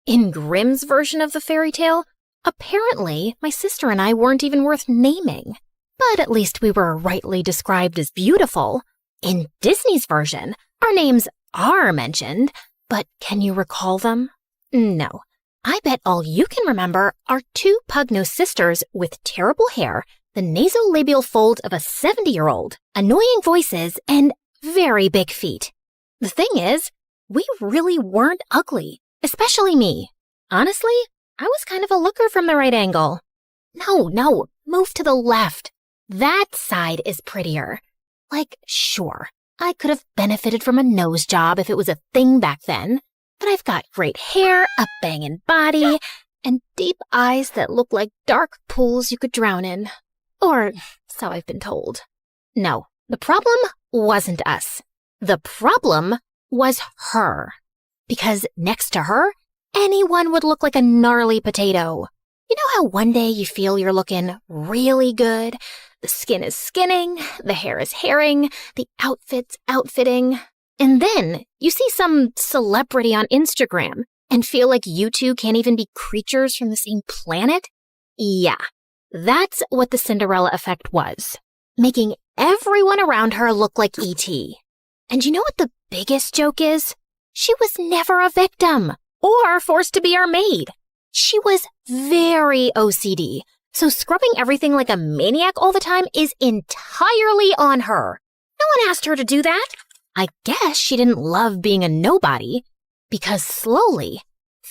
In Grimm's version of the fairy tale, apparently my sister and I weren't even worth naming. But at least we were rightly described as beautiful. In Disney's version, our names are mentioned, but can you recall them? No. I bet all you can remember are two pug-nosed sisters with terrible hair, the nasolabial fold of a 70-year-old, annoying voices, and very big feet. The thing is, we really weren't ugly, especially me. Honestly, I was kind of a looker from the right angle. No, move to the left. That side is prettier. Like, sure, I could have benefited from a nose job if it was a thing back then, but I've got great hair, a bangin' body, and deep eyes that look like dark pools you could drown in. Or so I've been told. No, the problem wasn't us. The problem was her. Because next to her, anyone would look like a gnarly potato. You know how one day you feel you're looking really good? The skin is skinning, the hair is hairing, the outfit's outfitting. And then you see some celebrity on Instagram and feel like you two can't even be creatures from the same planet? Yeah, that's what the Cinderella effect was. Making everyone around her look like E.T. And you know what the biggest joke is? She was never a victim or forced to be our maid. She was very OCD, so scrubbing everything like a maniac all the time is entirely on her. No one asked her to do that. I guess she didn't love being a nobody, because slowly,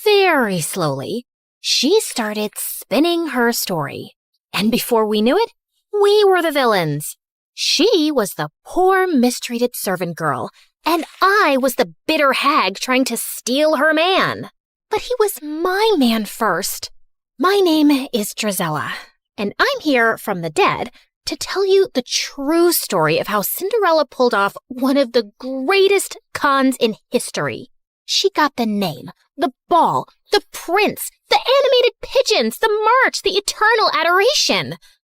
very slowly, she started spinning her story. And before we knew it, we were the villains. She was the poor, mistreated servant girl, and I was the bitter hag trying to steal her man. But he was my man first. My name is Drizella, and I'm here from the dead to tell you the true story of how Cinderella pulled off one of the greatest cons in history. She got the name, the ball, the prince, the animated pigeons, the march, the eternal adoration.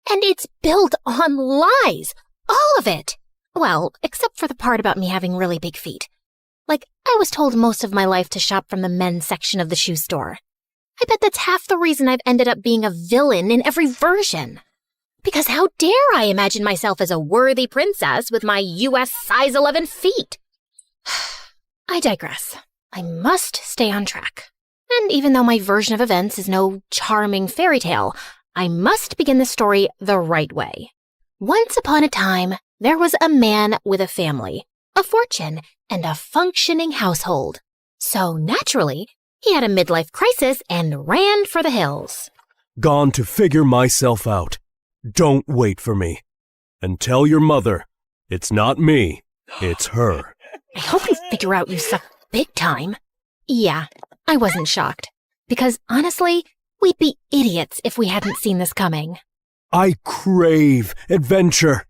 And it's built on lies, all of it. Well, except for the part about me having really big feet. Like, I was told most of my life to shop from the men's section of the shoe store. I bet that's half the reason I've ended up being a villain in every version. Because how dare I imagine myself as a worthy princess with my US size 11 feet? I digress. I must stay on track. And even though my version of events is no charming fairy tale, I must begin the story the right way. Once upon a time, there was a man with a family, a fortune, and a functioning household. So naturally, he had a midlife crisis and ran for the hills. Gone to figure myself out. Don't wait for me. And tell your mother, it's not me, it's her. I hope you figure out you suck big time. Yeah, I wasn't shocked. Because honestly, we'd be idiots if we hadn't seen this coming. I crave adventure.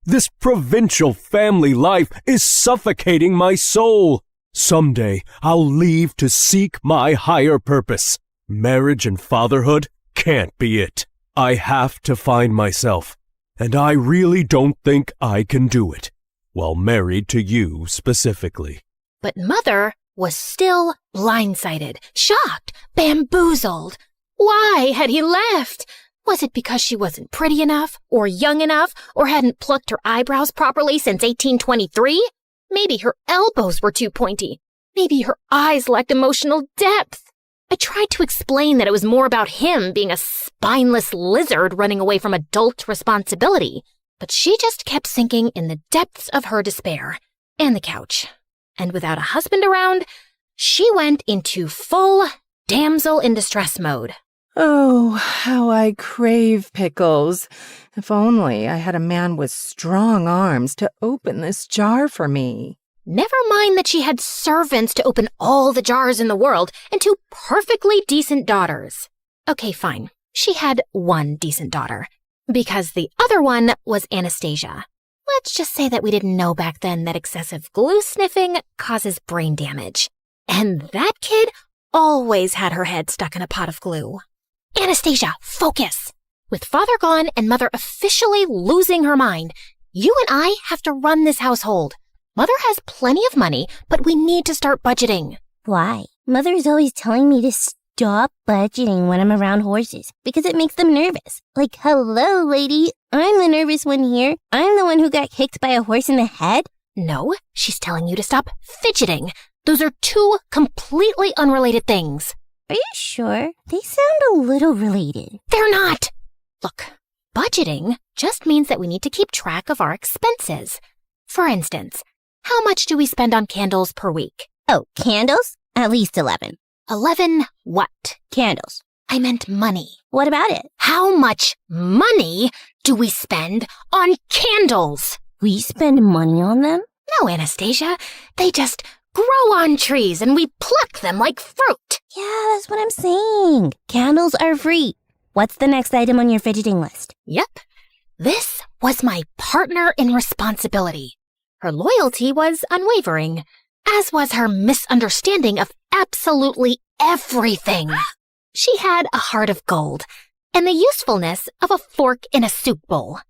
This provincial family life is suffocating my soul. Someday I'll leave to seek my higher purpose. Marriage and fatherhood can't be it. I have to find myself, and I really don't think I can do it, while married to you specifically. But Mother was still blindsided, shocked, bamboozled. Why had he left? Was it because she wasn't pretty enough, or young enough, or hadn't plucked her eyebrows properly since 1823? Maybe her elbows were too pointy. Maybe her eyes lacked emotional depth. I tried to explain that it was more about him being a spineless lizard running away from adult responsibility, but she just kept sinking in the depths of her despair, and the couch. And without a husband around, she went into full damsel in distress mode. Oh, how I crave pickles. If only I had a man with strong arms to open this jar for me. Never mind that she had servants to open all the jars in the world and two perfectly decent daughters. Okay, fine. She had one decent daughter, because the other one was Anastasia. Let's just say that we didn't know back then that excessive glue sniffing causes brain damage. And that kid always had her head stuck in a pot of glue. Anastasia, focus! With Father gone and Mother officially losing her mind, you and I have to run this household. Mother has plenty of money, but we need to start budgeting. Why? Mother is always telling me to stop budgeting when I'm around horses because it makes them nervous. Like, hello, lady, I'm the nervous one here. I'm the one who got kicked by a horse in the head. No, she's telling you to stop fidgeting. Those are two completely unrelated things. Are you sure? They sound a little related. They're not. Look, budgeting just means that we need to keep track of our expenses. For instance, how much do we spend on candles per week? Oh, candles? At least 11. 11 what? Candles. I meant money. What about it? How much money do we spend on candles? We spend money on them? No, Anastasia. They just grow on trees and we pluck them like fruit. Yeah, that's what I'm saying. Candles are free. What's the next item on your fidgeting list? Yep. This was my partner in responsibility. Her loyalty was unwavering, as was her misunderstanding of absolutely everything. She had a heart of gold and the usefulness of a fork in a soup bowl.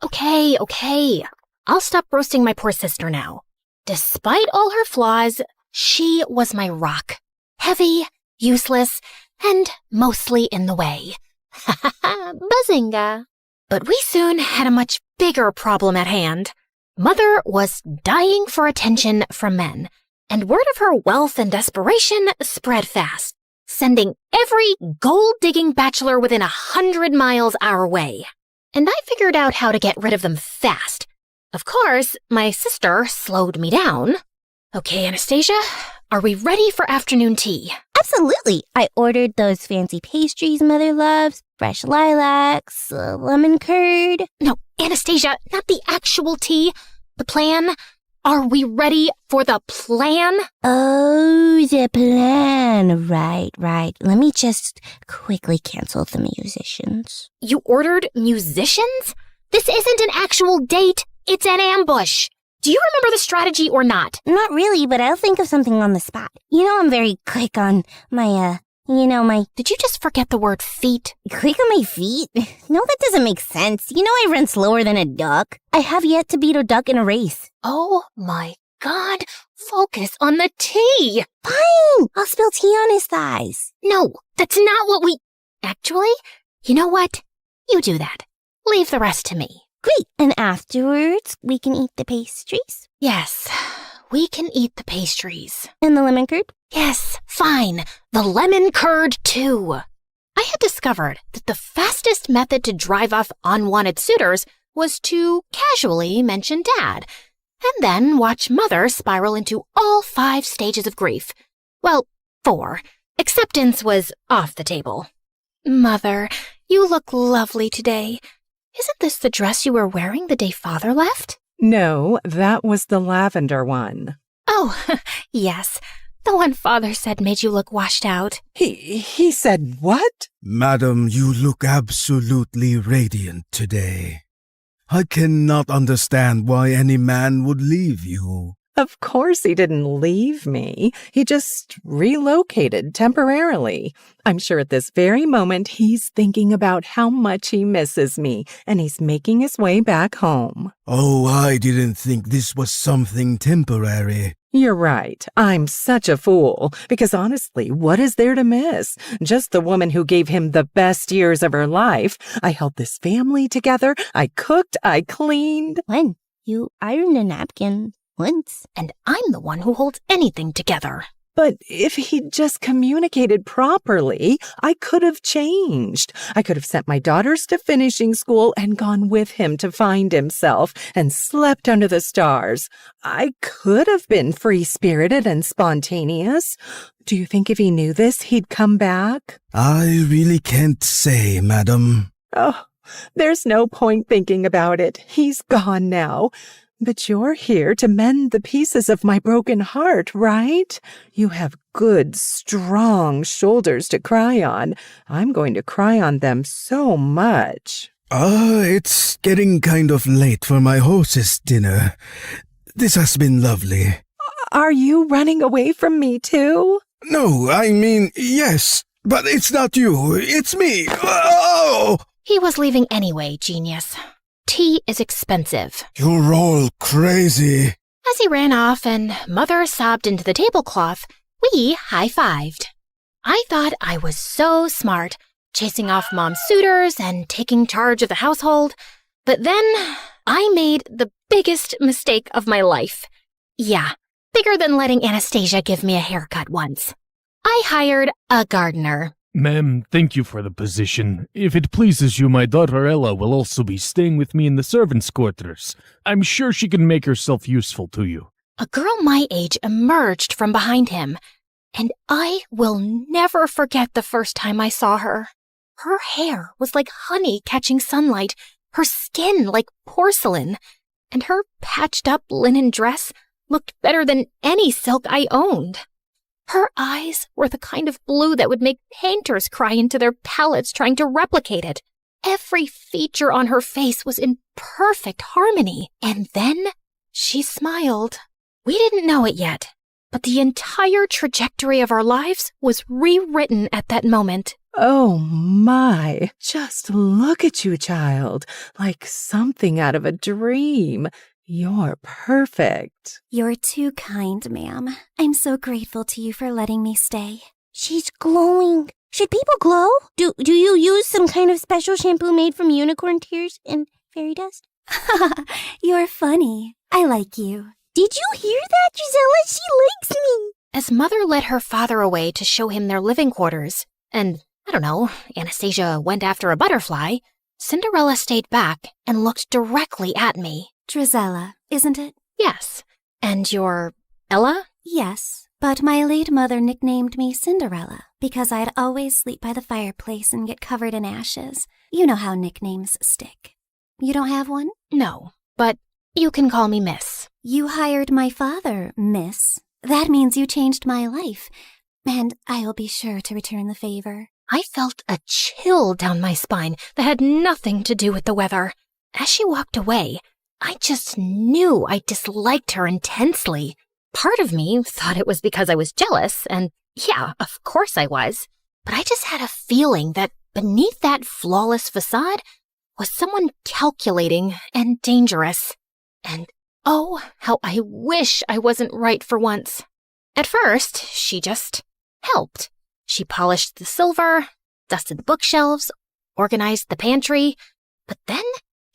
Okay. I'll stop roasting my poor sister now. Despite all her flaws, she was my rock. Heavy, useless, and mostly in the way. Ha ha ha, bazinga. But we soon had a much bigger problem at hand. Mother was dying for attention from men, and word of her wealth and desperation spread fast, sending every gold-digging bachelor within 100 miles our way. And I figured out how to get rid of them fast. Of course, my sister slowed me down. Okay, Anastasia, are we ready for afternoon tea? Absolutely. I ordered those fancy pastries Mother loves, fresh lilacs, lemon curd. No, Anastasia, not the actual tea. The plan. Are we ready for the plan? Oh, the plan. Right. Let me just quickly cancel the musicians. You ordered musicians? This isn't an actual date. It's an ambush. Do you remember the strategy or not? Not really, but I'll think of something on the spot. You know I'm very quick on my. Did you just forget the word feet? Quick on my feet? No, that doesn't make sense. You know I run slower than a duck. I have yet to beat a duck in a race. Oh my God. Focus on the tea. Fine. I'll spill tea on his thighs. No, that's not what we... Actually, you know what? You do that. Leave the rest to me. Great. And afterwards, we can eat the pastries? Yes, we can eat the pastries. And the lemon curd? Yes, fine. The lemon curd, too. I had discovered that the fastest method to drive off unwanted suitors was to casually mention Dad, and then watch Mother spiral into all 5 stages of grief. Well, 4. Acceptance was off the table. Mother, you look lovely today. Isn't this the dress you were wearing the day Father left? No, that was the lavender one. Oh, yes. The one Father said made you look washed out. He said what? Madam, you look absolutely radiant today. I cannot understand why any man would leave you. Of course he didn't leave me. He just relocated temporarily. I'm sure at this very moment he's thinking about how much he misses me, and he's making his way back home. Oh, I didn't think this was something temporary. You're right. I'm such a fool. Because honestly, what is there to miss? Just the woman who gave him the best years of her life. I held this family together. I cooked. I cleaned. When? You ironed a napkin. Once. And I'm the one who holds anything together. But if he'd just communicated properly, I could have changed. I could have sent my daughters to finishing school and gone with him to find himself and slept under the stars. I could have been free-spirited and spontaneous. Do you think if he knew this, he'd come back? I really can't say, madam. Oh, there's no point thinking about it. He's gone now. But you're here to mend the pieces of my broken heart, right? You have good, strong shoulders to cry on. I'm going to cry on them so much. It's getting kind of late for my horse's dinner. This has been lovely. Are you running away from me too? No, I mean, yes, but it's not you, it's me. Oh! He was leaving anyway, genius. Tea is expensive. You're all crazy. As he ran off and Mother sobbed into the tablecloth, We high-fived. I thought I was so smart, chasing off mom's suitors and taking charge of the household. But then I made the biggest mistake of my life. Yeah, bigger than letting Anastasia give me a haircut once. I hired a gardener. Ma'am, thank you for the position. If it pleases you, my daughter Ella will also be staying with me in the servants' quarters. I'm sure she can make herself useful to you. A girl my age emerged from behind him, and I will never forget the first time I saw her. Her hair was like honey catching sunlight, her skin like porcelain, and her patched-up linen dress looked better than any silk I owned. Her eyes were the kind of blue that would make painters cry into their palettes trying to replicate it. Every feature on her face was in perfect harmony, and then she smiled. We didn't know it yet, but the entire trajectory of our lives was rewritten at that moment. Oh my, just look at you, child, like something out of a dream. You're perfect. You're too kind, ma'am. I'm so grateful to you for letting me stay. She's glowing. Should people glow? Do you use some kind of special shampoo made from unicorn tears and fairy dust? You're funny. I like you. Did you hear that, Gisela? She likes me. As Mother led her father away to show him their living quarters, and, I don't know, Anastasia went after a butterfly, Cinderella stayed back and looked directly at me. Drizella, isn't it? Yes. And you're Ella? Yes, but my late mother nicknamed me Cinderella because I'd always sleep by the fireplace and get covered in ashes. You know how nicknames stick. You don't have one? No, but you can call me Miss. You hired my father, Miss. That means you changed my life, and I'll be sure to return the favor. I felt a chill down my spine that had nothing to do with the weather. As she walked away, I just knew I disliked her intensely. Part of me thought it was because I was jealous, and yeah, of course I was. But I just had a feeling that beneath that flawless facade was someone calculating and dangerous. And oh, how I wish I wasn't right for once. At first, she just helped. She polished the silver, dusted the bookshelves, organized the pantry, but then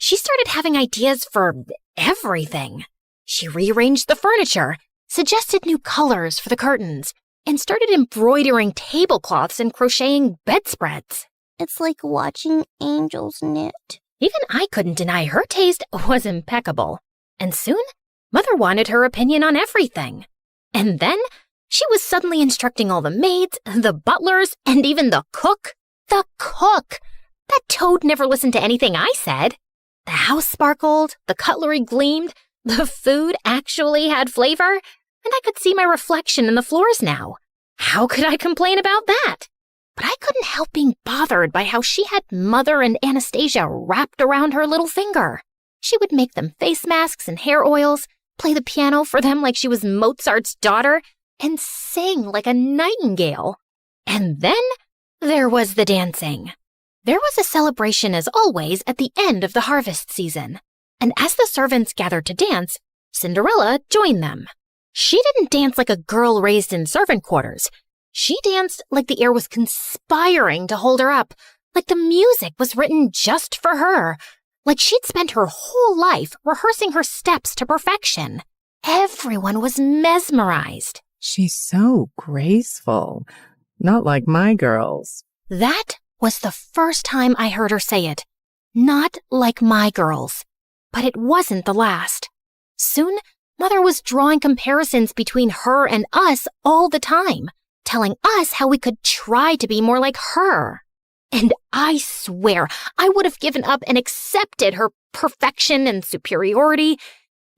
she started having ideas for everything. She rearranged the furniture, suggested new colors for the curtains, and started embroidering tablecloths and crocheting bedspreads. It's like watching angels knit. Even I couldn't deny her taste was impeccable. And soon, Mother wanted her opinion on everything. And then she was suddenly instructing all the maids, the butlers, and even the cook. The cook! That toad never listened to anything I said. The house sparkled, the cutlery gleamed, the food actually had flavor, and I could see my reflection in the floors now. How could I complain about that? But I couldn't help being bothered by how she had Mother and Anastasia wrapped around her little finger. She would make them face masks and hair oils, play the piano for them like she was Mozart's daughter, and sing like a nightingale. And then there was the dancing. There was a celebration, as always, at the end of the harvest season. And as the servants gathered to dance, Cinderella joined them. She didn't dance like a girl raised in servant quarters. She danced like the air was conspiring to hold her up, like the music was written just for her, like she'd spent her whole life rehearsing her steps to perfection. Everyone was mesmerized. She's so graceful. Not like my girls. That was the first time I heard her say it. Not like my girls. But it wasn't the last. Soon, Mother was drawing comparisons between her and us all the time, telling us how we could try to be more like her. And I swear, I would have given up and accepted her perfection and superiority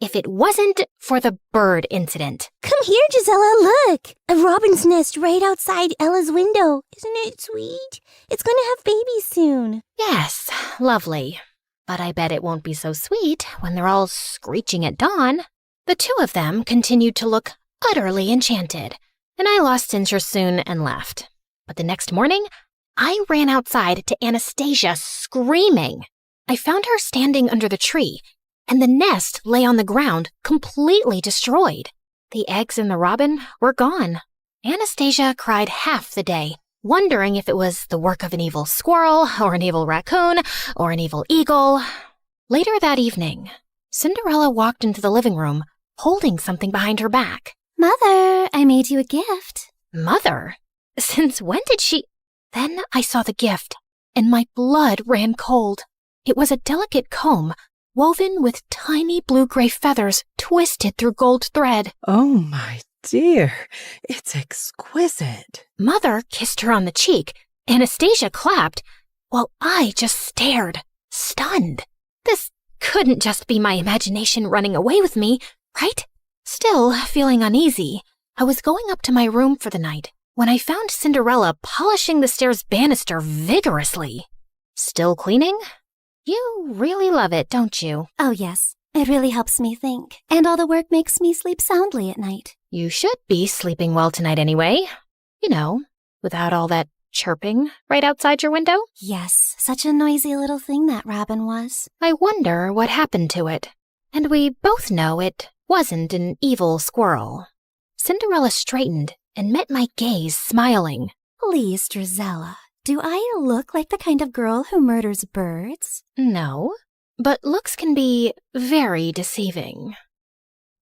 if it wasn't for the bird incident. Come here, Gisela, look! A robin's nest right outside Ella's window. Isn't it sweet? It's going to have babies soon. Yes, lovely. But I bet it won't be so sweet when they're all screeching at dawn. The two of them continued to look utterly enchanted, and I lost interest soon and left. But the next morning, I ran outside to Anastasia screaming. I found her standing under the tree, and the nest lay on the ground, completely destroyed. The eggs and the robin were gone. Anastasia cried half the day, wondering if it was the work of an evil squirrel, or an evil raccoon, or an evil eagle. Later that evening, Cinderella walked into the living room, holding something behind her back. Mother, I made you a gift. Mother? Since when did she... Then I saw the gift, and my blood ran cold. It was a delicate comb, woven with tiny blue-gray feathers twisted through gold thread. Oh, my dear, it's exquisite. Mother kissed her on the cheek. Anastasia clapped, while I just stared, stunned. This couldn't just be my imagination running away with me, right? Still feeling uneasy, I was going up to my room for the night when I found Cinderella polishing the stairs banister vigorously. Still cleaning? You really love it, don't you? Oh, yes. It really helps me think, and all the work makes me sleep soundly at night. You should be sleeping well tonight anyway. You know, without all that chirping right outside your window. Yes, such a noisy little thing that robin was. I wonder what happened to it. And we both know it wasn't an evil squirrel. Cinderella straightened and met my gaze, smiling. Please, Drizella, do I look like the kind of girl who murders birds? No, but looks can be very deceiving.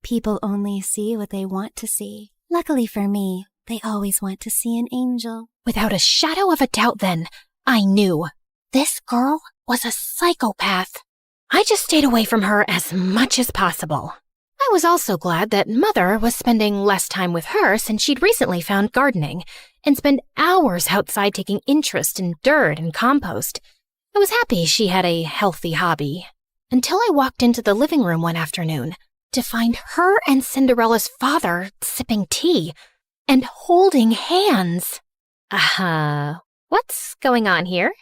People only see what they want to see. Luckily for me, they always want to see an angel. Without a shadow of a doubt then, I knew. This girl was a psychopath. I just stayed away from her as much as possible. I was also glad that Mother was spending less time with her since she'd recently found gardening and spent hours outside taking interest in dirt and compost. I was happy she had a healthy hobby. Until I walked into the living room one afternoon to find her and Cinderella's father sipping tea and holding hands. What's going on here?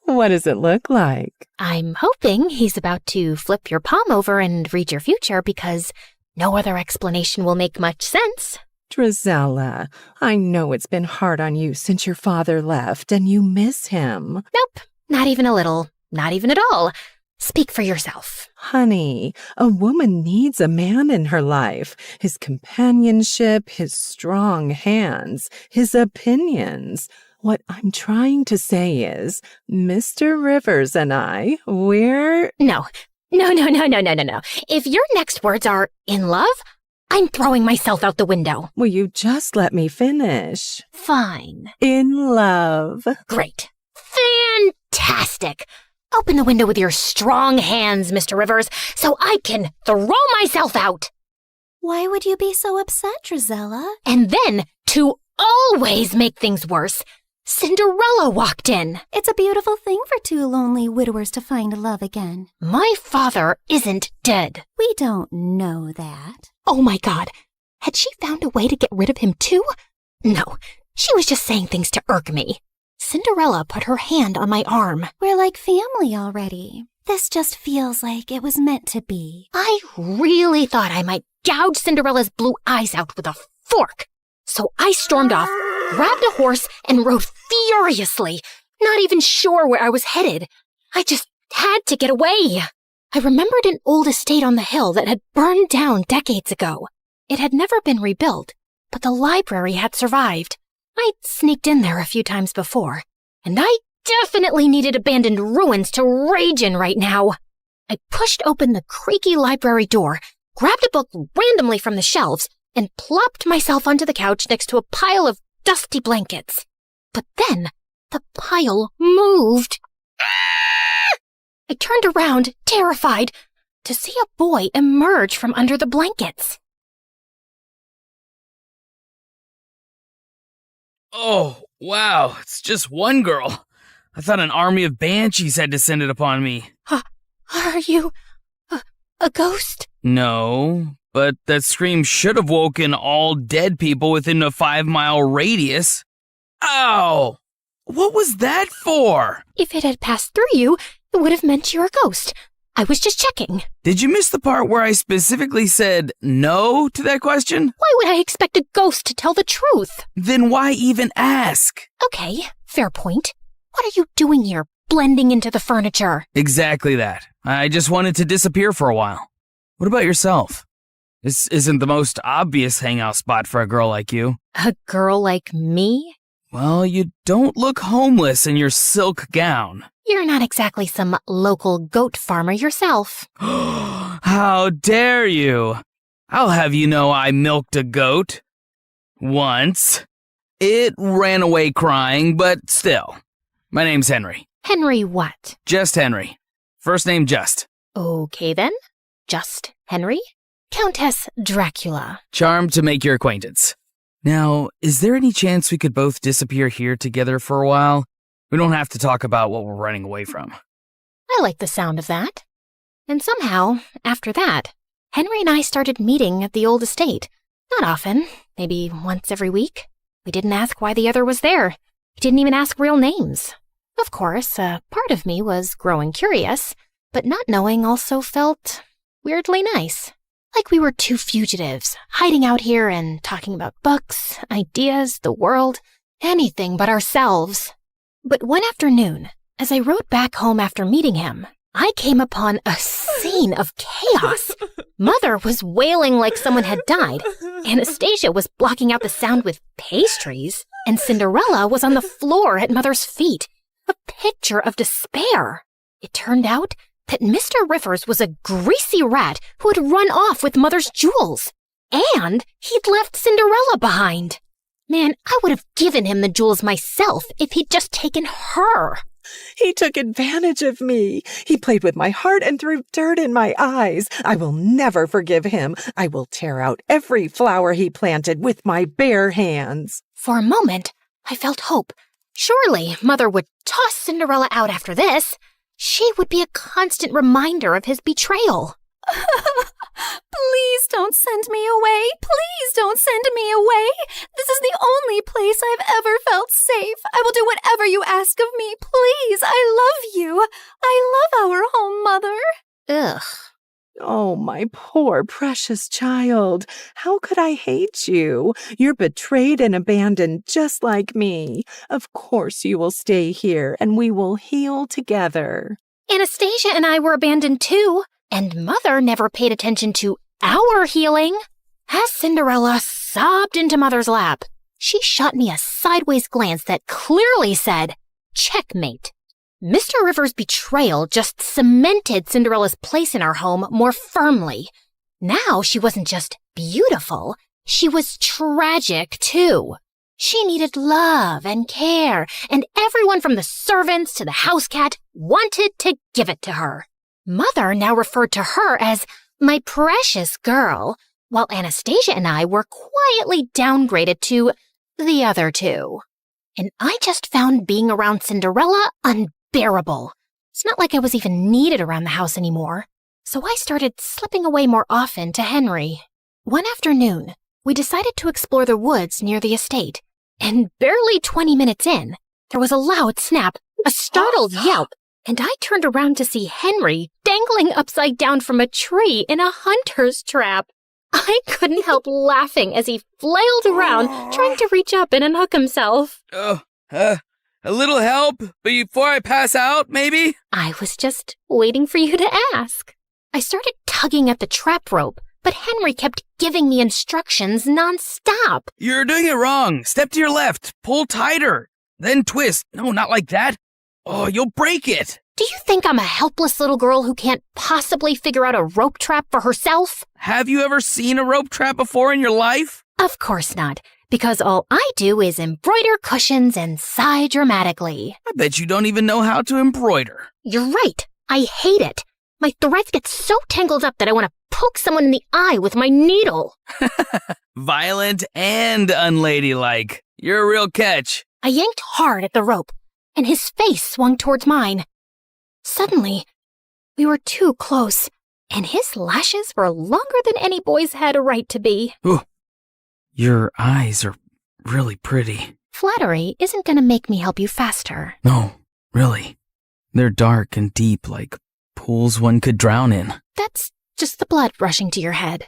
What does it look like? I'm hoping he's about to flip your palm over and read your future because no other explanation will make much sense. Drizella, I know it's been hard on you since your father left and you miss him. Nope, not even a little, not even at all. Speak for yourself. Honey, a woman needs a man in her life. His companionship, his strong hands, his opinions. What I'm trying to say is, Mr. Rivers and I, we're... No. If your next words are in love, I'm throwing myself out the window. Will you just let me finish? Fine. In love. Great. Fantastic. Open the window with your strong hands, Mr. Rivers, so I can throw myself out. Why would you be so upset, Drizella? And then, to always make things worse, Cinderella walked in. It's a beautiful thing for two lonely widowers to find love again. My father isn't dead. We don't know that. Oh my God. Had she found a way to get rid of him too? No, she was just saying things to irk me. Cinderella put her hand on my arm. We're like family already. This just feels like it was meant to be. I really thought I might gouge Cinderella's blue eyes out with a fork. So I stormed off, grabbed a horse, and rode furiously, not even sure where I was headed. I just had to get away. I remembered an old estate on the hill that had burned down decades ago. It had never been rebuilt, but the library had survived. I'd sneaked in there a few times before, and I definitely needed abandoned ruins to rage in right now. I pushed open the creaky library door, grabbed a book randomly from the shelves, and plopped myself onto the couch next to a pile of dusty blankets. But then, the pile moved. I turned around, terrified, to see a boy emerge from under the blankets. Oh, wow, it's just one girl. I thought an army of banshees had descended upon me. Are you a ghost? No, but that scream should have woken all dead people within a 5-mile radius. Ow! What was that for? If it had passed through you, it would have meant you're a ghost. I was just checking. Did you miss the part where I specifically said no to that question? Why would I expect a ghost to tell the truth? Then why even ask? Okay, fair point. What are you doing here, blending into the furniture? Exactly that. I just wanted to disappear for a while. What about yourself? This isn't the most obvious hangout spot for a girl like you. A girl like me? Well, you don't look homeless in your silk gown. You're not exactly some local goat farmer yourself. How dare you? I'll have you know I milked a goat. Once. It ran away crying, but still. My name's Henry. Henry what? Just Henry. First name Just. Okay then. Just Henry? Countess Dracula. Charmed to make your acquaintance. Now, is there any chance we could both disappear here together for a while? We don't have to talk about what we're running away from. I like the sound of that. And somehow, after that, Henry and I started meeting at the old estate. Not often, maybe once every week. We didn't ask why the other was there. We didn't even ask real names. Of course, a part of me was growing curious, but not knowing also felt weirdly nice. Like we were two fugitives, hiding out here and talking about books, ideas, the world, anything but ourselves. But one afternoon, as I rode back home after meeting him, I came upon a scene of chaos. Mother was wailing like someone had died. Anastasia was blocking out the sound with pastries, and Cinderella was on the floor at Mother's feet, a picture of despair. It turned out that Mr. Rivers was a greasy rat who had run off with Mother's jewels, and he'd left Cinderella behind. Man, I would have given him the jewels myself if he'd just taken her. He took advantage of me. He played with my heart and threw dirt in my eyes. I will never forgive him. I will tear out every flower he planted with my bare hands. For a moment, I felt hope. Surely Mother would toss Cinderella out after this. She would be a constant reminder of his betrayal. Please don't send me away. Please don't send me away. This is the only place I've ever felt safe. I will do whatever you ask of me. Please, I love you. I love our home, Mother. Ugh. Oh, my poor precious child. How could I hate you? You're betrayed and abandoned just like me. Of course you will stay here and we will heal together. Anastasia and I were abandoned too, and Mother never paid attention to our healing. As Cinderella sobbed into Mother's lap, she shot me a sideways glance that clearly said, "Checkmate." Mr. Rivers' betrayal just cemented Cinderella's place in our home more firmly. Now she wasn't just beautiful, she was tragic too. She needed love and care, and everyone from the servants to the house cat wanted to give it to her. Mother now referred to her as my precious girl, while Anastasia and I were quietly downgraded to the other two. And I just found being around Cinderella unbearable. It's not like I was even needed around the house anymore. So I started slipping away more often to Henry. One afternoon, we decided to explore the woods near the estate. And barely 20 minutes in, there was a loud snap, a startled yelp, and I turned around to see Henry dangling upside down from a tree in a hunter's trap. I couldn't help laughing as he flailed around, trying to reach up and unhook himself. A little help before I pass out, maybe? I was just waiting for you to ask. I started tugging at the trap rope, but Henry kept giving me instructions nonstop. You're doing it wrong. Step to your left. Pull tighter. Then twist. No, not like that. Oh, you'll break it. Do you think I'm a helpless little girl who can't possibly figure out a rope trap for herself? Have you ever seen a rope trap before in your life? Of course not, because all I do is embroider cushions and sigh dramatically. I bet you don't even know how to embroider. You're right. I hate it. My threads get so tangled up that I want to poke someone in the eye with my needle. Violent and unladylike. You're a real catch. I yanked hard at the rope, and his face swung towards mine. Suddenly, we were too close, and his lashes were longer than any boy's had a right to be. Ooh, your eyes are really pretty. Flattery isn't going to make me help you faster. No, really. They're dark and deep, like pools one could drown in. That's just the blood rushing to your head.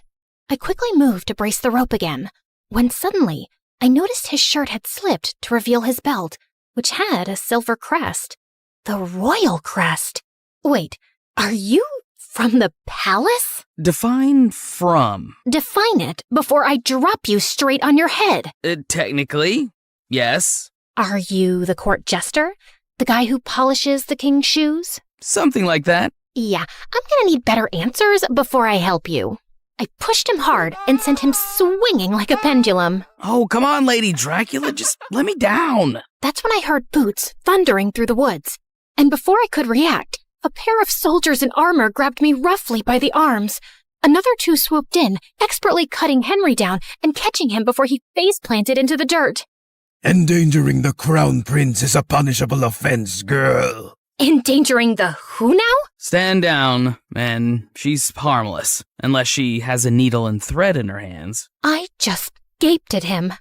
I quickly moved to brace the rope again, when suddenly I noticed his shirt had slipped to reveal his belt, which had a silver crest. The royal crest. Wait, are you From the palace? Define from. Define it before I drop you straight on your head. Technically, yes. Are you the court jester? The guy who polishes the king's shoes? Something like that. Yeah, I'm gonna need better answers before I help you. I pushed him hard and sent him swinging like a pendulum. Oh, come on, Lady Dracula, just let me down. That's when I heard boots thundering through the woods. And before I could react, a pair of soldiers in armor grabbed me roughly by the arms. Another two swooped in, expertly cutting Henry down and catching him before he face-planted into the dirt. Endangering the crown prince is a punishable offense, girl. Endangering the who now? Stand down, and she's harmless, unless she has a needle and thread in her hands. I just gaped at him.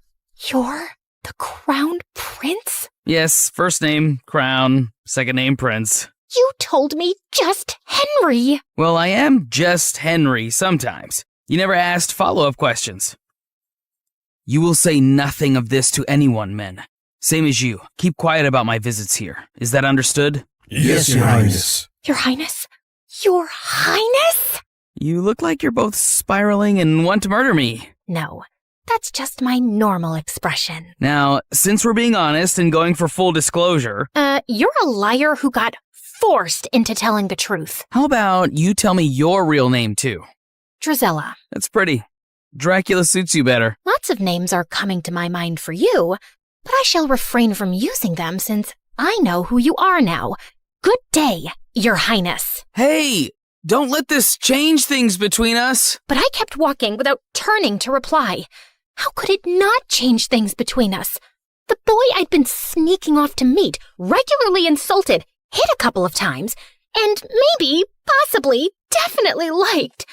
You're the crown prince? Yes, first name, Crown, second name, Prince. You told me just Henry. Well, I am just Henry sometimes. You never asked follow-up questions. You will say nothing of this to anyone, men. Same as you. Keep quiet about my visits here. Is that understood? Yes, Your Highness. Your Highness? Your Highness? You look like you're both spiraling and want to murder me. No, that's just my normal expression. Now, since we're being honest and going for full disclosure... You're a liar who got forced into telling the truth. How about you tell me your real name, too? Drizella. That's pretty. Dracula suits you better. Lots of names are coming to my mind for you, but I shall refrain from using them since I know who you are now. Good day, Your Highness. Hey, don't let this change things between us. But I kept walking without turning to reply. How could it not change things between us? The boy I'd been sneaking off to meet, regularly insulted, hit a couple of times, and maybe, possibly, definitely liked,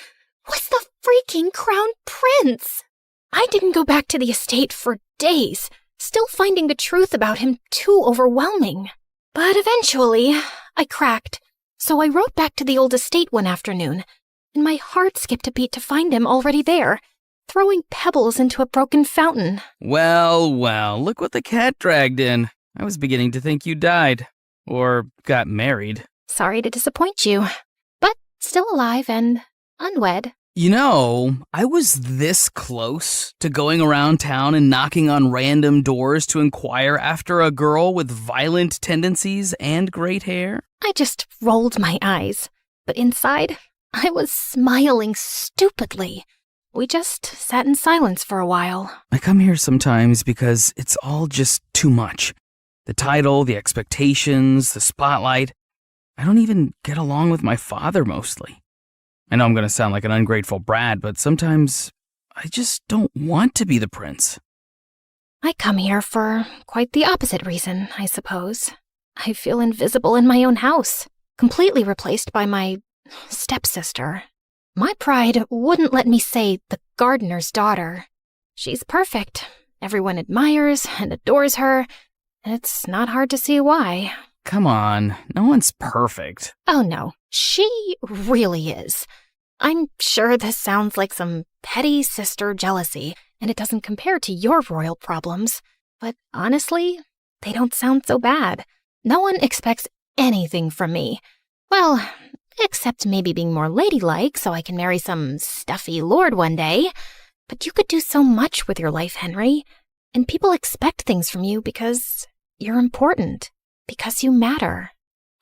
was the freaking crown prince. I didn't go back to the estate for days, still finding the truth about him too overwhelming. But eventually, I cracked, so I rode back to the old estate one afternoon, and my heart skipped a beat to find him already there, throwing pebbles into a broken fountain. Well, look what the cat dragged in. I was beginning to think you died. Or got married. Sorry to disappoint you, but still alive and unwed. You know, I was this close to going around town and knocking on random doors to inquire after a girl with violent tendencies and great hair. I just rolled my eyes, but inside, I was smiling stupidly. We just sat in silence for a while. I come here sometimes because it's all just too much. The title, the expectations, the spotlight. I don't even get along with my father mostly. I know I'm going to sound like an ungrateful brat, but sometimes I just don't want to be the prince. I come here for quite the opposite reason, I suppose. I feel invisible in my own house, completely replaced by my stepsister. My pride wouldn't let me say the gardener's daughter. She's perfect. Everyone admires and adores her. It's not hard to see why. Come on, no one's perfect. Oh no, she really is. I'm sure this sounds like some petty sister jealousy, and it doesn't compare to your royal problems. But honestly, they don't sound so bad. No one expects anything from me. Well, except maybe being more ladylike so I can marry some stuffy lord one day. But you could do so much with your life, Henry. And people expect things from you because you're important, because you matter.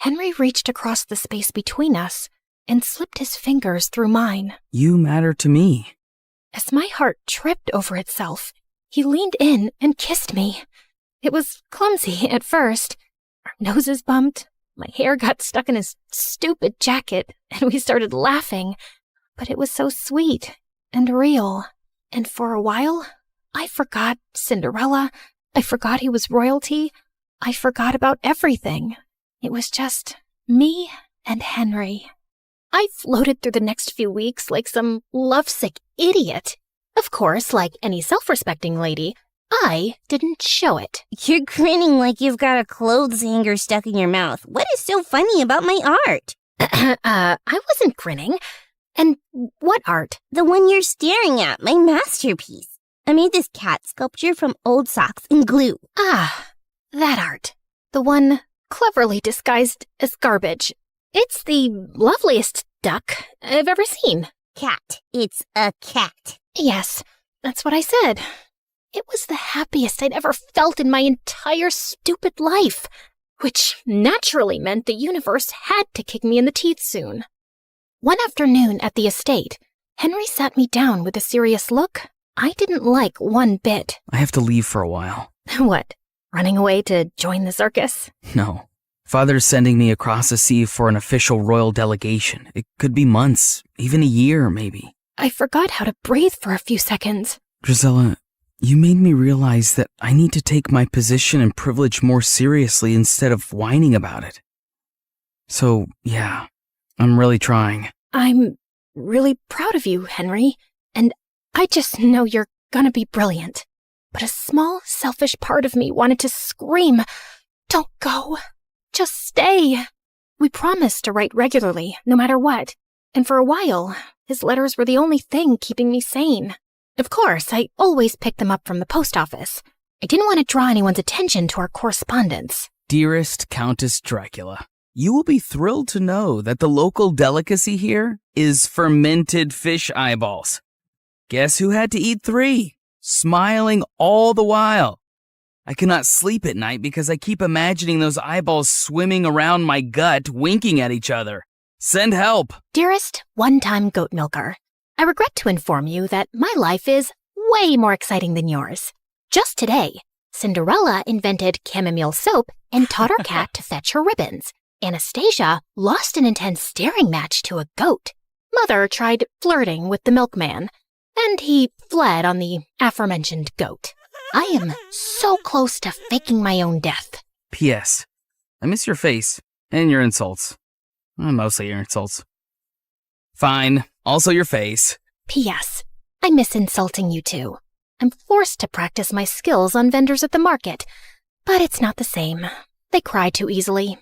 Henry reached across the space between us and slipped his fingers through mine. You matter to me. As my heart tripped over itself, he leaned in and kissed me. It was clumsy at first. Our noses bumped, my hair got stuck in his stupid jacket, and we started laughing. But it was so sweet and real. And for a while, I forgot Cinderella. I forgot he was royalty. I forgot about everything. It was just me and Henry. I floated through the next few weeks like some lovesick idiot. Of course, like any self-respecting lady, I didn't show it. You're grinning like you've got a clothes hanger stuck in your mouth. What is so funny about my art? I wasn't grinning. And what art? The one you're staring at, my masterpiece. I made this cat sculpture from old socks and glue. Ah, that art. The one cleverly disguised as garbage. It's the loveliest duck I've ever seen. Cat. It's a cat. Yes, that's what I said. It was the happiest I'd ever felt in my entire stupid life, which naturally meant the universe had to kick me in the teeth soon. One afternoon at the estate, Henry sat me down with a serious look I didn't like one bit. I have to leave for a while. What, running away to join the circus? No. Father's sending me across the sea for an official royal delegation. It could be months, even a year, maybe. I forgot how to breathe for a few seconds. Drizella, you made me realize that I need to take my position and privilege more seriously instead of whining about it. So, yeah, I'm really trying. I'm really proud of you, Henry, and I just know you're gonna be brilliant. But a small, selfish part of me wanted to scream, "Don't go. Just stay." We promised to write regularly, no matter what, and for a while, his letters were the only thing keeping me sane. Of course, I always picked them up from the post office. I didn't want to draw anyone's attention to our correspondence. Dearest Countess Dracula, you will be thrilled to know that the local delicacy here is fermented fish eyeballs. Guess who had to eat 3? Smiling all the while. I cannot sleep at night because I keep imagining those eyeballs swimming around my gut, winking at each other. Send help. Dearest one-time goat milker, I regret to inform you that my life is way more exciting than yours. Just today, Cinderella invented chamomile soap and taught our cat to fetch her ribbons. Anastasia lost an intense staring match to a goat. Mother tried flirting with the milkman, and he fled on the aforementioned goat. I am so close to faking my own death. P.S. I miss your face and your insults. Mostly your insults. Fine, also your face. P.S. I miss insulting you too. I'm forced to practice my skills on vendors at the market, but it's not the same. They cry too easily.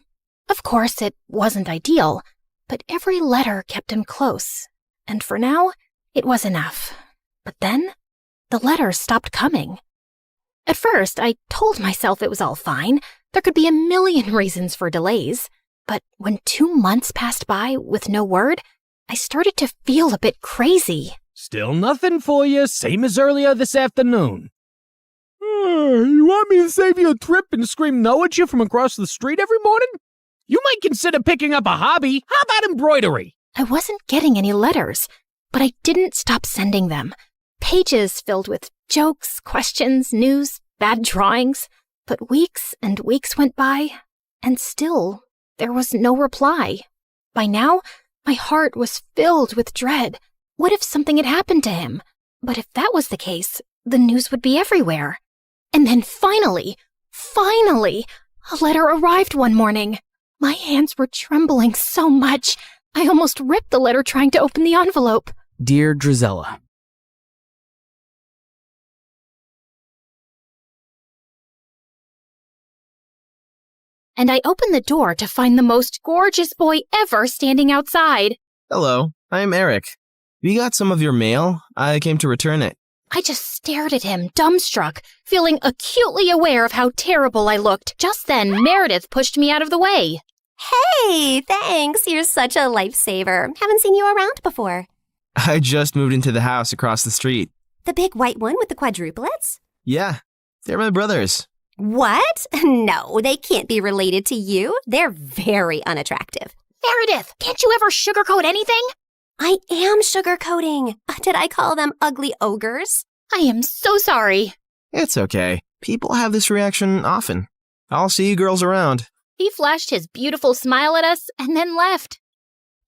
Of course, it wasn't ideal, but every letter kept him close, and for now, it was enough. But then, the letters stopped coming. At first, I told myself it was all fine. There could be a million reasons for delays. But when 2 months passed by with no word, I started to feel a bit crazy. Still nothing for you, same as earlier this afternoon. You want me to save you a trip and scream no at you from across the street every morning? You might consider picking up a hobby. How about embroidery? I wasn't getting any letters, but I didn't stop sending them. Pages filled with jokes, questions, news, bad drawings. But weeks and weeks went by, and still there was no reply. By now, my heart was filled with dread. What if something had happened to him? But if that was the case, the news would be everywhere. And then finally, a letter arrived one morning. My hands were trembling so much, I almost ripped the letter trying to open the envelope. Dear Drizella, and I opened the door to find the most gorgeous boy ever standing outside. Hello, I'm Eric. You got some of your mail? I came to return it. I just stared at him, dumbstruck, feeling acutely aware of how terrible I looked. Just then, Meredith pushed me out of the way. Hey, thanks. You're such a lifesaver. Haven't seen you around before. I just moved into the house across the street. The big white one with the quadruplets? Yeah, they're my brothers. What? No, they can't be related to you. They're very unattractive. Meredith, can't you ever sugarcoat anything? I am sugarcoating. Did I call them ugly ogres? I am so sorry. It's okay. People have this reaction often. I'll see you girls around. He flashed his beautiful smile at us and then left.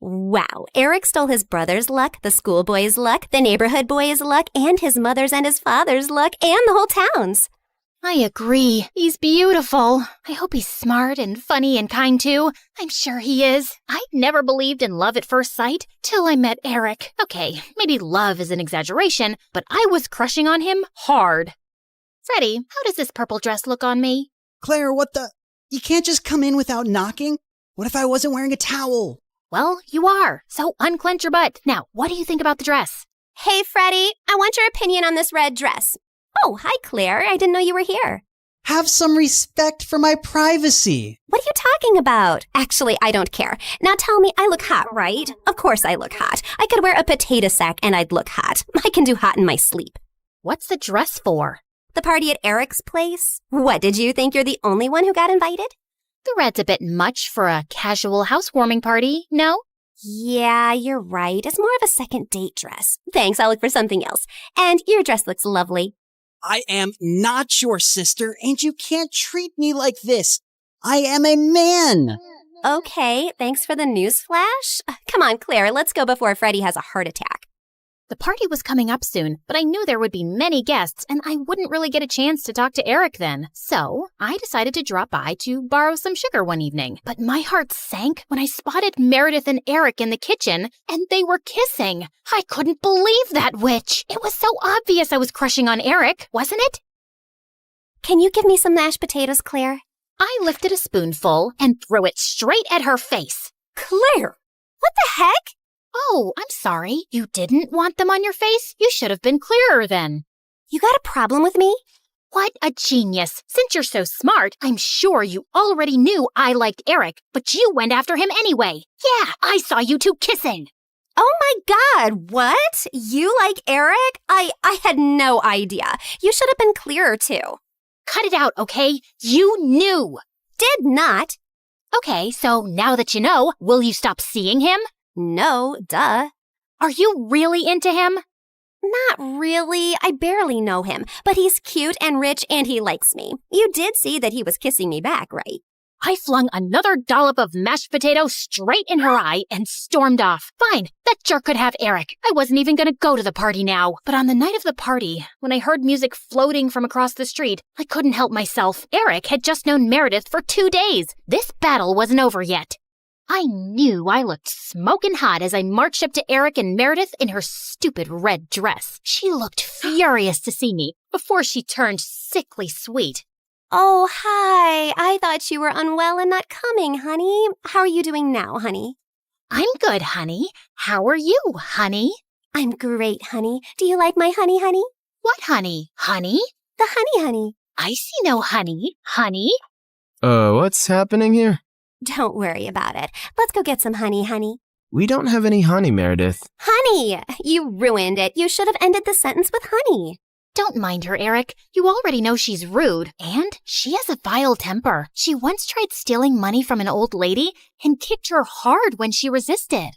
Wow, Eric stole his brother's luck, the schoolboy's luck, the neighborhood boy's luck, and his mother's and his father's luck, and the whole town's. I agree. He's beautiful. I hope he's smart and funny and kind too. I'm sure he is. I never believed in love at first sight till I met Eric. Okay, maybe love is an exaggeration, but I was crushing on him hard. Freddie, how does this purple dress look on me? Claire, what the? You can't just come in without knocking? What if I wasn't wearing a towel? Well, you are, so unclench your butt. Now, what do you think about the dress? Hey, Freddie, I want your opinion on this red dress. Oh, hi, Claire. I didn't know you were here. Have some respect for my privacy. What are you talking about? Actually, I don't care. Now tell me, I look hot, right? Of course I look hot. I could wear a potato sack and I'd look hot. I can do hot in my sleep. What's the dress for? The party at Eric's place? What, did you think you're the only one who got invited? The red's a bit much for a casual housewarming party, no? Yeah, you're right. It's more of a second date dress. Thanks, I'll look for something else. And your dress looks lovely. I am not your sister, and you can't treat me like this. I am a man. Okay, thanks for the news flash. Come on, Claire, let's go before Freddie has a heart attack. The party was coming up soon, but I knew there would be many guests, and I wouldn't really get a chance to talk to Eric then. So I decided to drop by to borrow some sugar one evening. But my heart sank when I spotted Meredith and Eric in the kitchen, and they were kissing. I couldn't believe that witch. It was so obvious I was crushing on Eric, wasn't it? Can you give me some mashed potatoes, Claire? I lifted a spoonful and threw it straight at her face. Claire! What the heck? Oh, I'm sorry. You didn't want them on your face? You should have been clearer then. You got a problem with me? What a genius. Since you're so smart, I'm sure you already knew I liked Eric, but you went after him anyway. Yeah, I saw you two kissing. Oh my God, what? You like Eric? I had no idea. You should have been clearer too. Cut it out, okay? You knew. Did not. Okay, so now that you know, will you stop seeing him? No, duh. Are you really into him? Not really. I barely know him, but he's cute and rich and he likes me. You did see that he was kissing me back, right? I flung another dollop of mashed potato straight in her eye and stormed off. Fine, that jerk could have Eric. I wasn't even gonna go to the party now. But on the night of the party, when I heard music floating from across the street, I couldn't help myself. Eric had just known Meredith for 2 days. This battle wasn't over yet. I knew I looked smoking hot as I marched up to Eric and Meredith in her stupid red dress. She looked furious to see me before she turned sickly sweet. Oh, hi. I thought you were unwell and not coming, honey. How are you doing now, honey? I'm good, honey. How are you, honey? I'm great, honey. Do you like my honey, honey? What honey? Honey? The honey, honey. I see no honey. Honey? What's happening here? Don't worry about it. Let's go get some honey, honey. We don't have any honey, Meredith. Honey! You ruined it. You should have ended the sentence with honey. Don't mind her, Eric. You already know she's rude. And she has a vile temper. She once tried stealing money from an old lady and kicked her hard when she resisted.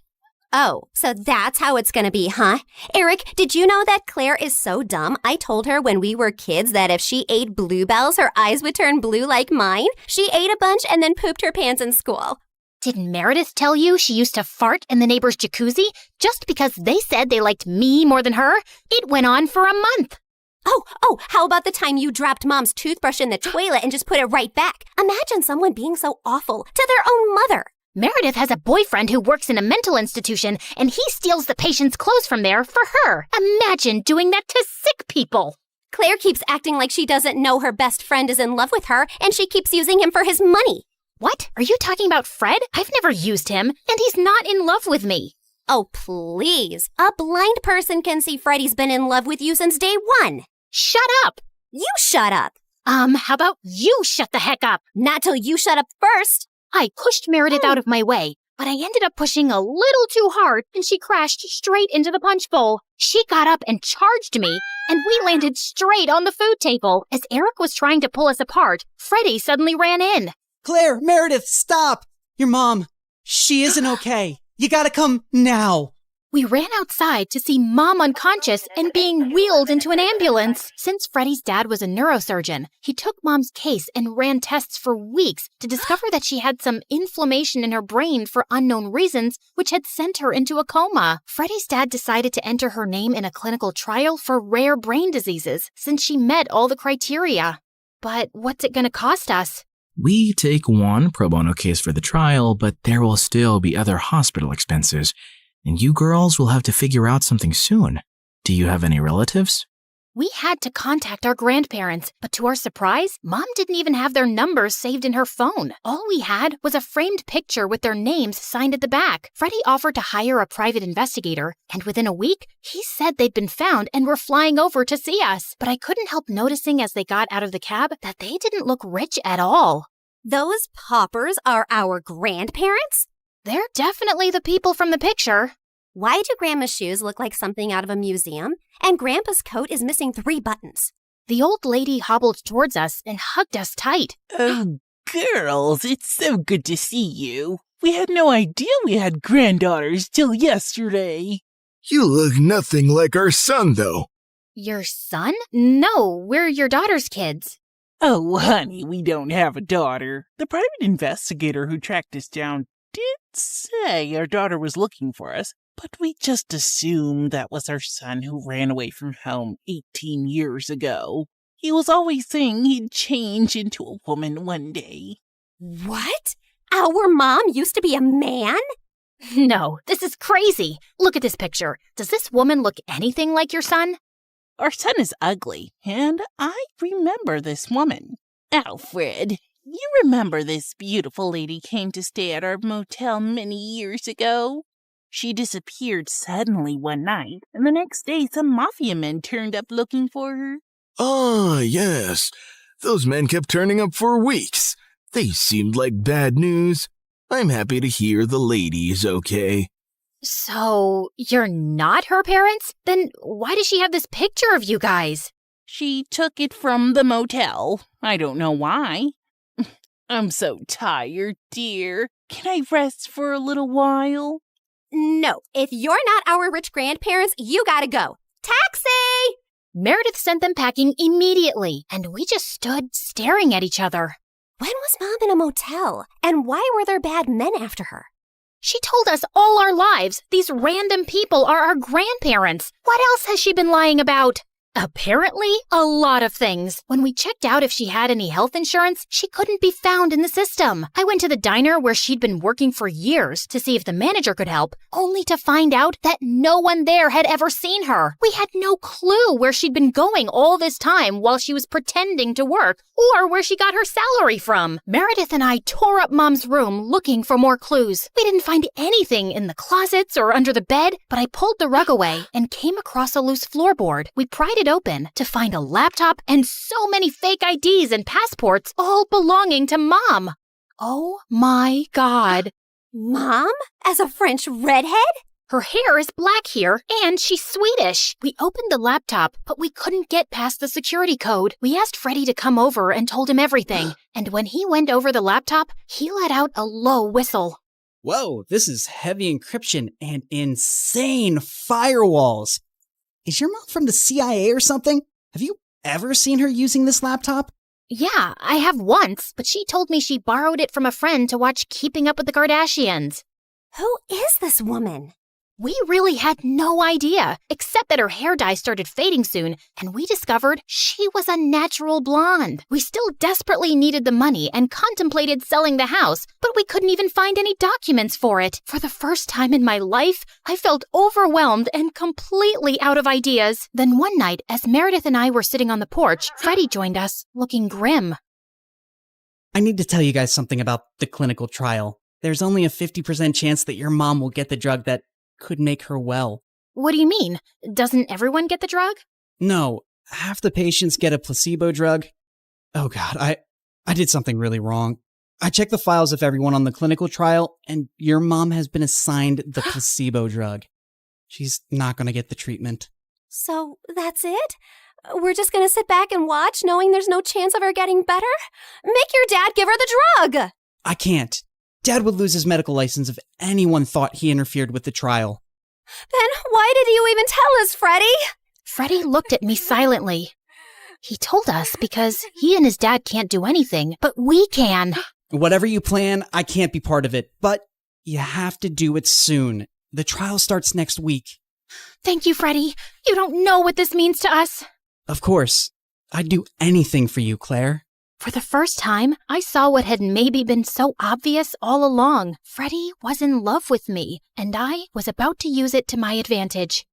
Oh, so that's how it's gonna be, huh? Eric, did you know that Claire is so dumb? I told her when we were kids that if she ate bluebells, her eyes would turn blue like mine. She ate a bunch and then pooped her pants in school. Didn't Meredith tell you she used to fart in the neighbor's jacuzzi just because they said they liked me more than her? It went on for a month. Oh, how about the time you dropped Mom's toothbrush in the toilet and just put it right back? Imagine someone being so awful to their own mother. Meredith has a boyfriend who works in a mental institution, and he steals the patient's clothes from there for her. Imagine doing that to sick people. Claire keeps acting like she doesn't know her best friend is in love with her, and she keeps using him for his money. What? Are you talking about Fred? I've never used him, and he's not in love with me. Oh, please. A blind person can see Freddie's been in love with you since day one. Shut up. You shut up. How about you shut the heck up? Not till you shut up first. I pushed Meredith out of my way, but I ended up pushing a little too hard, and she crashed straight into the punch bowl. She got up and charged me, and we landed straight on the food table. As Eric was trying to pull us apart, Freddie suddenly ran in. Claire, Meredith, stop! Your mom, she isn't okay. You gotta come now. We ran outside to see Mom unconscious and being wheeled into an ambulance. Since Freddie's dad was a neurosurgeon, he took Mom's case and ran tests for weeks to discover that she had some inflammation in her brain for unknown reasons, which had sent her into a coma. Freddie's dad decided to enter her name in a clinical trial for rare brain diseases since she met all the criteria. But what's it going to cost us? We take one pro bono case for the trial, but there will still be other hospital expenses. And you girls will have to figure out something soon. Do you have any relatives? We had to contact our grandparents, but to our surprise, Mom didn't even have their numbers saved in her phone. All we had was a framed picture with their names signed at the back. Freddie offered to hire a private investigator, and within a week, he said they'd been found and were flying over to see us. But I couldn't help noticing as they got out of the cab that they didn't look rich at all. Those paupers are our grandparents? They're definitely the people from the picture. Why do Grandma's shoes look like something out of a museum? And Grandpa's coat is missing 3 buttons. The old lady hobbled towards us and hugged us tight. Oh, girls, it's so good to see you. We had no idea we had granddaughters till yesterday. You look nothing like our son, though. Your son? No, we're your daughter's kids. Oh, honey, we don't have a daughter. The private investigator who tracked us down did say our daughter was looking for us, but we just assumed that was our son who ran away from home 18 years ago. He was always saying he'd change into a woman one day. What? Our mom used to be a man? No, this is crazy. Look at this picture. Does this woman look anything like your son? Our son is ugly, and I remember this woman. Alfred, you remember this beautiful lady came to stay at our motel many years ago? She disappeared suddenly one night, and the next day some mafia men turned up looking for her. Ah, yes. Those men kept turning up for weeks. They seemed like bad news. I'm happy to hear the lady is okay. So, you're not her parents? Then why does she have this picture of you guys? She took it from the motel. I don't know why. I'm so tired, dear. Can I rest for a little while? No, if you're not our rich grandparents, you gotta go. Taxi! Meredith sent them packing immediately, and we just stood staring at each other. When was Mom in a motel? And why were there bad men after her? She told us all our lives these random people are our grandparents. What else has she been lying about? Apparently, a lot of things. When we checked out if she had any health insurance, she couldn't be found in the system. I went to the diner where she'd been working for years to see if the manager could help, only to find out that no one there had ever seen her. We had no clue where she'd been going all this time while she was pretending to work, or where she got her salary from. Meredith and I tore up Mom's room looking for more clues. We didn't find anything in the closets or under the bed, but I pulled the rug away and came across a loose floorboard. We pried it open to find a laptop and so many fake IDs and passports, all belonging to Mom. Oh my God. Mom? As a French redhead? Her hair is black here, and she's Swedish. We opened the laptop, but we couldn't get past the security code. We asked Freddie to come over and told him everything. And when he went over the laptop, he let out a low whistle. Whoa, this is heavy encryption and insane firewalls. Is your mom from the CIA or something? Have you ever seen her using this laptop? Yeah, I have once, but she told me she borrowed it from a friend to watch Keeping Up with the Kardashians. Who is this woman? We really had no idea, except that her hair dye started fading soon, and we discovered she was a natural blonde. We still desperately needed the money and contemplated selling the house, but we couldn't even find any documents for it. For the first time in my life, I felt overwhelmed and completely out of ideas. Then one night, as Meredith and I were sitting on the porch, Freddie joined us, looking grim. I need to tell you guys something about the clinical trial. There's only a 50% chance that your mom will get the drug that could make her well. What do you mean? Doesn't everyone get the drug? No, half the patients get a placebo drug. Oh God, I did something really wrong. I checked the files of everyone on the clinical trial, and your mom has been assigned the placebo drug. She's not going to get the treatment. So that's it? We're just gonna sit back and watch, knowing there's no chance of her getting better? Make your dad give her the drug! I can't. Dad would lose his medical license if anyone thought he interfered with the trial. Then why did you even tell us, Freddie? Freddie looked at me silently. He told us because he and his dad can't do anything, but we can. Whatever you plan, I can't be part of it, but you have to do it soon. The trial starts next week. Thank you, Freddie. You don't know what this means to us. Of course. I'd do anything for you, Claire. For the first time, I saw what had maybe been so obvious all along. Freddie was in love with me, and I was about to use it to my advantage.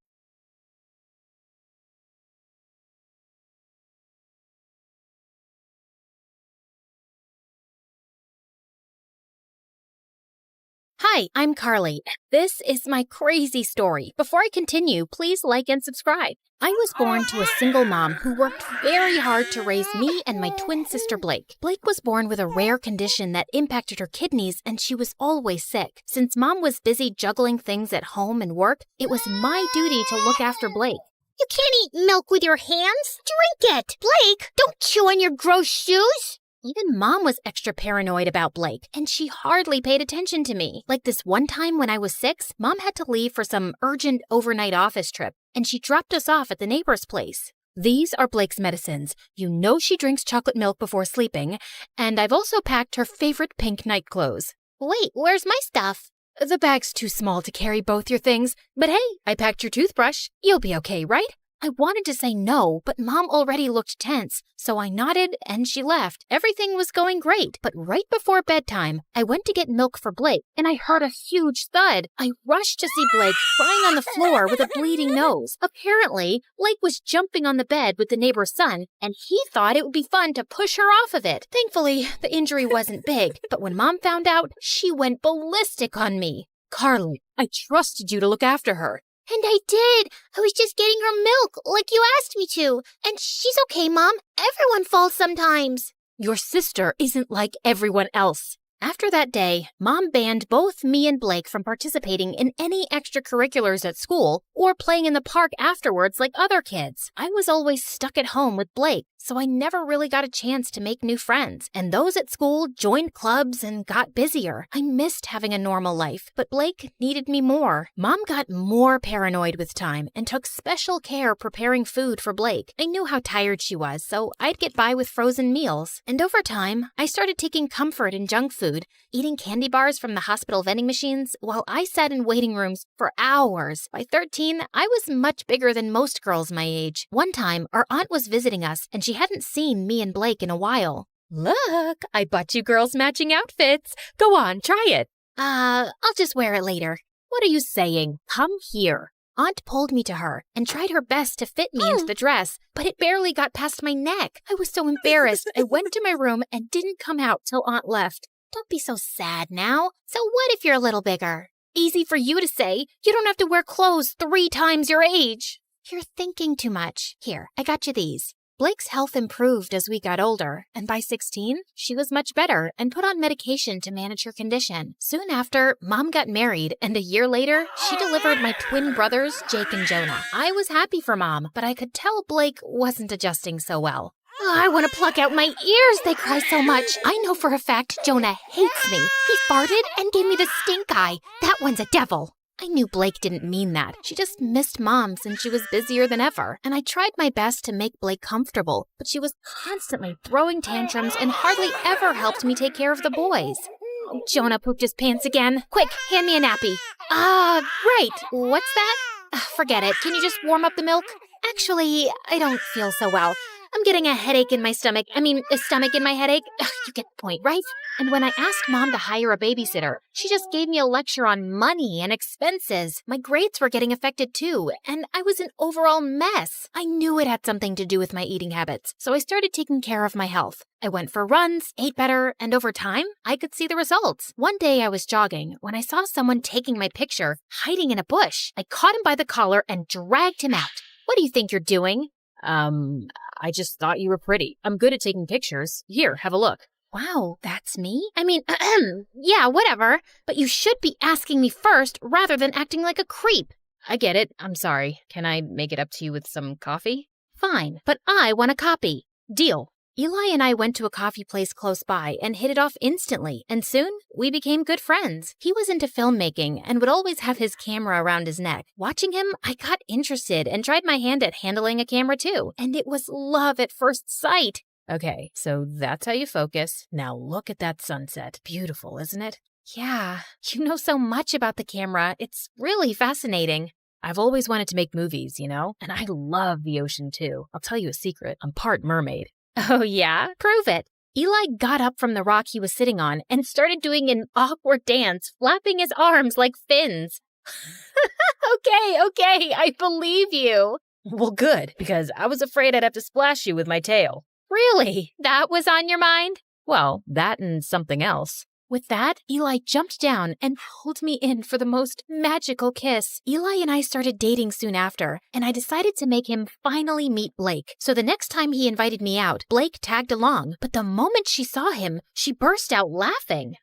Hi, I'm Carly. This is my crazy story. Before I continue, please like and subscribe. I was born to a single mom who worked very hard to raise me and my twin sister Blake. Blake was born with a rare condition that impacted her kidneys, and she was always sick. Since Mom was busy juggling things at home and work, it was my duty to look after Blake. You can't eat milk with your hands. Drink it. Blake, don't chew on your gross shoes. Even Mom was extra paranoid about Blake, and she hardly paid attention to me. Like this one time when I was 6, Mom had to leave for some urgent overnight office trip, and she dropped us off at the neighbor's place. These are Blake's medicines. You know she drinks chocolate milk before sleeping, and I've also packed her favorite pink night clothes. Wait, where's my stuff? The bag's too small to carry both your things, but hey, I packed your toothbrush. You'll be okay, right? I wanted to say no, but Mom already looked tense, so I nodded and she left. Everything was going great, but right before bedtime, I went to get milk for Blake, and I heard a huge thud. I rushed to see Blake crying on the floor with a bleeding nose. Apparently, Blake was jumping on the bed with the neighbor's son, and he thought it would be fun to push her off of it. Thankfully, the injury wasn't big, but when Mom found out, she went ballistic on me. Carly, I trusted you to look after her. And I did. I was just getting her milk, like you asked me to. And she's okay, Mom. Everyone falls sometimes. Your sister isn't like everyone else. After that day, Mom banned both me and Blake from participating in any extracurriculars at school or playing in the park afterwards like other kids. I was always stuck at home with Blake, so I never really got a chance to make new friends. And those at school joined clubs and got busier. I missed having a normal life, but Blake needed me more. Mom got more paranoid with time and took special care preparing food for Blake. I knew how tired she was, so I'd get by with frozen meals. And over time, I started taking comfort in junk food, eating candy bars from the hospital vending machines while I sat in waiting rooms for hours. By 13, I was much bigger than most girls my age. One time, our aunt was visiting us, and she hadn't seen me and Blake in a while. Look, I bought you girls matching outfits. Go on, try it. I'll just wear it later. What are you saying? Come here. Aunt pulled me to her and tried her best to fit me into the dress, but it barely got past my neck. I was so embarrassed, I went to my room and didn't come out till Aunt left. Don't be so sad now. So what if you're a little bigger? Easy for you to say. You don't have to wear clothes 3 times your age. You're thinking too much. Here, I got you these. Blake's health improved as we got older, and by 16, she was much better and put on medication to manage her condition. Soon after, Mom got married, and a year later, she delivered my twin brothers, Jake and Jonah. I was happy for Mom, but I could tell Blake wasn't adjusting so well. Oh, I want to pluck out my ears. They cry so much. I know for a fact Jonah hates me. He farted and gave me the stink eye. That one's a devil. I knew Blake didn't mean that. She just missed Mom since she was busier than ever. And I tried my best to make Blake comfortable, but she was constantly throwing tantrums and hardly ever helped me take care of the boys. Oh, Jonah pooped his pants again. Quick, hand me a nappy. Right. What's that? Forget it. Can you just warm up the milk? Actually, I don't feel so well. I'm getting a headache in my stomach. A stomach in my headache. You get the point, right? And when I asked Mom to hire a babysitter, she just gave me a lecture on money and expenses. My grades were getting affected too, and I was an overall mess. I knew it had something to do with my eating habits, so I started taking care of my health. I went for runs, ate better, and over time, I could see the results. One day I was jogging when I saw someone taking my picture, hiding in a bush. I caught him by the collar and dragged him out. What do you think you're doing? I just thought you were pretty. I'm good at taking pictures. Here, have a look. Wow, that's me? Yeah, whatever. But you should be asking me first rather than acting like a creep. I get it. I'm sorry. Can I make it up to you with some coffee? Fine, but I want a copy. Deal. Eli and I went to a coffee place close by and hit it off instantly, and soon we became good friends. He was into filmmaking and would always have his camera around his neck. Watching him, I got interested and tried my hand at handling a camera too, and it was love at first sight. Okay, so that's how you focus. Now look at that sunset. Beautiful, isn't it? Yeah, you know so much about the camera. It's really fascinating. I've always wanted to make movies, you know? And I love the ocean too. I'll tell you a secret. I'm part mermaid. Oh yeah? Prove it. Eli got up from the rock he was sitting on and started doing an awkward dance, flapping his arms like fins. Okay, I believe you. Well, good, because I was afraid I'd have to splash you with my tail. Really? That was on your mind? Well, that and something else. With that, Eli jumped down and pulled me in for the most magical kiss. Eli and I started dating soon after, and I decided to make him finally meet Blake. So the next time he invited me out, Blake tagged along, but the moment she saw him, she burst out laughing.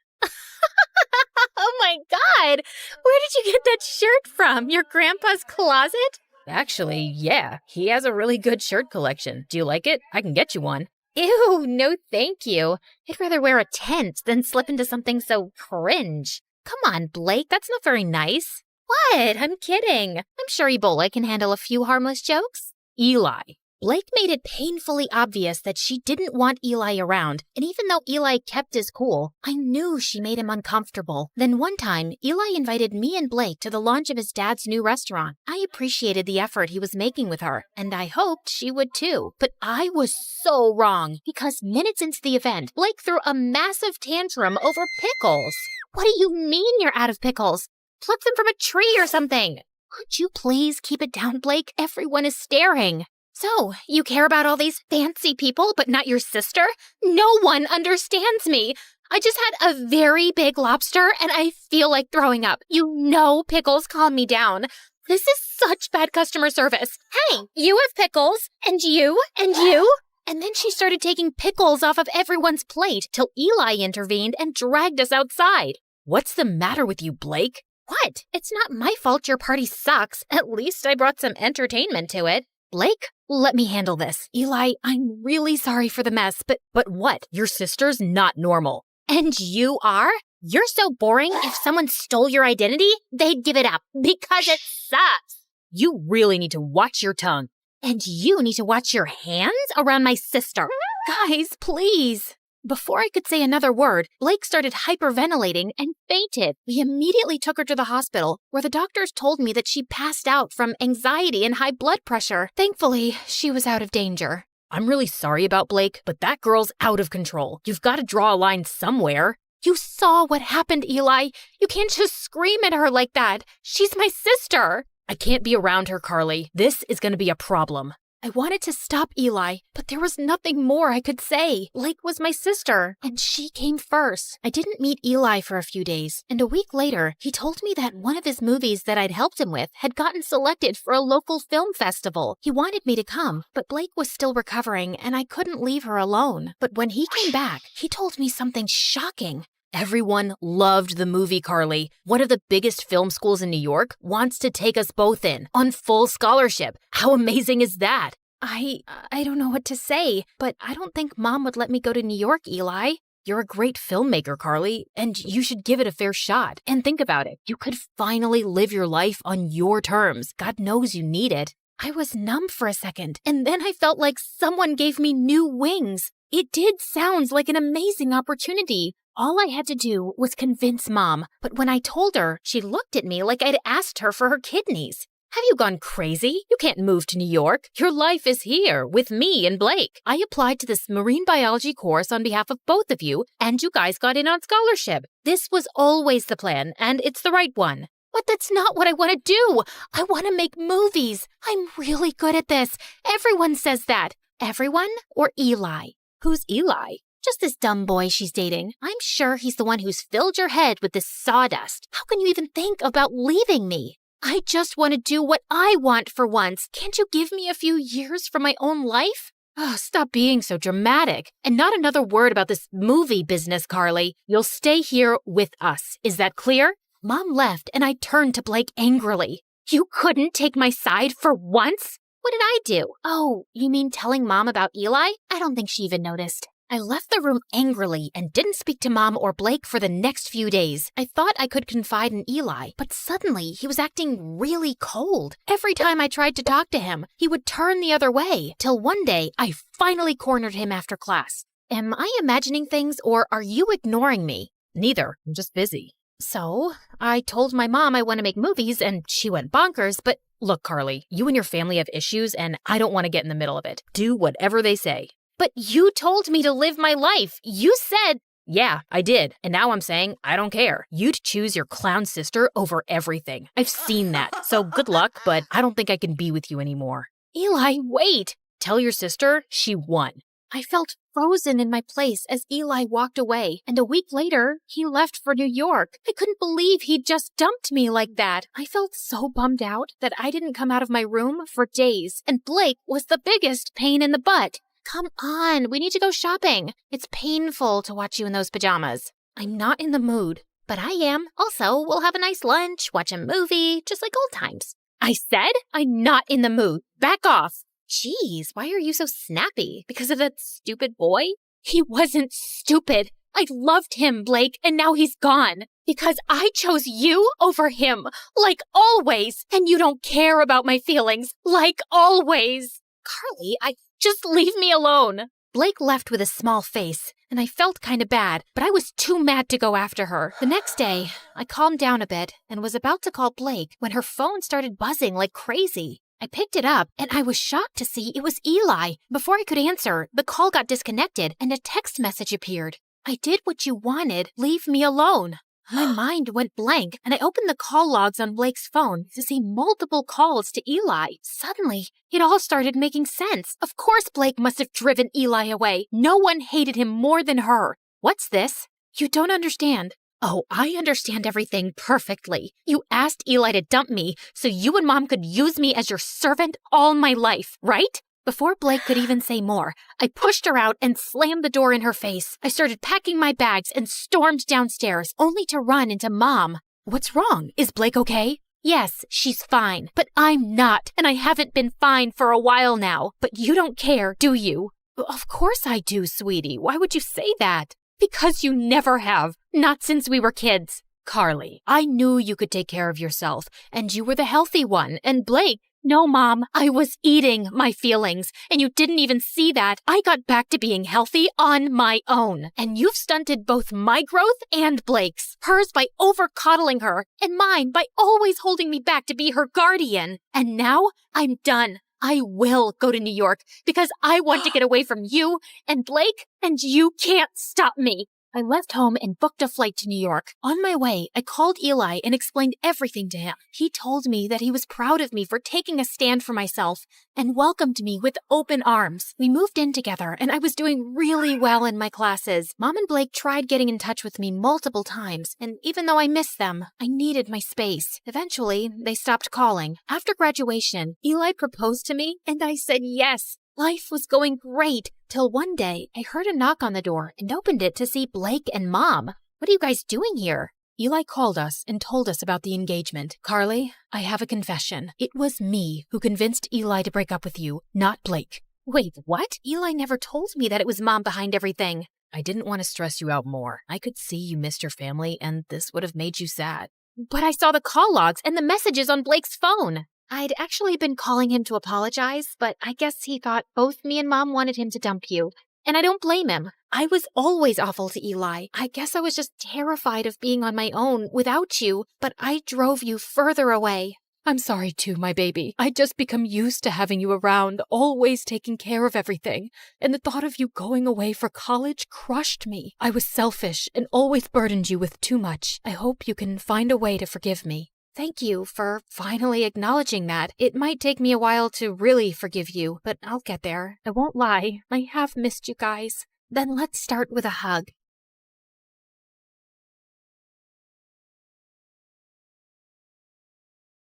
Oh my God! Where did you get that shirt from? Your grandpa's closet? Actually, yeah. He has a really good shirt collection. Do you like it? I can get you one. Ew, no thank you. I'd rather wear a tent than slip into something so cringe. Come on, Blake, that's not very nice. What? I'm kidding. I'm sure Ebola can handle a few harmless jokes. Eli. Blake made it painfully obvious that she didn't want Eli around, and even though Eli kept his cool, I knew she made him uncomfortable. Then one time, Eli invited me and Blake to the launch of his dad's new restaurant. I appreciated the effort he was making with her, and I hoped she would too. But I was so wrong, because minutes into the event, Blake threw a massive tantrum over pickles. What do you mean you're out of pickles? Pluck them from a tree or something. Could you please keep it down, Blake? Everyone is staring. So, you care about all these fancy people, but not your sister? No one understands me. I just had a very big lobster, and I feel like throwing up. You know pickles calm me down. This is such bad customer service. Hey, you have pickles, and you, and you. And then she started taking pickles off of everyone's plate till Eli intervened and dragged us outside. What's the matter with you, Blake? What? It's not my fault your party sucks. At least I brought some entertainment to it. Blake, let me handle this. Eli, I'm really sorry for the mess, but what? Your sister's not normal. And you are? You're so boring, if someone stole your identity, they'd give it up because it sucks. You really need to watch your tongue. And you need to watch your hands around my sister. Guys, please. Before I could say another word, Blake started hyperventilating and fainted. We immediately took her to the hospital, where the doctors told me that she passed out from anxiety and high blood pressure. Thankfully, she was out of danger. I'm really sorry about Blake, but that girl's out of control. You've got to draw a line somewhere. You saw what happened, Eli. You can't just scream at her like that. She's my sister. I can't be around her, Carly. This is going to be a problem. I wanted to stop Eli, but there was nothing more I could say. Blake was my sister, and she came first. I didn't meet Eli for a few days, and a week later, he told me that one of his movies that I'd helped him with had gotten selected for a local film festival. He wanted me to come, but Blake was still recovering, and I couldn't leave her alone. But when he came back, he told me something shocking. Everyone loved the movie, Carly. One of the biggest film schools in New York wants to take us both in on full scholarship. How amazing is that? I don't know what to say, but I don't think Mom would let me go to New York, Eli. You're a great filmmaker, Carly, and you should give it a fair shot. And think about it. You could finally live your life on your terms. God knows you need it. I was numb for a second, and then I felt like someone gave me new wings. It did sound like an amazing opportunity. All I had to do was convince Mom, but when I told her, she looked at me like I'd asked her for her kidneys. Have you gone crazy? You can't move to New York. Your life is here with me and Blake. I applied to this marine biology course on behalf of both of you, and you guys got in on scholarship. This was always the plan, and it's the right one. But that's not what I want to do. I want to make movies. I'm really good at this. Everyone says that. Everyone or Eli? Who's Eli? Just this dumb boy she's dating. I'm sure he's the one who's filled your head with this sawdust. How can you even think about leaving me? I just want to do what I want for once. Can't you give me a few years for my own life? Oh, stop being so dramatic. And not another word about this movie business, Carly. You'll stay here with us. Is that clear? Mom left, and I turned to Blake angrily. You couldn't take my side for once? What did I do? Oh, you mean telling Mom about Eli? I don't think she even noticed. I left the room angrily and didn't speak to Mom or Blake for the next few days. I thought I could confide in Eli, but suddenly he was acting really cold. Every time I tried to talk to him, he would turn the other way, till one day I finally cornered him after class. Am I imagining things, or are you ignoring me? Neither. I'm just busy. So, I told my mom I want to make movies, and she went bonkers, but look, Carly, you and your family have issues, and I don't want to get in the middle of it. Do whatever they say. But you told me to live my life. You said... Yeah, I did. And now I'm saying I don't care. You'd choose your clown sister over everything. I've seen that. So good luck, but I don't think I can be with you anymore. Eli, wait. Tell your sister she won. I felt frozen in my place as Eli walked away, and a week later, he left for New York. I couldn't believe he'd just dumped me like that. I felt so bummed out that I didn't come out of my room for days, and Blake was the biggest pain in the butt. Come on, we need to go shopping. It's painful to watch you in those pajamas. I'm not in the mood, but I am. Also, we'll have a nice lunch, watch a movie, just like old times. I said I'm not in the mood. Back off. Jeez, why are you so snappy? Because of that stupid boy? He wasn't stupid. I loved him, Blake, and now he's gone. Because I chose you over him, like always. And you don't care about my feelings, like always. Carly, just leave me alone. Blake left with a small face, and I felt kind of bad, but I was too mad to go after her. The next day, I calmed down a bit and was about to call Blake when her phone started buzzing like crazy. I picked it up, and I was shocked to see it was Eli. Before I could answer, the call got disconnected, and a text message appeared. I did what you wanted. Leave me alone. My mind went blank, and I opened the call logs on Blake's phone to see multiple calls to Eli. Suddenly, it all started making sense. Of course Blake must have driven Eli away. No one hated him more than her. What's this? You don't understand. Oh, I understand everything perfectly. You asked Eli to dump me so you and Mom could use me as your servant all my life, right? Before Blake could even say more, I pushed her out and slammed the door in her face. I started packing my bags and stormed downstairs, only to run into Mom. What's wrong? Is Blake okay? Yes, she's fine, but I'm not, and I haven't been fine for a while now. But you don't care, do you? Of course I do, sweetie. Why would you say that? Because you never have. Not since we were kids. Carly, I knew you could take care of yourself, and you were the healthy one, and Blake... No, Mom, I was eating my feelings, and you didn't even see that. I got back to being healthy on my own, and you've stunted both my growth and Blake's. Hers by over-coddling her, and mine by always holding me back to be her guardian. And now, I'm done. I will go to New York, because I want to get away from you and Blake, and you can't stop me. I left home and booked a flight to New York. On my way, I called Eli and explained everything to him. He told me that he was proud of me for taking a stand for myself and welcomed me with open arms. We moved in together, and I was doing really well in my classes. Mom and Blake tried getting in touch with me multiple times, and even though I missed them, I needed my space. Eventually, they stopped calling. After graduation, Eli proposed to me, and I said yes. Life was going great, till one day I heard a knock on the door and opened it to see Blake and Mom. What are you guys doing here? Eli called us and told us about the engagement. Carly, I have a confession. It was me who convinced Eli to break up with you, not Blake. Wait, what? Eli never told me that it was Mom behind everything. I didn't want to stress you out more. I could see you missed your family, and this would have made you sad. But I saw the call logs and the messages on Blake's phone. I'd actually been calling him to apologize, but I guess he thought both me and Mom wanted him to dump you. And I don't blame him. I was always awful to Eli. I guess I was just terrified of being on my own without you, but I drove you further away. I'm sorry too, my baby. I'd just become used to having you around, always taking care of everything. And the thought of you going away for college crushed me. I was selfish and always burdened you with too much. I hope you can find a way to forgive me. Thank you for finally acknowledging that. It might take me a while to really forgive you, but I'll get there. I won't lie. I have missed you guys. Then let's start with a hug.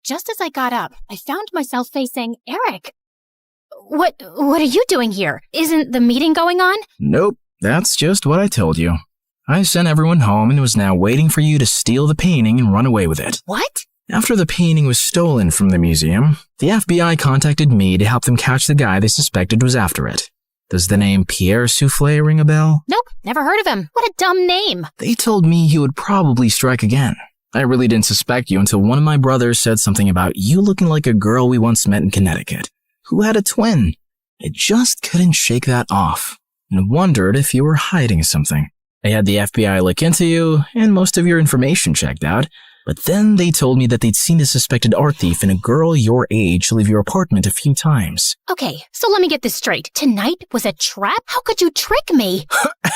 Just as I got up, I found myself facing Eric. What are you doing here? Isn't the meeting going on? Nope, that's just what I told you. I sent everyone home and was now waiting for you to steal the painting and run away with it. What? After the painting was stolen from the museum, the FBI contacted me to help them catch the guy they suspected was after it. Does the name Pierre Souffle ring a bell? Nope, never heard of him. What a dumb name. They told me he would probably strike again. I really didn't suspect you until one of my brothers said something about you looking like a girl we once met in Connecticut, who had a twin. I just couldn't shake that off, and wondered if you were hiding something. I had the FBI look into you, and most of your information checked out, but then they told me that they'd seen a suspected art thief and a girl your age leave your apartment a few times. Okay, so let me get this straight. Tonight was a trap? How could you trick me?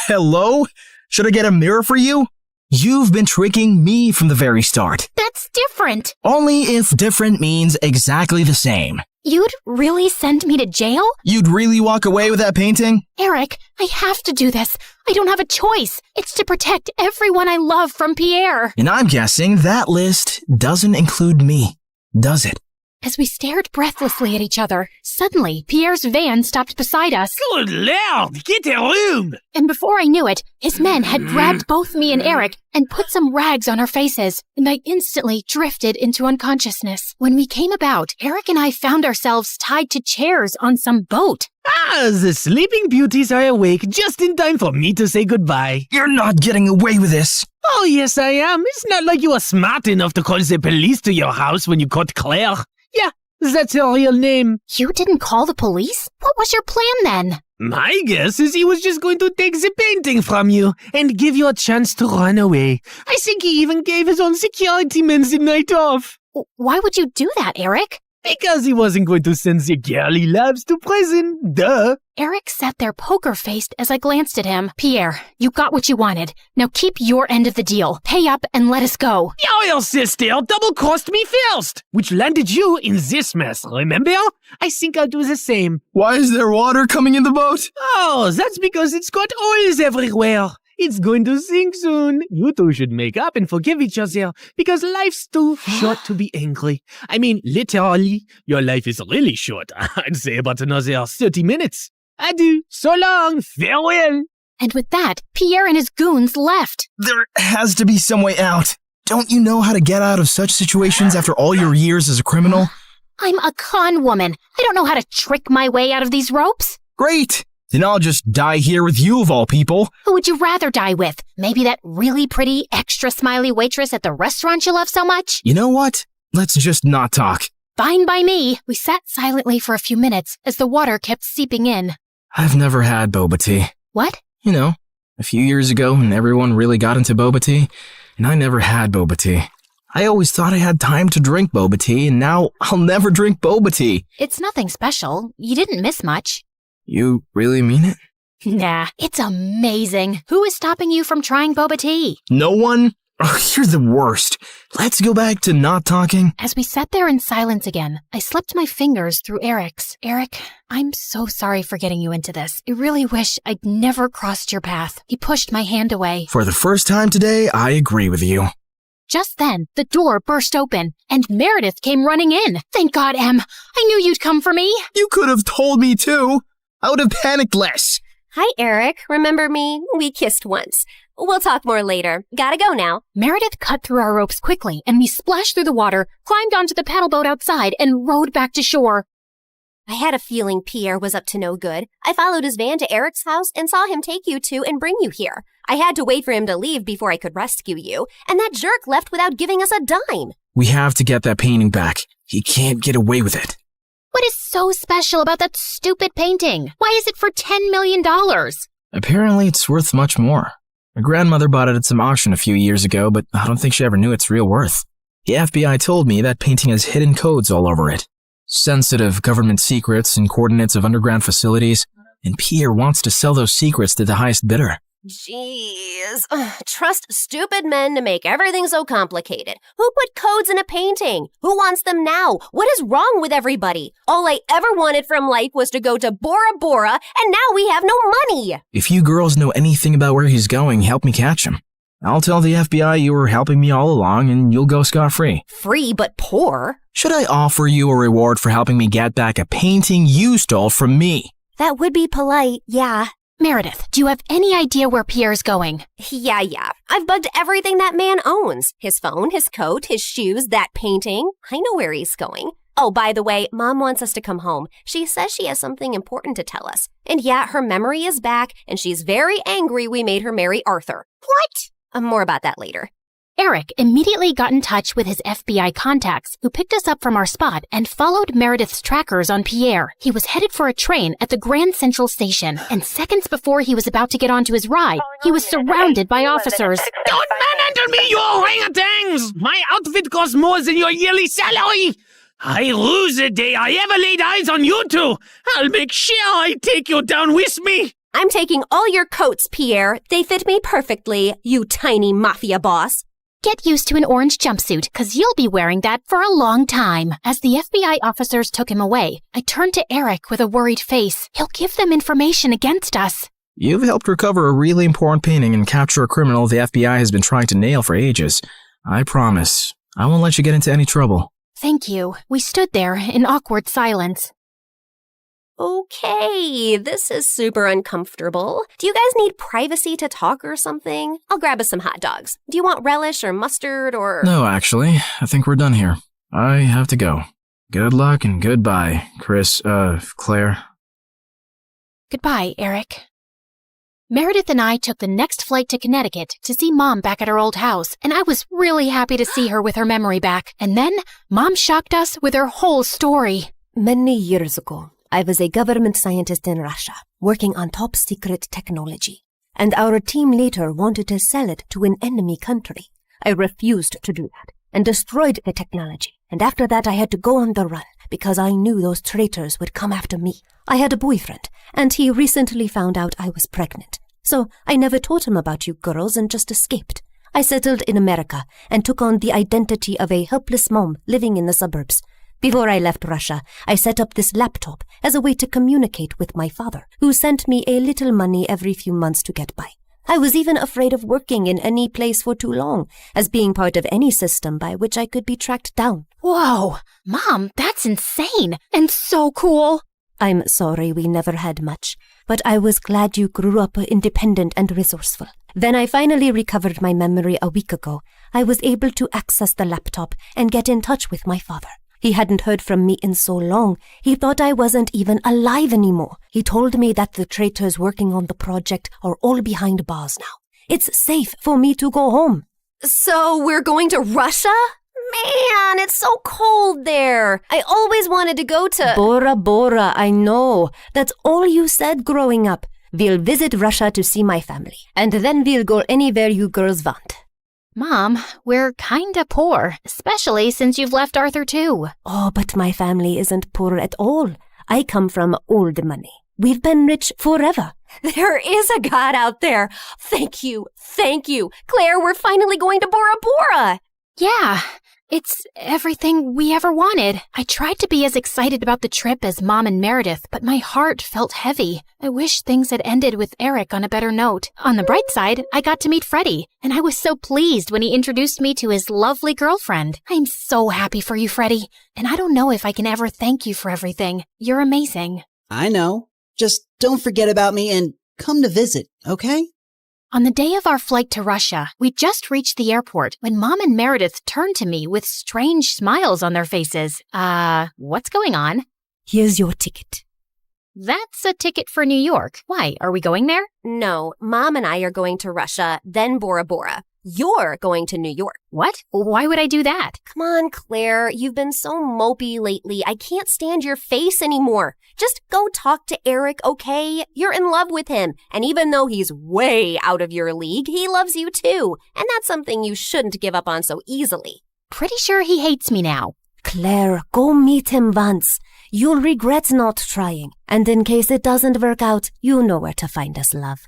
Hello? Should I get a mirror for you? You've been tricking me from the very start. That's different. Only if different means exactly the same. You'd really send me to jail? You'd really walk away with that painting? Eric, I have to do this. I don't have a choice. It's to protect everyone I love from Pierre. And I'm guessing that list doesn't include me, does it? As we stared breathlessly at each other, suddenly Pierre's van stopped beside us. Good Lord, get a room! And before I knew it, his men had grabbed both me and Eric and put some rags on our faces, and I instantly drifted into unconsciousness. When we came about, Eric and I found ourselves tied to chairs on some boat. The sleeping beauties are awake just in time for me to say goodbye. You're not getting away with this. Oh, yes, I am. It's not like you were smart enough to call the police to your house when you caught Claire. Yeah, that's her real name. You didn't call the police? What was your plan then? My guess is he was just going to take the painting from you and give you a chance to run away. I think he even gave his own security men the night off. Why would you do that, Eric? Because he wasn't going to send the girl he loves to prison. Duh. Eric sat there poker-faced as I glanced at him. Pierre, you got what you wanted. Now keep your end of the deal. Pay up and let us go. Your sister double-crossed me first, which landed you in this mess, remember? I think I'll do the same. Why is there water coming in the boat? Oh, that's because it's got oils everywhere. It's going to sink soon. You two should make up and forgive each other because life's too short to be angry. I mean, literally, your life is really short. I'd say about another 30 minutes. Adieu. So long. Farewell. And with that, Pierre and his goons left. There has to be some way out. Don't you know how to get out of such situations after all your years as a criminal? I'm a con woman. I don't know how to trick my way out of these ropes. Great. Then I'll just die here with you of all people. Who would you rather die with? Maybe that really pretty, extra smiley waitress at the restaurant you love so much? You know what? Let's just not talk. Fine by me. We sat silently for a few minutes as the water kept seeping in. I've never had boba tea. What? You know, a few years ago when everyone really got into boba tea, and I never had boba tea. I always thought I had time to drink boba tea, and now I'll never drink boba tea. It's nothing special. You didn't miss much. You really mean it? Nah, it's amazing. Who is stopping you from trying boba tea? No one? Oh, you're the worst. Let's go back to not talking. As we sat there in silence again, I slipped my fingers through Eric's. Eric, I'm so sorry for getting you into this. I really wish I'd never crossed your path. He pushed my hand away. For the first time today, I agree with you. Just then, the door burst open, and Meredith came running in. Thank God, Em. I knew you'd come for me. You could have told me too. I would have panicked less. Hi, Eric. Remember me? We kissed once. We'll talk more later. Gotta go now. Meredith cut through our ropes quickly, and we splashed through the water, climbed onto the paddle boat outside, and rowed back to shore. I had a feeling Pierre was up to no good. I followed his van to Eric's house and saw him take you two and bring you here. I had to wait for him to leave before I could rescue you, and that jerk left without giving us a dime. We have to get that painting back. He can't get away with it. What is so special about that stupid painting? Why is it for $10 million? Apparently, it's worth much more. My grandmother bought it at some auction a few years ago, but I don't think she ever knew its real worth. The FBI told me that painting has hidden codes all over it. Sensitive government secrets and coordinates of underground facilities, and Pierre wants to sell those secrets to the highest bidder. Jeez. Trust stupid men to make everything so complicated. Who put codes in a painting? Who wants them now? What is wrong with everybody? All I ever wanted from life was to go to Bora Bora, and now we have no money. If you girls know anything about where he's going, help me catch him. I'll tell the FBI you were helping me all along, and you'll go scot-free. Free but poor? Should I offer you a reward for helping me get back a painting you stole from me? That would be polite, yeah. Meredith, do you have any idea where Pierre's going? Yeah. I've bugged everything that man owns. His phone, his coat, his shoes, that painting. I know where he's going. Oh, by the way, Mom wants us to come home. She says she has something important to tell us. And yeah, her memory is back, and she's very angry we made her marry Arthur. What? More about that later. Eric immediately got in touch with his FBI contacts, who picked us up from our spot and followed Meredith's trackers on Pierre. He was headed for a train at the Grand Central Station, and seconds before he was about to get onto his ride, he was surrounded by officers. Don't manhandle me, you orangutans! My outfit costs more than your yearly salary! I lose the day I ever laid eyes on you two! I'll make sure I take you down with me! I'm taking all your coats, Pierre. They fit me perfectly, you tiny mafia boss. Get used to an orange jumpsuit, 'cause you'll be wearing that for a long time. As the FBI officers took him away, I turned to Eric with a worried face. He'll give them information against us. You've helped recover a really important painting and capture a criminal the FBI has been trying to nail for ages. I promise, I won't let you get into any trouble. Thank you. We stood there in awkward silence. Okay, this is super uncomfortable. Do you guys need privacy to talk or something? I'll grab us some hot dogs. Do you want relish or mustard or... No, actually, I think we're done here. I have to go. Good luck and goodbye, Claire. Goodbye, Eric. Meredith and I took the next flight to Connecticut to see Mom back at her old house, and I was really happy to see her with her memory back. And then, Mom shocked us with her whole story. Many years ago, I was a government scientist in Russia, working on top-secret technology, and our team later wanted to sell it to an enemy country. I refused to do that, and destroyed the technology, and after that I had to go on the run, because I knew those traitors would come after me. I had a boyfriend, and he recently found out I was pregnant, so I never told him about you girls and just escaped. I settled in America, and took on the identity of a helpless mom living in the suburbs. Before I left Russia, I set up this laptop as a way to communicate with my father, who sent me a little money every few months to get by. I was even afraid of working in any place for too long, as being part of any system by which I could be tracked down. Whoa! Mom, that's insane and so cool! I'm sorry we never had much, but I was glad you grew up independent and resourceful. Then I finally recovered my memory a week ago. I was able to access the laptop and get in touch with my father. He hadn't heard from me in so long, he thought I wasn't even alive anymore. He told me that the traitors working on the project are all behind bars now. It's safe for me to go home. So we're going to Russia? Man, it's so cold there. I always wanted to go to... Bora Bora, I know. That's all you said growing up. We'll visit Russia to see my family, and then we'll go anywhere you girls want. Mom, we're kinda poor, especially since you've left Arthur too. Oh, but my family isn't poor at all. I come from old money. We've been rich forever. There is a God out there. Thank you. Claire, we're finally going to Bora Bora. Yeah, it's everything we ever wanted. I tried to be as excited about the trip as Mom and Meredith, but my heart felt heavy. I wish things had ended with Eric on a better note. On the bright side, I got to meet Freddie, and I was so pleased when he introduced me to his lovely girlfriend. I'm so happy for you, Freddie, and I don't know if I can ever thank you for everything. You're amazing. I know. Just don't forget about me and come to visit, okay? On the day of our flight to Russia, we just reached the airport when Mom and Meredith turned to me with strange smiles on their faces. What's going on? Here's your ticket. That's a ticket for New York. Why, are we going there? No, Mom and I are going to Russia, then Bora Bora. You're going to New York. What? Why would I do that? Come on, Claire. You've been so mopey lately. I can't stand your face anymore. Just go talk to Eric, okay? You're in love with him. And even though he's way out of your league, he loves you too. And that's something you shouldn't give up on so easily. Pretty sure he hates me now. Claire, go meet him once. You'll regret not trying. And in case it doesn't work out, you know where to find us, love.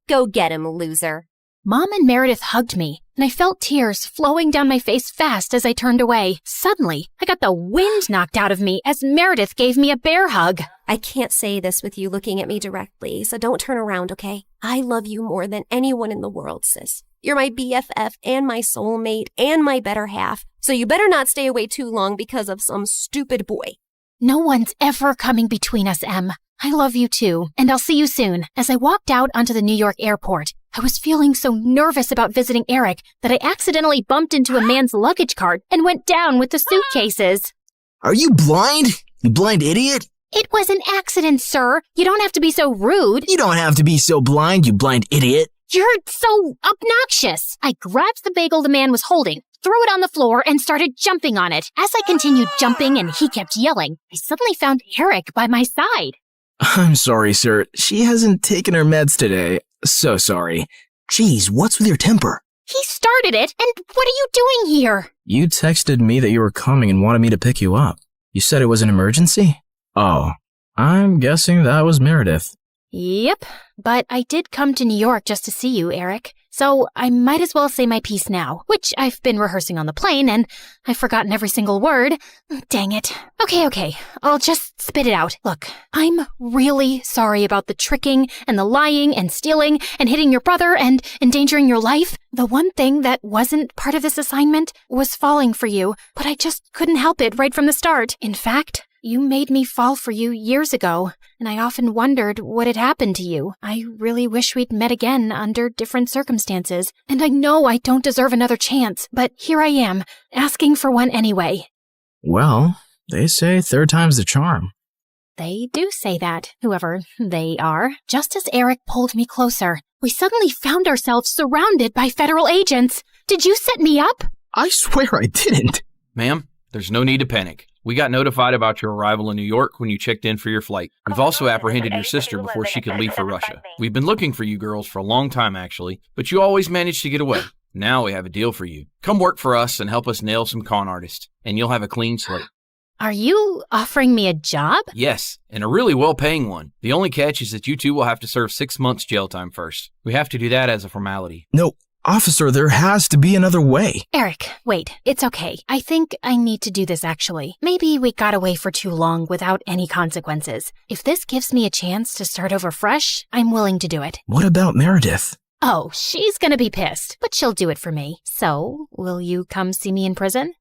Go get him, loser. Mom and Meredith hugged me, and I felt tears flowing down my face fast as I turned away. Suddenly, I got the wind knocked out of me as Meredith gave me a bear hug. I can't say this with you looking at me directly, so don't turn around, okay? I love you more than anyone in the world, sis. You're my BFF and my soulmate and my better half, so you better not stay away too long because of some stupid boy. No one's ever coming between us, Em. I love you too, and I'll see you soon. As I walked out onto the New York airport, I was feeling so nervous about visiting Eric that I accidentally bumped into a man's luggage cart and went down with the suitcases. Are you blind? You blind idiot? It was an accident, sir. You don't have to be so rude. You don't have to be so blind, you blind idiot. You're so obnoxious. I grabbed the bagel the man was holding, threw it on the floor, and started jumping on it. As I continued jumping and he kept yelling, I suddenly found Eric by my side. I'm sorry, sir. She hasn't taken her meds today. So sorry. Jeez, what's with your temper? He started it, and what are you doing here? You texted me that you were coming and wanted me to pick you up. You said it was an emergency? Oh, I'm guessing that was Meredith. Yep, but I did come to New York just to see you, Eric. So I might as well say my piece now, which I've been rehearsing on the plane and I've forgotten every single word. Dang it. Okay. I'll just spit it out. Look, I'm really sorry about the tricking and the lying and stealing and hitting your brother and endangering your life. The one thing that wasn't part of this assignment was falling for you, but I just couldn't help it right from the start. In fact, you made me fall for you years ago, and I often wondered what had happened to you. I really wish we'd met again under different circumstances, and I know I don't deserve another chance, but here I am, asking for one anyway. Well, they say third time's the charm. They do say that, whoever they are. Just as Eric pulled me closer, we suddenly found ourselves surrounded by federal agents. Did you set me up? I swear I didn't. Ma'am, there's no need to panic. We got notified about your arrival in New York when you checked in for your flight. We've also apprehended your sister before she could leave for Russia. We've been looking for you girls for a long time, actually, but you always managed to get away. Now we have a deal for you. Come work for us and help us nail some con artists, and you'll have a clean slate. Are you offering me a job? Yes, and a really well-paying one. The only catch is that you two will have to serve 6 months jail time first. We have to do that as a formality. No, officer, there has to be another way. Eric, wait, it's okay. I think I need to do this actually. Maybe we got away for too long without any consequences. If this gives me a chance to start over fresh, I'm willing to do it. What about Meredith? Oh, she's gonna be pissed, but she'll do it for me. So, will you come see me in prison?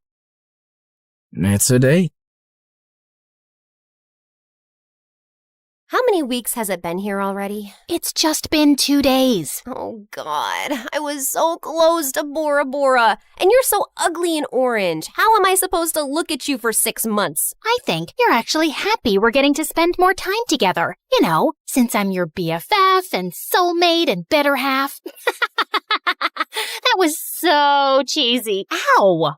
It's a date. How many weeks has it been here already? It's just been 2 days. Oh, God. I was so close to Bora Bora. And you're so ugly and orange. How am I supposed to look at you for 6 months? I think you're actually happy we're getting to spend more time together. You know, since I'm your BFF and soulmate and better half. That was so cheesy. Ow!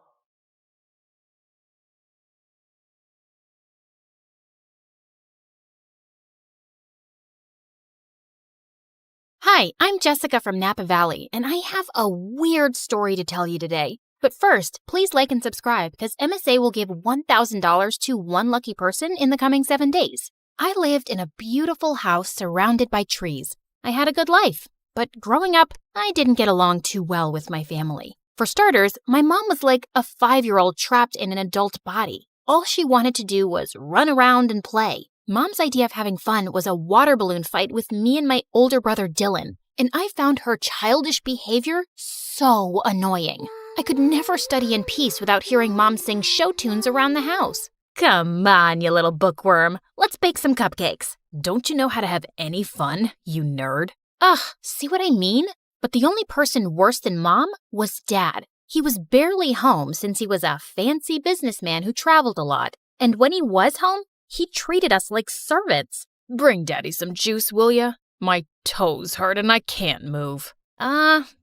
Hi, I'm Jessica from Napa Valley, and I have a weird story to tell you today. But first, please like and subscribe, because MSA will give $1,000 to one lucky person in the coming 7 days. I lived in a beautiful house surrounded by trees. I had a good life, but growing up, I didn't get along too well with my family. For starters, my mom was like a 5-year-old trapped in an adult body. All she wanted to do was run around and play. Mom's idea of having fun was a water balloon fight with me and my older brother Dylan, and I found her childish behavior so annoying. I could never study in peace without hearing Mom sing show tunes around the house. Come on, you little bookworm. Let's bake some cupcakes. Don't you know how to have any fun, you nerd? Ugh, see what I mean? But the only person worse than Mom was Dad. He was barely home since he was a fancy businessman who traveled a lot. And when he was home, he treated us like servants. Bring Daddy some juice, will ya? My toes hurt and I can't move.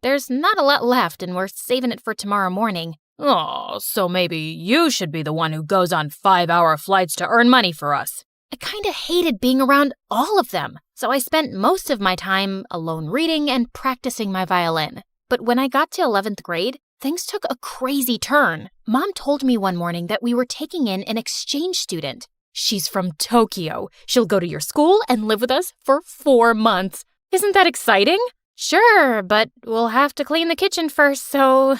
There's not a lot left and we're saving it for tomorrow morning. Oh, so maybe you should be the one who goes on 5-hour flights to earn money for us. I kinda hated being around all of them, so I spent most of my time alone reading and practicing my violin. But when I got to 11th grade, things took a crazy turn. Mom told me one morning that we were taking in an exchange student. She's from Tokyo. She'll go to your school and live with us for 4 months. Isn't that exciting? Sure, but we'll have to clean the kitchen first so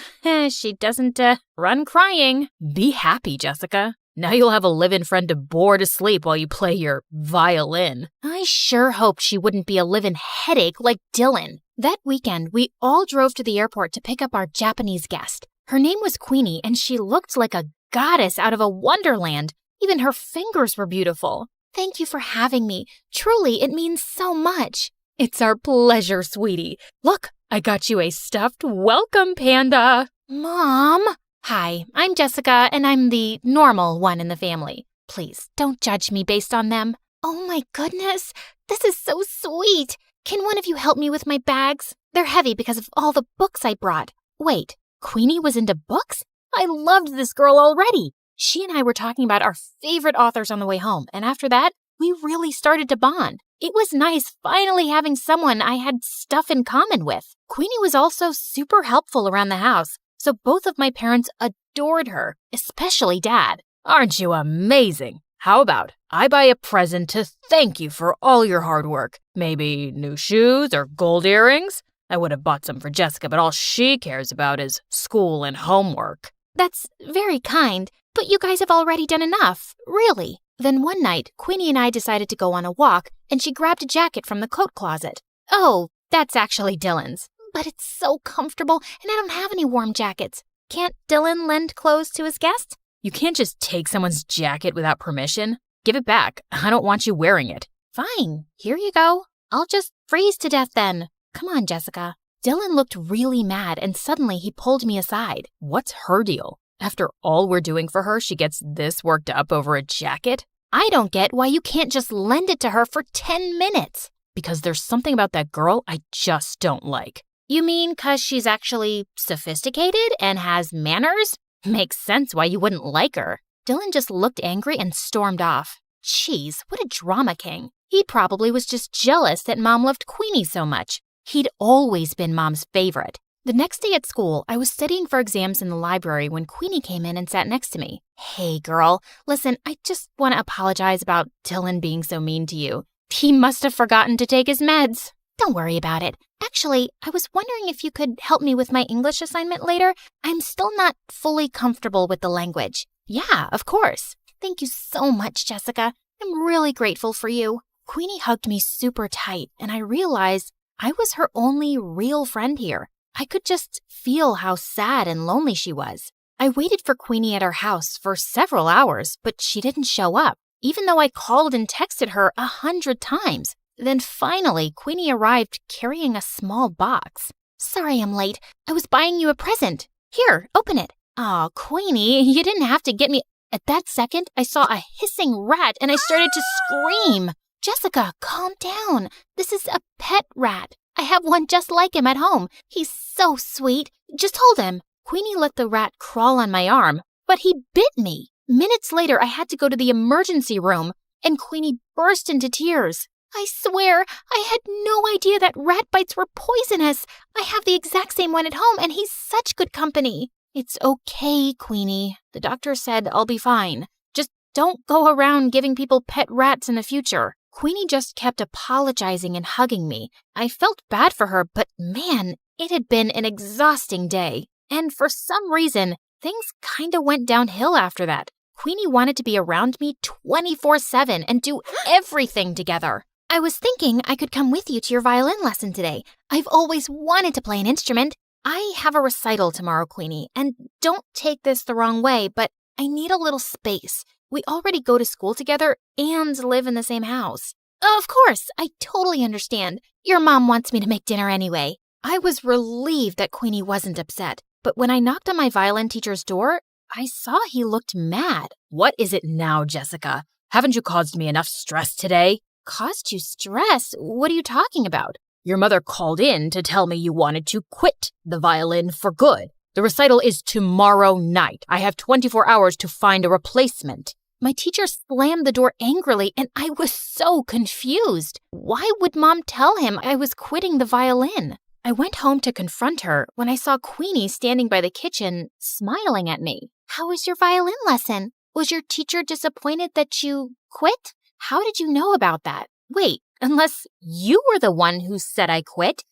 she doesn't run crying. Be happy, Jessica. Now you'll have a live-in friend to bore to sleep while you play your violin. I sure hoped she wouldn't be a live-in headache like Dylan. That weekend, we all drove to the airport to pick up our Japanese guest. Her name was Queenie, and she looked like a goddess out of a wonderland. Even her fingers were beautiful. Thank you for having me. Truly, it means so much. It's our pleasure, sweetie. Look, I got you a stuffed welcome panda. Mom? Hi, I'm Jessica, and I'm the normal one in the family. Please, don't judge me based on them. Oh my goodness, this is so sweet. Can one of you help me with my bags? They're heavy because of all the books I brought. Wait, Queenie was into books? I loved this girl already. She and I were talking about our favorite authors on the way home, and after that, we really started to bond. It was nice finally having someone I had stuff in common with. Queenie was also super helpful around the house, so both of my parents adored her, especially Dad. Aren't you amazing? How about I buy a present to thank you for all your hard work? Maybe new shoes or gold earrings? I would have bought some for Jessica, but all she cares about is school and homework. That's very kind, but you guys have already done enough, really. Then one night, Queenie and I decided to go on a walk, and she grabbed a jacket from the coat closet. Oh, that's actually Dylan's. But it's so comfortable, and I don't have any warm jackets. Can't Dylan lend clothes to his guests? You can't just take someone's jacket without permission. Give it back. I don't want you wearing it. Fine, here you go. I'll just freeze to death then. Come on, Jessica. Dylan looked really mad, and suddenly he pulled me aside. What's her deal? After all we're doing for her, she gets this worked up over a jacket? I don't get why you can't just lend it to her for 10 minutes. Because there's something about that girl I just don't like. You mean 'cause she's actually sophisticated and has manners? Makes sense why you wouldn't like her. Dylan just looked angry and stormed off. Jeez, what a drama king. He probably was just jealous that Mom loved Queenie so much. He'd always been Mom's favorite. The next day at school, I was studying for exams in the library when Queenie came in and sat next to me. Hey, girl, listen, I just want to apologize about Dylan being so mean to you. He must have forgotten to take his meds. Don't worry about it. Actually, I was wondering if you could help me with my English assignment later. I'm still not fully comfortable with the language. Yeah, of course. Thank you so much, Jessica. I'm really grateful for you. Queenie hugged me super tight, and I realized I was her only real friend here. I could just feel how sad and lonely she was. I waited for Queenie at her house for several hours, but she didn't show up, even though I called and texted her 100 times. Then finally, Queenie arrived carrying a small box. Sorry I'm late. I was buying you a present. Here, open it. Aw, Queenie, you didn't have to get me. At that second, I saw a hissing rat and I started to scream. Jessica, calm down. This is a pet rat. I have one just like him at home. He's so sweet. Just hold him. Queenie let the rat crawl on my arm, but he bit me. Minutes later, I had to go to the emergency room, and Queenie burst into tears. I swear, I had no idea that rat bites were poisonous. I have the exact same one at home, and he's such good company. It's okay, Queenie. The doctor said I'll be fine. Just don't go around giving people pet rats in the future. Queenie just kept apologizing and hugging me. I felt bad for her, but man, it had been an exhausting day. And for some reason, things kinda went downhill after that. Queenie wanted to be around me 24/7 and do everything together. I was thinking I could come with you to your violin lesson today. I've always wanted to play an instrument. I have a recital tomorrow, Queenie, and don't take this the wrong way, but I need a little space. We already go to school together and live in the same house. Of course, I totally understand. Your mom wants me to make dinner anyway. I was relieved that Queenie wasn't upset, but when I knocked on my violin teacher's door, I saw he looked mad. What is it now, Jessica? Haven't you caused me enough stress today? Caused you stress? What are you talking about? Your mother called in to tell me you wanted to quit the violin for good. The recital is tomorrow night. I have 24 hours to find a replacement. My teacher slammed the door angrily, and I was so confused. Why would Mom tell him I was quitting the violin? I went home to confront her when I saw Queenie standing by the kitchen, smiling at me. How was your violin lesson? Was your teacher disappointed that you quit? How did you know about that? Wait, unless you were the one who said I quit?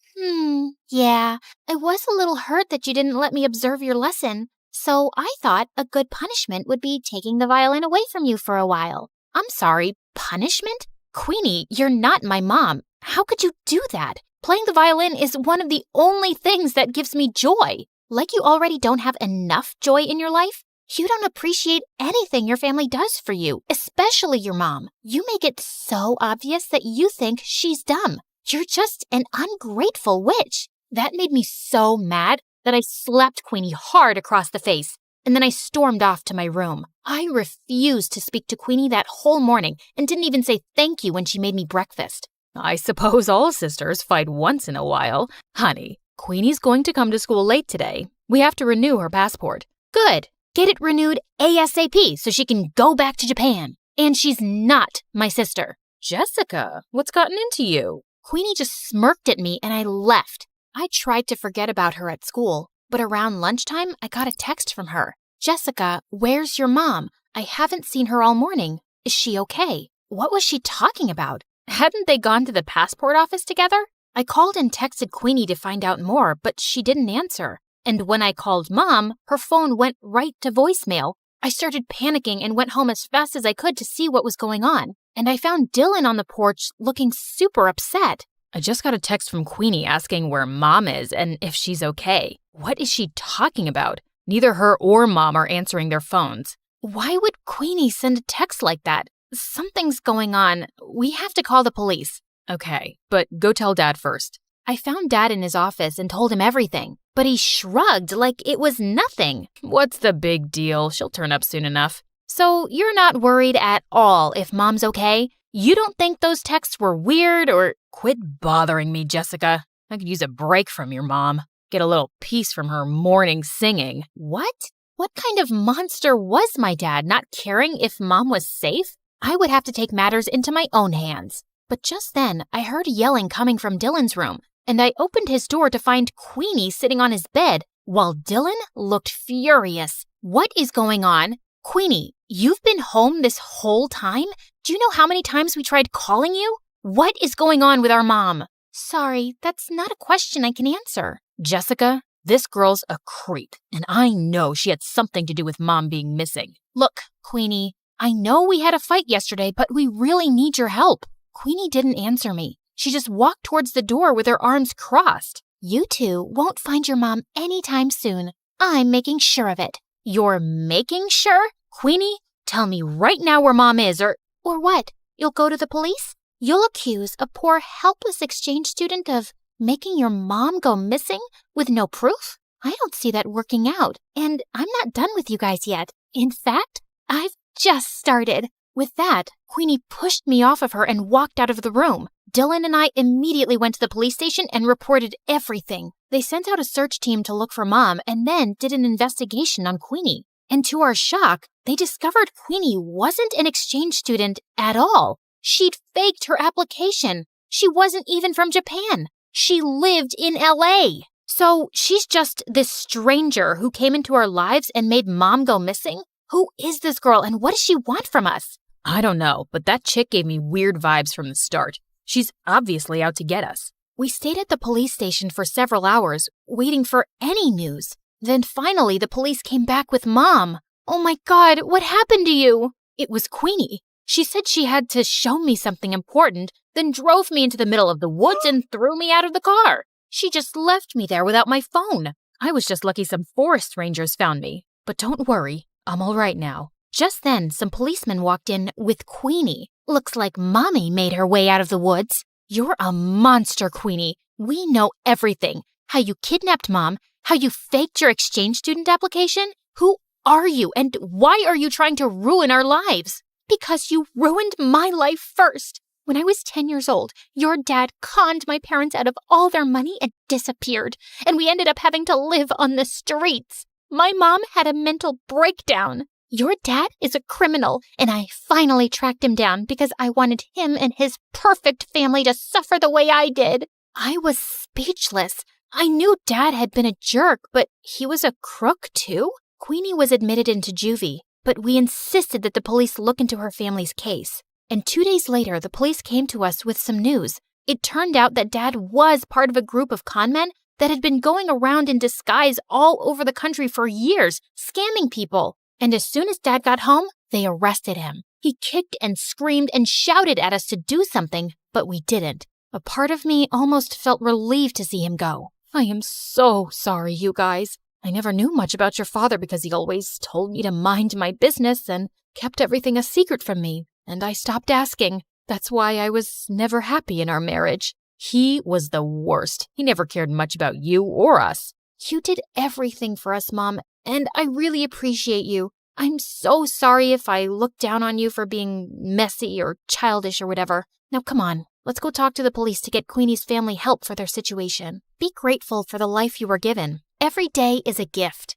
Yeah, I was a little hurt that you didn't let me observe your lesson. So I thought a good punishment would be taking the violin away from you for a while. I'm sorry, punishment? Queenie, you're not my mom. How could you do that? Playing the violin is one of the only things that gives me joy. Like you already don't have enough joy in your life? You don't appreciate anything your family does for you, especially your mom. You make it so obvious that you think she's dumb. You're just an ungrateful witch. That made me so mad that I slapped Queenie hard across the face, and then I stormed off to my room. I refused to speak to Queenie that whole morning and didn't even say thank you when she made me breakfast. I suppose all sisters fight once in a while. Honey, Queenie's going to come to school late today. We have to renew her passport. Good. Get it renewed ASAP so she can go back to Japan. And she's not my sister. Jessica, what's gotten into you? Queenie just smirked at me and I left. I tried to forget about her at school, but around lunchtime, I got a text from her. Jessica, where's your mom? I haven't seen her all morning. Is she okay? What was she talking about? Hadn't they gone to the passport office together? I called and texted Queenie to find out more, but she didn't answer. And when I called Mom, her phone went right to voicemail. I started panicking and went home as fast as I could to see what was going on. And I found Dylan on the porch looking super upset. I just got a text from Queenie asking where Mom is and if she's okay. What is she talking about? Neither her or Mom are answering their phones. Why would Queenie send a text like that? Something's going on. We have to call the police. Okay, but go tell Dad first. I found Dad in his office and told him everything, but he shrugged like it was nothing. What's the big deal? She'll turn up soon enough. So you're not worried at all if Mom's okay? You don't think those texts were weird or... Quit bothering me, Jessica. I could use a break from your mom. Get a little peace from her morning singing. What? What kind of monster was my dad, not caring if Mom was safe? I would have to take matters into my own hands. But just then, I heard yelling coming from Dylan's room, and I opened his door to find Queenie sitting on his bed, while Dylan looked furious. What is going on? Queenie, you've been home this whole time? Do you know how many times we tried calling you? What is going on with our mom? Sorry, that's not a question I can answer. Jessica, this girl's a creep, and I know she had something to do with Mom being missing. Look, Queenie, I know we had a fight yesterday, but we really need your help. Queenie didn't answer me. She just walked towards the door with her arms crossed. You two won't find your mom anytime soon. I'm making sure of it. You're making sure? Queenie, tell me right now where Mom is, or what? You'll go to the police? You'll accuse a poor, helpless exchange student of making your mom go missing with no proof? I don't see that working out, and I'm not done with you guys yet. In fact, I've just started. With that, Queenie pushed me off of her and walked out of the room. Dylan and I immediately went to the police station and reported everything. They sent out a search team to look for Mom and then did an investigation on Queenie. And to our shock, they discovered Queenie wasn't an exchange student at all. She'd faked her application. She wasn't even from Japan. She lived in LA. So she's just this stranger who came into our lives and made Mom go missing? Who is this girl and what does she want from us? I don't know, but that chick gave me weird vibes from the start. She's obviously out to get us. We stayed at the police station for several hours, waiting for any news. Then finally the police came back with Mom. Oh my God, what happened to you? It was Queenie. She said she had to show me something important, then drove me into the middle of the woods and threw me out of the car. She just left me there without my phone. I was just lucky some forest rangers found me. But don't worry, I'm all right now. Just then, some policemen walked in with Queenie. Looks like Mommy made her way out of the woods. You're a monster, Queenie. We know everything. How you kidnapped Mom, how you faked your exchange student application. Who are you and why are you trying to ruin our lives? Because you ruined my life first. When I was 10 years old, your dad conned my parents out of all their money and disappeared, and we ended up having to live on the streets. My mom had a mental breakdown. Your dad is a criminal, and I finally tracked him down because I wanted him and his perfect family to suffer the way I did. I was speechless. I knew Dad had been a jerk, but he was a crook too? Queenie was admitted into juvie, but we insisted that the police look into her family's case. And 2 days later, the police came to us with some news. It turned out that Dad was part of a group of conmen that had been going around in disguise all over the country for years, scamming people. And as soon as Dad got home, they arrested him. He kicked and screamed and shouted at us to do something, but we didn't. A part of me almost felt relieved to see him go. I am so sorry, you guys. I never knew much about your father because he always told me to mind my business and kept everything a secret from me, and I stopped asking. That's why I was never happy in our marriage. He was the worst. He never cared much about you or us. You did everything for us, Mom, and I really appreciate you. I'm so sorry if I looked down on you for being messy or childish or whatever. Now come on, let's go talk to the police to get Queenie's family help for their situation. Be grateful for the life you were given. Every day is a gift.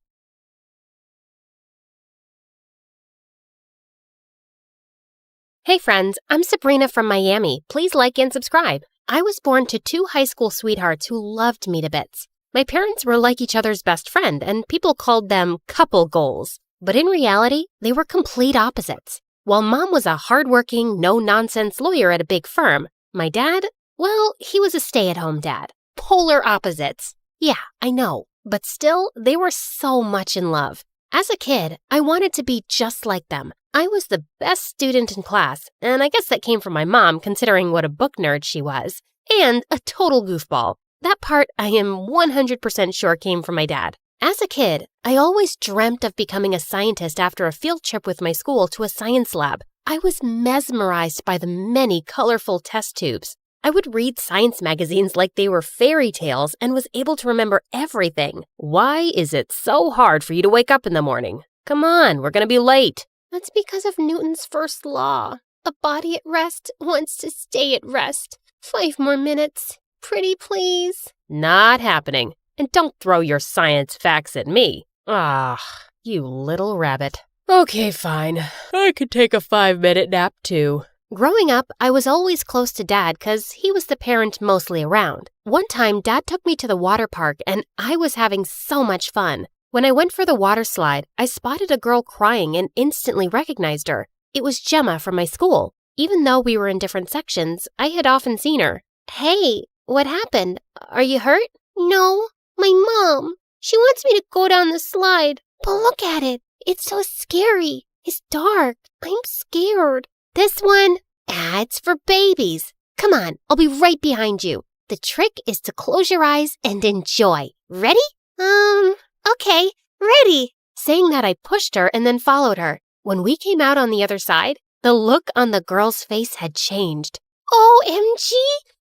Hey friends, I'm Sabrina from Miami. Please like and subscribe. I was born to 2 high school sweethearts who loved me to bits. My parents were like each other's best friend, and people called them couple goals. But in reality, they were complete opposites. While Mom was a hardworking, no-nonsense lawyer at a big firm, my dad, Well, he was a stay-at-home dad. Polar opposites. Yeah, I know. But still, they were so much in love. As a kid, I wanted to be just like them. I was the best student in class, and I guess that came from my mom, considering what a book nerd she was, and a total goofball. That part I am 100% sure came from my dad. As a kid, I always dreamt of becoming a scientist after a field trip with my school to a science lab. I was mesmerized by the many colorful test tubes. I would read science magazines like they were fairy tales and was able to remember everything. Why is it so hard for you to wake up in the morning? Come on, we're going to be late. That's because of Newton's first law. A body at rest wants to stay at rest. 5 more minutes. Pretty please. Not happening. And don't throw your science facts at me. Ah, you little rabbit. Okay, fine. I could take a 5-minute nap too. Growing up, I was always close to Dad because he was the parent mostly around. One time, Dad took me to the water park and I was having so much fun. When I went for the water slide, I spotted a girl crying and instantly recognized her. It was Gemma from my school. Even though we were in different sections, I had often seen her. Hey, what happened? Are you hurt? No, my mom. She wants me to go down the slide. But look at it. It's so scary. It's dark. I'm scared. This one? It's for babies. Come on, I'll be right behind you. The trick is to close your eyes and enjoy. Ready? Okay, ready. Saying that, I pushed her and then followed her. When we came out on the other side, the look on the girl's face had changed. OMG!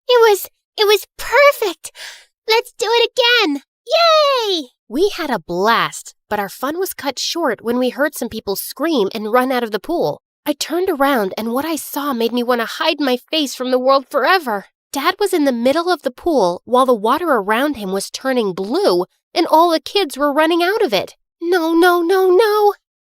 It was perfect. Let's do it again. Yay! We had a blast, but our fun was cut short when we heard some people scream and run out of the pool. I turned around and what I saw made me want to hide my face from the world forever. Dad was in the middle of the pool while the water around him was turning blue and all the kids were running out of it. No.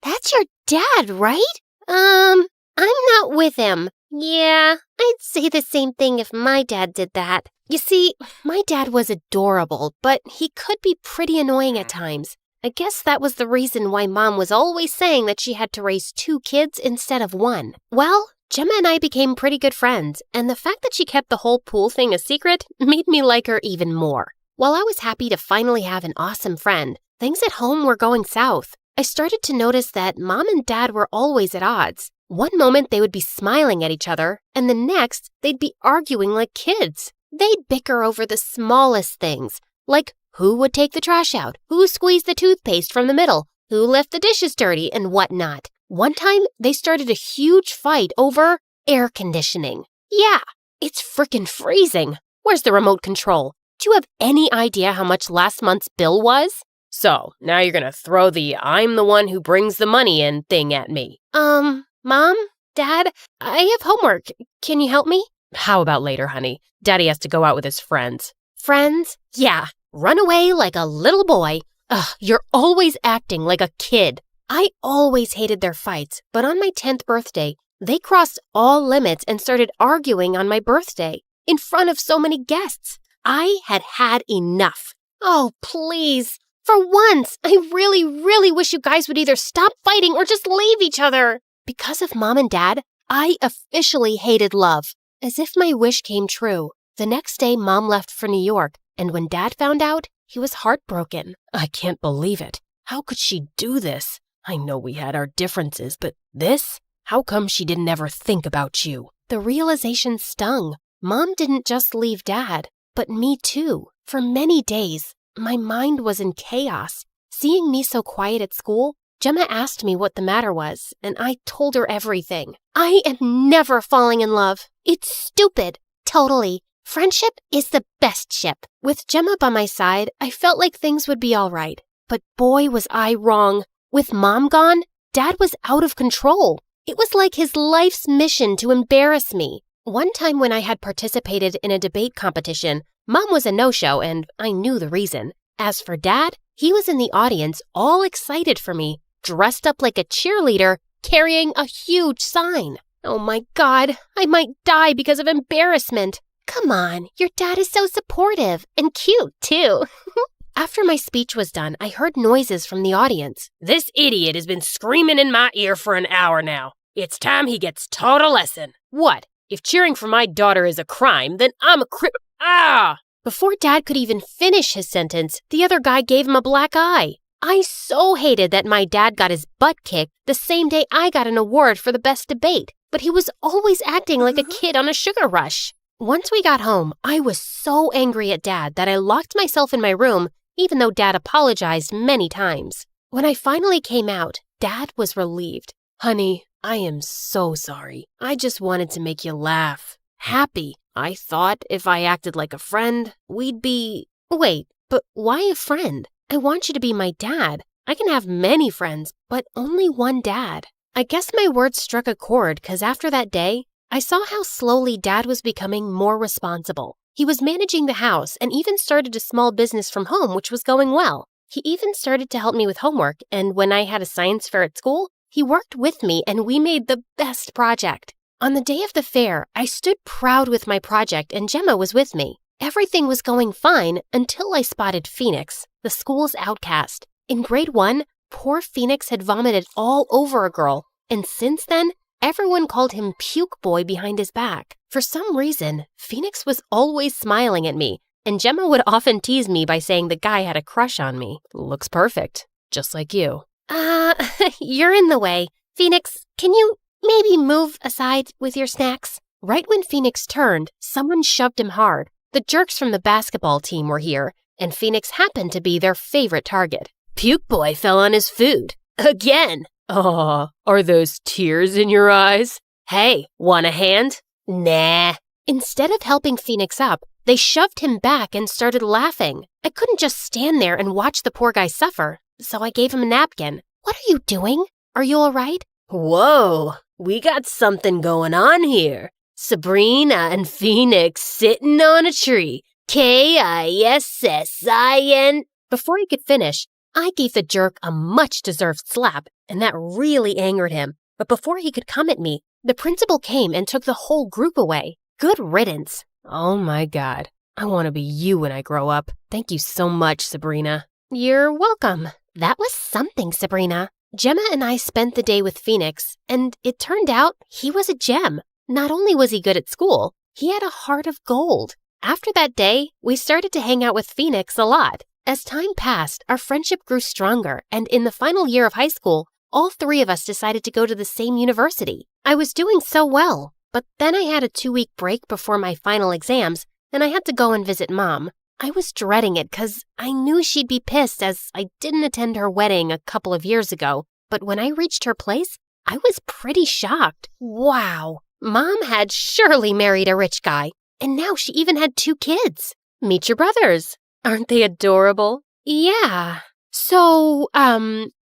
That's your dad, right? I'm not with him. Yeah, I'd say the same thing if my dad did that. You see, my dad was adorable, but he could be pretty annoying at times. I guess that was the reason why Mom was always saying that she had to raise 2 kids instead of 1. Well, Gemma and I became pretty good friends, and the fact that she kept the whole pool thing a secret made me like her even more. While I was happy to finally have an awesome friend, things at home were going south. I started to notice that Mom and Dad were always at odds. One moment they would be smiling at each other, and the next they'd be arguing like kids. They'd bicker over the smallest things, like who would take the trash out, who squeezed the toothpaste from the middle, who left the dishes dirty, and whatnot. One time, they started a huge fight over air conditioning. Yeah, it's frickin' freezing. Where's the remote control? Do you have any idea how much last month's bill was? So, now you're gonna throw the I'm the one who brings the money in thing at me. Mom? Dad? I have homework. Can you help me? How about later, honey? Daddy has to go out with his friends. Friends? Yeah. Run away like a little boy. Ugh, you're always acting like a kid. I always hated their fights, but on my 10th birthday, they crossed all limits and started arguing on my birthday in front of so many guests. I had had enough. Oh, please. For once, I really wish you guys would either stop fighting or just leave each other. Because of Mom and Dad, I officially hated love. As if my wish came true. The next day, Mom left for New York, and when Dad found out, he was heartbroken. I can't believe it. How could she do this? I know we had our differences, but this? How come she didn't ever think about you? The realization stung. Mom didn't just leave Dad, but me too. For many days, my mind was in chaos. Seeing me so quiet at school, Gemma asked me what the matter was, and I told her everything. I am never falling in love. It's stupid. Totally. Friendship is the best ship. With Gemma by my side, I felt like things would be all right. But boy, was I wrong. With Mom gone, Dad was out of control. It was like his life's mission to embarrass me. One time when I had participated in a debate competition, Mom was a no-show and I knew the reason. As for Dad, he was in the audience all excited for me, dressed up like a cheerleader, carrying a huge sign. Oh my God, I might die because of embarrassment. Come on, your dad is so supportive and cute too. After my speech was done, I heard noises from the audience. This idiot has been screaming in my ear for an hour now. It's time he gets taught a lesson. What? If cheering for my daughter is a crime, then I'm a Ah! Before Dad could even finish his sentence, the other guy gave him a black eye. I so hated that my dad got his butt kicked the same day I got an award for the best debate, but he was always acting like a kid on a sugar rush. Once we got home, I was so angry at Dad that I locked myself in my room, even though Dad apologized many times. When I finally came out, Dad was relieved. Honey, I am so sorry. I just wanted to make you laugh. Happy. I thought if I acted like a friend, we'd be... Wait, but why a friend? I want you to be my dad. I can have many friends, but only one dad. I guess my words struck a chord because after that day, I saw how slowly Dad was becoming more responsible. He was managing the house and even started a small business from home, which was going well. He even started to help me with homework, and when I had a science fair at school, he worked with me and we made the best project. On the day of the fair, I stood proud with my project and Gemma was with me. Everything was going fine until I spotted Phoenix, the school's outcast. In grade 1, poor Phoenix had vomited all over a girl, and since then, everyone called him Puke Boy behind his back. For some reason, Phoenix was always smiling at me, and Gemma would often tease me by saying the guy had a crush on me. Looks perfect, just like you. You're in the way. Phoenix, can you maybe move aside with your snacks? Right when Phoenix turned, someone shoved him hard. The jerks from the basketball team were here, and Phoenix happened to be their favorite target. Puke Boy fell on his food. Again. Aw, are those tears in your eyes? Hey, want a hand? Nah. Instead of helping Phoenix up, they shoved him back and started laughing. I couldn't just stand there and watch the poor guy suffer, so I gave him a napkin. What are you doing? Are you all right? Whoa, we got something going on here. Sabrina and Phoenix sitting on a tree. Kissin. Before he could finish, I gave the jerk a much-deserved slap, and that really angered him. But before he could come at me, the principal came and took the whole group away. Good riddance. Oh my God, I want to be you when I grow up. Thank you so much, Sabrina. You're welcome. That was something, Sabrina. Gemma and I spent the day with Phoenix, and it turned out he was a gem. Not only was he good at school, he had a heart of gold. After that day, we started to hang out with Phoenix a lot. As time passed, our friendship grew stronger, and in the final year of high school, all 3 of us decided to go to the same university. I was doing so well, but then I had a 2-week break before my final exams, and I had to go and visit Mom. I was dreading it because I knew she'd be pissed as I didn't attend her wedding a couple of years ago, but when I reached her place, I was pretty shocked. Wow, Mom had surely married a rich guy, and now she even had 2 kids. Meet your brothers. Aren't they adorable? Yeah. So,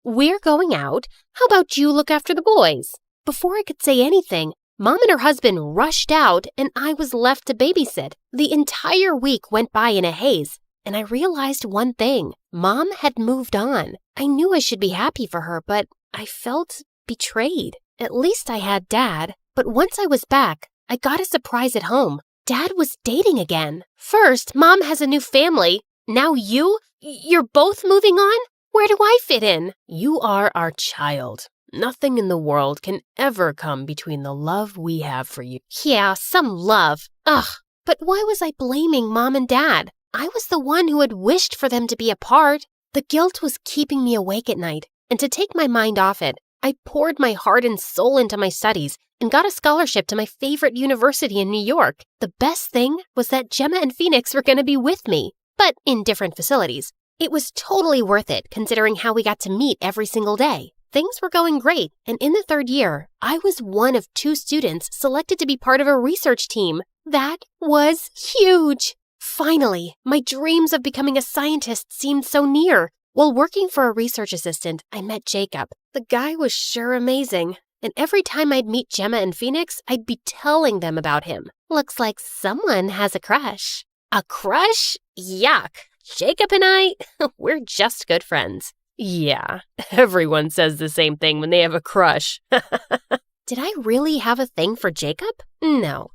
we're going out. How about you look after the boys? Before I could say anything, Mom and her husband rushed out and I was left to babysit. The entire week went by in a haze, and I realized one thing. Mom had moved on. I knew I should be happy for her, but I felt betrayed. At least I had Dad. But once I was back, I got a surprise at home. Dad was dating again. First, Mom has a new family. Now you're both moving on? Where do I fit in? You are our child. Nothing in the world can ever come between the love we have for you. Yeah, some love. Ugh, but why was I blaming Mom and Dad? I was the one who had wished for them to be apart. The guilt was keeping me awake at night, and to take my mind off it, I poured my heart and soul into my studies and got a scholarship to my favorite university in New York. The best thing was that Gemma and Phoenix were going to be with me, but in different facilities. It was totally worth it considering how we got to meet every single day. Things were going great, and in the 3rd year, I was one of 2 students selected to be part of a research team. That was huge! Finally, my dreams of becoming a scientist seemed so near. While working for a research assistant, I met Jacob. The guy was sure amazing, and every time I'd meet Gemma and Phoenix, I'd be telling them about him. Looks like someone has a crush. A crush? Yuck! Jacob and I, we're just good friends. Yeah, everyone says the same thing when they have a crush. Did I really have a thing for Jacob? No.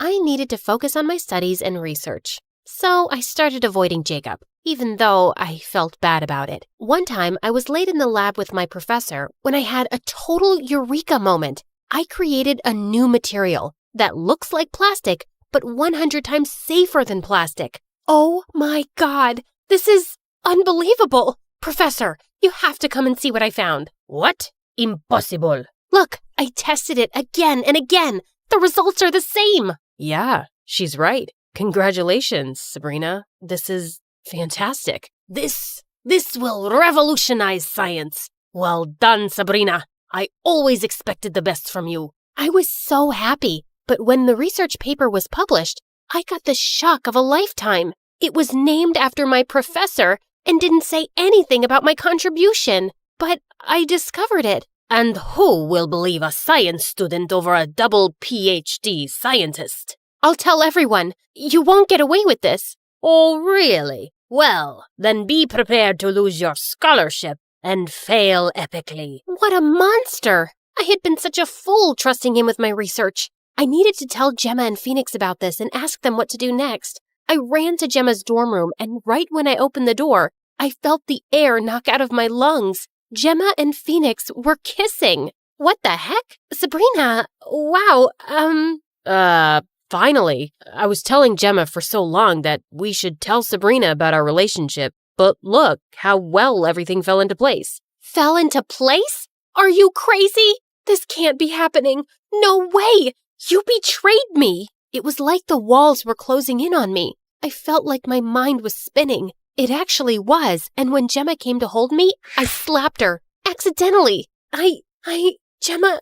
I needed to focus on my studies and research. So I started avoiding Jacob, even though I felt bad about it. One time, I was late in the lab with my professor when I had a total eureka moment. I created a new material, that looks like plastic, but 100 times safer than plastic. Oh my God, this is unbelievable. Professor, you have to come and see what I found. What? Impossible. Look, I tested it again and again. The results are the same. Yeah, she's right. Congratulations, Sabrina. This is fantastic. This will revolutionize science. Well done, Sabrina. I always expected the best from you. I was so happy, but when the research paper was published, I got the shock of a lifetime. It was named after my professor and didn't say anything about my contribution, but I discovered it. And who will believe a science student over a double PhD scientist? I'll tell everyone. You won't get away with this. Oh, really? Well, then be prepared to lose your scholarship and fail epically. What a monster! I had been such a fool trusting him with my research. I needed to tell Gemma and Phoenix about this and ask them what to do next. I ran to Gemma's dorm room, and right when I opened the door, I felt the air knock out of my lungs. Gemma and Phoenix were kissing. What the heck? Sabrina, wow, Finally. I was telling Gemma for so long that we should tell Sabrina about our relationship, but look how well everything fell into place. Fell into place? Are you crazy? This can't be happening. No way! You betrayed me! It was like the walls were closing in on me. I felt like my mind was spinning. It actually was, and when Gemma came to hold me, I slapped her. Accidentally. Gemma,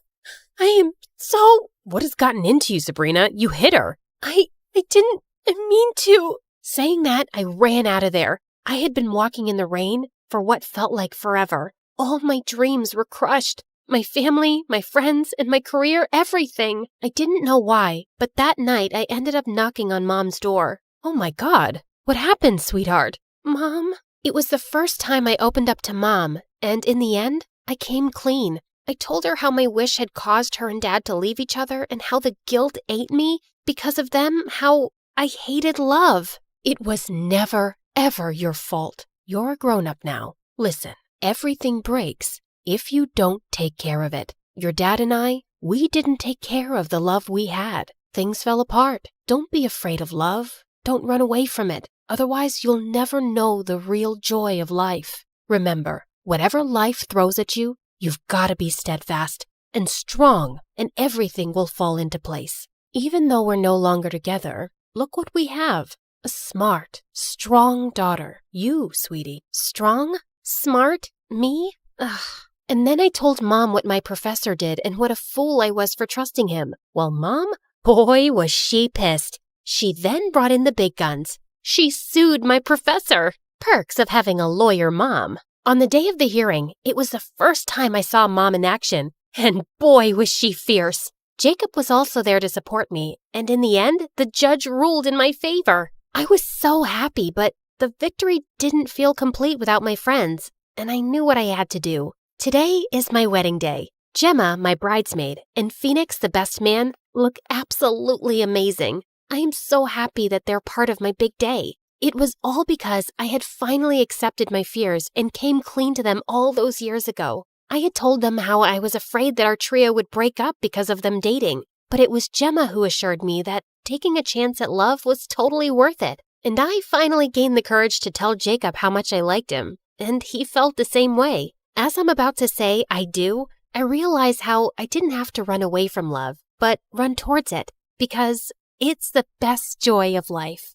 I am so... What has gotten into you, Sabrina? You hit her. I didn't mean to. Saying that, I ran out of there. I had been walking in the rain for what felt like forever. All my dreams were crushed. My family, my friends, and my career, everything. I didn't know why, but that night I ended up knocking on Mom's door. Oh my God. What happened, sweetheart? Mom? It was the first time I opened up to Mom, and in the end, I came clean. I told her how my wish had caused her and Dad to leave each other and how the guilt ate me because of them, how I hated love. It was never, ever your fault. You're a grown-up now. Listen, everything breaks if you don't take care of it. Your dad and I, we didn't take care of the love we had. Things fell apart. Don't be afraid of love. Don't run away from it. Otherwise, you'll never know the real joy of life. Remember, whatever life throws at you, you've got to be steadfast and strong, and everything will fall into place. Even though we're no longer together, look what we have. A smart, strong daughter. You, sweetie. Strong? Smart? Me? Ugh. And then I told Mom what my professor did and what a fool I was for trusting him. Well, Mom, boy, was she pissed. She then brought in the big guns. She sued my professor. Perks of having a lawyer mom. On the day of the hearing, it was the first time I saw Mom in action, and boy, was she fierce. Jacob was also there to support me, and in the end, the judge ruled in my favor. I was so happy, but the victory didn't feel complete without my friends, and I knew what I had to do. Today is my wedding day. Gemma, my bridesmaid, and Phoenix, the best man, look absolutely amazing. I am so happy that they're part of my big day. It was all because I had finally accepted my fears and came clean to them all those years ago. I had told them how I was afraid that our trio would break up because of them dating, but it was Gemma who assured me that taking a chance at love was totally worth it. And I finally gained the courage to tell Jacob how much I liked him, and he felt the same way. As I'm about to say I do, I realize how I didn't have to run away from love, but run towards it, because it's the best joy of life.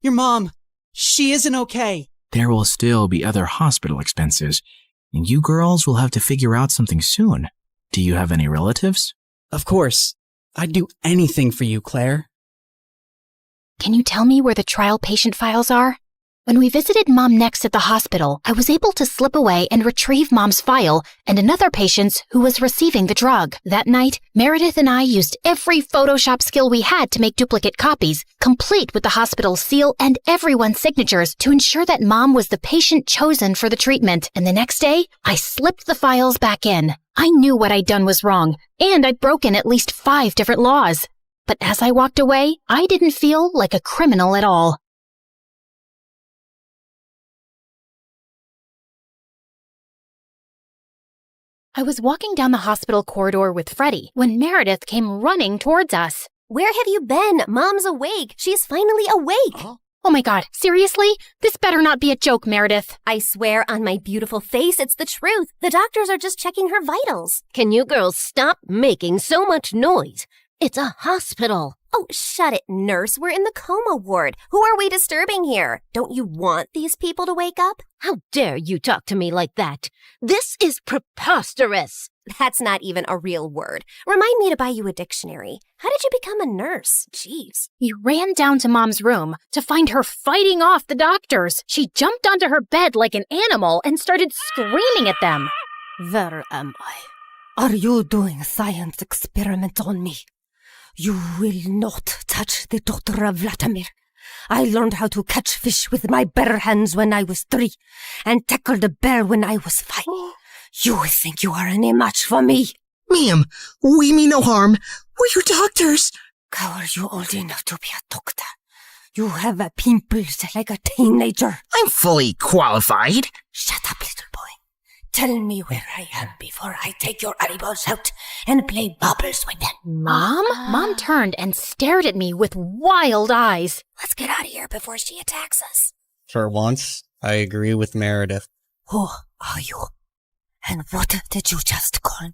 Your mom, she isn't okay. There will still be other hospital expenses, and you girls will have to figure out something soon. Do you have any relatives? Of course. I'd do anything for you, Claire. Can you tell me where the trial patient files are? When we visited Mom next at the hospital, I was able to slip away and retrieve Mom's file and another patient's who was receiving the drug. That night, Meredith and I used every Photoshop skill we had to make duplicate copies, complete with the hospital seal and everyone's signatures to ensure that Mom was the patient chosen for the treatment. And the next day, I slipped the files back in. I knew what I'd done was wrong, and I'd broken at least 5 different laws. But as I walked away, I didn't feel like a criminal at all. I was walking down the hospital corridor with Freddie when Meredith came running towards us. Where have you been? Mom's awake. She's finally awake. Oh my God, seriously? This better not be a joke, Meredith. I swear on my beautiful face, it's the truth. The doctors are just checking her vitals. Can you girls stop making so much noise? It's a hospital. Oh, shut it, nurse. We're in the coma ward. Who are we disturbing here? Don't you want these people to wake up? How dare you talk to me like that? This is preposterous. That's not even a real word. Remind me to buy you a dictionary. How did you become a nurse? Jeez. You ran down to Mom's room to find her fighting off the doctors. She jumped onto her bed like an animal and started screaming at them. Where am I? Are you doing a science experiment on me? You will not touch the Dr. Vladimir. I learned how to catch fish with my bare hands when I was 3 and tackled a bear when I was 5. You think you are any match for me? Ma'am, we mean no harm. We're your doctors. How are you old enough to be a doctor? You have pimples like a teenager. I'm fully qualified. Shut up, little boy. Tell me where I am before I take your eyeballs out and play bubbles with them. Mom? Mom turned and stared at me with wild eyes. Let's get out of here before she attacks us. For once, I agree with Meredith. Who are you? And what did you just call me?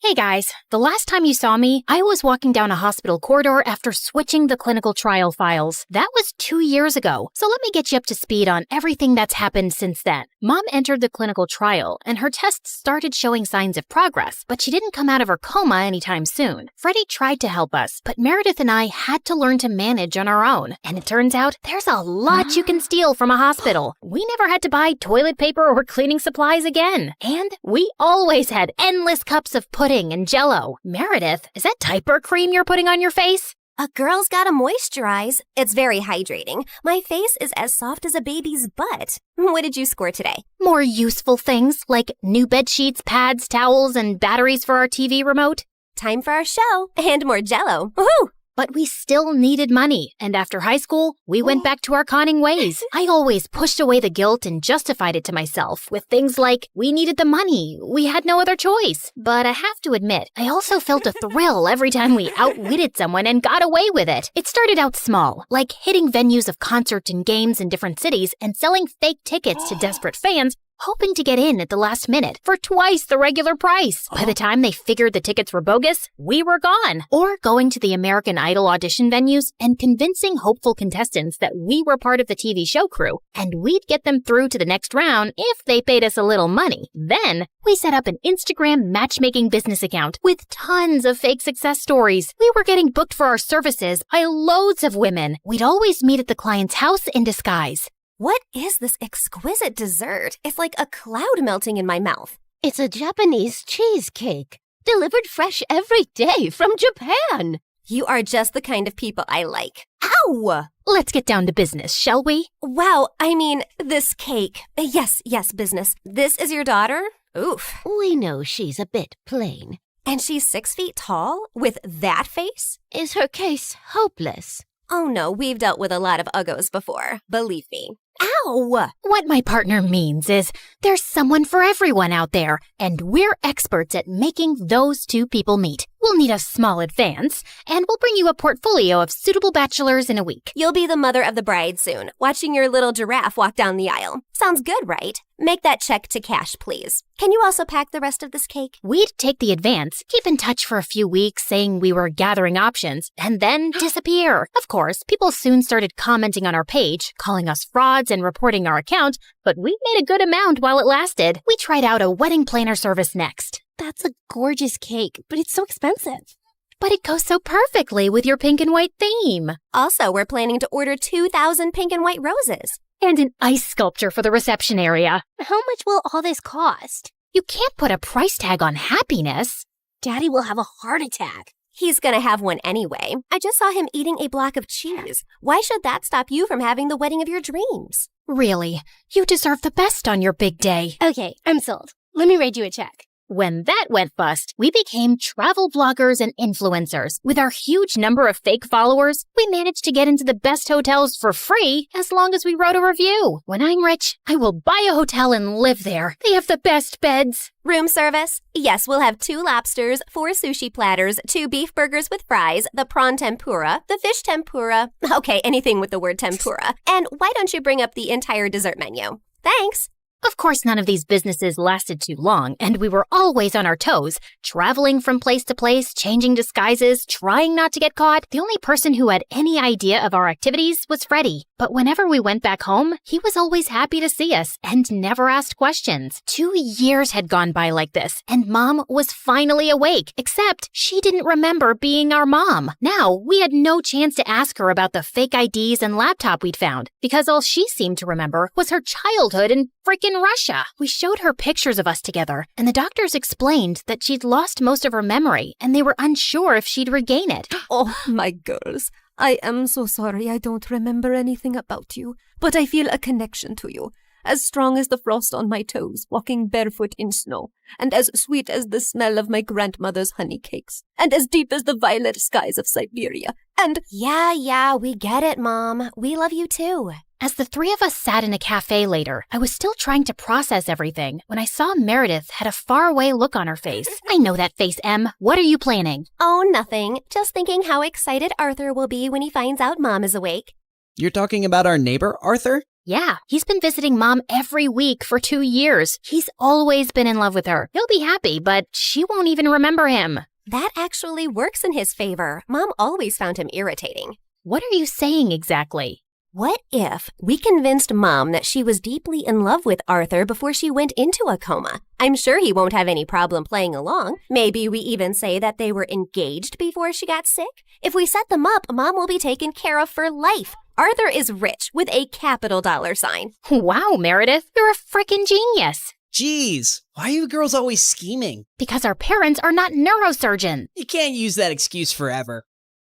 Hey guys, the last time you saw me, I was walking down a hospital corridor after switching the clinical trial files. That was 2 years ago, so let me get you up to speed on everything that's happened since then. Mom entered the clinical trial, and her tests started showing signs of progress, but she didn't come out of her coma anytime soon. Freddie tried to help us, but Meredith and I had to learn to manage on our own, and it turns out there's a lot you can steal from a hospital. We never had to buy toilet paper or cleaning supplies again, and we always had endless cups of pudding and Jell-O. Meredith, is that diaper cream you're putting on your face? A girl's gotta moisturize. It's very hydrating. My face is as soft as a baby's butt. What did you score today? More useful things like new bed sheets, pads, towels, and batteries for our TV remote. Time for our show and more Jell-O. Woohoo! But we still needed money, and after high school, we went back to our conning ways. I always pushed away the guilt and justified it to myself with things like, we needed the money, we had no other choice. But I have to admit, I also felt a thrill every time we outwitted someone and got away with it. It started out small, like hitting venues of concerts and games in different cities and selling fake tickets to desperate fans, hoping to get in at the last minute for twice the regular price. By the time they figured the tickets were bogus, we were gone. Or going to the American Idol audition venues and convincing hopeful contestants that we were part of the TV show crew, and we'd get them through to the next round if they paid us a little money. Then, we set up an Instagram matchmaking business account with tons of fake success stories. We were getting booked for our services by loads of women. We'd always meet at the client's house in disguise. What is this exquisite dessert? It's like a cloud melting in my mouth. It's a Japanese cheesecake, delivered fresh every day from Japan. You are just the kind of people I like. Ow! Let's get down to business, shall we? Wow, I mean, this cake. Yes, business. This is your daughter? Oof. We know she's a bit plain. And she's 6 feet tall? With that face? Is her case hopeless? Oh no, we've dealt with a lot of uggos before. Believe me. Ow! What my partner means is there's someone for everyone out there, and we're experts at making those two people meet. We'll need a small advance, and we'll bring you a portfolio of suitable bachelors in a week. You'll be the mother of the bride soon, watching your little giraffe walk down the aisle. Sounds good, right? Make that check to cash, please. Can you also pack the rest of this cake? We'd take the advance, keep in touch for a few weeks saying we were gathering options, and then disappear. Of course, people soon started commenting on our page, calling us frauds and reporting our account, but we made a good amount while it lasted. We tried out a wedding planner service next. That's a gorgeous cake, but it's so expensive. But it goes so perfectly with your pink and white theme. Also, we're planning to order 2,000 pink and white roses. And an ice sculpture for the reception area. How much will all this cost? You can't put a price tag on happiness. Daddy will have a heart attack. He's gonna have one anyway. I just saw him eating a block of cheese. Why should that stop you from having the wedding of your dreams? Really, you deserve the best on your big day. Okay, I'm sold. Let me write you a check. When that went bust, we became travel bloggers and influencers. With our huge number of fake followers, we managed to get into the best hotels for free as long as we wrote a review. When I'm rich, I will buy a hotel and live there. They have the best beds. Room service? Yes, we'll have 2 lobsters, 4 sushi platters, 2 beef burgers with fries, the prawn tempura, the fish tempura. Okay, anything with the word tempura. And why don't you bring up the entire dessert menu? Thanks. Of course, none of these businesses lasted too long, and we were always on our toes, traveling from place to place, changing disguises, trying not to get caught. The only person who had any idea of our activities was Freddie. But whenever we went back home, he was always happy to see us and never asked questions. 2 years had gone by like this, and Mom was finally awake, except she didn't remember being our mom. Now, we had no chance to ask her about the fake IDs and laptop we'd found, because all she seemed to remember was her childhood in frickin' Russia. We showed her pictures of us together, and the doctors explained that she'd lost most of her memory, and they were unsure if she'd regain it. Oh, my girls, I am so sorry I don't remember anything about you, but I feel a connection to you, as strong as the frost on my toes, walking barefoot in snow, and as sweet as the smell of my grandmother's honey cakes, and as deep as the violet skies of Siberia, and— Yeah, we get it, Mom. We love you too. As the 3 of us sat in a cafe later, I was still trying to process everything when I saw Meredith had a faraway look on her face. I know that face, Em. What are you planning? Oh, nothing. Just thinking how excited Arthur will be when he finds out Mom is awake. You're talking about our neighbor, Arthur? Yeah, he's been visiting Mom every week for 2 years. He's always been in love with her. He'll be happy, but she won't even remember him. That actually works in his favor. Mom always found him irritating. What are you saying exactly? What if we convinced Mom that she was deeply in love with Arthur before she went into a coma? I'm sure he won't have any problem playing along. Maybe we even say that they were engaged before she got sick. If we set them up, Mom will be taken care of for life. Arthur is rich with a capital $sign. Wow, Meredith, you're a frickin' genius. Jeez, why are you girls always scheming? Because our parents are not neurosurgeons. You can't use that excuse forever.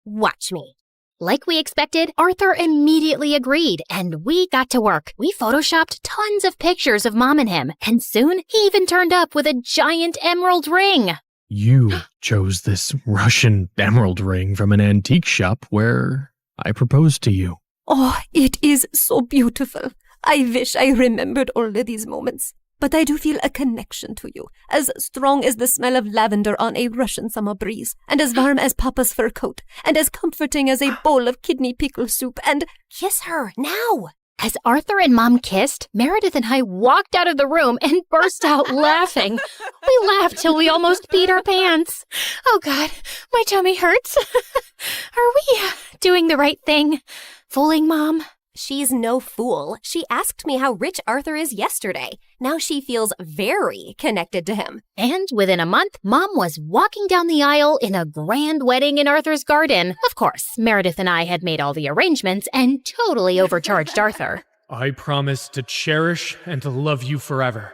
Watch me. Like we expected, Arthur immediately agreed, and we got to work. We photoshopped tons of pictures of Mom and him, and soon he even turned up with a giant emerald ring. You chose this Russian emerald ring from an antique shop where I proposed to you. Oh, it is so beautiful. I wish I remembered all of these moments. But I do feel a connection to you, as strong as the smell of lavender on a Russian summer breeze, and as warm as Papa's fur coat, and as comforting as a bowl of kidney pickle soup, and— Kiss her, now! As Arthur and Mom kissed, Meredith and I walked out of the room and burst out laughing. We laughed till we almost peed our pants. Oh God, my tummy hurts. Are we doing the right thing? Fooling Mom? She's no fool. She asked me how rich Arthur is yesterday. Now she feels very connected to him. And within a month, Mom was walking down the aisle in a grand wedding in Arthur's garden. Of course, Meredith and I had made all the arrangements and totally overcharged Arthur. I promise to cherish and to love you forever,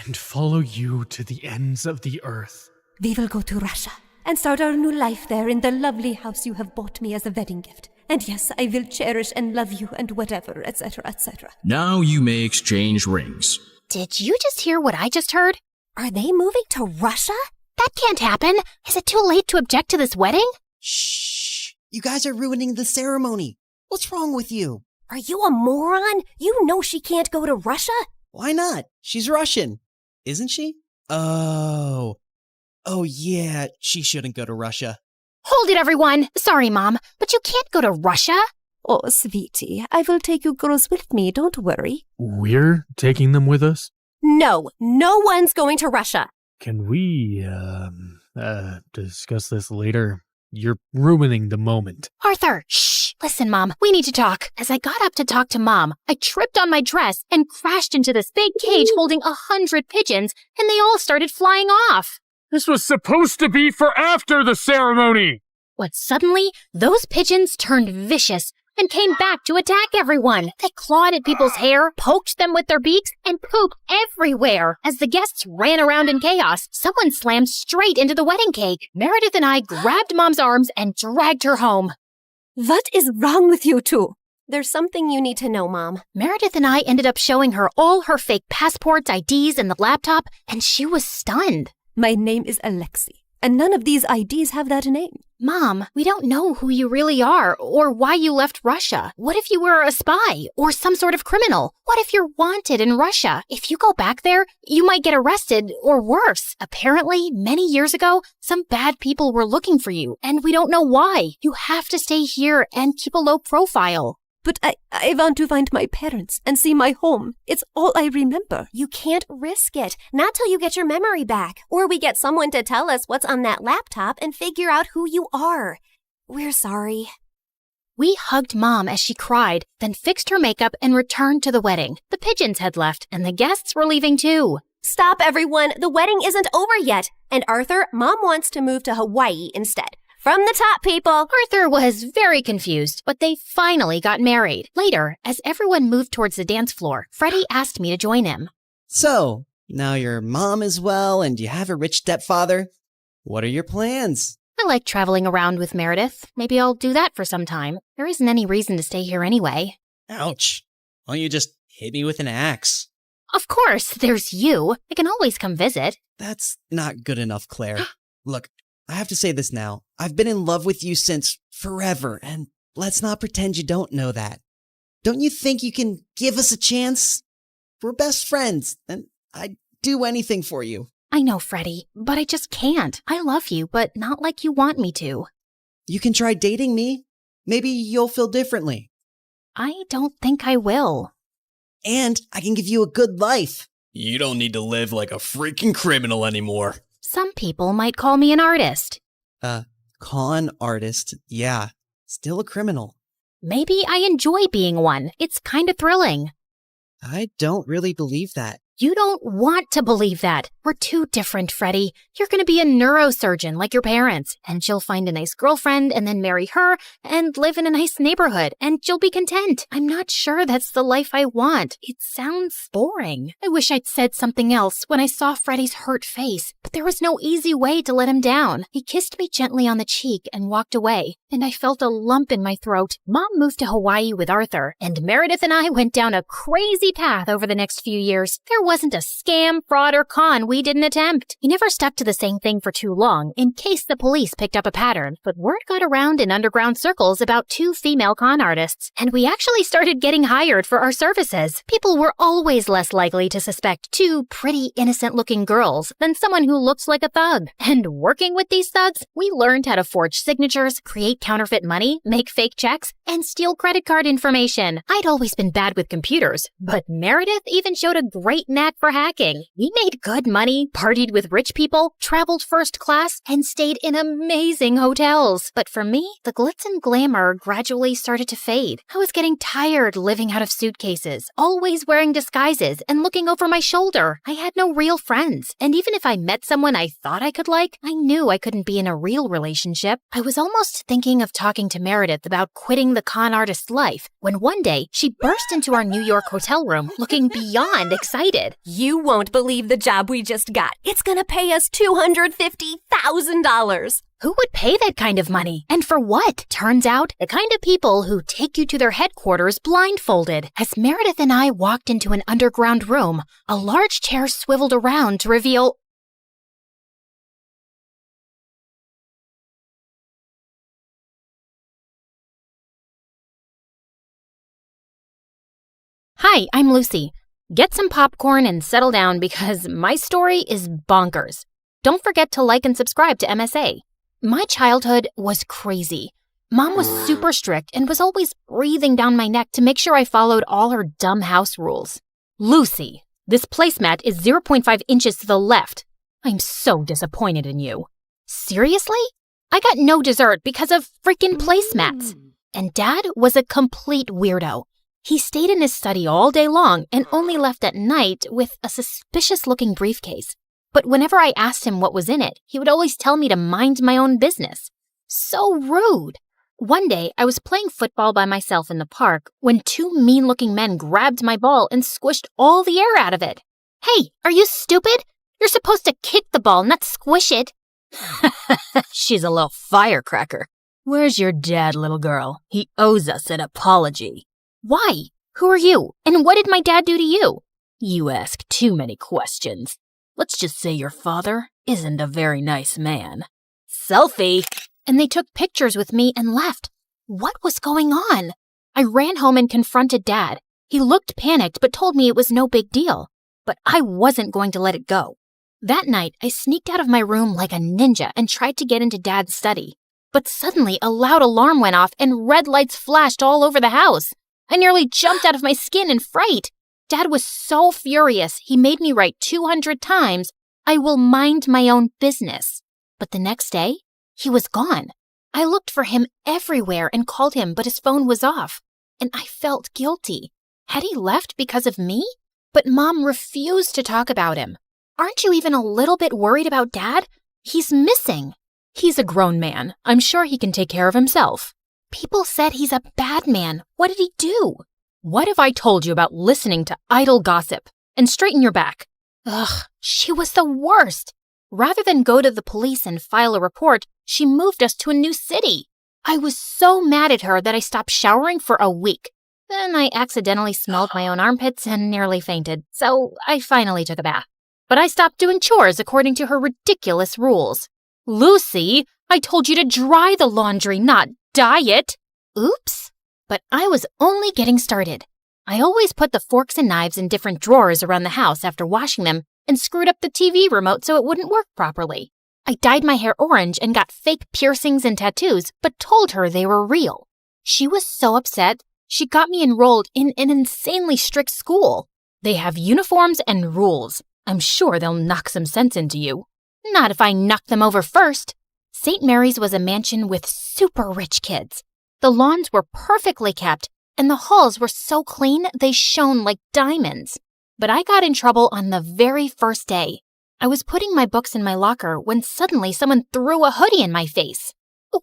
and follow you to the ends of the earth. We will go to Russia and start our new life there in the lovely house you have bought me as a wedding gift. And yes, I will cherish and love you and whatever, etc., etc. Now you may exchange rings. Did you just hear what I just heard? Are they moving to Russia? That can't happen. Is it too late to object to this wedding? Shh! You guys are ruining the ceremony. What's wrong with you? Are you a moron? You know she can't go to Russia. Why not? She's Russian. Isn't she? Oh, yeah, she shouldn't go to Russia. Hold it, everyone! Sorry, Mom, but you can't go to Russia. Oh, sweetie, I will take you girls with me, don't worry. We're taking them with us? No one's going to Russia. Can we, discuss this later? You're ruining the moment. Arthur, shh! Listen, Mom, we need to talk. As I got up to talk to Mom, I tripped on my dress and crashed into this big cage holding 100 pigeons, and they all started flying off. This was supposed to be for after the ceremony! But suddenly, those pigeons turned vicious and came back to attack everyone. They clawed at people's hair, poked them with their beaks, and pooped everywhere. As the guests ran around in chaos, someone slammed straight into the wedding cake. Meredith and I grabbed Mom's arms and dragged her home. What is wrong with you two? There's something you need to know, Mom. Meredith and I ended up showing her all her fake passports, IDs, and the laptop, and she was stunned. My name is Alexi, and none of these IDs have that name. Mom, we don't know who you really are or why you left Russia. What if you were a spy or some sort of criminal? What if you're wanted in Russia? If you go back there, you might get arrested or worse. Apparently, many years ago, some bad people were looking for you, and we don't know why. You have to stay here and keep a low profile. But I want to find my parents and see my home. It's all I remember. You can't risk it. Not till you get your memory back. Or we get someone to tell us what's on that laptop and figure out who you are. We're sorry. We hugged Mom as she cried, then fixed her makeup and returned to the wedding. The pigeons had left, and the guests were leaving too. Stop, everyone. The wedding isn't over yet. And Arthur, Mom wants to move to Hawaii instead. From the top, people! Arthur was very confused, but they finally got married. Later, as everyone moved towards the dance floor, Freddie asked me to join him. So, now your mom is well and you have a rich stepfather. What are your plans? I like traveling around with Meredith. Maybe I'll do that for some time. There isn't any reason to stay here anyway. Ouch. Why don't you just hit me with an axe? Of course, there's you. I can always come visit. That's not good enough, Claire. Look, I have to say this now. I've been in love with you since forever, and let's not pretend you don't know that. Don't you think you can give us a chance? We're best friends, and I'd do anything for you. I know, Freddie, but I just can't. I love you, but not like you want me to. You can try dating me. Maybe you'll feel differently. I don't think I will. And I can give you a good life. You don't need to live like a freaking criminal anymore. Some people might call me an artist. Con artist, yeah. Still a criminal. Maybe I enjoy being one. It's kind of thrilling. I don't really believe that. You don't want to believe that. We're too different, Freddie. You're going to be a neurosurgeon like your parents, and she'll find a nice girlfriend and then marry her and live in a nice neighborhood, and you'll be content. I'm not sure that's the life I want. It sounds boring. I wish I'd said something else when I saw Freddie's hurt face, but there was no easy way to let him down. He kissed me gently on the cheek and walked away, and I felt a lump in my throat. Mom moved to Hawaii with Arthur, and Meredith and I went down a crazy path over the next few years. There wasn't a scam, fraud, or con we didn't attempt. We never stuck to the same thing for too long, in case the police picked up a pattern, but word got around in underground circles about 2 female con artists, and we actually started getting hired for our services. People were always less likely to suspect 2 pretty, innocent-looking girls than someone who looks like a thug. And working with these thugs, we learned how to forge signatures, create counterfeit money, make fake checks, and steal credit card information. I'd always been bad with computers, but Meredith even showed a great knack for hacking. We made good money, partied with rich people, traveled first class, and stayed in amazing hotels. But for me, the glitz and glamour gradually started to fade. I was getting tired living out of suitcases, always wearing disguises and looking over my shoulder. I had no real friends, and even if I met someone I thought I could like, I knew I couldn't be in a real relationship. I was almost thinking of talking to Meredith about quitting the con artist life when one day she burst into our New York hotel room looking beyond excited. You won't believe the job we just got. It's gonna pay us $250,000. Who would pay that kind of money? And for what? Turns out, the kind of people who take you to their headquarters blindfolded. As Meredith and I walked into an underground room, a large chair swiveled around to reveal... Hi, I'm Lucy. Get some popcorn and settle down because my story is bonkers. Don't forget to like and subscribe to MSA. My childhood was crazy. Mom was super strict and was always breathing down my neck to make sure I followed all her dumb house rules. Lucy, this placemat is 0.5 inches to the left. I'm so disappointed in you. Seriously? I got no dessert because of freaking placemats. And Dad was a complete weirdo. He stayed in his study all day long and only left at night with a suspicious-looking briefcase. But whenever I asked him what was in it, he would always tell me to mind my own business. So rude. One day, I was playing football by myself in the park when 2 mean-looking men grabbed my ball and squished all the air out of it. Hey, are you stupid? You're supposed to kick the ball, not squish it. She's a little firecracker. Where's your dad, little girl? He owes us an apology. Why? Who are you? And what did my dad do to you? You ask too many questions. Let's just say your father isn't a very nice man. Selfie! And they took pictures with me and left. What was going on? I ran home and confronted Dad. He looked panicked but told me it was no big deal. But I wasn't going to let it go. That night, I sneaked out of my room like a ninja and tried to get into Dad's study. But suddenly, a loud alarm went off and red lights flashed all over the house. I nearly jumped out of my skin in fright. Dad was so furious, he made me write 200 times, "I will mind my own business." But the next day, he was gone. I looked for him everywhere and called him, but his phone was off. And I felt guilty. Had he left because of me? But Mom refused to talk about him. Aren't you even a little bit worried about Dad? He's missing. He's a grown man. I'm sure he can take care of himself. People said he's a bad man. What did he do? What have I told you about listening to idle gossip? And straighten your back. Ugh, she was the worst. Rather than go to the police and file a report, she moved us to a new city. I was so mad at her that I stopped showering for a week. Then I accidentally smelled my own armpits and nearly fainted, so I finally took a bath. But I stopped doing chores according to her ridiculous rules. Lucy, I told you to dry the laundry, not dye it. Oops. But I was only getting started. I always put the forks and knives in different drawers around the house after washing them and screwed up the TV remote so it wouldn't work properly. I dyed my hair orange and got fake piercings and tattoos, but told her they were real. She was so upset, she got me enrolled in an insanely strict school. They have uniforms and rules. I'm sure they'll knock some sense into you. Not if I knock them over first. St. Mary's was a mansion with super rich kids. The lawns were perfectly kept, and the halls were so clean they shone like diamonds. But I got in trouble on the very first day. I was putting my books in my locker when suddenly someone threw a hoodie in my face.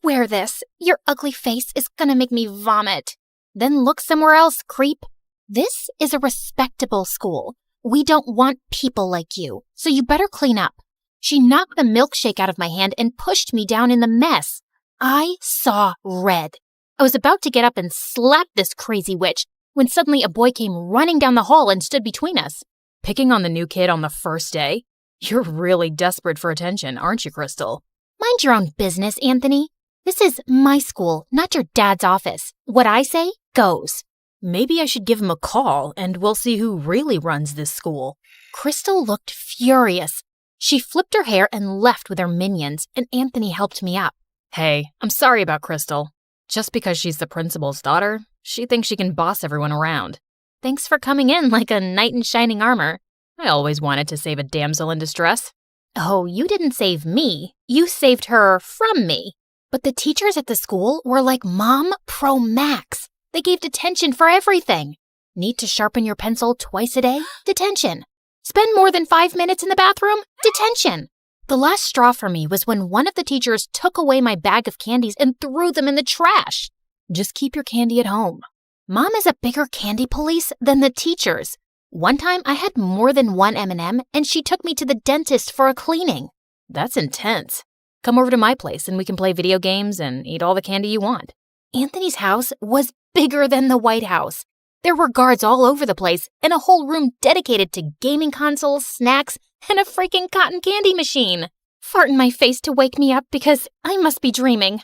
Wear this. Your ugly face is gonna make me vomit. Then look somewhere else, creep. This is a respectable school. We don't want people like you, so you better clean up. She knocked the milkshake out of my hand and pushed me down in the mess. I saw red. I was about to get up and slap this crazy witch when suddenly a boy came running down the hall and stood between us. Picking on the new kid on the first day? You're really desperate for attention, aren't you, Crystal? Mind your own business, Anthony. This is my school, not your dad's office. What I say goes. Maybe I should give him a call and we'll see who really runs this school. Crystal looked furious. She flipped her hair and left with her minions, and Anthony helped me up. Hey, I'm sorry about Crystal. Just because she's the principal's daughter, she thinks she can boss everyone around. Thanks for coming in like a knight in shining armor. I always wanted to save a damsel in distress. Oh, you didn't save me. You saved her from me. But the teachers at the school were like Mom Pro Max. They gave detention for everything. Need to sharpen your pencil twice a day? Detention. Spend more than 5 minutes in the bathroom? Detention. The last straw for me was when one of the teachers took away my bag of candies and threw them in the trash. Just keep your candy at home. Mom is a bigger candy police than the teachers. One time I had more than one M&M and she took me to the dentist for a cleaning. That's intense. Come over to my place and we can play video games and eat all the candy you want. Anthony's house was bigger than the White House. There were guards all over the place and a whole room dedicated to gaming consoles, snacks, and a freaking cotton candy machine. Fart in my face to wake me up because I must be dreaming.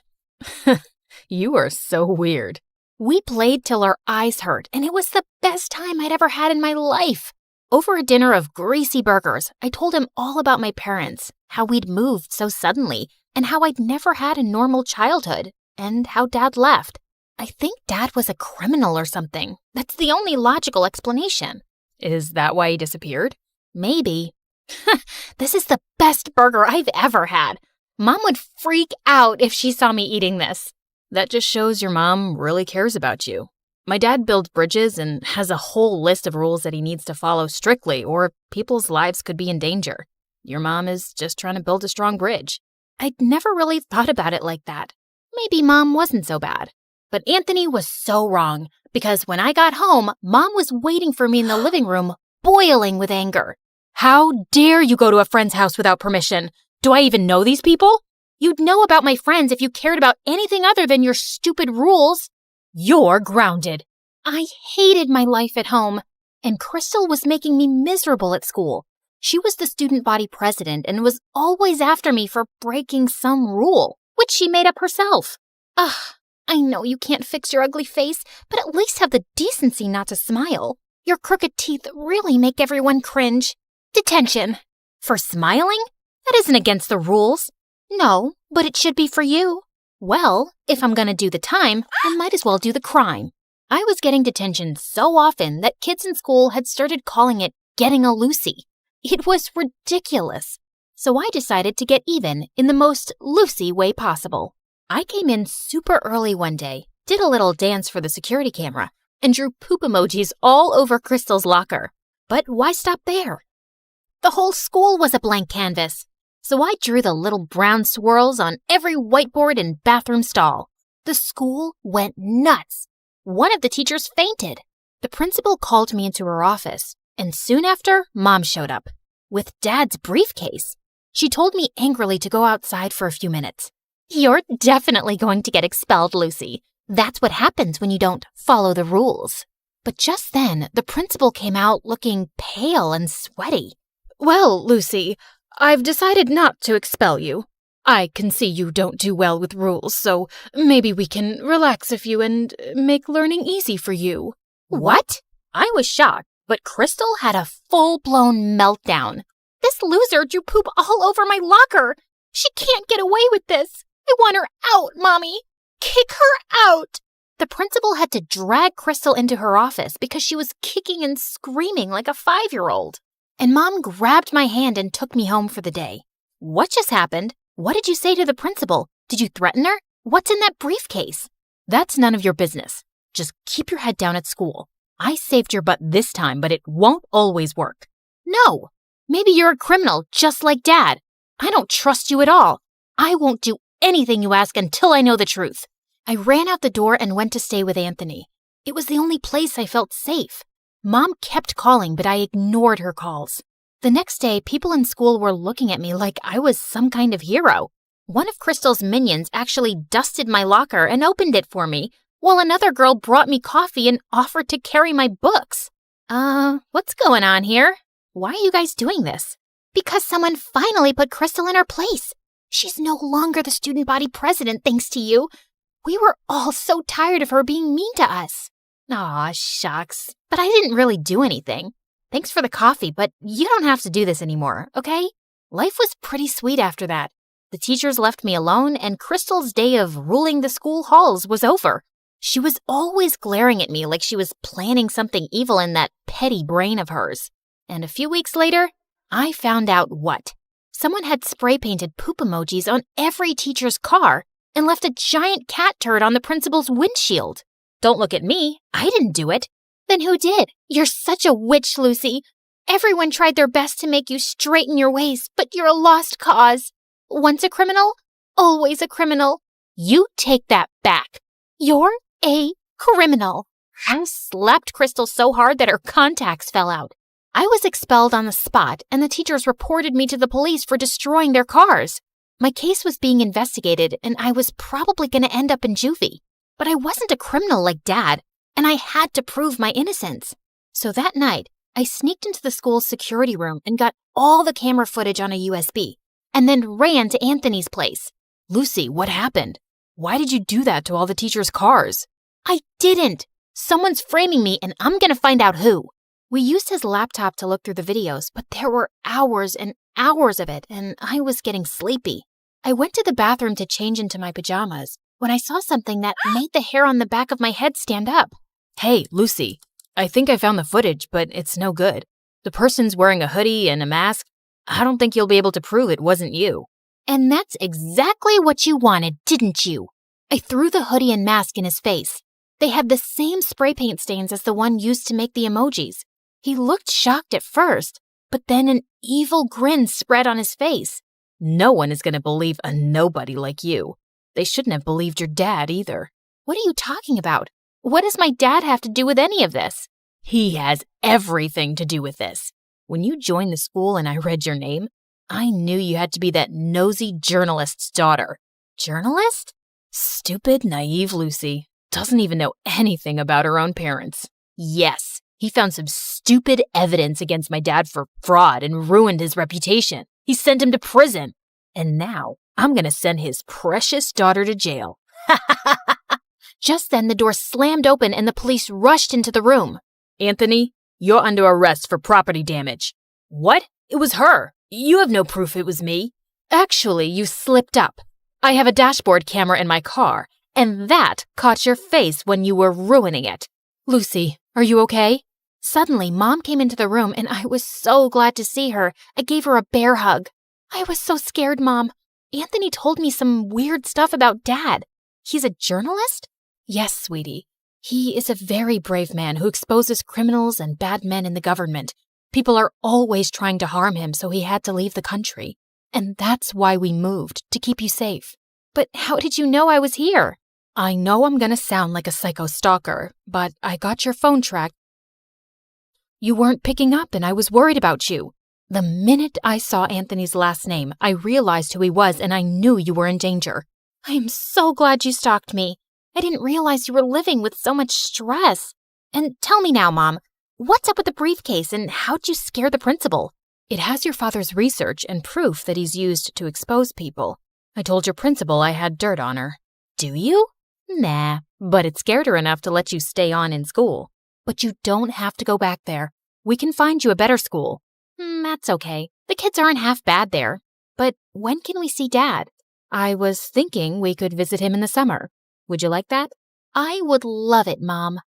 You are so weird. We played till our eyes hurt, and it was the best time I'd ever had in my life. Over a dinner of greasy burgers, I told him all about my parents, how we'd moved so suddenly, and how I'd never had a normal childhood, and how Dad left. I think Dad was a criminal or something. That's the only logical explanation. Is that why he disappeared? Maybe. This is the best burger I've ever had. Mom would freak out if she saw me eating this. That just shows your mom really cares about you. My dad builds bridges and has a whole list of rules that he needs to follow strictly, or people's lives could be in danger. Your mom is just trying to build a strong bridge. I'd never really thought about it like that. Maybe Mom wasn't so bad. But Anthony was so wrong, because when I got home, Mom was waiting for me in the living room, boiling with anger. How dare you go to a friend's house without permission? Do I even know these people? You'd know about my friends if you cared about anything other than your stupid rules. You're grounded. I hated my life at home, and Crystal was making me miserable at school. She was the student body president and was always after me for breaking some rule, which she made up herself. Ugh, I know you can't fix your ugly face, but at least have the decency not to smile. Your crooked teeth really make everyone cringe. Detention. For smiling? That isn't against the rules. No, but it should be for you. Well, if I'm gonna do the time, I might as well do the crime. I was getting detention so often that kids in school had started calling it getting a Lucy. It was ridiculous. So I decided to get even in the most Lucy way possible. I came in super early one day, did a little dance for the security camera, and drew poop emojis all over Crystal's locker. But why stop there? The whole school was a blank canvas. So I drew the little brown swirls on every whiteboard and bathroom stall. The school went nuts. One of the teachers fainted. The principal called me into her office, and soon after, Mom showed up with Dad's briefcase. She told me angrily to go outside for a few minutes. You're definitely going to get expelled, Lucy. That's what happens when you don't follow the rules. But just then, the principal came out looking pale and sweaty. Well, Lucy, I've decided not to expel you. I can see you don't do well with rules, so maybe we can relax a few and make learning easy for you. What? I was shocked, but Crystal had a full-blown meltdown. This loser drew poop all over my locker. She can't get away with this. I want her out, Mommy. Kick her out. The principal had to drag Crystal into her office because she was kicking and screaming like a 5-year-old. And Mom grabbed my hand and took me home for the day. What just happened? What did you say to the principal? Did you threaten her? What's in that briefcase? That's none of your business. Just keep your head down at school. I saved your butt this time, but it won't always work. No, maybe you're a criminal just like Dad. I don't trust you at all. I won't do anything you ask until I know the truth. I ran out the door and went to stay with Anthony. It was the only place I felt safe. Mom kept calling, but I ignored her calls. The next day, people in school were looking at me like I was some kind of hero. One of Crystal's minions actually dusted my locker and opened it for me, while another girl brought me coffee and offered to carry my books. What's going on here? Why are you guys doing this? Because someone finally put Crystal in her place. She's no longer the student body president thanks to you. We were all so tired of her being mean to us. Aw, shucks. But I didn't really do anything. Thanks for the coffee, but you don't have to do this anymore, okay? Life was pretty sweet after that. The teachers left me alone, and Crystal's day of ruling the school halls was over. She was always glaring at me like she was planning something evil in that petty brain of hers. And a few weeks later, I found out what. Someone had spray-painted poop emojis on every teacher's car and left a giant cat turd on the principal's windshield. Don't look at me. I didn't do it. Then who did? You're such a witch, Lucy. Everyone tried their best to make you straighten your ways, but you're a lost cause. Once a criminal, always a criminal. You take that back. You're a criminal. I slapped Crystal so hard that her contacts fell out. I was expelled on the spot, and the teachers reported me to the police for destroying their cars. My case was being investigated, and I was probably going to end up in juvie. But I wasn't a criminal like Dad, and I had to prove my innocence. So that night, I sneaked into the school's security room and got all the camera footage on a USB, and then ran to Anthony's place. Lucy, what happened? Why did you do that to all the teachers' cars? I didn't. Someone's framing me, and I'm going to find out who. We used his laptop to look through the videos, but there were hours and hours of it, and I was getting sleepy. I went to the bathroom to change into my pajamas when I saw something that made the hair on the back of my head stand up. Hey, Lucy, I think I found the footage, but it's no good. The person's wearing a hoodie and a mask. I don't think you'll be able to prove it wasn't you. And that's exactly what you wanted, didn't you? I threw the hoodie and mask in his face. They had the same spray paint stains as the one used to make the emojis. He looked shocked at first, but then an evil grin spread on his face. No one is going to believe a nobody like you. They shouldn't have believed your dad either. What are you talking about? What does my dad have to do with any of this? He has everything to do with this. When you joined the school and I read your name, I knew you had to be that nosy journalist's daughter. Journalist? Stupid, naive Lucy. doesn't even know anything about her own parents. Yes, he found some stupid evidence against my dad for fraud and ruined his reputation. He sent him to prison. And now I'm going to send his precious daughter to jail. Just then, the door slammed open and the police rushed into the room. Anthony, you're under arrest for property damage. What? It was her. You have no proof it was me. Actually, you slipped up. I have a dashboard camera in my car, and that caught your face when you were ruining it. Lucy, are you okay? Suddenly, Mom came into the room, and I was so glad to see her. I gave her a bear hug. I was so scared, Mom. Anthony told me some weird stuff about Dad. He's a journalist? Yes, sweetie. He is a very brave man who exposes criminals and bad men in the government. People are always trying to harm him, so he had to leave the country. And that's why we moved, to keep you safe. But how did you know I was here? I know I'm gonna sound like a psycho stalker, but I got your phone tracked. You weren't picking up and I was worried about you. The minute I saw Anthony's last name, I realized who he was and I knew you were in danger. I am so glad you stalked me. I didn't realize you were living with so much stress. And tell me now, Mom, what's up with the briefcase and how'd you scare the principal? It has your father's research and proof that he's used to expose people. I told your principal I had dirt on her. Do you? Nah, but it scared her enough to let you stay on in school. But you don't have to go back there. We can find you a better school. That's okay. The kids aren't half bad there. But when can we see Dad? I was thinking we could visit him in the summer. Would you like that? I would love it, Mom.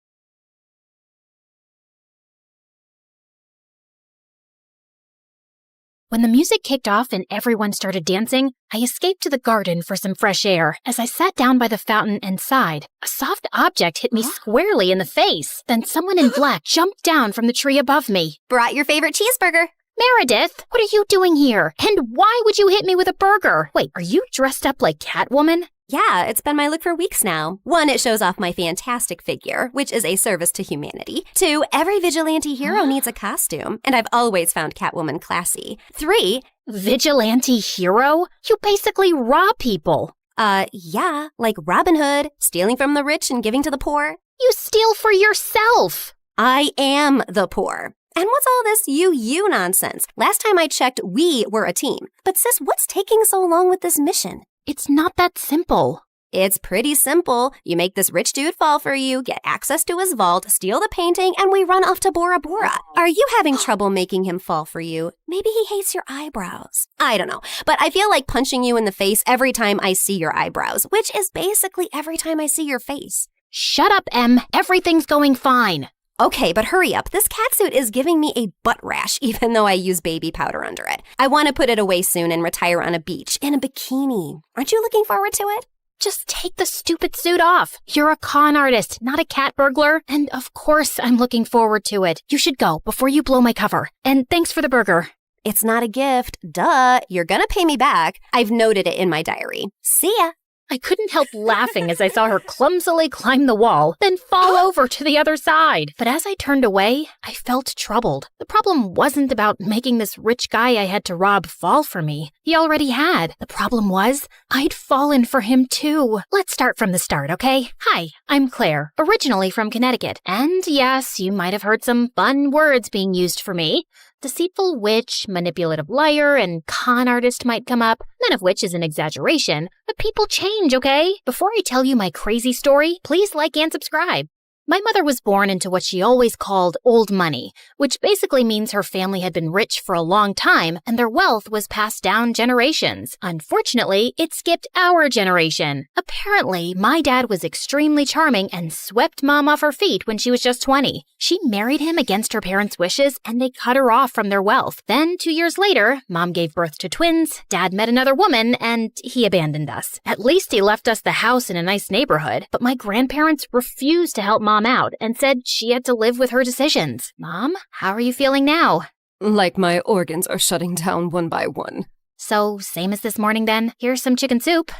When the music kicked off and everyone started dancing, I escaped to the garden for some fresh air. As I sat down by the fountain and sighed, a soft object hit me squarely in the face. Then someone in black jumped down from the tree above me. Brought your favorite cheeseburger. Meredith, what are you doing here? And why would you hit me with a burger? Wait, are you dressed up like Catwoman? Yeah, it's been my look for weeks now. 1, it shows off my fantastic figure, which is a service to humanity. 2, every vigilante hero needs a costume, and I've always found Catwoman classy. 3, vigilante hero? You basically rob people. Yeah, like Robin Hood, stealing from the rich and giving to the poor. You steal for yourself. I am the poor. And what's all this you nonsense? Last time I checked, we were a team. But sis, what's taking so long with this mission? It's not that simple. It's pretty simple. You make this rich dude fall for you, get access to his vault, steal the painting, and we run off to Bora Bora. Are you having trouble making him fall for you? Maybe he hates your eyebrows. I don't know, but I feel like punching you in the face every time I see your eyebrows, which is basically every time I see your face. Shut up, Em. Everything's going fine. Okay, but hurry up. This catsuit is giving me a butt rash, even though I use baby powder under it. I want to put it away soon and retire on a beach in a bikini. Aren't you looking forward to it? Just take the stupid suit off. You're a con artist, not a cat burglar. And of course, I'm looking forward to it. You should go before you blow my cover. And thanks for the burger. It's not a gift. Duh. You're gonna pay me back. I've noted it in my diary. See ya. I couldn't help laughing as I saw her clumsily climb the wall, then fall over to the other side. But as I turned away, I felt troubled. The problem wasn't about making this rich guy I had to rob fall for me. He already had. The problem was, I'd fallen for him too. Let's start from the start, okay? Hi, I'm Claire, originally from Connecticut. And yes, you might have heard some fun words being used for me. Deceitful witch, manipulative liar, and con artist might come up, none of which is an exaggeration, but people change, okay? Before I tell you my crazy story, please like and subscribe. My mother was born into what she always called old money, which basically means her family had been rich for a long time and their wealth was passed down generations. Unfortunately, it skipped our generation. Apparently, my dad was extremely charming and swept Mom off her feet when she was just 20. She married him against her parents' wishes and they cut her off from their wealth. Then, 2 years later, Mom gave birth to twins, Dad met another woman, and he abandoned us. At least he left us the house in a nice neighborhood, but my grandparents refused to help Mom out and said she had to live with her decisions. Mom, how are you feeling now? Like my organs are shutting down one by one. So, same as this morning then? Here's some chicken soup.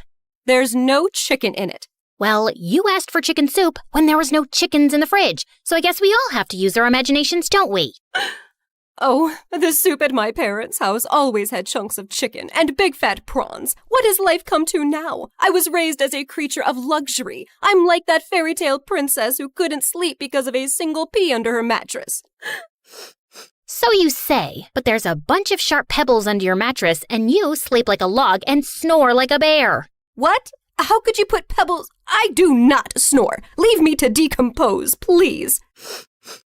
There's no chicken in it. Well, you asked for chicken soup when there was no chickens in the fridge, so I guess we all have to use our imaginations, don't we? Oh, the soup at my parents' house always had chunks of chicken and big fat prawns. What has life come to now? I was raised as a creature of luxury. I'm like that fairy tale princess who couldn't sleep because of a single pea under her mattress. So you say, but there's a bunch of sharp pebbles under your mattress and you sleep like a log and snore like a bear. What? How could you put pebbles? I do not snore. Leave me to decompose, please.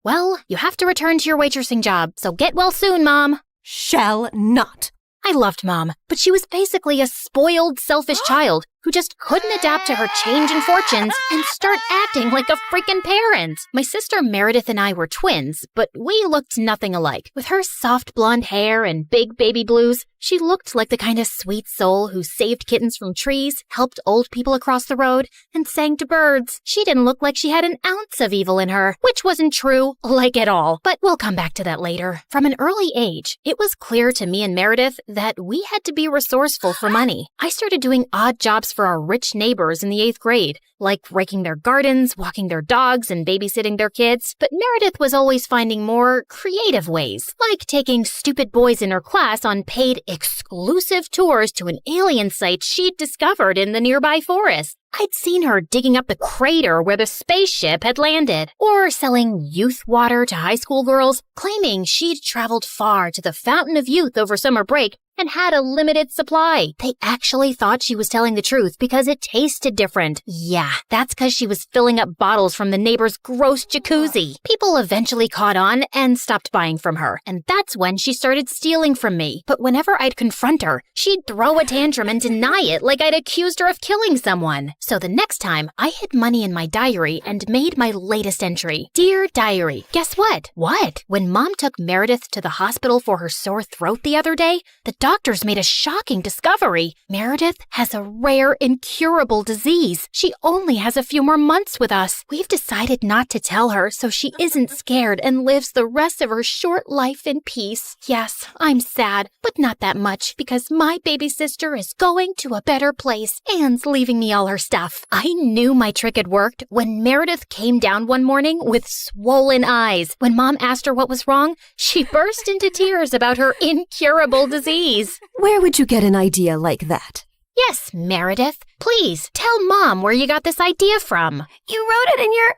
Well, you have to return to your waitressing job, so get well soon, Mom. Shall not. I loved Mom, but she was basically a spoiled, selfish child who just couldn't adapt to her change in fortunes and start acting like a freaking parent. My sister Meredith and I were twins, but we looked nothing alike. With her soft blonde hair and big baby blues, she looked like the kind of sweet soul who saved kittens from trees, helped old people across the road, and sang to birds. She didn't look like she had an ounce of evil in her, which wasn't true, like at all. But we'll come back to that later. From an early age, it was clear to me and Meredith that we had to be resourceful for money. I started doing odd jobs for our rich neighbors in the 8th grade, like raking their gardens, walking their dogs, and babysitting their kids. But Meredith was always finding more creative ways, like taking stupid boys in her class on paid exclusive tours to an alien site she'd discovered in the nearby forest. I'd seen her digging up the crater where the spaceship had landed, or selling youth water to high school girls, claiming she'd traveled far to the Fountain of Youth over summer break and had a limited supply. They actually thought she was telling the truth because it tasted different. Yeah, that's because she was filling up bottles from the neighbor's gross jacuzzi. People eventually caught on and stopped buying from her, and that's when she started stealing from me. But whenever I'd confront her, she'd throw a tantrum and deny it like I'd accused her of killing someone. So the next time, I hid money in my diary and made my latest entry. Dear Diary, guess what? What? When Mom took Meredith to the hospital for her sore throat the other day, the doctors made a shocking discovery. Meredith has a rare, incurable disease. She only has a few more months with us. We've decided not to tell her so she isn't scared and lives the rest of her short life in peace. Yes, I'm sad, but not that much because my baby sister is going to a better place and leaving me all her stuff. I knew my trick had worked when Meredith came down one morning with swollen eyes. When Mom asked her what was wrong, she burst into tears about her incurable disease. Where would you get an idea like that? Yes, Meredith. Please, tell Mom where you got this idea from. You wrote it in your...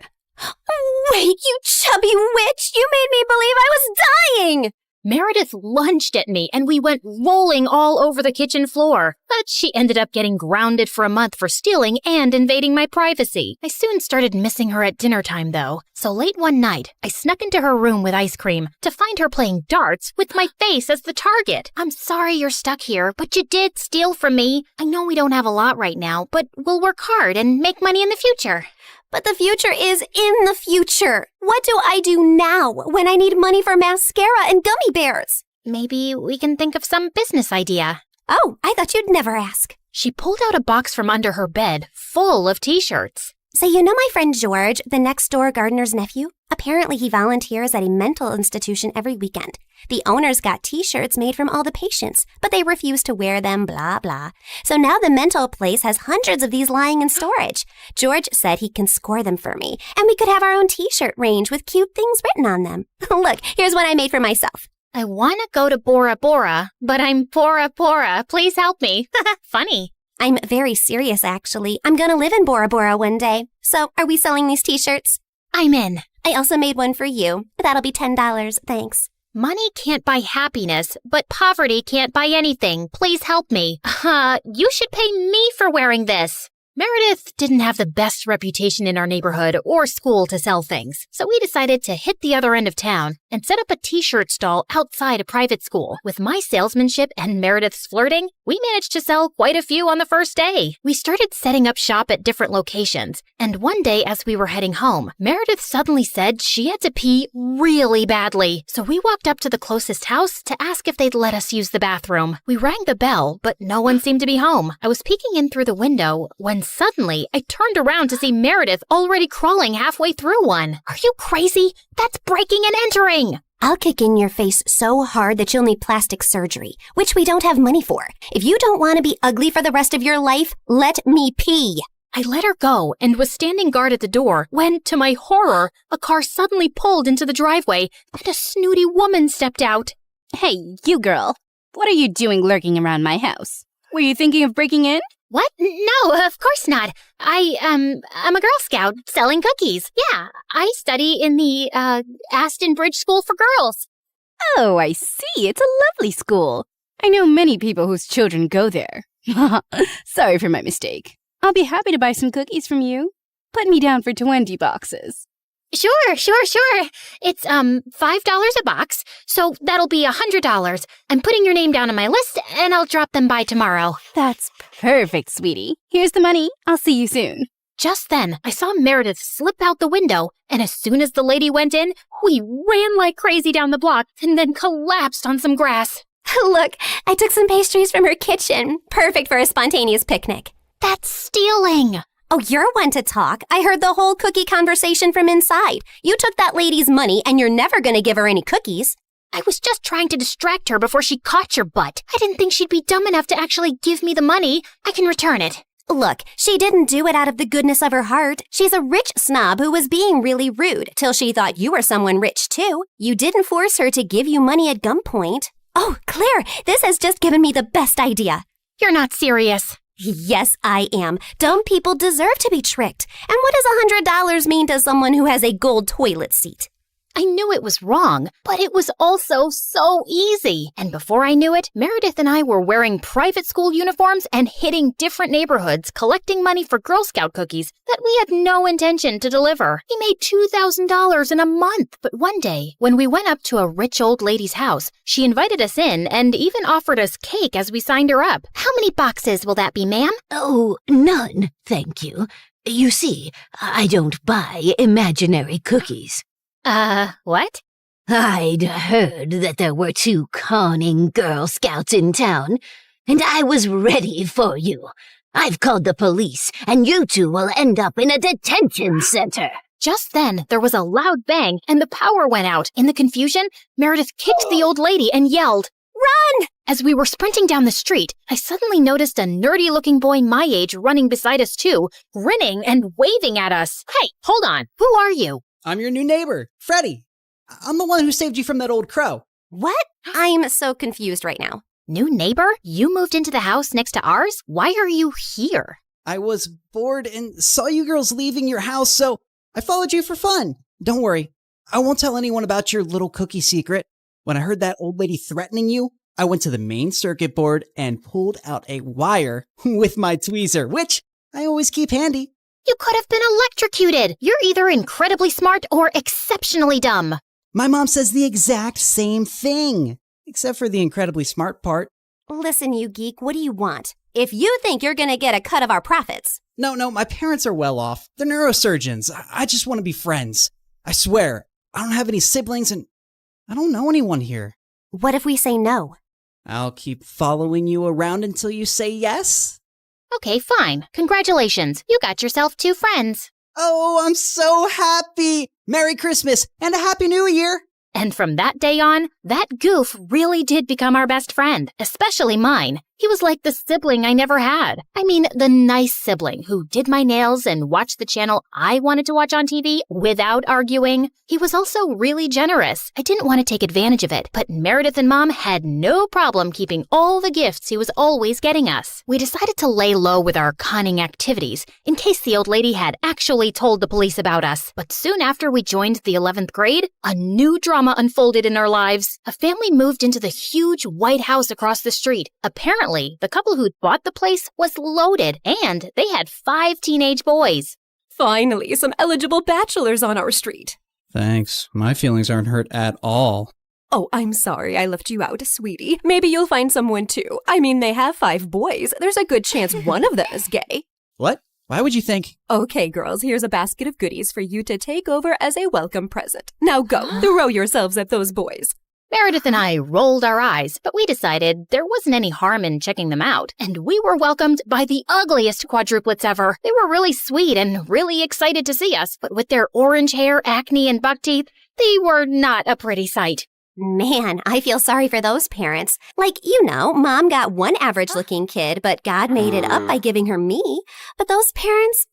Wait, you chubby witch! You made me believe I was dying! Meredith lunged at me and we went rolling all over the kitchen floor. But she ended up getting grounded for a month for stealing and invading my privacy. I soon started missing her at dinner time though. So late one night, I snuck into her room with ice cream to find her playing darts with my face as the target. I'm sorry you're stuck here, but you did steal from me. I know we don't have a lot right now, but we'll work hard and make money in the future. But the future is in the future. What do I do now when I need money for mascara and gummy bears? Maybe we can think of some business idea. Oh, I thought you'd never ask. She pulled out a box from under her bed full of t-shirts. So you know my friend George, the next-door gardener's nephew? Apparently he volunteers at a mental institution every weekend. The owners got t-shirts made from all the patients, but they refuse to wear them, blah, blah. So now the mental place has hundreds of these lying in storage. George said he can score them for me, and we could have our own t-shirt range with cute things written on them. Look, here's one I made for myself. I want to go to Bora Bora, but I'm Bora Bora. Please help me. Funny. I'm very serious, actually. I'm gonna live in Bora Bora one day. So, are we selling these t-shirts? I'm in. I also made one for you. That'll be $10, thanks. Money can't buy happiness, but poverty can't buy anything. Please help me. You should pay me for wearing this. Meredith didn't have the best reputation in our neighborhood or school to sell things, so we decided to hit the other end of town and set up a t-shirt stall outside a private school. With my salesmanship and Meredith's flirting, we managed to sell quite a few on the first day. We started setting up shop at different locations, and one day as we were heading home, Meredith suddenly said she had to pee really badly. So we walked up to the closest house to ask if they'd let us use the bathroom. We rang the bell, but no one seemed to be home. I was peeking in through the window when suddenly I turned around to see Meredith already crawling halfway through one. Are you crazy? That's breaking and entering! I'll kick in your face so hard that you'll need plastic surgery, which we don't have money for. If you don't want to be ugly for the rest of your life, let me pee. I let her go and was standing guard at the door when, to my horror, a car suddenly pulled into the driveway and a snooty woman stepped out. Hey, you girl. What are you doing lurking around my house? Were you thinking of breaking in? What? No, of course not. I'm a Girl Scout selling cookies. Yeah, I study in the, Aston Bridge School for Girls. Oh, I see. It's a lovely school. I know many people whose children go there. Sorry for my mistake. I'll be happy to buy some cookies from you. Put me down for 20 boxes. Sure. It's, $5 a box, so that'll be $100. I'm putting your name down on my list, and I'll drop them by tomorrow. That's perfect, sweetie. Here's the money. I'll see you soon. Just then, I saw Meredith slip out the window, and as soon as the lady went in, we ran like crazy down the block and then collapsed on some grass. Look, I took some pastries from her kitchen. Perfect for a spontaneous picnic. That's stealing. Oh, you're one to talk. I heard the whole cookie conversation from inside. You took that lady's money and you're never going to give her any cookies. I was just trying to distract her before she caught your butt. I didn't think she'd be dumb enough to actually give me the money. I can return it. Look, she didn't do it out of the goodness of her heart. She's a rich snob who was being really rude till she thought you were someone rich too. You didn't force her to give you money at gunpoint. Oh, Claire, this has just given me the best idea. You're not serious. Yes, I am. Dumb people deserve to be tricked. And what does $100 mean to someone who has a gold toilet seat? I knew it was wrong, but it was also so easy. And before I knew it, Meredith and I were wearing private school uniforms and hitting different neighborhoods collecting money for Girl Scout cookies that we had no intention to deliver. We made $2,000 in a month. But one day, when we went up to a rich old lady's house, she invited us in and even offered us cake as we signed her up. How many boxes will that be, ma'am? Oh, none, thank you. You see, I don't buy imaginary cookies. What? I'd heard that there were 2 conning Girl Scouts in town, and I was ready for you. I've called the police, and you 2 will end up in a detention center. Just then, there was a loud bang, and the power went out. In the confusion, Meredith kicked the old lady and yelled, "Run!" As we were sprinting down the street, I suddenly noticed a nerdy-looking boy my age running beside us too, grinning and waving at us. Hey, hold on. Who are you? I'm your new neighbor, Freddie. I'm the one who saved you from that old crow. What? I'm so confused right now. New neighbor? You moved into the house next to ours? Why are you here? I was bored and saw you girls leaving your house, so I followed you for fun. Don't worry, I won't tell anyone about your little cookie secret. When I heard that old lady threatening you, I went to the main circuit board and pulled out a wire with my tweezer, which I always keep handy. You could have been electrocuted. You're either incredibly smart or exceptionally dumb. My mom says the exact same thing, except for the incredibly smart part. Listen, you geek, what do you want? If you think you're gonna get a cut of our profits. No, my parents are well off. They're neurosurgeons. I just want to be friends. I swear, I don't have any siblings and I don't know anyone here. What if we say no? I'll keep following you around until you say yes. Okay, fine. Congratulations. You got yourself 2 friends. Oh, I'm so happy. Merry Christmas and a Happy New Year. And from that day on, that goof really did become our best friend, especially mine. He was like the sibling I never had. I mean, the nice sibling who did my nails and watched the channel I wanted to watch on TV without arguing. He was also really generous. I didn't want to take advantage of it, but Meredith and Mom had no problem keeping all the gifts he was always getting us. We decided to lay low with our conning activities in case the old lady had actually told the police about us. But soon after we joined the 11th grade, a new drama unfolded in our lives. A family moved into the huge white house across the street. Apparently, the couple who'd bought the place was loaded, and they had 5 teenage boys. Finally, some eligible bachelors on our street. Thanks. My feelings aren't hurt at all. Oh, I'm sorry I left you out, sweetie. Maybe you'll find someone too. I mean, they have 5 boys. There's a good chance one of them is gay. What? Why would you think? Okay, girls, here's a basket of goodies for you to take over as a welcome present. Now go, throw yourselves at those boys. Meredith and I rolled our eyes, but we decided there wasn't any harm in checking them out, and we were welcomed by the ugliest quadruplets ever. They were really sweet and really excited to see us, but with their orange hair, acne, and buck teeth, they were not a pretty sight. Man, I feel sorry for those parents. Like, Mom got one average-looking kid, but God made it up by giving her me. But those parents,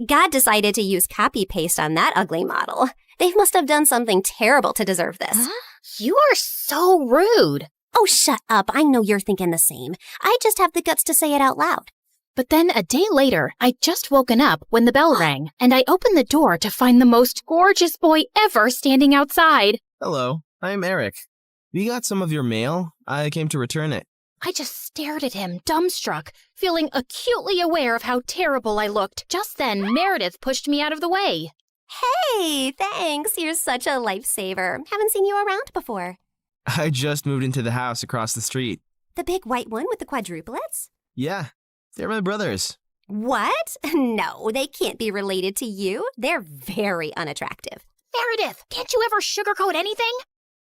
God decided to use copy-paste on that ugly model. They must have done something terrible to deserve this. Huh? You are so rude. Oh, shut up. I know you're thinking the same. I just have the guts to say it out loud. But then a day later, I'd just woken up when the bell rang, and I opened the door to find the most gorgeous boy ever standing outside. Hello, I'm Eric. We got some of your mail. I came to return it. I just stared at him, dumbstruck, feeling acutely aware of how terrible I looked. Just then, Meredith pushed me out of the way. Hey, thanks. You're such a lifesaver. Haven't seen you around before. I just moved into the house across the street. The big white one with the quadruplets? Yeah, they're my brothers. What? No, they can't be related to you. They're very unattractive. Meredith, can't you ever sugarcoat anything?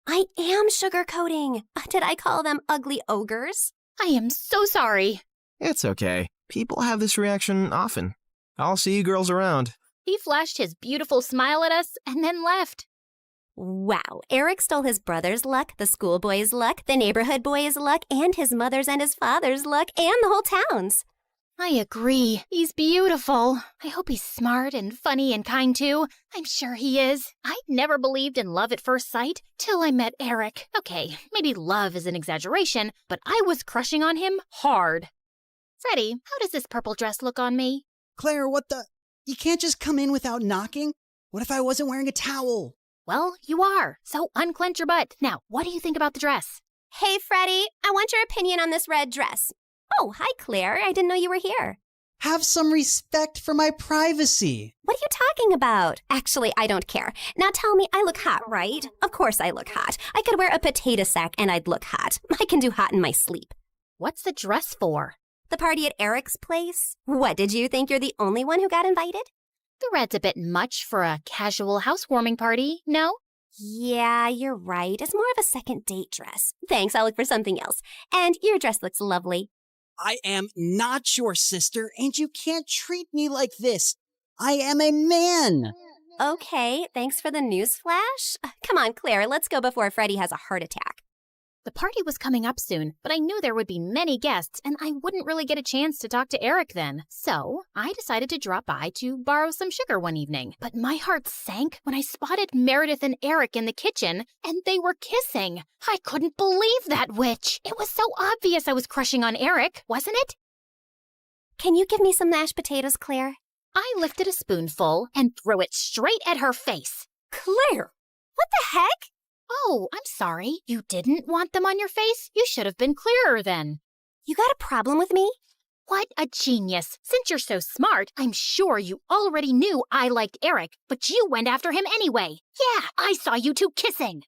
I am sugarcoating. Did I call them ugly ogres? I am so sorry. It's okay. People have this reaction often. I'll see you girls around. He flashed his beautiful smile at us and then left. Wow, Eric stole his brother's luck, the schoolboy's luck, the neighborhood boy's luck, and his mother's and his father's luck, and the whole town's. I agree. He's beautiful. I hope he's smart and funny and kind too. I'm sure he is. I never believed in love at first sight till I met Eric. Okay, maybe love is an exaggeration, but I was crushing on him hard. Freddie, how does this purple dress look on me? Claire, what the? You can't just come in without knocking? What if I wasn't wearing a towel? Well, you are. So unclench your butt. Now, what do you think about the dress? Hey, Freddie, I want your opinion on this red dress. Oh, hi, Claire. I didn't know you were here. Have some respect for my privacy. What are you talking about? Actually, I don't care. Now tell me, I look hot, right? Of course I look hot. I could wear a potato sack and I'd look hot. I can do hot in my sleep. What's the dress for? The party at Eric's place? What, did you think you're the only one who got invited? The red's a bit much for a casual housewarming party, no? Yeah, you're right. It's more of a second date dress. Thanks, I'll look for something else. And your dress looks lovely. I am not your sister, and you can't treat me like this. I am a man. Okay, thanks for the news flash. Come on, Claire, let's go before Freddie has a heart attack. The party was coming up soon, but I knew there would be many guests, and I wouldn't really get a chance to talk to Eric then. So I decided to drop by to borrow some sugar one evening. But my heart sank when I spotted Meredith and Eric in the kitchen, and they were kissing. I couldn't believe that witch. It was so obvious I was crushing on Eric, wasn't it? Can you give me some mashed potatoes, Claire? I lifted a spoonful and threw it straight at her face. Claire! What the heck? Oh, I'm sorry. You didn't want them on your face? You should have been clearer then. You got a problem with me? What a genius. Since you're so smart, I'm sure you already knew I liked Eric, but you went after him anyway. Yeah, I saw you two kissing.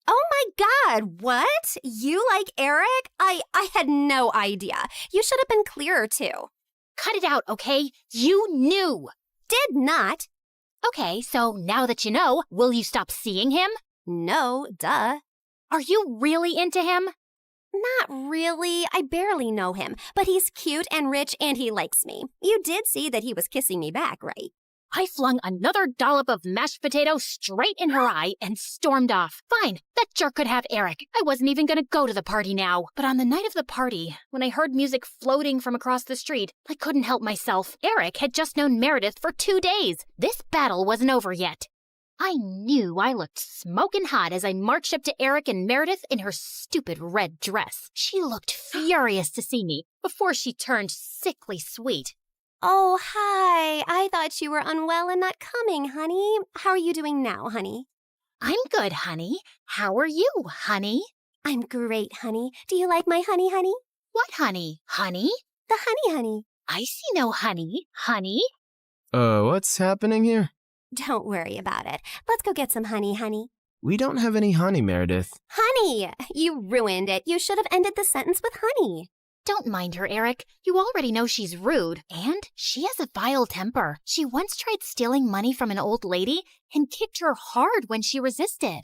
Oh my God, what? You like Eric? I had no idea. You should have been clearer too. Cut it out, okay? You knew. Did not. Okay, so now that you know, will you stop seeing him? No, duh. Are you really into him? Not really. I barely know him, but he's cute and rich and he likes me. You did see that he was kissing me back, right? I flung another dollop of mashed potato straight in her eye and stormed off. Fine, that jerk could have Eric. I wasn't even going to go to the party now. But on the night of the party, when I heard music floating from across the street, I couldn't help myself. Eric had just known Meredith for 2 days. This battle wasn't over yet. I knew I looked smoking hot as I marched up to Eric and Meredith in her stupid red dress. She looked furious to see me before she turned sickly sweet. Oh, hi. I thought you were unwell and not coming, honey. How are you doing now, honey? I'm good, honey. How are you, honey? I'm great, honey. Do you like my honey, honey? What honey? Honey? The honey, honey. I see no honey. Honey? What's happening here? Don't worry about it. Let's go get some honey, honey. We don't have any honey, Meredith. Honey! You ruined it. You should have ended the sentence with honey. Don't mind her, Eric. You already know she's rude. And she has a vile temper. She once tried stealing money from an old lady and kicked her hard when she resisted.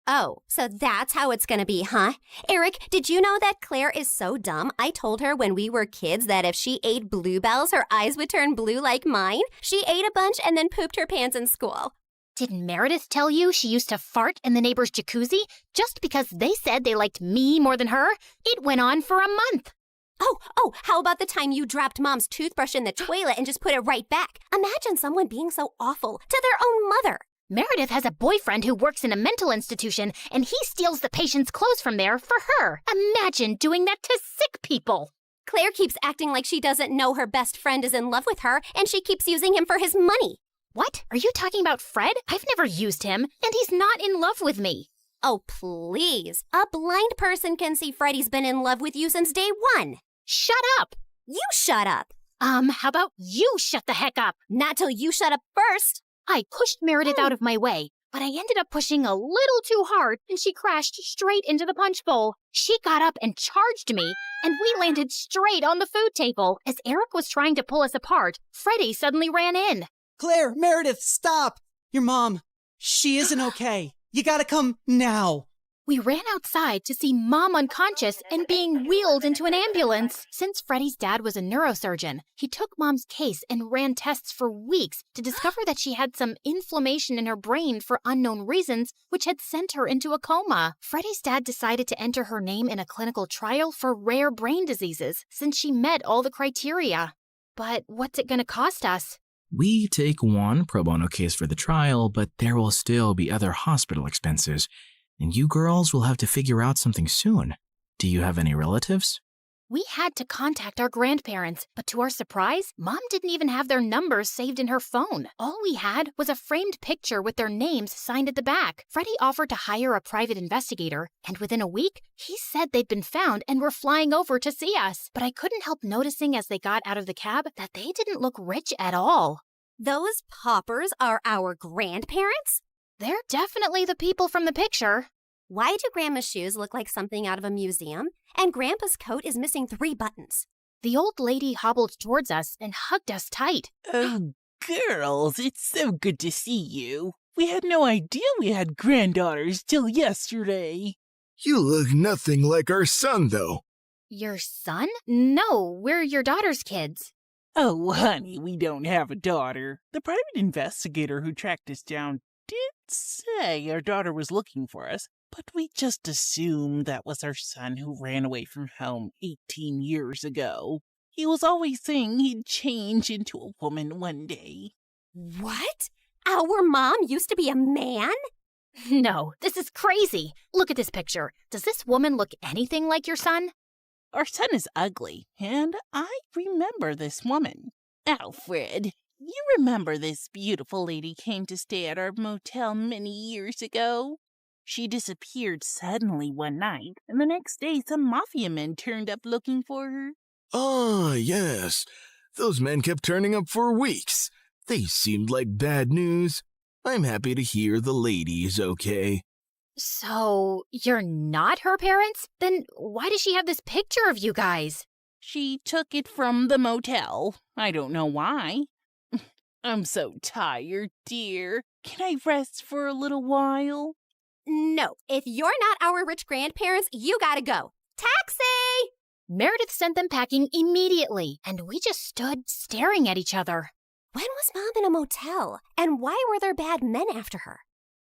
Oh, so that's how it's gonna be, huh? Eric, did you know that Claire is so dumb? I told her when we were kids that if she ate bluebells, her eyes would turn blue like mine. She ate a bunch and then pooped her pants in school. Did Meredith tell you she used to fart in the neighbor's jacuzzi just because they said they liked me more than her? It went on for a month. Oh, how about the time you dropped Mom's toothbrush in the toilet and just put it right back? Imagine someone being so awful to their own mother. Meredith has a boyfriend who works in a mental institution, and he steals the patient's clothes from there for her. Imagine doing that to sick people. Claire keeps acting like she doesn't know her best friend is in love with her, and she keeps using him for his money. What? Are you talking about Fred? I've never used him, and he's not in love with me. Oh, please. A blind person can see Freddie's been in love with you since day one. Shut up. You shut up. How about you shut the heck up? Not till you shut up first. I pushed Meredith out of my way, but I ended up pushing a little too hard, and she crashed straight into the punch bowl. She got up and charged me, and we landed straight on the food table. As Eric was trying to pull us apart, Freddie suddenly ran in. Claire, Meredith, stop! Your mom, she isn't okay. You gotta come now. We ran outside to see Mom unconscious and being wheeled into an ambulance. Since Freddie's dad was a neurosurgeon, he took Mom's case and ran tests for weeks to discover that she had some inflammation in her brain for unknown reasons, which had sent her into a coma. Freddie's dad decided to enter her name in a clinical trial for rare brain diseases since she met all the criteria. But what's it going to cost us? We take one pro bono case for the trial, but there will still be other hospital expenses. And you girls will have to figure out something soon. Do you have any relatives? We had to contact our grandparents, but to our surprise, Mom didn't even have their numbers saved in her phone. All we had was a framed picture with their names signed at the back. Freddie offered to hire a private investigator, and within a week, he said they'd been found and were flying over to see us. But I couldn't help noticing as they got out of the cab that they didn't look rich at all. Those paupers are our grandparents? They're definitely the people from the picture. Why do Grandma's shoes look like something out of a museum? And Grandpa's coat is missing 3 buttons. The old lady hobbled towards us and hugged us tight. Oh, girls, it's so good to see you. We had no idea we had granddaughters till yesterday. You look nothing like our son, though. Your son? No, we're your daughter's kids. Oh, honey, we don't have a daughter. The private investigator who tracked us down did say our daughter was looking for us, but we just assumed that was our son who ran away from home 18 years ago. He was always saying he'd change into a woman one day. What? Our mom used to be a man? No, this is crazy. Look at this picture. Does this woman look anything like your son? Our son is ugly, and I remember this woman. Alfred, you remember this beautiful lady came to stay at our motel many years ago? She disappeared suddenly one night, and the next day some mafia men turned up looking for her. Ah, yes. Those men kept turning up for weeks. They seemed like bad news. I'm happy to hear the lady is okay. So, you're not her parents? Then why does she have this picture of you guys? She took it from the motel. I don't know why. I'm so tired, dear. Can I rest for a little while? No, if you're not our rich grandparents, you gotta go. Taxi! Meredith sent them packing immediately, and we just stood staring at each other. When was Mom in a motel? And why were there bad men after her?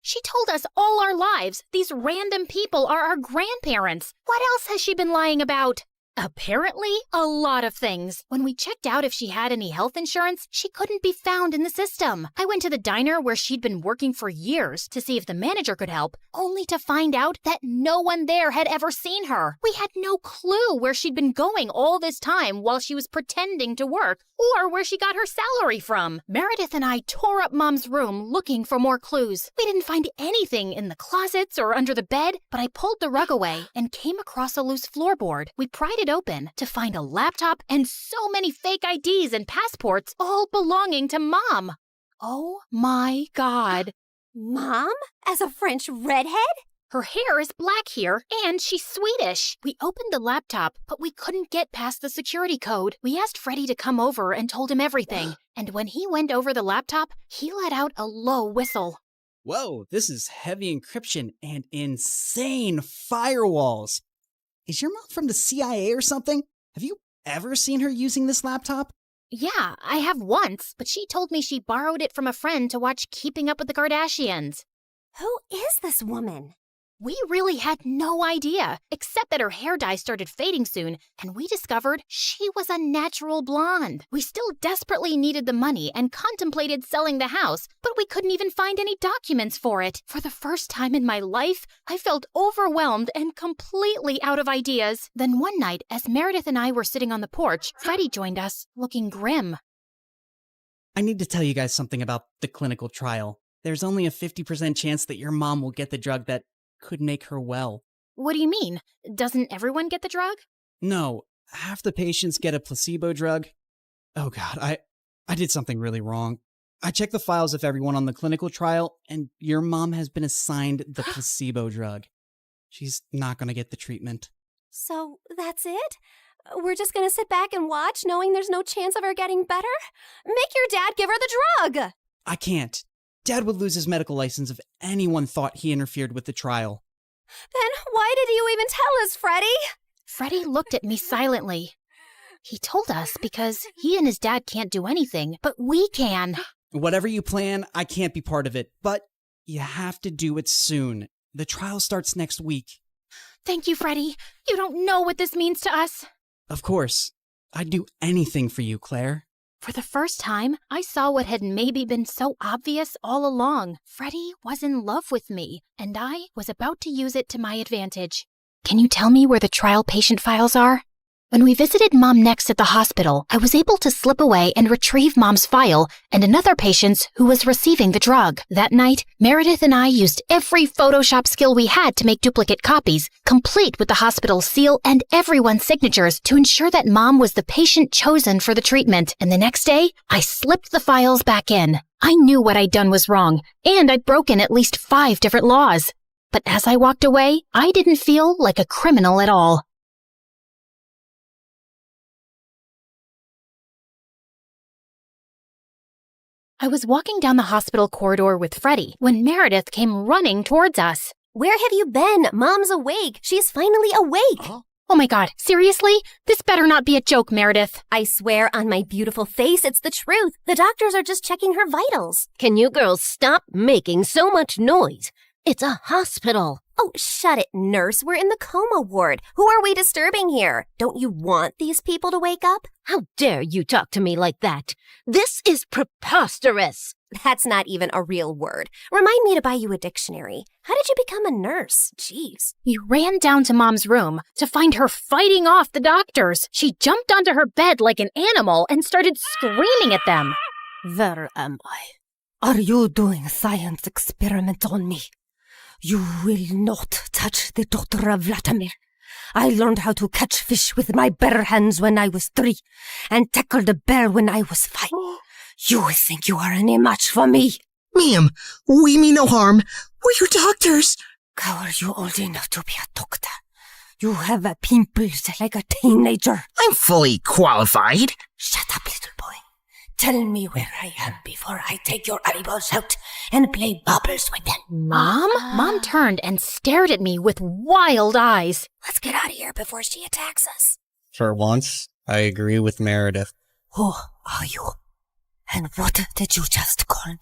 She told us all our lives these random people are our grandparents. What else has she been lying about? Apparently, a lot of things. When we checked out if she had any health insurance, she couldn't be found in the system. I went to the diner where she'd been working for years to see if the manager could help, only to find out that no one there had ever seen her. We had no clue where she'd been going all this time while she was pretending to work, or where she got her salary from. Meredith and I tore up Mom's room looking for more clues. We didn't find anything in the closets or under the bed, but I pulled the rug away and came across a loose floorboard. We pried it open to find a laptop and so many fake IDs and passports, all belonging to Mom. Oh my God. Mom? As a French redhead? Her hair is black here, and she's Swedish. We opened the laptop, but we couldn't get past the security code. We asked Freddie to come over and told him everything. And when he went over the laptop, he let out a low whistle. Whoa, this is heavy encryption and insane firewalls. Is your mom from the CIA or something? Have you ever seen her using this laptop? Yeah, I have once, but she told me she borrowed it from a friend to watch Keeping Up with the Kardashians. Who is this woman? We really had no idea, except that her hair dye started fading soon, and we discovered she was a natural blonde. We still desperately needed the money and contemplated selling the house, but we couldn't even find any documents for it. For the first time in my life, I felt overwhelmed and completely out of ideas. Then one night, as Meredith and I were sitting on the porch, Freddie joined us, looking grim. I need to tell you guys something about the clinical trial. There's only a 50% chance that your mom will get the drug that could make her well. What do you mean? Doesn't everyone get the drug? No, half the patients get a placebo drug. Oh god, I did something really wrong. I checked the files of everyone on the clinical trial, and your mom has been assigned the placebo drug. She's not gonna get the treatment. So that's it? We're just gonna sit back and watch, knowing there's no chance of her getting better? Make your dad give her the drug! I can't. Dad would lose his medical license if anyone thought he interfered with the trial. Then why did you even tell us, Freddie? Freddie looked at me silently. He told us because he and his dad can't do anything, but we can. Whatever you plan, I can't be part of it, but you have to do it soon. The trial starts next week. Thank you, Freddie. You don't know what this means to us. Of course. I'd do anything for you, Claire. For the first time, I saw what had maybe been so obvious all along. Freddie was in love with me, and I was about to use it to my advantage. Can you tell me where the trial patient files are? When we visited Mom next at the hospital, I was able to slip away and retrieve Mom's file and another patient's who was receiving the drug. That night, Meredith and I used every Photoshop skill we had to make duplicate copies, complete with the hospital seal and everyone's signatures to ensure that Mom was the patient chosen for the treatment. And the next day, I slipped the files back in. I knew what I'd done was wrong, and I'd broken at least 5 different laws. But as I walked away, I didn't feel like a criminal at all. I was walking down the hospital corridor with Freddie when Meredith came running towards us. Where have you been? Mom's awake. She's finally awake. Oh my god, seriously? This better not be a joke, Meredith. I swear on my beautiful face, it's the truth. The doctors are just checking her vitals. Can you girls stop making so much noise? It's a hospital. Oh, shut it, nurse. We're in the coma ward. Who are we disturbing here? Don't you want these people to wake up? How dare you talk to me like that? This is preposterous. That's not even a real word. Remind me to buy you a dictionary. How did you become a nurse? Jeez. You ran down to Mom's room to find her fighting off the doctors. She jumped onto her bed like an animal and started screaming at them. Where am I? Are you doing a science experiment on me? You will not touch the daughter of Vladimir. I learned how to catch fish with my bare hands when I was 3 and tackled a bear when I was 5. You think you are any match for me? Ma'am, we mean no harm. We're your doctors. How are you old enough to be a doctor? You have pimples like a teenager. I'm fully qualified. Shut up, little boy. Tell me where I am before I take your eyeballs out and play bubbles with them. Mom? Mom turned and stared at me with wild eyes. Let's get out of here before she attacks us. For once, I agree with Meredith. Who are you? And what did you just call me?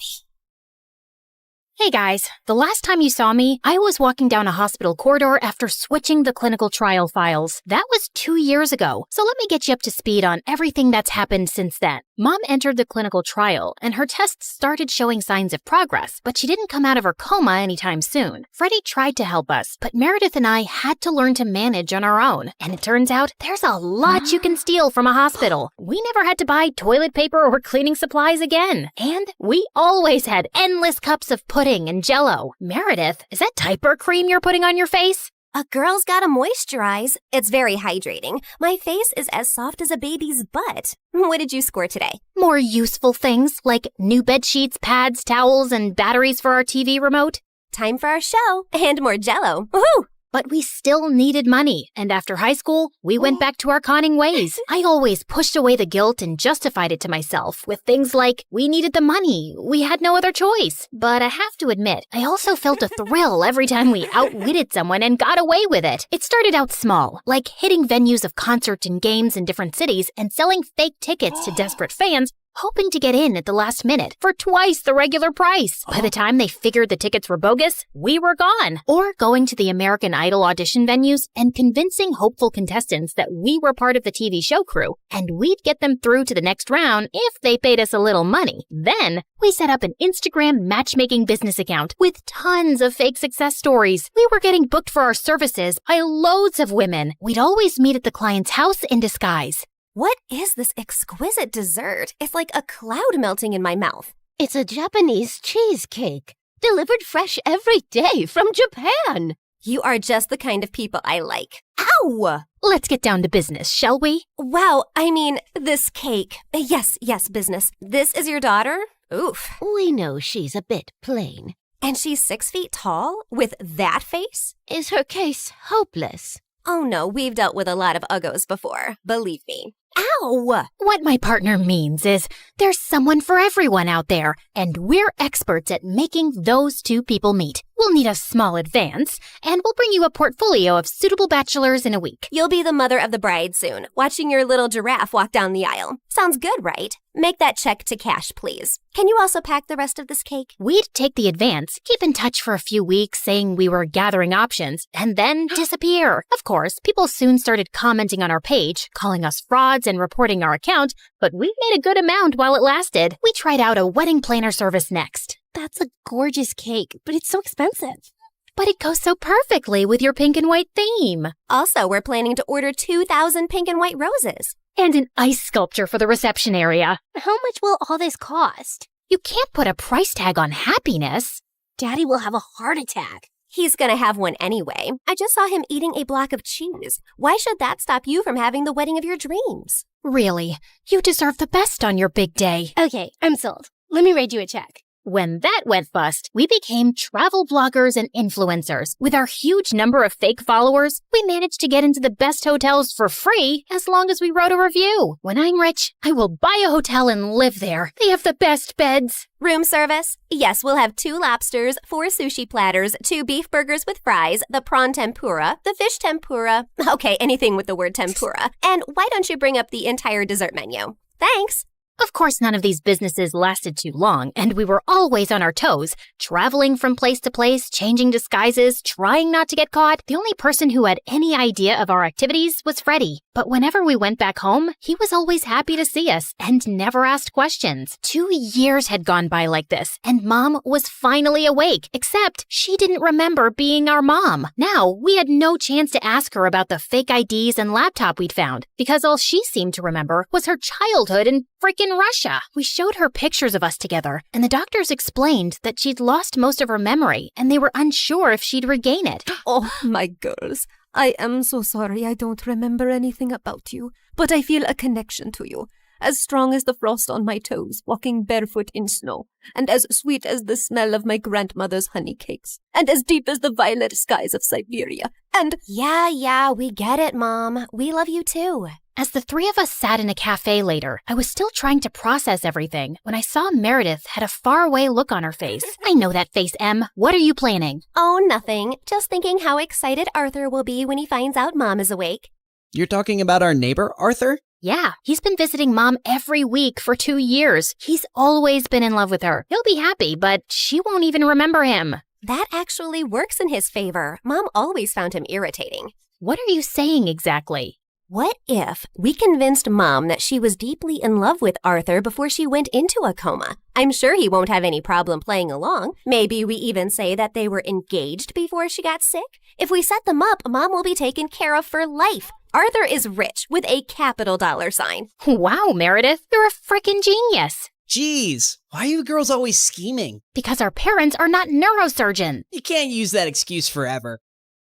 Hey guys, the last time you saw me, I was walking down a hospital corridor after switching the clinical trial files. That was 2 years ago, so let me get you up to speed on everything that's happened since then. Mom entered the clinical trial, and her tests started showing signs of progress, but she didn't come out of her coma anytime soon. Freddie tried to help us, but Meredith and I had to learn to manage on our own, and it turns out there's a lot you can steal from a hospital. We never had to buy toilet paper or cleaning supplies again, and we always had endless cups of pudding and Jell-O. Meredith, is that diaper cream you're putting on your face? A girl's gotta moisturize. It's very hydrating. My face is as soft as a baby's butt. What did you score today? More useful things like new bed sheets, pads, towels, and batteries for our TV remote. Time for our show and more Jell-O. Woohoo! But we still needed money, and after high school, we went back to our conning ways. I always pushed away the guilt and justified it to myself with things like, we needed the money, we had no other choice. But I have to admit, I also felt a thrill every time we outwitted someone and got away with it. It started out small, like hitting venues of concerts and games in different cities and selling fake tickets to desperate fans, hoping to get in at the last minute for twice the regular price. By the time they figured the tickets were bogus, we were gone. Or going to the American Idol audition venues and convincing hopeful contestants that we were part of the TV show crew, and we'd get them through to the next round if they paid us a little money. Then, we set up an Instagram matchmaking business account with tons of fake success stories. We were getting booked for our services by loads of women. We'd always meet at the client's house in disguise. What is this exquisite dessert? It's like a cloud melting in my mouth. It's a Japanese cheesecake, delivered fresh every day from Japan. You are just the kind of people I like. Ow! Let's get down to business, shall we? Wow, I mean, this cake. Yes, business. This is your daughter? Oof. We know she's a bit plain. And she's 6 feet tall? With that face? Is her case hopeless? Oh no, we've dealt with a lot of uggos before. Believe me. Ow! What my partner means is there's someone for everyone out there, and we're experts at making those two people meet. We'll need a small advance, and we'll bring you a portfolio of suitable bachelors in a week. You'll be the mother of the bride soon, watching your little giraffe walk down the aisle. Sounds good, right? Make that check to cash, please. Can you also pack the rest of this cake? We'd take the advance, keep in touch for a few weeks saying we were gathering options, and then disappear. Of course, people soon started commenting on our page, calling us frauds and reporting our account, but we made a good amount while it lasted. We tried out a wedding planner service next. That's a gorgeous cake, but it's so expensive. But it goes so perfectly with your pink and white theme. Also, we're planning to order 2,000 pink and white roses. And an ice sculpture for the reception area. How much will all this cost? You can't put a price tag on happiness. Daddy will have a heart attack. He's gonna have one anyway. I just saw him eating a block of cheese. Why should that stop you from having the wedding of your dreams? Really, you deserve the best on your big day. Okay, I'm sold. Let me write you a check. When that went bust, we became travel bloggers and influencers. With our huge number of fake followers, we managed to get into the best hotels for free as long as we wrote a review. When I'm rich, I will buy a hotel and live there. They have the best beds. Room service? Yes, we'll have 2 lobsters, 4 sushi platters, 2 beef burgers with fries, the prawn tempura, the fish tempura. Okay, anything with the word tempura. And why don't you bring up the entire dessert menu? Thanks. Of course, none of these businesses lasted too long, and we were always on our toes, traveling from place to place, changing disguises, trying not to get caught. The only person who had any idea of our activities was Freddie. But whenever we went back home, he was always happy to see us and never asked questions. 2 years had gone by like this, and Mom was finally awake, except she didn't remember being our mom. Now, we had no chance to ask her about the fake IDs and laptop we'd found, because all she seemed to remember was her childhood in frickin' Russia. We showed her pictures of us together, and the doctors explained that she'd lost most of her memory, and they were unsure if she'd regain it. Oh, my girls. I am so sorry I don't remember anything about you, but I feel a connection to you, as strong as the frost on my toes, walking barefoot in snow, and as sweet as the smell of my grandmother's honey cakes, and as deep as the violet skies of Siberia, and— Yeah, we get it, Mom. We love you too. As the 3 of us sat in a cafe later, I was still trying to process everything when I saw Meredith had a faraway look on her face. I know that face, Em. What are you planning? Oh, nothing. Just thinking how excited Arthur will be when he finds out Mom is awake. You're talking about our neighbor, Arthur? Yeah, he's been visiting Mom every week for 2 years. He's always been in love with her. He'll be happy, but she won't even remember him. That actually works in his favor. Mom always found him irritating. What are you saying exactly? What if we convinced Mom that she was deeply in love with Arthur before she went into a coma? I'm sure he won't have any problem playing along. Maybe we even say that they were engaged before she got sick. If we set them up, Mom will be taken care of for life. Arthur is rich with a capital $sign. Wow, Meredith, you're a frickin' genius. Jeez, why are you girls always scheming? Because our parents are not neurosurgeons. You can't use that excuse forever.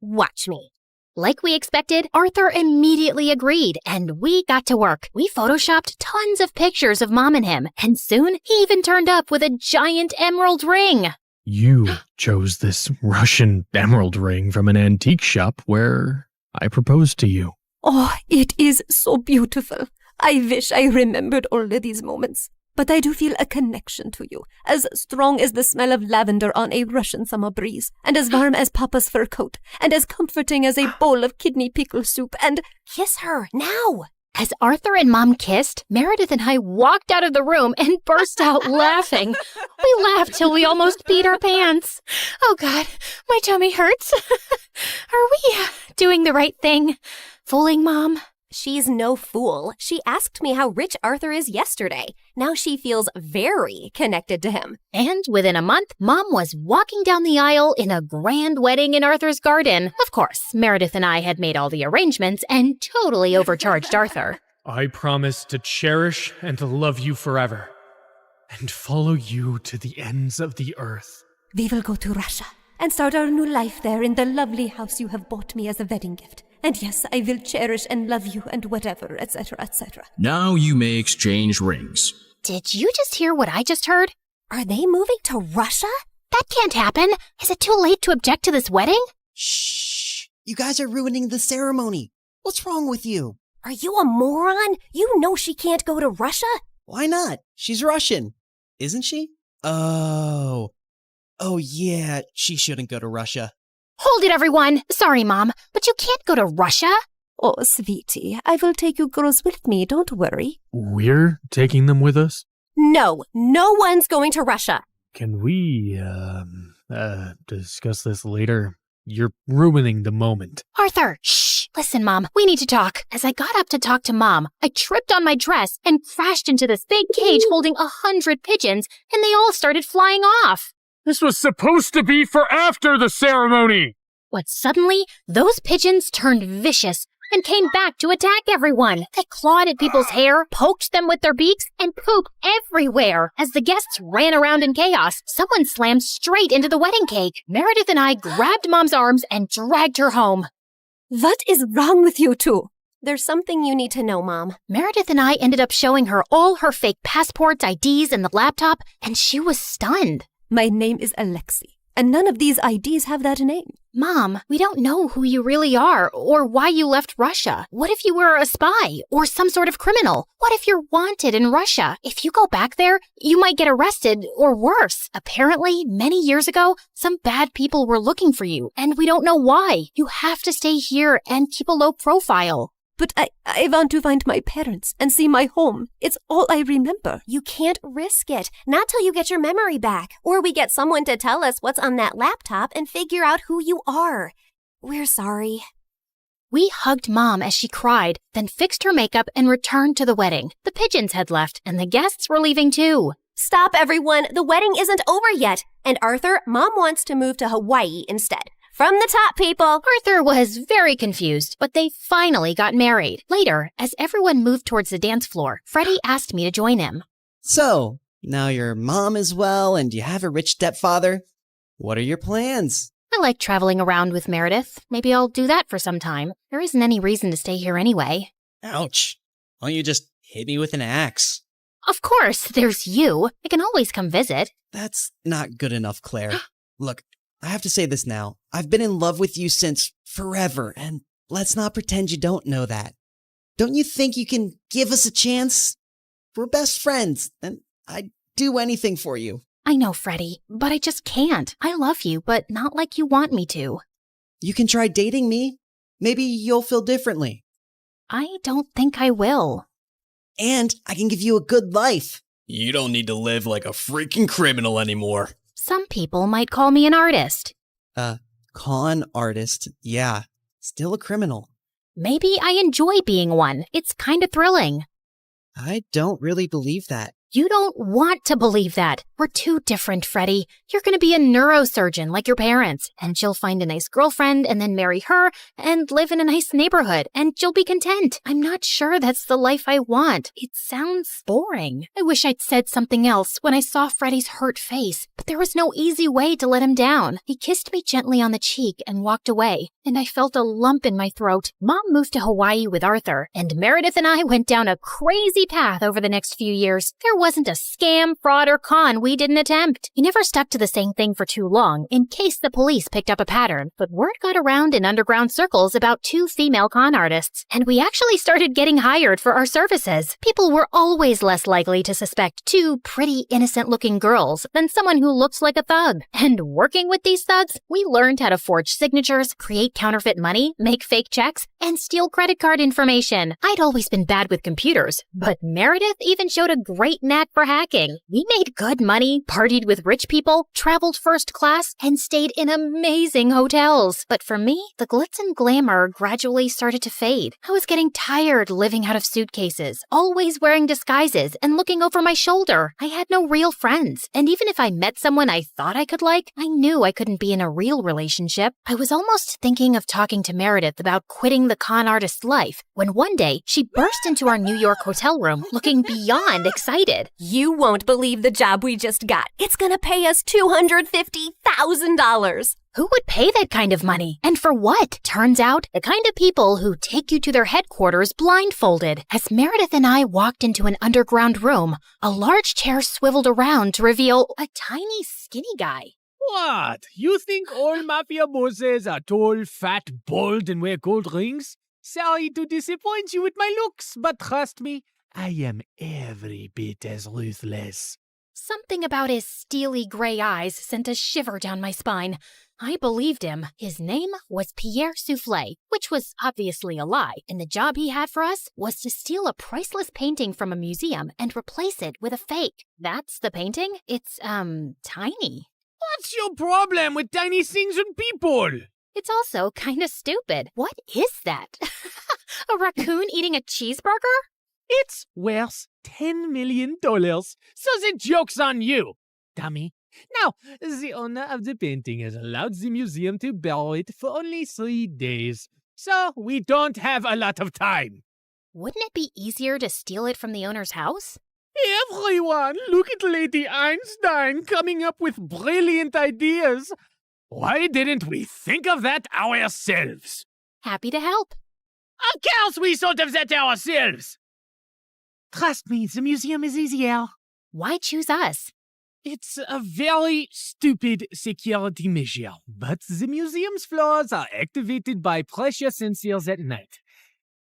Watch me. Like we expected, Arthur immediately agreed, and we got to work. We photoshopped tons of pictures of Mom and him, and soon he even turned up with a giant emerald ring. You chose this Russian emerald ring from an antique shop where I proposed to you. Oh, it is so beautiful. I wish I remembered all of these moments. But I do feel a connection to you, as strong as the smell of lavender on a Russian summer breeze, and as warm as Papa's fur coat, and as comforting as a bowl of kidney pickle soup, and— Kiss her, now! As Arthur and Mom kissed, Meredith and I walked out of the room and burst out laughing. We laughed till we almost peed our pants. Oh God, my tummy hurts. Are we doing the right thing? Fooling Mom? She's no fool. She asked me how rich Arthur is yesterday. Now she feels very connected to him. And within a month, Mom was walking down the aisle in a grand wedding in Arthur's garden. Of course, Meredith and I had made all the arrangements and totally overcharged Arthur. I promise to cherish and to love you forever, and follow you to the ends of the earth. We will go to Russia and start our new life there in the lovely house you have bought me as a wedding gift. And yes, I will cherish and love you and whatever, etc., etc. Now you may exchange rings. Did you just hear what I just heard? Are they moving to Russia? That can't happen. Is it too late to object to this wedding? Shh! You guys are ruining the ceremony. What's wrong with you? Are you a moron? You know she can't go to Russia? Why not? She's Russian. Isn't she? Oh, yeah, she shouldn't go to Russia. Hold it, everyone. Sorry, Mom, but you can't go to Russia. Oh, sweetie, I will take you girls with me, don't worry. We're taking them with us? No one's going to Russia. Can we, discuss this later? You're ruining the moment. Arthur, shh. Listen, Mom, we need to talk. As I got up to talk to Mom, I tripped on my dress and crashed into this big cage holding 100 pigeons, and they all started flying off. This was supposed to be for after the ceremony! But suddenly, those pigeons turned vicious and came back to attack everyone. They clawed at people's hair, poked them with their beaks, and pooped everywhere. As the guests ran around in chaos, someone slammed straight into the wedding cake. Meredith and I grabbed Mom's arms and dragged her home. What is wrong with you two? There's something you need to know, Mom. Meredith and I ended up showing her all her fake passports, IDs, and the laptop, and she was stunned. My name is Alexei, and none of these IDs have that name. Mom, we don't know who you really are or why you left Russia. What if you were a spy or some sort of criminal? What if you're wanted in Russia? If you go back there, you might get arrested or worse. Apparently, many years ago, some bad people were looking for you, and we don't know why. You have to stay here and keep a low profile. But I want to find my parents and see my home. It's all I remember. You can't risk it. Not till you get your memory back. Or we get someone to tell us what's on that laptop and figure out who you are. We're sorry. We hugged Mom as she cried, then fixed her makeup and returned to the wedding. The pigeons had left, and the guests were leaving too. Stop, everyone. The wedding isn't over yet. And Arthur, Mom wants to move to Hawaii instead. From the top, people! Arthur was very confused, but they finally got married. Later, as everyone moved towards the dance floor, Freddie asked me to join him. So, now your mom is well and you have a rich stepfather. What are your plans? I like traveling around with Meredith. Maybe I'll do that for some time. There isn't any reason to stay here anyway. Ouch. Why don't you just hit me with an axe? Of course, there's you. I can always come visit. That's not good enough, Claire. Look, I have to say this now. I've been in love with you since forever, and let's not pretend you don't know that. Don't you think you can give us a chance? We're best friends, and I'd do anything for you. I know, Freddie, but I just can't. I love you, but not like you want me to. You can try dating me. Maybe you'll feel differently. I don't think I will. And I can give you a good life. You don't need to live like a freaking criminal anymore. Some people might call me an artist. Con artist, yeah. Still a criminal. Maybe I enjoy being one. It's kind of thrilling. I don't really believe that. You don't want to believe that. We're too different, Freddie. You're going to be a neurosurgeon like your parents, and you'll find a nice girlfriend and then marry her and live in a nice neighborhood, and you'll be content. I'm not sure that's the life I want. It sounds boring. I wish I'd said something else when I saw Freddie's hurt face, but there was no easy way to let him down. He kissed me gently on the cheek and walked away, and I felt a lump in my throat. Mom moved to Hawaii with Arthur, and Meredith and I went down a crazy path over the next few years. There There wasn't a scam, fraud, or con we didn't attempt. We never stuck to the same thing for too long, in case the police picked up a pattern, but word got around in underground circles about 2 female con artists, and we actually started getting hired for our services. People were always less likely to suspect 2 pretty, innocent-looking girls than someone who looks like a thug. And working with these thugs, we learned how to forge signatures, create counterfeit money, make fake checks, and steal credit card information. I'd always been bad with computers, but Meredith even showed a great knack for hacking. We made good money, partied with rich people, traveled first class, and stayed in amazing hotels. But for me, the glitz and glamour gradually started to fade. I was getting tired living out of suitcases, always wearing disguises and looking over my shoulder. I had no real friends, and even if I met someone I thought I could like, I knew I couldn't be in a real relationship. I was almost thinking of talking to Meredith about quitting the con artist life when one day she burst into our New York hotel room looking beyond excited. You won't believe the job we just got. It's gonna pay us $250,000. Who would pay that kind of money? And for what? Turns out, the kind of people who take you to their headquarters blindfolded. As Meredith and I walked into an underground room, a large chair swiveled around to reveal a tiny, skinny guy. What? You think all mafia bosses are tall, fat, bald, and wear gold rings? Sorry to disappoint you with my looks, but trust me, I am every bit as ruthless. Something about his steely gray eyes sent a shiver down my spine. I believed him. His name was Pierre Soufflet, which was obviously a lie, and the job he had for us was to steal a priceless painting from a museum and replace it with a fake. That's the painting? It's, tiny. What's your problem with tiny things and people? It's also kinda stupid. What is that? A raccoon eating a cheeseburger? It's worth $10 million, so the joke's on you, dummy. Now, the owner of the painting has allowed the museum to borrow it for only 3 days, so we don't have a lot of time. Wouldn't it be easier to steal it from the owner's house? Everyone, look at Lady Einstein coming up with brilliant ideas. Why didn't we think of that ourselves? Happy to help. Of course we thought of that ourselves. Trust me, the museum is easier. Why choose us? It's a very stupid security measure, but the museum's floors are activated by pressure sensors at night.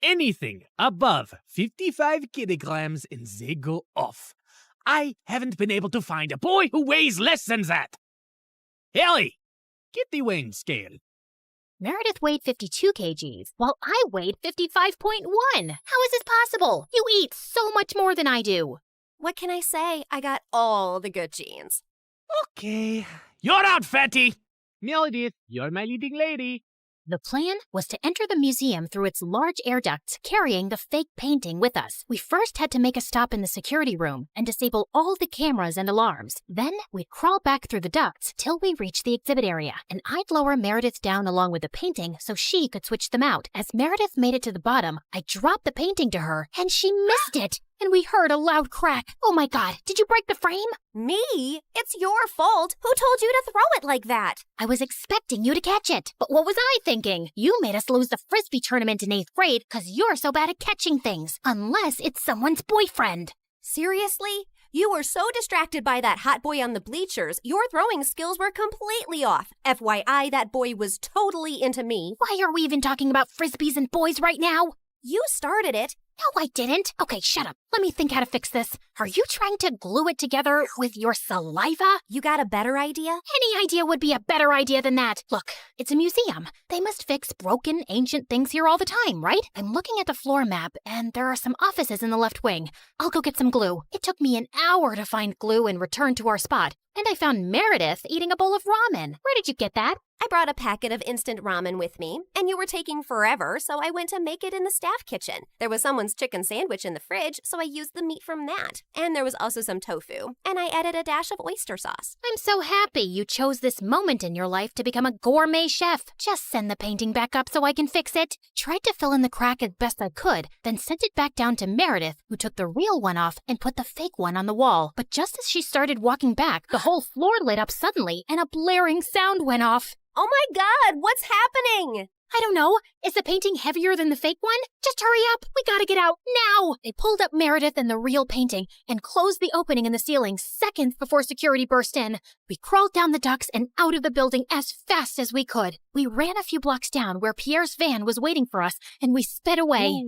Anything above 55 kilograms and they go off. I haven't been able to find a boy who weighs less than that. Ellie, get the weighing scale. Meredith weighed 52 kgs, while I weighed 55.1. How is this possible? You eat so much more than I do. What can I say? I got all the good genes. Okay, you're out, fatty. Meredith, you're my leading lady. The plan was to enter the museum through its large air ducts, carrying the fake painting with us. We first had to make a stop in the security room and disable all the cameras and alarms. Then we'd crawl back through the ducts till we reached the exhibit area, and I'd lower Meredith down along with the painting so she could switch them out. As Meredith made it to the bottom, I dropped the painting to her, and she missed it. And we heard a loud crack. Oh my God, did you break the frame? Me? It's your fault. Who told you to throw it like that? I was expecting you to catch it. But what was I thinking? You made us lose the Frisbee tournament in 8th grade because you're so bad at catching things. Unless it's someone's boyfriend. Seriously? You were so distracted by that hot boy on the bleachers, your throwing skills were completely off. FYI, that boy was totally into me. Why are we even talking about Frisbees and boys right now? You started it. No, I didn't. Okay, shut up. Let me think how to fix this. Are you trying to glue it together with your saliva? You got a better idea? Any idea would be a better idea than that. Look, it's a museum. They must fix broken, ancient things here all the time, right? I'm looking at the floor map, and there are some offices in the left wing. I'll go get some glue. It took me an hour to find glue and return to our spot. And I found Meredith eating a bowl of ramen. Where did you get that? I brought a packet of instant ramen with me, and you were taking forever, so I went to make it in the staff kitchen. There was someone's chicken sandwich in the fridge, so I used the meat from that. And there was also some tofu, and I added a dash of oyster sauce. I'm so happy you chose this moment in your life to become a gourmet chef. Just send the painting back up so I can fix it. Tried to fill in the crack as best I could, then sent it back down to Meredith, who took the real one off and put the fake one on the wall. But just as she started walking back, the whole floor lit up suddenly, and a blaring sound went off. Oh my God, what's happening? I don't know. Is the painting heavier than the fake one? Just hurry up. We gotta get out now. They pulled up Meredith and the real painting and closed the opening in the ceiling seconds before security burst in. We crawled down the ducts and out of the building as fast as we could. We ran a few blocks down where Pierre's van was waiting for us and we sped away.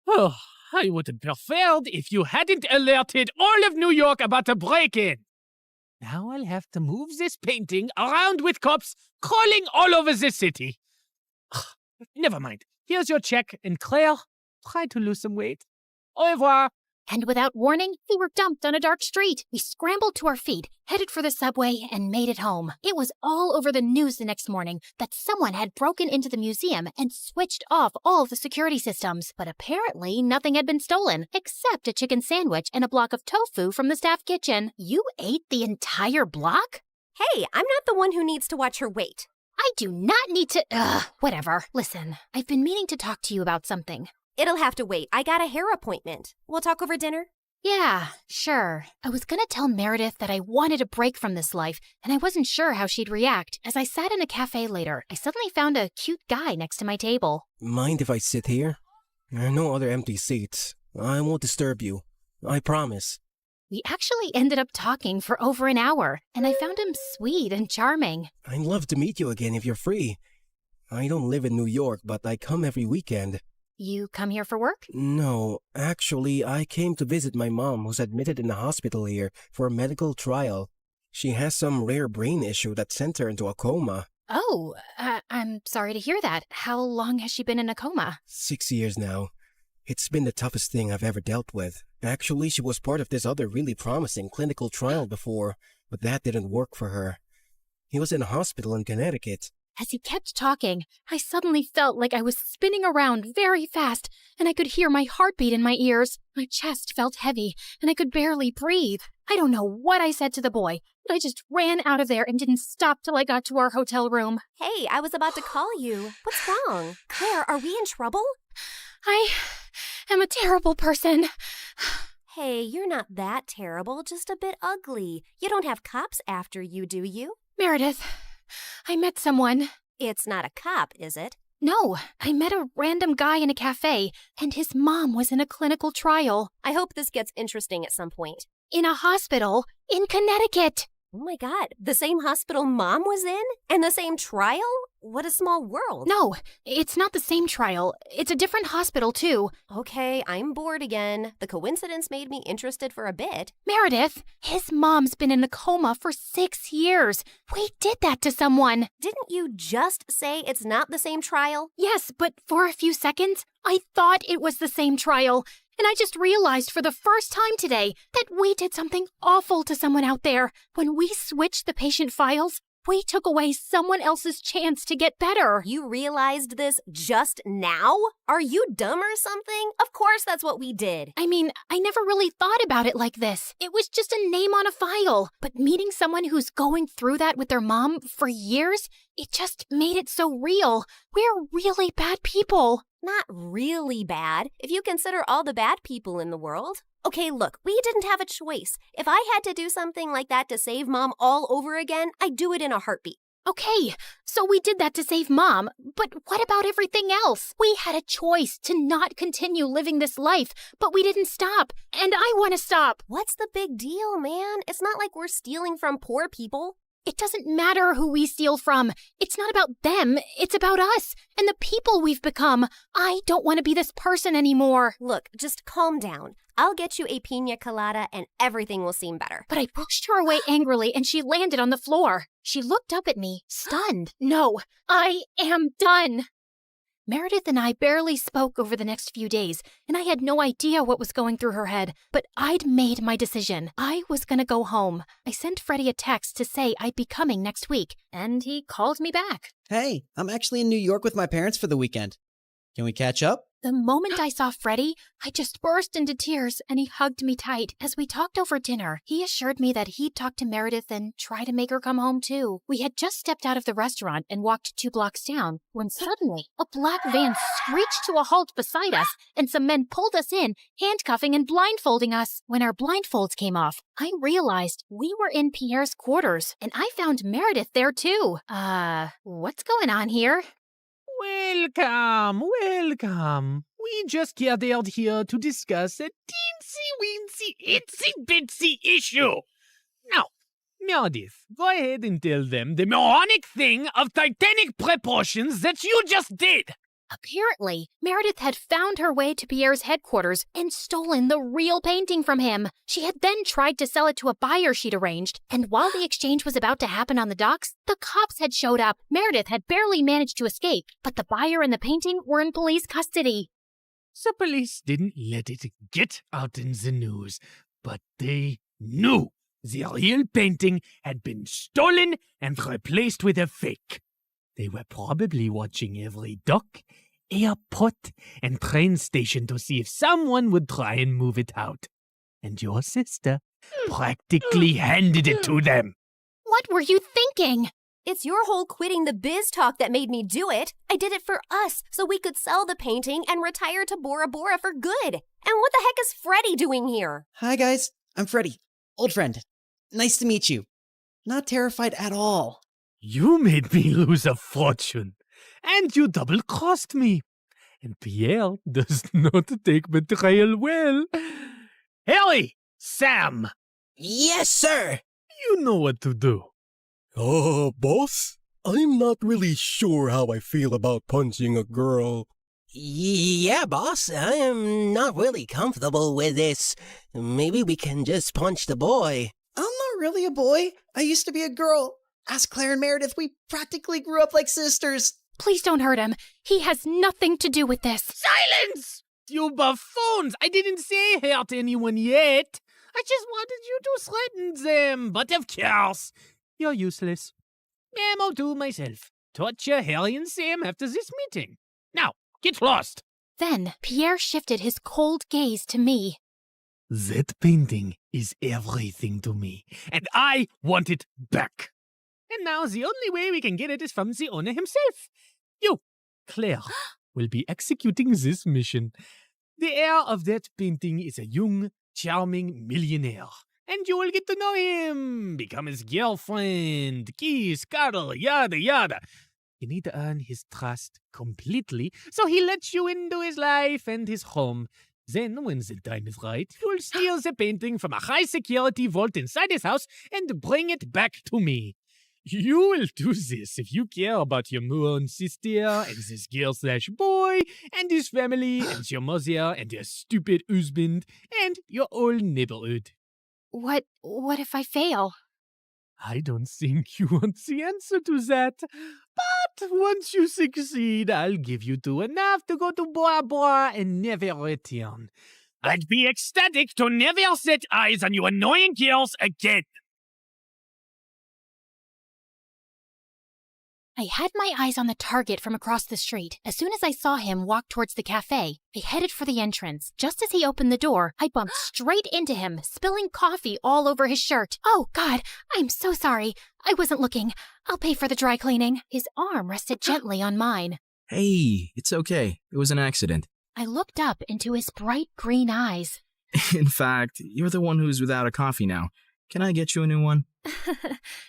Oh, I would have preferred if you hadn't alerted all of New York about a break-in. Now I'll have to move this painting around with cops crawling all over the city. Never mind. Here's your check, and Claire, try to lose some weight. Au revoir. And without warning, we were dumped on a dark street. We scrambled to our feet, headed for the subway, and made it home. It was all over the news the next morning that someone had broken into the museum and switched off all the security systems. But apparently, nothing had been stolen, except a chicken sandwich and a block of tofu from the staff kitchen. You ate the entire block? Hey, I'm not the one who needs to watch her weight. I do not need to. Whatever. Listen, I've been meaning to talk to you about something. It'll have to wait. I got a hair appointment. We'll talk over dinner? Yeah, sure. I was gonna tell Meredith that I wanted a break from this life, and I wasn't sure how she'd react. As I sat in a cafe later, I suddenly found a cute guy next to my table. Mind if I sit here? There are no other empty seats. I won't disturb you. I promise. We actually ended up talking for over an hour, and I found him sweet and charming. I'd love to meet you again if you're free. I don't live in New York, but I come every weekend. You come here for work? No, actually, I came to visit my mom who's admitted in the hospital here for a medical trial. She has some rare brain issue that sent her into a coma. Oh, I'm sorry to hear that. How long has she been in a coma? 6 years now. It's been the toughest thing I've ever dealt with. Actually, she was part of this other really promising clinical trial before, but that didn't work for her. He was in a hospital in Connecticut. As he kept talking, I suddenly felt like I was spinning around very fast, and I could hear my heartbeat in my ears. My chest felt heavy, and I could barely breathe. I don't know what I said to the boy, but I just ran out of there and didn't stop till I got to our hotel room. Hey, I was about to call you. What's wrong? Claire, are we in trouble? I am a terrible person. Hey, you're not that terrible, just a bit ugly. You don't have cops after you, do you? Meredith, I met someone. It's not a cop, is it? No, I met a random guy in a cafe, and his mom was in a clinical trial. I hope this gets interesting at some point. In a hospital in Connecticut. Oh my God, the same hospital Mom was in? And the same trial? What a small world. No, it's not the same trial. It's a different hospital, too. Okay, I'm bored again. The coincidence made me interested for a bit. Meredith, his mom's been in a coma for 6 years. We did that to someone. Didn't you just say it's not the same trial? Yes, but for a few seconds, I thought it was the same trial. And I just realized for the first time today that we did something awful to someone out there. When we switched the patient files, we took away someone else's chance to get better. You realized this just now? Are you dumb or something? Of course that's what we did. I mean, I never really thought about it like this. It was just a name on a file. But meeting someone who's going through that with their mom for years, it just made it so real. We're really bad people. Not really bad, if you consider all the bad people in the world. Okay, look, we didn't have a choice. If I had to do something like that to save Mom all over again, I'd do it in a heartbeat. Okay, so we did that to save Mom, but what about everything else? We had a choice to not continue living this life, but we didn't stop, and I want to stop. What's the big deal, man? It's not like we're stealing from poor people. It doesn't matter who we steal from. It's not about them. It's about us and the people we've become. I don't want to be this person anymore. Look, just calm down. I'll get you a pina colada and everything will seem better. But I pushed her away angrily and she landed on the floor. She looked up at me, stunned. No, I am done. Meredith and I barely spoke over the next few days, and I had no idea what was going through her head. But I'd made my decision. I was gonna go home. I sent Freddie a text to say I'd be coming next week, and he called me back. Hey, I'm actually in New York with my parents for the weekend. Can we catch up? The moment I saw Freddie, I just burst into tears and he hugged me tight. As we talked over dinner, he assured me that he'd talk to Meredith and try to make her come home too. We had just stepped out of the restaurant and walked 2 blocks down when suddenly a black van screeched to a halt beside us and some men pulled us in, handcuffing and blindfolding us. When our blindfolds came off, I realized we were in Pierre's quarters and I found Meredith there too. What's going on here? Welcome. We just gathered here to discuss a teensy-weensy, itsy-bitsy issue. Now, Meredith, go ahead and tell them the moronic thing of titanic proportions that you just did. Apparently, Meredith had found her way to Pierre's headquarters and stolen the real painting from him. She had then tried to sell it to a buyer she'd arranged, and while the exchange was about to happen on the docks, the cops had showed up. Meredith had barely managed to escape, but the buyer and the painting were in police custody. The police didn't let it get out in the news, but they knew the real painting had been stolen and replaced with a fake. They were probably watching every dock, airport, and train station to see if someone would try and move it out. And your sister practically handed it to them. What were you thinking? It's your whole quitting the biz talk that made me do it. I did it for us, so we could sell the painting and retire to Bora Bora for good. And what the heck is Freddie doing here? Hi, guys. I'm Freddie. Old friend. Nice to meet you. Not terrified at all. You made me lose a fortune, and you double-crossed me. And Pierre does not take betrayal well. Harry! Sam! Yes, sir! You know what to do. Boss? I'm not really sure how I feel about punching a girl. Yeah, boss, I am not really comfortable with this. Maybe we can just punch the boy. I'm not really a boy. I used to be a girl. Ask Claire and Meredith, we practically grew up like sisters. Please don't hurt him. He has nothing to do with this. Silence! You buffoons! I didn't say hurt anyone yet. I just wanted you to threaten them. But of course, you're useless. I'll do myself. Torture Harry and Sam after this meeting. Now, get lost. Then Pierre shifted his cold gaze to me. That painting is everything to me, and I want it back. And now the only way we can get it is from the owner himself. You, Claire, will be executing this mission. The heir of that painting is a young, charming millionaire. And you will get to know him, become his girlfriend, kiss, cuddle, yada yada. You need to earn his trust completely, so he lets you into his life and his home. Then, when the time is right, you'll steal the painting from a high-security vault inside his house and bring it back to me. You will do this if you care about your moron sister and this girl/boy and his family and your mother and your stupid husband and your whole neighborhood. What if I fail? I don't think you want the answer to that. But once you succeed, I'll give you two enough to go to Bora Bora and never return. I'd be ecstatic to never set eyes on you annoying girls again. I had my eyes on the target from across the street. As soon as I saw him walk towards the cafe, I headed for the entrance. Just as he opened the door, I bumped straight into him, spilling coffee all over his shirt. Oh, God, I'm so sorry. I wasn't looking. I'll pay for the dry cleaning. His arm rested gently on mine. Hey, it's okay. It was an accident. I looked up into his bright green eyes. In fact, you're the one who's without a coffee now. Can I get you a new one?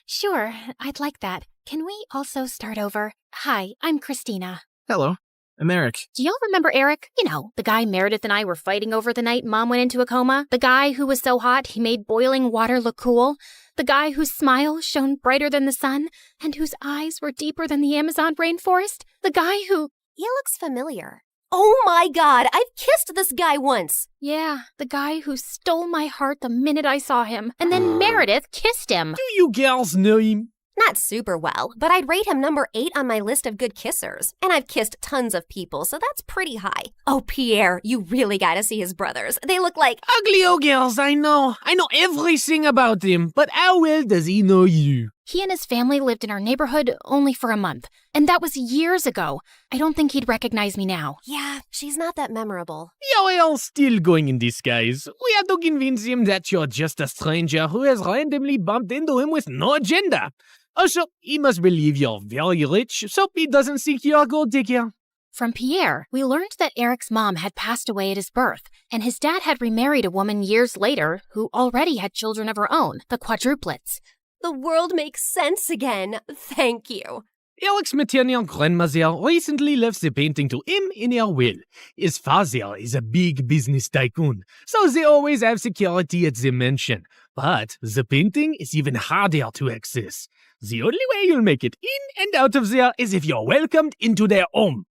Sure, I'd like that. Can we also start over? Hi, I'm Christina. Hello, I'm Eric. Do y'all remember Eric? You know, the guy Meredith and I were fighting over the night Mom went into a coma? The guy who was so hot he made boiling water look cool? The guy whose smile shone brighter than the sun and whose eyes were deeper than the Amazon rainforest? The guy who... He looks familiar. Oh my God, I've kissed this guy once. Yeah, the guy who stole my heart the minute I saw him. And then Meredith kissed him. Do you girls know him? Not super well, but I'd rate him number 8 on my list of good kissers. And I've kissed tons of people, so that's pretty high. Oh, Pierre, you really gotta see his brothers. They look like... Ugly old girls, I know. I know everything about him, but how well does he know you? He and his family lived in our neighborhood only for a month, and that was years ago. I don't think he'd recognize me now. Yeah, she's not that memorable. You're all still going in disguise. We have to convince him that you're just a stranger who has randomly bumped into him with no agenda. Also, he must believe you're very rich, so he doesn't think you're a gold digger. From Pierre, we learned that Eric's mom had passed away at his birth, and his dad had remarried a woman years later who already had children of her own, the quadruplets. The world makes sense again. Thank you. Eric's maternal grandmother recently left the painting to him in her will. His father is a big business tycoon, so they always have security at the mansion. But the painting is even harder to access. The only way you'll make it in and out of there is if you're welcomed into their home.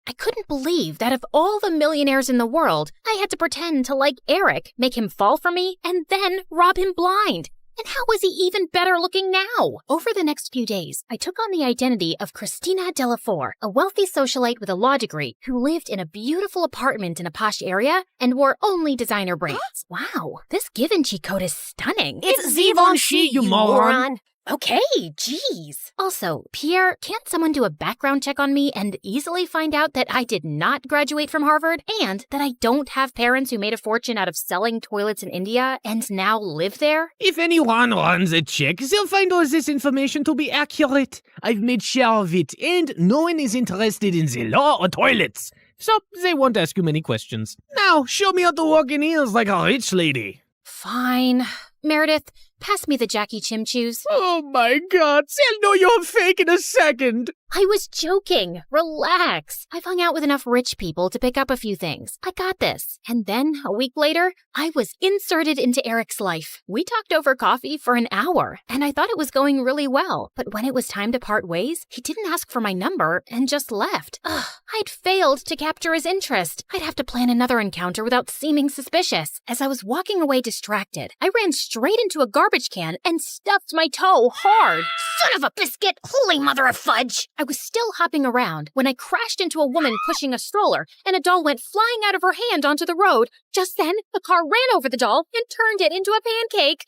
I couldn't believe that of all the millionaires in the world, I had to pretend to like Eric, make him fall for me, and then rob him blind. And how was he even better looking now? Over the next few days, I took on the identity of Christina Delafour, a wealthy socialite with a law degree who lived in a beautiful apartment in a posh area and wore only designer braids. Wow, this Givenchy coat is stunning. It's Givenchy, you moron. Okay, geez. Also, Pierre, can't someone do a background check on me and easily find out that I did not graduate from Harvard and that I don't have parents who made a fortune out of selling toilets in India and now live there? If anyone runs a check, they'll find all this information to be accurate. I've made sure of it, and no one is interested in the law or toilets. So they won't ask you many questions. Now, show me how to walk in heels like a rich lady. Fine. Meredith, pass me the Jackie Chim Chews. Oh my god, they'll know you're fake in a second. I was joking. Relax. I've hung out with enough rich people to pick up a few things. I got this. And then, a week later, I was inserted into Eric's life. We talked over coffee for an hour, and I thought it was going really well. But when it was time to part ways, he didn't ask for my number and just left. Ugh, I'd failed to capture his interest. I'd have to plan another encounter without seeming suspicious. As I was walking away distracted, I ran straight into a garbage can and stuffed my toe hard. Son of a biscuit! Holy mother of fudge! I was still hopping around when I crashed into a woman pushing a stroller, and a doll went flying out of her hand onto the road. Just then, a car ran over the doll and turned it into a pancake.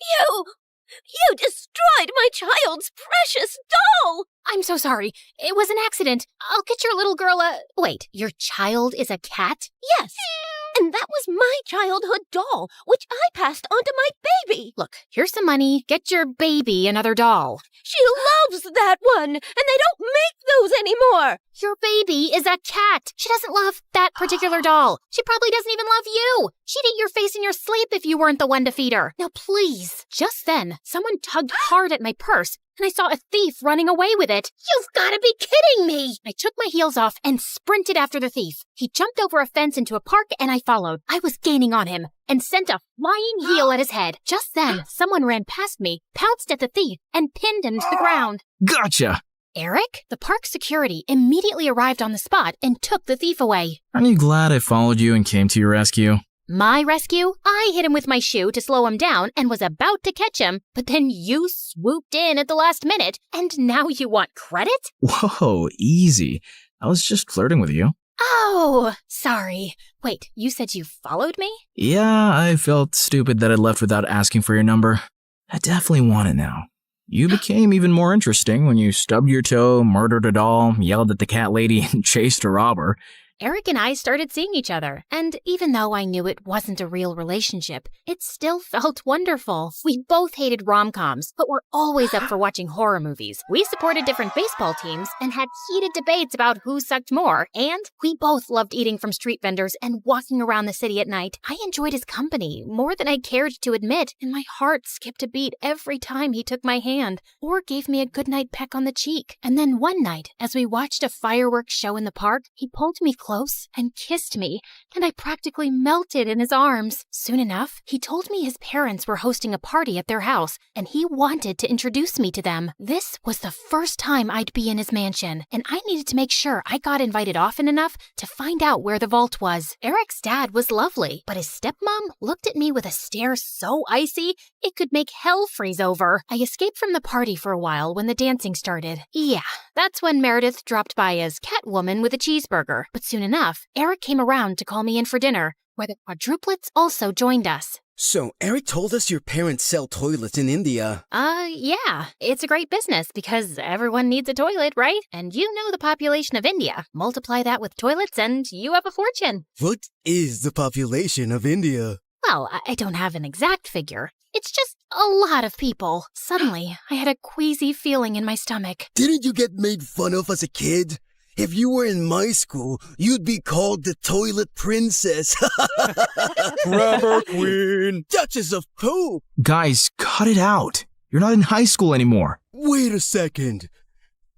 You destroyed my child's precious doll! I'm so sorry. It was an accident. I'll get your little girl a... Wait, your child is a cat? Yes. And that was my childhood doll, which I passed on to my baby. Look, here's some money. Get your baby another doll. She loves that one, and they don't make those anymore. Your baby is a cat. She doesn't love that particular doll. She probably doesn't even love you. She'd eat your face in your sleep if you weren't the one to feed her. Now, please. Just then, someone tugged hard at my purse, and I saw a thief running away with it. You've got to be kidding me! I took my heels off and sprinted after the thief. He jumped over a fence into a park, and I followed. I was gaining on him and sent a flying heel at his head. Just then, someone ran past me, pounced at the thief, and pinned him to the ground. Gotcha! Eric? The park security immediately arrived on the spot and took the thief away. Aren't you glad I followed you and came to your rescue? My rescue? I hit him with my shoe to slow him down and was about to catch him, but then you swooped in at the last minute, and now you want credit? Whoa, easy. I was just flirting with you. Oh, sorry. Wait, you said you followed me? Yeah, I felt stupid that I left without asking for your number. I definitely want it now. You became even more interesting when you stubbed your toe, murdered a doll, yelled at the cat lady, and chased a robber. Eric and I started seeing each other, and even though I knew it wasn't a real relationship, it still felt wonderful. We both hated rom-coms, but were always up for watching horror movies. We supported different baseball teams and had heated debates about who sucked more, and we both loved eating from street vendors and walking around the city at night. I enjoyed his company more than I cared to admit, and my heart skipped a beat every time he took my hand or gave me a goodnight peck on the cheek. And then one night, as we watched a fireworks show in the park, he pulled me close and kissed me, and I practically melted in his arms. Soon enough, he told me his parents were hosting a party at their house, and he wanted to introduce me to them. This was the first time I'd be in his mansion, and I needed to make sure I got invited often enough to find out where the vault was. Eric's dad was lovely, but his stepmom looked at me with a stare so icy it could make hell freeze over. I escaped from the party for a while when the dancing started. Yeah, that's when Meredith dropped by as Catwoman with a cheeseburger, but soon enough, Eric came around to call me in for dinner, where the quadruplets also joined us. So, Eric told us your parents sell toilets in India. Yeah. It's a great business because everyone needs a toilet, right? And you know the population of India. Multiply that with toilets and you have a fortune. What is the population of India? Well, I don't have an exact figure. It's just a lot of people. Suddenly, I had a queasy feeling in my stomach. Didn't you get made fun of as a kid? If you were in my school, you'd be called the Toilet Princess. Grammar Queen. Duchess of Poop. Guys, cut it out. You're not in high school anymore. Wait a second.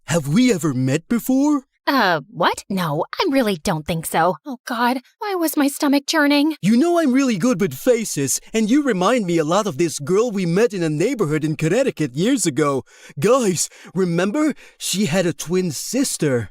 have we ever met before? What? No, I really don't think so. Oh God, why was my stomach churning? You know I'm really good with faces, and you remind me a lot of this girl we met in a neighborhood in Connecticut years ago. Guys, remember? She had a twin sister.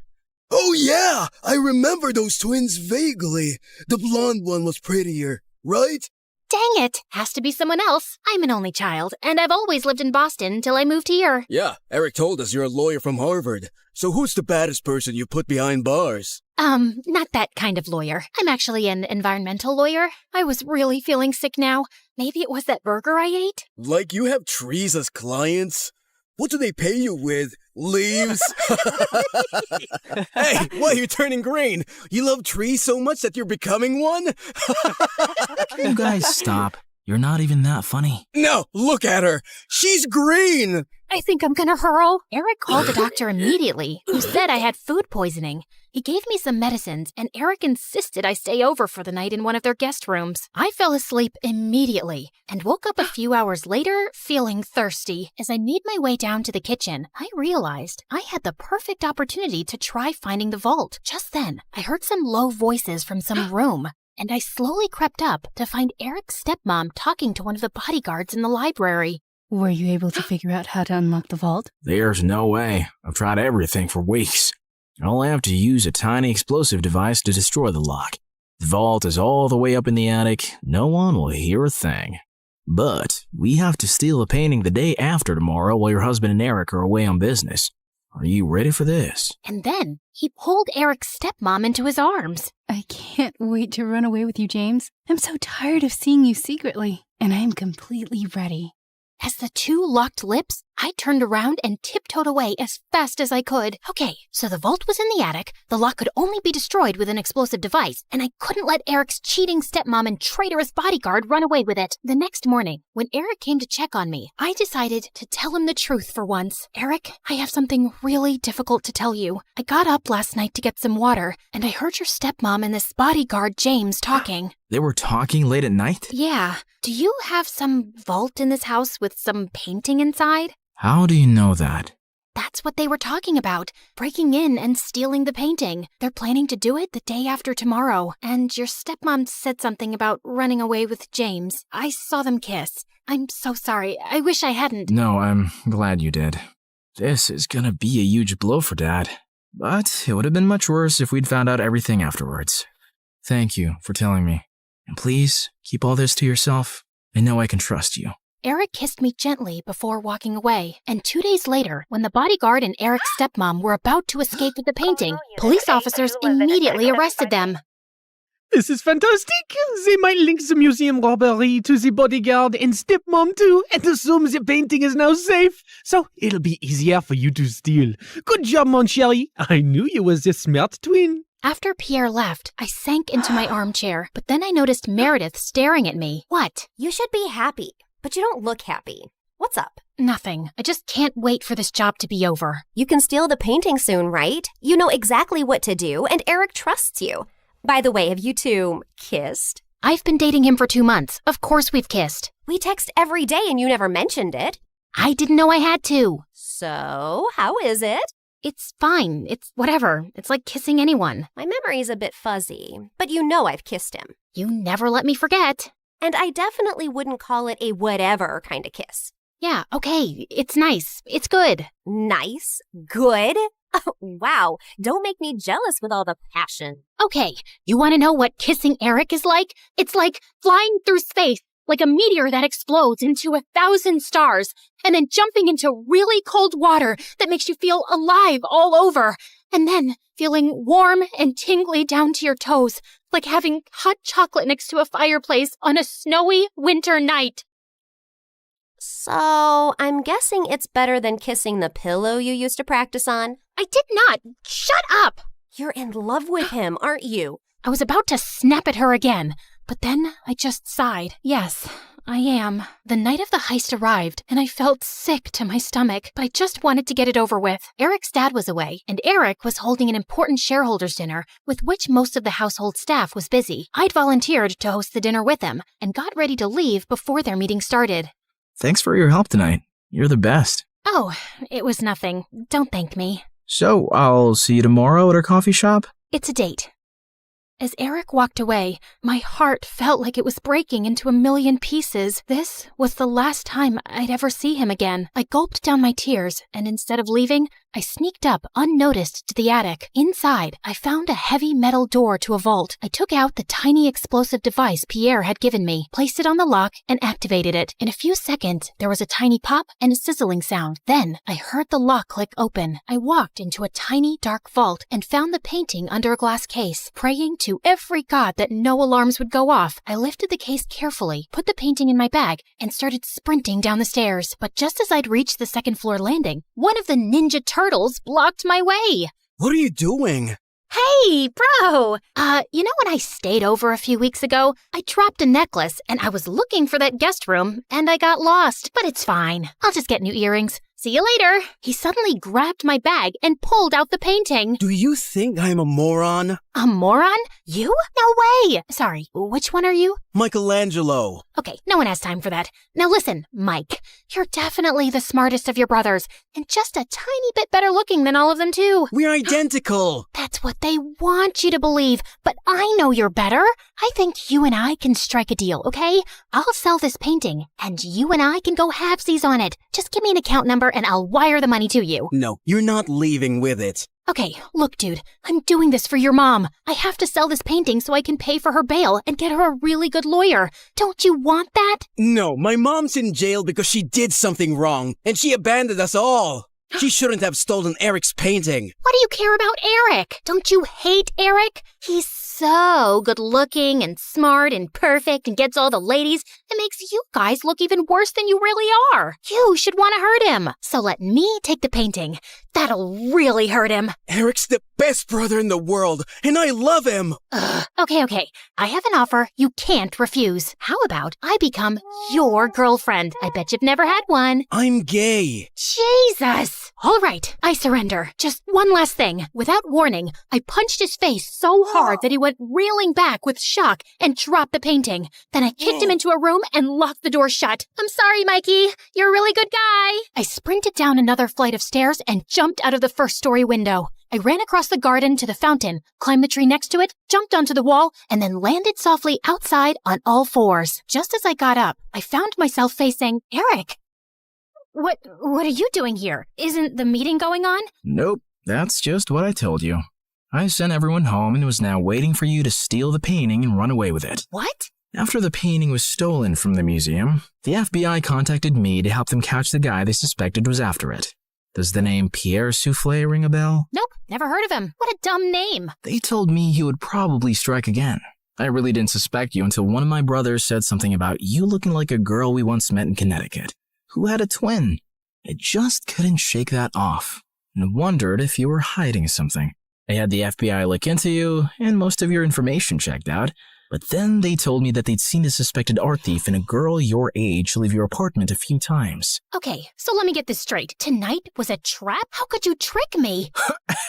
Oh yeah, I remember those twins vaguely. The blonde one was prettier, right? Dang it! Has to be someone else. I'm an only child, and I've always lived in Boston until I moved here. Yeah, Eric told us you're a lawyer from Harvard. So who's the baddest person you put behind bars? Not that kind of lawyer. I'm actually an environmental lawyer. I was really feeling sick now. Maybe it was that burger I ate? Like you have trees as clients? What do they pay you with? Leaves? Hey, why are you turning green? You love trees so much that you're becoming one? You guys stop. You're not even that funny. No, look at her. She's green. I think I'm gonna hurl. Eric called the doctor immediately, who said I had food poisoning. He gave me some medicines, and Eric insisted I stay over for the night in one of their guest rooms. I fell asleep immediately and woke up a few hours later feeling thirsty. As I made my way down to the kitchen, I realized I had the perfect opportunity to try finding the vault. Just then, I heard some low voices from some room, and I slowly crept up to find Eric's stepmom talking to one of the bodyguards in the library. Were you able to figure out how to unlock the vault? There's no way. I've tried everything for weeks. I'll have to use a tiny explosive device to destroy the lock. The vault is all the way up in the attic. No one will hear a thing. But we have to steal a painting the day after tomorrow while your husband and Eric are away on business. Are you ready for this? And then he pulled Eric's stepmom into his arms. I can't wait to run away with you, James. I'm so tired of seeing you secretly, and I'm completely ready. As the two locked lips, I turned around and tiptoed away as fast as I could. Okay, so the vault was in the attic, the lock could only be destroyed with an explosive device, and I couldn't let Eric's cheating stepmom and traitorous bodyguard run away with it. The next morning, when Eric came to check on me, I decided to tell him the truth for once. Eric, I have something really difficult to tell you. I got up last night to get some water, and I heard your stepmom and this bodyguard, James, talking. They were talking late at night? Yeah. Do you have some vault in this house with some painting inside? How do you know that? That's what they were talking about, breaking in and stealing the painting. They're planning to do it the day after tomorrow, and your stepmom said something about running away with James. I saw them kiss. I'm so sorry. I wish I hadn't. No, I'm glad you did. This is gonna be a huge blow for Dad. But it would have been much worse if we'd found out everything afterwards. Thank you for telling me. And please, keep all this to yourself. I know I can trust you. Eric kissed me gently before walking away, and 2 days later, when the bodyguard and Eric's stepmom were about to escape with the painting, police officers immediately arrested them. This is fantastic. They might link the museum robbery to the bodyguard and stepmom too, and assume the painting is now safe. So it'll be easier for you to steal. Good job, mon chéri. I knew you was a smart twin. After Pierre left, I sank into my armchair, but then I noticed Meredith staring at me. What? You should be happy, but you don't look happy. What's up? Nothing. I just can't wait for this job to be over. You can steal the painting soon, right? You know exactly what to do, and Eric trusts you. By the way, have you two kissed? I've been dating him for 2 months. Of course we've kissed. We text every day and you never mentioned it. I didn't know I had to. So, how is it? It's fine. It's whatever. It's like kissing anyone. My memory's a bit fuzzy, but you know I've kissed him. You never let me forget. And I definitely wouldn't call it a whatever kind of kiss. Yeah, okay. It's nice. It's good. Nice? Good? Oh, wow. Don't make me jealous with all the passion. Okay, you want to know what kissing Eric is like? It's like flying through space, like a meteor that explodes into 1,000 stars, and then jumping into really cold water that makes you feel alive all over, and then feeling warm and tingly down to your toes, like having hot chocolate next to a fireplace on a snowy winter night. So, I'm guessing it's better than kissing the pillow you used to practice on? I did not! Shut up! You're in love with him, aren't you? I was about to snap at her again, but then I just sighed. Yes, I am. The night of the heist arrived, and I felt sick to my stomach, but I just wanted to get it over with. Eric's dad was away, and Eric was holding an important shareholders' dinner, with which most of the household staff was busy. I'd volunteered to host the dinner with him, and got ready to leave before their meeting started. Thanks for your help tonight. You're the best. Oh, it was nothing. Don't thank me. So, I'll see you tomorrow at our coffee shop? It's a date. As Eric walked away, my heart felt like it was breaking into a million pieces. This was the last time I'd ever see him again. I gulped down my tears, and instead of leaving, I sneaked up unnoticed to the attic. Inside, I found a heavy metal door to a vault. I took out the tiny explosive device Pierre had given me, placed it on the lock, and activated it. In a few seconds, there was a tiny pop and a sizzling sound. Then, I heard the lock click open. I walked into a tiny, dark vault and found the painting under a glass case. Praying to every god that no alarms would go off, I lifted the case carefully, put the painting in my bag, and started sprinting down the stairs. But just as I'd reached the second floor landing, one of the Ninja Turtles blocked my way. What are you doing? Hey, bro! You know when I stayed over a few weeks ago? I dropped a necklace, and I was looking for that guest room, and I got lost. But it's fine. I'll just get new earrings. See you later. He suddenly grabbed my bag and pulled out the painting. Do you think I'm a moron? A moron? You? No way! Sorry, which one are you? Michelangelo. Okay, no one has time for that. Now listen, Mike, you're definitely the smartest of your brothers, and just a tiny bit better looking than all of them too. We're identical. That's what they want you to believe, but I know you're better. I think you and I can strike a deal, okay? I'll sell this painting, and you and I can go halvesies on it. Just give me an account number and I'll wire the money to you. No, you're not leaving with it. Okay, look, dude, I'm doing this for your mom. I have to sell this painting so I can pay for her bail and get her a really good lawyer. Don't you want that? No, my mom's in jail because she did something wrong, and she abandoned us all. She shouldn't have stolen Eric's painting. Why do you care about Eric? Don't you hate Eric? He's so good looking and smart and perfect and gets all the ladies. It makes you guys look even worse than you really are. You should want to hurt him. So let me take the painting. That'll really hurt him. Eric's the best brother in the world, and I love him. Okay. I have an offer you can't refuse. How about I become your girlfriend? I bet you've never had one. I'm gay. Jesus! All right, I surrender. Just one last thing. Without warning, I punched his face so hard that he went reeling back with shock and dropped the painting. Then I kicked him into a room and locked the door shut. I'm sorry, Mikey. You're a really good guy. I sprinted down another flight of stairs and jumped out of the first-story window. I ran across the garden to the fountain, climbed the tree next to it, jumped onto the wall, and then landed softly outside on all fours. Just as I got up, I found myself facing Eric. What are you doing here? Isn't the meeting going on? Nope, that's just what I told you. I sent everyone home and was now waiting for you to steal the painting and run away with it. What? After the painting was stolen from the museum, the FBI contacted me to help them catch the guy they suspected was after it. Does the name Pierre Soufflé ring a bell? Nope, never heard of him. What a dumb name. They told me he would probably strike again. I really didn't suspect you until one of my brothers said something about you looking like a girl we once met in Connecticut, who had a twin. I just couldn't shake that off, and wondered if you were hiding something. I had the FBI look into you, and most of your information checked out, but then they told me that they'd seen a suspected art thief and a girl your age leave your apartment a few times. Okay, so let me get this straight. Tonight was a trap? How could you trick me?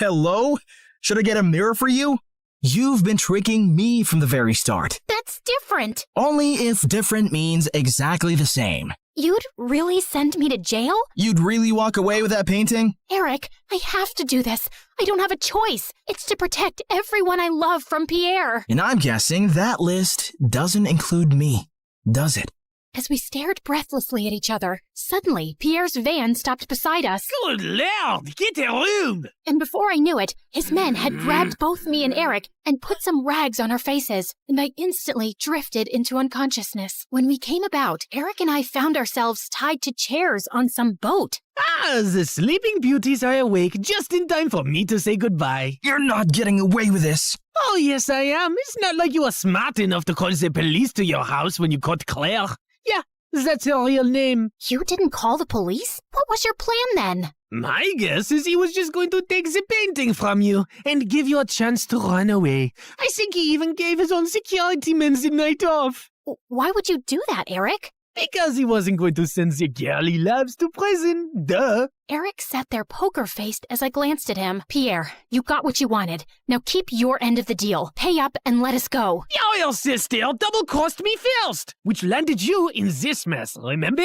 Hello? Should I get a mirror for you? You've been tricking me from the very start. That's different. Only if different means exactly the same. You'd really send me to jail? You'd really walk away with that painting? Eric, I have to do this. I don't have a choice. It's to protect everyone I love from Pierre. And I'm guessing that list doesn't include me, does it? As we stared breathlessly at each other, suddenly Pierre's van stopped beside us. Good Lord, get a room! And before I knew it, his men had grabbed both me and Eric and put some rags on our faces, and I instantly drifted into unconsciousness. When we came about, Eric and I found ourselves tied to chairs on some boat. Ah, the sleeping beauties are awake just in time for me to say goodbye. You're not getting away with this. Oh, yes, I am. It's not like you were smart enough to call the police to your house when you caught Claire. Yeah, that's her real name. You didn't call the police? What was your plan then? My guess is he was just going to take the painting from you and give you a chance to run away. I think he even gave his own security men the night off. Why would you do that, Eric? Because he wasn't going to send the girl he loves to prison. Duh. Eric sat there poker-faced as I glanced at him. Pierre, you got what you wanted. Now keep your end of the deal. Pay up and let us go. Your sister double-crossed me first, which landed you in this mess, remember?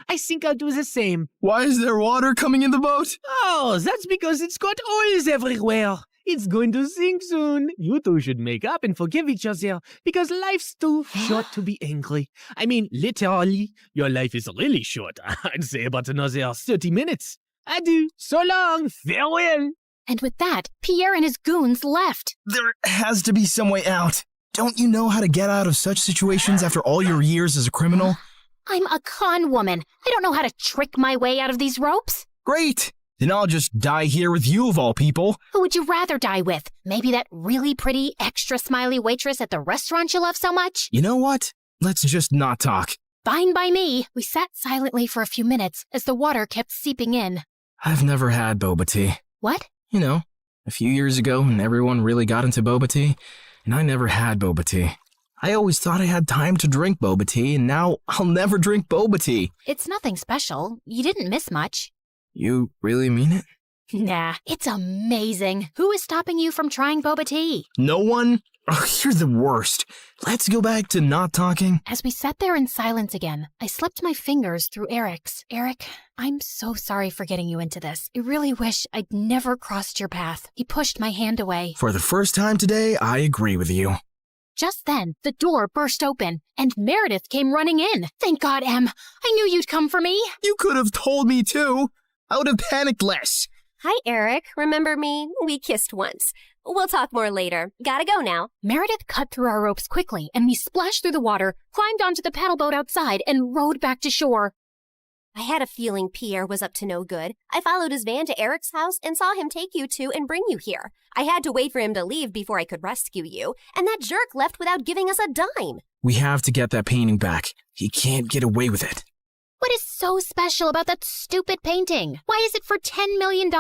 I think I'll do the same. Why is there water coming in the boat? Oh, that's because it's got oils everywhere. It's going to sink soon. You two should make up and forgive each other because life's too short to be angry. I mean, literally, your life is really short. I'd say about another 30 minutes. Adieu. So long. Farewell. And with that, Pierre and his goons left. There has to be some way out. Don't you know how to get out of such situations after all your years as a criminal? I'm a con woman. I don't know how to trick my way out of these ropes. Great. Then I'll just die here with you of all people. Who would you rather die with? Maybe that really pretty, extra smiley waitress at the restaurant you love so much? You know what? Let's just not talk. Fine by me. We sat silently for a few minutes as the water kept seeping in. I've never had boba tea. What? You know, a few years ago when everyone really got into boba tea, and I never had boba tea. I always thought I had time to drink boba tea, and now I'll never drink boba tea. It's nothing special. You didn't miss much. You really mean it? Nah, it's amazing. Who is stopping you from trying boba tea? No one? Oh, you're the worst. Let's go back to not talking. As we sat there in silence again, I slipped my fingers through Eric's. Eric, I'm so sorry for getting you into this. I really wish I'd never crossed your path. He pushed my hand away. For the first time today, I agree with you. Just then, the door burst open, and Meredith came running in. Thank God, Em. I knew you'd come for me. You could have told me too. I would have panicked less. Hi, Eric. Remember me? We kissed once. We'll talk more later. Gotta go now. Meredith cut through our ropes quickly, and we splashed through the water, climbed onto the paddle boat outside, and rowed back to shore. I had a feeling Pierre was up to no good. I followed his van to Eric's house and saw him take you two and bring you here. I had to wait for him to leave before I could rescue you, and that jerk left without giving us a dime. We have to get that painting back. He can't get away with it. What is so special about that stupid painting? Why is it for $10 million?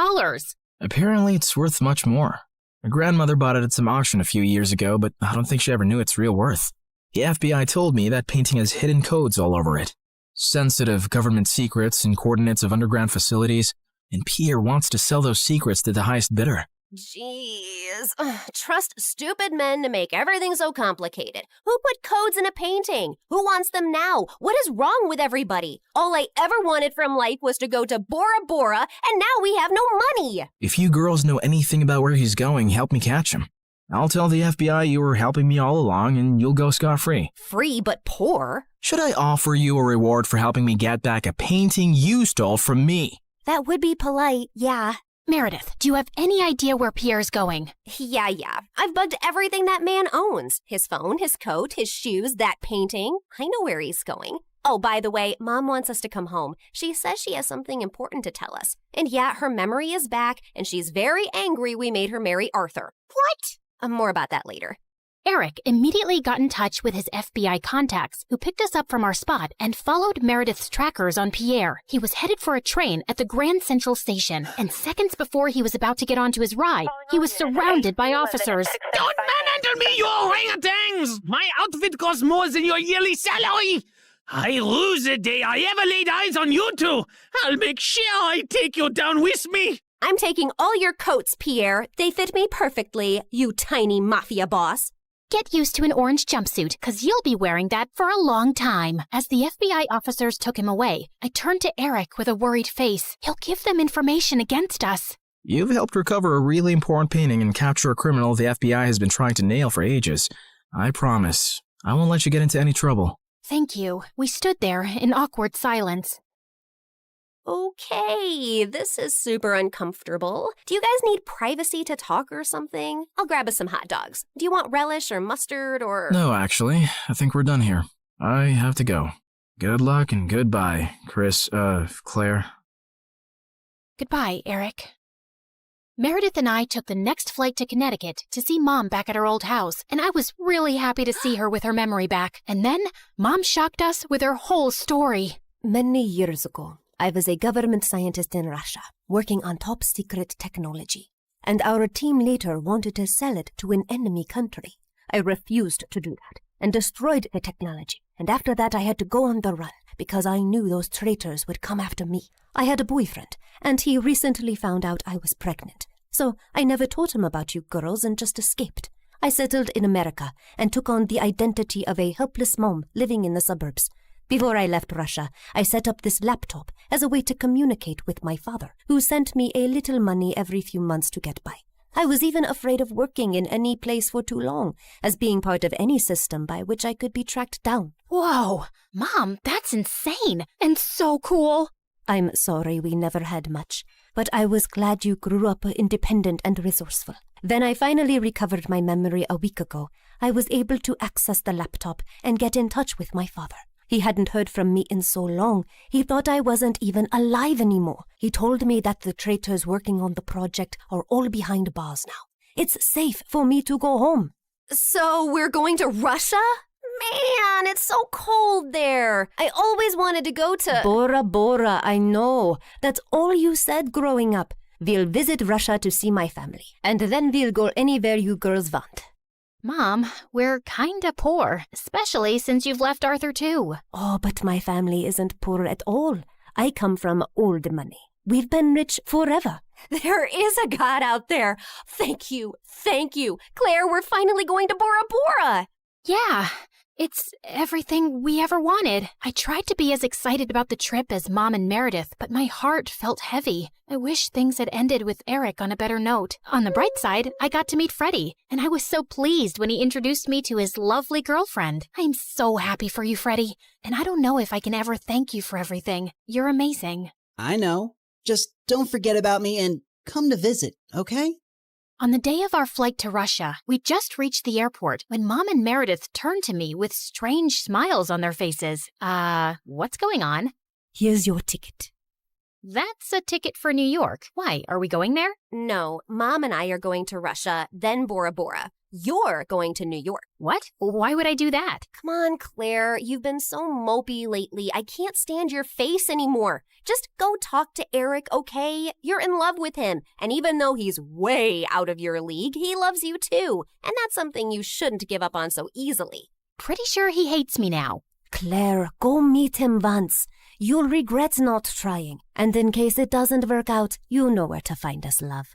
Apparently it's worth much more. My grandmother bought it at some auction a few years ago, but I don't think she ever knew its real worth. The FBI told me that painting has hidden codes all over it. Sensitive government secrets and coordinates of underground facilities, and Pierre wants to sell those secrets to the highest bidder. Jeez. Trust stupid men to make everything so complicated. Who put codes in a painting? Who wants them now? What is wrong with everybody? All I ever wanted from life was to go to Bora Bora, and now we have no money. If you girls know anything about where he's going, help me catch him. I'll tell the FBI you were helping me all along, and you'll go scot-free. Free but poor? Should I offer you a reward for helping me get back a painting you stole from me? That would be polite, yeah. Meredith, do you have any idea where Pierre's going? Yeah. I've bugged everything that man owns. His phone, his coat, his shoes, that painting. I know where he's going. Oh, by the way, Mom wants us to come home. She says she has something important to tell us. And yeah, her memory is back, and she's very angry we made her marry Arthur. What? More about that later. Eric immediately got in touch with his FBI contacts, who picked us up from our spot and followed Meredith's trackers on Pierre. He was headed for a train at the Grand Central Station, and seconds before he was about to get onto his ride, he was surrounded by officers. Don't manhandle me, you orangutans! My outfit costs more than your yearly salary! I lose the day I ever laid eyes on you two! I'll make sure I take you down with me! I'm taking all your coats, Pierre. They fit me perfectly, you tiny mafia boss. Get used to an orange jumpsuit, because you'll be wearing that for a long time. As the FBI officers took him away, I turned to Eric with a worried face. He'll give them information against us. You've helped recover a really important painting and capture a criminal the FBI has been trying to nail for ages. I promise, I won't let you get into any trouble. Thank you. We stood there in awkward silence. Okay, this is super uncomfortable. Do you guys need privacy to talk or something? I'll grab us some hot dogs. Do you want relish or mustard or... No, actually, I think we're done here. I have to go. Good luck and goodbye, Claire. Goodbye, Eric. Meredith and I took the next flight to Connecticut to see Mom back at her old house, and I was really happy to see her with her memory back. And then, Mom shocked us with her whole story. Many years ago, I was a government scientist in Russia, working on top secret technology, and our team later wanted to sell it to an enemy country. I refused to do that, and destroyed the technology, And after that I had to go on the run because I knew those traitors would come after me. I had a boyfriend, and he recently found out I was pregnant. So I never told him about you girls and just escaped. I settled in America and took on the identity of a helpless mom living in the suburbs. Before I left Russia, I set up this laptop as a way to communicate with my father, who sent me a little money every few months to get by. I was even afraid of working in any place for too long, as being part of any system by which I could be tracked down. Whoa, Mom, that's insane and so cool. I'm sorry we never had much, but I was glad you grew up independent and resourceful. When I finally recovered my memory a week ago, I was able to access the laptop and get in touch with my father. He hadn't heard from me in so long, he thought I wasn't even alive anymore. He told me that the traitors working on the project are all behind bars now. It's safe for me to go home. So we're going to Russia? Man, it's so cold there. I always wanted to go to... Bora Bora, I know. That's all you said growing up. We'll visit Russia to see my family, and then we'll go anywhere you girls want. Mom, we're kinda poor, especially since you've left Arthur too. Oh, but my family isn't poor at all. I come from old money. We've been rich forever. There is a God out there. Thank you. Claire, we're finally going to Bora Bora. Yeah, it's everything we ever wanted. I tried to be as excited about the trip as Mom and Meredith, but my heart felt heavy. I wish things had ended with Eric on a better note. On the bright side, I got to meet Freddie, and I was so pleased when he introduced me to his lovely girlfriend. I'm so happy for you, Freddie, and I don't know if I can ever thank you for everything. You're amazing. I know. Just don't forget about me and come to visit, okay? On the day of our flight to Russia, we just reached the airport when Mom and Meredith turned to me with strange smiles on their faces. What's going on? Here's your ticket. That's a ticket for New York. Why, are we going there? No, Mom and I are going to Russia, then Bora Bora. You're going to New York. What? Why would I do that? Come on, Claire. You've been so mopey lately. I can't stand your face anymore. Just go talk to Eric, okay? You're in love with him. And even though he's way out of your league, he loves you too. And that's something you shouldn't give up on so easily. Pretty sure he hates me now. Claire, go meet him once. You'll regret not trying. And in case it doesn't work out, you know where to find us, love.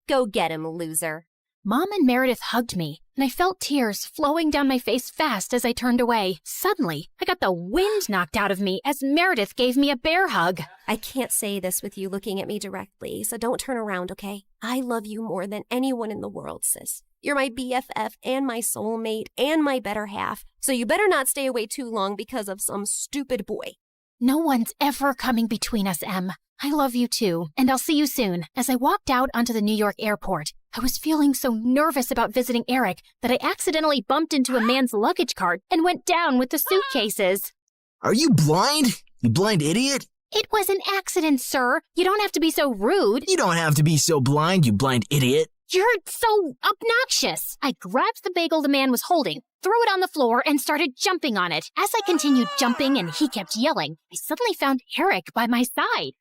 Go get him, loser. Mom and Meredith hugged me, and I felt tears flowing down my face fast as I turned away. Suddenly, I got the wind knocked out of me as Meredith gave me a bear hug. I can't say this with you looking at me directly, so don't turn around, okay? I love you more than anyone in the world, sis. You're my BFF and my soulmate and my better half, so you better not stay away too long because of some stupid boy. No one's ever coming between us, Em. I love you too, and I'll see you soon. As I walked out onto the New York airport, I was feeling so nervous about visiting Eric that I accidentally bumped into a man's luggage cart and went down with the suitcases. Are you blind? You blind idiot? It was an accident, sir. You don't have to be so rude. You don't have to be so blind, you blind idiot. You're so obnoxious. I grabbed the bagel the man was holding, threw it on the floor, and started jumping on it. As I continued jumping and he kept yelling, I suddenly found Eric by my side.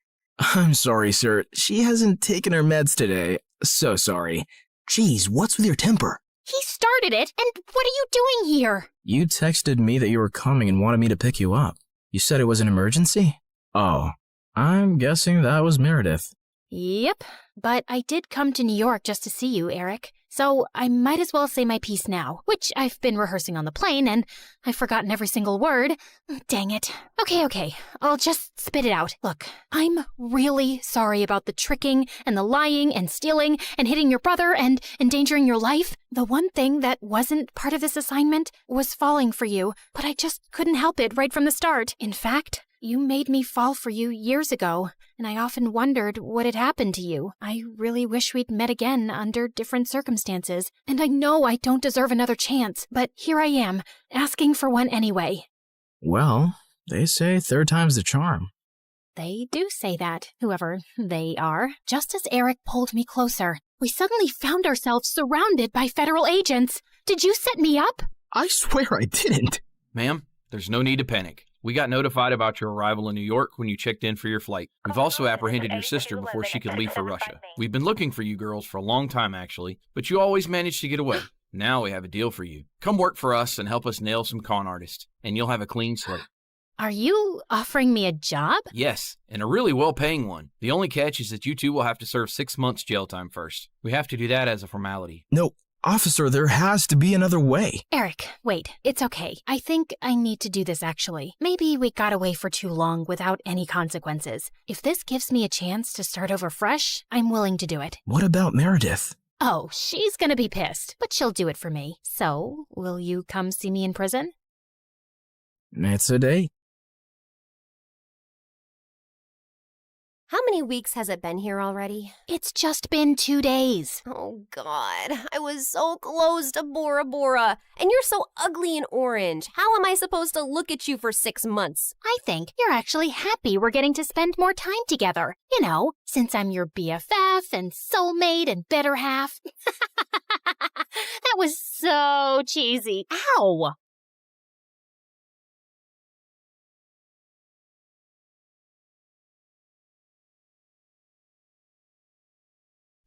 I'm sorry, sir. She hasn't taken her meds today. So sorry. Jeez, what's with your temper? He started it, and what are you doing here? You texted me that you were coming and wanted me to pick you up. You said it was an emergency? Oh, I'm guessing that was Meredith. Yep, but I did come to New York just to see you, Eric. So I might as well say my piece now, which I've been rehearsing on the plane, and I've forgotten every single word. Dang it. Okay, I'll just spit it out. Look, I'm really sorry about the tricking and the lying and stealing and hitting your brother and endangering your life. The one thing that wasn't part of this assignment was falling for you, but I just couldn't help it right from the start. In fact, you made me fall for you years ago, and I often wondered what had happened to you. I really wish we'd met again under different circumstances, and I know I don't deserve another chance, but here I am, asking for one anyway. Well, they say third time's the charm. They do say that, whoever they are. Just as Eric pulled me closer, we suddenly found ourselves surrounded by federal agents. Did you set me up? I swear I didn't. Ma'am, there's no need to panic. We got notified about your arrival in New York when you checked in for your flight. We've also apprehended your sister before she could leave for Russia. We've been looking for you girls for a long time, actually, but you always managed to get away. Now we have a deal for you. Come work for us and help us nail some con artists, and you'll have a clean slate. Are you offering me a job? Yes, and a really well-paying one. The only catch is that you two will have to serve 6 months jail time first. We have to do that as a formality. No, officer, there has to be another way. Eric, wait. It's okay. I think I need to do this actually. Maybe we got away for too long without any consequences. If this gives me a chance to start over fresh, I'm willing to do it. What about Meredith? Oh, she's gonna be pissed, but she'll do it for me. So, will you come see me in prison? It's a date. How many weeks has it been here already? It's just been 2 days. Oh, God. I was so close to Bora Bora. And you're so ugly and orange. How am I supposed to look at you for 6 months? I think you're actually happy we're getting to spend more time together. You know, since I'm your BFF and soulmate and better half. That was so cheesy. Ow!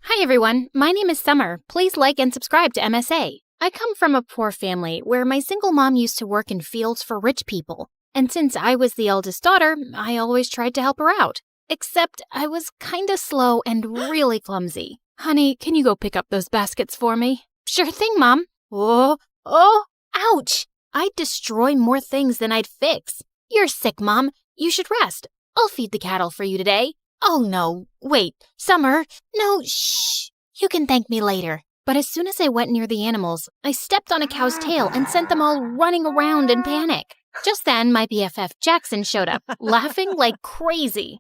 Hi everyone, my name is Summer. Please like and subscribe to MSA. I come from a poor family where my single mom used to work in fields for rich people. And since I was the eldest daughter, I always tried to help her out. Except I was kinda slow and really clumsy. Honey, can you go pick up those baskets for me? Sure thing, Mom. Oh, ouch! I'd destroy more things than I'd fix. You're sick, Mom. You should rest. I'll feed the cattle for you today. Oh no, wait, Summer, no, shh, you can thank me later. But as soon as I went near the animals, I stepped on a cow's tail and sent them all running around in panic. Just then, my BFF Jackson showed up, laughing like crazy.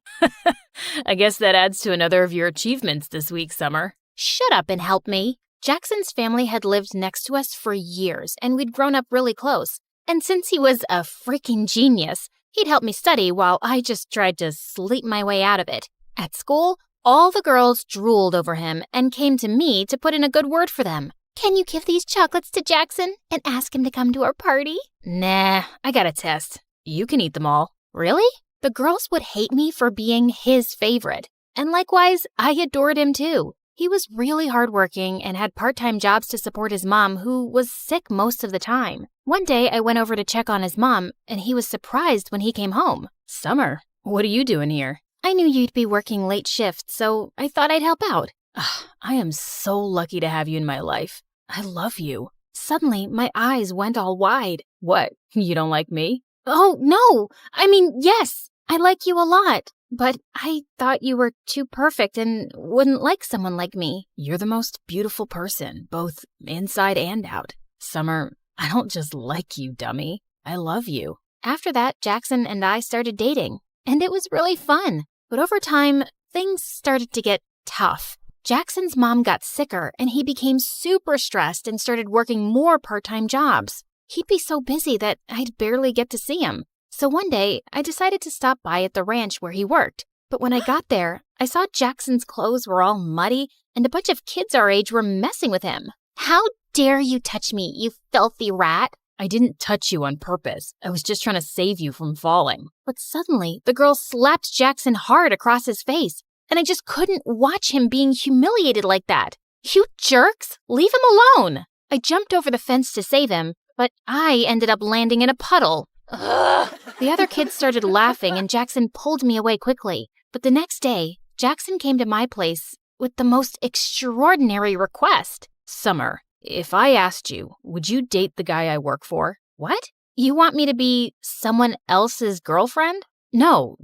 I guess that adds to another of your achievements this week, Summer. Shut up and help me. Jackson's family had lived next to us for years, and we'd grown up really close. And since he was a freaking genius, he'd help me study while I just tried to sleep my way out of it. At school, all the girls drooled over him and came to me to put in a good word for them. Can you give these chocolates to Jackson and ask him to come to our party? Nah, I got a test. You can eat them all. Really? The girls would hate me for being his favorite. And likewise, I adored him too. He was really hardworking and had part-time jobs to support his mom, who was sick most of the time. One day, I went over to check on his mom, and he was surprised when he came home. Summer, what are you doing here? I knew you'd be working late shifts, so I thought I'd help out. I am so lucky to have you in my life. I love you. Suddenly, my eyes went all wide. What, you don't like me? Oh, no! I mean, yes, I like you a lot. But I thought you were too perfect and wouldn't like someone like me. You're the most beautiful person, both inside and out. Summer, I don't just like you, dummy. I love you. After that, Jackson and I started dating, and it was really fun. But over time, things started to get tough. Jackson's mom got sicker, and he became super stressed and started working more part-time jobs. He'd be so busy that I'd barely get to see him. So one day, I decided to stop by at the ranch where he worked. But when I got there, I saw Jackson's clothes were all muddy, and a bunch of kids our age were messing with him. How dare you touch me, you filthy rat? I didn't touch you on purpose. I was just trying to save you from falling. But suddenly, the girl slapped Jackson hard across his face, and I just couldn't watch him being humiliated like that. You jerks! Leave him alone! I jumped over the fence to save him, but I ended up landing in a puddle. Ugh. The other kids started laughing, and Jackson pulled me away quickly. But the next day, Jackson came to my place with the most extraordinary request. Summer, if I asked you, would you date the guy I work for? What? You want me to be someone else's girlfriend? No,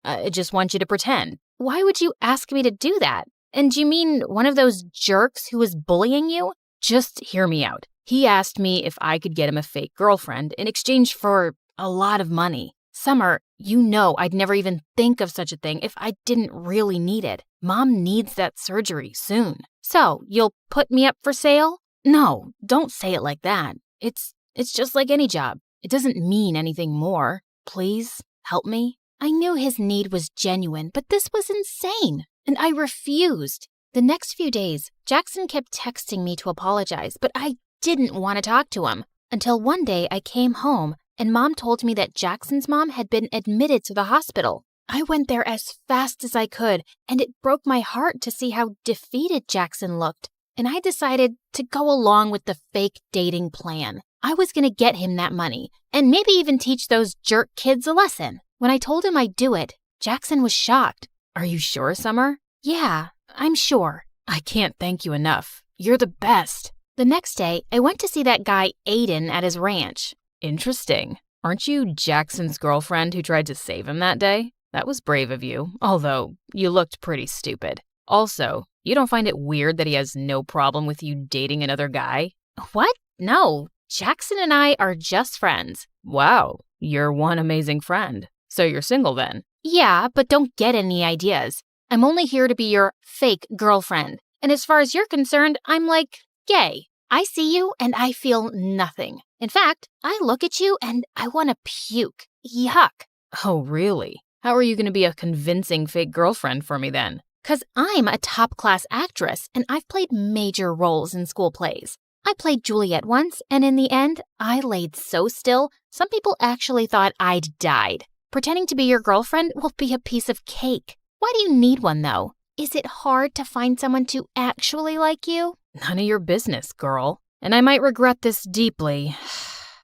I just want you to pretend. Why would you ask me to do that? And do you mean one of those jerks who was bullying you? Just hear me out. He asked me if I could get him a fake girlfriend in exchange for a lot of money. Summer, you know I'd never even think of such a thing if I didn't really need it. Mom needs that surgery soon. So, you'll put me up for sale? No, don't say it like that. It's just like any job. It doesn't mean anything more. Please, help me. I knew his need was genuine, but this was insane, and I refused. The next few days, Jackson kept texting me to apologize, but I didn't want to talk to him. Until one day I came home, and Mom told me that Jackson's mom had been admitted to the hospital. I went there as fast as I could, and it broke my heart to see how defeated Jackson looked. and I decided to go along with the fake dating plan. I was going to get him that money and maybe even teach those jerk kids a lesson. When I told him I'd do it, Jackson was shocked. Are you sure, Summer? Yeah, I'm sure. I can't thank you enough. You're the best. The next day, I went to see that guy Aiden at his ranch. Interesting. Aren't you Jackson's girlfriend who tried to save him that day? That was brave of you, although you looked pretty stupid. Also, you don't find it weird that he has no problem with you dating another guy? What? No, Jackson and I are just friends. Wow, you're one amazing friend. So you're single then? Yeah, but don't get any ideas. I'm only here to be your fake girlfriend. And as far as you're concerned, I'm like gay. I see you and I feel nothing. In fact, I look at you and I want to puke. Yuck. Oh, really? How are you going to be a convincing fake girlfriend for me then? 'Cause I'm a top-class actress and I've played major roles in school plays. I played Juliet once, and in the end, I laid so still, some people actually thought I'd died. Pretending to be your girlfriend will be a piece of cake. Why do you need one, though? Is it hard to find someone to actually like you? None of your business, girl. And I might regret this deeply,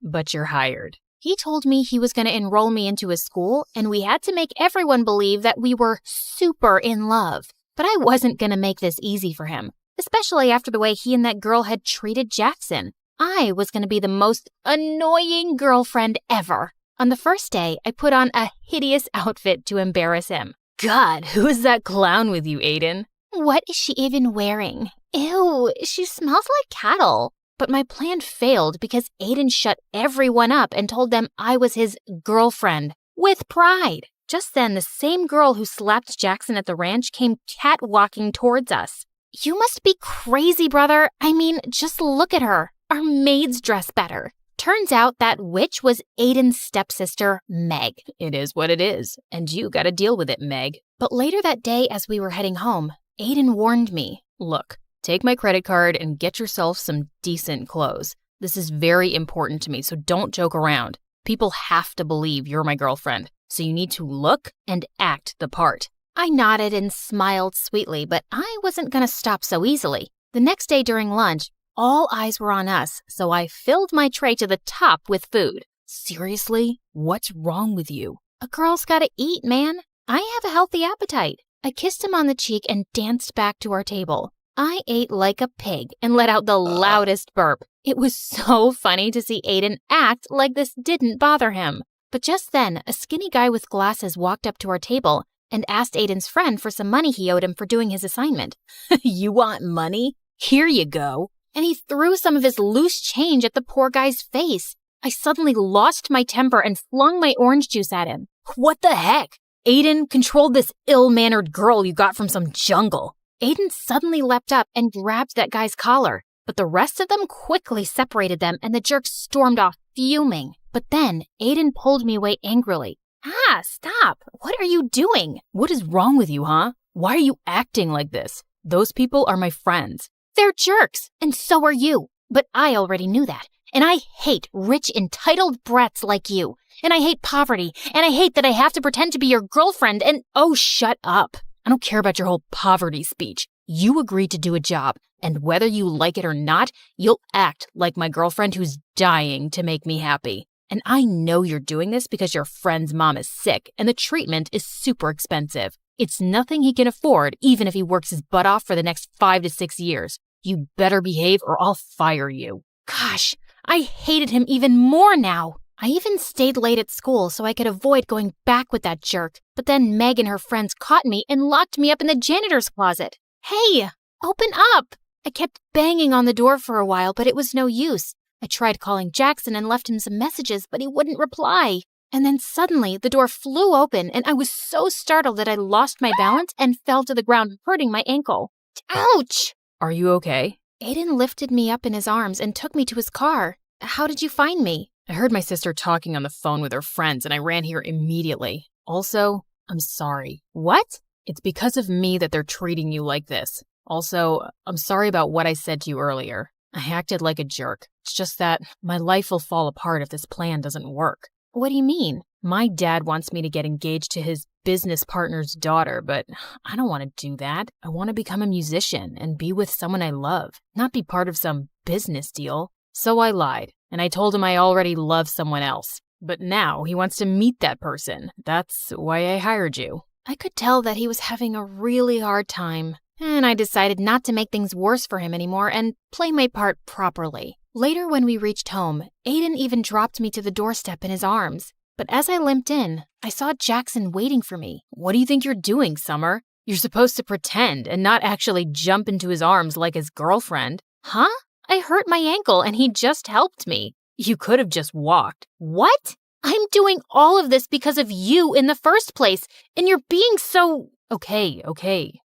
but you're hired. He told me he was going to enroll me into his school, and we had to make everyone believe that we were super in love. But I wasn't going to make this easy for him, especially after the way he and that girl had treated Jackson. I was going to be the most annoying girlfriend ever. On the first day, I put on a hideous outfit to embarrass him. God, who is that clown with you, Aiden? What is she even wearing? Ew, she smells like cattle. But my plan failed because Aiden shut everyone up and told them I was his girlfriend, with pride. Just then, the same girl who slapped Jackson at the ranch came catwalking towards us. You must be crazy, brother. I mean, just look at her. Our maids dress better. Turns out that witch was Aiden's stepsister, Meg. It is what it is, and you gotta deal with it, Meg. But later that day, as we were heading home, Aiden warned me, look, take my credit card and get yourself some decent clothes. This is very important to me, so don't joke around. People have to believe you're my girlfriend, so you need to look and act the part. I nodded and smiled sweetly, but I wasn't gonna stop so easily. The next day during lunch, all eyes were on us, so I filled my tray to the top with food. Seriously? What's wrong with you? A girl's gotta eat, man. I have a healthy appetite. I kissed him on the cheek and danced back to our table. I ate like a pig and let out the loudest burp. It was so funny to see Aiden act like this didn't bother him. But just then, a skinny guy with glasses walked up to our table and asked Aiden's friend for some money he owed him for doing his assignment. You want money? Here you go. And he threw some of his loose change at the poor guy's face. I suddenly lost my temper and flung my orange juice at him. What the heck? Aiden, control this ill-mannered girl you got from some jungle. Aiden suddenly leapt up and grabbed that guy's collar, but the rest of them quickly separated them and the jerk stormed off, fuming. But then Aiden pulled me away angrily. Stop! What are you doing? What is wrong with you, huh? Why are you acting like this? Those people are my friends. They're jerks, and so are you. But I already knew that. And I hate rich, entitled brats like you. And I hate poverty. And I hate that I have to pretend to be your girlfriend and— Oh, shut up. I don't care about your whole poverty speech. You agreed to do a job, and whether you like it or not, you'll act like my girlfriend who's dying to make me happy. And I know you're doing this because your friend's mom is sick, and the treatment is super expensive. It's nothing he can afford, even if he works his butt off for the next 5 to 6 years. You better behave or I'll fire you. Gosh, I hated him even more now. I even stayed late at school so I could avoid going back with that jerk. But then Meg and her friends caught me and locked me up in the janitor's closet. Hey, open up! I kept banging on the door for a while, but it was no use. I tried calling Jackson and left him some messages, but he wouldn't reply. And then suddenly, the door flew open, and I was so startled that I lost my balance and fell to the ground, hurting my ankle. Ouch! Are you okay? Aiden lifted me up in his arms and took me to his car. How did you find me? I heard my sister talking on the phone with her friends, and I ran here immediately. Also, I'm sorry. What? It's because of me that they're treating you like this. Also, I'm sorry about what I said to you earlier. I acted like a jerk. It's just that my life will fall apart if this plan doesn't work. What do you mean? My dad wants me to get engaged to his business partner's daughter, but I don't want to do that. I want to become a musician and be with someone I love, not be part of some business deal. So I lied, and I told him I already love someone else. But now he wants to meet that person. That's why I hired you. I could tell that he was having a really hard time, and I decided not to make things worse for him anymore and play my part properly. Later, when we reached home, Aiden even dropped me to the doorstep in his arms. But as I limped in, I saw Jackson waiting for me. What do you think you're doing, Summer? You're supposed to pretend and not actually jump into his arms like his girlfriend. Huh? I hurt my ankle and he just helped me. You could have just walked. What? I'm doing all of this because of you in the first place, and you're being so... Okay.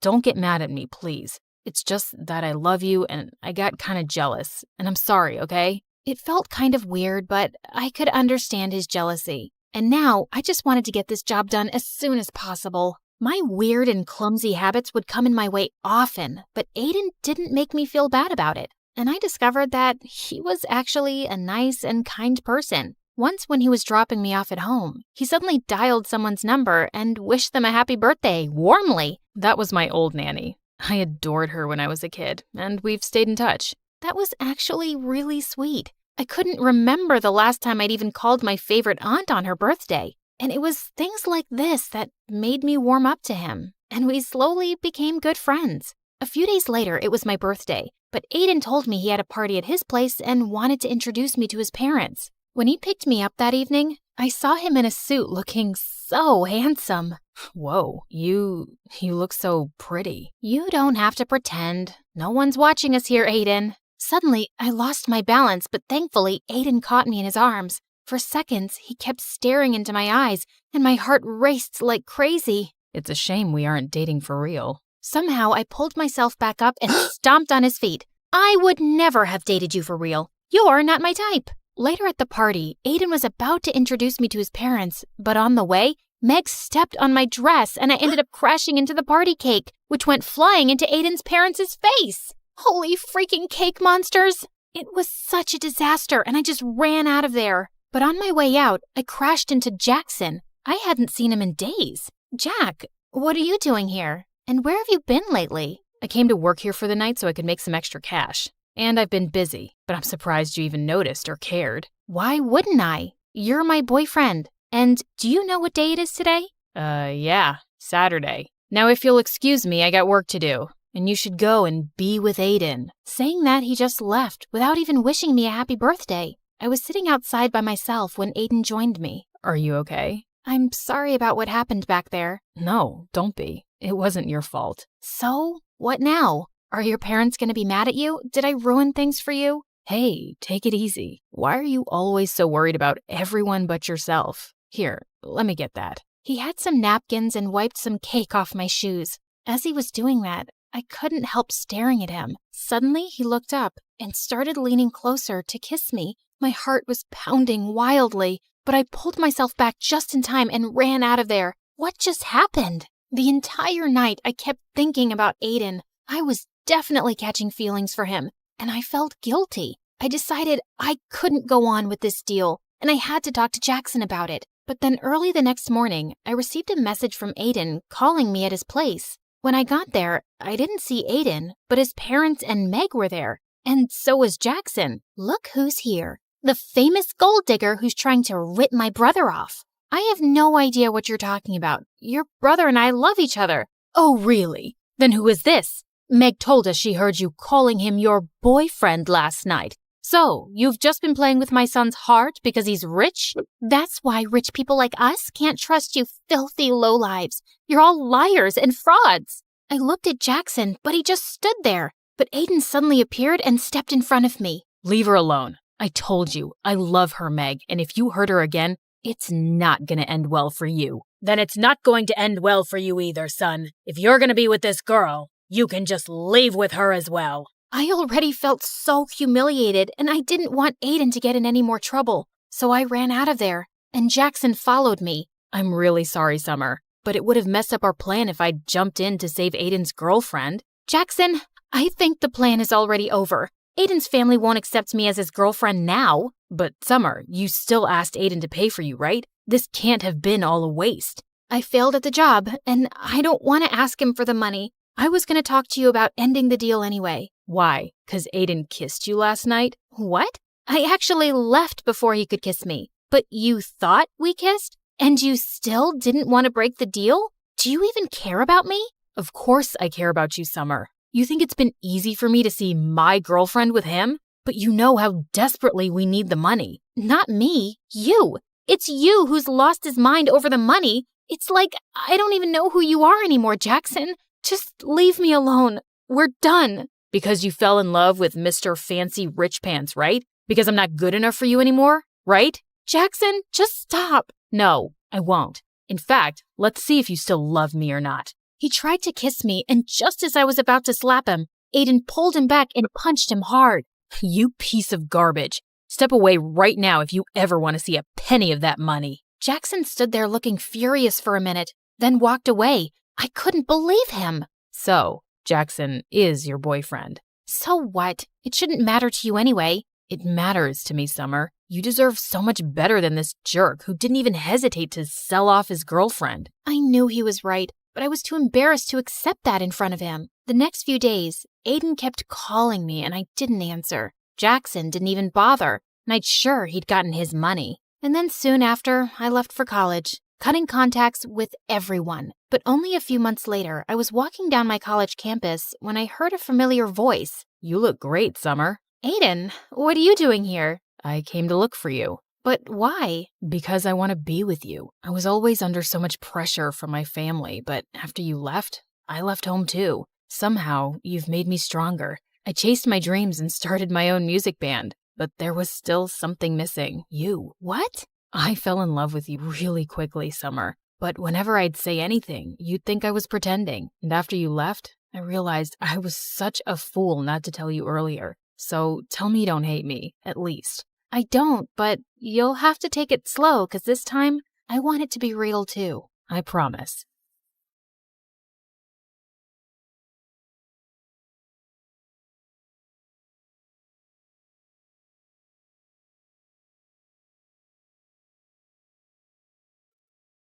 Don't get mad at me, please. It's just that I love you and I got kind of jealous, and I'm sorry, okay? It felt kind of weird, but I could understand his jealousy. And now I just wanted to get this job done as soon as possible. My weird and clumsy habits would come in my way often, but Aiden didn't make me feel bad about it. And I discovered that he was actually a nice and kind person. Once when he was dropping me off at home, he suddenly dialed someone's number and wished them a happy birthday, warmly. That was my old nanny. I adored her when I was a kid, and we've stayed in touch. That was actually really sweet. I couldn't remember the last time I'd even called my favorite aunt on her birthday. And it was things like this that made me warm up to him. And we slowly became good friends. A few days later, it was my birthday, but Aiden told me he had a party at his place and wanted to introduce me to his parents. When he picked me up that evening, I saw him in a suit looking so handsome. Whoa, you look so pretty. You don't have to pretend. No one's watching us here, Aiden. Suddenly, I lost my balance, but thankfully, Aiden caught me in his arms. For seconds, he kept staring into my eyes, and my heart raced like crazy. It's a shame we aren't dating for real. Somehow, I pulled myself back up and stomped on his feet. I would never have dated you for real. You're not my type. Later at the party, Aiden was about to introduce me to his parents, but on the way, Meg stepped on my dress and I ended up crashing into the party cake, which went flying into Aiden's parents' face. Holy freaking cake monsters! It was such a disaster and I just ran out of there. But on my way out, I crashed into Jackson. I hadn't seen him in days. Jack, what are you doing here? And where have you been lately? I came to work here for the night so I could make some extra cash. And I've been busy, but I'm surprised you even noticed or cared. Why wouldn't I? You're my boyfriend. And do you know what day it is today? Yeah, Saturday. Now if you'll excuse me, I got work to do. And you should go and be with Aiden. Saying that, he just left without even wishing me a happy birthday. I was sitting outside by myself when Aiden joined me. Are you okay? I'm sorry about what happened back there. No, don't be. It wasn't your fault. So, what now? Are your parents going to be mad at you? Did I ruin things for you? Hey, take it easy. Why are you always so worried about everyone but yourself? Here, let me get that. He had some napkins and wiped some cake off my shoes. As he was doing that, I couldn't help staring at him. Suddenly, he looked up and started leaning closer to kiss me. My heart was pounding wildly, but I pulled myself back just in time and ran out of there. What just happened? The entire night, I kept thinking about Aiden. I was definitely catching feelings for him, and I felt guilty. I decided I couldn't go on with this deal, and I had to talk to Jackson about it. But then early the next morning, I received a message from Aiden calling me at his place. When I got there, I didn't see Aiden, but his parents and Meg were there, and so was Jackson. Look who's here. The famous gold digger who's trying to rip my brother off. I have no idea what you're talking about. Your brother and I love each other. Oh, really? Then who is this? Meg told us she heard you calling him your boyfriend last night. So, you've just been playing with my son's heart because he's rich? That's why rich people like us can't trust you filthy lowlives. You're all liars and frauds. I looked at Jackson, but he just stood there. But Aiden suddenly appeared and stepped in front of me. Leave her alone. I told you, I love her, Meg, and if you hurt her again, it's not going to end well for you. Then it's not going to end well for you either, son. If you're going to be with this girl, you can just leave with her as well. I already felt so humiliated, and I didn't want Aiden to get in any more trouble. So I ran out of there, and Jackson followed me. I'm really sorry, Summer, but it would have messed up our plan if I'd jumped in to save Aiden's girlfriend. Jackson, I think the plan is already over. Aiden's family won't accept me as his girlfriend now. But Summer, you still asked Aiden to pay for you, right? This can't have been all a waste. I failed at the job, and I don't want to ask him for the money. I was going to talk to you about ending the deal anyway. Why? 'Cause Aiden kissed you last night? What? I actually left before he could kiss me. But you thought we kissed? And you still didn't want to break the deal? Do you even care about me? Of course I care about you, Summer. You think it's been easy for me to see my girlfriend with him? But you know how desperately we need the money. Not me, you. It's you who's lost his mind over the money. It's like I don't even know who you are anymore, Jackson. Just leave me alone. We're done. Because you fell in love with Mr. Fancy Rich Pants, right? Because I'm not good enough for you anymore, right? Jackson, just stop. No, I won't. In fact, let's see if you still love me or not. He tried to kiss me, and just as I was about to slap him, Aiden pulled him back and punched him hard. You piece of garbage. Step away right now if you ever want to see a penny of that money. Jackson stood there looking furious for a minute, then walked away. I couldn't believe him. So, Jackson is your boyfriend. So what? It shouldn't matter to you anyway. It matters to me, Summer. You deserve so much better than this jerk who didn't even hesitate to sell off his girlfriend. I knew he was right, but I was too embarrassed to accept that in front of him. The next few days, Aiden kept calling me and I didn't answer. Jackson didn't even bother, and I'd sure he'd gotten his money. And then soon after, I left for college, cutting contacts with everyone. But only a few months later, I was walking down my college campus when I heard a familiar voice. You look great, Summer. Aiden, what are you doing here? I came to look for you. But why? Because I want to be with you. I was always under so much pressure from my family, but after you left, I left home too. Somehow, you've made me stronger. I chased my dreams and started my own music band, but there was still something missing. You. What? I fell in love with you really quickly, Summer. But whenever I'd say anything, you'd think I was pretending. And after you left, I realized I was such a fool not to tell you earlier. So tell me you don't hate me, at least. I don't, but you'll have to take it slow, 'cause this time, I want it to be real too. I promise.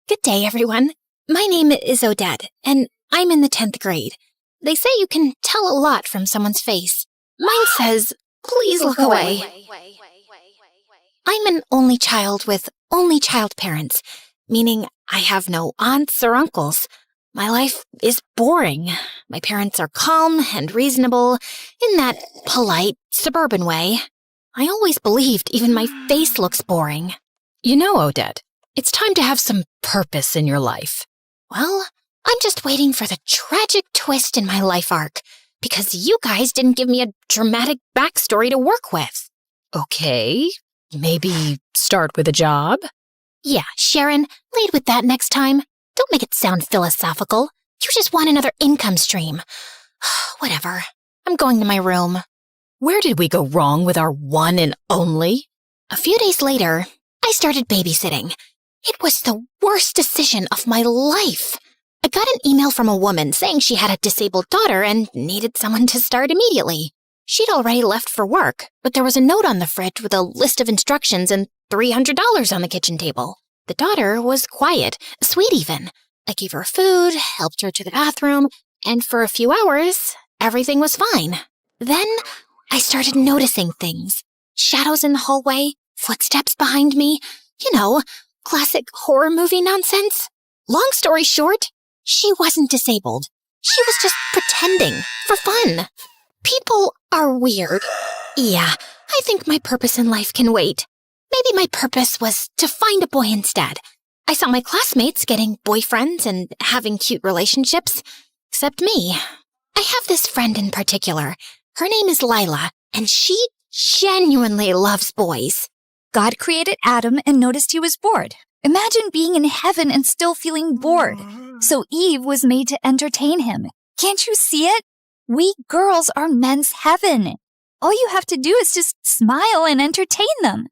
Good day, everyone. My name is Odette, and I'm in the 10th grade. They say you can tell a lot from someone's face. Mine says, please look away. I'm an only child with only child parents, meaning I have no aunts or uncles. My life is boring. My parents are calm and reasonable in that polite, suburban way. I always believed even my face looks boring. You know, Odette, it's time to have some purpose in your life. Well, I'm just waiting for the tragic twist in my life arc, because you guys didn't give me a dramatic backstory to work with. Okay, maybe start with a job? Yeah, Sharon, lead with that next time. Don't make it sound philosophical. You just want another income stream. Whatever. I'm going to my room. Where did we go wrong with our one and only? A few days later, I started babysitting. It was the worst decision of my life. I got an email from a woman saying she had a disabled daughter and needed someone to start immediately. She'd already left for work, but there was a note on the fridge with a list of instructions and $300 on the kitchen table. The daughter was quiet, sweet even. I gave her food, helped her to the bathroom, and for a few hours, everything was fine. Then I started noticing things. Shadows in the hallway, footsteps behind me. You know, classic horror movie nonsense. Long story short, she wasn't disabled. She was just pretending, for fun. People are weird. Yeah, I think my purpose in life can wait. Maybe my purpose was to find a boy instead. I saw my classmates getting boyfriends and having cute relationships. Except me. I have this friend in particular. Her name is Lila, and she genuinely loves boys. God created Adam and noticed he was bored. Imagine being in heaven and still feeling bored. So Eve was made to entertain him. Can't you see it? We girls are men's heaven. All you have to do is just smile and entertain them.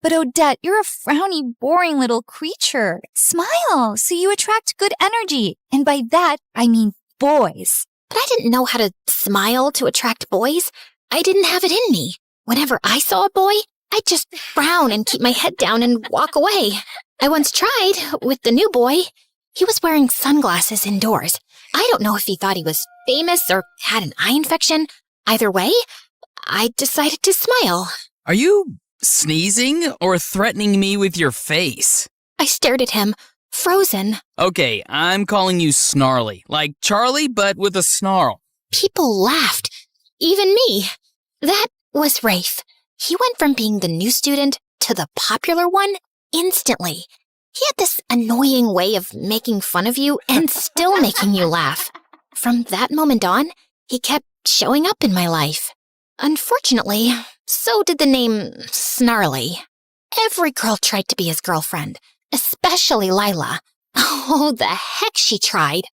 But Odette, you're a frowny, boring little creature. Smile so you attract good energy. And by that, I mean boys. But I didn't know how to smile to attract boys. I didn't have it in me. Whenever I saw a boy, I'd just frown and keep my head down and walk away. I once tried with the new boy. He was wearing sunglasses indoors. I don't know if he thought he was famous or had an eye infection. Either way, I decided to smile. Are you sneezing or threatening me with your face? I stared at him, frozen. Okay, I'm calling you Snarly, like Charlie, but with a snarl. People laughed, even me. That was Rafe. He went from being the new student to the popular one instantly. He had this annoying way of making fun of you and still making you laugh. From that moment on, he kept showing up in my life. Unfortunately, so did the name Snarly. Every girl tried to be his girlfriend, especially Lila. Oh, the heck she tried.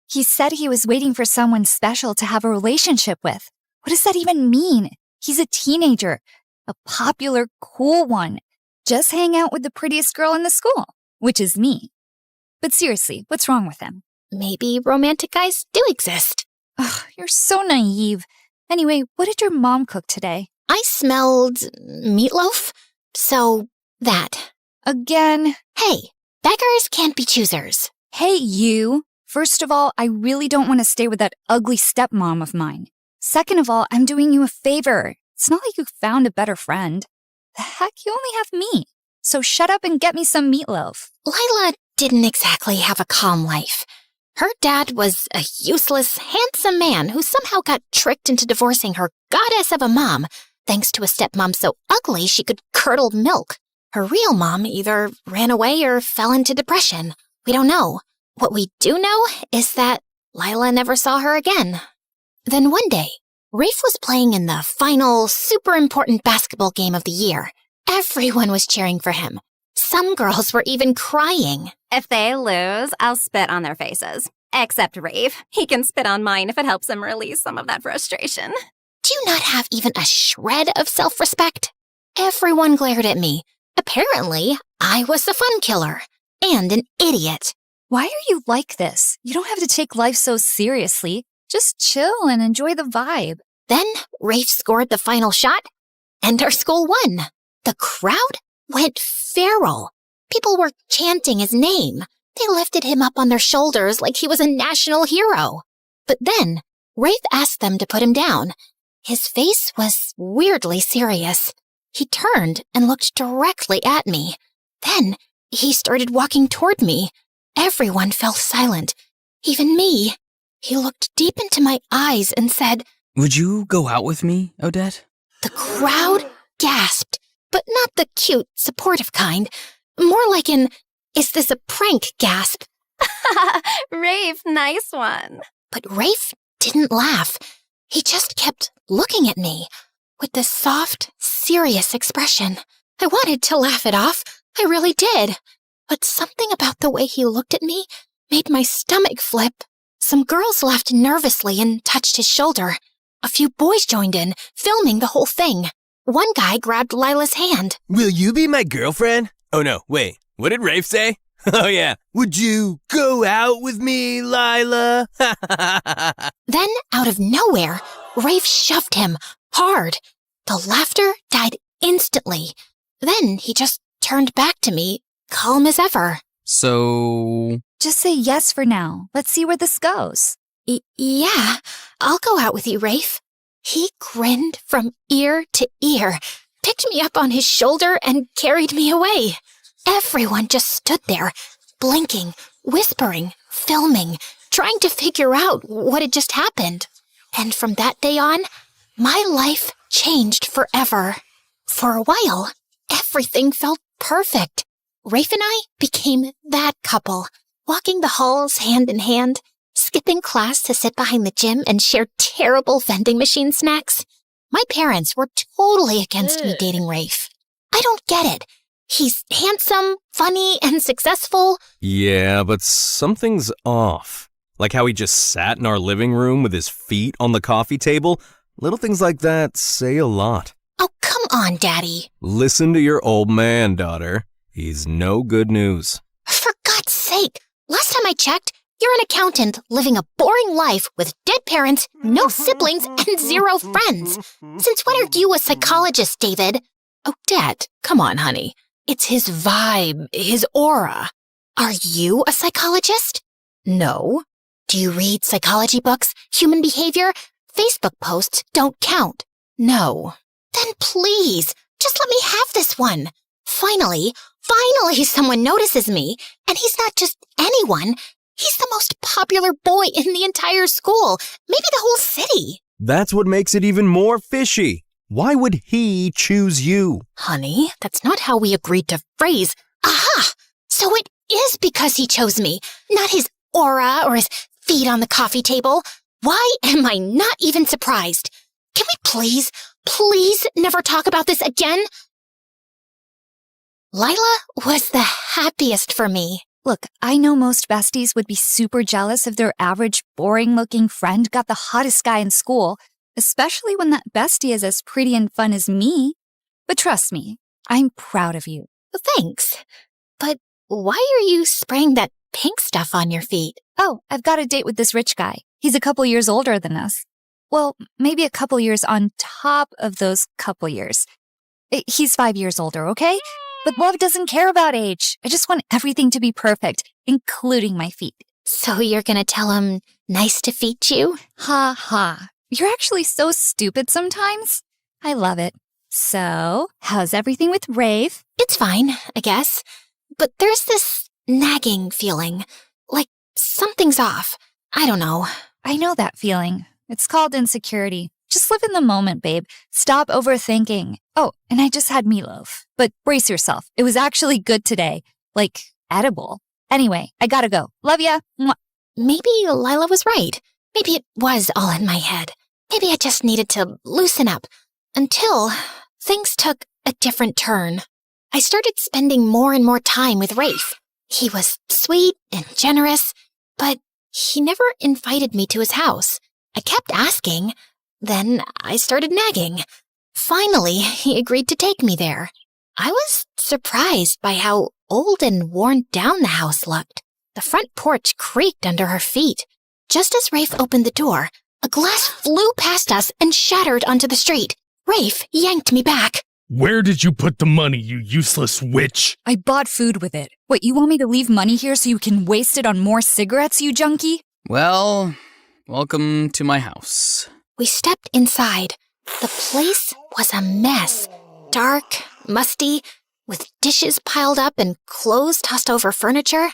He said he was waiting for someone special to have a relationship with. What does that even mean? He's a teenager, a popular, cool one. Just hang out with the prettiest girl in the school, which is me. But seriously, what's wrong with him? Maybe romantic guys do exist. Ugh, you're so naive. Anyway, what did your mom cook today? I smelled meatloaf, so that. Again? Hey, beggars can't be choosers. Hey, you. First of all, I really don't want to stay with that ugly stepmom of mine. Second of all, I'm doing you a favor. It's not like you found a better friend. The heck, you only have me. So shut up and get me some meatloaf. Lila didn't exactly have a calm life. Her dad was a useless, handsome man who somehow got tricked into divorcing her goddess of a mom, thanks to a stepmom so ugly she could curdle milk. Her real mom either ran away or fell into depression. We don't know. What we do know is that Lila never saw her again. Then one day, Rafe was playing in the final, super important basketball game of the year. Everyone was cheering for him. Some girls were even crying. If they lose, I'll spit on their faces. Except Rafe. He can spit on mine if it helps him release some of that frustration. Do you not have even a shred of self-respect? Everyone glared at me. Apparently, I was the fun killer. And an idiot. Why are you like this? You don't have to take life so seriously. Just chill and enjoy the vibe. Then Rafe scored the final shot, and our school won. The crowd went feral. People were chanting his name. They lifted him up on their shoulders like he was a national hero. But then Rafe asked them to put him down. His face was weirdly serious. He turned and looked directly at me. Then he started walking toward me. Everyone fell silent, even me. He looked deep into my eyes and said, Would you go out with me, Odette? The crowd gasped, but not the cute, supportive kind. More like an, is this a prank gasp? Rafe, nice one. But Rafe didn't laugh. He just kept looking at me with this soft, serious expression. I wanted to laugh it off. I really did. But something about the way he looked at me made my stomach flip. Some girls laughed nervously and touched his shoulder. A few boys joined in, filming the whole thing. One guy grabbed Lila's hand. Will you be my girlfriend? Oh no, wait, what did Rafe say? Oh yeah, would you go out with me, Lila? Then, out of nowhere, Rafe shoved him hard. The laughter died instantly. Then he just turned back to me, calm as ever. So... Just say yes for now. Let's see where this goes. Yeah, I'll go out with you, Rafe. He grinned from ear to ear, picked me up on his shoulder, and carried me away. Everyone just stood there, blinking, whispering, filming, trying to figure out what had just happened. And from that day on, my life changed forever. For a while, everything felt perfect. Rafe and I became that couple, walking the halls hand in hand, skipping class to sit behind the gym and share terrible vending machine snacks. My parents were totally against me dating Rafe. I don't get it. He's handsome, funny, and successful. Yeah, but something's off. Like how he just sat in our living room with his feet on the coffee table. Little things like that say a lot. Oh, come on, Daddy. Listen to your old man, daughter. He's no good news. For God's sake, last time I checked, you're an accountant living a boring life with dead parents, no siblings, and 0 friends. Since when are you a psychologist, David? Oh, Dad, come on, honey. It's his vibe, his aura. Are you a psychologist? No. Do you read psychology books, human behavior? Facebook posts don't count. No. Then please, just let me have this one. Finally someone notices me, and he's not just anyone. He's the most popular boy in the entire school, maybe the whole city. That's what makes it even more fishy. Why would he choose you? Honey, that's not how we agreed to phrase. Aha! So it is because he chose me, not his aura or his feet on the coffee table. Why am I not even surprised? Can we please never talk about this again? Lila was the happiest for me. Look, I know most besties would be super jealous if their average, boring-looking friend got the hottest guy in school, especially when that bestie is as pretty and fun as me. But trust me, I'm proud of you. Thanks. But why are you spraying that pink stuff on your feet? Oh, I've got a date with this rich guy. He's a couple years older than us. Well, maybe a couple years on top of those couple years. He's 5 years older, okay? But love doesn't care about age. I just want everything to be perfect, including my feet. So you're gonna tell him nice to feet you? Ha ha. You're actually so stupid sometimes. I love it. So, how's everything with Rafe? It's fine, I guess. But there's this nagging feeling. Like something's off. I don't know. I know that feeling. It's called insecurity. Just live in the moment, babe. Stop overthinking. Oh, and I just had meatloaf. But brace yourself. It was actually good today. Like, edible. Anyway, I gotta go. Love ya. Mwah. Maybe Lila was right. Maybe it was all in my head. Maybe I just needed to loosen up. Until things took a different turn. I started spending more and more time with Rafe. He was sweet and generous, but he never invited me to his house. I kept asking. Then I started nagging. Finally, he agreed to take me there. I was surprised by how old and worn down the house looked. The front porch creaked under her feet. Just as Rafe opened the door, a glass flew past us and shattered onto the street. Rafe yanked me back. Where did you put the money, you useless witch? I bought food with it. What, you want me to leave money here so you can waste it on more cigarettes, you junkie? Well, welcome to my house. We stepped inside. The place was a mess. Dark, musty, with dishes piled up and clothes tossed over furniture.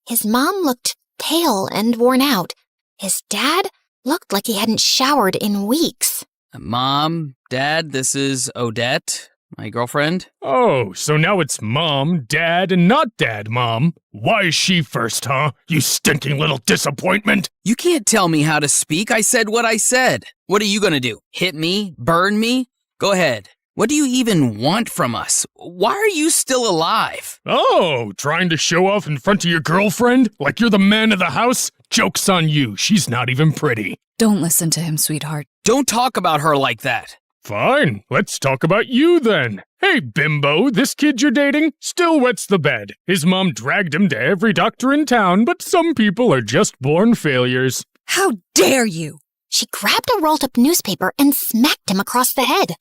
His mom looked pale and worn out. His dad looked like he hadn't showered in weeks. Mom, Dad, this is Odette, my girlfriend. Oh, so now it's Mom, Dad, and not Dad, Mom. Why is she first, huh? You stinking little disappointment. You can't tell me how to speak. I said what I said. What are you gonna do? Hit me? Burn me? Go ahead. What do you even want from us? Why are you still alive? Oh, trying to show off in front of your girlfriend? Like you're the man of the house? Joke's on you. She's not even pretty. Don't listen to him, sweetheart. Don't talk about her like that. Fine, let's talk about you then. Hey, bimbo, this kid you're dating still wets the bed. His mom dragged him to every doctor in town, but some people are just born failures. How dare you? She grabbed a rolled-up newspaper and smacked him across the head.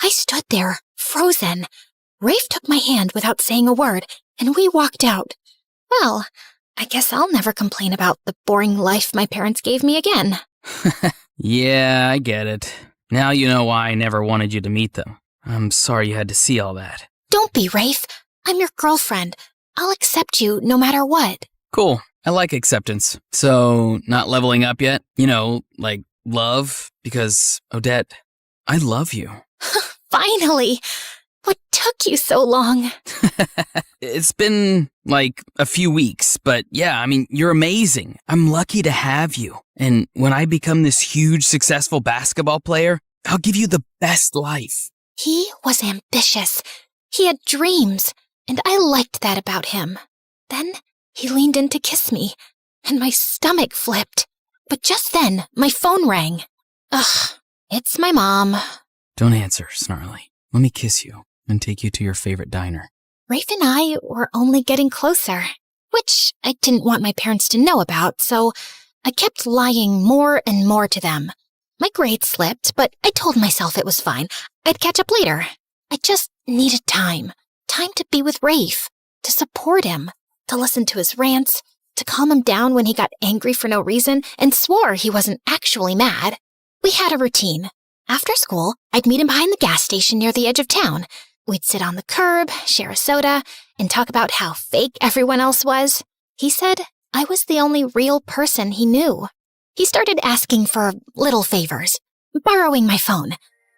I stood there, frozen. Rafe took my hand without saying a word, and we walked out. Well, I guess I'll never complain about the boring life my parents gave me again. Yeah, I get it. Now you know why I never wanted you to meet them. I'm sorry you had to see all that. Don't be, Rafe. I'm your girlfriend. I'll accept you no matter what. Cool. I like acceptance. So, not leveling up yet? You know, like love? Because, Odette, I love you. Finally! What took you so long? It's been, like, a few weeks, but yeah, I mean, you're amazing. I'm lucky to have you. And when I become this huge, successful basketball player, I'll give you the best life. He was ambitious. He had dreams, and I liked that about him. Then he leaned in to kiss me, and my stomach flipped. But just then, my phone rang. Ugh, it's my mom. Don't answer, Snarly. Let me kiss you and take you to your favorite diner. Rafe and I were only getting closer, which I didn't want my parents to know about, so I kept lying more and more to them. My grades slipped, but I told myself it was fine. I'd catch up later. I just needed time. Time to be with Rafe, to support him, to listen to his rants, to calm him down when he got angry for no reason and swore he wasn't actually mad. We had a routine. After school, I'd meet him behind the gas station near the edge of town. We'd sit on the curb, share a soda, and talk about how fake everyone else was. He said I was the only real person he knew. He started asking for little favors, borrowing my phone,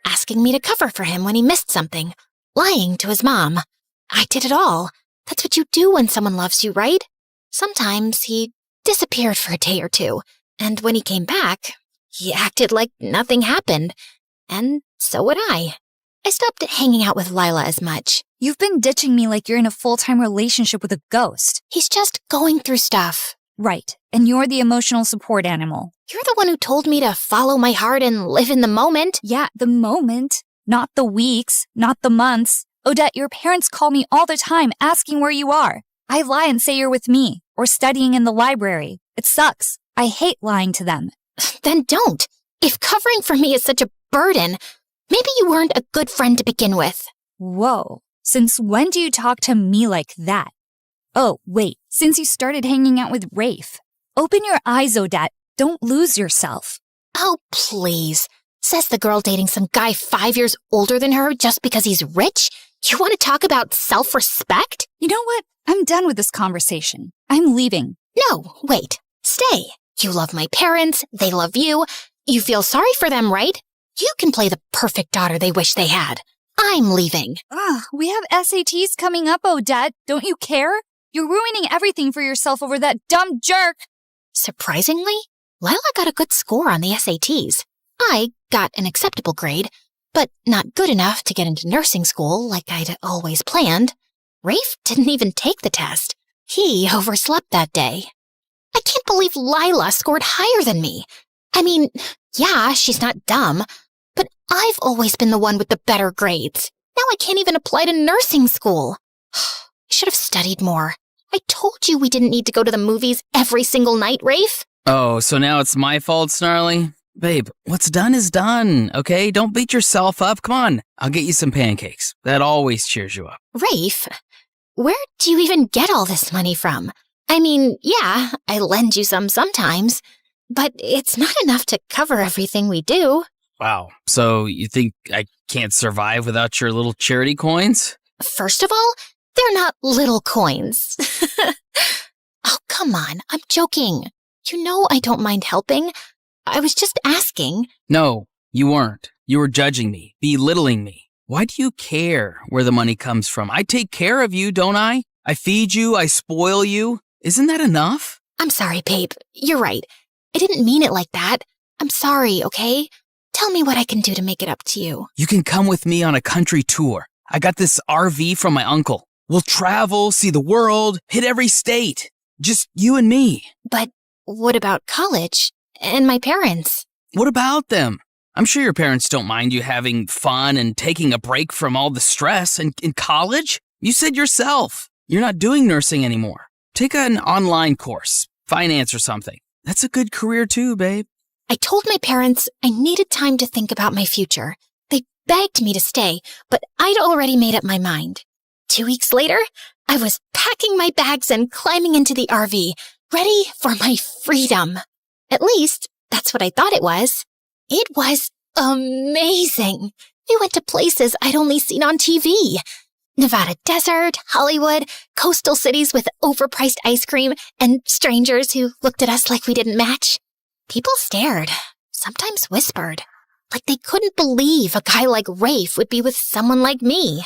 asking me to cover for him when he missed something, lying to his mom. I did it all. That's what you do when someone loves you, right? Sometimes he disappeared for a day or two, and when he came back, he acted like nothing happened, and so would I. I stopped hanging out with Lila as much. You've been ditching me like you're in a full-time relationship with a ghost. He's just going through stuff. Right, and you're the emotional support animal. You're the one who told me to follow my heart and live in the moment. Yeah, the moment. Not the weeks, not the months. Odette, your parents call me all the time asking where you are. I lie and say you're with me, or studying in the library. It sucks. I hate lying to them. Then don't. If covering for me is such a burden, maybe you weren't a good friend to begin with. Whoa. Since when do you talk to me like that? Oh, wait. Since you started hanging out with Rafe. Open your eyes, Odette. Don't lose yourself. Oh, please. Says the girl dating some guy 5 years older than her just because he's rich? You want to talk about self-respect? You know what? I'm done with this conversation. I'm leaving. No, wait. Stay. You love my parents. They love you. You feel sorry for them, right? You can play the perfect daughter they wish they had. I'm leaving. We have SATs coming up, Odette. Don't you care? You're ruining everything for yourself over that dumb jerk. Surprisingly, Lila got a good score on the SATs. I got an acceptable grade, but not good enough to get into nursing school like I'd always planned. Rafe didn't even take the test. He overslept that day. I can't believe Lila scored higher than me. I mean, yeah, she's not dumb, but I've always been the one with the better grades. Now I can't even apply to nursing school. I should have studied more. I told you we didn't need to go to the movies every single night, Rafe. Oh, so now it's my fault, Snarly? Babe, what's done is done, okay? Don't beat yourself up. Come on, I'll get you some pancakes. That always cheers you up. Rafe, where do you even get all this money from? I mean, yeah, I lend you some sometimes, but it's not enough to cover everything we do. Wow. So you think I can't survive without your little charity coins? First of all, they're not little coins. Oh, come on, I'm joking. You know I don't mind helping. I was just asking. No, you weren't. You were judging me, belittling me. Why do you care where the money comes from? I take care of you, don't I? I feed you, I spoil you. Isn't that enough? I'm sorry, babe. You're right. I didn't mean it like that. I'm sorry, okay? Tell me what I can do to make it up to you. You can come with me on a country tour. I got this RV from my uncle. We'll travel, see the world, hit every state. Just you and me. But what about college? And my parents? What about them? I'm sure your parents don't mind you having fun and taking a break from all the stress. And in college, you said yourself, you're not doing nursing anymore. Take an online course, finance or something. That's a good career too, babe. I told my parents I needed time to think about my future. They begged me to stay, but I'd already made up my mind. 2 weeks later, I was packing my bags and climbing into the RV, ready for my freedom. At least, that's what I thought it was. It was amazing. We went to places I'd only seen on TV. Nevada desert, Hollywood, coastal cities with overpriced ice cream, and strangers who looked at us like we didn't match. People stared, sometimes whispered, like they couldn't believe a guy like Rafe would be with someone like me.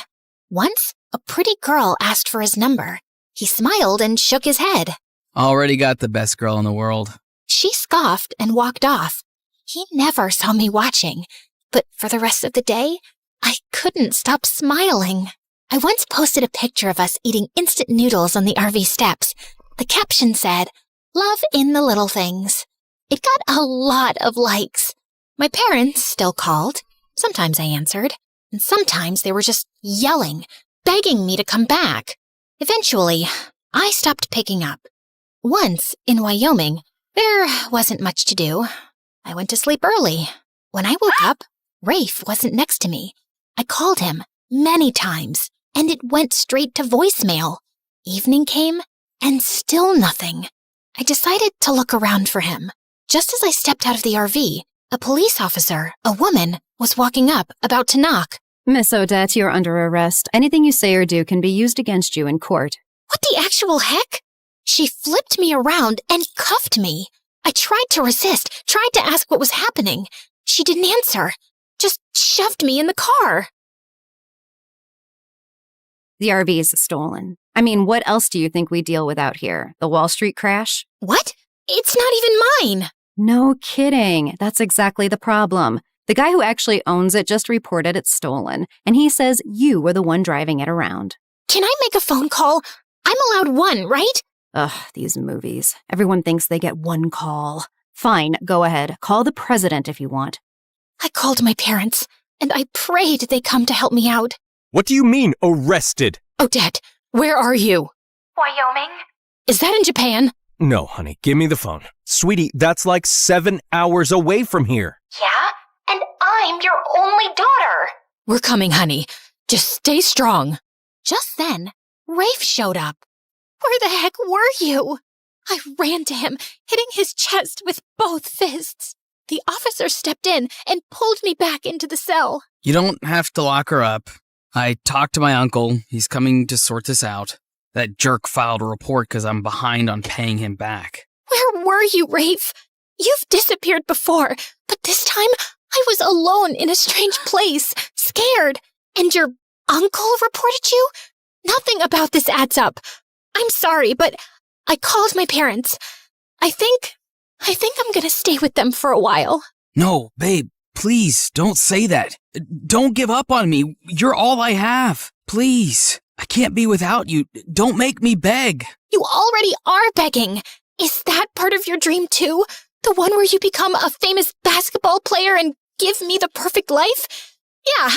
Once, a pretty girl asked for his number. He smiled and shook his head. Already got the best girl in the world. She scoffed and walked off. He never saw me watching, but for the rest of the day, I couldn't stop smiling. I once posted a picture of us eating instant noodles on the RV steps. The caption said, "Love in the little things." It got a lot of likes. My parents still called. Sometimes I answered, and sometimes they were just yelling, begging me to come back. Eventually, I stopped picking up. Once, in Wyoming, there wasn't much to do. I went to sleep early. When I woke up, Rafe wasn't next to me. I called him many times, and it went straight to voicemail. Evening came, and still nothing. I decided to look around for him. Just as I stepped out of the RV, a police officer, a woman, was walking up, about to knock. Miss Odette, you're under arrest. Anything you say or do can be used against you in court. What the actual heck? She flipped me around and cuffed me. I tried to resist, tried to ask what was happening. She didn't answer, just shoved me in the car. The RV is stolen. I mean, what else do you think we deal with out here? The Wall Street crash? What? It's not even mine. No kidding. That's exactly the problem. The guy who actually owns it just reported it's stolen, and he says you were the one driving it around. Can I make a phone call? I'm allowed one, right? Ugh, these movies. Everyone thinks they get one call. Fine, go ahead. Call the president if you want. I called my parents, and I prayed they come to help me out. What do you mean, arrested? Odette, where are you? Wyoming? Is that in Japan? No, honey, give me the phone. Sweetie, that's like 7 hours away from here. Yeah? And I'm your only daughter. We're coming, honey. Just stay strong. Just then, Rafe showed up. Where the heck were you? I ran to him, hitting his chest with both fists. The officer stepped in and pulled me back into the cell. You don't have to lock her up. I talked to my uncle. He's coming to sort this out. That jerk filed a report because I'm behind on paying him back. Where were you, Rafe? You've disappeared before, but this time I was alone in a strange place, scared. And your uncle reported you? Nothing about this adds up. I'm sorry, but I called my parents. I think I'm gonna stay with them for a while. No, babe, please don't say that. Don't give up on me. You're all I have. Please. I can't be without you. Don't make me beg. You already are begging. Is that part of your dream too? The one where you become a famous basketball player and give me the perfect life? Yeah.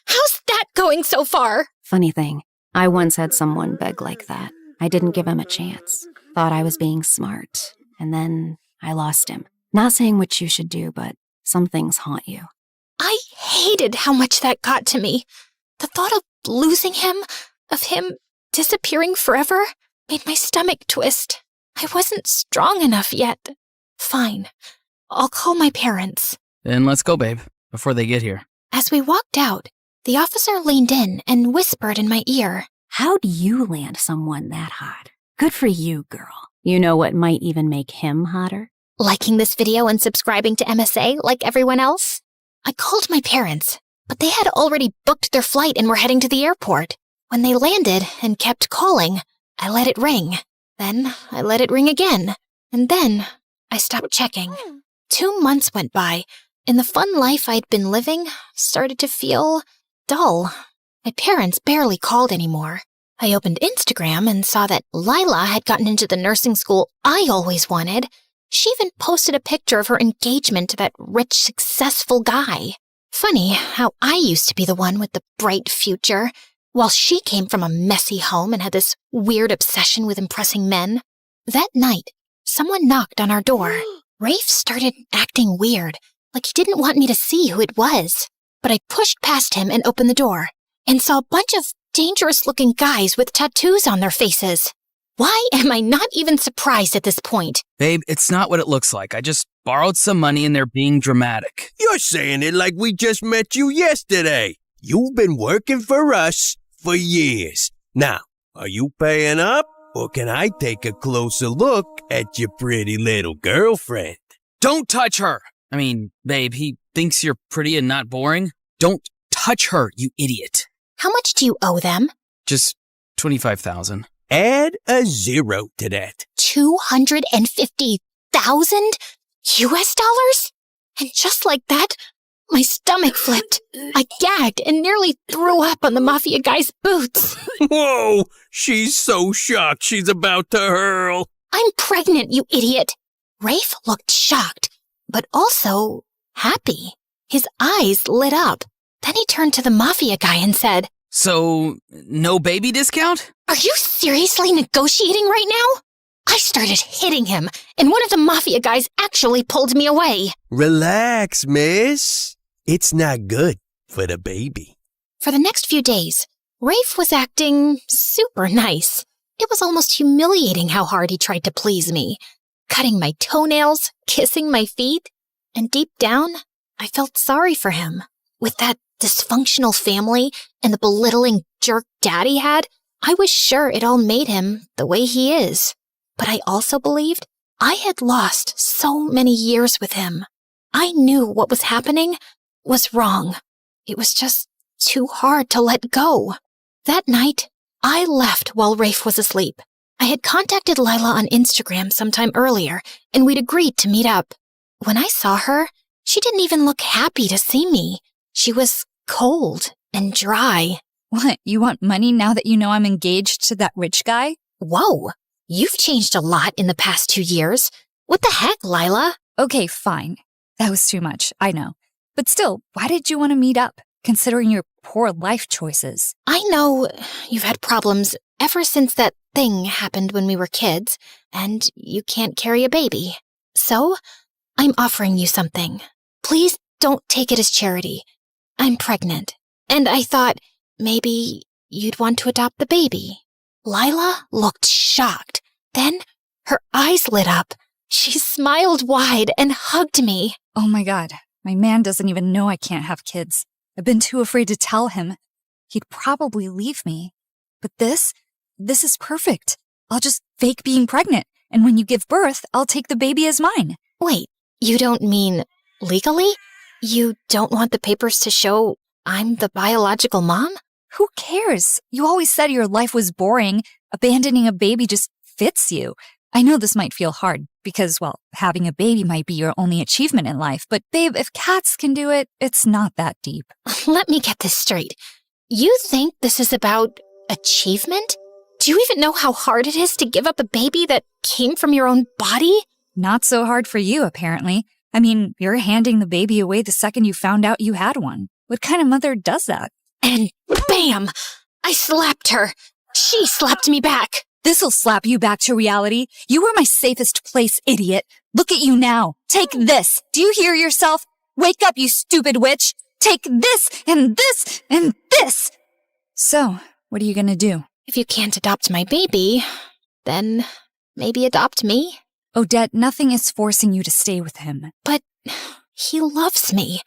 How's that going so far? Funny thing, I once had someone beg like that. I didn't give him a chance. Thought I was being smart. And then I lost him. Not saying what you should do, but some things haunt you. I hated how much that got to me. The thought of losing him, of him disappearing forever, made my stomach twist. I wasn't strong enough yet. Fine. I'll call my parents. Then let's go, babe, before they get here. As we walked out, the officer leaned in and whispered in my ear. How'd you land someone that hot? Good for you, girl. You know what might even make him hotter? Liking this video and subscribing to MSA like everyone else? I called my parents, but they had already booked their flight and were heading to the airport. When they landed and kept calling, I let it ring. Then I let it ring again. And then I stopped checking. 2 months went by, and the fun life I'd been living started to feel dull. My parents barely called anymore. I opened Instagram and saw that Lila had gotten into the nursing school I always wanted. She even posted a picture of her engagement to that rich, successful guy. Funny how I used to be the one with the bright future, while she came from a messy home and had this weird obsession with impressing men. That night, someone knocked on our door. Rafe started acting weird, like he didn't want me to see who it was. But I pushed past him and opened the door, and saw a bunch of dangerous-looking guys with tattoos on their faces. Why am I not even surprised at this point? Babe, it's not what it looks like. I just borrowed some money and they're being dramatic. You're saying it like we just met you yesterday. You've been working for us for years. Now, are you paying up, or can I take a closer look at your pretty little girlfriend? Don't touch her! I mean, babe, he thinks you're pretty and not boring. Don't touch her, you idiot. How much do you owe them? Just $25,000. Add a zero to that. 250,000 US dollars? And just like that, my stomach flipped. I gagged and nearly threw up on the mafia guy's boots. Whoa! She's so shocked she's about to hurl. I'm pregnant, you idiot. Rafe looked shocked, but also happy. His eyes lit up. Then he turned to the mafia guy and said, So, no baby discount? Are you seriously negotiating right now? I started hitting him, and one of the mafia guys actually pulled me away. Relax, miss. It's not good for the baby. For the next few days, Rafe was acting super nice. It was almost humiliating how hard he tried to please me, cutting my toenails, kissing my feet, and deep down, I felt sorry for him. With that dysfunctional family and the belittling jerk dad he had, I was sure it all made him the way he is. But I also believed I had lost so many years with him. I knew what was happening was wrong. It was just too hard to let go. That night, I left while Rafe was asleep. I had contacted Lila on Instagram sometime earlier, and we'd agreed to meet up. When I saw her, she didn't even look happy to see me. She was cold and dry. What, you want money now that you know I'm engaged to that rich guy? Whoa, you've changed a lot in the past 2 years. What the heck, Lila? Okay, fine. That was too much, I know. But still, why did you want to meet up, considering your poor life choices? I know you've had problems ever since that thing happened when we were kids, and you can't carry a baby. So, I'm offering you something. Please don't take it as charity. I'm pregnant, and I thought maybe you'd want to adopt the baby. Lila looked shocked. Then her eyes lit up. She smiled wide and hugged me. Oh my God, my man doesn't even know I can't have kids. I've been too afraid to tell him. He'd probably leave me. But this is perfect. I'll just fake being pregnant, and when you give birth, I'll take the baby as mine. Wait, you don't mean legally? You don't want the papers to show I'm the biological mom? Who cares? You always said your life was boring. Abandoning a baby just fits you. I know this might feel hard because, well, having a baby might be your only achievement in life, but babe, if cats can do it, it's not that deep. Let me get this straight. You think this is about achievement? Do you even know how hard it is to give up a baby that came from your own body? Not so hard for you, apparently. I mean, you're handing the baby away the second you found out you had one. What kind of mother does that? And bam! I slapped her. She slapped me back. This'll slap you back to reality. You were my safest place, idiot. Look at you now. Take this. Do you hear yourself? Wake up, you stupid witch. Take this and this and this. So, what are you gonna do? If you can't adopt my baby, then maybe adopt me. Odette, nothing is forcing you to stay with him. But he loves me.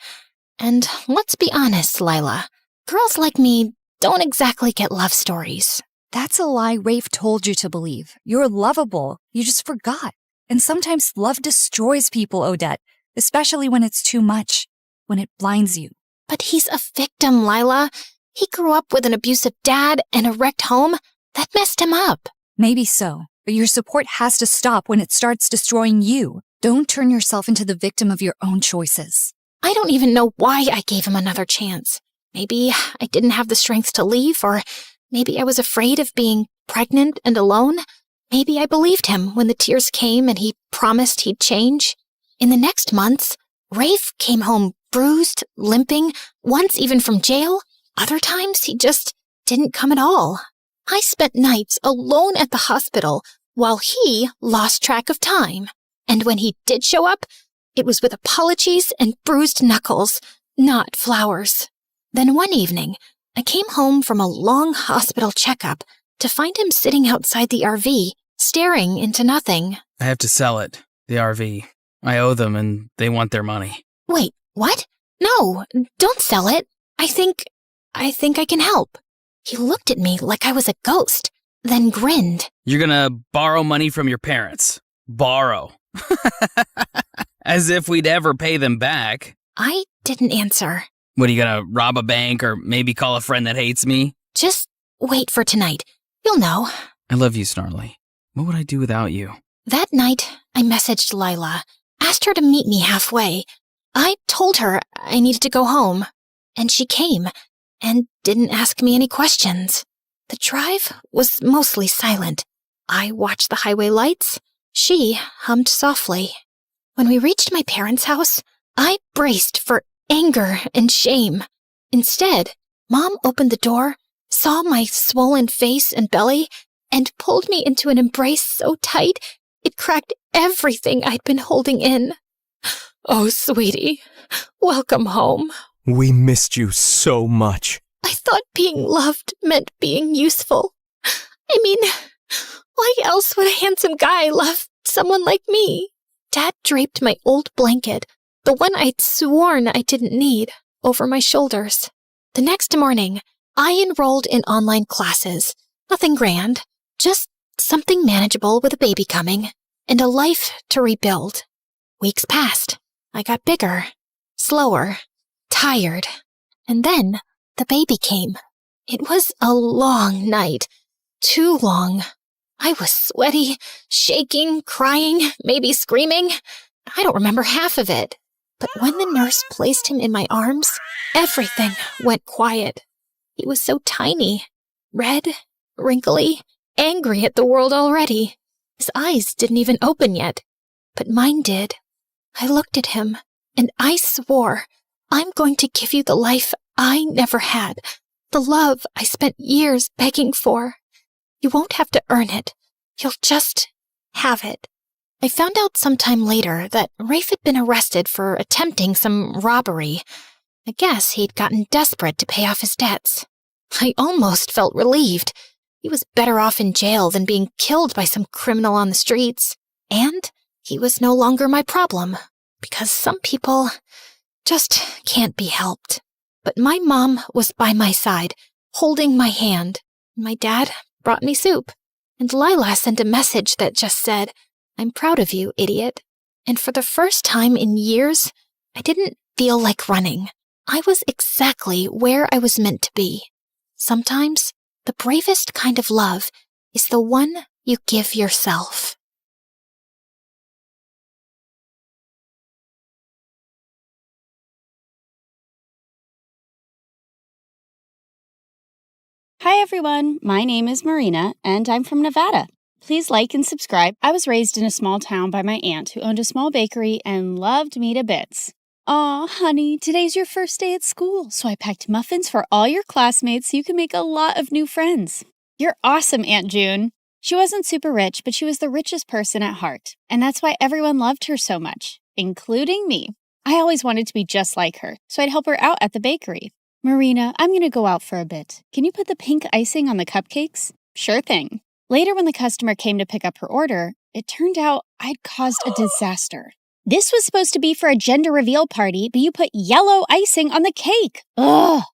And let's be honest, Lila. Girls like me don't exactly get love stories. That's a lie Rafe told you to believe. You're lovable. You just forgot. And sometimes love destroys people, Odette, especially when it's too much, when it blinds you. But he's a victim, Lila. He grew up with an abusive dad and a wrecked home. That messed him up. Maybe so, but your support has to stop when it starts destroying you. Don't turn yourself into the victim of your own choices. I don't even know why I gave him another chance. Maybe I didn't have the strength to leave, or maybe I was afraid of being pregnant and alone. Maybe I believed him when the tears came and he promised he'd change. In the next months, Rafe came home bruised, limping, once even from jail. Other times, he just didn't come at all. I spent nights alone at the hospital while he lost track of time. And when he did show up, it was with apologies and bruised knuckles, not flowers. Then one evening, I came home from a long hospital checkup to find him sitting outside the RV, staring into nothing. I have to sell it, the RV. I owe them and they want their money. Wait, what? No, don't sell it. I think I can help. He looked at me like I was a ghost, then grinned. You're gonna borrow money from your parents. Borrow. As if we'd ever pay them back. I didn't answer. What, are you gonna rob a bank or maybe call a friend that hates me? Just wait for tonight. You'll know. I love you, Snarly. What would I do without you? That night, I messaged Lila, asked her to meet me halfway. I told her I needed to go home, and she came and didn't ask me any questions. The drive was mostly silent. I watched the highway lights. She hummed softly. When we reached my parents' house, I braced for anger and shame. Instead, Mom opened the door, saw my swollen face and belly, and pulled me into an embrace so tight it cracked everything I'd been holding in. Oh, sweetie, welcome home. We missed you so much. I thought being loved meant being useful. I mean, Why else would a handsome guy love someone like me? Dad draped my old blanket, the one I'd sworn I didn't need, over my shoulders. The next morning, I enrolled in online classes. Nothing grand, just something manageable with a baby coming, and a life to rebuild. Weeks passed. I got bigger, slower, tired, and then the baby came. It was a long night, too long. I was sweaty, shaking, crying, maybe screaming. I don't remember half of it. But when the nurse placed him in my arms, everything went quiet. He was so tiny, red, wrinkly, angry at the world already. His eyes didn't even open yet, but mine did. I looked at him, and I swore, I'm going to give you the life I never had, the love I spent years begging for. You won't have to earn it. You'll just have it. I found out sometime later that Rafe had been arrested for attempting some robbery. I guess he'd gotten desperate to pay off his debts. I almost felt relieved. He was better off in jail than being killed by some criminal on the streets. And he was no longer my problem, because some people just can't be helped. But my mom was by my side, holding my hand. My dad brought me soup, and Lila sent a message that just said, I'm proud of you, idiot. And for the first time in years, I didn't feel like running. I was exactly where I was meant to be. Sometimes, the bravest kind of love is the one you give yourself. Hi everyone, my name is Marina, and I'm from Nevada. Please like and subscribe. I was raised in a small town by my aunt who owned a small bakery and loved me to bits. Aw, honey, today's your first day at school, so I packed muffins for all your classmates so you can make a lot of new friends. You're awesome, Aunt June. She wasn't super rich, but she was the richest person at heart, and that's why everyone loved her so much, including me. I always wanted to be just like her, so I'd help her out at the bakery. Marina, I'm going to go out for a bit. Can you put the pink icing on the cupcakes? Sure thing. Later, when the customer came to pick up her order, it turned out I'd caused a disaster. This was supposed to be for a gender reveal party, but you put yellow icing on the cake. Ugh!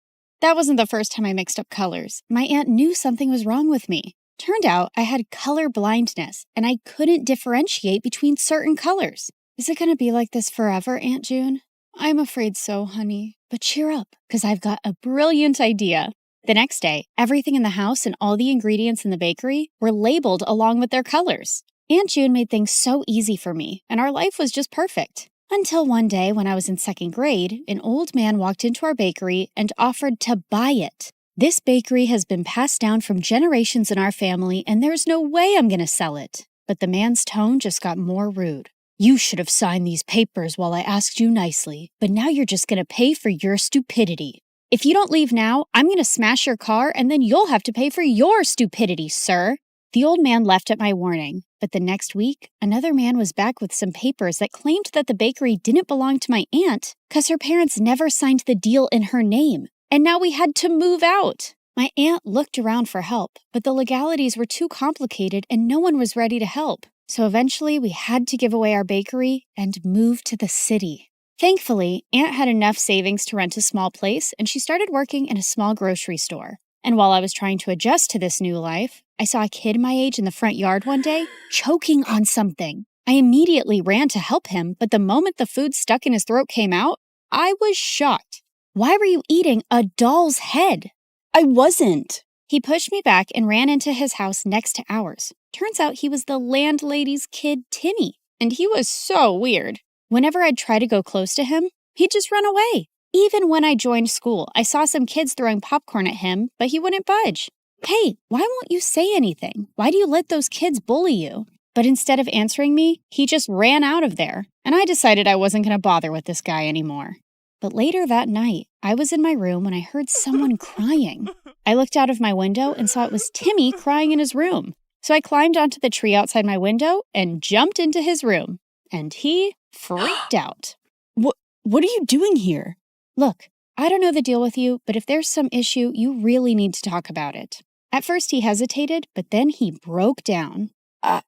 That wasn't the first time I mixed up colors. My aunt knew something was wrong with me. Turned out I had color blindness, and I couldn't differentiate between certain colors. Is it going to be like this forever, Aunt June? I'm afraid so, honey. But cheer up, because I've got a brilliant idea. The next day, everything in the house and all the ingredients in the bakery were labeled along with their colors. Aunt June made things so easy for me, and our life was just perfect. Until one day, when I was in second grade, an old man walked into our bakery and offered to buy it. This bakery has been passed down from generations in our family, and there's no way I'm going to sell it. But the man's tone just got more rude. You should have signed these papers while I asked you nicely, but now you're just going to pay for your stupidity. If you don't leave now, I'm going to smash your car and then you'll have to pay for your stupidity, sir. The old man left at my warning, but the next week, another man was back with some papers that claimed that the bakery didn't belong to my aunt because her parents never signed the deal in her name, and now we had to move out. My aunt looked around for help, but the legalities were too complicated and no one was ready to help. So eventually we had to give away our bakery and move to the city. Thankfully, Aunt had enough savings to rent a small place, and she started working in a small grocery store. And while I was trying to adjust to this new life, I saw a kid my age in the front yard one day, choking on something. I immediately ran to help him, but the moment the food stuck in his throat came out, I was shocked. Why were you eating a doll's head? I wasn't. He pushed me back and ran into his house next to ours. Turns out he was the landlady's kid, Timmy, and he was so weird. Whenever I'd try to go close to him, he'd just run away. Even when I joined school, I saw some kids throwing popcorn at him, but he wouldn't budge. Hey, why won't you say anything? Why do you let those kids bully you? But instead of answering me, he just ran out of there, and I decided I wasn't going to bother with this guy anymore. But later that night, I was in my room when I heard someone crying. I looked out of my window and saw it was Timmy crying in his room. So I climbed onto the tree outside my window and jumped into his room. And he freaked out. What are you doing here? Look, I don't know the deal with you, but if there's some issue, you really need to talk about it. At first he hesitated, but then he broke down. I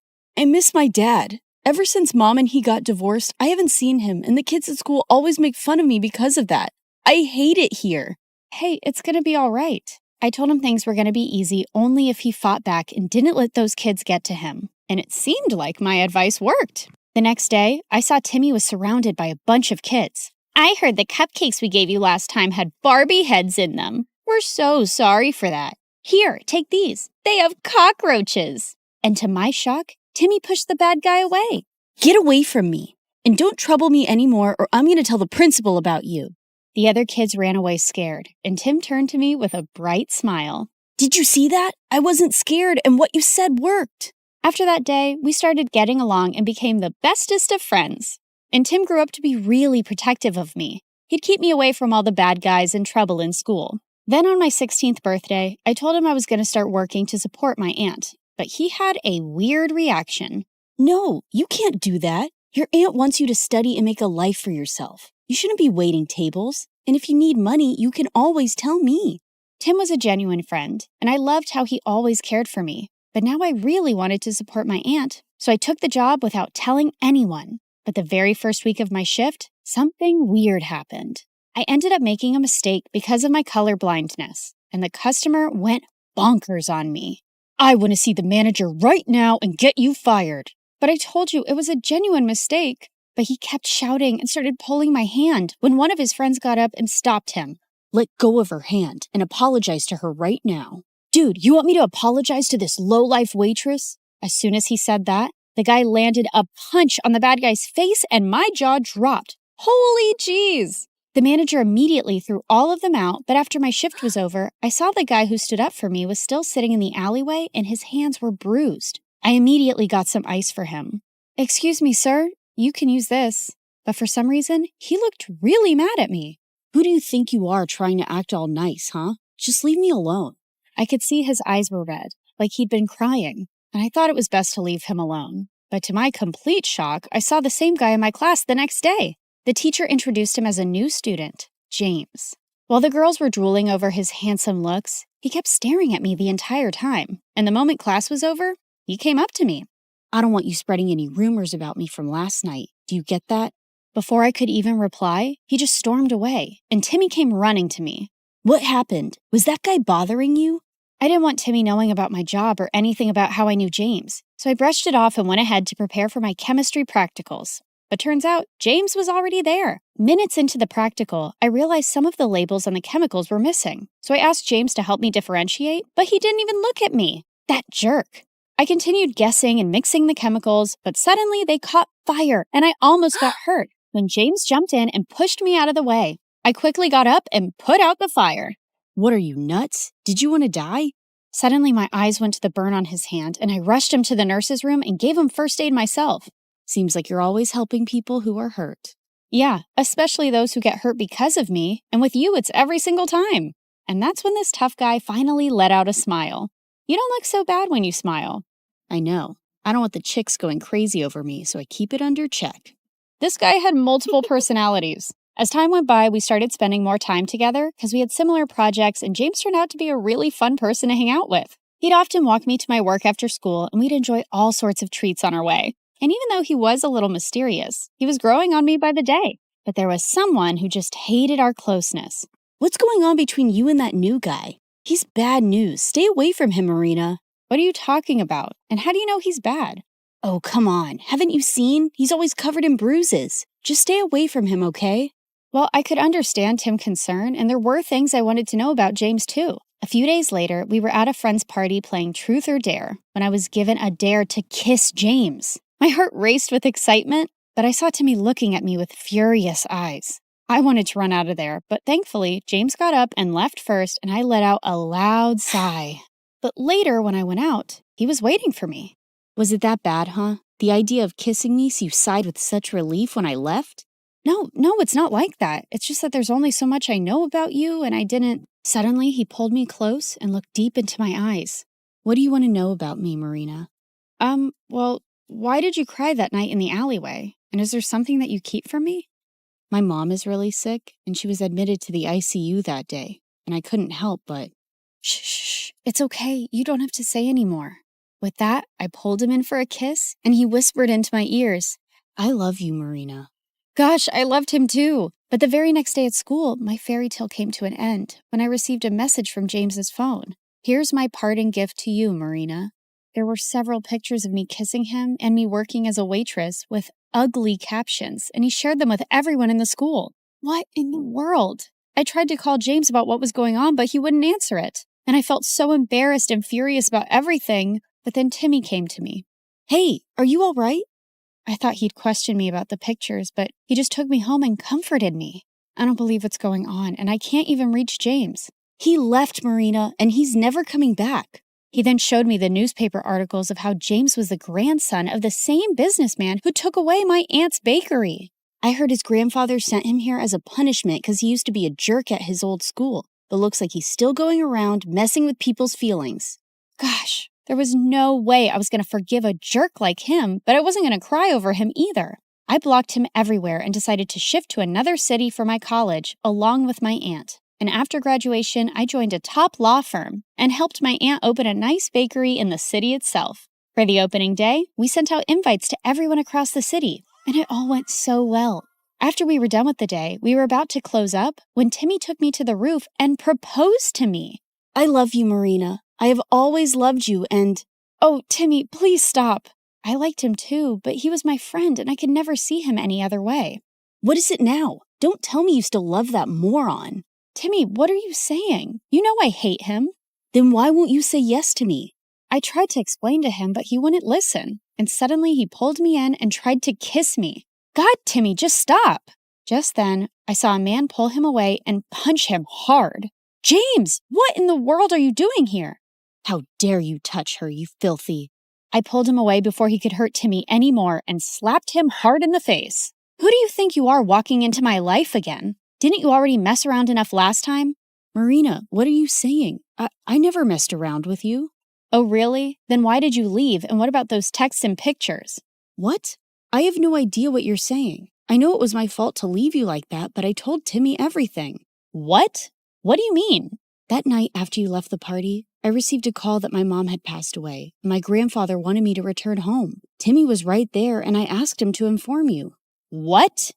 miss my dad. Ever since Mom and he got divorced, I haven't seen him, and the kids at school always make fun of me because of that. I hate it here. Hey, it's gonna be all right. I told him things were gonna be easy only if he fought back and didn't let those kids get to him. And it seemed like my advice worked. The next day, I saw Timmy was surrounded by a bunch of kids. I heard the cupcakes we gave you last time had Barbie heads in them. We're so sorry for that. Here, take these. They have cockroaches. And to my shock, Timmy pushed the bad guy away. Get away from me. And don't trouble me anymore or I'm going to tell the principal about you. The other kids ran away scared, and Tim turned to me with a bright smile. Did you see that? I wasn't scared, and what you said worked. After that day, we started getting along and became the bestest of friends. And Tim grew up to be really protective of me. He'd keep me away from all the bad guys and trouble in school. Then on my 16th birthday, I told him I was going to start working to support my aunt, but he had a weird reaction. No, you can't do that. Your aunt wants you to study and make a life for yourself. You shouldn't be waiting tables, and if you need money, you can always tell me. Tim was a genuine friend, and I loved how he always cared for me. But now I really wanted to support my aunt, so I took the job without telling anyone. But the very first week of my shift, something weird happened. I ended up making a mistake because of my color blindness, and the customer went bonkers on me. I want to see the manager right now and get you fired. But I told you it was a genuine mistake. But he kept shouting and started pulling my hand when one of his friends got up and stopped him. Let go of her hand and apologize to her right now. Dude, you want me to apologize to this low-life waitress? As soon as he said that, the guy landed a punch on the bad guy's face and my jaw dropped. Holy jeez! The manager immediately threw all of them out, but after my shift was over, I saw the guy who stood up for me was still sitting in the alleyway and his hands were bruised. I immediately got some ice for him. Excuse me, sir. You can use this. But for some reason, he looked really mad at me. Who do you think you are trying to act all nice, huh? Just leave me alone. I could see his eyes were red, like he'd been crying, and I thought it was best to leave him alone. But to my complete shock, I saw the same guy in my class the next day. The teacher introduced him as a new student, James. While the girls were drooling over his handsome looks, he kept staring at me the entire time, and the moment class was over, he came up to me. I don't want you spreading any rumors about me from last night. Do you get that? Before I could even reply, he just stormed away, and Timmy came running to me. What happened? Was that guy bothering you? I didn't want Timmy knowing about my job or anything about how I knew James, so I brushed it off and went ahead to prepare for my chemistry practicals. But turns out, James was already there. Minutes into the practical, I realized some of the labels on the chemicals were missing, so I asked James to help me differentiate, but he didn't even look at me. That jerk. I continued guessing and mixing the chemicals, but suddenly they caught fire, and I almost got hurt when James jumped in and pushed me out of the way. I quickly got up and put out the fire. What are you, nuts? Did you want to die? Suddenly my eyes went to the burn on his hand, and I rushed him to the nurse's room and gave him first aid myself. Seems like you're always helping people who are hurt. Yeah, especially those who get hurt because of me, and with you it's every single time. And that's when this tough guy finally let out a smile. You don't look so bad when you smile. I know. I don't want the chicks going crazy over me, so I keep it under check. This guy had multiple personalities. As time went by, we started spending more time together because we had similar projects, and James turned out to be a really fun person to hang out with. He'd often walk me to my work after school, and we'd enjoy all sorts of treats on our way. And even though he was a little mysterious, he was growing on me by the day. But there was someone who just hated our closeness. What's going on between you and that new guy? He's bad news. Stay away from him, Marina. What are you talking about? And how do you know he's bad? Oh, come on. Haven't you seen? He's always covered in bruises. Just stay away from him, okay? Well, I could understand Tim's concern, and there were things I wanted to know about James, too. A few days later, we were at a friend's party playing Truth or Dare when I was given a dare to kiss James. My heart raced with excitement, but I saw Timmy looking at me with furious eyes. I wanted to run out of there, but thankfully, James got up and left first, and I let out a loud sigh. But later, when I went out, he was waiting for me. Was it that bad, huh? The idea of kissing me so you sighed with such relief when I left? No, it's not like that. It's just that there's only so much I know about you, and I didn't... Suddenly, he pulled me close and looked deep into my eyes. What do you want to know about me, Marina? Well, why did you cry that night in the alleyway? And is there something that you keep from me? My mom is really sick, and she was admitted to the ICU that day, and I couldn't help but... Shh, it's okay. You don't have to say anymore. With that, I pulled him in for a kiss, and he whispered into my ears, I love you, Marina. Gosh, I loved him too. But the very next day at school, my fairy tale came to an end when I received a message from James's phone. Here's my parting gift to you, Marina. There were several pictures of me kissing him and me working as a waitress with ugly captions, and he shared them with everyone in the school. What in the world? I tried to call James about what was going on, but he wouldn't answer it. And I felt so embarrassed and furious about everything, but then Timmy came to me. Hey, are you all right? I thought he'd question me about the pictures, but he just took me home and comforted me. I don't believe what's going on, and I can't even reach James. He left, Marina, and he's never coming back. He then showed me the newspaper articles of how James was the grandson of the same businessman who took away my aunt's bakery. I heard his grandfather sent him here as a punishment because he used to be a jerk at his old school, but looks like he's still going around messing with people's feelings. Gosh, there was no way I was going to forgive a jerk like him, but I wasn't going to cry over him either. I blocked him everywhere and decided to shift to another city for my college, along with my aunt. And after graduation, I joined a top law firm and helped my aunt open a nice bakery in the city itself. For the opening day, we sent out invites to everyone across the city, and it all went so well. After we were done with the day, we were about to close up when Timmy took me to the roof and proposed to me. I love you, Marina. I have always loved you and... Oh, Timmy, please stop. I liked him too, but he was my friend and I could never see him any other way. What is it now? Don't tell me you still love that moron. Timmy, what are you saying? You know I hate him. Then why won't you say yes to me? I tried to explain to him, but he wouldn't listen. And suddenly he pulled me in and tried to kiss me. God, Timmy, just stop. Just then, I saw a man pull him away and punch him hard. James, what in the world are you doing here? How dare you touch her, you filthy. I pulled him away before he could hurt Timmy anymore and slapped him hard in the face. Who do you think you are walking into my life again? Didn't you already mess around enough last time? Marina, what are you saying? I never messed around with you. Oh, really? Then why did you leave? And what about those texts and pictures? What? I have no idea what you're saying. I know it was my fault to leave you like that, but I told Timmy everything. What? What do you mean? That night after you left the party, I received a call that my mom had passed away. My grandfather wanted me to return home. Timmy was right there, and I asked him to inform you. What?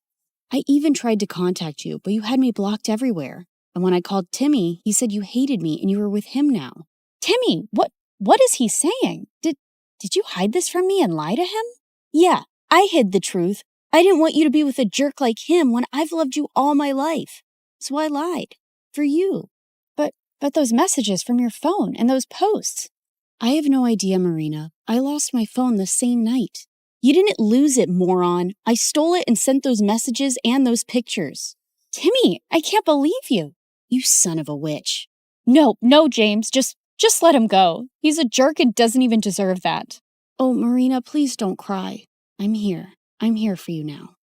I even tried to contact you, but you had me blocked everywhere. And when I called Timmy, he said you hated me and you were with him now. Timmy, what is he saying? Did you hide this from me and lie to him? Yeah, I hid the truth. I didn't want you to be with a jerk like him when I've loved you all my life. So I lied. For you. But those messages from your phone and those posts. I have no idea, Marina. I lost my phone the same night. You didn't lose it, moron. I stole it and sent those messages and those pictures. Timmy, I can't believe you. You son of a witch. No, James, just let him go. He's a jerk and doesn't even deserve that. Oh, Marina, please don't cry. I'm here. I'm here for you now.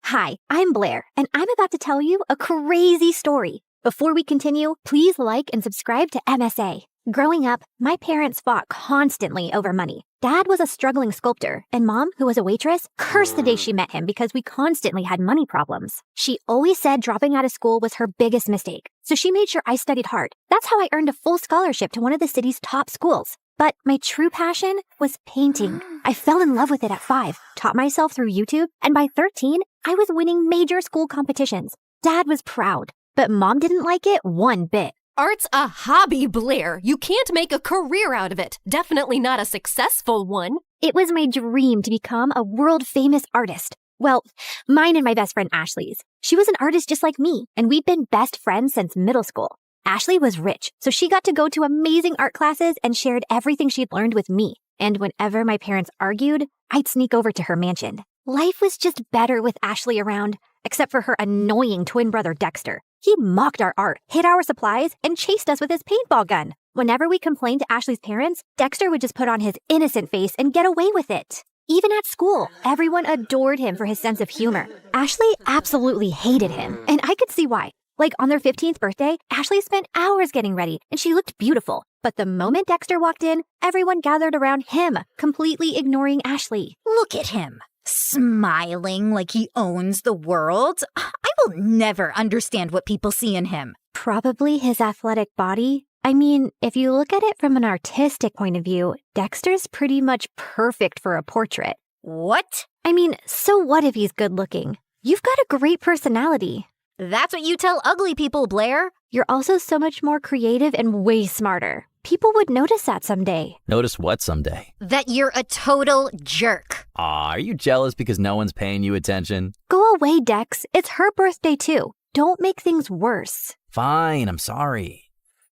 Hi, I'm Blair, and I'm about to tell you a crazy story. Before we continue, please like and subscribe to MSA. Growing up, my parents fought constantly over money. Dad was a struggling sculptor, and Mom, who was a waitress, cursed the day she met him because we constantly had money problems. She always said dropping out of school was her biggest mistake, so she made sure I studied hard. That's how I earned a full scholarship to one of the city's top schools. But my true passion was painting. I fell in love with it at 5, taught myself through YouTube, and by 13, I was winning major school competitions. Dad was proud, but Mom didn't like it one bit. Art's a hobby, Blair. You can't make a career out of it. Definitely not a successful one. It was my dream to become a world-famous artist. Well, mine and my best friend Ashley's. She was an artist just like me, and we'd been best friends since middle school. Ashley was rich, so she got to go to amazing art classes and shared everything she'd learned with me. And whenever my parents argued, I'd sneak over to her mansion. Life was just better with Ashley around, except for her annoying twin brother Dexter. He mocked our art, hid our supplies, and chased us with his paintball gun. Whenever we complained to Ashley's parents, Dexter would just put on his innocent face and get away with it. Even at school, everyone adored him for his sense of humor. Ashley absolutely hated him, and I could see why. Like on their 15th birthday, Ashley spent hours getting ready, and she looked beautiful. But the moment Dexter walked in, everyone gathered around him, completely ignoring Ashley. Look at him. Smiling like he owns the world? I will never understand what people see in him. Probably his athletic body. I mean, if you look at it from an artistic point of view, Dexter's pretty much perfect for a portrait. What? I mean, so what if he's good looking? You've got a great personality. That's what you tell ugly people, Blair. You're also so much more creative and way smarter. People would notice that someday. Notice what someday? That you're a total jerk. Aw, are you jealous because no one's paying you attention? Go away, Dex. It's her birthday too. Don't make things worse. Fine, I'm sorry.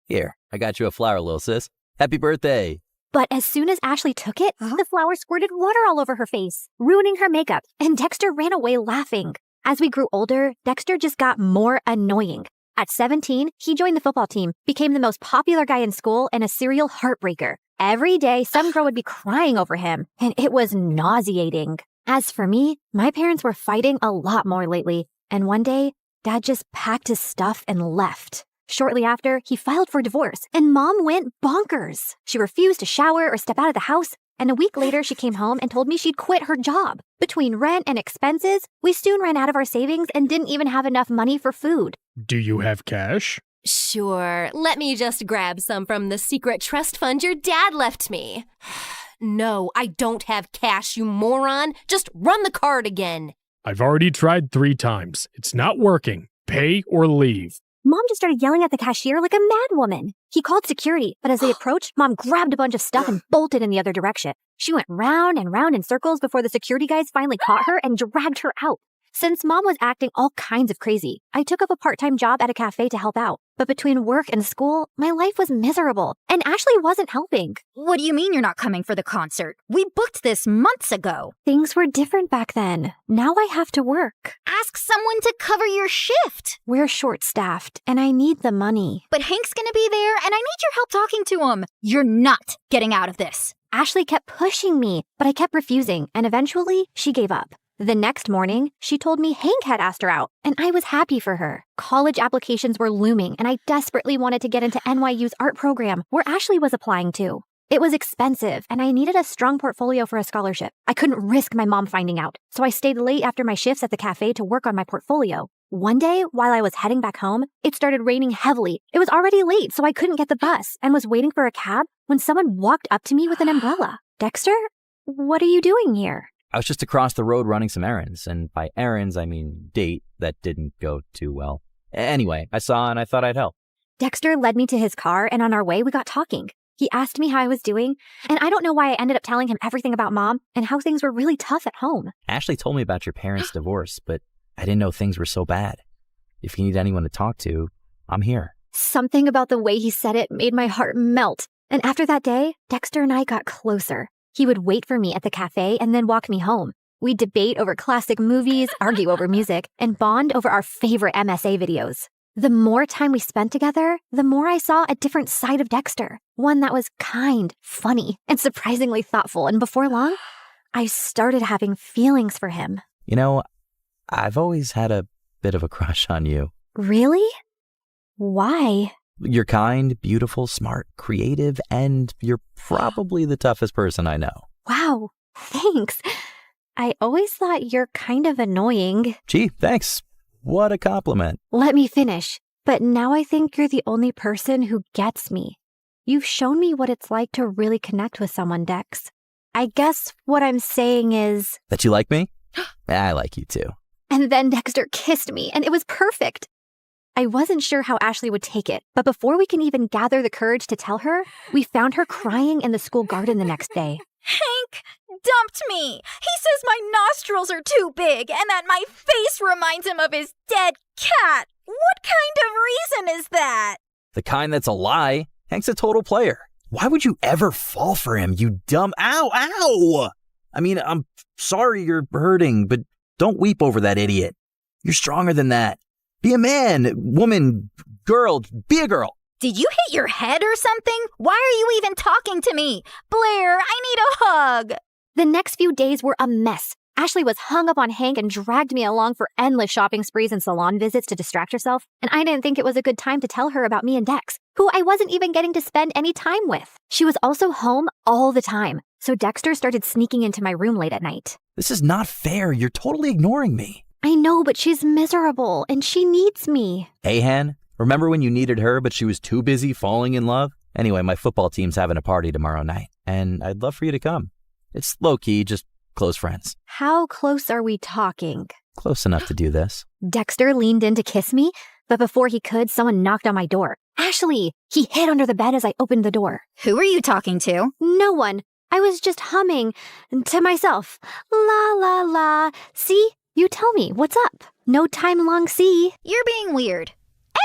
Here, I got you a flower, little sis. Happy birthday. But as soon as Ashley took it, the flower squirted water all over her face, ruining her makeup, and Dexter ran away laughing. As we grew older, Dexter just got more annoying. At 17, he joined the football team, became the most popular guy in school, and a serial heartbreaker. Every day, some girl would be crying over him, and it was nauseating. As for me, my parents were fighting a lot more lately, and one day, Dad just packed his stuff and left. Shortly after, he filed for divorce, and Mom went bonkers. She refused to shower or step out of the house, and a week later, she came home and told me she'd quit her job. Between rent and expenses, we soon ran out of our savings and didn't even have enough money for food. Do you have cash? Sure. Let me just grab some from the secret trust fund your dad left me. No, I don't have cash, you moron. Just run the card again. I've already tried 3 times. It's not working. Pay or leave. Mom just started yelling at the cashier like a madwoman. He called security, but as they approached, Mom grabbed a bunch of stuff and bolted in the other direction. She went round and round in circles before the security guys finally caught her and dragged her out. Since Mom was acting all kinds of crazy, I took up a part-time job at a cafe to help out. But between work and school, my life was miserable, and Ashley wasn't helping. What do you mean you're not coming for the concert? We booked this months ago. Things were different back then. Now I have to work. Ask someone to cover your shift. We're short-staffed, and I need the money. But Hank's gonna be there, and I need your help talking to him. You're not getting out of this. Ashley kept pushing me, but I kept refusing, and eventually she gave up. The next morning, she told me Hank had asked her out, and I was happy for her. College applications were looming, and I desperately wanted to get into NYU's art program, where Ashley was applying to. It was expensive, and I needed a strong portfolio for a scholarship. I couldn't risk my mom finding out, so I stayed late after my shifts at the cafe to work on my portfolio. One day, while I was heading back home, it started raining heavily. It was already late, so I couldn't get the bus, and was waiting for a cab when someone walked up to me with an umbrella. Dexter, what are you doing here? I was just across the road running some errands, and by errands, I mean date that didn't go too well. Anyway, I saw and I thought I'd help. Dexter led me to his car, and on our way, we got talking. He asked me how I was doing, and I don't know why I ended up telling him everything about Mom and how things were really tough at home. Ashley told me about your parents' divorce, but I didn't know things were so bad. If you need anyone to talk to, I'm here. Something about the way he said it made my heart melt. And after that day, Dexter and I got closer. He would wait for me at the cafe and then walk me home. We'd debate over classic movies, argue over music, and bond over our favorite MSA videos. The more time we spent together, the more I saw a different side of Dexter. One that was kind, funny, and surprisingly thoughtful. And before long, I started having feelings for him. You know, I've always had a bit of a crush on you. Really? Why? You're kind, beautiful, smart, creative, and you're probably the toughest person I know. Wow, thanks. I always thought you're kind of annoying. Gee, thanks. What a compliment. Let me finish. But now I think you're the only person who gets me. You've shown me what it's like to really connect with someone, Dex. I guess what I'm saying is... That you like me? I like you too. And then Dexter kissed me, and it was perfect. I wasn't sure how Ashley would take it, but before we can even gather the courage to tell her, we found her crying in the school garden the next day. Hank dumped me. He says my nostrils are too big and that my face reminds him of his dead cat. What kind of reason is that? The kind that's a lie. Hank's a total player. Why would you ever fall for him, you dumb... Ow! I mean, I'm sorry you're hurting, but don't weep over that idiot. You're stronger than that. Be a man, woman, girl, be a girl. Did you hit your head or something? Why are you even talking to me? Blair, I need a hug. The next few days were a mess. Ashley was hung up on Hank and dragged me along for endless shopping sprees and salon visits to distract herself, and I didn't think it was a good time to tell her about me and Dex, who I wasn't even getting to spend any time with. She was also home all the time. So Dexter started sneaking into my room late at night. This is not fair. You're totally ignoring me. I know, but she's miserable and she needs me. Hey, Han, remember when you needed her but she was too busy falling in love? Anyway, my football team's having a party tomorrow night, and I'd love for you to come. It's low-key, just close friends. How close are we talking? Close enough to do this. Dexter leaned in to kiss me, but before he could, someone knocked on my door. Ashley! He hid under the bed as I opened the door. Who were you talking to? No one. I was just humming to myself. La la la. See? You tell me, what's up? No time long see. You're being weird.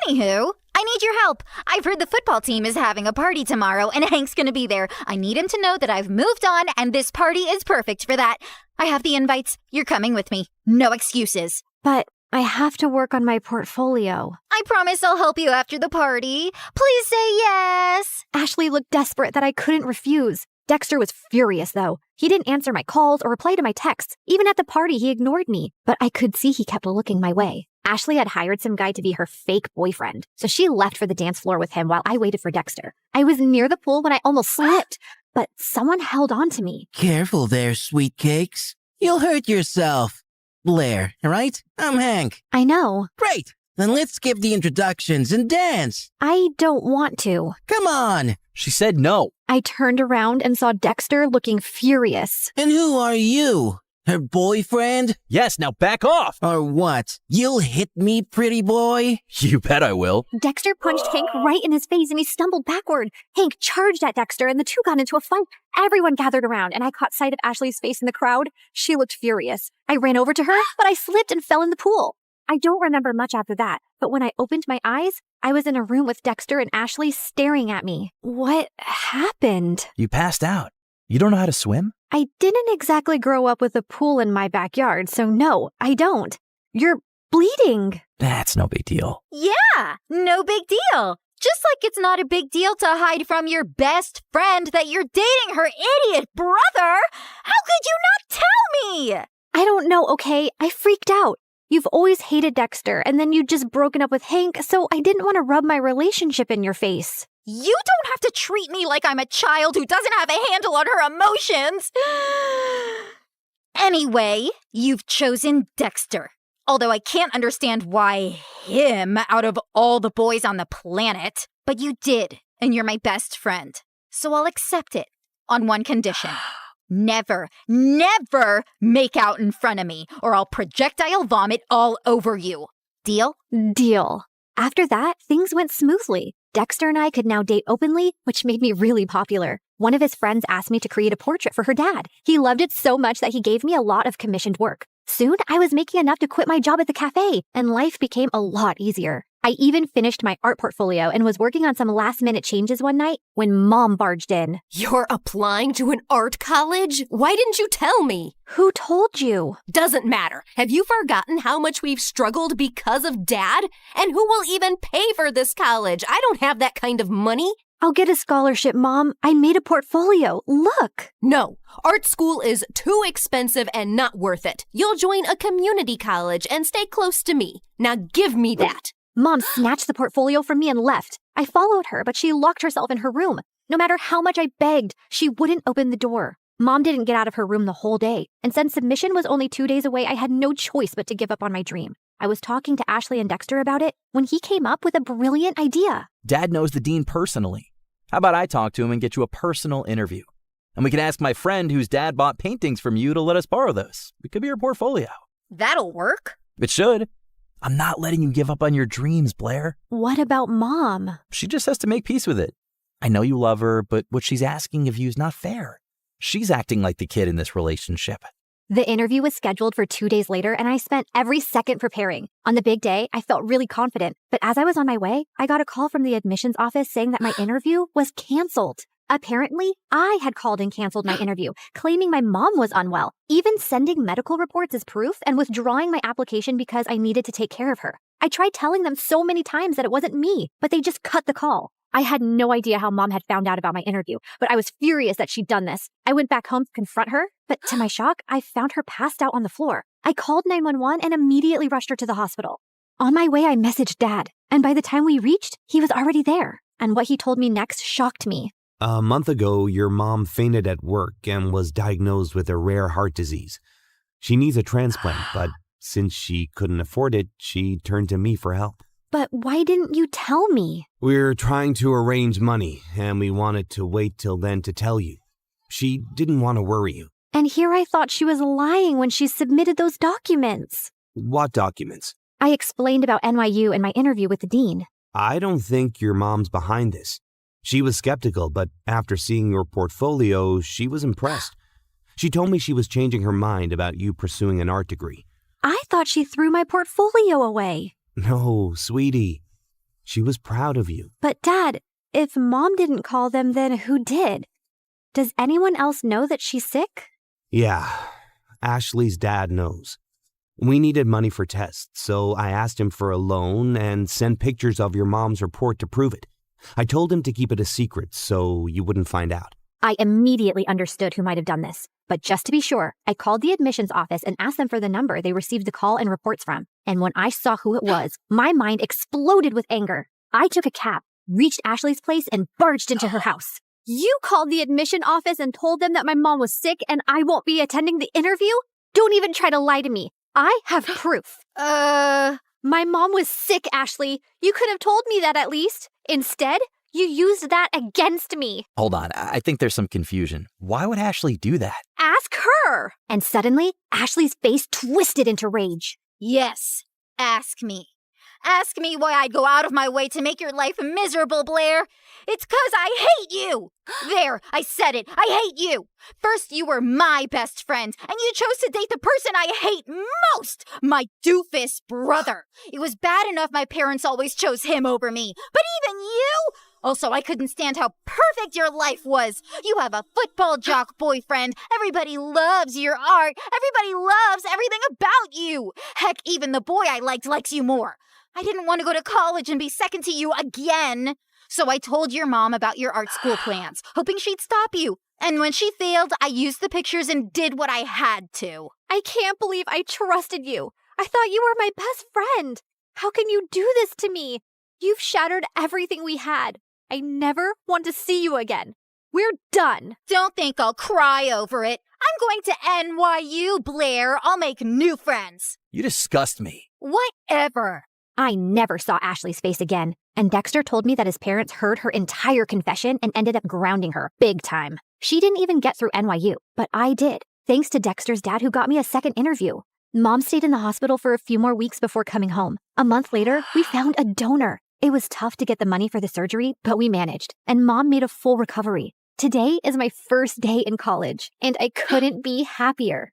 Anywho, I need your help. I've heard the football team is having a party tomorrow and Hank's gonna be there. I need him to know that I've moved on and this party is perfect for that. I have the invites. You're coming with me. No excuses. But I have to work on my portfolio. I promise I'll help you after the party. Please say yes. Ashley looked desperate that I couldn't refuse. Dexter was furious, though. He didn't answer my calls or reply to my texts. Even at the party, he ignored me. But I could see he kept looking my way. Ashley had hired some guy to be her fake boyfriend, so she left for the dance floor with him while I waited for Dexter. I was near the pool when I almost slipped, but someone held on to me. Careful there, sweet cakes. You'll hurt yourself. Blair, right? I'm Hank. I know. Great. Then let's skip the introductions and dance. I don't want to. Come on. She said no. I turned around and saw Dexter looking furious. And who are you? Her boyfriend? Yes, now back off. Or what? You'll hit me, pretty boy? You bet I will. Dexter punched Hank right in his face and he stumbled backward. Hank charged at Dexter and the two got into a fight. Everyone gathered around and I caught sight of Ashley's face in the crowd. She looked furious. I ran over to her, but I slipped and fell in the pool. I don't remember much after that, but when I opened my eyes, I was in a room with Dexter and Ashley staring at me. What happened? You passed out. You don't know how to swim? I didn't exactly grow up with a pool in my backyard, so no, I don't. You're bleeding. That's no big deal. Yeah, no big deal. Just like it's not a big deal to hide from your best friend that you're dating her idiot brother. How could you not tell me? I don't know, okay? I freaked out. You've always hated Dexter, and then you'd just broken up with Hank, so I didn't want to rub my relationship in your face. You don't have to treat me like I'm a child who doesn't have a handle on her emotions. Anyway, you've chosen Dexter. Although I can't understand why him out of all the boys on the planet. But you did, and you're my best friend. So I'll accept it on one condition. Never, never make out in front of me, or I'll projectile vomit all over you. Deal? Deal. After that, things went smoothly. Dexter and I could now date openly, which made me really popular. One of his friends asked me to create a portrait for her dad. He loved it so much that he gave me a lot of commissioned work. Soon, I was making enough to quit my job at the cafe, and life became a lot easier. I even finished my art portfolio and was working on some last-minute changes one night when Mom barged in. You're applying to an art college? Why didn't you tell me? Who told you? Doesn't matter. Have you forgotten how much we've struggled because of Dad? And who will even pay for this college? I don't have that kind of money. I'll get a scholarship, Mom. I made a portfolio. Look. No, art school is too expensive and not worth it. You'll join a community college and stay close to me. Now give me that. Mom snatched the portfolio from me and left. I followed her, but she locked herself in her room. No matter how much I begged, she wouldn't open the door. Mom didn't get out of her room the whole day, and since submission was only 2 days away, I had no choice but to give up on my dream. I was talking to Ashley and Dexter about it when he came up with a brilliant idea. Dad knows the dean personally. How about I talk to him and get you a personal interview? And we can ask my friend whose dad bought paintings from you to let us borrow those. It could be your portfolio. That'll work. It should. I'm not letting you give up on your dreams, Blair. What about Mom? She just has to make peace with it. I know you love her, but what she's asking of you is not fair. She's acting like the kid in this relationship. The interview was scheduled for 2 days later, and I spent every second preparing. On the big day, I felt really confident. But as I was on my way, I got a call from the admissions office saying that my interview was canceled. Apparently, I had called and canceled my interview, claiming my mom was unwell, even sending medical reports as proof and withdrawing my application because I needed to take care of her. I tried telling them so many times that it wasn't me, but they just cut the call. I had no idea how Mom had found out about my interview, but I was furious that she'd done this. I went back home to confront her, but to my shock, I found her passed out on the floor. I called 911 and immediately rushed her to the hospital. On my way, I messaged Dad, and by the time we reached, he was already there. And what he told me next shocked me. A month ago, your mom fainted at work and was diagnosed with a rare heart disease. She needs a transplant, but since she couldn't afford it, she turned to me for help. But why didn't you tell me? We're trying to arrange money, and we wanted to wait till then to tell you. She didn't want to worry you. And here I thought she was lying when she submitted those documents. What documents? I explained about NYU and my interview with the dean. I don't think your mom's behind this. She was skeptical, but after seeing your portfolio, she was impressed. She told me she was changing her mind about you pursuing an art degree. I thought she threw my portfolio away. No, sweetie. She was proud of you. But Dad, if Mom didn't call them, then who did? Does anyone else know that she's sick? Yeah, Ashley's dad knows. We needed money for tests, so I asked him for a loan and sent pictures of your mom's report to prove it. I told him to keep it a secret so you wouldn't find out. I immediately understood who might have done this. But just to be sure, I called the admissions office and asked them for the number they received the call and reports from. And when I saw who it was, my mind exploded with anger. I took a cab, reached Ashley's place, and barged into her house. You called the admission office and told them that my mom was sick and I won't be attending the interview? Don't even try to lie to me. I have proof. My mom was sick, Ashley. You could have told me that at least. Instead, you used that against me. Hold on, I think there's some confusion. Why would Ashley do that? Ask her. And suddenly, Ashley's face twisted into rage. Yes, ask me. Ask me why I'd go out of my way to make your life miserable, Blair. It's 'cause I hate you. There, I said it. I hate you. First, you were my best friend, and you chose to date the person I hate most, my doofus brother. It was bad enough my parents always chose him over me, but even you? Also, I couldn't stand how perfect your life was. You have a football jock boyfriend. Everybody loves your art. Everybody loves everything about you. Heck, even the boy I likes you more. I didn't want to go to college and be second to you again. So I told your mom about your art school plans, hoping she'd stop you. And when she failed, I used the pictures and did what I had to. I can't believe I trusted you. I thought you were my best friend. How can you do this to me? You've shattered everything we had. I never want to see you again. We're done. Don't think I'll cry over it. I'm going to NYU, Blair. I'll make new friends. You disgust me. Whatever. I never saw Ashley's face again, and Dexter told me that his parents heard her entire confession and ended up grounding her big time. She didn't even get through NYU, but I did, thanks to Dexter's dad who got me a second interview. Mom stayed in the hospital for a few more weeks before coming home. A month later, we found a donor. It was tough to get the money for the surgery, but we managed, and Mom made a full recovery. Today is my first day in college, and I couldn't be happier.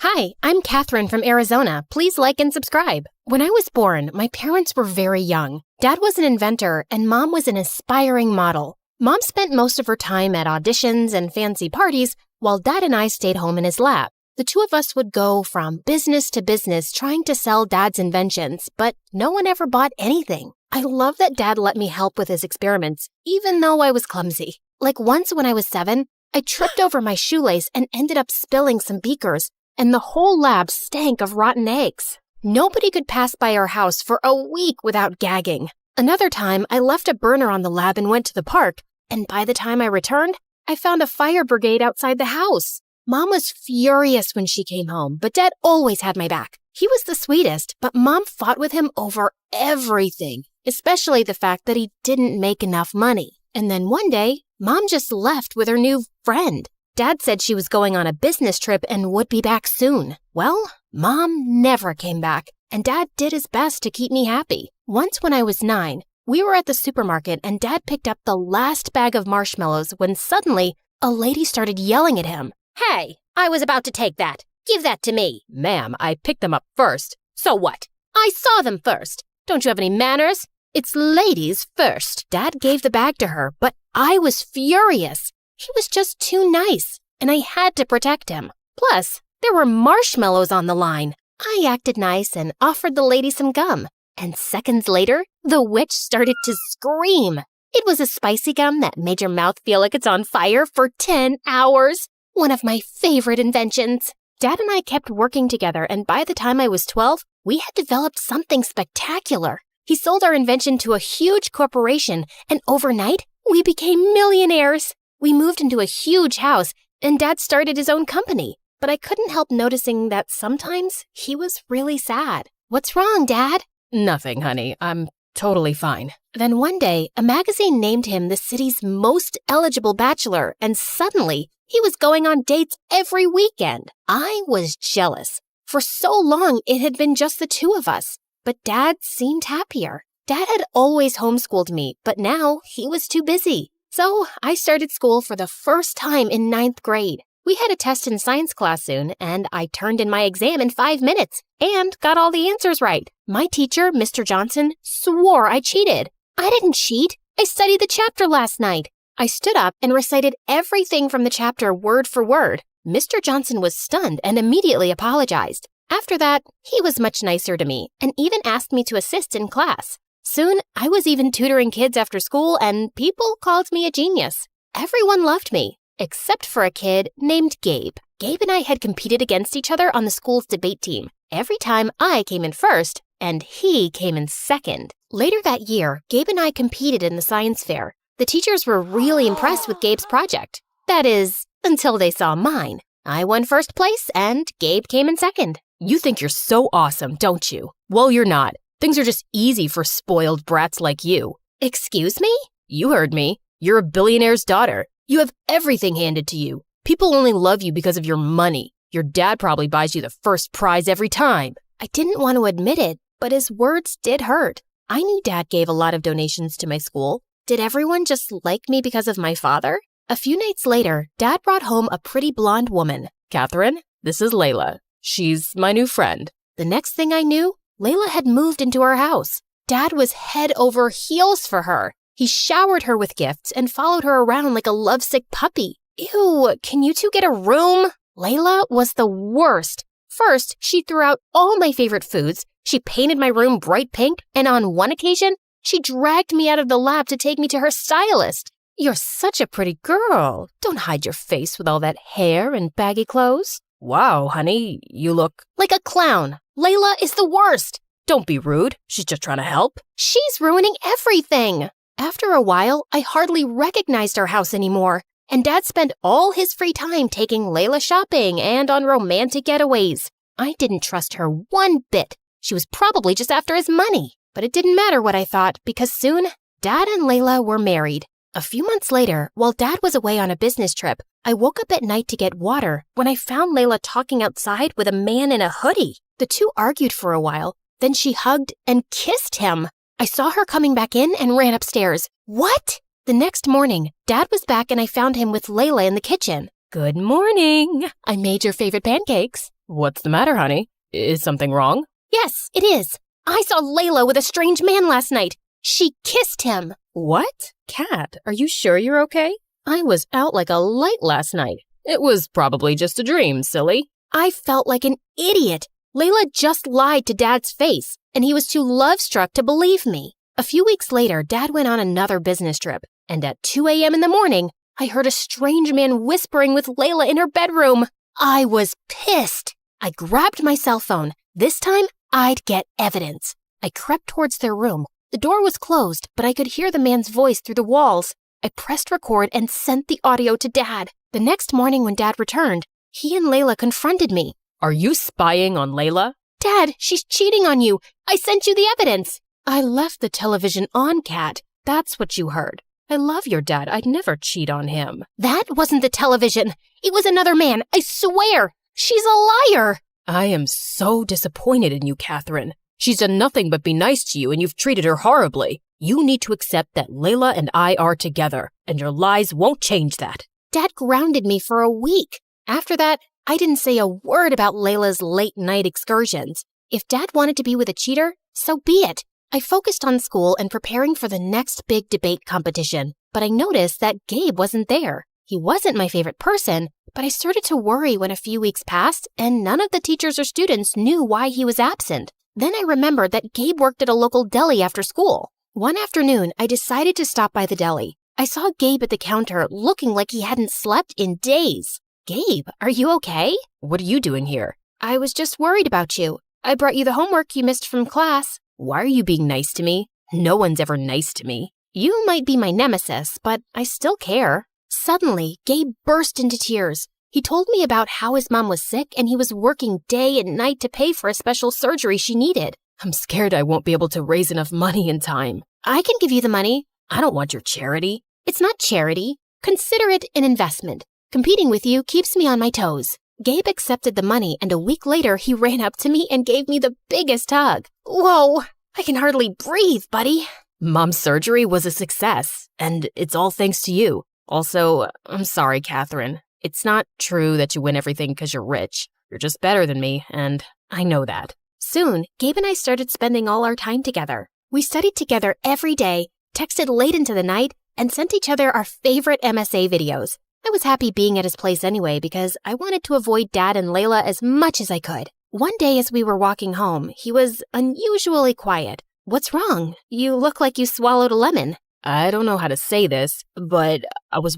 Hi, I'm Catherine from Arizona. Please like and subscribe. When I was born, my parents were very young. Dad was an inventor and Mom was an aspiring model. Mom spent most of her time at auditions and fancy parties, while Dad and I stayed home in his lab. The two of us would go from business to business trying to sell Dad's inventions, but no one ever bought anything. I love that Dad let me help with his experiments, even though I was clumsy. Like once when I was 7, I tripped over my shoelace and ended up spilling some beakers, and the whole lab stank of rotten eggs. Nobody could pass by our house for a week without gagging. Another time, I left a burner on the lab and went to the park, and by the time I returned, I found a fire brigade outside the house. Mom was furious when she came home, but Dad always had my back. He was the sweetest, but Mom fought with him over everything, especially the fact that he didn't make enough money. And then one day, Mom just left with her new friend. Dad said she was going on a business trip and would be back soon. Well, Mom never came back, and Dad did his best to keep me happy. Once when I was 9, we were at the supermarket and Dad picked up the last bag of marshmallows when suddenly a lady started yelling at him. Hey, I was about to take that. Give that to me. Ma'am, I picked them up first. So what? I saw them first. Don't you have any manners? It's ladies first. Dad gave the bag to her, but I was furious. He was just too nice, and I had to protect him. Plus, there were marshmallows on the line. I acted nice and offered the lady some gum. And seconds later, the witch started to scream. It was a spicy gum that made your mouth feel like it's on fire for 10 hours. One of my favorite inventions. Dad and I kept working together, and by the time I was 12, we had developed something spectacular. He sold our invention to a huge corporation, and overnight, we became millionaires. We moved into a huge house, and Dad started his own company. But I couldn't help noticing that sometimes he was really sad. What's wrong, Dad? Nothing, honey. I'm totally fine. Then one day, a magazine named him the city's most eligible bachelor, and suddenly, he was going on dates every weekend. I was jealous. For so long, it had been just the two of us. But Dad seemed happier. Dad had always homeschooled me, but now he was too busy. So I started school for the first time in 9th grade. We had a test in science class soon, and I turned in my exam in 5 minutes and got all the answers right. My teacher, Mr. Johnson, swore I cheated. I didn't cheat. I studied the chapter last night. I stood up and recited everything from the chapter word for word. Mr. Johnson was stunned and immediately apologized. After that, he was much nicer to me and even asked me to assist in class. Soon, I was even tutoring kids after school, and people called me a genius. Everyone loved me, except for a kid named Gabe. Gabe and I had competed against each other on the school's debate team. Every time I came in first, and he came in second. Later that year, Gabe and I competed in the science fair. The teachers were really impressed with Gabe's project. That is, until they saw mine. I won first place, and Gabe came in second. You think you're so awesome, don't you? Well, you're not. Things are just easy for spoiled brats like you. Excuse me? You heard me. You're a billionaire's daughter. You have everything handed to you. People only love you because of your money. Your dad probably buys you the first prize every time. I didn't want to admit it, but his words did hurt. I knew Dad gave a lot of donations to my school. Did everyone just like me because of my father? A few nights later, Dad brought home a pretty blonde woman. Catherine, this is Layla. She's my new friend. The next thing I knew, Layla had moved into our house. Dad was head over heels for her. He showered her with gifts and followed her around like a lovesick puppy. Ew, can you two get a room? Layla was the worst. First, she threw out all my favorite foods. She painted my room bright pink, and on one occasion, she dragged me out of the lab to take me to her stylist. You're such a pretty girl. Don't hide your face with all that hair and baggy clothes. Wow, honey, you look like a clown. Layla is the worst. Don't be rude. She's just trying to help. She's ruining everything. After a while, I hardly recognized our house anymore, and Dad spent all his free time taking Layla shopping and on romantic getaways. I didn't trust her one bit. She was probably just after his money. But it didn't matter what I thought, because soon, Dad and Layla were married. A few months later, while Dad was away on a business trip, I woke up at night to get water when I found Layla talking outside with a man in a hoodie. The two argued for a while, then she hugged and kissed him. I saw her coming back in and ran upstairs. What? The next morning, Dad was back and I found him with Layla in the kitchen. Good morning. I made your favorite pancakes. What's the matter, honey? Is something wrong? Yes, it is. I saw Layla with a strange man last night. She kissed him. What? Kat, are you sure you're okay? I was out like a light last night. It was probably just a dream, silly. I felt like an idiot. Layla just lied to Dad's face, and he was too love-struck to believe me. A few weeks later, Dad went on another business trip, and at 2 a.m. in the morning, I heard a strange man whispering with Layla in her bedroom. I was pissed. I grabbed my cell phone. This time, I'd get evidence. I crept towards their room. The door was closed, but I could hear the man's voice through the walls. I pressed record and sent the audio to Dad. The next morning when Dad returned, he and Layla confronted me. Are you spying on Layla? Dad, she's cheating on you. I sent you the evidence. I left the television on, Kat. That's what you heard. I love your dad. I'd never cheat on him. That wasn't the television. It was another man. I swear. She's a liar. I am so disappointed in you, Catherine. She's done nothing but be nice to you, and you've treated her horribly. You need to accept that Layla and I are together, and your lies won't change that. Dad grounded me for a week. After that, I didn't say a word about Layla's late-night excursions. If Dad wanted to be with a cheater, so be it. I focused on school and preparing for the next big debate competition, but I noticed that Gabe wasn't there. He wasn't my favorite person, but I started to worry when a few weeks passed and none of the teachers or students knew why he was absent. Then I remembered that Gabe worked at a local deli after school. One afternoon, I decided to stop by the deli. I saw Gabe at the counter looking like he hadn't slept in days. Gabe, are you okay? What are you doing here? I was just worried about you. I brought you the homework you missed from class. Why are you being nice to me? No one's ever nice to me. You might be my nemesis, but I still care. Suddenly, Gabe burst into tears. He told me about how his mom was sick and he was working day and night to pay for a special surgery she needed. I'm scared I won't be able to raise enough money in time. I can give you the money. I don't want your charity. It's not charity. Consider it an investment. Competing with you keeps me on my toes. Gabe accepted the money, and a week later, he ran up to me and gave me the biggest hug. Whoa, I can hardly breathe, buddy. Mom's surgery was a success, and it's all thanks to you. Also, I'm sorry, Catherine. It's not true that you win everything because you're rich. You're just better than me, and I know that. Soon, Gabe and I started spending all our time together. We studied together every day, texted late into the night, and sent each other our favorite MSA videos. I was happy being at his place anyway because I wanted to avoid Dad and Layla as much as I could. One day as we were walking home, he was unusually quiet. What's wrong? You look like you swallowed a lemon. I don't know how to say this, but I was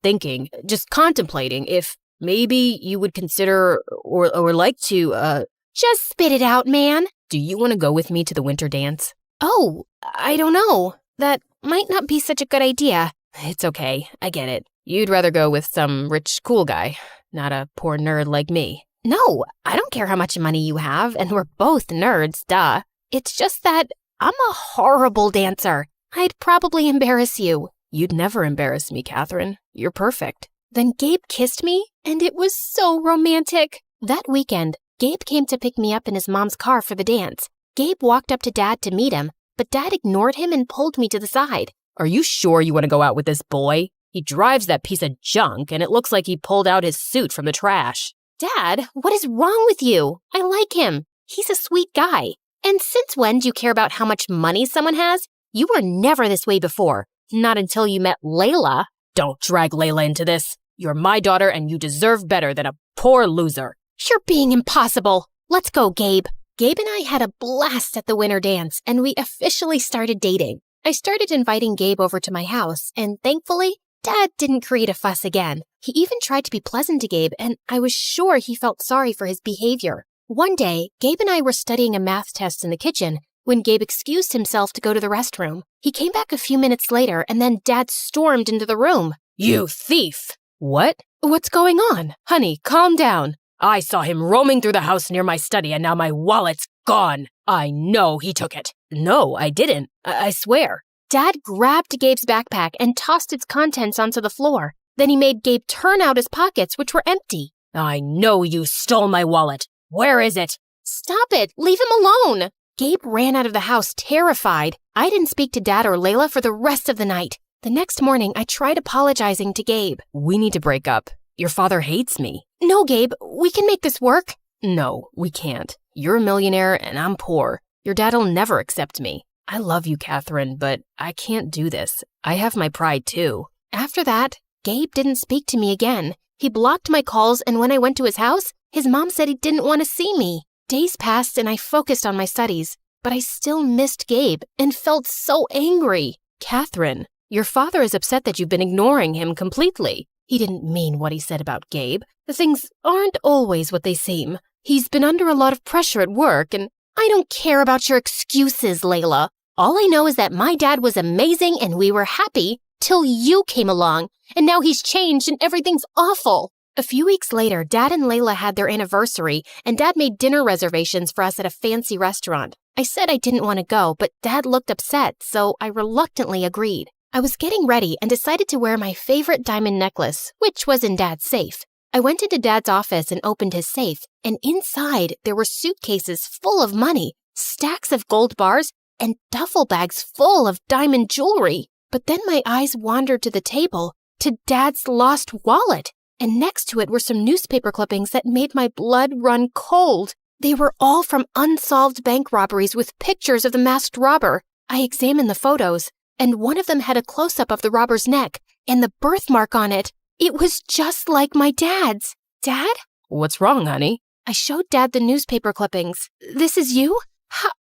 thinking, just contemplating if maybe you would consider or like to, Just spit it out, man. Do you want to go with me to the winter dance? Oh, I don't know. That might not be such a good idea. It's okay, I get it. You'd rather go with some rich, cool guy, not a poor nerd like me. No, I don't care how much money you have, and we're both nerds, duh. It's just that I'm a horrible dancer. I'd probably embarrass you. You'd never embarrass me, Catherine. You're perfect. Then Gabe kissed me, and it was so romantic. That weekend, Gabe came to pick me up in his mom's car for the dance. Gabe walked up to Dad to meet him, but Dad ignored him and pulled me to the side. Are you sure you want to go out with this boy? He drives that piece of junk, and it looks like he pulled out his suit from the trash. Dad, what is wrong with you? I like him. He's a sweet guy. And since when do you care about how much money someone has? You were never this way before. Not until you met Layla. Don't drag Layla into this. You're my daughter, and you deserve better than a poor loser. You're being impossible. Let's go, Gabe. Gabe and I had a blast at the winter dance, and we officially started dating. I started inviting Gabe over to my house, and thankfully, Dad didn't create a fuss again. He even tried to be pleasant to Gabe, and I was sure he felt sorry for his behavior. One day, Gabe and I were studying a math test in the kitchen when Gabe excused himself to go to the restroom. He came back a few minutes later, and then Dad stormed into the room. You thief! What? What's going on? Honey, calm down. I saw him roaming through the house near my study, and now my wallet's gone. I know he took it. No, I didn't. I swear. Dad grabbed Gabe's backpack and tossed its contents onto the floor. Then he made Gabe turn out his pockets, which were empty. I know you stole my wallet. Where is it? Stop it! Leave him alone! Gabe ran out of the house terrified. I didn't speak to Dad or Layla for the rest of the night. The next morning, I tried apologizing to Gabe. We need to break up. Your father hates me. No, Gabe, we can make this work. No, we can't. You're a millionaire and I'm poor. Your dad'll never accept me. I love you, Catherine, but I can't do this. I have my pride too. After that, Gabe didn't speak to me again. He blocked my calls, and when I went to his house, his mom said he didn't want to see me. Days passed and I focused on my studies, but I still missed Gabe and felt so angry. Catherine, your father is upset that you've been ignoring him completely. He didn't mean what he said about Gabe. The things aren't always what they seem. He's been under a lot of pressure at work, and I don't care about your excuses, Layla. All I know is that my dad was amazing and we were happy till you came along, and now he's changed and everything's awful. A few weeks later, Dad and Layla had their anniversary, and Dad made dinner reservations for us at a fancy restaurant. I said I didn't want to go, but Dad looked upset, so I reluctantly agreed. I was getting ready and decided to wear my favorite diamond necklace, which was in Dad's safe. I went into Dad's office and opened his safe, and inside there were suitcases full of money, stacks of gold bars, and duffel bags full of diamond jewelry. But then my eyes wandered to the table, to Dad's lost wallet, and next to it were some newspaper clippings that made my blood run cold. They were all from unsolved bank robberies with pictures of the masked robber. I examined the photos, and one of them had a close-up of the robber's neck and the birthmark on it. It was just like my dad's. Dad? What's wrong, honey? I showed Dad the newspaper clippings. This is you?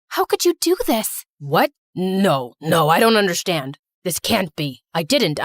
How could you do this? What? No, I don't understand. This can't be. I didn't.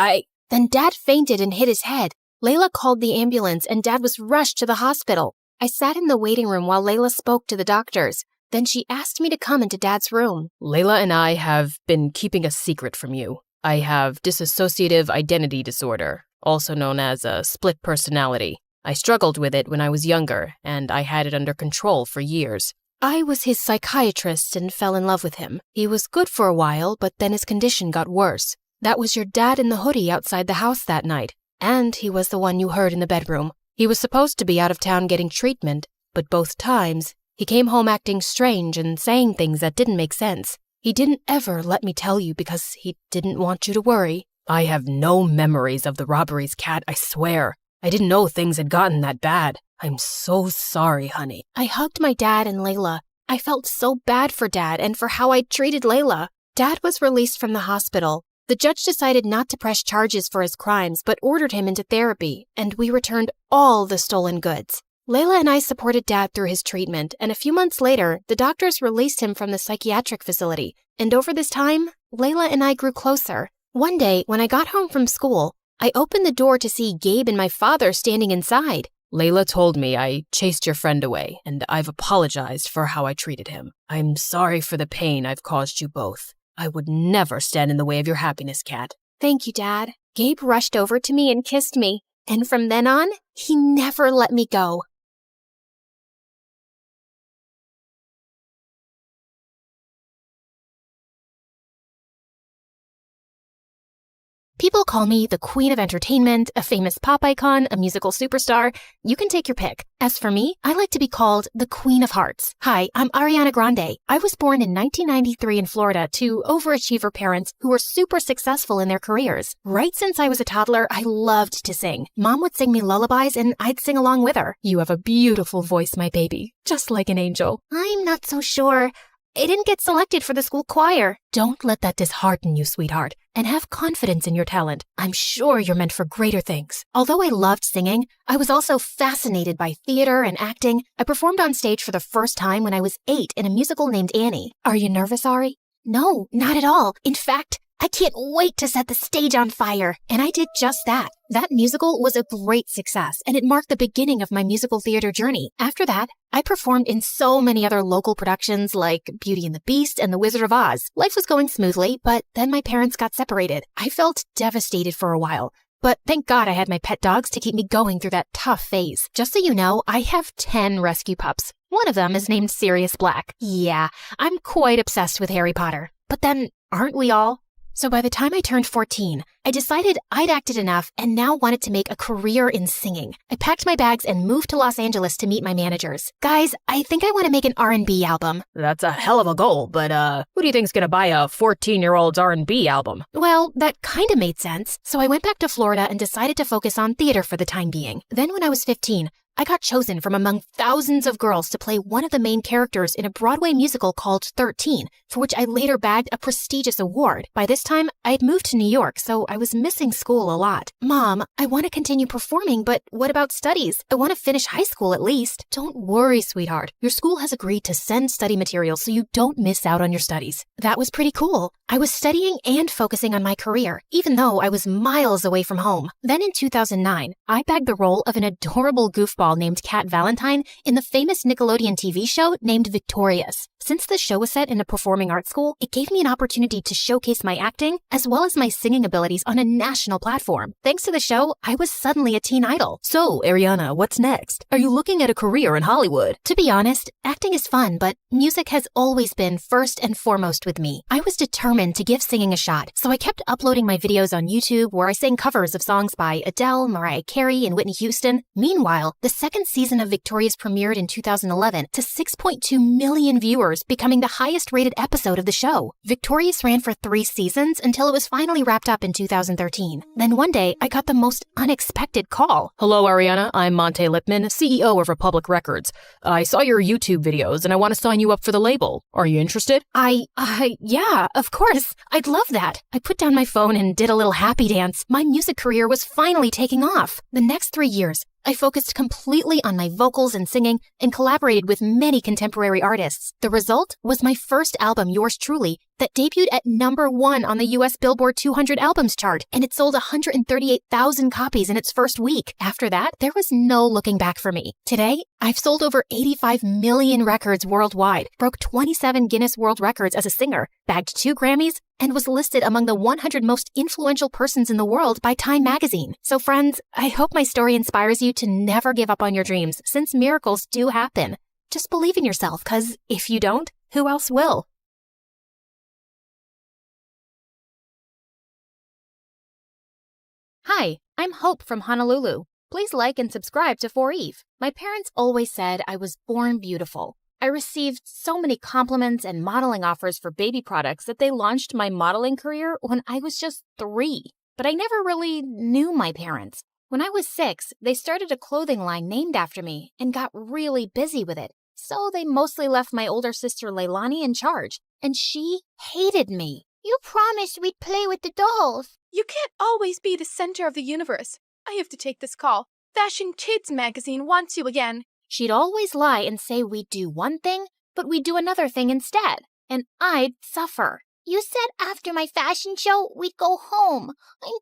Then Dad fainted and hit his head. Layla called the ambulance and Dad was rushed to the hospital. I sat in the waiting room while Layla spoke to the doctors. Then she asked me to come into Dad's room. Layla and I have been keeping a secret from you. I have dissociative identity disorder, also known as a split personality. I struggled with it when I was younger, and I had it under control for years. I was his psychiatrist and fell in love with him. He was good for a while, but then his condition got worse. That was your dad in the hoodie outside the house that night, and he was the one you heard in the bedroom. He was supposed to be out of town getting treatment, but both times, he came home acting strange and saying things that didn't make sense. He didn't ever let me tell you because he didn't want you to worry. I have no memories of the robberies, Kat, I swear. I didn't know things had gotten that bad. I'm so sorry, honey. I hugged my dad and Layla. I felt so bad for Dad and for how I'd treated Layla. Dad was released from the hospital. The judge decided not to press charges for his crimes, but ordered him into therapy, and we returned all the stolen goods. Layla and I supported Dad through his treatment, and a few months later, the doctors released him from the psychiatric facility. And over this time, Layla and I grew closer. One day, when I got home from school, I opened the door to see Gabe and my father standing inside. Layla told me I chased your friend away, and I've apologized for how I treated him. I'm sorry for the pain I've caused you both. I would never stand in the way of your happiness, Kat. Thank you, Dad. Gabe rushed over to me and kissed me, and from then on, he never let me go. People call me the Queen of Entertainment, a famous pop icon, a musical superstar. You can take your pick. As for me, I like to be called the Queen of Hearts. Hi, I'm Ariana Grande. I was born in 1993 in Florida to overachiever parents who were super successful in their careers. Right since I was a toddler, I loved to sing. Mom would sing me lullabies and I'd sing along with her. You have a beautiful voice, my baby, just like an angel. I'm not so sure. I didn't get selected for the school choir. Don't let that dishearten you, sweetheart, and have confidence in your talent. I'm sure you're meant for greater things. Although I loved singing, I was also fascinated by theater and acting. I performed on stage for the first time when I was 8 in a musical named Annie. Are you nervous, Ari? No, not at all. In fact, I can't wait to set the stage on fire. And I did just that. That musical was a great success, and it marked the beginning of my musical theater journey. After that, I performed in so many other local productions like Beauty and the Beast and The Wizard of Oz. Life was going smoothly, but then my parents got separated. I felt devastated for a while. But thank God I had my pet dogs to keep me going through that tough phase. Just so you know, I have 10 rescue pups. One of them is named Sirius Black. Yeah, I'm quite obsessed with Harry Potter. But then, aren't we all? So by the time I turned 14, I decided I'd acted enough and now wanted to make a career in singing. I packed my bags and moved to Los Angeles to meet my managers. Guys, I think I want to make an R&B album. That's a hell of a goal, but who do you think's gonna buy a 14-year-old's R&B album? Well, that kind of made sense. So I went back to Florida and decided to focus on theater for the time being. Then when I was 15, I got chosen from among thousands of girls to play one of the main characters in a Broadway musical called 13, for which I later bagged a prestigious award. By this time, I had moved to New York, so I was missing school a lot. Mom, I want to continue performing, but what about studies? I want to finish high school at least. Don't worry, sweetheart. Your school has agreed to send study materials so you don't miss out on your studies. That was pretty cool. I was studying and focusing on my career, even though I was miles away from home. Then in 2009, I bagged the role of an adorable goofball named Kat Valentine in the famous Nickelodeon TV show named Victorious. Since the show was set in a performing arts school, it gave me an opportunity to showcase my acting as well as my singing abilities on a national platform. Thanks to the show, I was suddenly a teen idol. So, Ariana, what's next? Are you looking at a career in Hollywood? To be honest, acting is fun, but music has always been first and foremost with me. I was determined to give singing a shot, so I kept uploading my videos on YouTube where I sang covers of songs by Adele, Mariah Carey, and Whitney Houston. Meanwhile, the second season of Victorious premiered in 2011 to 6.2 million viewers, becoming the highest-rated episode of the show. Victorious ran for 3 seasons until it was finally wrapped up in 2013. Then one day, I got the most unexpected call. Hello, Ariana. I'm Monte Lipman, CEO of Republic Records. I saw your YouTube videos, and I want to sign you up for the label. Are you interested? Yeah, of course. I'd love that. I put down my phone and did a little happy dance. My music career was finally taking off. The next 3 years, I focused completely on my vocals and singing and collaborated with many contemporary artists. The result was my first album, Yours Truly, that debuted at #1 on the US Billboard 200 albums chart, and it sold 138,000 copies in its first week. After that, there was no looking back for me. Today, I've sold over 85 million records worldwide, broke 27 Guinness World Records as a singer, bagged 2 Grammys, and was listed among the 100 most influential persons in the world by Time magazine. So friends, I hope my story inspires you to never give up on your dreams, since miracles do happen. Just believe in yourself, because if you don't, who else will? Hi, I'm Hope from Honolulu. Please like and subscribe to 4Eve. My parents always said I was born beautiful. I received so many compliments and modeling offers for baby products that they launched my modeling career when I was just 3. But I never really knew my parents. When I was 6, they started a clothing line named after me and got really busy with it. So they mostly left my older sister Leilani in charge, and she hated me. You promised we'd play with the dolls. You can't always be the center of the universe. I have to take this call. Fashion Kids magazine wants you again. She'd always lie and say we'd do one thing, but we'd do another thing instead, and I'd suffer. You said after my fashion show, we'd go home. I'm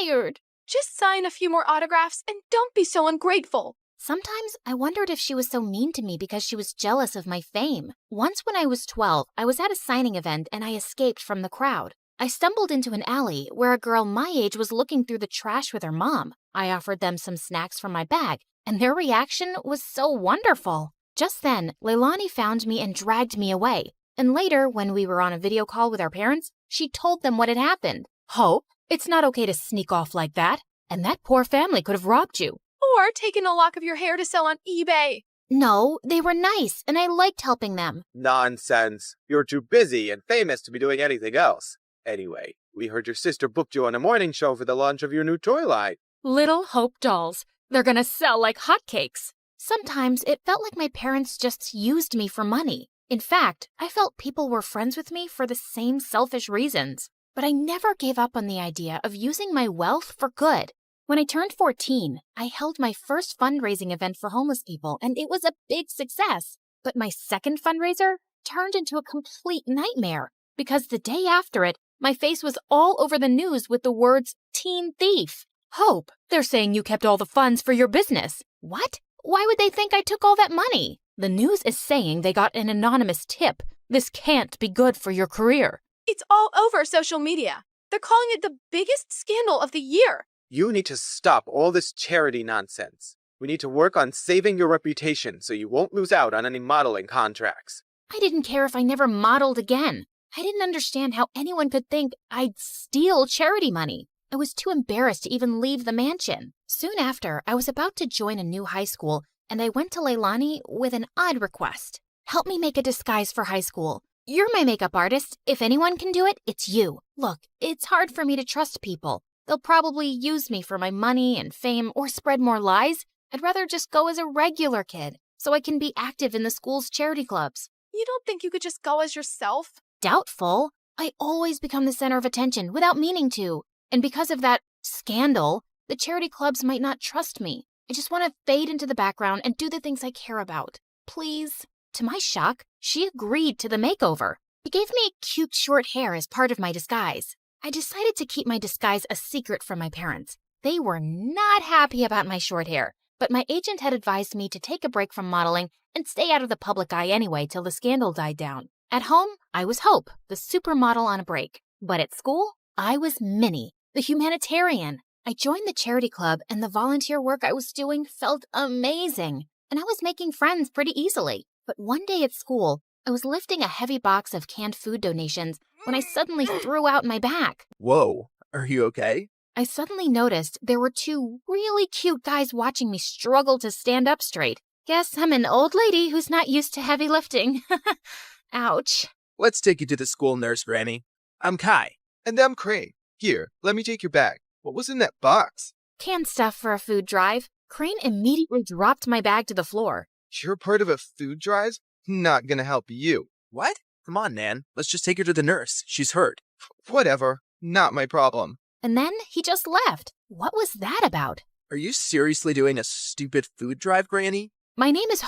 tired. Just sign a few more autographs and don't be so ungrateful. Sometimes I wondered if she was so mean to me because she was jealous of my fame. Once when I was 12, I was at a signing event and I escaped from the crowd. I stumbled into an alley where a girl my age was looking through the trash with her mom. I offered them some snacks from my bag, and their reaction was so wonderful. Just then, Leilani found me and dragged me away. And later, when we were on a video call with our parents, she told them what had happened. Hope, it's not okay to sneak off like that. And that poor family could have robbed you. Or taken a lock of your hair to sell on eBay. No, they were nice, and I liked helping them. Nonsense. You're too busy and famous to be doing anything else. Anyway, we heard your sister booked you on a morning show for the launch of your new toy line. Little Hope dolls. They're gonna sell like hotcakes. Sometimes it felt like my parents just used me for money. In fact, I felt people were friends with me for the same selfish reasons. But I never gave up on the idea of using my wealth for good. When I turned 14, I held my first fundraising event for homeless people, and it was a big success. But my second fundraiser turned into a complete nightmare, because the day after it, my face was all over the news with the words, "Teen Thief." Hope, they're saying you kept all the funds for your business. What? Why would they think I took all that money? The news is saying they got an anonymous tip. This can't be good for your career. It's all over social media. They're calling it the biggest scandal of the year. You need to stop all this charity nonsense. We need to work on saving your reputation so you won't lose out on any modeling contracts. I didn't care if I never modeled again. I didn't understand how anyone could think I'd steal charity money. I was too embarrassed to even leave the mansion. Soon after, I was about to join a new high school, and I went to Leilani with an odd request. Help me make a disguise for high school. You're my makeup artist. If anyone can do it, it's you. Look, it's hard for me to trust people. They'll probably use me for my money and fame or spread more lies. I'd rather just go as a regular kid so I can be active in the school's charity clubs. You don't think you could just go as yourself? Doubtful. I always become the center of attention without meaning to. And because of that scandal, the charity clubs might not trust me. I just want to fade into the background and do the things I care about. Please. To my shock, she agreed to the makeover. She gave me cute short hair as part of my disguise. I decided to keep my disguise a secret from my parents. They were not happy about my short hair, but my agent had advised me to take a break from modeling and stay out of the public eye anyway till the scandal died down. At home, I was Hope, the supermodel on a break. But at school, I was Minnie, the humanitarian. I joined the charity club, and the volunteer work I was doing felt amazing. And I was making friends pretty easily. But one day at school, I was lifting a heavy box of canned food donations when I suddenly threw out my back. Whoa, are you okay? I suddenly noticed there were 2 really cute guys watching me struggle to stand up straight. Guess I'm an old lady who's not used to heavy lifting. Ouch. Let's take you to the school nurse, Granny. I'm Kai. And I'm Crane. Here, let me take your bag. What was in that box? Canned stuff for a food drive. Crane immediately dropped my bag to the floor. You're part of a food drive? Not gonna help you. What? Come on, Nan. Let's just take her to the nurse. She's hurt. Whatever. Not my problem. And then he just left. What was that about? Are you seriously doing a stupid food drive, Granny? My name is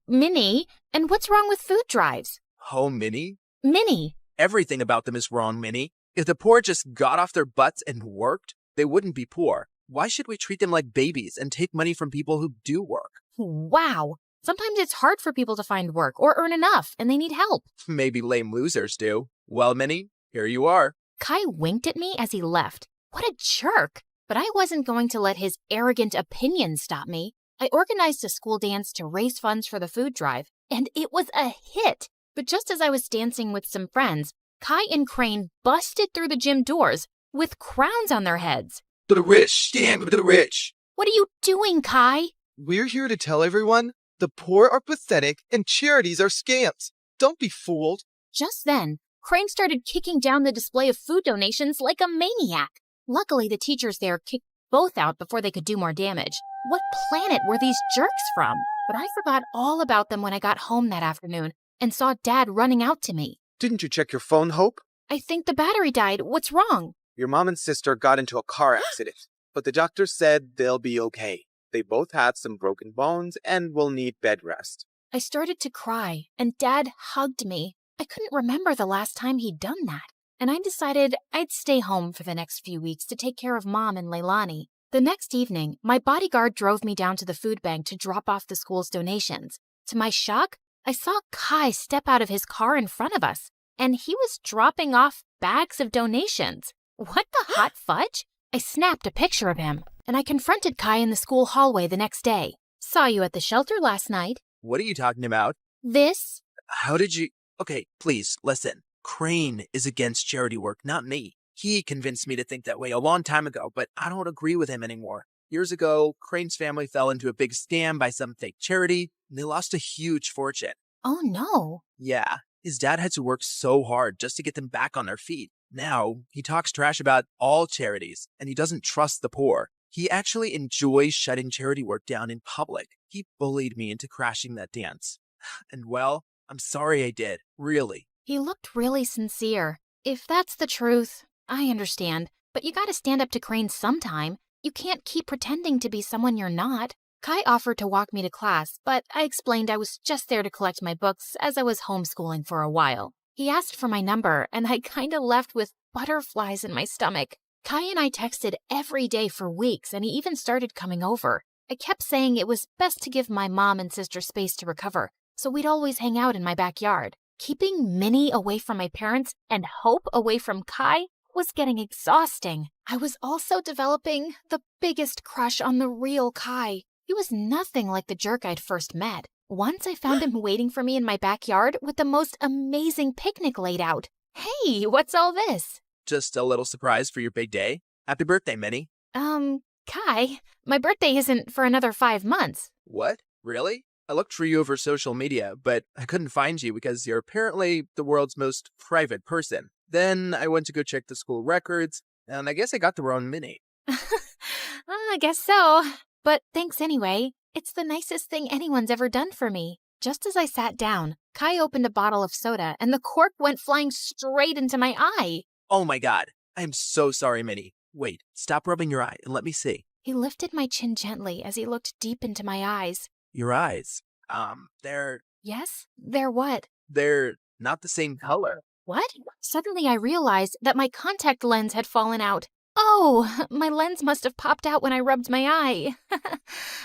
Minnie, and what's wrong with food drives? Minnie? Minnie. Everything about them is wrong, Minnie. If the poor just got off their butts and worked, they wouldn't be poor. Why should we treat them like babies and take money from people who do work? Wow. Sometimes it's hard for people to find work or earn enough, and they need help. Maybe lame losers do. Well, Minnie, here you are. Kai winked at me as he left. What a jerk. But I wasn't going to let his arrogant opinions stop me. I organized a school dance to raise funds for the food drive, and it was a hit. But just as I was dancing with some friends, Kai and Crane busted through the gym doors with crowns on their heads. To the rich, stand with the rich. What are you doing, Kai? We're here to tell everyone the poor are pathetic and charities are scams. Don't be fooled. Just then, Crane started kicking down the display of food donations like a maniac. Luckily, the teachers there kicked both out before they could do more damage. What planet were these jerks from? But I forgot all about them when I got home that afternoon and saw Dad running out to me. Didn't you check your phone, Hope? I think the battery died. What's wrong? Your mom and sister got into a car accident, but the doctor said they'll be okay. They both had some broken bones and will need bed rest. I started to cry, and Dad hugged me. I couldn't remember the last time he'd done that, and I decided I'd stay home for the next few weeks to take care of Mom and Leilani. The next evening, my bodyguard drove me down to the food bank to drop off the school's donations. To my shock, I saw Kai step out of his car in front of us, and he was dropping off bags of donations. What the hot fudge? I snapped a picture of him, and I confronted Kai in the school hallway the next day. Saw you at the shelter last night. What are you talking about? This? How did you... Okay, please, listen. Crane is against charity work, not me. He convinced me to think that way a long time ago, but I don't agree with him anymore. Years ago, Crane's family fell into a big scam by some fake charity, and they lost a huge fortune. Oh, no. Yeah, his dad had to work so hard just to get them back on their feet. Now, he talks trash about all charities, and he doesn't trust the poor. He actually enjoys shutting charity work down in public. He bullied me into crashing that dance. And well, I'm sorry I did, really. He looked really sincere. If that's the truth, I understand. But you gotta stand up to Crane sometime. You can't keep pretending to be someone you're not. Kai offered to walk me to class, but I explained I was just there to collect my books as I was homeschooling for a while. He asked for my number, and I kinda left with butterflies in my stomach. Kai and I texted every day for weeks, and he even started coming over. I kept saying it was best to give my mom and sister space to recover, so we'd always hang out in my backyard. Keeping Minnie away from my parents and Hope away from Kai was getting exhausting. I was also developing the biggest crush on the real Kai. He was nothing like the jerk I'd first met. Once I found him waiting for me in my backyard with the most amazing picnic laid out. Hey, what's all this? Just a little surprise for your big day. Happy birthday, Minnie. Kai, my birthday isn't for another 5 months. What? Really? I looked for you over social media, but I couldn't find you because you're apparently the world's most private person. Then I went to go check the school records, and I guess I got the wrong Minnie. I guess so. But thanks anyway. It's the nicest thing anyone's ever done for me. Just as I sat down, Kai opened a bottle of soda, and the cork went flying straight into my eye. Oh my god. I am so sorry, Minnie. Wait, stop rubbing your eye and let me see. He lifted my chin gently as he looked deep into my eyes. Your eyes. They're... Yes? They're what? They're not the same color. What? Suddenly I realized that my contact lens had fallen out. Oh, my lens must have popped out when I rubbed my eye.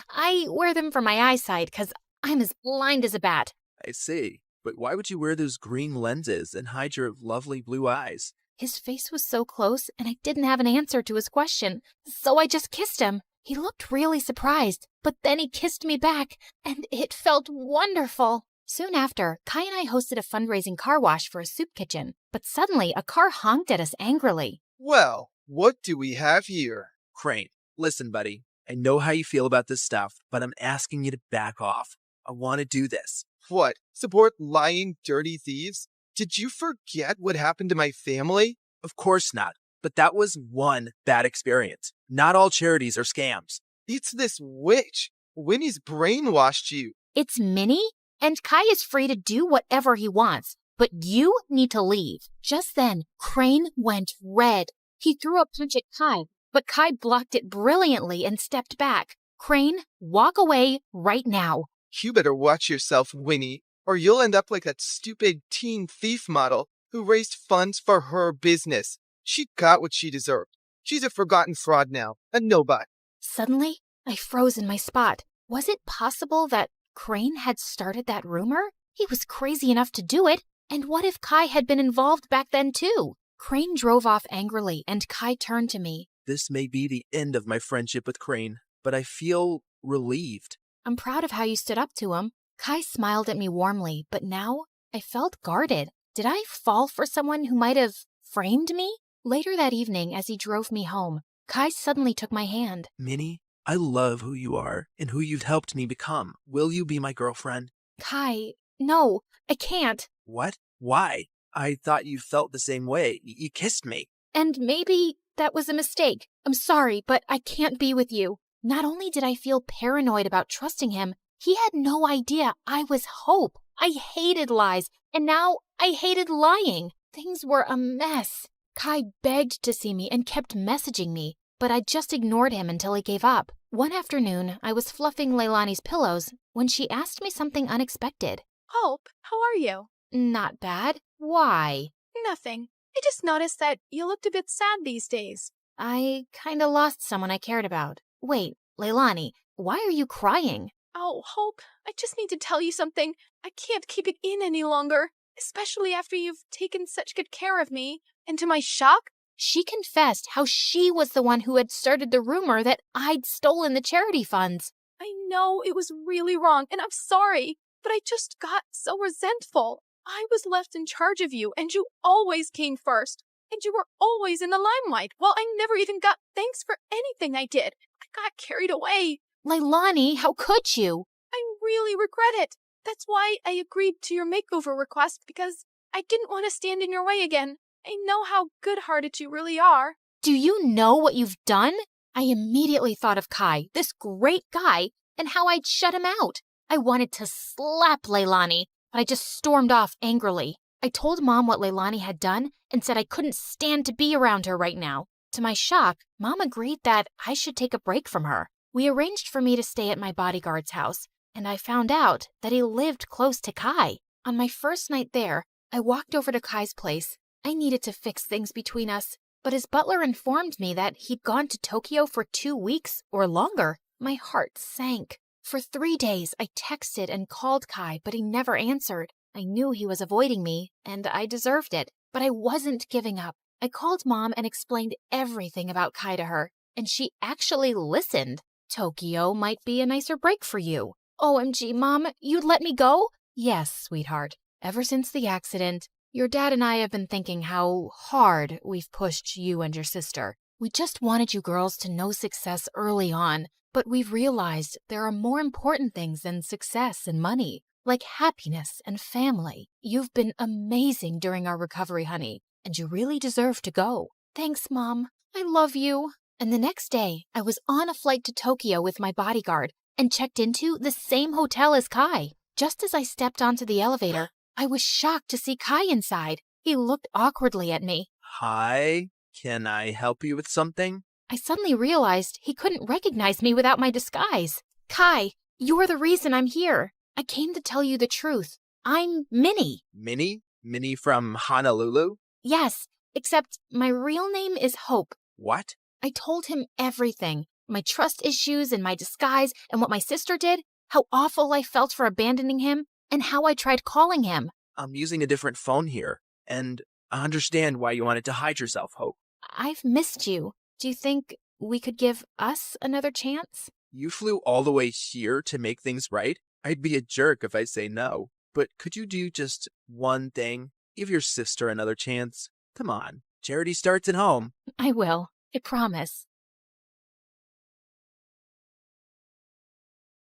I wear them for my eyesight because I'm as blind as a bat. I see. But why would you wear those green lenses and hide your lovely blue eyes? His face was so close, and I didn't have an answer to his question, so I just kissed him. He looked really surprised, but then he kissed me back, and it felt wonderful. Soon after, Kai and I hosted a fundraising car wash for a soup kitchen, but suddenly a car honked at us angrily. Well, what do we have here? Crane, listen, buddy. I know how you feel about this stuff, but I'm asking you to back off. I want to do this. What? Support lying, dirty thieves? Did you forget what happened to my family? Of course not. But that was one bad experience. Not all charities are scams. It's this witch. Winnie's brainwashed you. It's Minnie, and Kai is free to do whatever he wants, but you need to leave. Just then, Crane went red. He threw a punch at Kai, but Kai blocked it brilliantly and stepped back. Crane, walk away right now. You better watch yourself, Winnie, or you'll end up like that stupid teen thief model who raised funds for her business. She got what she deserved. She's a forgotten fraud now, a nobody. Suddenly, I froze in my spot. Was it possible that Crane had started that rumor? He was crazy enough to do it. And what if Kai had been involved back then too? Crane drove off angrily, and Kai turned to me. This may be the end of my friendship with Crane, but I feel relieved. I'm proud of how you stood up to him. Kai smiled at me warmly, but now I felt guarded. Did I fall for someone who might have framed me? Later that evening, as he drove me home, Kai suddenly took my hand. Minnie, I love who you are and who you've helped me become. Will you be my girlfriend? Kai, no, I can't. What? Why? I thought you felt the same way. You kissed me. And maybe that was a mistake. I'm sorry, but I can't be with you. Not only did I feel paranoid about trusting him, he had no idea I was Hope. I hated lies, and now I hated lying. Things were a mess. Kai begged to see me and kept messaging me, but I just ignored him until he gave up. One afternoon, I was fluffing Leilani's pillows when she asked me something unexpected. Hope, how are you? Not bad. Why? Nothing. I just noticed that you looked a bit sad these days. I kinda lost someone I cared about. Wait, Leilani, why are you crying? Oh, Hope, I just need to tell you something. I can't keep it in any longer, especially after you've taken such good care of me. And to my shock, she confessed how she was the one who had started the rumor that I'd stolen the charity funds. I know it was really wrong, and I'm sorry, but I just got so resentful. I was left in charge of you, and you always came first. And you were always in the limelight, while I never even got thanks for anything I did. I got carried away. Leilani, how could you? I really regret it. That's why I agreed to your makeover request, because I didn't want to stand in your way again. I know how good-hearted you really are. Do you know what you've done? I immediately thought of Kai, this great guy, and how I'd shut him out. I wanted to slap Leilani, but I just stormed off angrily. I told Mom what Leilani had done and said I couldn't stand to be around her right now. To my shock, Mom agreed that I should take a break from her. We arranged for me to stay at my bodyguard's house, and I found out that he lived close to Kai. On my first night there, I walked over to Kai's place. I needed to fix things between us, but his butler informed me that he'd gone to Tokyo for 2 weeks or longer. My heart sank. For 3 days, I texted and called Kai, but he never answered. I knew he was avoiding me, and I deserved it, but I wasn't giving up. I called Mom and explained everything about Kai to her, and she actually listened. Tokyo might be a nicer break for you. OMG, Mom, you'd let me go? Yes, sweetheart. Ever since the accident, your dad and I have been thinking how hard we've pushed you and your sister. We just wanted you girls to know success early on, but we've realized there are more important things than success and money, like happiness and family. You've been amazing during our recovery, honey, and you really deserve to go. Thanks, Mom. I love you. And the next day, I was on a flight to Tokyo with my bodyguard and checked into the same hotel as Kai. Just as I stepped onto the elevator, I was shocked to see Kai inside. He looked awkwardly at me. Hi, can I help you with something? I suddenly realized he couldn't recognize me without my disguise. Kai, you're the reason I'm here. I came to tell you the truth. I'm Minnie. Minnie? Minnie from Honolulu? Yes, except my real name is Hope. What? I told him everything. My trust issues and my disguise and what my sister did, how awful I felt for abandoning him, and how I tried calling him. I'm using a different phone here, and I understand why you wanted to hide yourself, Hope. I've missed you. Do you think we could give us another chance? You flew all the way here to make things right? I'd be a jerk if I say no. But could you do just one thing? Give your sister another chance. Come on. Charity starts at home. I will. I promise.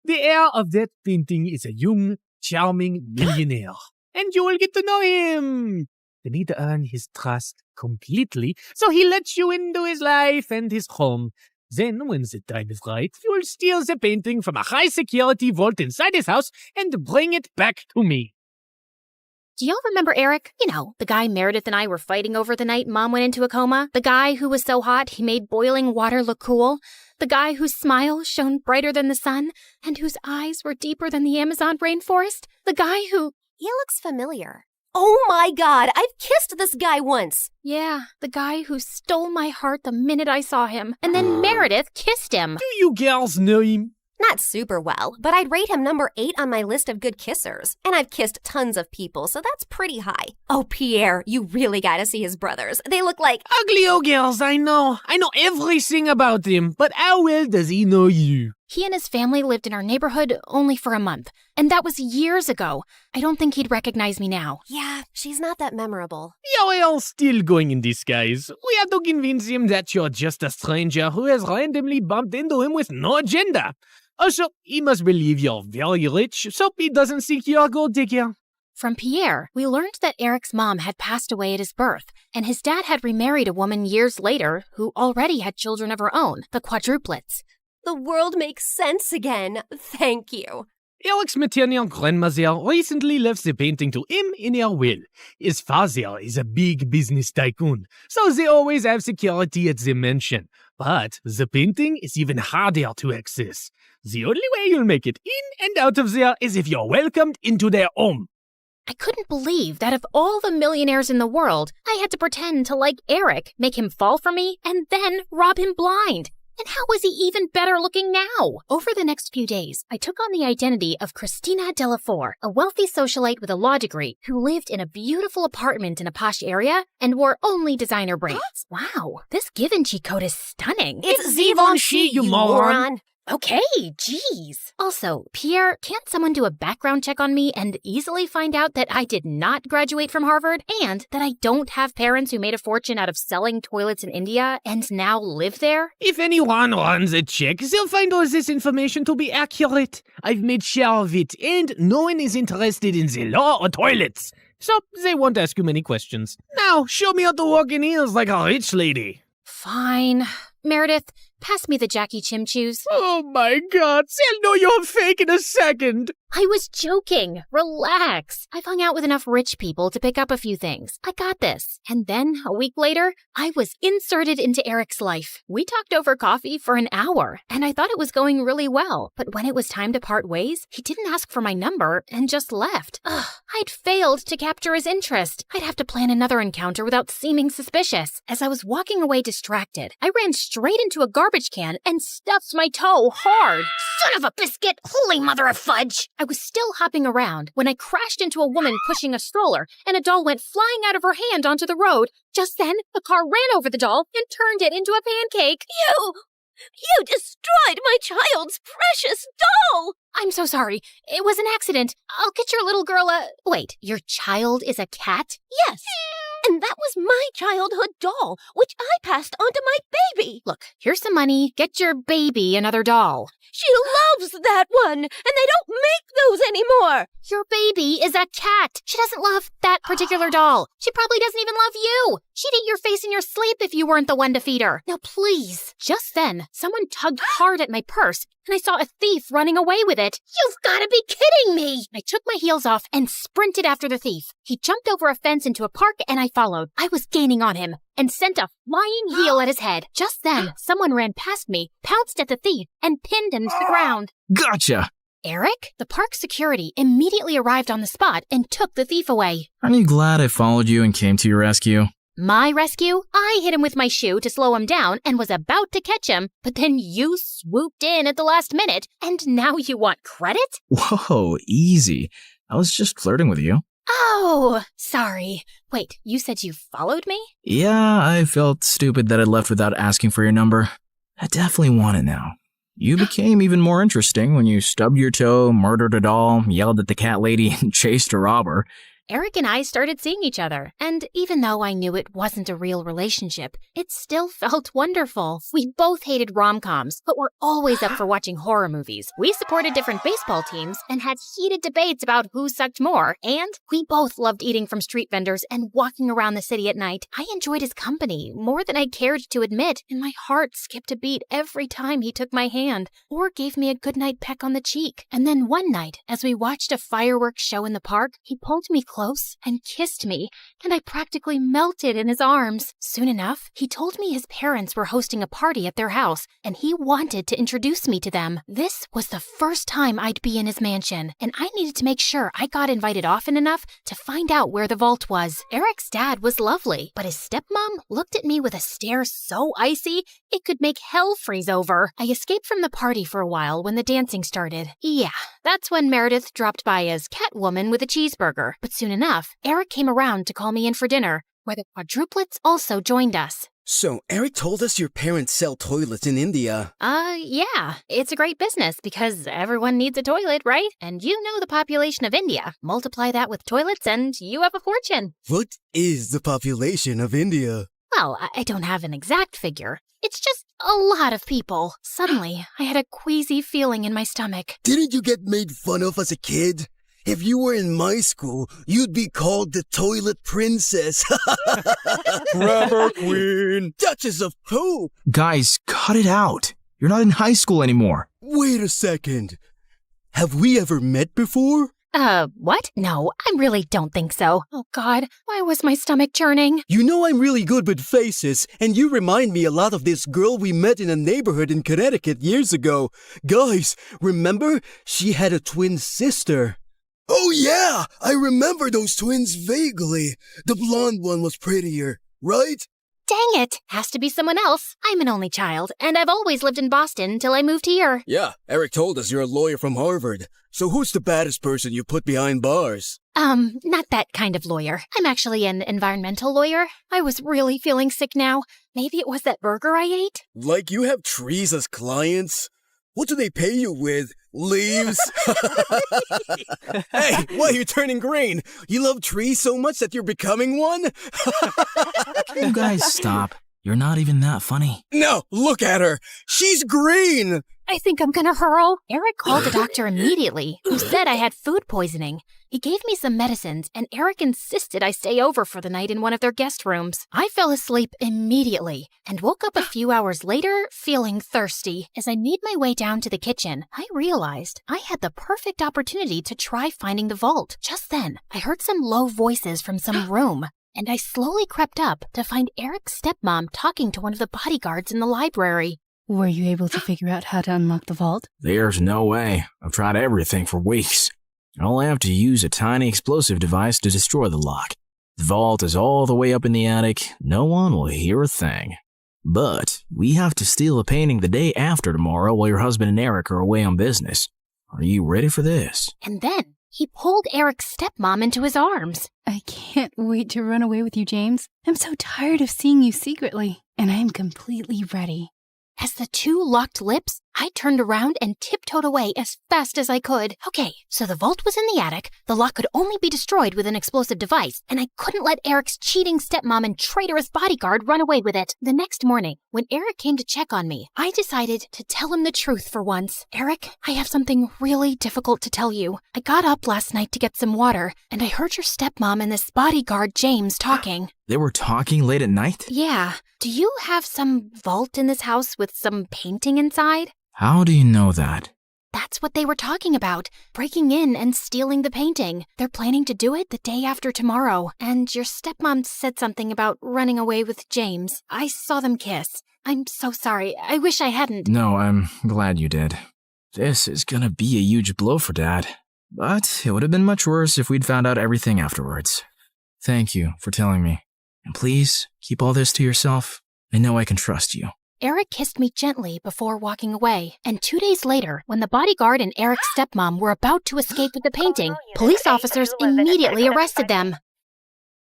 The heir of that painting is a young, charming millionaire, and you will get to know him. You need to earn his trust completely, so he lets you into his life and his home. Then, when the time is right, you will steal the painting from a high-security vault inside his house and bring it back to me. Do y'all remember Eric? You know, the guy Meredith and I were fighting over the night Mom went into a coma? The guy who was so hot he made boiling water look cool? The guy whose smile shone brighter than the sun and whose eyes were deeper than the Amazon rainforest? The guy who... He looks familiar. Oh my God, I've kissed this guy once. Yeah, the guy who stole my heart the minute I saw him. And then Meredith kissed him. Do you gals know him? Not super well, but I'd rate him number 8 on my list of good kissers. And I've kissed tons of people, so that's pretty high. Oh, Pierre, you really gotta see his brothers. They look like... Ugly old gals, I know. I know everything about him, but how well does he know you? He and his family lived in our neighborhood only for a month, and that was years ago. I don't think he'd recognize me now. Yeah, she's not that memorable. You're all still going in disguise. We have to convince him that you're just a stranger who has randomly bumped into him with no agenda. Also, he must believe you're very rich, so he doesn't think you're a gold digger. From Pierre, we learned that Eric's mom had passed away at his birth, and his dad had remarried a woman years later who already had children of her own, the quadruplets. The world makes sense again. Thank you. Eric's maternal grandmother recently left the painting to him in her will. His father is a big business tycoon, so they always have security at the mansion. But the painting is even harder to access. The only way you'll make it in and out of there is if you're welcomed into their home. I couldn't believe that of all the millionaires in the world, I had to pretend to like Eric, make him fall for me, and then rob him blind. And how was he even better looking now? Over the next few days, I took on the identity of Christina Delafore, a wealthy socialite with a law degree who lived in a beautiful apartment in a posh area and wore only designer brands. Wow, this Givenchy coat is stunning. It's Givenchy, you moron. Okay, geez. Also, Pierre, can't someone do a background check on me and easily find out that I did not graduate from Harvard and that I don't have parents who made a fortune out of selling toilets in India and now live there? If anyone runs a check, they'll find all this information to be accurate. I've made sure of it, and no one is interested in the law or toilets. So they won't ask you many questions. Now, show me how to walk in heels like a rich lady. Fine. Meredith, pass me the Jackie Chim Chews. Oh my God, they'll know you're fake in a second. I was joking. Relax. I've hung out with enough rich people to pick up a few things. I got this. And then, a week later, I was inserted into Eric's life. We talked over coffee for an hour, and I thought it was going really well. But when it was time to part ways, he didn't ask for my number and just left. I'd failed to capture his interest. I'd have to plan another encounter without seeming suspicious. As I was walking away distracted, I ran straight into a garbage can and stuffed my toe hard. Son of a biscuit! Holy mother of fudge! I was still hopping around when I crashed into a woman pushing a stroller, and a doll went flying out of her hand onto the road. Just then, a car ran over the doll and turned it into a pancake. You destroyed my child's precious doll! I'm so sorry. It was an accident. I'll get your little girl a... Wait, your child is a cat? Yes. And that was my childhood doll, which I passed on to my baby. Look, here's some money. Get your baby another doll. She loves that one, and they don't make those anymore. Your baby is a cat. She doesn't love that particular doll. She probably doesn't even love you. She'd eat your face in your sleep if you weren't the one to feed her. Now, please. Just then, someone tugged hard at my purse, and I saw a thief running away with it. You've got to be kidding me. I took my heels off and sprinted after the thief. He jumped over a fence into a park, and I followed. I was gaining on him and sent a flying heel at his head. Just then, someone ran past me, pounced at the thief, and pinned him to the ground. Gotcha! Eric? The park security immediately arrived on the spot and took the thief away. Aren't you glad I followed you and came to your rescue? My rescue? I hit him with my shoe to slow him down and was about to catch him, but then you swooped in at the last minute, and now you want credit? Whoa, easy. I was just flirting with you. Oh, sorry. Wait, you said you followed me? Yeah, I felt stupid that I left without asking for your number. I definitely want it now. You became even more interesting when you stubbed your toe, murdered a doll, yelled at the cat lady, and chased a robber. Eric and I started seeing each other, and even though I knew it wasn't a real relationship, it still felt wonderful. We both hated rom-coms, but were always up for watching horror movies. We supported different baseball teams and had heated debates about who sucked more, and we both loved eating from street vendors and walking around the city at night. I enjoyed his company more than I cared to admit, and my heart skipped a beat every time he took my hand or gave me a goodnight peck on the cheek. And then one night, as we watched a fireworks show in the park, he pulled me close close and kissed me, and I practically melted in his arms. Soon enough, he told me his parents were hosting a party at their house, and he wanted to introduce me to them. This was the first time I'd be in his mansion, and I needed to make sure I got invited often enough to find out where the vault was. Eric's dad was lovely, but his stepmom looked at me with a stare so icy it could make hell freeze over. I escaped from the party for a while when the dancing started. Yeah, that's when Meredith dropped by as Catwoman with a cheeseburger. But soon enough, Eric came around to call me in for dinner, where the quadruplets also joined us. So, Eric told us your parents sell toilets in India. Yeah. It's a great business because everyone needs a toilet, right? And you know the population of India. Multiply that with toilets and you have a fortune. What is the population of India? Well, I don't have an exact figure. It's just a lot of people. Suddenly, I had a queasy feeling in my stomach. Didn't you get made fun of as a kid? If you were in my school, you'd be called the Toilet Princess. Grabber Queen. Duchess of Poop. Guys, cut it out. You're not in high school anymore. Wait a second. Have we ever met before? What? No, I really don't think so. Oh God, why was my stomach churning? You know I'm really good with faces, and you remind me a lot of this girl we met in a neighborhood in Connecticut years ago. Guys, remember? She had a twin sister. Oh yeah, I remember those twins vaguely. The blonde one was prettier, right? Dang it, has to be someone else. I'm an only child, and I've always lived in Boston until I moved here. Yeah, Eric told us you're a lawyer from Harvard. So who's the baddest person you put behind bars? Not that kind of lawyer. I'm actually an environmental lawyer. I was really feeling sick now. Maybe it was that burger I ate? Like you have trees as clients? What do they pay you with? Leaves? Hey, why are you turning green? You love trees so much that you're becoming one? You guys stop. You're not even that funny. No, look at her. She's green. I think I'm gonna hurl. Eric called the doctor immediately, who said I had food poisoning. He gave me some medicines, and Eric insisted I stay over for the night in one of their guest rooms. I fell asleep immediately and woke up a few hours later feeling thirsty. As I made my way down to the kitchen, I realized I had the perfect opportunity to try finding the vault. Just then, I heard some low voices from some room, and I slowly crept up to find Eric's stepmom talking to one of the bodyguards in the library. Were you able to figure out how to unlock the vault? There's no way. I've tried everything for weeks. I only have to use a tiny explosive device to destroy the lock. The vault is all the way up in the attic. No one will hear a thing. But we have to steal a painting the day after tomorrow while your husband and Eric are away on business. Are you ready for this? And then he pulled Eric's stepmom into his arms. I can't wait to run away with you, James. I'm so tired of seeing you secretly, and I am completely ready. As the two locked lips, I turned around and tiptoed away as fast as I could. Okay, so the vault was in the attic, the lock could only be destroyed with an explosive device, and I couldn't let Eric's cheating stepmom and traitorous bodyguard run away with it. The next morning, when Eric came to check on me, I decided to tell him the truth for once. Eric, I have something really difficult to tell you. I got up last night to get some water, and I heard your stepmom and this bodyguard James talking. They were talking late at night? Yeah. Do you have some vault in this house with some painting inside? How do you know that? That's what they were talking about, breaking in and stealing the painting. They're planning to do it the day after tomorrow, and your stepmom said something about running away with James. I saw them kiss. I'm so sorry. I wish I hadn't. No, I'm glad you did. This is gonna be a huge blow for Dad. But it would have been much worse if we'd found out everything afterwards. Thank you for telling me. And please, keep all this to yourself. I know I can trust you. Eric kissed me gently before walking away, and 2 days later, when the bodyguard and Eric's stepmom were about to escape with the painting, police officers immediately arrested them.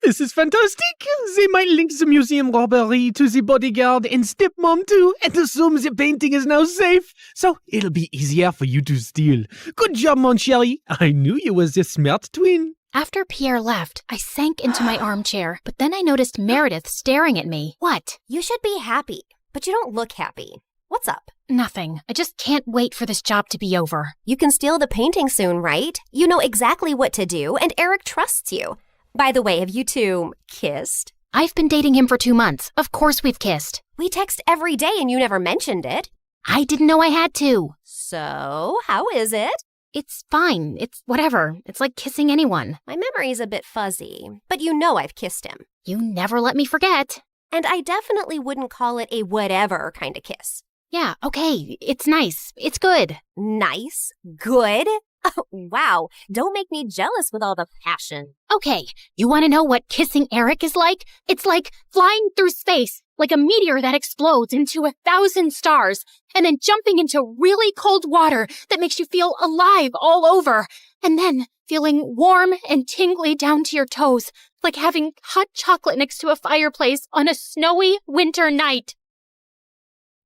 This is fantastic. They might link the museum robbery to the bodyguard and stepmom too, and assume the painting is now safe. So it'll be easier for you to steal. Good job, mon chéri. I knew you was a smart twin. After Pierre left, I sank into my armchair, but then I noticed Meredith staring at me. What? You should be happy, but you don't look happy. What's up? Nothing. I just can't wait for this job to be over. You can steal the painting soon, right? You know exactly what to do, and Eric trusts you. By the way, have you two kissed? I've been dating him for 2 months. Of course we've kissed. We text every day and you never mentioned it. I didn't know I had to. So, how is it? It's fine. It's whatever. It's like kissing anyone. My memory's a bit fuzzy, but you know I've kissed him. You never let me forget. And I definitely wouldn't call it a whatever kind of kiss. Yeah, okay. It's nice. It's good. Nice? Good? Oh, wow. Don't make me jealous with all the passion. Okay, you want to know what kissing Eric is like? It's like flying through space, like a meteor that explodes into 1,000 stars, and then jumping into really cold water that makes you feel alive all over, and then feeling warm and tingly down to your toes, like having hot chocolate next to a fireplace on a snowy winter night.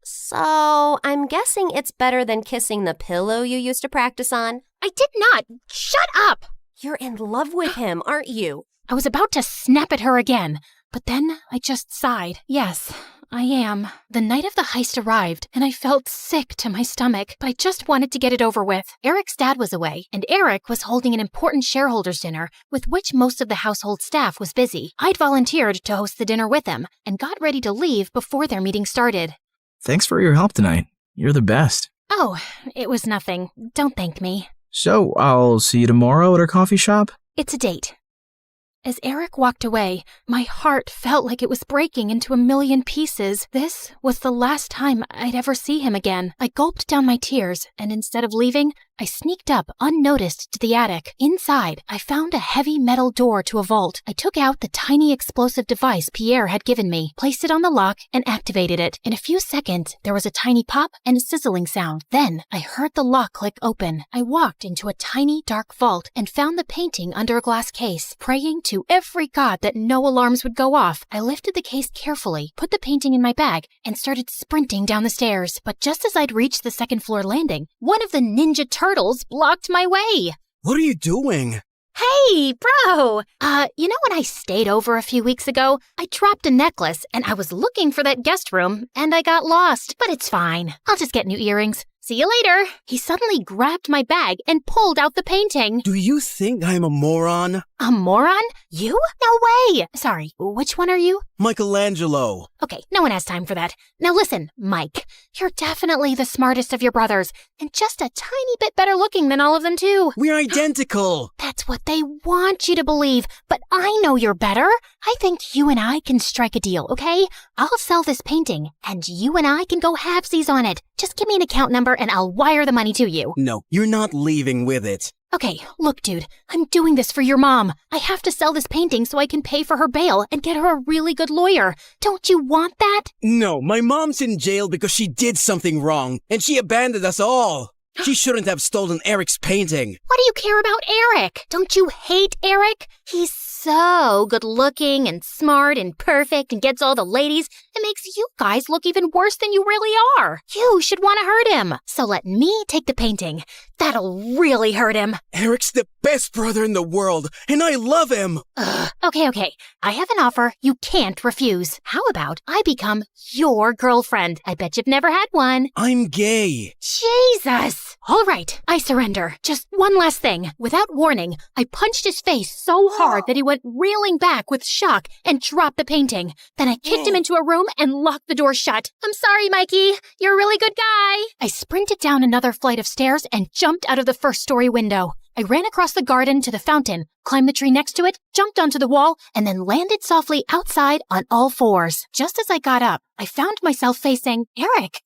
So, I'm guessing it's better than kissing the pillow you used to practice on? I did not! Shut up! You're in love with him, aren't you? I was about to snap at her again, but then I just sighed. Yes, I am. The night of the heist arrived, and I felt sick to my stomach, but I just wanted to get it over with. Eric's dad was away, and Eric was holding an important shareholders' dinner with which most of the household staff was busy. I'd volunteered to host the dinner with him, and got ready to leave before their meeting started. Thanks for your help tonight. You're the best. Oh, it was nothing. Don't thank me. So, I'll see you tomorrow at our coffee shop? It's a date. As Eric walked away, my heart felt like it was breaking into a million pieces. This was the last time I'd ever see him again. I gulped down my tears, and instead of leaving, I sneaked up unnoticed to the attic. Inside, I found a heavy metal door to a vault. I took out the tiny explosive device Pierre had given me, placed it on the lock, and activated it. In a few seconds, there was a tiny pop and a sizzling sound. Then, I heard the lock click open. I walked into a tiny, dark vault and found the painting under a glass case. Praying to every god that no alarms would go off, I lifted the case carefully, put the painting in my bag, and started sprinting down the stairs. But just as I'd reached the second-floor landing, one of the Ninja Turtles blocked my way. What are you doing? Hey, bro! You know when I stayed over a few weeks ago? I dropped a necklace, and I was looking for that guest room, and I got lost. But it's fine. I'll just get new earrings. See you later. He suddenly grabbed my bag and pulled out the painting. Do you think I'm a moron? A moron? You? No way! Sorry, which one are you? Michelangelo. Okay, no one has time for that. Now listen, Mike. You're definitely the smartest of your brothers, and just a tiny bit better looking than all of them too. We're identical. That's what they want you to believe, but I know you're better. I think you and I can strike a deal, okay? I'll sell this painting, and you and I can go halvesies on it. Just give me an account number and I'll wire the money to you. No, you're not leaving with it. Okay, look, dude, I'm doing this for your mom. I have to sell this painting so I can pay for her bail and get her a really good lawyer. Don't you want that? No, my mom's in jail because she did something wrong, and she abandoned us all. She shouldn't have stolen Eric's painting. What do you care about Eric? Don't you hate Eric? He's so good looking and smart and perfect and gets all the ladies. It makes you guys look even worse than you really are. You should want to hurt him. So let me take the painting. That'll really hurt him. Eric's the best brother in the world, and I love him. Okay. I have an offer you can't refuse. How about I become your girlfriend? I bet you've never had one. I'm gay. Jesus! All right, I surrender. Just one last thing. Without warning, I punched his face so hard that he went reeling back with shock and dropped the painting. Then I kicked him into a room and locked the door shut. I'm sorry, Mikey. You're a really good guy. I sprinted down another flight of stairs and jumped out of the first-story window. I ran across the garden to the fountain, climbed the tree next to it, jumped onto the wall, and then landed softly outside on all fours. Just as I got up, I found myself facing Eric.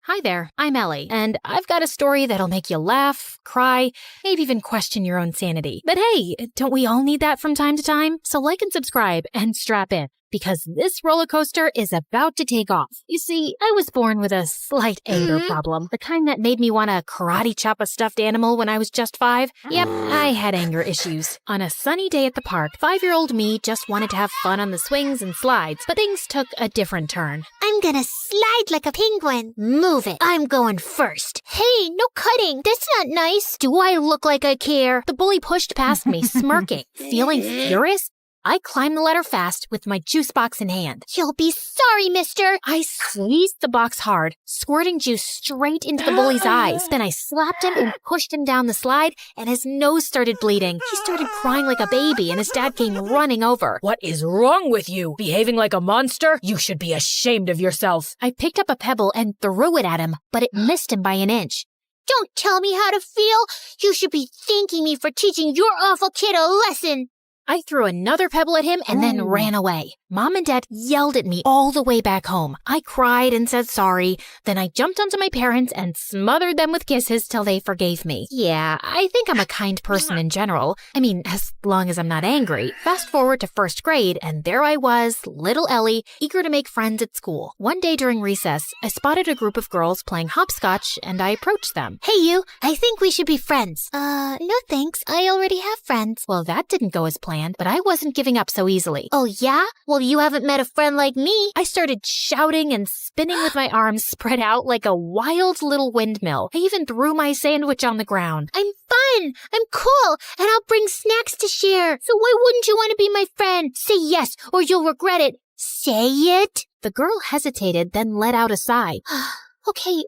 Hi there, I'm Ellie, and I've got a story that'll make you laugh, cry, maybe even question your own sanity. But hey, don't we all need that from time to time? So like and subscribe and strap in, because this roller coaster is about to take off. You see, I was born with a slight anger problem, the kind that made me want to karate chop a stuffed animal when I was just 5. Yep, I had anger issues. On a sunny day at the park, 5-year-old me just wanted to have fun on the swings and slides, but things took a different turn. I'm gonna slide like a penguin. Move it. I'm going first. Hey, no cutting. That's not nice. Do I look like I care? The bully pushed past me, smirking. Feeling furious, I climbed the ladder fast with my juice box in hand. You'll be sorry, mister. I squeezed the box hard, squirting juice straight into the bully's eyes. Then I slapped him and pushed him down the slide, and his nose started bleeding. He started crying like a baby, and his dad came running over. What is wrong with you? Behaving like a monster? You should be ashamed of yourself. I picked up a pebble and threw it at him, but it missed him by an inch. Don't tell me how to feel. You should be thanking me for teaching your awful kid a lesson. I threw another pebble at him and then ran away. Mom and Dad yelled at me all the way back home. I cried and said sorry. Then I jumped onto my parents and smothered them with kisses till they forgave me. Yeah, I think I'm a kind person in general. I mean, as long as I'm not angry. Fast forward to first grade, and there I was, little Ellie, eager to make friends at school. One day during recess, I spotted a group of girls playing hopscotch, and I approached them. Hey, you, I think we should be friends. No thanks. I already have friends. Well, that didn't go as planned, but I wasn't giving up so easily. Oh, yeah? Well, you haven't met a friend like me. I started shouting and spinning with my arms spread out like a wild little windmill. I even threw my sandwich on the ground. I'm fun. I'm cool. And I'll bring snacks to share. So why wouldn't you want to be my friend? Say yes, or you'll regret it. Say it. The girl hesitated, then let out a sigh. Okay,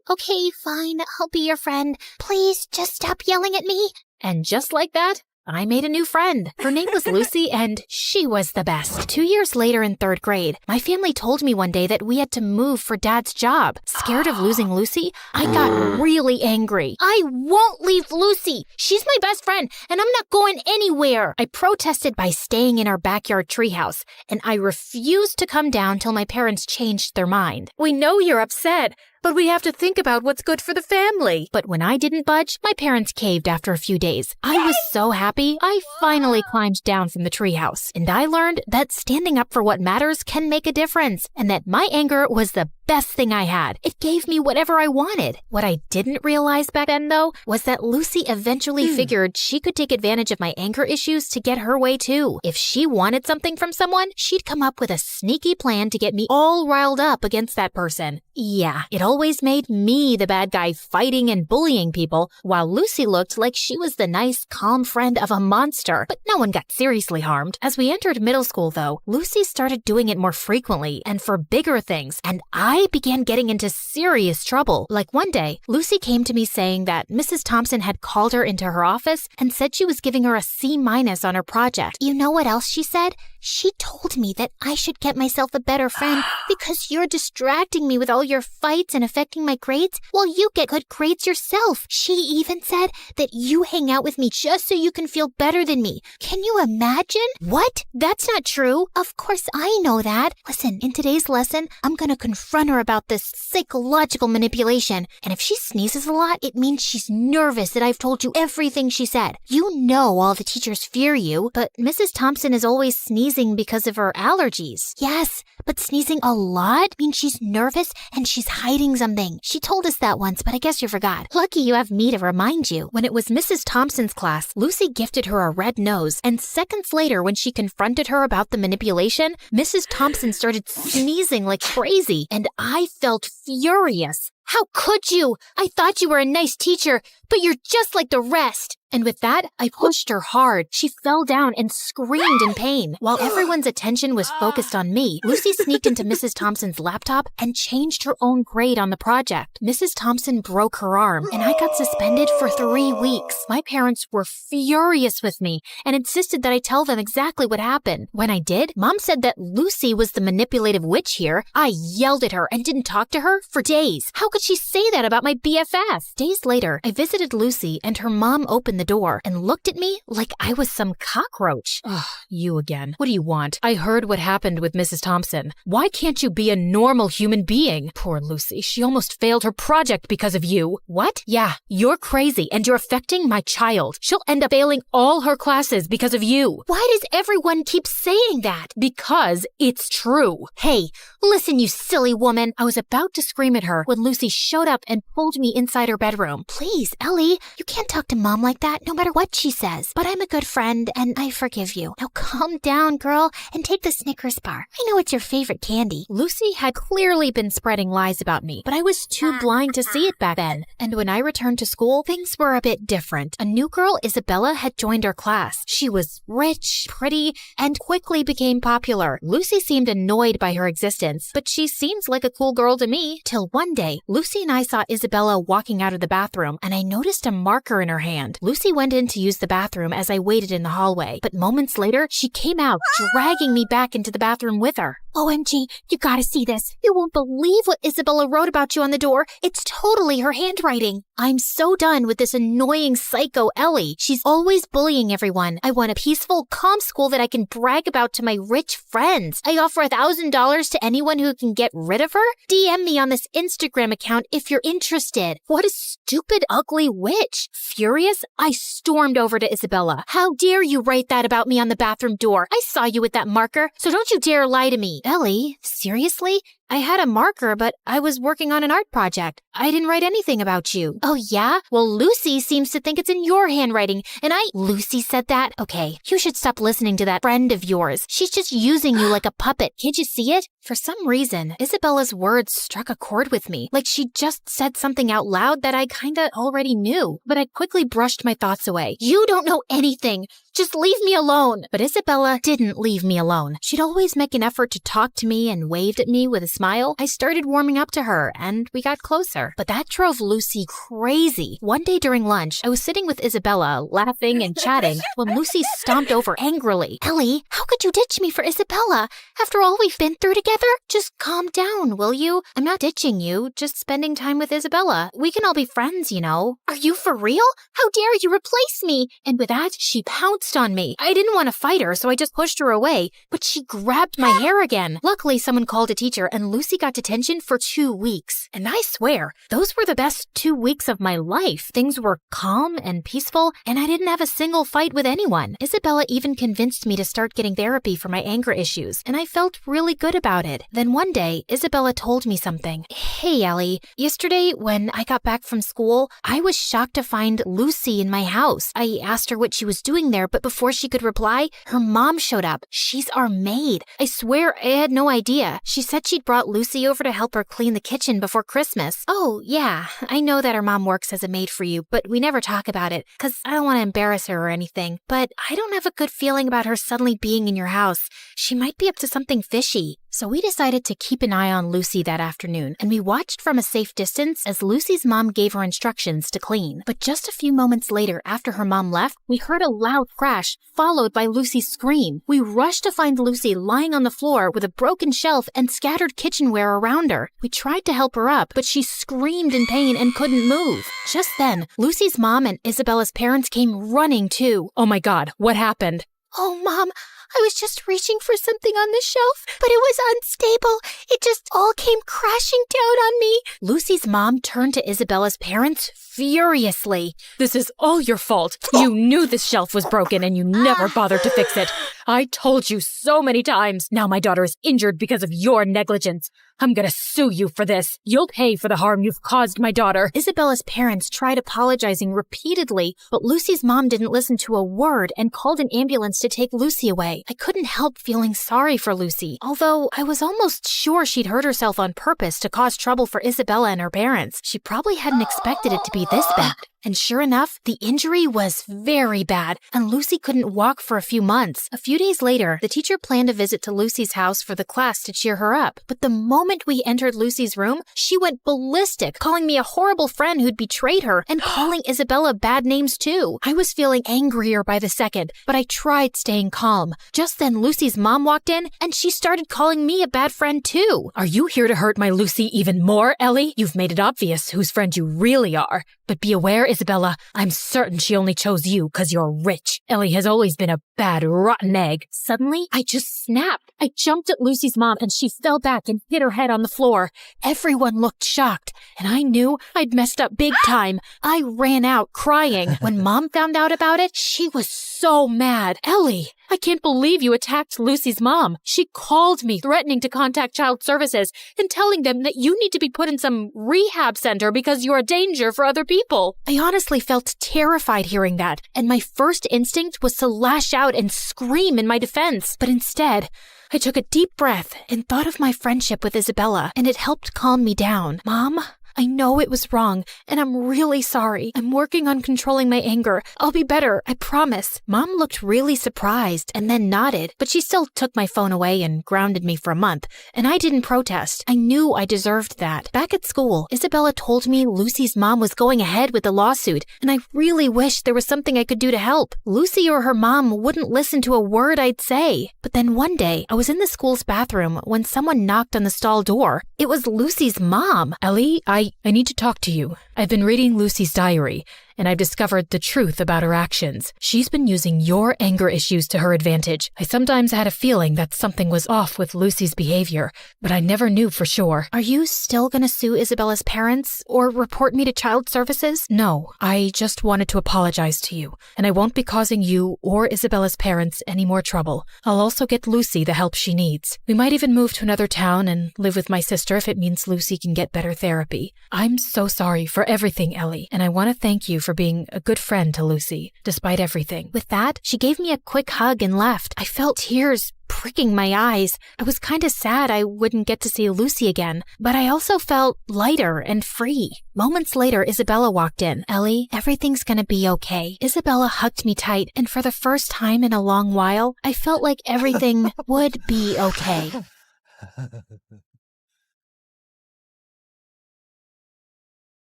fine. I'll be your friend. Please, just stop yelling at me. And just like that, I made a new friend. Her name was Lucy, and she was the best. 2 years later in third grade, my family told me one day that we had to move for Dad's job. Scared of losing Lucy, I got really angry. I won't leave Lucy. She's my best friend, and I'm not going anywhere. I protested by staying in our backyard treehouse, and I refused to come down till my parents changed their mind. We know you're upset, but we have to think about what's good for the family. But when I didn't budge, my parents caved after a few days. I was so happy, I finally climbed down from the treehouse. And I learned that standing up for what matters can make a difference, and that my anger was the best thing I had. It gave me whatever I wanted. What I didn't realize back then, though, was that Lucy eventually figured she could take advantage of my anger issues to get her way, too. If she wanted something from someone, she'd come up with a sneaky plan to get me all riled up against that person. Yeah, it always made me the bad guy fighting and bullying people, while Lucy looked like she was the nice, calm friend of a monster. But no one got seriously harmed. As we entered middle school, though, Lucy started doing it more frequently and for bigger things, and I began getting into serious trouble. Like one day, Lucy came to me saying that Mrs. Thompson had called her into her office and said she was giving her a C- on her project. You know what else she said? She told me that I should get myself a better friend because you're distracting me with all your fights and affecting my grades while you get good grades yourself. She even said that you hang out with me just so you can feel better than me. Can you imagine? What? That's not true. Of course I know that. Listen, in today's lesson, I'm going to confront her about this psychological manipulation. And if she sneezes a lot, it means she's nervous that I've told you everything she said. You know all the teachers fear you, but Mrs. Thompson is always sneezing because of her allergies. Yes, but sneezing a lot means she's nervous and she's hiding something. She told us that once, but I guess you forgot. Lucky you have me to remind you. When it was Mrs. Thompson's class, Lucy gifted her a red nose, and seconds later, when she confronted her about the manipulation, Mrs. Thompson started sneezing like crazy, and I felt furious. How could you? I thought you were a nice teacher, but you're just like the rest. And with that, I pushed her hard. She fell down and screamed in pain. While everyone's attention was focused on me, Lucy sneaked into Mrs. Thompson's laptop and changed her own grade on the project. Mrs. Thompson broke her arm, and I got suspended for 3 weeks. My parents were furious with me and insisted that I tell them exactly what happened. When I did, Mom said that Lucy was the manipulative witch here. I yelled at her and didn't talk to her for days. How could she say that about my BFF? Days later, I visited Lucy, and her mom opened the door and looked at me like I was some cockroach. Ugh, you again. What do you want? I heard what happened with Mrs. Thompson. Why can't you be a normal human being? Poor Lucy, she almost failed her project because of you. What? Yeah, you're crazy and you're affecting my child. She'll end up failing all her classes because of you. Why does everyone keep saying that? Because it's true. Hey, listen, you silly woman. I was about to scream at her when Lucy showed up and pulled me inside her bedroom. Please, Ellie, you can't talk to Mom like that. that no matter what she says. But I'm a good friend, and I forgive you. Now calm down, girl, and take the Snickers bar. I know it's your favorite candy. Lucy had clearly been spreading lies about me, but I was too blind to see it back then. And when I returned to school, things were a bit different. A new girl, Isabella, had joined our class. She was rich, pretty, and quickly became popular. Lucy seemed annoyed by her existence, but she seems like a cool girl to me. Till one day, Lucy and I saw Isabella walking out of the bathroom, and I noticed a marker in her hand. Lucy went in to use the bathroom as I waited in the hallway, but moments later, she came out, dragging me back into the bathroom with her. OMG, you gotta see this. You won't believe what Isabella wrote about you on the door. It's totally her handwriting. I'm so done with this annoying psycho Ellie. She's always bullying everyone. I want a peaceful, calm school that I can brag about to my rich friends. I offer $1,000 to anyone who can get rid of her. DM me on this Instagram account if you're interested. What a stupid, ugly witch. Furious, I stormed over to Isabella. How dare you write that about me on the bathroom door? I saw you with that marker, so don't you dare lie to me. Ellie, seriously? I had a marker, but I was working on an art project. I didn't write anything about you. Oh, yeah? Well, Lucy seems to think it's in your handwriting, and Lucy said that? Okay, you should stop listening to that friend of yours. She's just using you like a puppet. Can't you see it? For some reason, Isabella's words struck a chord with me, like she just said something out loud that I kinda already knew. But I quickly brushed my thoughts away. You don't know anything. Just leave me alone. But Isabella didn't leave me alone. She'd always make an effort to talk to me and waved at me with a smile. I started warming up to her, and we got closer. But that drove Lucy crazy. One day during lunch, I was sitting with Isabella, laughing and chatting, when Lucy stomped over angrily. Ellie, how could you ditch me for Isabella? After all we've been through together? Just calm down, will you? I'm not ditching you, just spending time with Isabella. We can all be friends, you know. Are you for real? How dare you replace me? And with that, she pounced on me. I didn't want to fight her, so I just pushed her away, but she grabbed my hair again. Luckily, someone called a teacher, and Lucy got detention for 2 weeks. And I swear, those were the best 2 weeks of my life. Things were calm and peaceful, and I didn't have a single fight with anyone. Isabella even convinced me to start getting therapy for my anger issues, and I felt really good about it. Then one day, Isabella told me something. Hey, Ellie, yesterday when I got back from school, I was shocked to find Lucy in my house. I asked her what she was doing there, but before she could reply, her mom showed up. She's our maid. I swear I had no idea. She said she'd brought Lucy over to help her clean the kitchen before Christmas. Oh, yeah, I know that her mom works as a maid for you, but we never talk about it, because I don't want to embarrass her or anything. But I don't have a good feeling about her suddenly being in your house. She might be up to something fishy. So we decided to keep an eye on Lucy that afternoon, and we watched from a safe distance as Lucy's mom gave her instructions to clean. But just a few moments later, after her mom left, we heard a loud crash, followed by Lucy's scream. We rushed to find Lucy lying on the floor with a broken shelf and scattered kitchenware around her. We tried to help her up, but she screamed in pain and couldn't move. Just then, Lucy's mom and Isabella's parents came running too. Oh my God, what happened? Oh, Mom, I was just reaching for something on the shelf, but it was unstable. It just all came crashing down on me. Lucy's mom turned to Isabella's parents furiously. This is all your fault. You knew this shelf was broken and you never bothered to fix it. I told you so many times. Now my daughter is injured because of your negligence. I'm gonna sue you for this. You'll pay for the harm you've caused my daughter. Isabella's parents tried apologizing repeatedly, but Lucy's mom didn't listen to a word and called an ambulance to take Lucy away. I couldn't help feeling sorry for Lucy, although I was almost sure she'd hurt herself on purpose to cause trouble for Isabella and her parents. She probably hadn't expected it to be this bad. And sure enough, the injury was very bad, and Lucy couldn't walk for a few months. A few days later, the teacher planned a visit to Lucy's house for the class to cheer her up. But the moment we entered Lucy's room, she went ballistic, calling me a horrible friend who'd betrayed her, and calling Isabella bad names too. I was feeling angrier by the second, but I tried staying calm. Just then, Lucy's mom walked in, and she started calling me a bad friend too. Are you here to hurt my Lucy even more, Ellie? You've made it obvious whose friend you really are. But be aware, Isabella, I'm certain she only chose you because you're rich. Ellie has always been a bad, rotten egg. Suddenly, I just snapped. I jumped at Lucy's mom and she fell back and hit her head on the floor. Everyone looked shocked, and I knew I'd messed up big time. I ran out crying. When Mom found out about it, she was so mad. Ellie, I can't believe you attacked Lucy's mom. She called me, threatening to contact child services and telling them that you need to be put in some rehab center because you're a danger for other people. I honestly felt terrified hearing that, and my first instinct was to lash out and scream in my defense. But instead, I took a deep breath and thought of my friendship with Isabella, and it helped calm me down. Mom, I know it was wrong, and I'm really sorry. I'm working on controlling my anger. I'll be better, I promise. Mom looked really surprised and then nodded, but she still took my phone away and grounded me for a month, and I didn't protest. I knew I deserved that. Back at school, Isabella told me Lucy's mom was going ahead with the lawsuit, and I really wished there was something I could do to help. Lucy or her mom wouldn't listen to a word I'd say. But then one day, I was in the school's bathroom when someone knocked on the stall door. It was Lucy's mom. Ellie, I need to talk to you. I've been reading Lucy's diary, and I've discovered the truth about her actions. She's been using your anger issues to her advantage. I sometimes had a feeling that something was off with Lucy's behavior, but I never knew for sure. Are you still gonna sue Isabella's parents or report me to child services? No, I just wanted to apologize to you, and I won't be causing you or Isabella's parents any more trouble. I'll also get Lucy the help she needs. We might even move to another town and live with my sister if it means Lucy can get better therapy. I'm so sorry for everything, Ellie, and I want to thank you for being a good friend to Lucy, despite everything. With that, she gave me a quick hug and left. I felt tears pricking my eyes. I was kind of sad I wouldn't get to see Lucy again, but I also felt lighter and free. Moments later, Isabella walked in. Ellie, everything's gonna be okay. Isabella hugged me tight, and for the first time in a long while, I felt like everything would be okay.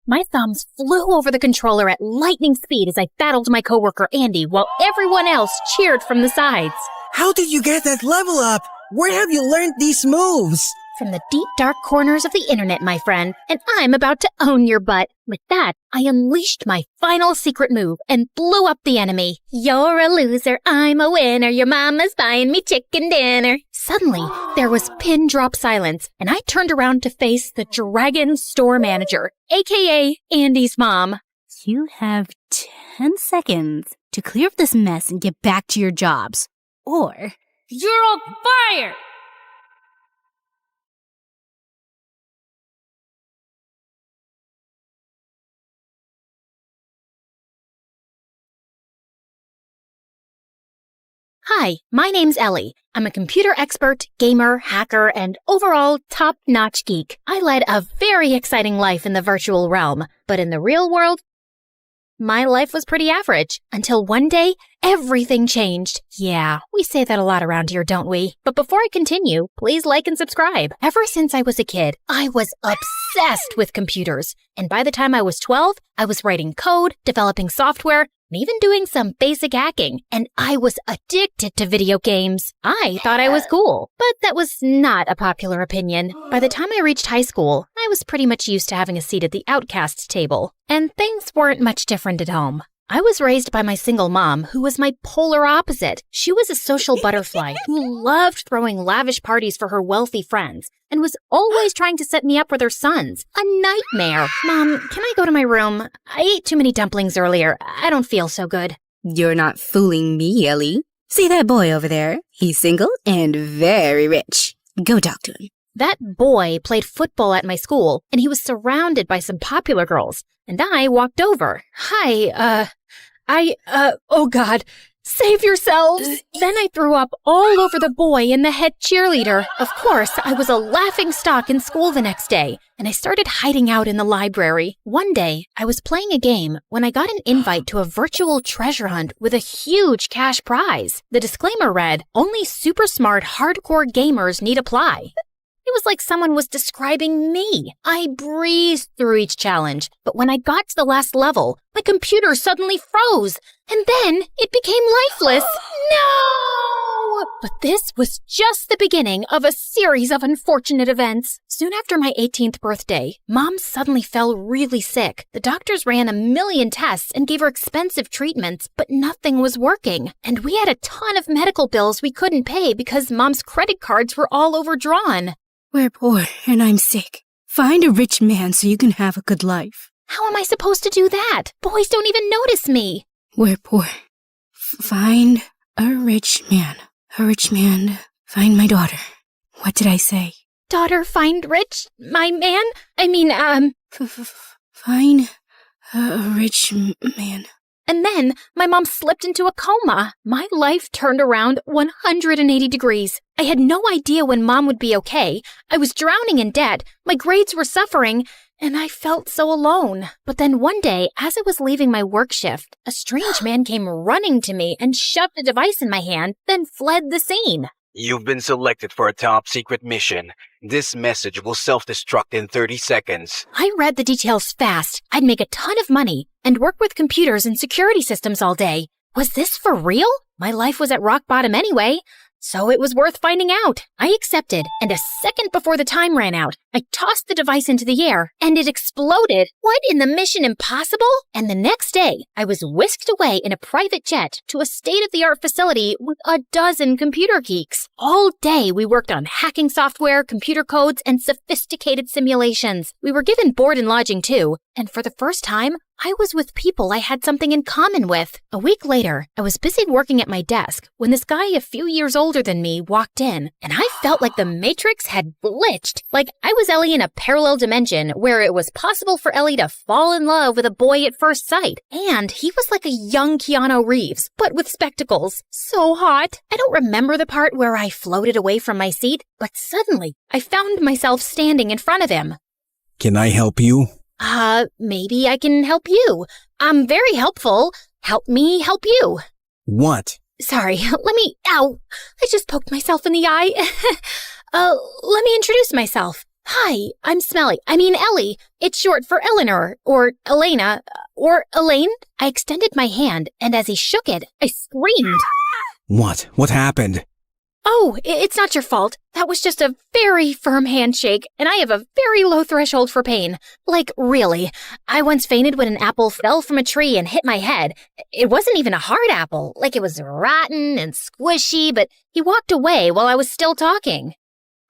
My thumbs flew over the controller at lightning speed as I battled my coworker Andy while everyone else cheered from the sides. How did you get that level up? Where have you learned these moves? From the deep, dark corners of the internet, my friend, and I'm about to own your butt. With that, I unleashed my final secret move and blew up the enemy. You're a loser, I'm a winner, your mama's buying me chicken dinner. Suddenly, there was pin drop silence, and I turned around to face the Dragon Store Manager, aka Andy's mom. You have 10 seconds to clear up this mess and get back to your jobs. Or you're on fire! Hi, my name's Ellie. I'm a computer expert, gamer, hacker, and overall top-notch geek. I led a very exciting life in the virtual realm, but in the real world, my life was pretty average. Until one day, everything changed. Yeah, we say that a lot around here, don't we? But before I continue, please like and subscribe. Ever since I was a kid, I was obsessed with computers. And by the time I was 12, I was writing code, developing software, and even doing some basic hacking, and I was addicted to video games. I thought I was cool, but that was not a popular opinion. By the time I reached high school, I was pretty much used to having a seat at the outcast table, and things weren't much different at home. I was raised by my single mom, who was my polar opposite. She was a social butterfly who loved throwing lavish parties for her wealthy friends and was always trying to set me up with her sons. A nightmare. Mom, can I go to my room? I ate too many dumplings earlier. I don't feel so good. You're not fooling me, Ellie. See that boy over there? He's single and very rich. Go talk to him. That boy played football at my school, and he was surrounded by some popular girls. And I walked over. Hi, oh God, save yourselves. Then I threw up all over the boy and the head cheerleader. Of course, I was a laughing stock in school the next day, and I started hiding out in the library. One day, I was playing a game when I got an invite to a virtual treasure hunt with a huge cash prize. The disclaimer read, "Only super smart hardcore gamers need apply." It was like someone was describing me. I breezed through each challenge, but when I got to the last level, my computer suddenly froze, and then it became lifeless. No! But this was just the beginning of a series of unfortunate events. Soon after my 18th birthday, Mom suddenly fell really sick. The doctors ran a million tests and gave her expensive treatments, but nothing was working. And we had a ton of medical bills we couldn't pay because Mom's credit cards were all overdrawn. We're poor and I'm sick. Find a rich man so you can have a good life. How am I supposed to do that? Boys don't even notice me. We're poor. Find A rich man. Find my daughter. What did I say? Daughter, find rich, my man? Find a rich man. And then my mom slipped into a coma. My life turned around 180 degrees. I had no idea when Mom would be okay. I was drowning in debt. My grades were suffering, and I felt so alone. But then one day, as I was leaving my work shift, a strange man came running to me and shoved a device in my hand, then fled the scene. You've been selected for a top-secret mission. This message will self-destruct in 30 seconds. I read the details fast. I'd make a ton of money and work with computers and security systems all day. Was this for real? My life was at rock bottom anyway, so it was worth finding out. I accepted, and a second before the time ran out, I tossed the device into the air, and it exploded. What in the Mission Impossible? And the next day, I was whisked away in a private jet to a state-of-the-art facility with a dozen computer geeks. All day, we worked on hacking software, computer codes, and sophisticated simulations. We were given board and lodging, too, and for the first time, I was with people I had something in common with. A week later, I was busy working at my desk when this guy a few years older than me walked in, and I felt like the Matrix had glitched. Like I was Ellie in a parallel dimension where it was possible for Ellie to fall in love with a boy at first sight. And he was like a young Keanu Reeves, but with spectacles. So hot. I don't remember the part where I floated away from my seat, but suddenly I found myself standing in front of him. Can I help you? Maybe I can help you. I'm very helpful. Help me help you. What? Sorry, ow! I just poked myself in the eye. Let me introduce myself. Hi, I'm Ellie. It's short for Eleanor, or Elena, or Elaine. I extended my hand, and as he shook it, I screamed. What? What happened? Oh, it's not your fault. That was just a very firm handshake, and I have a very low threshold for pain. Like, really. I once fainted when an apple fell from a tree and hit my head. It wasn't even a hard apple. Like, it was rotten and squishy, but he walked away while I was still talking.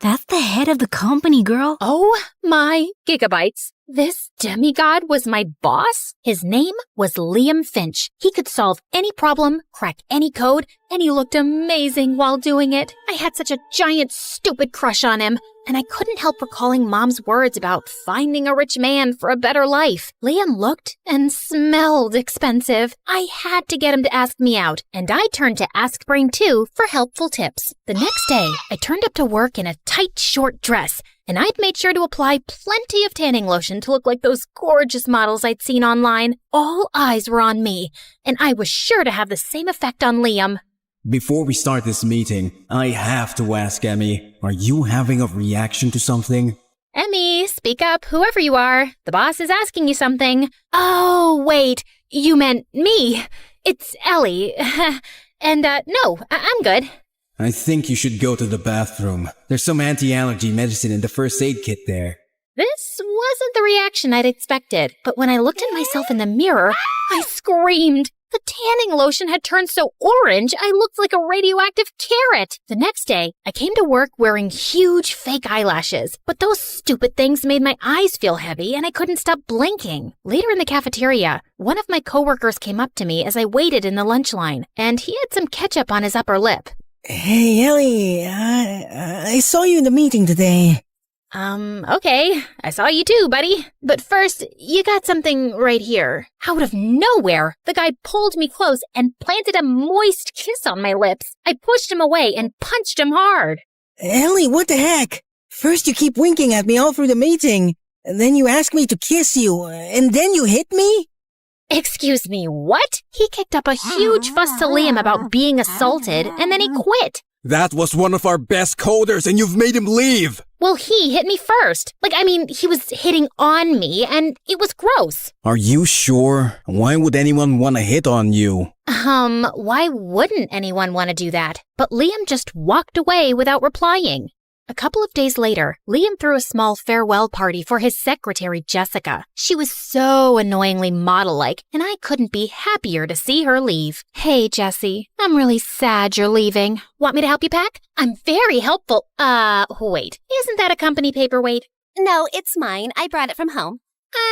That's the head of the company, girl. Oh my gigabytes. This demigod was my boss? His name was Liam Finch. He could solve any problem, crack any code, and he looked amazing while doing it. I had such a giant, stupid crush on him, and I couldn't help recalling Mom's words about finding a rich man for a better life. Liam looked and smelled expensive. I had to get him to ask me out, and I turned to Ask Brain 2 for helpful tips. The next day, I turned up to work in a tight, short dress, and I'd made sure to apply plenty of tanning lotion to look like those gorgeous models I'd seen online. All eyes were on me, and I was sure to have the same effect on Liam. Before we start this meeting, I have to ask Emmy, are you having a reaction to something? Emmy, speak up, whoever you are. The boss is asking you something. Oh, wait, you meant me. It's Ellie. And, no, I'm good. I think you should go to the bathroom. There's some anti-allergy medicine in the first aid kit there. This wasn't the reaction I'd expected, but when I looked at myself in the mirror, I screamed. The tanning lotion had turned so orange, I looked like a radioactive carrot. The next day, I came to work wearing huge fake eyelashes, but those stupid things made my eyes feel heavy and I couldn't stop blinking. Later in the cafeteria, one of my coworkers came up to me as I waited in the lunch line, and he had some ketchup on his upper lip. Hey, Ellie, I saw you in the meeting today. Okay. I saw you too, buddy. But first, you got something right here. Out of nowhere, the guy pulled me close and planted a moist kiss on my lips. I pushed him away and punched him hard. Ellie, what the heck? First you keep winking at me all through the meeting, and then you ask me to kiss you, and then you hit me? Excuse me, what? He kicked up a huge fuss to Liam about being assaulted, and then he quit. That was one of our best coders, and you've made him leave! Well, he hit me first. He was hitting on me, and it was gross. Are you sure? Why would anyone want to hit on you? Why wouldn't anyone want to do that? But Liam just walked away without replying. A couple of days later, Liam threw a small farewell party for his secretary, Jessica. She was so annoyingly model-like, and I couldn't be happier to see her leave. Hey, Jessie, I'm really sad you're leaving. Want me to help you pack? I'm very helpful. Wait, isn't that a company paperweight? No, it's mine. I brought it from home.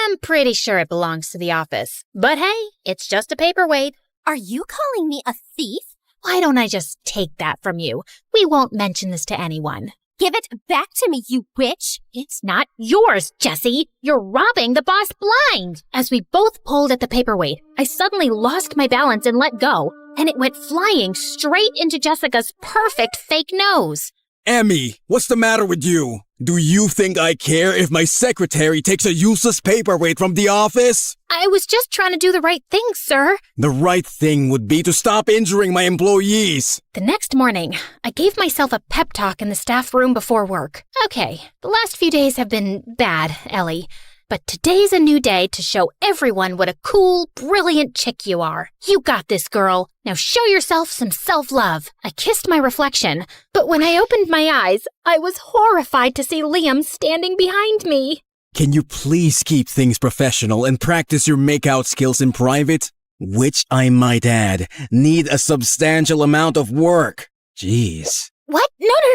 I'm pretty sure it belongs to the office. But hey, it's just a paperweight. Are you calling me a thief? Why don't I just take that from you? We won't mention this to anyone. Give it back to me, you witch! It's not yours, Jessie. You're robbing the boss blind. As we both pulled at the paperweight, I suddenly lost my balance and let go, and it went flying straight into Jessica's perfect fake nose. Emmy, what's the matter with you? Do you think I care if my secretary takes a useless paperweight from the office? I was just trying to do the right thing, sir. The right thing would be to stop injuring my employees. The next morning, I gave myself a pep talk in the staff room before work. Okay, the last few days have been bad, Ellie. But today's a new day to show everyone what a cool, brilliant chick you are. You got this, girl. Now show yourself some self-love. I kissed my reflection, but when I opened my eyes, I was horrified to see Liam standing behind me. Can you please keep things professional and practice your makeout skills in private? Which, I might add, need a substantial amount of work. Jeez. What?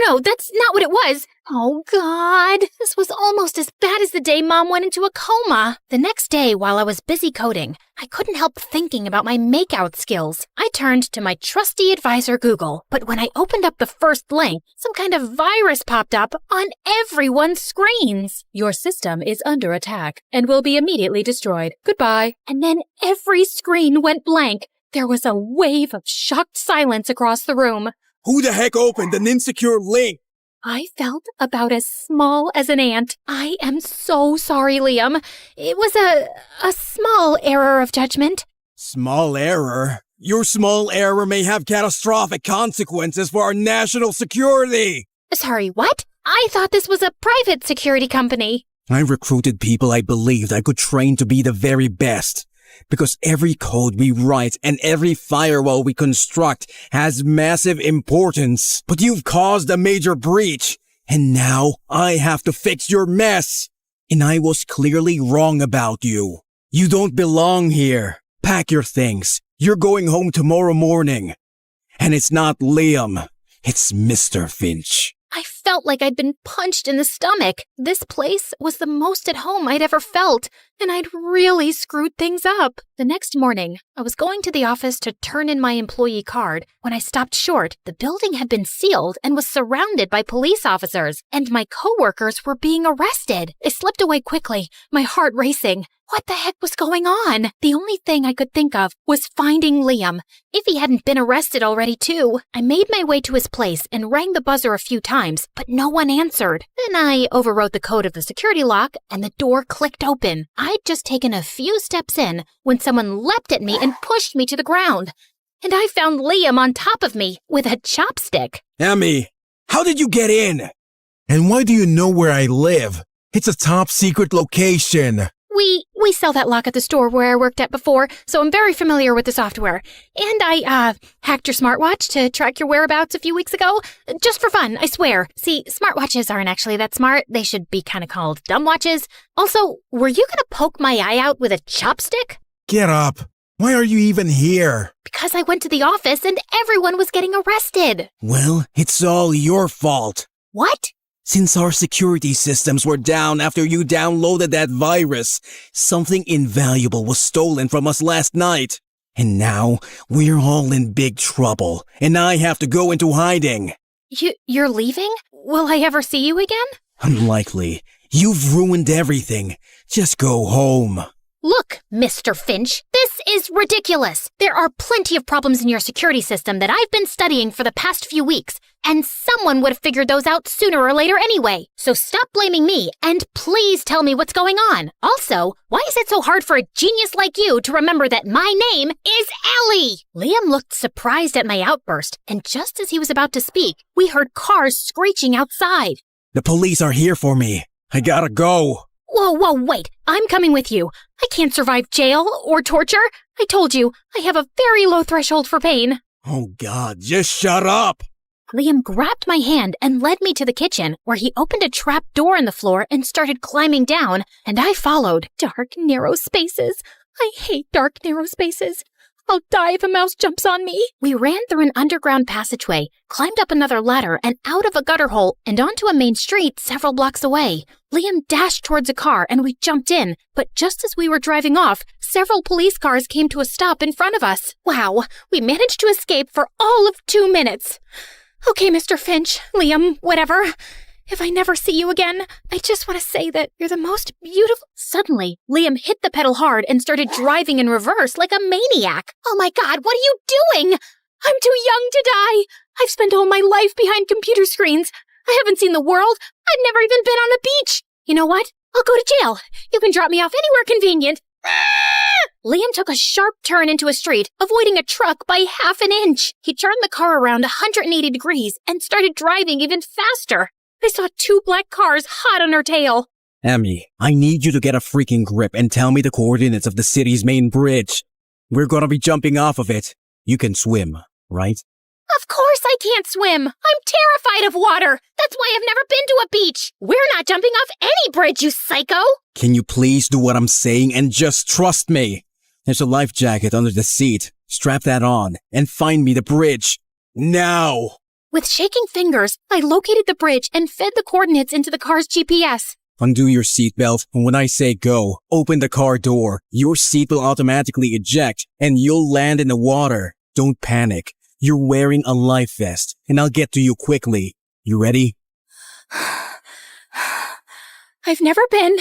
No, that's not what it was. Oh, God. This was almost as bad as the day Mom went into a coma. The next day, while I was busy coding, I couldn't help thinking about my makeout skills. I turned to my trusty advisor, Google, but when I opened up the first link, some kind of virus popped up on everyone's screens. Your system is under attack and will be immediately destroyed. Goodbye. And then every screen went blank. There was a wave of shocked silence across the room. Who the heck opened an insecure link? I felt about as small as an ant. I am so sorry, Liam. It was a small error of judgment. Small error? Your small error may have catastrophic consequences for our national security. Sorry, what? I thought this was a private security company. I recruited people I believed I could train to be the very best. Because every code we write and every firewall we construct has massive importance. But you've caused a major breach, and now I have to fix your mess. And I was clearly wrong about you. You don't belong here. Pack your things. You're going home tomorrow morning. And it's not Liam. It's Mr. Finch. I felt like I'd been punched in the stomach. This place was the most at home I'd ever felt, and I'd really screwed things up. The next morning, I was going to the office to turn in my employee card. When I stopped short, the building had been sealed and was surrounded by police officers, and my coworkers were being arrested. I slipped away quickly, my heart racing. What the heck was going on? The only thing I could think of was finding Liam, if he hadn't been arrested already too. I made my way to his place and rang the buzzer a few times, but no one answered. Then I overwrote the code of the security lock and the door clicked open. I'd just taken a few steps in when someone leapt at me and pushed me to the ground. And I found Liam on top of me with a chopstick. Emmy, how did you get in? And why do you know where I live? It's a top secret location. We sell that lock at the store where I worked at before, so I'm very familiar with the software. And I, hacked your smartwatch to track your whereabouts a few weeks ago. Just for fun, I swear. See, smartwatches aren't actually that smart. They should be kind of called dumb watches. Also, were you gonna poke my eye out with a chopstick? Get up. Why are you even here? Because I went to the office and everyone was getting arrested. Well, it's all your fault. What? Since our security systems were down after you downloaded that virus, something invaluable was stolen from us last night. And now, we're all in big trouble, and I have to go into hiding. You're leaving? Will I ever see you again? Unlikely. You've ruined everything. Just go home. Look, Mr. Finch, this is ridiculous. There are plenty of problems in your security system that I've been studying for the past few weeks, and someone would have figured those out sooner or later anyway. So stop blaming me, and please tell me what's going on. Also, why is it so hard for a genius like you to remember that my name is Ellie? Liam looked surprised at my outburst, and just as he was about to speak, we heard cars screeching outside. The police are here for me. I gotta go. Whoa, wait. I'm coming with you. I can't survive jail or torture. I told you, I have a very low threshold for pain. Oh God, just shut up. Liam grabbed my hand and led me to the kitchen, where he opened a trap door in the floor and started climbing down, and I followed. Dark, narrow spaces. I hate dark, narrow spaces. I'll die if a mouse jumps on me. We ran through an underground passageway, climbed up another ladder and out of a gutter hole and onto a main street several blocks away. Liam dashed towards a car and we jumped in, but just as we were driving off, several police cars came to a stop in front of us. Wow, we managed to escape for all of 2 minutes. Okay, Mr. Finch, Liam, whatever. If I never see you again, I just want to say that you're the most beautiful— Suddenly, Liam hit the pedal hard and started driving in reverse like a maniac. Oh my God, what are you doing? I'm too young to die. I've spent all my life behind computer screens. I haven't seen the world. I've never even been on a beach. You know what? I'll go to jail. You can drop me off anywhere convenient. Liam took a sharp turn into a street, avoiding a truck by half an inch. He turned the car around 180 degrees and started driving even faster. I saw 2 black cars hot on her tail. Emmy, I need you to get a freaking grip and tell me the coordinates of the city's main bridge. We're gonna be jumping off of it. You can swim, right? Of course I can't swim. I'm terrified of water. That's why I've never been to a beach. We're not jumping off any bridge, you psycho. Can you please do what I'm saying and just trust me? There's a life jacket under the seat. Strap that on and find me the bridge. Now! With shaking fingers, I located the bridge and fed the coordinates into the car's GPS. Undo your seatbelt, and when I say go, open the car door. Your seat will automatically eject, and you'll land in the water. Don't panic. You're wearing a life vest, and I'll get to you quickly. You ready? I've never been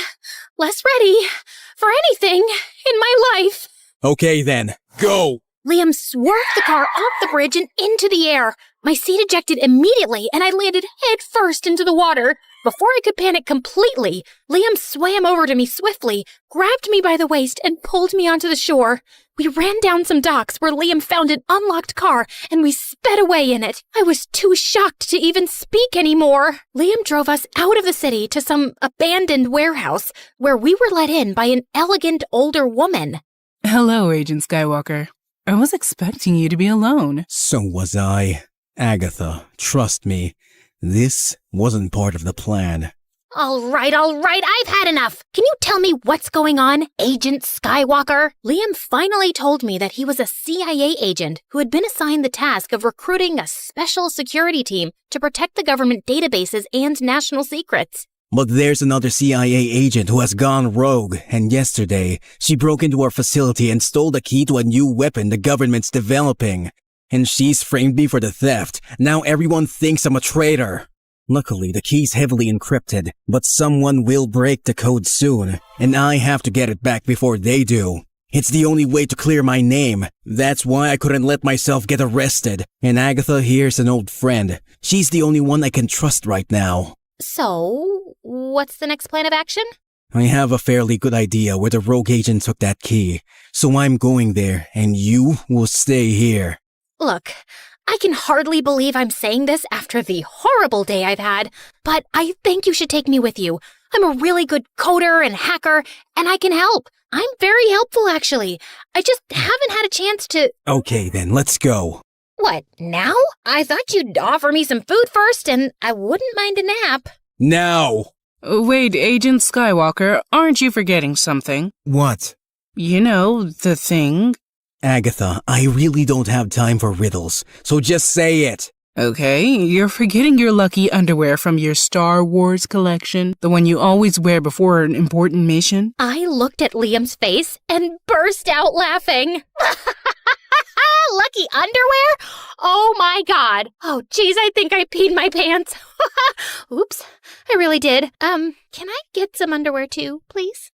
less ready for anything in my life. Okay then, go! Liam swerved the car off the bridge and into the air. My seat ejected immediately and I landed head first into the water. Before I could panic completely, Liam swam over to me swiftly, grabbed me by the waist, and pulled me onto the shore. We ran down some docks where Liam found an unlocked car and we sped away in it. I was too shocked to even speak anymore. Liam drove us out of the city to some abandoned warehouse where we were let in by an elegant older woman. Hello, Agent Skywalker. I was expecting you to be alone. So was I. Agatha, trust me, this wasn't part of the plan. All right, I've had enough. Can you tell me what's going on, Agent Skywalker? Liam finally told me that he was a CIA agent who had been assigned the task of recruiting a special security team to protect the government databases and national secrets. But there's another CIA agent who has gone rogue, and yesterday, she broke into our facility and stole the key to a new weapon the government's developing. And she's framed me for the theft. Now everyone thinks I'm a traitor. Luckily, the key's heavily encrypted, but someone will break the code soon, and I have to get it back before they do. It's the only way to clear my name. That's why I couldn't let myself get arrested. And Agatha here's an old friend. She's the only one I can trust right now. So, what's the next plan of action? I have a fairly good idea where the rogue agent took that key, so I'm going there, and you will stay here. Look, I can hardly believe I'm saying this after the horrible day I've had, but I think you should take me with you. I'm a really good coder and hacker, and I can help. I'm very helpful, actually. I just haven't had a chance to— Okay then, let's go. What, now? I thought you'd offer me some food first, and I wouldn't mind a nap. Now! Wait, Agent Skywalker, aren't you forgetting something? What? You know, the thing. Agatha, I really don't have time for riddles, so just say it. Okay, you're forgetting your lucky underwear from your Star Wars collection, the one you always wear before an important mission. I looked at Liam's face and burst out laughing. Lucky underwear? Oh my God. Oh geez, I think I peed my pants. Oops, I really did. Can I get some underwear too, please?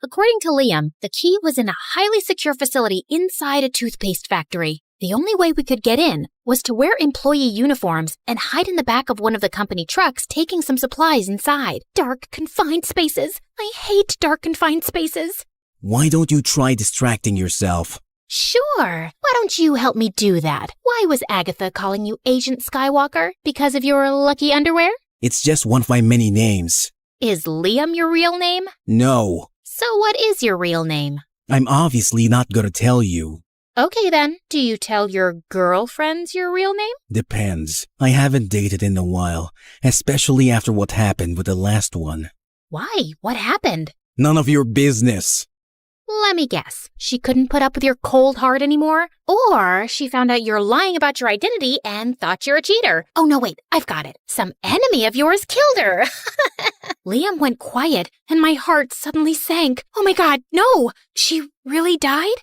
According to Liam, the key was in a highly secure facility inside a toothpaste factory. The only way we could get in was to wear employee uniforms and hide in the back of one of the company trucks taking some supplies inside. Dark, confined spaces. I hate dark, confined spaces. Why don't you try distracting yourself? Sure. Why don't you help me do that? Why was Agatha calling you Agent Skywalker? Because of your lucky underwear? It's just one of my many names. Is Liam your real name? No. So what is your real name? I'm obviously not gonna tell you. Okay then, do you tell your girlfriends your real name? Depends. I haven't dated in a while, especially after what happened with the last one. Why? What happened? None of your business. Let me guess. She couldn't put up with your cold heart anymore? Or she found out you're lying about your identity and thought you're a cheater. Oh, no, wait. I've got it. Some enemy of yours killed her. Liam went quiet, and my heart suddenly sank. Oh, my God, no! She really died?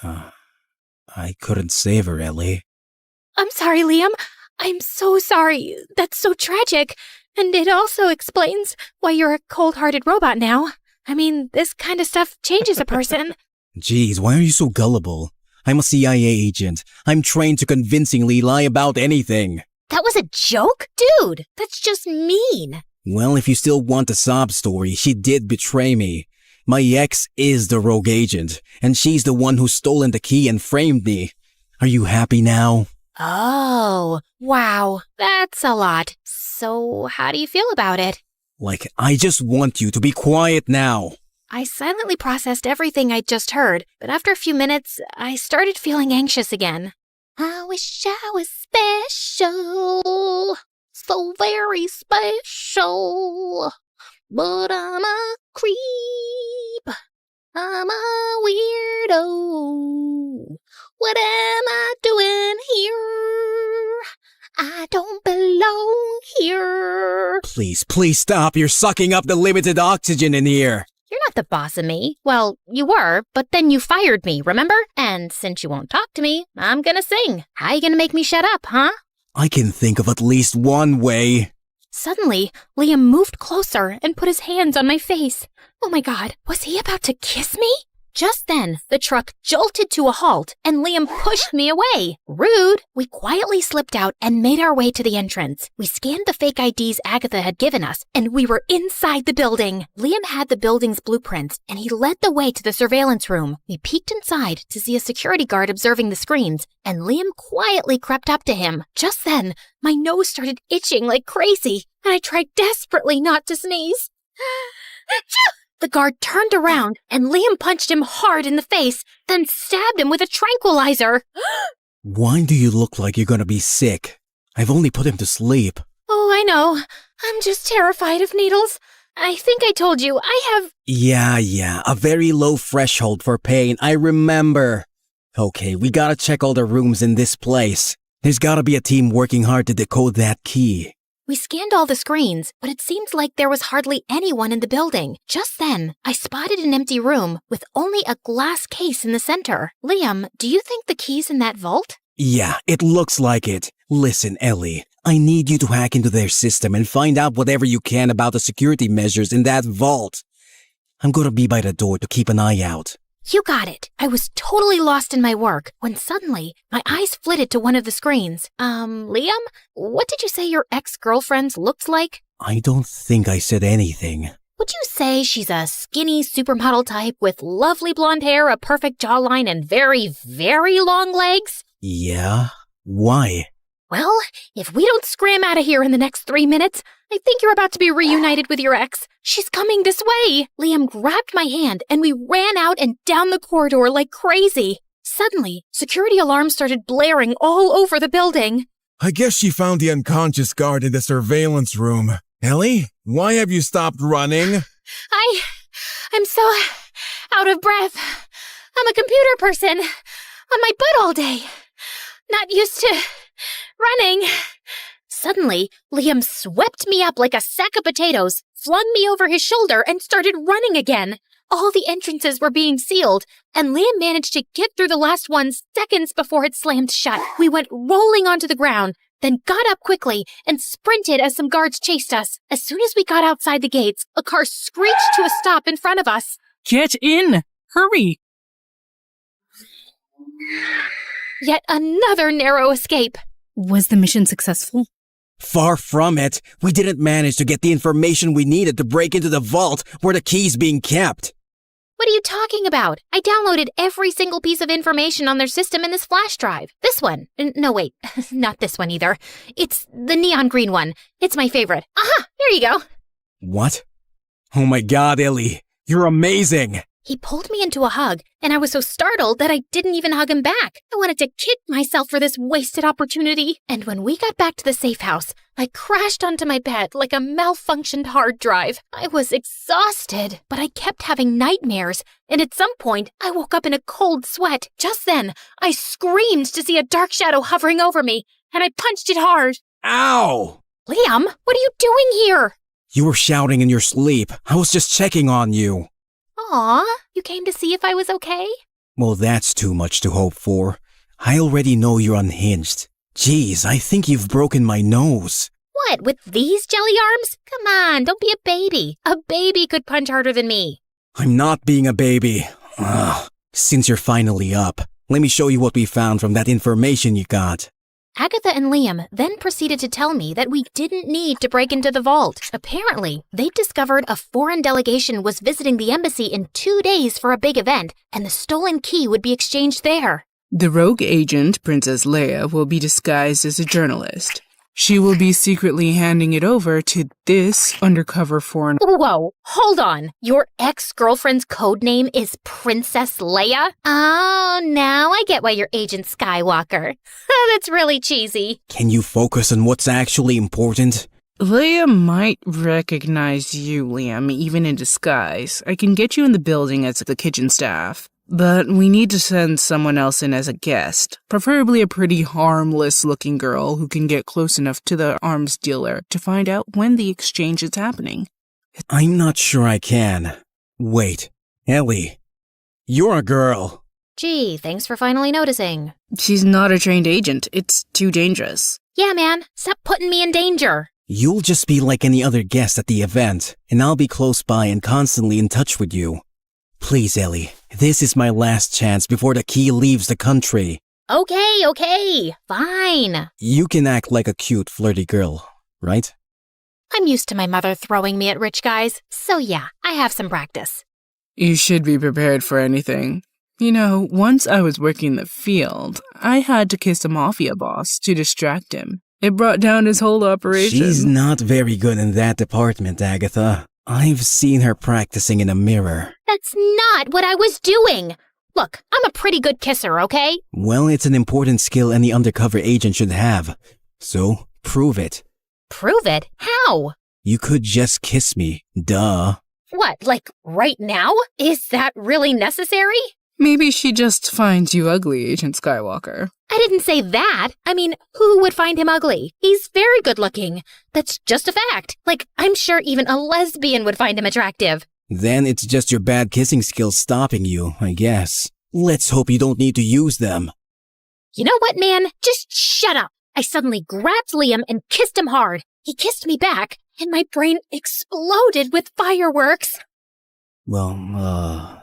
I couldn't save her, Ellie. I'm sorry, Liam. I'm so sorry. That's so tragic. And it also explains why you're a cold-hearted robot now. I mean, this kind of stuff changes a person. Jeez, why are you so gullible? I'm a CIA agent. I'm trained to convincingly lie about anything. That was a joke? Dude, that's just mean. Well, if you still want a sob story, she did betray me. My ex is the rogue agent, and she's the one who's stolen the key and framed me. Are you happy now? Oh, wow. That's a lot. So, how do you feel about it? Like, I just want you to be quiet now. I silently processed everything I'd just heard, but after a few minutes, I started feeling anxious again. I wish I was special, so very special, but I'm a creep, I'm a weirdo. What am I doing here? I don't belong here. Please stop. You're sucking up the limited oxygen in here. You're not the boss of me. Well, you were, but then you fired me, remember? And since you won't talk to me, I'm gonna sing. How you gonna make me shut up, huh? I can think of at least one way. Suddenly, Liam moved closer and put his hands on my face. Oh my God, was he about to kiss me? Just then, the truck jolted to a halt, and Liam pushed me away. Rude! We quietly slipped out and made our way to the entrance. We scanned the fake IDs Agatha had given us, and we were inside the building. Liam had the building's blueprints, and he led the way to the surveillance room. We peeked inside to see a security guard observing the screens, and Liam quietly crept up to him. Just then, my nose started itching like crazy, and I tried desperately not to sneeze. The guard turned around, and Liam punched him hard in the face, then stabbed him with a tranquilizer. Why do you look like you're gonna be sick? I've only put him to sleep. Oh, I know. I'm just terrified of needles. I think I told you, I have... Yeah, a very low threshold for pain, I remember. Okay, we gotta check all the rooms in this place. There's gotta be a team working hard to decode that key. We scanned all the screens, but it seemed like there was hardly anyone in the building. Just then, I spotted an empty room with only a glass case in the center. Liam, do you think the key's in that vault? Yeah, it looks like it. Listen, Ellie, I need you to hack into their system and find out whatever you can about the security measures in that vault. I'm gonna be by the door to keep an eye out. You got it. I was totally lost in my work when suddenly my eyes flitted to one of the screens. Liam, what did you say your ex-girlfriend looks like? I don't think I said anything. Would you say she's a skinny supermodel type with lovely blonde hair, a perfect jawline, and very, very long legs? Yeah? Why? Well, if we don't scram out of here in the next 3 minutes, I think you're about to be reunited with your ex. She's coming this way. Liam grabbed my hand and we ran out and down the corridor like crazy. Suddenly, security alarms started blaring all over the building. I guess she found the unconscious guard in the surveillance room. Ellie, why have you stopped running? I'm so out of breath. I'm a computer person on my butt all day. Not used to running. Suddenly, Liam swept me up like a sack of potatoes, flung me over his shoulder, and started running again. All the entrances were being sealed, and Liam managed to get through the last one seconds before it slammed shut. We went rolling onto the ground, then got up quickly and sprinted as some guards chased us. As soon as we got outside the gates, a car screeched to a stop in front of us. Get in! Hurry! Yet another narrow escape. Was the mission successful? Far from it. We didn't manage to get the information we needed to break into the vault where the key's being kept. What are you talking about? I downloaded every single piece of information on their system in this flash drive. This one. No, wait. Not this one either. It's the neon green one. It's my favorite. Aha! Here you go. What? Oh my God, Ellie. You're amazing. He pulled me into a hug, and I was so startled that I didn't even hug him back. I wanted to kick myself for this wasted opportunity. And when we got back to the safe house, I crashed onto my bed like a malfunctioned hard drive. I was exhausted, but I kept having nightmares, and at some point, I woke up in a cold sweat. Just then, I screamed to see a dark shadow hovering over me, and I punched it hard. Ow! Liam, what are you doing here? You were shouting in your sleep. I was just checking on you. Aw, you came to see if I was okay? Well, that's too much to hope for. I already know you're unhinged. Jeez, I think you've broken my nose. What, with these jelly arms? Come on, don't be a baby. A baby could punch harder than me. I'm not being a baby. Ugh. Since you're finally up, let me show you what we found from that information you got. Agatha and Liam then proceeded to tell me that we didn't need to break into the vault. Apparently, they'd discovered a foreign delegation was visiting the embassy in 2 days for a big event, and the stolen key would be exchanged there. The rogue agent, Princess Leia, will be disguised as a journalist. She will be secretly handing it over to this undercover foreign... Whoa, hold on. Your ex-girlfriend's code name is Princess Leia? Oh, now I get why you're Agent Skywalker. That's really cheesy. Can you focus on what's actually important? Leia might recognize you, Liam, even in disguise. I can get you in the building as the kitchen staff. But we need to send someone else in as a guest, preferably a pretty harmless-looking girl who can get close enough to the arms dealer to find out when the exchange is happening. I'm not sure I can. Wait, Ellie, you're a girl. Gee, thanks for finally noticing. She's not a trained agent. It's too dangerous. Yeah, man, stop putting me in danger. You'll just be like any other guest at the event, and I'll be close by and constantly in touch with you. Please, Ellie, this is my last chance before the key leaves the country. Okay, fine. You can act like a cute, flirty girl, right? I'm used to my mother throwing me at rich guys, so yeah, I have some practice. You should be prepared for anything. You know, once I was working the field, I had to kiss a mafia boss to distract him. It brought down his whole operation. She's not very good in that department, Agatha. I've seen her practicing in a mirror. That's not what I was doing. Look, I'm a pretty good kisser, okay? Well, it's an important skill any undercover agent should have. So, prove it. Prove it? How? You could just kiss me. Duh. What, like right now? Is that really necessary? Maybe she just finds you ugly, Agent Skywalker. I didn't say that. I mean, who would find him ugly? He's very good looking. That's just a fact. Like, I'm sure even a lesbian would find him attractive. Then it's just your bad kissing skills stopping you, I guess. Let's hope you don't need to use them. You know what, man? Just shut up. I suddenly grabbed Liam and kissed him hard. He kissed me back, and my brain exploded with fireworks. Well,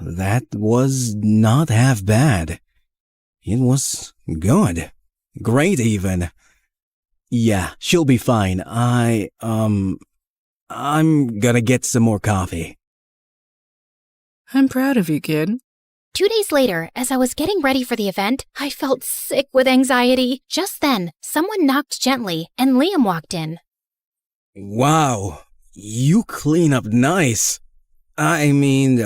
that was not half bad. It was good. Great, even. Yeah, she'll be fine. I'm gonna get some more coffee. I'm proud of you, kid. 2 days later, as I was getting ready for the event, I felt sick with anxiety. Just then, someone knocked gently, and Liam walked in. Wow, you clean up nice. I mean,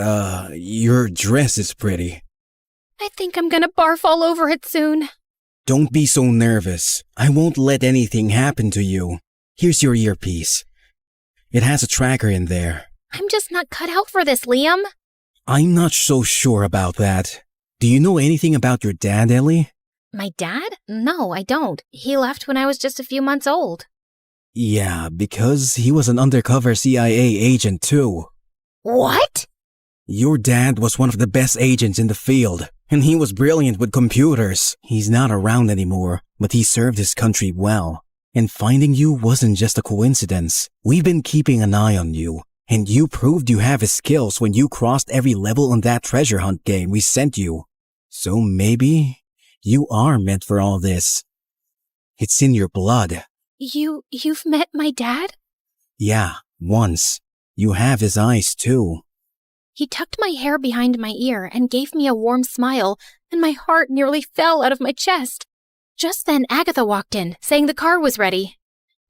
your dress is pretty. I think I'm gonna barf all over it soon. Don't be so nervous. I won't let anything happen to you. Here's your earpiece. It has a tracker in there. I'm just not cut out for this, Liam. I'm not so sure about that. Do you know anything about your dad, Ellie? My dad? No, I don't. He left when I was just a few months old. Yeah, because he was an undercover CIA agent too. What? Your dad was one of the best agents in the field, and he was brilliant with computers. He's not around anymore, but he served his country well. And finding you wasn't just a coincidence. We've been keeping an eye on you, and you proved you have his skills when you crossed every level on that treasure hunt game we sent you. So maybe you are meant for all this. It's in your blood. You've met my dad? Yeah, once. You have his eyes too. He tucked my hair behind my ear and gave me a warm smile, and my heart nearly fell out of my chest. Just then, Agatha walked in, saying the car was ready.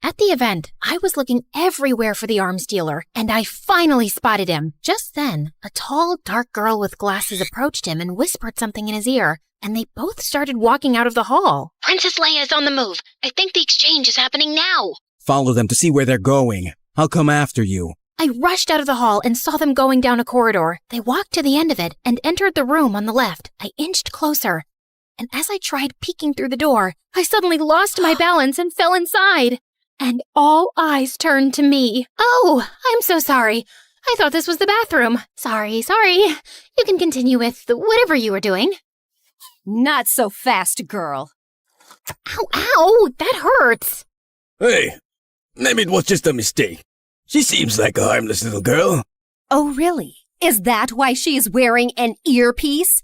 At the event, I was looking everywhere for the arms dealer, and I finally spotted him. Just then, a tall, dark girl with glasses approached him and whispered something in his ear, and they both started walking out of the hall. Princess Leia is on the move. I think the exchange is happening now. Follow them to see where they're going. I'll come after you. I rushed out of the hall and saw them going down a corridor. They walked to the end of it and entered the room on the left. I inched closer, and as I tried peeking through the door, I suddenly lost my balance and fell inside. And all eyes turned to me. Oh, I'm so sorry. I thought this was the bathroom. Sorry. You can continue with whatever you were doing. Not so fast, girl. Ow, that hurts. Hey, maybe it was just a mistake. She seems like a harmless little girl. Oh, really? Is that why she's wearing an earpiece?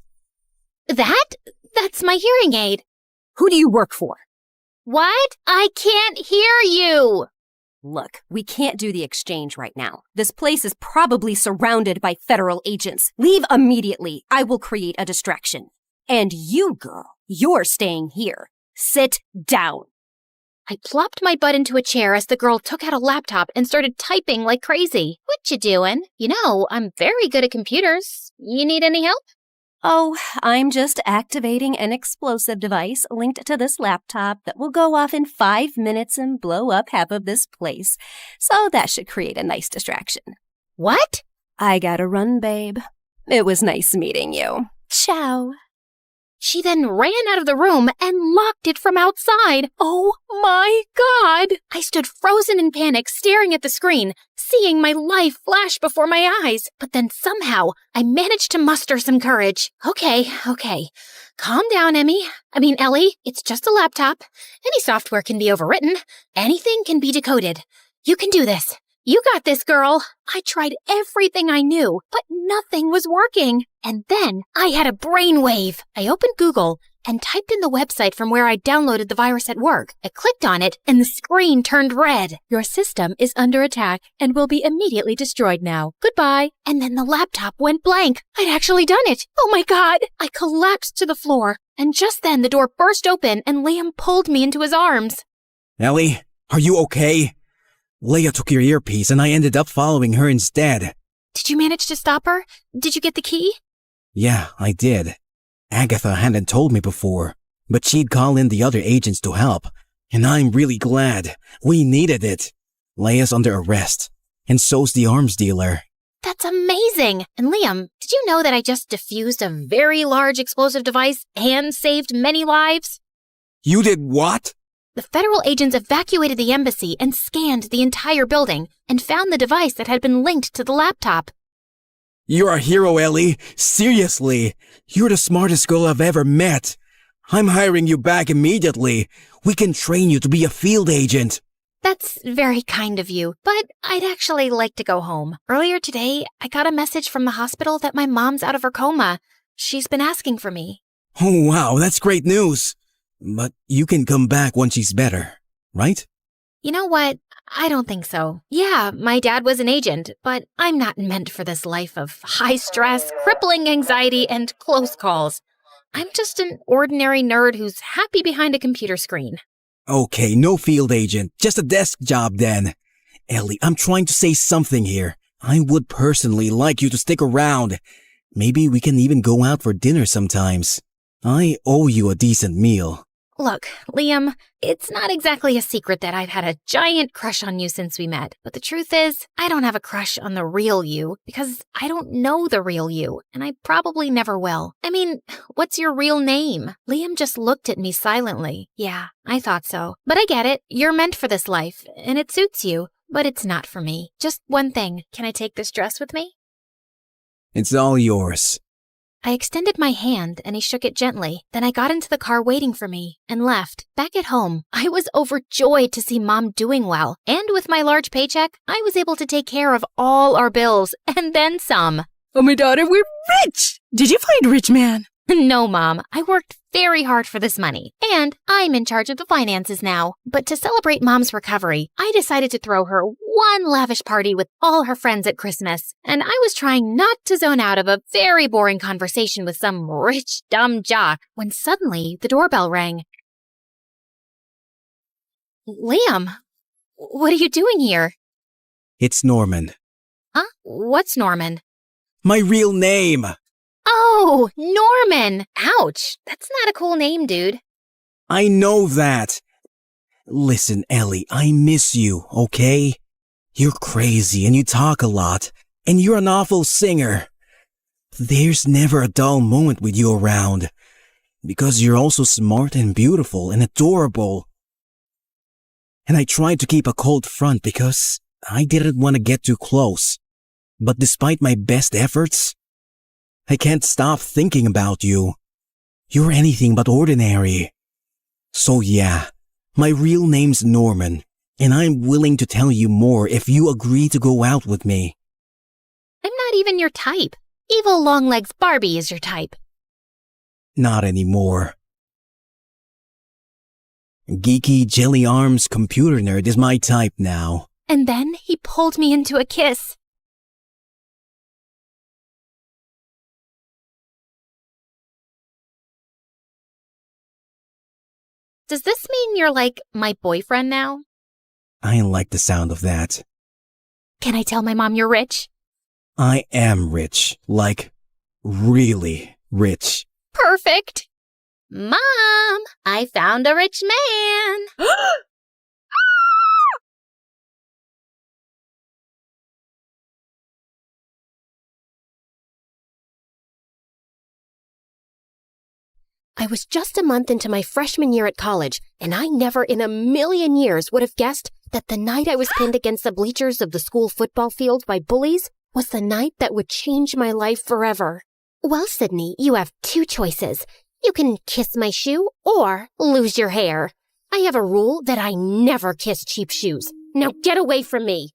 That's my hearing aid. Who do you work for? What? I can't hear you. Look, we can't do the exchange right now. This place is probably surrounded by federal agents. Leave immediately. I will create a distraction. And you, girl, you're staying here. Sit down. I plopped my butt into a chair as the girl took out a laptop and started typing like crazy. What you doing? You know, I'm very good at computers. You need any help? Oh, I'm just activating an explosive device linked to this laptop that will go off in 5 minutes and blow up half of this place. So that should create a nice distraction. What? I gotta run, babe. It was nice meeting you. Ciao. She then ran out of the room and locked it from outside. Oh my God! I stood frozen in panic, staring at the screen, seeing my life flash before my eyes. But then somehow, I managed to muster some courage. Okay. Calm down, Ellie. It's just a laptop. Any software can be overwritten. Anything can be decoded. You can do this. You got this, girl. I tried everything I knew, but nothing was working. And then I had a brainwave. I opened Google and typed in the website from where I downloaded the virus at work. I clicked on it and the screen turned red. Your system is under attack and will be immediately destroyed now. Goodbye. And then the laptop went blank. I'd actually done it. Oh my God. I collapsed to the floor. And just then the door burst open and Liam pulled me into his arms. Ellie, are you okay? Leia took your earpiece and I ended up following her instead. Did you manage to stop her? Did you get the key? Yeah, I did. Agatha hadn't told me before, but she'd call in the other agents to help. And I'm really glad. We needed it. Leia's under arrest, and so's the arms dealer. That's amazing! And Liam, did you know that I just defused a very large explosive device and saved many lives? You did what? The federal agents evacuated the embassy and scanned the entire building and found the device that had been linked to the laptop. You're a hero, Ellie. Seriously. You're the smartest girl I've ever met. I'm hiring you back immediately. We can train you to be a field agent. That's very kind of you, but I'd actually like to go home. Earlier today, I got a message from the hospital that my mom's out of her coma. She's been asking for me. Oh, wow, that's great news. But you can come back once she's better, right? You know what? I don't think so. Yeah, my dad was an agent, but I'm not meant for this life of high stress, crippling anxiety, and close calls. I'm just an ordinary nerd who's happy behind a computer screen. Okay, no field agent, just a desk job then. Ellie, I'm trying to say something here. I would personally like you to stick around. Maybe we can even go out for dinner sometimes. I owe you a decent meal. Look, Liam, it's not exactly a secret that I've had a giant crush on you since we met. But the truth is, I don't have a crush on the real you because I don't know the real you, and I probably never will. I mean, what's your real name? Liam just looked at me silently. Yeah, I thought so. But I get it. You're meant for this life, and it suits you. But it's not for me. Just one thing. Can I take this dress with me? It's all yours. I extended my hand and he shook it gently. Then I got into the car waiting for me and left. Back at home, I was overjoyed to see Mom doing well. And with my large paycheck, I was able to take care of all our bills and then some. Oh, my daughter, we're rich! Did you find a rich man? No, Mom. I worked very hard for this money. And I'm in charge of the finances now. But to celebrate Mom's recovery, I decided to throw her one lavish party with all her friends at Christmas. And I was trying not to zone out of a very boring conversation with some rich, dumb jock when suddenly the doorbell rang. Liam, What are you doing here? It's Norman. Huh? What's Norman? My real name! Oh, Norman! Ouch! That's not a cool name, dude. I know that. Listen, Ellie, I miss you, okay? You're crazy and you talk a lot, and you're an awful singer. There's never a dull moment with you around, because you're also smart and beautiful and adorable. And I tried to keep a cold front because I didn't want to get too close. But despite my best efforts, I can't stop thinking about you. You're anything but ordinary. So yeah, my real name's Norman, and I'm willing to tell you more if you agree to go out with me. I'm not even your type. Evil Longlegs Barbie is your type. Not anymore. Geeky Jelly Arms computer nerd is my type now. And then he pulled me into a kiss. Does this mean you're like my boyfriend now? I like the sound of that. Can I tell my mom you're rich? I am rich. Like, really rich. Perfect. Mom, I found a rich man. I was just a month into my freshman year at college, and I never in a million years would have guessed that the night I was pinned against the bleachers of the school football field by bullies was the night that would change my life forever. Well, Sydney, you have two choices. You can kiss my shoe or lose your hair. I have a rule that I never kiss cheap shoes. Now get away from me.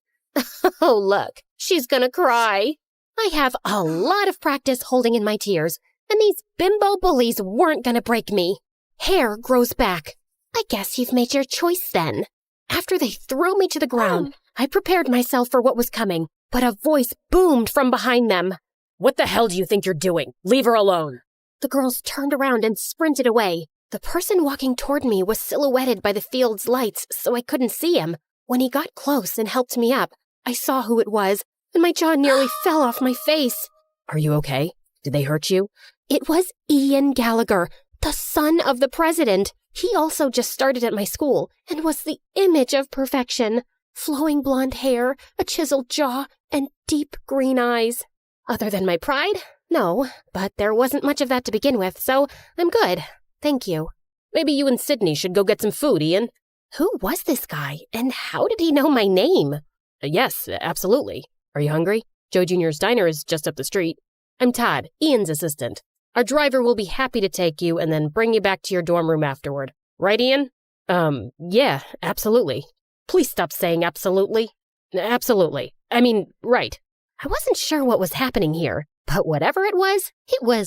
Oh, look, she's gonna cry. I have a lot of practice holding in my tears, and these bimbo bullies weren't gonna break me. Hair grows back. I guess you've made your choice then. After they threw me to the ground, I prepared myself for what was coming, but a voice boomed from behind them. What the hell do you think you're doing? Leave her alone. The girls turned around and sprinted away. The person walking toward me was silhouetted by the field's lights, so I couldn't see him. When he got close and helped me up, I saw who it was, and my jaw nearly fell off my face. Are you okay? Did they hurt you? It was Ian Gallagher, the son of the president. He also just started at my school and was the image of perfection. Flowing blonde hair, a chiseled jaw, and deep green eyes. Other than my pride? No, but there wasn't much of that to begin with, so I'm good. Thank you. Maybe you and Sydney should go get some food, Ian. Who was this guy, and how did he know my name? Yes, absolutely. Are you hungry? Joe Jr.'s Diner is just up the street. I'm Todd, Ian's assistant. Our driver will be happy to take you and then bring you back to your dorm room afterward. Right, Ian? Yeah, absolutely. Please stop saying absolutely. Absolutely. I mean, right. I wasn't sure what was happening here, but whatever it was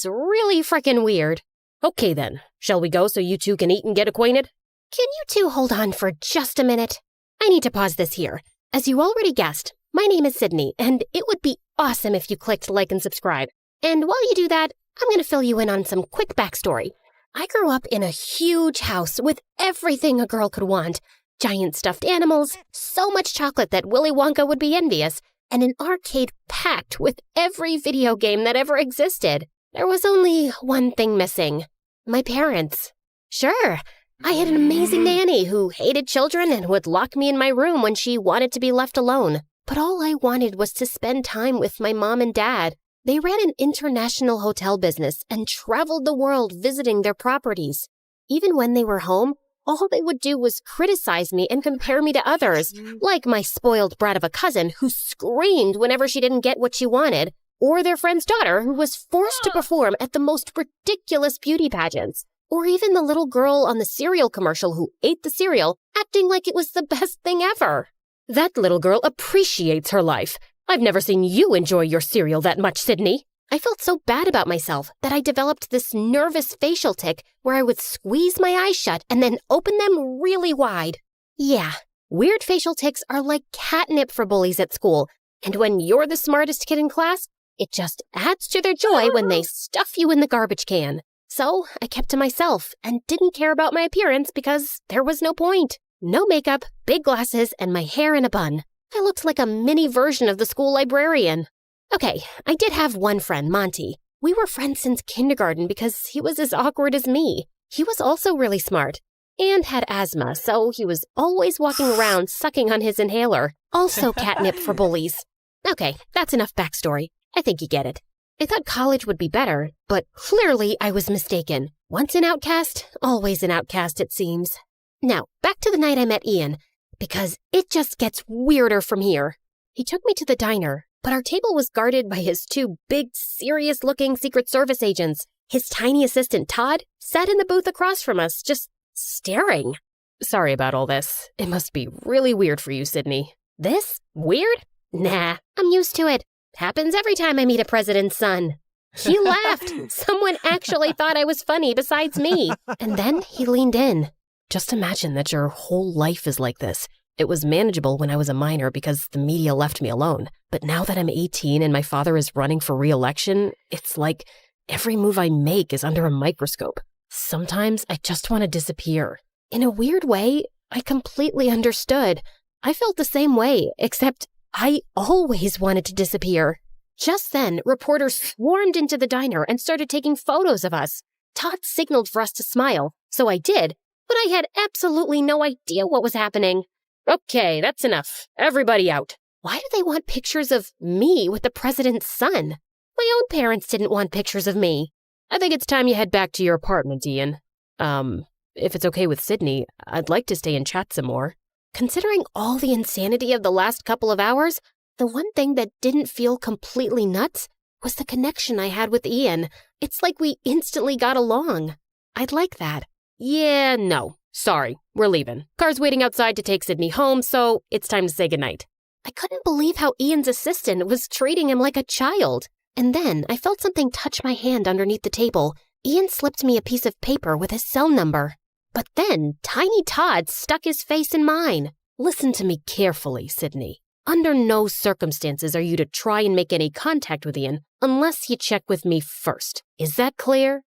really frickin' weird. Okay then, shall we go so you two can eat and get acquainted? Can you two hold on for just a minute? I need to pause this here. As you already guessed, my name is Sydney, and it would be awesome if you clicked like and subscribe. And while you do that, I'm going to fill you in on some quick backstory. I grew up in a huge house with everything a girl could want. Giant stuffed animals, so much chocolate that Willy Wonka would be envious, and an arcade packed with every video game that ever existed. There was only one thing missing. My parents. Sure, I had an amazing nanny who hated children and would lock me in my room when she wanted to be left alone. But all I wanted was to spend time with my mom and dad. They ran an international hotel business and traveled the world visiting their properties. Even when they were home, all they would do was criticize me and compare me to others, like my spoiled brat of a cousin who screamed whenever she didn't get what she wanted, or their friend's daughter who was forced to perform at the most ridiculous beauty pageants, or even the little girl on the cereal commercial who ate the cereal, acting like it was the best thing ever. That little girl appreciates her life. I've never seen you enjoy your cereal that much, Sydney. I felt so bad about myself that I developed this nervous facial tic where I would squeeze my eyes shut and then open them really wide. Yeah, weird facial tics are like catnip for bullies at school, and when you're the smartest kid in class, it just adds to their joy when they stuff you in the garbage can. So I kept to myself and didn't care about my appearance because there was no point. No makeup, big glasses, and my hair in a bun. I looked like a mini version of the school librarian. Okay, I did have one friend, Monty. We were friends since kindergarten because he was as awkward as me. He was also really smart and had asthma, so he was always walking around sucking on his inhaler. Also catnip for bullies. Okay, that's enough backstory. I think you get it. I thought college would be better, but clearly I was mistaken. Once an outcast, always an outcast, it seems. Now, back to the night I met Ian, because it just gets weirder from here. He took me to the diner, but our table was guarded by his two big, serious-looking Secret Service agents. His tiny assistant, Todd, sat in the booth across from us, just staring. Sorry about all this. It must be really weird for you, Sydney. This? Weird? Nah, I'm used to it. Happens every time I meet a president's son. He laughed. Someone actually thought I was funny besides me. And then he leaned in. Just imagine that your whole life is like this. It was manageable when I was a minor because the media left me alone. But now that I'm 18 and my father is running for re-election, it's like every move I make is under a microscope. Sometimes I just want to disappear. In a weird way, I completely understood. I felt the same way, except I always wanted to disappear. Just then, reporters swarmed into the diner and started taking photos of us. Todd signaled for us to smile, so I did, but I had absolutely no idea what was happening. Okay, that's enough. Everybody out. Why do they want pictures of me with the president's son? My own parents didn't want pictures of me. I think it's time you head back to your apartment, Ian. If it's okay with Sydney, I'd like to stay and chat some more. Considering all the insanity of the last couple of hours, the one thing that didn't feel completely nuts was the connection I had with Ian. It's like we instantly got along. I'd like that. Yeah, no. Sorry, we're leaving. Car's waiting outside to take Sydney home, so it's time to say goodnight. I couldn't believe how Ian's assistant was treating him like a child. And then I felt something touch my hand underneath the table. Ian slipped me a piece of paper with his cell number. But then Tiny Todd stuck his face in mine. Listen to me carefully, Sydney. Under no circumstances are you to try and make any contact with Ian unless you check with me first. Is that clear?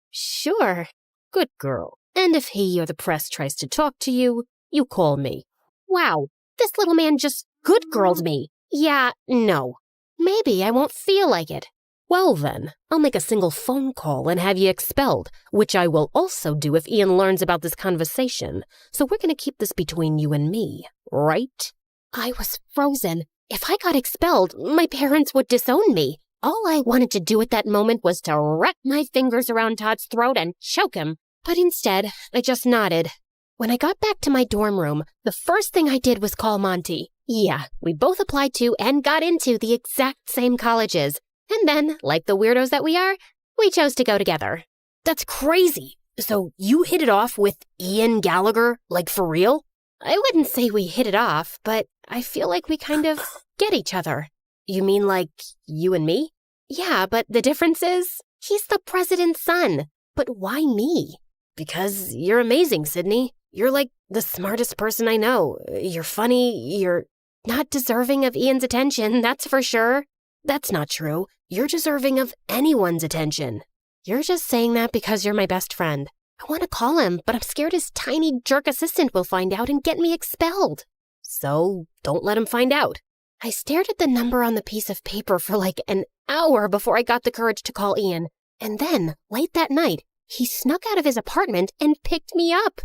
Sure. Good girl. And if he or the press tries to talk to you, you call me. Wow, this little man just good-girled me. Yeah, no. Maybe I won't feel like it. Well then, I'll make a single phone call and have you expelled, which I will also do if Ian learns about this conversation. So we're going to keep this between you and me, right? I was frozen. If I got expelled, my parents would disown me. All I wanted to do at that moment was to wrap my fingers around Todd's throat and choke him. But instead, I just nodded. When I got back to my dorm room, the first thing I did was call Monty. Yeah, we both applied to and got into the exact same colleges. And then, like the weirdos that we are, we chose to go together. That's crazy. So you hit it off with Ian Gallagher, like for real? I wouldn't say we hit it off, but I feel like we kind of get each other. You mean like you and me? Yeah, but the difference is, he's the president's son. But why me? Because you're amazing, Sydney. You're like the smartest person I know. You're funny, you're not deserving of Ian's attention, that's for sure. That's not true. You're deserving of anyone's attention. You're just saying that because you're my best friend. I want to call him, but I'm scared his tiny jerk assistant will find out and get me expelled. So don't let him find out. I stared at the number on the piece of paper for like an hour before I got the courage to call Ian. And then, late that night, he snuck out of his apartment and picked me up.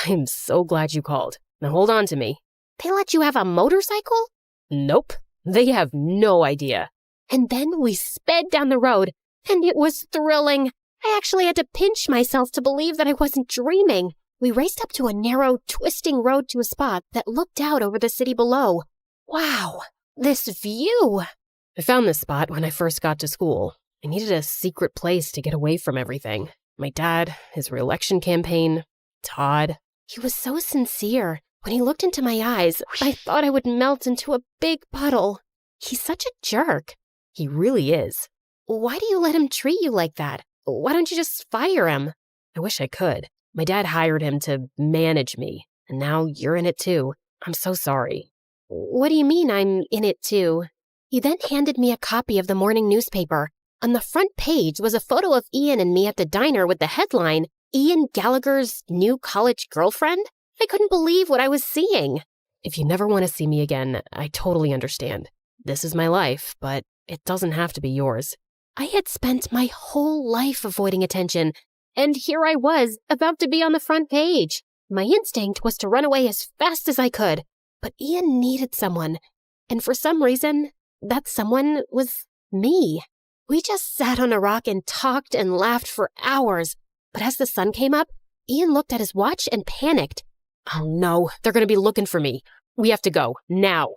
I'm so glad you called. Now hold on to me. They let you have a motorcycle? Nope. They have no idea. And then we sped down the road, and it was thrilling. I actually had to pinch myself to believe that I wasn't dreaming. We raced up to a narrow, twisting road to a spot that looked out over the city below. Wow, this view! I found this spot when I first got to school. I needed a secret place to get away from everything. My dad, his re-election campaign, Todd. He was so sincere. When he looked into my eyes, I thought I would melt into a big puddle. He's such a jerk. He really is. Why do you let him treat you like that? Why don't you just fire him? I wish I could. My dad hired him to manage me, and now you're in it too. I'm so sorry. What do you mean I'm in it too? He then handed me a copy of the morning newspaper. On the front page was a photo of Ian and me at the diner with the headline, Ian Gallagher's new college girlfriend? I couldn't believe what I was seeing. If you never want to see me again, I totally understand. This is my life, but it doesn't have to be yours. I had spent my whole life avoiding attention, and here I was, about to be on the front page. My instinct was to run away as fast as I could, but Ian needed someone, and for some reason, that someone was me. We just sat on a rock and talked and laughed for hours, but as the sun came up, Ian looked at his watch and panicked. Oh no, they're going to be looking for me. We have to go, now.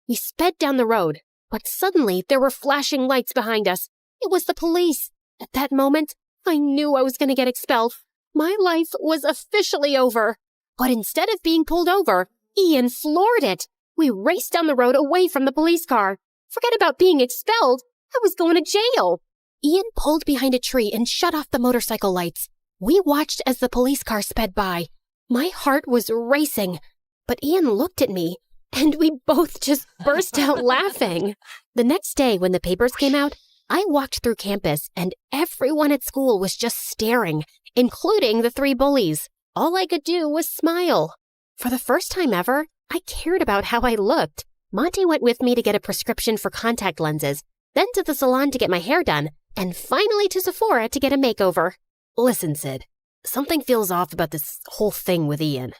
He sped down the road, but suddenly there were flashing lights behind us. It was the police. At that moment, I knew I was going to get expelled. My life was officially over. But instead of being pulled over, Ian floored it. We raced down the road away from the police car. Forget about being expelled. I was going to jail. Ian pulled behind a tree and shut off the motorcycle lights. We watched as the police car sped by. My heart was racing, but Ian looked at me, and we both just burst out laughing. The next day, when the papers came out, I walked through campus, and everyone at school was just staring, including the 3 bullies. All I could do was smile. For the first time ever, I cared about how I looked. Monty went with me to get a prescription for contact lenses, then to the salon to get my hair done, and finally to Sephora to get a makeover. Listen, Sid, something feels off about this whole thing with Ian.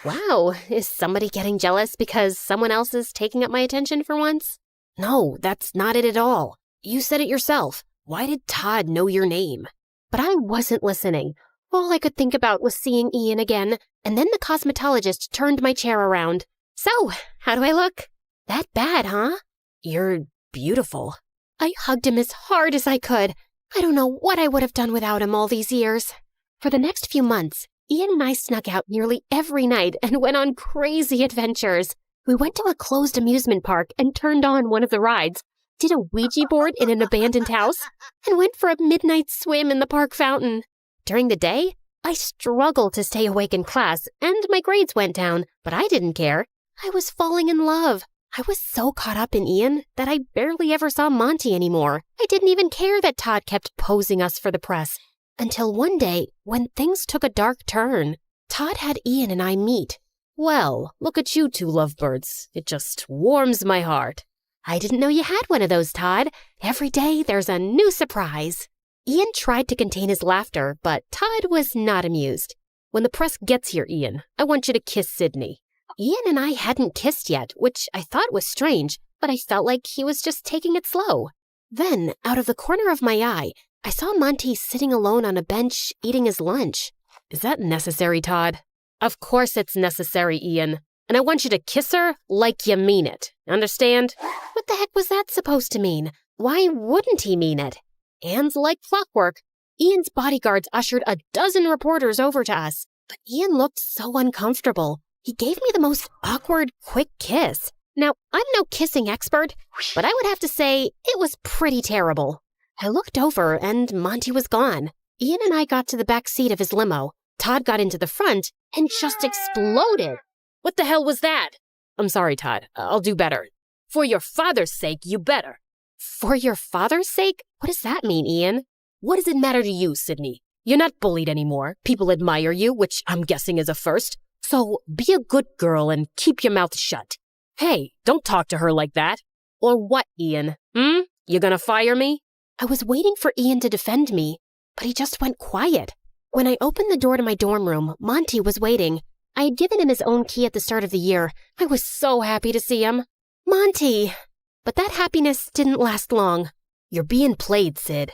Wow, is somebody getting jealous because someone else is taking up my attention for once? No, that's not it at all. You said it yourself. Why did Todd know your name? But I wasn't listening. All I could think about was seeing Ian again, and then the cosmetologist turned my chair around. So, how do I look? That bad, huh? You're beautiful. I hugged him as hard as I could. I don't know what I would have done without him all these years. For the next few months, Ian and I snuck out nearly every night and went on crazy adventures. We went to a closed amusement park and turned on one of the rides, did a Ouija board in an abandoned house, and went for a midnight swim in the park fountain. During the day, I struggled to stay awake in class, and my grades went down, but I didn't care. I was falling in love. I was so caught up in Ian that I barely ever saw Monty anymore. I didn't even care that Todd kept posing us for the press. Until one day, when things took a dark turn, Todd had Ian and I meet. Well, look at you 2 lovebirds. It just warms my heart. I didn't know you had one of those, Todd. Every day there's a new surprise. Ian tried to contain his laughter, but Todd was not amused. When the press gets here, Ian, I want you to kiss Sydney. Ian and I hadn't kissed yet, which I thought was strange, but I felt like he was just taking it slow. Then, out of the corner of my eye, I saw Monty sitting alone on a bench eating his lunch. Is that necessary, Todd? Of course it's necessary, Ian. And I want you to kiss her like you mean it. Understand? What the heck was that supposed to mean? Why wouldn't he mean it? And like clockwork, Ian's bodyguards ushered a dozen reporters over to us. But Ian looked so uncomfortable. He gave me the most awkward, quick kiss. Now, I'm no kissing expert, but I would have to say it was pretty terrible. I looked over and Monty was gone. Ian and I got to the back seat of his limo. Todd got into the front and just exploded. What the hell was that? I'm sorry, Todd. I'll do better. For your father's sake, you better. For your father's sake? What does that mean, Ian? What does it matter to you, Sydney? You're not bullied anymore. People admire you, which I'm guessing is a first. So be a good girl and keep your mouth shut. Hey, don't talk to her like that. Or what, Ian? You gonna fire me? I was waiting for Ian to defend me, but he just went quiet. When I opened the door to my dorm room, Monty was waiting. I had given him his own key at the start of the year. I was so happy to see him. Monty! But that happiness didn't last long. You're being played, Sid.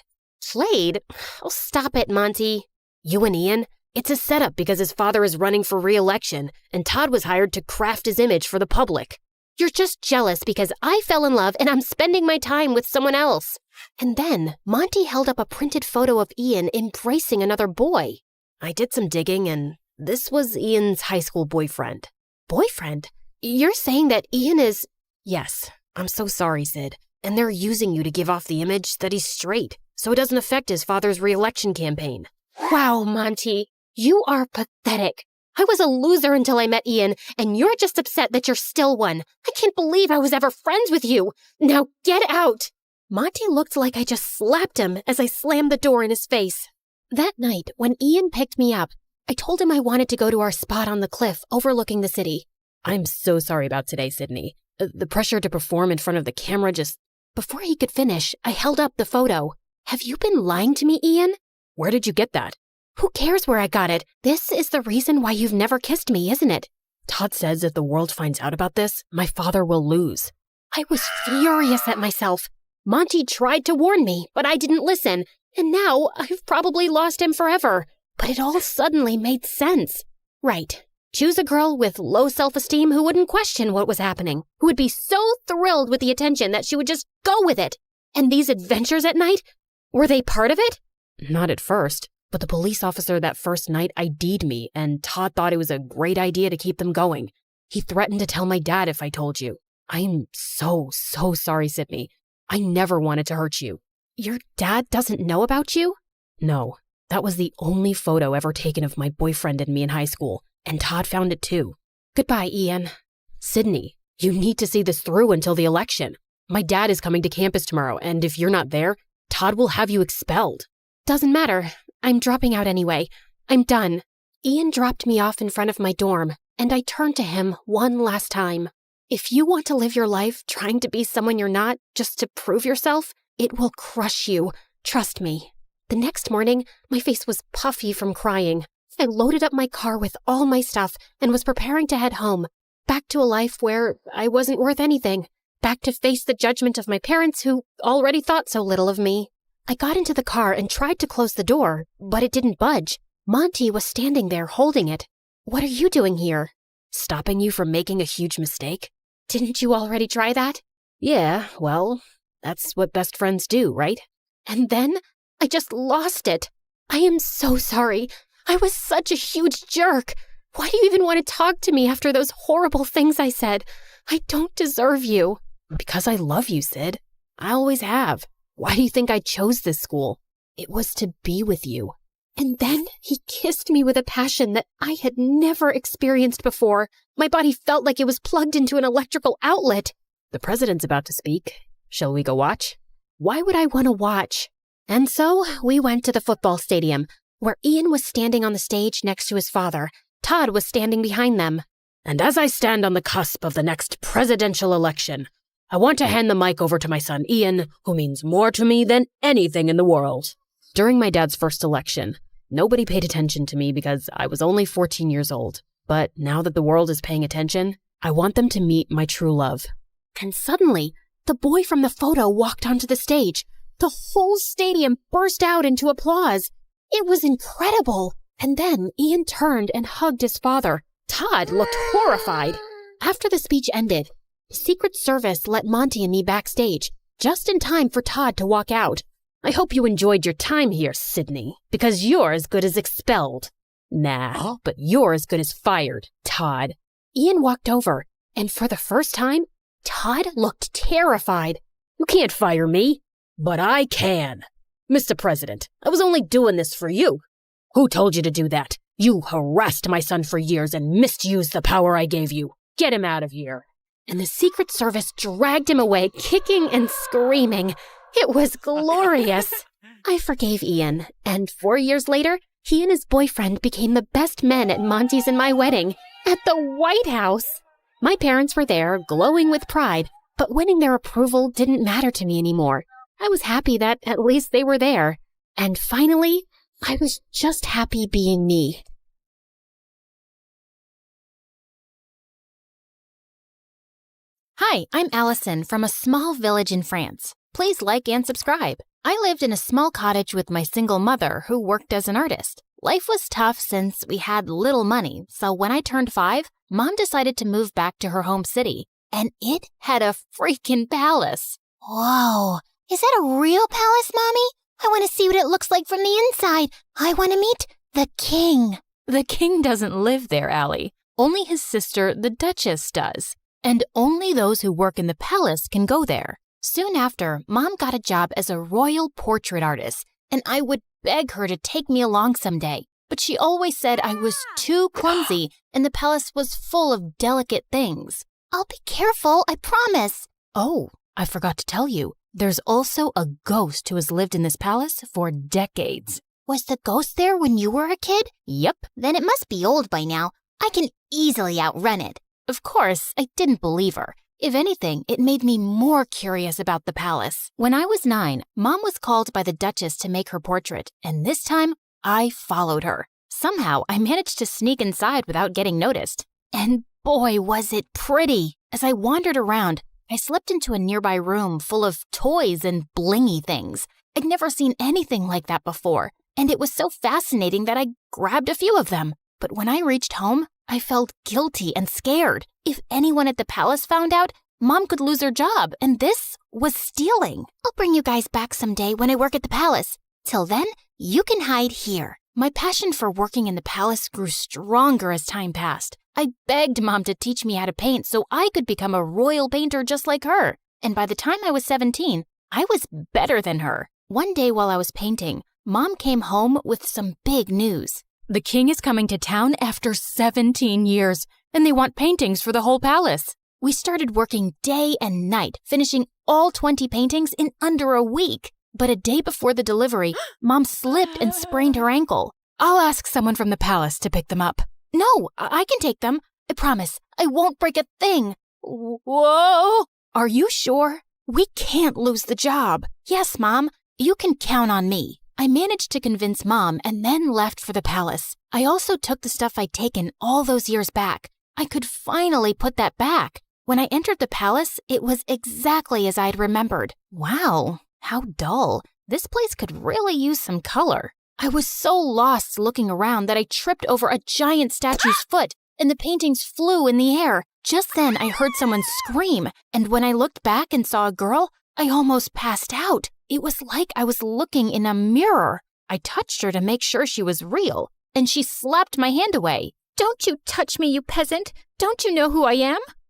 Played? Oh, stop it, Monty. You and Ian? It's a setup because his father is running for re-election, and Todd was hired to craft his image for the public. You're just jealous because I fell in love and I'm spending my time with someone else. And then Monty held up a printed photo of Ian embracing another boy. I did some digging, and this was Ian's high school boyfriend. Boyfriend? You're saying that Ian is... Yes, I'm so sorry, Sid. And they're using you to give off the image that he's straight, so it doesn't affect his father's re-election campaign. Wow, Monty, you are pathetic. I was a loser until I met Ian, and you're just upset that you're still one. I can't believe I was ever friends with you. Now get out. Monty looked like I just slapped him as I slammed the door in his face. That night, when Ian picked me up, I told him I wanted to go to our spot on the cliff overlooking the city. I'm so sorry about today, Sydney. The pressure to perform in front of the camera just... Before he could finish, I held up the photo. Have you been lying to me, Ian? Where did you get that? Who cares where I got it? This is the reason why you've never kissed me, isn't it? Todd says if the world finds out about this, my father will lose. I was furious at myself. Monty tried to warn me, but I didn't listen. And now I've probably lost him forever. But it all suddenly made sense. Right. Choose a girl with low self-esteem who wouldn't question what was happening, who would be so thrilled with the attention that she would just go with it. And these adventures at night, were they part of it? Not at first, but the police officer that first night ID'd me, and Todd thought it was a great idea to keep them going. He threatened to tell my dad if I told you. I'm so sorry, Sydney. I never wanted to hurt you. Your dad doesn't know about you? No, that was the only photo ever taken of my boyfriend and me in high school, and Todd found it too. Goodbye, Ian. Sydney, you need to see this through until the election. My dad is coming to campus tomorrow, and if you're not there, Todd will have you expelled. Doesn't matter. I'm dropping out anyway. I'm done. Ian dropped me off in front of my dorm, and I turned to him one last time. If you want to live your life trying to be someone you're not, just to prove yourself, it will crush you. Trust me. The next morning, my face was puffy from crying. I loaded up my car with all my stuff and was preparing to head home, back to a life where I wasn't worth anything, back to face the judgment of my parents who already thought so little of me. I got into the car and tried to close the door, but it didn't budge. Monty was standing there holding it. What are you doing here? Stopping you from making a huge mistake? Didn't you already try that? Yeah, well, that's what best friends do, right? And then I just lost it. I am so sorry. I was such a huge jerk. Why do you even want to talk to me after those horrible things I said? I don't deserve you. Because I love you, Sid. I always have. Why do you think I chose this school? It was to be with you. And then he kissed me with a passion that I had never experienced before. My body felt like it was plugged into an electrical outlet. The president's about to speak. Shall we go watch? Why would I want to watch? And so we went to the football stadium, where Ian was standing on the stage next to his father. Todd was standing behind them. And as I stand on the cusp of the next presidential election, I want to hand the mic over to my son Ian, who means more to me than anything in the world. During my dad's first election, nobody paid attention to me because I was only 14 years old. But now that the world is paying attention, I want them to meet my true love. And suddenly, the boy from the photo walked onto the stage. The whole stadium burst out into applause. It was incredible. And then Ian turned and hugged his father. Todd looked horrified. After the speech ended, the Secret Service let Monty and me backstage, just in time for Todd to walk out. I hope you enjoyed your time here, Sydney, because you're as good as expelled. Nah, but you're as good as fired, Todd. Ian walked over, and for the first time, Todd looked terrified. You can't fire me, but I can. Mr. President, I was only doing this for you. Who told you to do that? You harassed my son for years and misused the power I gave you. Get him out of here. And the Secret Service dragged him away, kicking and screaming. It was glorious. I forgave Ian, and 4 years later, he and his boyfriend became the best men at Monty's and my wedding, at the White House. My parents were there, glowing with pride, but winning their approval didn't matter to me anymore. I was happy that at least they were there. And finally, I was just happy being me. Hi, I'm Allison from a small village in France. Please like and subscribe. I lived in a small cottage with my single mother who worked as an artist. Life was tough since we had little money, so when I turned 5, Mom decided to move back to her home city. And it had a freaking palace. Whoa, is that a real palace, Mommy? I want to see what it looks like from the inside. I want to meet the king. The king doesn't live there, Allie. Only his sister, the Duchess, does. And only those who work in the palace can go there. Soon after, Mom got a job as a royal portrait artist, and I would beg her to take me along someday. But she always said I was too clumsy, and the palace was full of delicate things. I'll be careful, I promise. Oh, I forgot to tell you. There's also a ghost who has lived in this palace for decades. Was the ghost there when you were a kid? Yep. Then it must be old by now. I can easily outrun it. Of course, I didn't believe her. If anything, it made me more curious about the palace. When I was 9, Mom was called by the Duchess to make her portrait, and this time, I followed her. Somehow, I managed to sneak inside without getting noticed. And boy, was it pretty! As I wandered around, I slipped into a nearby room full of toys and blingy things. I'd never seen anything like that before, and it was so fascinating that I grabbed a few of them. But when I reached home, I felt guilty and scared. If anyone at the palace found out, Mom could lose her job, and this was stealing. I'll bring you guys back someday when I work at the palace. Till then, you can hide here. My passion for working in the palace grew stronger as time passed. I begged Mom to teach me how to paint so I could become a royal painter just like her. And by the time I was 17, I was better than her. One day while I was painting, Mom came home with some big news. The king is coming to town after 17 years, and they want paintings for the whole palace. We started working day and night, finishing all 20 paintings in under a week. But a day before the delivery, Mom slipped and sprained her ankle. I'll ask someone from the palace to pick them up. No, I can take them. I promise. I won't break a thing. Whoa! Are you sure? We can't lose the job. Yes, Mom. You can count on me. I managed to convince Mom and then left for the palace. I also took the stuff I'd taken all those years back. I could finally put that back. When I entered the palace, it was exactly as I'd remembered. Wow, how dull. This place could really use some color. I was so lost looking around that I tripped over a giant statue's foot, and the paintings flew in the air. Just then, I heard someone scream, and when I looked back and saw a girl, I almost passed out. It was like I was looking in a mirror. I touched her to make sure she was real, and she slapped my hand away. Don't you touch me, you peasant. Don't you know who I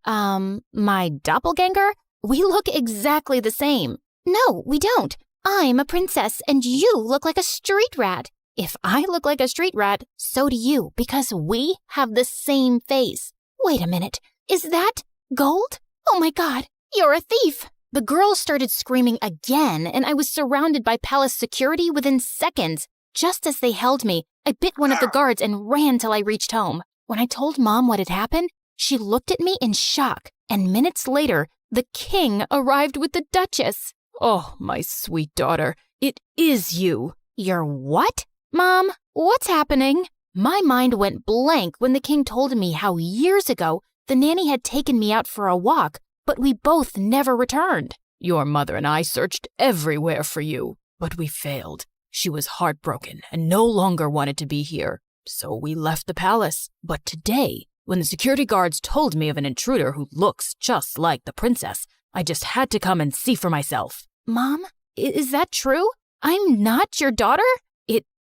am? My doppelganger? We look exactly the same. No, we don't. I'm a princess, and you look like a street rat. If I look like a street rat, so do you, because we have the same face. Wait a minute. Is that gold? Oh my God, you're a thief. The girl started screaming again, and I was surrounded by palace security within seconds. Just as they held me, I bit one of the guards and ran till I reached home. When I told Mom what had happened, she looked at me in shock, and minutes later, the king arrived with the Duchess. Oh, my sweet daughter, it is you. You're what? Mom, what's happening? My mind went blank when the king told me how years ago the nanny had taken me out for a walk, but we both never returned. Your mother and I searched everywhere for you, but we failed. She was heartbroken and no longer wanted to be here, so we left the palace. But today, when the security guards told me of an intruder who looks just like the princess, I just had to come and see for myself. Mom, is that true? I'm not your daughter?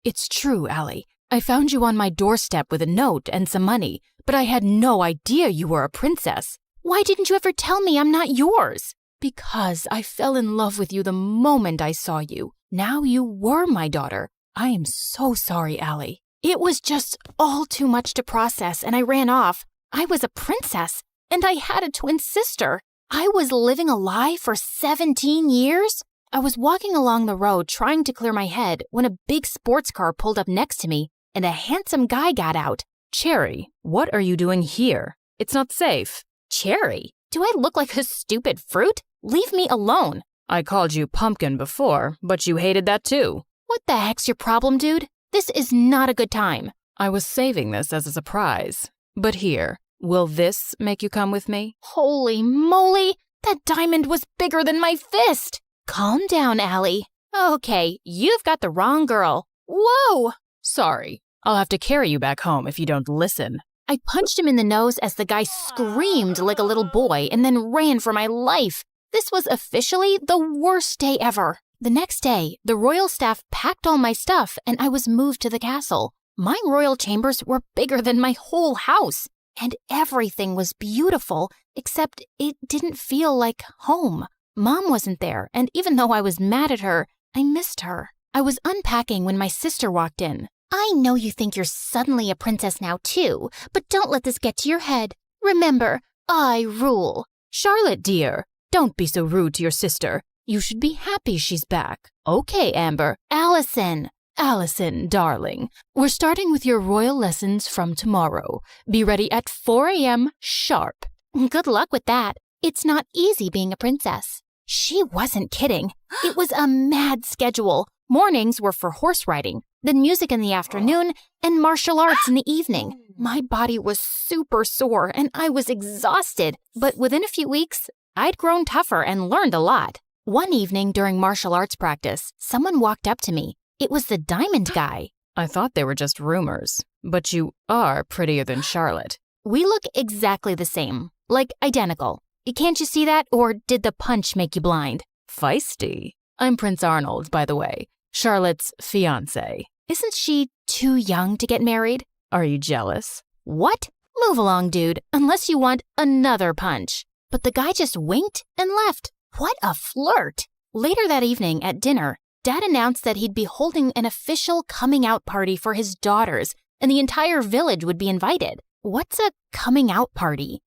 It's true, Allie. I found you on my doorstep with a note and some money, but I had no idea you were a princess. Why didn't you ever tell me I'm not yours? Because I fell in love with you the moment I saw you. Now you were my daughter. I am so sorry, Allie. It was just all too much to process, and I ran off. I was a princess, and I had a twin sister. I was living a lie for 17 years? I was walking along the road trying to clear my head when a big sports car pulled up next to me, and a handsome guy got out. Cherry, what are you doing here? It's not safe. Cherry? Do I look like a stupid fruit? Leave me alone. I called you pumpkin before, but you hated that too. What the heck's your problem, dude? This is not a good time. I was saving this as a surprise. But here, will this make you come with me? Holy moly! That diamond was bigger than my fist! Calm down, Allie. Okay, you've got the wrong girl. Whoa! Sorry, I'll have to carry you back home if you don't listen. I punched him in the nose as the guy screamed like a little boy and then ran for my life. This was officially the worst day ever. The next day, the royal staff packed all my stuff and I was moved to the castle. My royal chambers were bigger than my whole house, and everything was beautiful, except it didn't feel like home. Mom wasn't there, and even though I was mad at her, I missed her. I was unpacking when my sister walked in. I know you think you're suddenly a princess now too, but don't let this get to your head. Remember, I rule. Charlotte, dear, don't be so rude to your sister. You should be happy she's back. Okay, Amber. Allison, Allison, darling, we're starting with your royal lessons from tomorrow. Be ready at 4 a.m. sharp. Good luck with that. It's not easy being a princess. She wasn't kidding. It was a mad schedule. Mornings were for horse riding, then music in the afternoon, and martial arts in the evening. My body was super sore and I was exhausted, but within a few weeks, I'd grown tougher and learned a lot. One evening during martial arts practice, someone walked up to me. It was the diamond guy. I thought they were just rumors, but you are prettier than Charlotte. We look exactly the same, like identical. Can't you see that, or did the punch make you blind? Feisty. I'm Prince Arnold, by the way, Charlotte's fiancé. Isn't she too young to get married? Are you jealous? What? Move along, dude, unless you want another punch. But the guy just winked and left. What a flirt! Later that evening at dinner, Dad announced that he'd be holding an official coming out party for his daughters, and the entire village would be invited. What's a coming out party?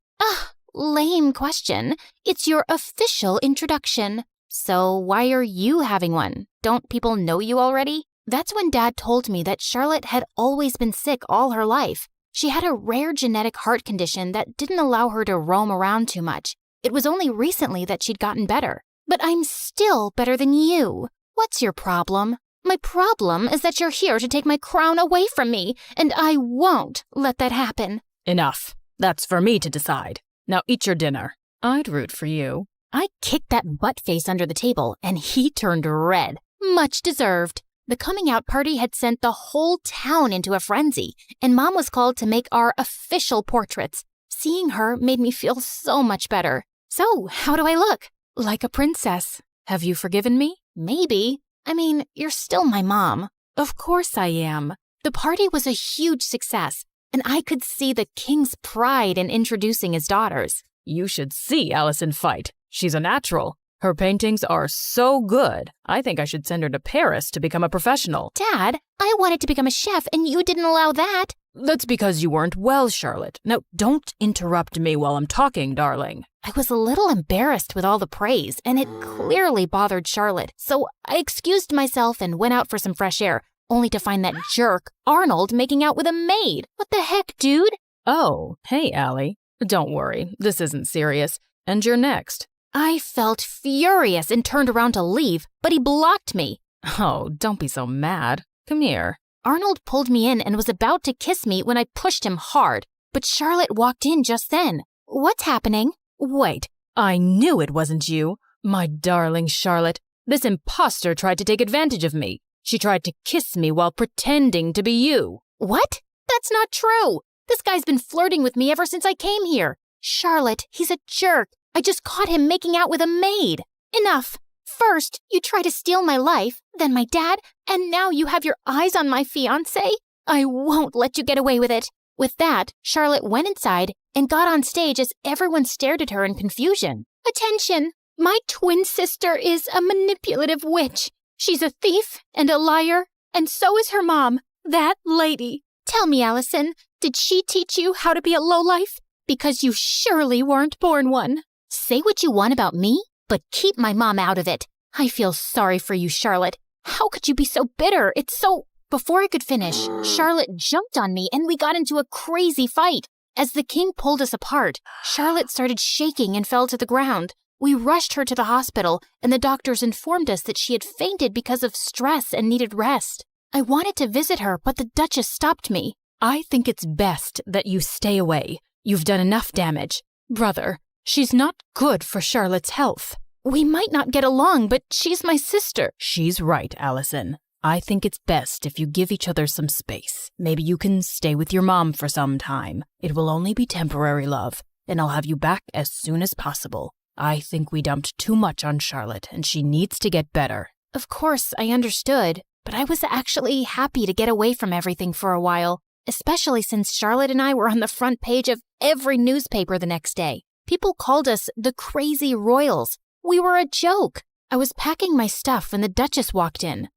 Lame question. It's your official introduction. So why are you having one? Don't people know you already? That's when Dad told me that Charlotte had always been sick all her life. She had a rare genetic heart condition that didn't allow her to roam around too much. It was only recently that she'd gotten better. But I'm still better than you. What's your problem? My problem is that you're here to take my crown away from me, and I won't let that happen. Enough. That's for me to decide. Now eat your dinner. I'd root for you. I kicked that butt face under the table, and he turned red. Much deserved. The coming out party had sent the whole town into a frenzy, and Mom was called to make our official portraits. Seeing her made me feel so much better. So, how do I look? Like a princess. Have you forgiven me? Maybe. I mean, you're still my mom. Of course I am. The party was a huge success, and I could see the king's pride in introducing his daughters. You should see Allison fight. She's a natural. Her paintings are so good. I think I should send her to Paris to become a professional. Dad, I wanted to become a chef, and you didn't allow that. That's because you weren't well, Charlotte. Now, don't interrupt me while I'm talking, darling. I was a little embarrassed with all the praise, and it clearly bothered Charlotte. So I excused myself and went out for some fresh air, only to find that jerk, Arnold, making out with a maid. What the heck, dude? Oh, hey, Allie. Don't worry, this isn't serious. And you're next. I felt furious and turned around to leave, but he blocked me. Oh, don't be so mad. Come here. Arnold pulled me in and was about to kiss me when I pushed him hard, but Charlotte walked in just then. What's happening? Wait, I knew it wasn't you. My darling Charlotte, this imposter tried to take advantage of me. She tried to kiss me while pretending to be you. What? That's not true. This guy's been flirting with me ever since I came here. Charlotte, he's a jerk. I just caught him making out with a maid. Enough. First, you try to steal my life, then my dad, and now you have your eyes on my fiancé? I won't let you get away with it. With that, Charlotte went inside and got on stage as everyone stared at her in confusion. Attention! My twin sister is a manipulative witch. She's a thief and a liar, and so is her mom, that lady. Tell me, Allison, did she teach you how to be a lowlife? Because you surely weren't born one. Say what you want about me, but keep my mom out of it. I feel sorry for you, Charlotte. How could you be so bitter? It's so... Before I could finish, Charlotte jumped on me and we got into a crazy fight. As the king pulled us apart, Charlotte started shaking and fell to the ground. We rushed her to the hospital, and the doctors informed us that she had fainted because of stress and needed rest. I wanted to visit her, but the Duchess stopped me. I think it's best that you stay away. You've done enough damage. Brother, she's not good for Charlotte's health. We might not get along, but she's my sister. She's right, Allison. I think it's best if you give each other some space. Maybe you can stay with your mom for some time. It will only be temporary, love, and I'll have you back as soon as possible. I think we dumped too much on Charlotte, and she needs to get better. Of course, I understood, but I was actually happy to get away from everything for a while, especially since Charlotte and I were on the front page of every newspaper the next day. People called us the Crazy Royals. We were a joke. I was packing my stuff when the Duchess walked in.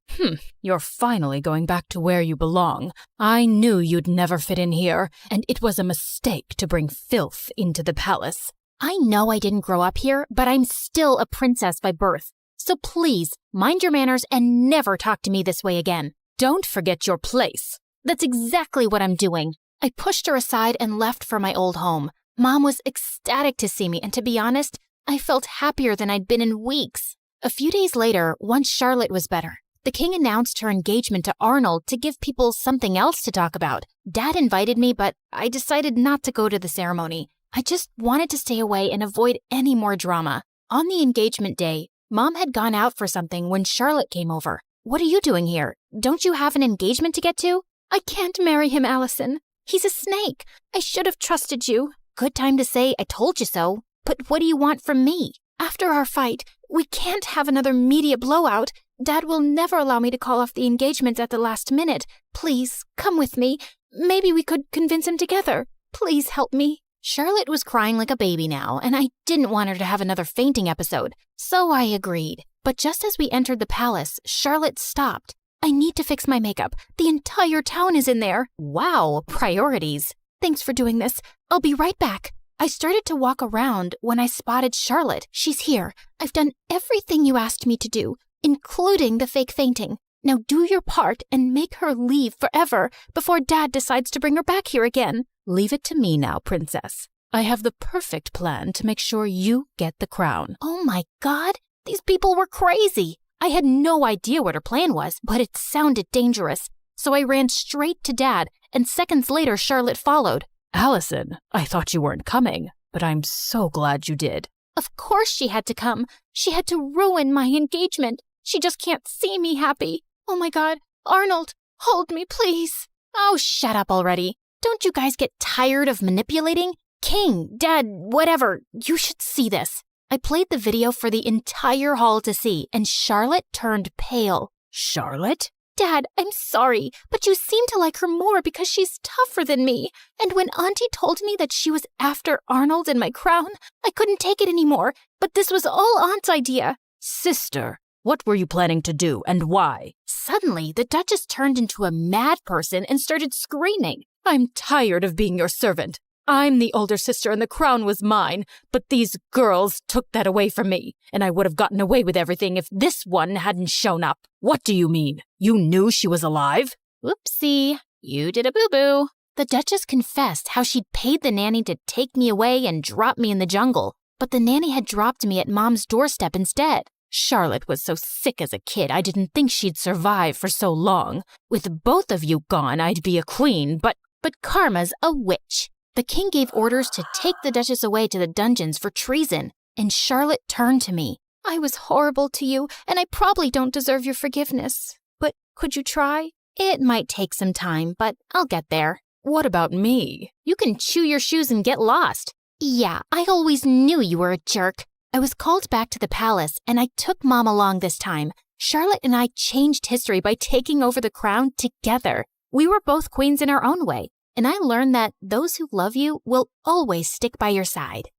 You're finally going back to where you belong. I knew you'd never fit in here, and it was a mistake to bring filth into the palace. I know I didn't grow up here, but I'm still a princess by birth. So please, mind your manners and never talk to me this way again. don't forget your place. That's exactly what I'm doing. I pushed her aside and left for my old home. Mom was ecstatic to see me, and to be honest, I felt happier than I'd been in weeks. A few days later, once Charlotte was better, the king announced her engagement to Arnold to give people something else to talk about. Dad invited me, but I decided not to go to the ceremony. I just wanted to stay away and avoid any more drama. On the engagement day, Mom had gone out for something when Charlotte came over. What are you doing here? Don't you have an engagement to get to? I can't marry him, Allison. He's a snake. I should have trusted you. Good time to say I told you so. But what do you want from me? After our fight, we can't have another media blowout. Dad will never allow me to call off the engagement at the last minute. Please, come with me. Maybe we could convince him together. Please help me. Charlotte was crying like a baby now, and I didn't want her to have another fainting episode, so I agreed. But just as we entered the palace, Charlotte stopped. I need to fix my makeup. The entire town is in there. Wow, priorities. Thanks for doing this. I'll be right back. I started to walk around when I spotted Charlotte. She's here. I've done everything you asked me to do, including the fake fainting. Now do your part and make her leave forever before Dad decides to bring her back here again. Leave it to me now, princess. I have the perfect plan to make sure you get the crown. Oh my God, these people were crazy. I had no idea what her plan was, but it sounded dangerous. So I ran straight to Dad, and seconds later Charlotte followed. Allison, I thought you weren't coming, but I'm so glad you did. Of course she had to come. She had to ruin my engagement. She just can't see me happy. Oh my God, Arnold, hold me, please. Oh, shut up already. Don't you guys get tired of manipulating? King, Dad, whatever, you should see this. I played the video for the entire hall to see, and Charlotte turned pale. Charlotte? Dad, I'm sorry, but you seem to like her more because she's tougher than me. And when Auntie told me that she was after Arnold and my crown, I couldn't take it anymore. But this was all Aunt's idea. Sister, what were you planning to do and why? Suddenly, the Duchess turned into a mad person and started screaming. I'm tired of being your servant. I'm the older sister and the crown was mine, but these girls took that away from me, and I would have gotten away with everything if this one hadn't shown up. What do you mean? You knew she was alive? Whoopsie, you did a boo-boo. The Duchess confessed how she'd paid the nanny to take me away and drop me in the jungle, but the nanny had dropped me at Mom's doorstep instead. Charlotte was so sick as a kid, I didn't think she'd survive for so long. With both of you gone, I'd be a queen, but Karma's a witch. The king gave orders to take the Duchess away to the dungeons for treason, and Charlotte turned to me. I was horrible to you, and I probably don't deserve your forgiveness. But could you try? It might take some time, but I'll get there. What about me? You can chew your shoes and get lost. Yeah, I always knew you were a jerk. I was called back to the palace, and I took Mom along this time. Charlotte and I changed history by taking over the crown together. We were both queens in our own way, and I learned that those who love you will always stick by your side.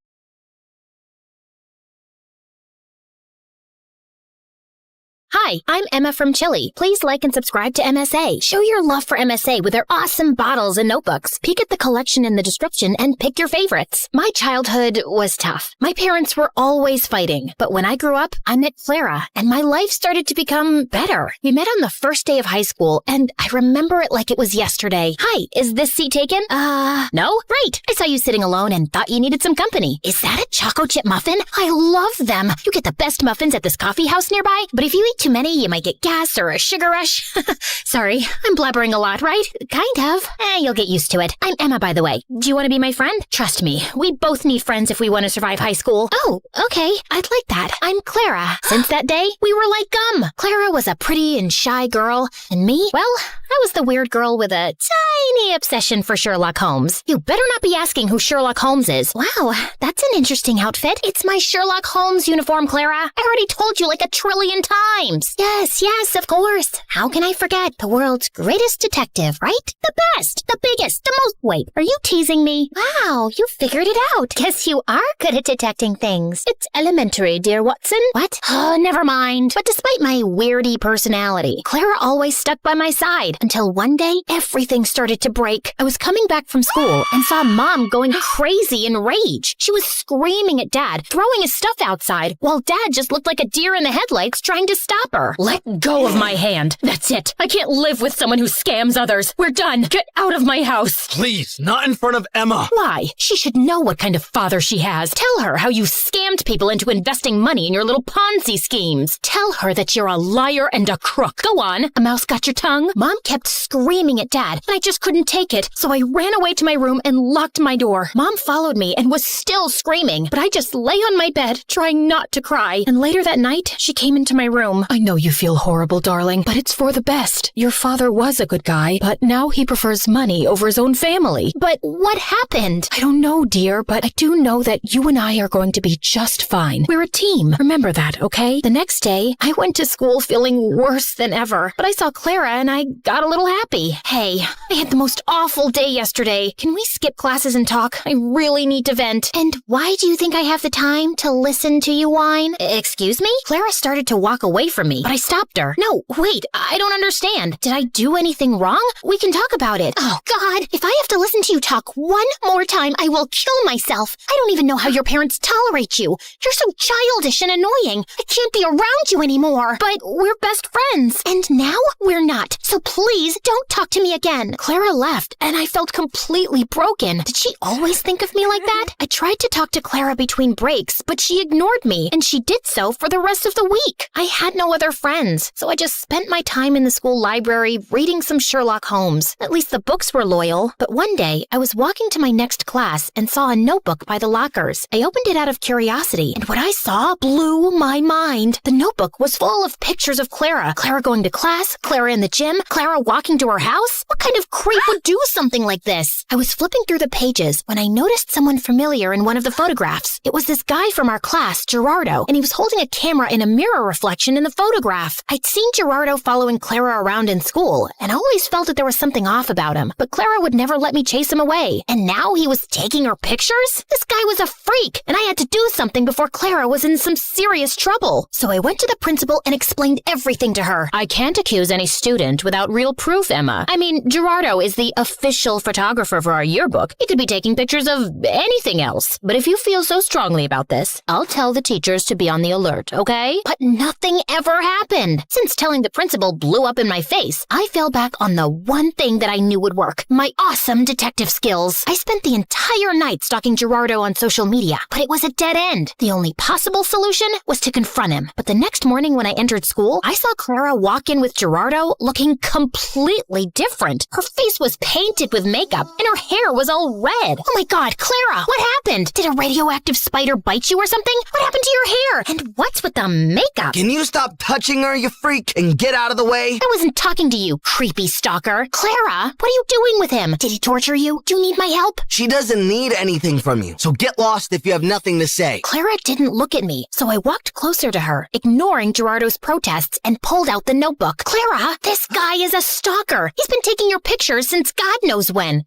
Hi, I'm Emma from Chile. Please like and subscribe to MSA. Show your love for MSA with their awesome bottles and notebooks. Peek at the collection in the description and pick your favorites. My childhood was tough. My parents were always fighting. But when I grew up, I met Clara, and my life started to become better. We met on the first day of high school, and I remember it like it was yesterday. Hi, is this seat taken? No? Right. I saw you sitting alone and thought you needed some company. Is that a choco chip muffin? I love them. You get the best muffins at this coffee house nearby, but if you eat too many, you might get gas or a sugar rush. Sorry, I'm blabbering a lot, right? Kind of. You'll get used to it. I'm Emma, by the way. Do you want to be my friend? Trust me, we both need friends if we want to survive high school. Oh, okay. I'd like that. I'm Clara. Since that day, we were like gum. Clara was a pretty and shy girl, and me, well, I was the weird girl with a tiny obsession for Sherlock Holmes. You better not be asking who Sherlock Holmes is. Wow, that's an interesting outfit. It's my Sherlock Holmes uniform, Clara. I already told you like 1 trillion times. Yes, of course. How can I forget? The world's greatest detective, right? The best, the biggest, the most... Wait, are you teasing me? Wow, you figured it out. Guess you are good at detecting things. It's elementary, dear Watson. What? Oh, never mind. But despite my weirdy personality, Clara always stuck by my side. until one day, everything started to break. I was coming back from school and saw Mom going crazy in rage. She was screaming at Dad, throwing his stuff outside, while Dad just looked like a deer in the headlights trying to stop her. Let go of my hand. That's it. I can't live with someone who scams others. We're done. Get out of my house. Please, not in front of Emma. Why? She should know what kind of father she has. Tell her how you scammed people into investing money in your little Ponzi schemes. Tell her that you're a liar and a crook. Go on. A mouse got your tongue? Mom kept screaming at Dad, and I just couldn't take it, so I ran away to my room and locked my door. Mom followed me and was still screaming, but I just lay on my bed, trying not to cry. And later that night, she came into my room. I know you feel horrible, darling, but it's for the best. Your father was a good guy, but now he prefers money over his own family. But what happened? I don't know, dear, but I do know that you and I are going to be just fine. We're a team. Remember that, okay? The next day, I went to school feeling worse than ever, but I saw Clara and I got a little happy. Hey, I had the most awful day yesterday. Can we skip classes and talk? I really need to vent. And why do you think I have the time to listen to you whine? Excuse me? Clara started to walk away from me, but I stopped her. No, wait, I don't understand. Did I do anything wrong? We can talk about it. Oh, God, if I have to listen to you talk one more time, I will kill myself. I don't even know how your parents tolerate you. You're so childish and annoying. I can't be around you anymore. But we're best friends. And now we're not. So please don't talk to me again. Clara left, and I felt completely broken. Did she always think of me like that? I tried to talk to Clara between breaks, but she ignored me, and she did so for the rest of the week. I had no other friends, so I just spent my time in the school library reading some Sherlock Holmes. At least the books were loyal. But one day, I was walking to my next class and saw a notebook by the lockers. I opened it out of curiosity, and what I saw blew my mind. The notebook was full of pictures of Clara. Clara going to class, Clara in the gym, Clara walking to her house. What kind of creep would do something like this? I was flipping through the pages when I noticed someone familiar in one of the photographs. It was this guy from our class, Gerardo, and he was holding a camera in a mirror reflection in the photograph. I'd seen Gerardo following Clara around in school, and I always felt that there was something off about him, but Clara would never let me chase him away. And now he was taking her pictures? This guy was a freak, and I had to do something before Clara was in some serious trouble. So I went to the principal and explained everything to her. I can't accuse any student without real proof, Emma. I mean, Gerardo is the official photographer for our yearbook. He could be taking pictures of anything else. But if you feel so strongly about this, I'll tell the teachers to be on the alert, okay? But nothing ever happened. Since telling the principal blew up in my face, I fell back on the one thing that I knew would work, my awesome detective skills. I spent the entire night stalking Gerardo on social media, but it was a dead end. The only possible solution was to confront him. But the next morning when I entered school, I saw Clara walk in with Gerardo looking completely different. Her face was painted with makeup, and her hair was all red. Oh my God, Clara, what happened? Did a radioactive spider bite you or something? What happened to your hair? And what's with the makeup? Can you stop touching her, you freak, and get out of the way? I wasn't talking to you, creepy stalker. Clara, what are you doing with him? Did he torture you? Do you need my help? She doesn't need anything from you, so get lost if you have nothing to say. Clara didn't look at me, so I walked closer to her, ignoring Gerardo's protests, and pulled out the notebook. Clara, this guy is a stalker. He's been taking your pictures since God knows when.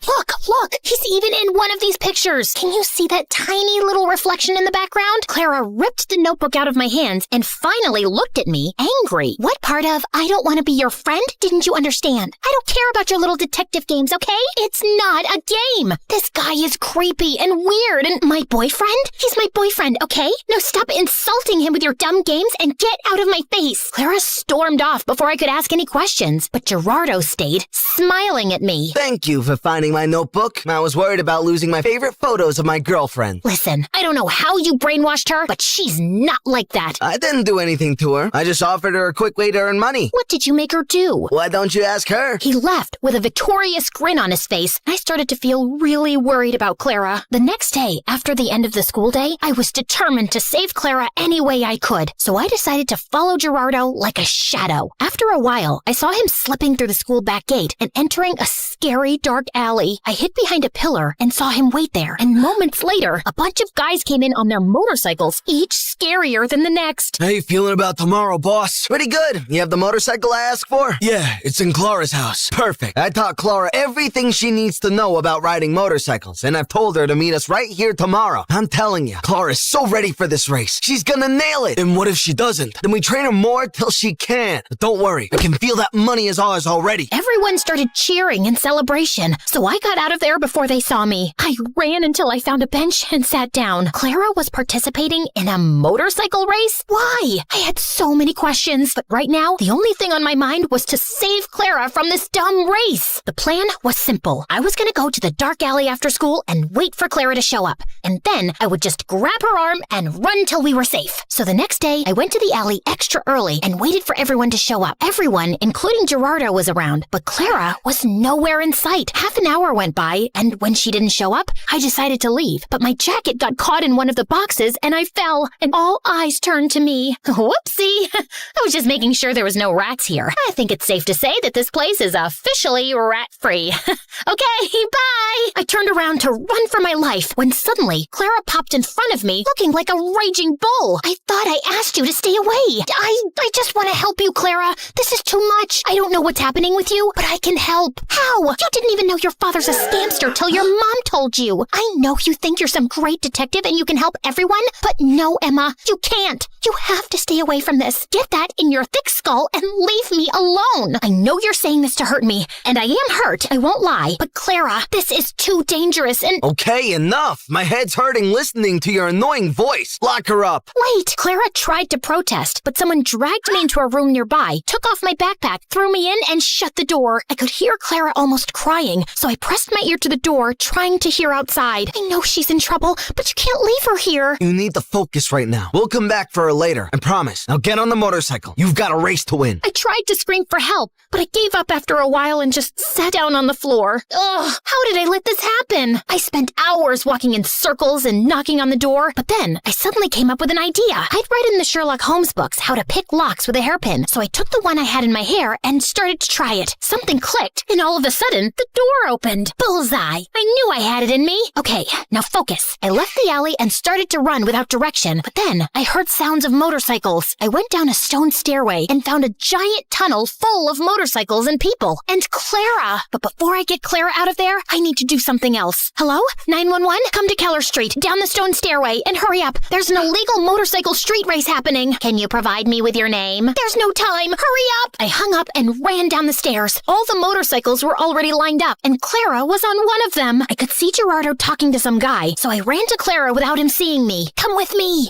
Look, he's even in one of these pictures. Can you see that tiny little reflection in the background? Clara ripped the notebook out of my hands and finally looked at me, angry. What part of I don't want to be your friend didn't you understand? I don't care about your little detective games, okay? It's not a game. This guy is creepy and weird, and my boyfriend? He's my boyfriend, okay? Now stop insulting him with your dumb games and get out of my face. Clara stormed off before I could ask any questions, but Gerardo stayed, smiling at me. Thank you for finding my notebook. I was worried about losing my favorite photos of my girlfriend. Listen, I don't know how you brainwashed her, but she's not like that. I didn't do anything to her. I just offered her a quick way to earn money. What did you make her do? Why don't you ask her? He left with a victorious grin on his face. I started to feel really worried about Clara. The next day, after the end of the school day, I was determined to save Clara any way I could. So I decided to follow Gerardo like a shadow. After a while, I saw him slipping through the school back gate and entering a scary dark alley. I hid behind a pillar and saw him wait there. And moments later, a bunch of guys came in on their motorcycles, each scarier than the next. How you feeling about tomorrow, boss? Pretty good. You have the motorcycle I asked for? Yeah, it's in Clara's house. Perfect. I taught Clara everything she needs to know about riding motorcycles, and I've told her to meet us right here tomorrow. I'm telling you, Clara's so ready for this race. She's gonna nail it. And what if she doesn't? Then we train her more till she can. But don't worry, I can feel that money is ours already. Everyone Everyone started cheering in celebration, so I got out of there before they saw me. I ran until I found a bench and sat down. Clara was participating in a motorcycle race? Why? I had so many questions, but right now, the only thing on my mind was to save Clara from this dumb race. The plan was simple. I was gonna go to the dark alley after school and wait for Clara to show up, and then I would just grab her arm and run till we were safe. So the next day, I went to the alley extra early and waited for everyone to show up. Everyone, including Gerardo, was around, but Clara was nowhere in sight. Half an hour went by, and when she didn't show up, I decided to leave. But my jacket got caught in one of the boxes, and I fell, and all eyes turned to me. Whoopsie! I was just making sure there was no rats here. I think it's safe to say that this place is officially rat-free. Okay, bye! I turned around to run for my life when suddenly Clara popped in front of me looking like a raging bull. I thought I asked you to stay away. I just want to help you, Clara. This is too much. I don't know what's happening with you, but I can help. How? You didn't even know your father's a scamster till your mom told you. I know you think you're some great detective and you can help everyone, but no, Emma, you can't. You have to stay away from this. Get that in your thick skull and leave me alone. I know you're saying this to hurt me, and I am hurt, I won't lie. But Clara, this is too dangerous and— Okay, enough. My head's hurting listening to your annoying voice. Lock her up. Wait, Clara tried to protest, but someone dragged me into a room nearby, took off my backpack, threw me in, and shut the door. I could hear Clara almost crying, so I pressed my ear to the door, trying to hear outside. I know she's in trouble, but you can't leave her here. You need to focus right now. We'll come back for her later, I promise. Now get on the motorcycle. You've got a race to win. I tried to scream for help, but I gave up after a while and just sat down on the floor. Ugh, how did I let this happen? I spent hours walking in circles and knocking on the door, but then I suddenly came up with an idea. I'd read in the Sherlock Holmes books how to pick locks with a hairpin, so I took the one I had in my hair and started to try it. Something clicked, and all of a sudden, the door opened. Bullseye! I knew I had it in me. Okay, now focus. I left the alley and started to run without direction, but then I heard sounds of motorcycles. I went down a stone stairway and found a giant tunnel full of motorcycles and people. And Clara! But before I get Clara out of there, I need to do something else. Hello? 911? Come to Keller Street, down the stone stairway, and hurry up. There's an illegal motorcycle street race happening. Can you provide me with your name? There's no time. Hurry up! I hung up and ran down the stairs. All the motorcycles were already lined up, and Clara was on one of them. I could see Gerardo talking to some guy, so I ran to Clara without him seeing me. Come with me.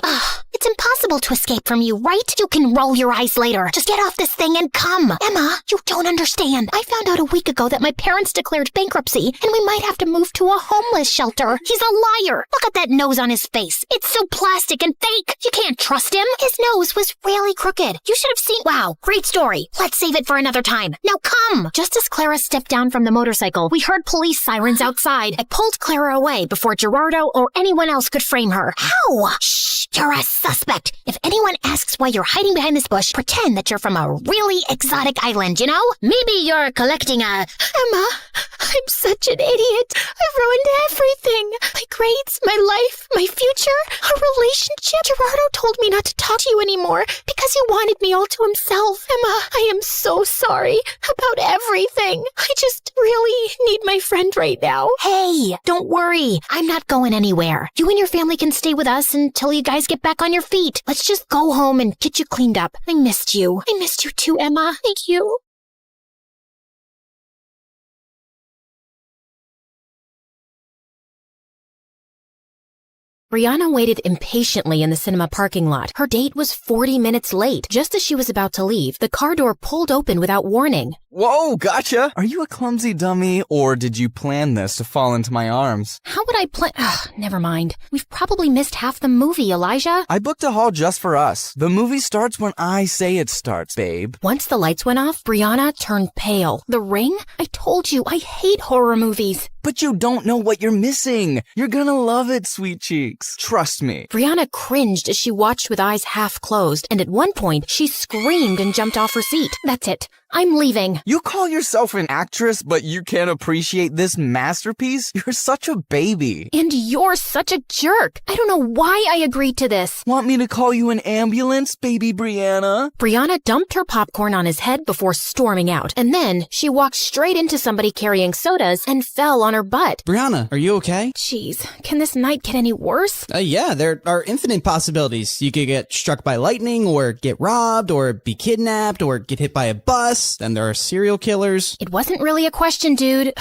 It's impossible to escape from you, right? You can roll your eyes later. Just get off this thing and come. Emma, you don't understand. I found out a week ago that my parents declared bankruptcy, and we might have to move to a homeless shelter. He's a liar. Look at that nose on his face. It's so plastic and fake. You can't trust him. His nose was really crooked. You should have seen— Wow, great story. Let's save it for another time. Now come. Just as Clara stepped down from the motorcycle, we heard police sirens outside. I pulled Clara away before Gerardo or anyone else could frame her. How? Shh, you're a suspect. If anyone asks why you're hiding behind this bush, pretend that you're from a really exotic island, you know? Maybe you're collecting a— Emma, I'm such an idiot. I ruined everything. My grades, my life, my future, our relationship. Gerardo told me not to talk to you anymore because he wanted me all to himself. Emma, I am so sorry about everything. I just really need my friend right now. Hey, don't worry. I'm not going anywhere. You and your family can stay with us until you guys get back on your feet. Let's just go home and get you cleaned up. I missed you. I missed you too, Emma. Thank you. Brianna waited impatiently in the cinema parking lot. Her date was 40 minutes late. Just as she was about to leave, the car door pulled open without warning. Whoa, gotcha! Are you a clumsy dummy, or did you plan this to fall into my arms? How would I plan— never mind. We've probably missed half the movie, Elijah. I booked a hall just for us. The movie starts when I say it starts, babe. Once the lights went off, Brianna turned pale. The Ring? I told you, I hate horror movies. But you don't know what you're missing. You're gonna love it, sweet cheeks. Trust me. Brianna cringed as she watched with eyes half closed, and at one point, she screamed and jumped off her seat. That's it. I'm leaving. You call yourself an actress, but you can't appreciate this masterpiece? You're such a baby. And you're such a jerk. I don't know why I agreed to this. Want me to call you an ambulance, baby Brianna? Brianna dumped her popcorn on his head before storming out, and then she walked straight into somebody carrying sodas and fell on her butt. Brianna, are you okay? Jeez, can this night get any worse? Yeah, there are infinite possibilities. You could get struck by lightning, or get robbed, or be kidnapped, or get hit by a bus. psychopaths, then there are serial killers. It wasn't really a question, dude.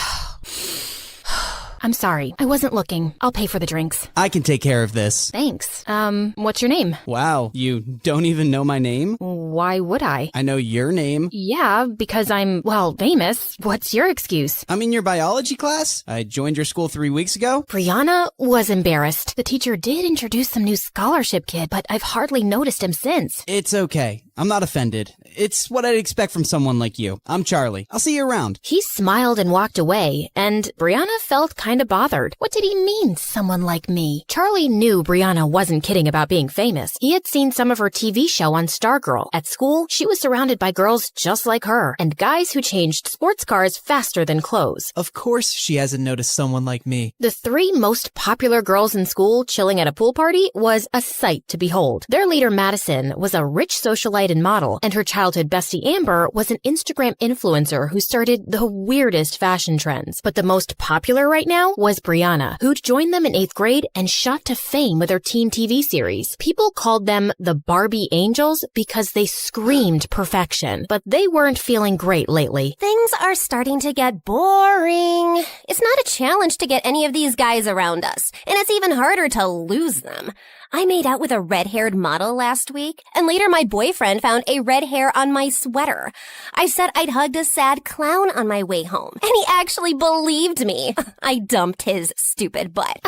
I'm sorry. I wasn't looking. I'll pay for the drinks. I can take care of this. Thanks. What's your name? Wow, you don't even know my name? Why would I? I know your name. Yeah, because I'm, famous. What's your excuse? I'm in your biology class. I joined your school 3 weeks ago. Brianna was embarrassed. The teacher did introduce some new scholarship kid, but I've hardly noticed him since. It's okay. I'm not offended. It's what I'd expect from someone like you. I'm Charlie. I'll see you around. He smiled and walked away, and Brianna felt kind of bothered. What did he mean, someone like me? Charlie knew Brianna wasn't kidding about being famous. He had seen some of her TV show on Stargirl. At school, she was surrounded by girls just like her, and guys who changed sports cars faster than clothes. Of course she hasn't noticed someone like me. The 3 most popular girls in school chilling at a pool party was a sight to behold. Their leader, Madison, was a rich socialite and model, and her childhood bestie, Amber, was an Instagram influencer who started the weirdest fashion trends. But the most popular right now was Brianna, who'd joined them in 8th grade and shot to fame with her teen TV series. People called them the Barbie Angels because they screamed perfection, but they weren't feeling great lately. Things are starting to get boring. It's not a challenge to get any of these guys around us, and it's even harder to lose them. I made out with a red-haired model last week, and later my boyfriend found a red hair on my sweater. I said I'd hugged a sad clown on my way home, and he actually believed me. I dumped his stupid butt.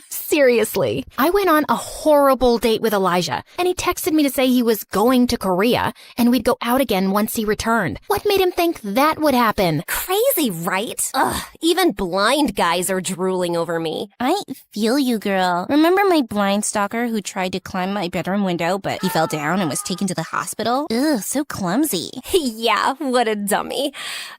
Seriously. I went on a horrible date with Elijah, and he texted me to say he was going to Korea, and we'd go out again once he returned. What made him think that would happen? Crazy, right? Ugh, even blind guys are drooling over me. I feel you, girl. Remember my blind stalker who tried to climb my bedroom window, but he fell down and was taken to the hospital? Ugh, so clumsy. Yeah, what a dummy.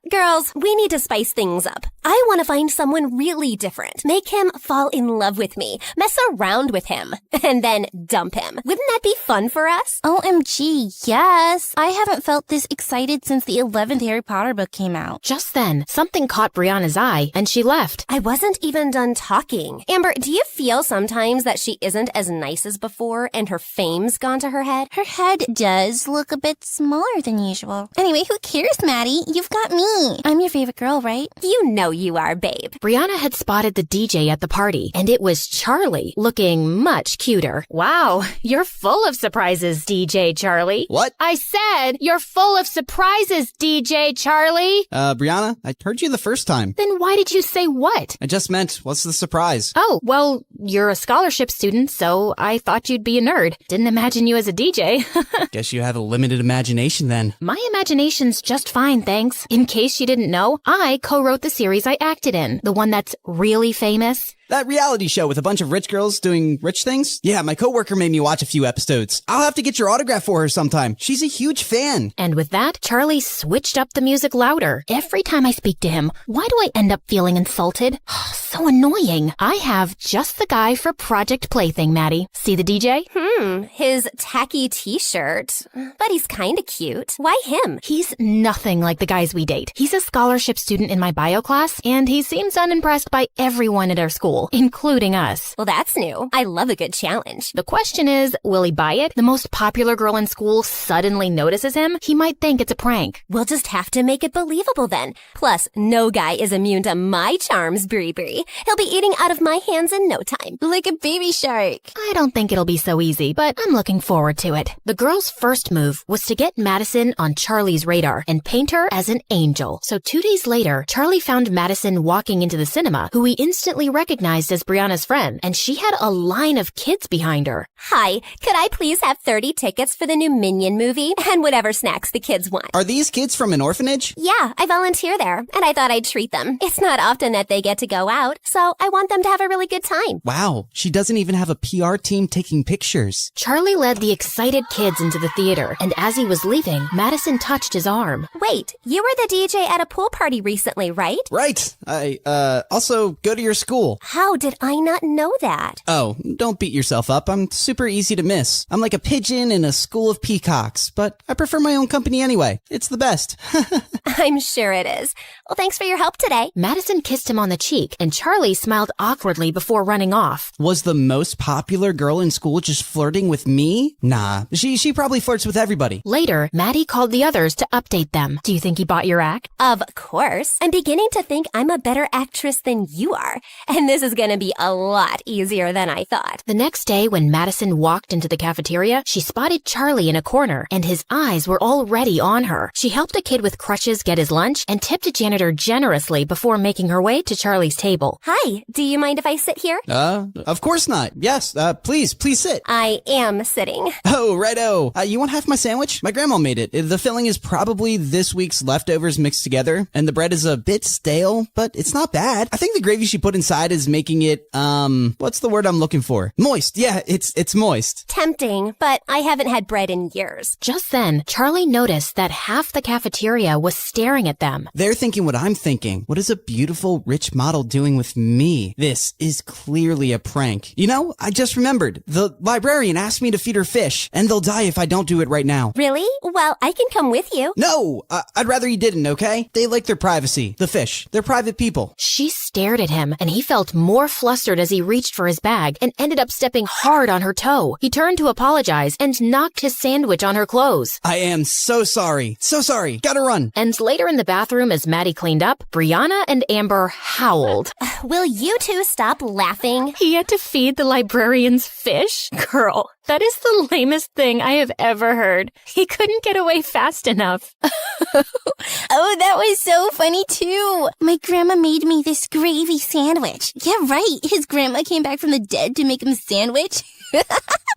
Girls, we need to spice things up. I want to find someone really different. Make him fall in love with me, mess around with him, and then dump him. Wouldn't that be fun for us? OMG, yes. I haven't felt this excited since the 11th Harry Potter book came out. Just then, something caught Brianna's eye, and she left. I wasn't even done talking. Amber, do you feel sometimes that she isn't as nice as before and her fame's gone to her head? Her head does look a bit smaller than usual. Anyway, who cares, Maddie? You've got me. I'm your favorite girl, right? You know you are, babe. Brianna had spotted the DJ at the party, and it was Charlie, looking much cuter. Wow, you're full of surprises, DJ Charlie. What? I said, you're full of surprises, DJ Charlie. Brianna, I heard you the first time. Then why did you say what? I just meant, what's the surprise? Oh, well, you're a scholarship student, so I thought you'd be a nerd. Didn't imagine you as a DJ. Guess you have a limited imagination then. My imagination's just fine, thanks. In case you didn't know, I co-wrote the series I acted in, the one that's really famous. That reality show with a bunch of rich girls doing rich things? Yeah, my coworker made me watch a few episodes. I'll have to get your autograph for her sometime. She's a huge fan. And with that, Charlie switched up the music louder. Every time I speak to him, why do I end up feeling insulted? So annoying. I have just the guy for Project Plaything, Maddie. See the DJ? His tacky t-shirt. But he's kinda cute. Why him? He's nothing like the guys we date. He's a scholarship student in my bio class, and he seems unimpressed by everyone at our school, including us. Well, that's new. I love a good challenge. The question is, will he buy it? The most popular girl in school suddenly notices him? He might think it's a prank. We'll just have to make it believable then. Plus, no guy is immune to my charms, Brie Brie. He'll be eating out of my hands in no time. Like a baby shark. I don't think it'll be so easy, but I'm looking forward to it. The girl's first move was to get Madison on Charlie's radar and paint her as an angel. So 2 days later, Charlie found Madison walking into the cinema, who he instantly recognized as Brianna's friend, and she had a line of kids behind her. Hi, could I please have 30 tickets for the new Minion movie and whatever snacks the kids want? Are these kids from an orphanage? Yeah, I volunteer there, and I thought I'd treat them. It's not often that they get to go out, so I want them to have a really good time. Wow, she doesn't even have a PR team taking pictures. Charlie led the excited kids into the theater, and as he was leaving, Madison touched his arm. Wait, you were the DJ at a pool party recently, right? Right. I also go to your school. How did I not know that? Oh, don't beat yourself up. I'm super easy to miss. I'm like a pigeon in a school of peacocks, but I prefer my own company anyway. It's the best. I'm sure it is. Well, thanks for your help today. Madison kissed him on the cheek, and Charlie smiled awkwardly before running off. Was the most popular girl in school just flirting with me? Nah, she probably flirts with everybody. Later, Maddie called the others to update them. Do you think he bought your act? Of course. I'm beginning to think I'm a better actress than you are, and this is going to be a lot easier than I thought. The next day, when Madison walked into the cafeteria, she spotted Charlie in a corner, and his eyes were already on her. She helped a kid with crutches get his lunch and tipped a janitor generously before making her way to Charlie's table. Hi, do you mind if I sit here? Of course not. Yes, please sit. I am sitting. Oh, righto. You want half my sandwich? My grandma made it. The filling is probably this week's leftovers mixed together, and the bread is a bit stale, but it's not bad. I think the gravy she put inside is making it, what's the word I'm looking for? Moist. Yeah, it's moist. Tempting, but I haven't had bread in years. Just then, Charlie noticed that half the cafeteria was staring at them. They're thinking what I'm thinking. What is a beautiful, rich model doing with me? This is clearly a prank. You know, I just remembered. The librarian asked me to feed her fish, and they'll die if I don't do it right now. Really? Well, I can come with you. No, I'd rather you didn't, okay? They like their privacy. The fish. They're private people. She stared at him, and he felt more flustered as he reached for his bag and ended up stepping hard on her toe. He turned to apologize and knocked his sandwich on her clothes. I am so sorry. So sorry. Gotta run. And later in the bathroom, as Maddie cleaned up, Brianna and Amber howled. Will you two stop laughing? He had to feed the librarian's fish? Girl, that is the lamest thing I have ever heard. He couldn't get away fast enough. Oh, that was so funny too. My grandma made me this gravy sandwich. Yeah, right. His grandma came back from the dead to make him a sandwich.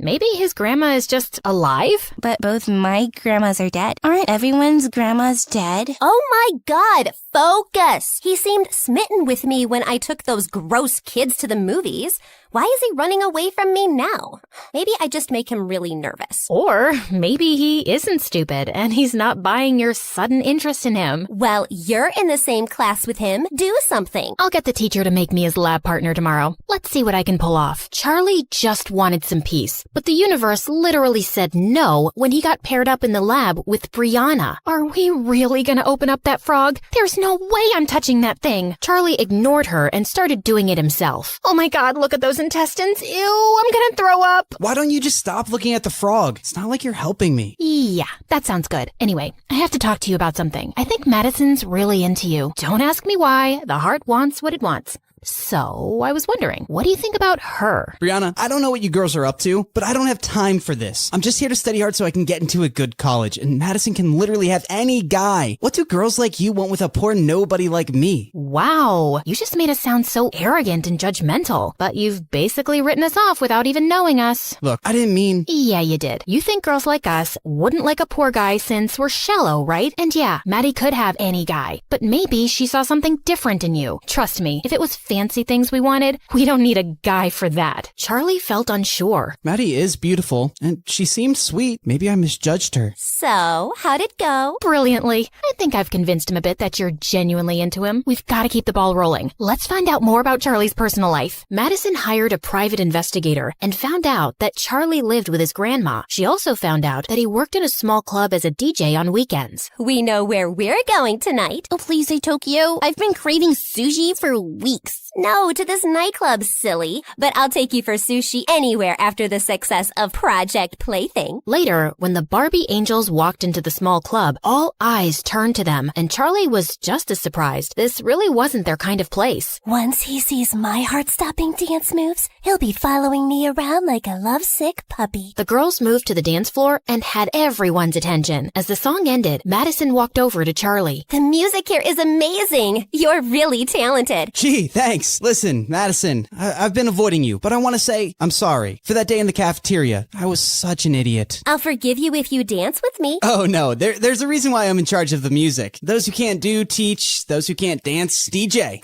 Maybe his grandma is just alive? But both my grandmas are dead. Aren't everyone's grandmas dead? Oh my God, focus! He seemed smitten with me when I took those gross kids to the movies. Why is he running away from me now? Maybe I just make him really nervous. Or maybe he isn't stupid and he's not buying your sudden interest in him. Well, you're in the same class with him. Do something. I'll get the teacher to make me his lab partner tomorrow. Let's see what I can pull off. Charlie just wanted some peace, but the universe literally said no when he got paired up in the lab with Brianna. Are we really gonna open up that frog? There's no way I'm touching that thing. Charlie ignored her and started doing it himself. Oh my God, look at those intestines. Ew, I'm gonna throw up. Why don't you just stop looking at the frog? It's not like you're helping me. Yeah, that sounds good. Anyway, I have to talk to you about something. I think Madison's really into you. Don't ask me why. The heart wants what it wants. So, I was wondering, what do you think about her? Brianna, I don't know what you girls are up to, but I don't have time for this. I'm just here to study hard so I can get into a good college, and Madison can literally have any guy. What do girls like you want with a poor nobody like me? Wow, you just made us sound so arrogant and judgmental, but you've basically written us off without even knowing us. Look, I didn't mean... Yeah, you did. You think girls like us wouldn't like a poor guy since we're shallow, right? And yeah, Maddie could have any guy, but maybe she saw something different in you. Trust me, if it was fancy things we wanted, we don't need a guy for that. Charlie felt unsure. Maddie is beautiful, and she seemed sweet. Maybe I misjudged her. So, how'd it go? Brilliantly. I think I've convinced him a bit that you're genuinely into him. We've got to keep the ball rolling. Let's find out more about Charlie's personal life. Madison hired a private investigator and found out that Charlie lived with his grandma. She also found out that he worked in a small club as a DJ on weekends. We know where we're going tonight. Oh, please say Tokyo. I've been craving sushi for weeks. No, to this nightclub, silly. But I'll take you for sushi anywhere after the success of Project Plaything. Later, when the Barbie angels walked into the small club, all eyes turned to them, and Charlie was just as surprised. This really wasn't their kind of place. Once he sees my heart-stopping dance moves, he'll be following me around like a lovesick puppy. The girls moved to the dance floor and had everyone's attention. As the song ended, Madison walked over to Charlie. The music here is amazing. You're really talented. Gee, thanks. Listen, Madison, I've been avoiding you, but I want to say I'm sorry for that day in the cafeteria. I was such an idiot. I'll forgive you if you dance with me. Oh no, there's a reason why I'm in charge of the music. Those who can't do, teach. Those who can't dance, DJ.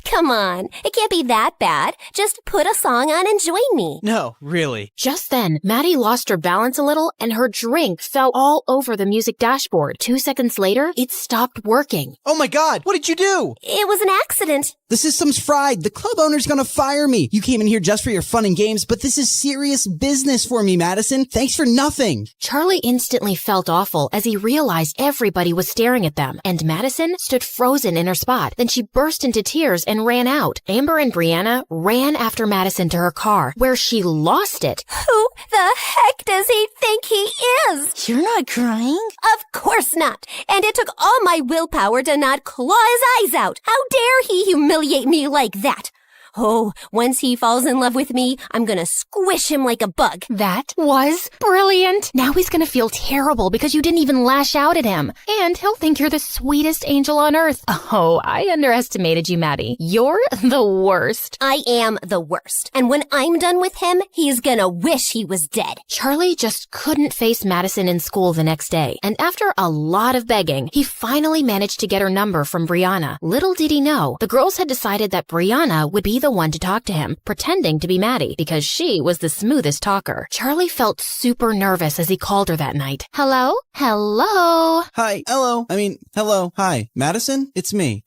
Come on, it can't be that bad. Just put a a song on and join me. No, really. Just then, Maddie lost her balance a little and her drink fell all over the music dashboard. 2 seconds later, it stopped working. Oh my god, what did you do? It was an accident. The system's fried. The club owner's gonna fire me. You came in here just for your fun and games, but this is serious business for me, Madison. Thanks for nothing. Charlie instantly felt awful as he realized everybody was staring at them, and Madison stood frozen in her spot. Then she burst into tears and ran out. Amber and Brianna ran after Madison to her car, where she lost it. Who the heck does he think he is? You're not crying? Of course not. And it took all my willpower to not claw his eyes out. How dare he humiliate me like that? Oh, once he falls in love with me, I'm gonna squish him like a bug. That was brilliant. Now he's gonna feel terrible because you didn't even lash out at him. And he'll think you're the sweetest angel on earth. Oh, I underestimated you, Maddie. You're the worst. I am the worst. And when I'm done with him, he's gonna wish he was dead. Charlie just couldn't face Madison in school the next day. And after a lot of begging, he finally managed to get her number from Brianna. Little did he know, the girls had decided that Brianna would be the one to talk to him, pretending to be Maddie, because she was the smoothest talker. Charlie felt super nervous as he called her that night. Hello? Hello? Hi. Hello. Hello. Hi. Madison? It's me.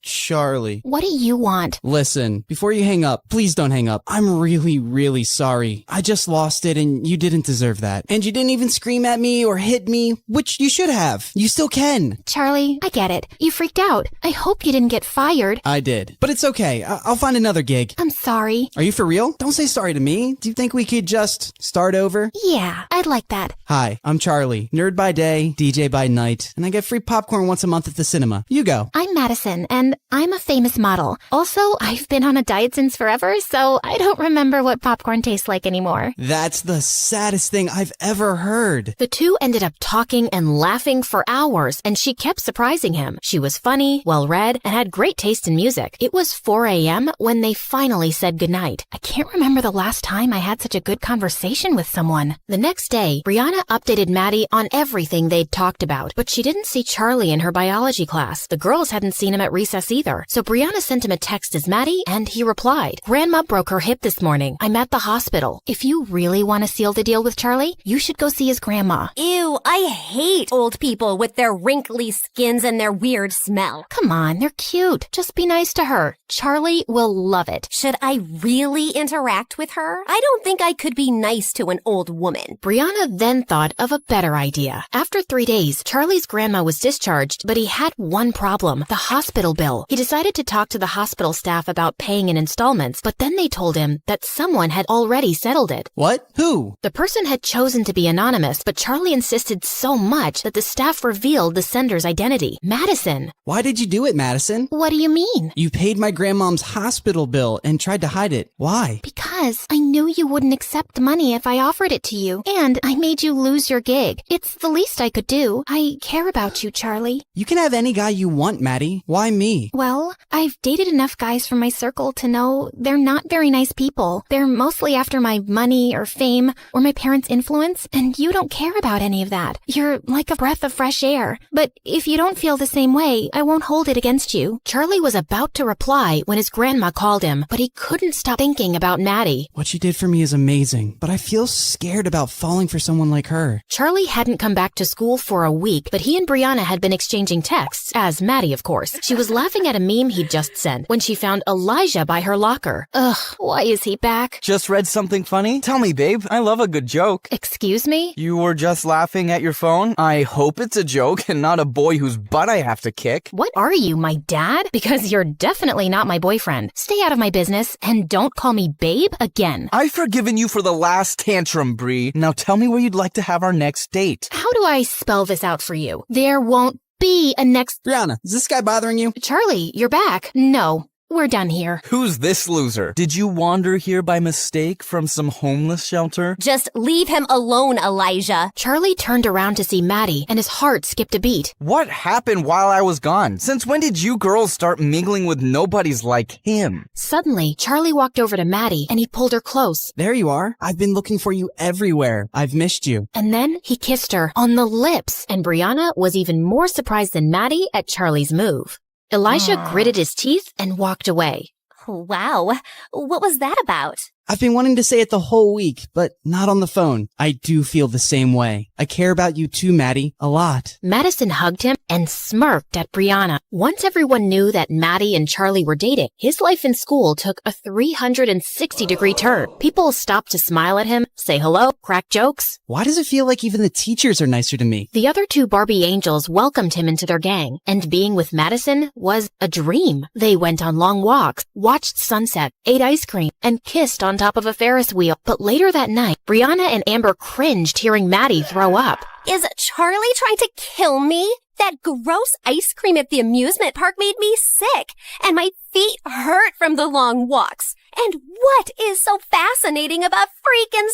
Charlie. What do you want? Listen, before you hang up, please don't hang up. I'm really, really sorry. I just lost it and you didn't deserve that. And you didn't even scream at me or hit me, which you should have. You still can. Charlie, I get it. You freaked out. I hope you didn't get fired. I did. But it's okay. I'll find another gig. I'm sorry. Are you for real? Don't say sorry to me. Do you think we could just start over? Yeah, I'd like that. Hi, I'm Charlie. Nerd by day, DJ by night, and I get free popcorn once a month at the cinema. You go. I'm Madison, and I'm a famous model. Also, I've been on a diet since forever, so I don't remember what popcorn tastes like anymore. That's the saddest thing I've ever heard. The two ended up talking and laughing for hours, and she kept surprising him. She was funny, well-read, and had great taste in music. It was 4 a.m. when they finally said goodnight. I can't remember the last time I had such a good conversation with someone. The next day, Brianna updated Maddie on everything they'd talked about, but she didn't see Charlie in her biology class. The girls hadn't seen him at recess either. So Brianna sent him a text as Maddie, and he replied, Grandma broke her hip this morning. I'm at the hospital. If you really want to seal the deal with Charlie, you should go see his grandma. Ew, I hate old people with their wrinkly skins and their weird smell. Come on, they're cute. Just be nice to her. Charlie will love it. Should I really interact with her? I don't think I could be nice to an old woman. Brianna then thought of a better idea. After 3 days, Charlie's grandma was discharged, but he had one problem, the hospital bill. He decided to talk to the hospital staff about paying in installments, but then they told him that someone had already settled it. What? Who? The person had chosen to be anonymous, but Charlie insisted so much that the staff revealed the sender's identity, Madison. Why did you do it, Madison? What do you mean? You paid my grandmom's hospital bill and tried to hide it. Why? Because I knew you wouldn't accept the money if I offered it to you, and I made you lose your gig. It's the least I could do. I care about you, Charlie. You can have any guy you want, Maddie. Why me? Well, I've dated enough guys from my circle to know they're not very nice people. They're mostly after my money or fame or my parents' influence, and you don't care about any of that. You're like a breath of fresh air. But if you don't feel the same way, I won't hold it against you. Charlie was about to reply when his grandma called him, but he couldn't stop thinking about Maddie. What you did for me is amazing, but I feel scared about falling for someone like her. Charlie hadn't come back to school for a week, but he and Brianna had been exchanging texts, as Maddie, of course. She was laughing at a meme he'd just sent when she found Elijah by her locker. Ugh, why is he back? Just read something funny? Tell me, babe. I love a good joke. Excuse me? You were just laughing at your phone? I hope it's a joke and not a boy whose butt I have to kick. What are you, my dad? Because you're definitely not my boyfriend. Stay out of my business and don't call me babe again. I've forgiven you for the last tantrum, Bree. Now tell me where you'd like to have our next date. How do I spell this out for you? There won't be a next... Brianna, is this guy bothering you? Charlie, you're back. No. We're done here. Who's this loser? Did you wander here by mistake from some homeless shelter? Just leave him alone, Elijah. Charlie turned around to see Maddie, and his heart skipped a beat. What happened while I was gone? Since when did you girls start mingling with nobodies like him? Suddenly, Charlie walked over to Maddie, and he pulled her close. There you are. I've been looking for you everywhere. I've missed you. And then he kissed her on the lips, and Brianna was even more surprised than Maddie at Charlie's move. Elijah gritted his teeth and walked away. Wow. What was that about? I've been wanting to say it the whole week, but not on the phone. I do feel the same way. I care about you too, Maddie, a lot. Madison hugged him and smirked at Brianna. Once everyone knew that Maddie and Charlie were dating, his life in school took a 360-degree turn. People stopped to smile at him, say hello, crack jokes. Why does it feel like even the teachers are nicer to me? The other two Barbie angels welcomed him into their gang, and being with Madison was a dream. They went on long walks, watched sunset, ate ice cream, and kissed on top of a Ferris wheel. But later that night, Brianna and Amber cringed hearing Maddie throw up. Is Charlie trying to kill me? That gross ice cream at the amusement park made me sick, and my feet hurt from the long walks. And what is so fascinating about freaking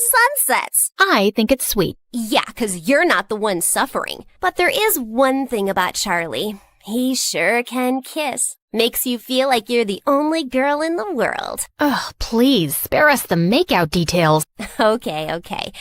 sunsets? I think it's sweet. Yeah, 'cause you're not the one suffering. But there is one thing about Charlie. He sure can kiss. Makes you feel like you're the only girl in the world. Ugh, please, spare us the makeout details. Okay.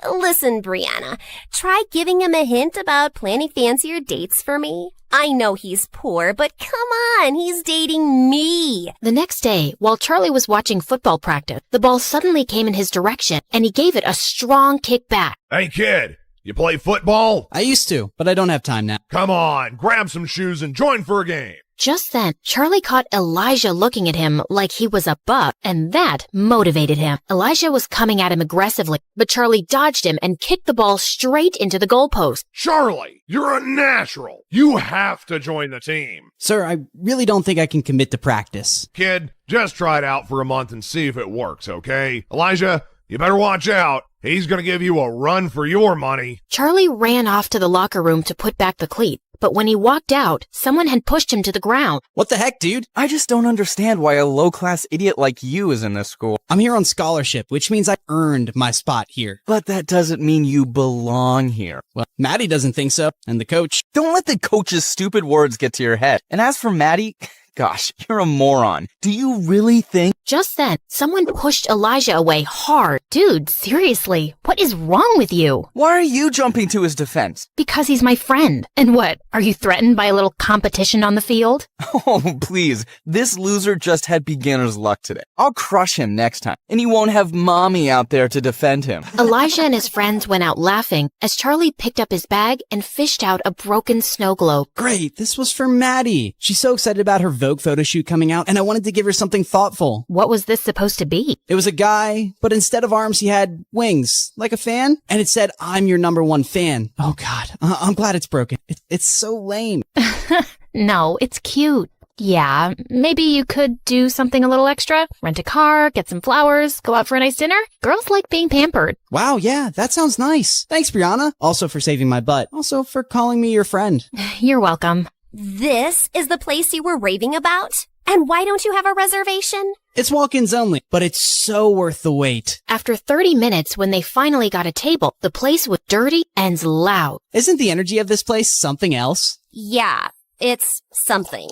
Listen, Brianna, try giving him a hint about planning fancier dates for me. I know he's poor, but come on, he's dating me. The next day, while Charlie was watching football practice, the ball suddenly came in his direction, and he gave it a strong kick back. Hey, kid. You play football? I used to, but I don't have time now. Come on, grab some shoes and join for a game. Just then, Charlie caught Elijah looking at him like he was a buck, and that motivated him. Elijah was coming at him aggressively, but Charlie dodged him and kicked the ball straight into the goalpost. Charlie, you're a natural. You have to join the team. Sir, I really don't think I can commit to practice. Kid, just try it out for a month and see if it works, okay? Elijah, you better watch out. He's gonna give you a run for your money. Charlie ran off to the locker room to put back the cleat, but when he walked out, someone had pushed him to the ground. What the heck, dude? I just don't understand why a low-class idiot like you is in this school. I'm here on scholarship, which means I earned my spot here. But that doesn't mean you belong here. Well, Maddie doesn't think so, and the coach. Don't let the coach's stupid words get to your head. And as for Maddie, gosh, you're a moron. Do you really think? Just then, someone pushed Elijah away hard. Dude, seriously, what is wrong with you? Why are you jumping to his defense? Because he's my friend. And what, are you threatened by a little competition on the field? Oh, please. This loser just had beginner's luck today. I'll crush him next time, and he won't have mommy out there to defend him. Elijah and his friends went out laughing as Charlie picked up his bag and fished out a broken snow globe. Great, this was for Maddie. She's so excited about her Vogue photo shoot coming out, and I wanted to give her something thoughtful. What was this supposed to be? It was a guy, but instead of arms, he had wings, like a fan, and it said, "I'm your #1 fan." Oh God, I'm glad it's broken. It's so lame. No, it's cute. Yeah, maybe you could do something a little extra. Rent a car, get some flowers, go out for a nice dinner. Girls like being pampered. Wow, yeah, that sounds nice. Thanks, Brianna. Also for saving my butt. Also for calling me your friend. You're welcome. This is the place you were raving about? And why don't you have a reservation? It's walk-ins only, but it's so worth the wait. After 30 minutes, when they finally got a table, the place was dirty and loud. Isn't the energy of this place something else? Yeah, it's something.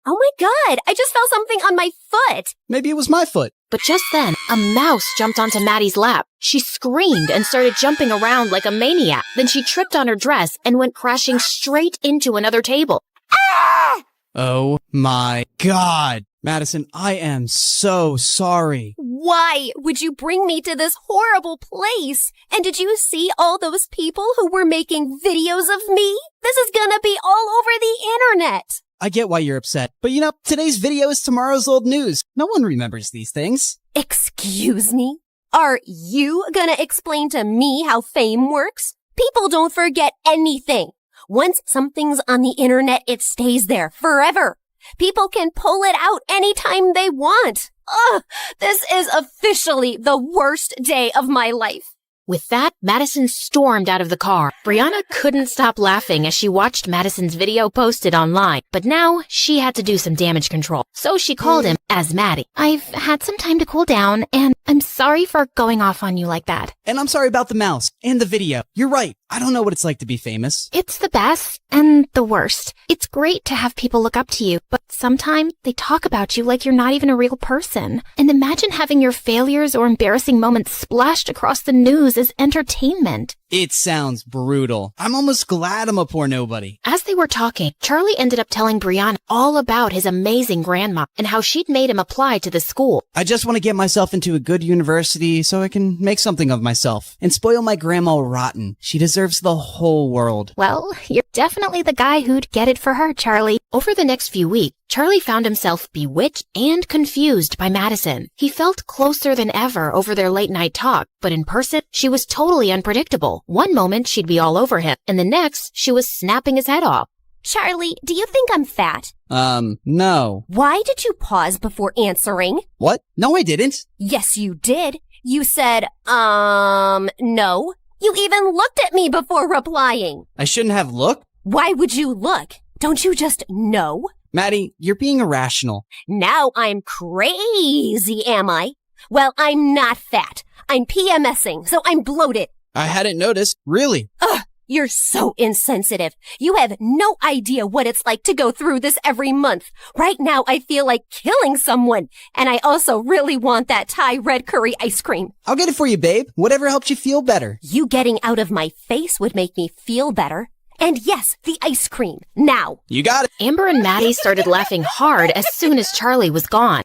Oh my God, I just felt something on my foot. Maybe it was my foot. But just then, a mouse jumped onto Maddie's lap. She screamed and started jumping around like a maniac. Then she tripped on her dress and went crashing straight into another table. Ah! Oh my God. Madison, I am so sorry. Why would you bring me to this horrible place? And did you see all those people who were making videos of me? This is gonna be all over the internet. I get why you're upset, but you know, today's video is tomorrow's old news. No one remembers these things. Excuse me? Are you gonna explain to me how fame works? People don't forget anything. Once something's on the internet, it stays there forever. People can pull it out anytime they want. Ugh, this is officially the worst day of my life. With that, Madison stormed out of the car. Brianna couldn't stop laughing as she watched Madison's video posted online, but now she had to do some damage control. So she called him as Maddie. I've had some time to cool down, and I'm sorry for going off on you like that. And I'm sorry about the mouse and the video. You're right. I don't know what it's like to be famous. It's the best and the worst. It's great to have people look up to you, but sometimes they talk about you like you're not even a real person. And imagine having your failures or embarrassing moments splashed across the news as entertainment. It sounds brutal. I'm almost glad I'm a poor nobody. As they they were talking, Charlie ended up telling Brianna all about his amazing grandma and how she'd made him apply to the school. I just want to get myself into a good university so I can make something of myself and spoil my grandma rotten. She deserves the whole world. Well, you're definitely the guy who'd get it for her, Charlie. Over the next few weeks, Charlie found himself bewitched and confused by Madison. He felt closer than ever over their late-night talk, but in person, she was totally unpredictable. One moment, she'd be all over him, and the next, she was snapping his head off. Charlie, do you think I'm fat? No. Why did you pause before answering? What? No, I didn't. Yes, you did. You said, no. You even looked at me before replying. I shouldn't have looked. Why would you look? Don't you just know? Maddie, you're being irrational. Now I'm crazy, am I? Well, I'm not fat. I'm PMSing, so I'm bloated. I hadn't noticed. Really? Ugh, you're so insensitive. You have no idea what it's like to go through this every month. Right now, I feel like killing someone. And I also really want that Thai red curry ice cream. I'll get it for you, babe. Whatever helps you feel better. You getting out of my face would make me feel better. And yes, the ice cream. Now. You got it. Amber and Maddie started laughing hard as soon as Charlie was gone.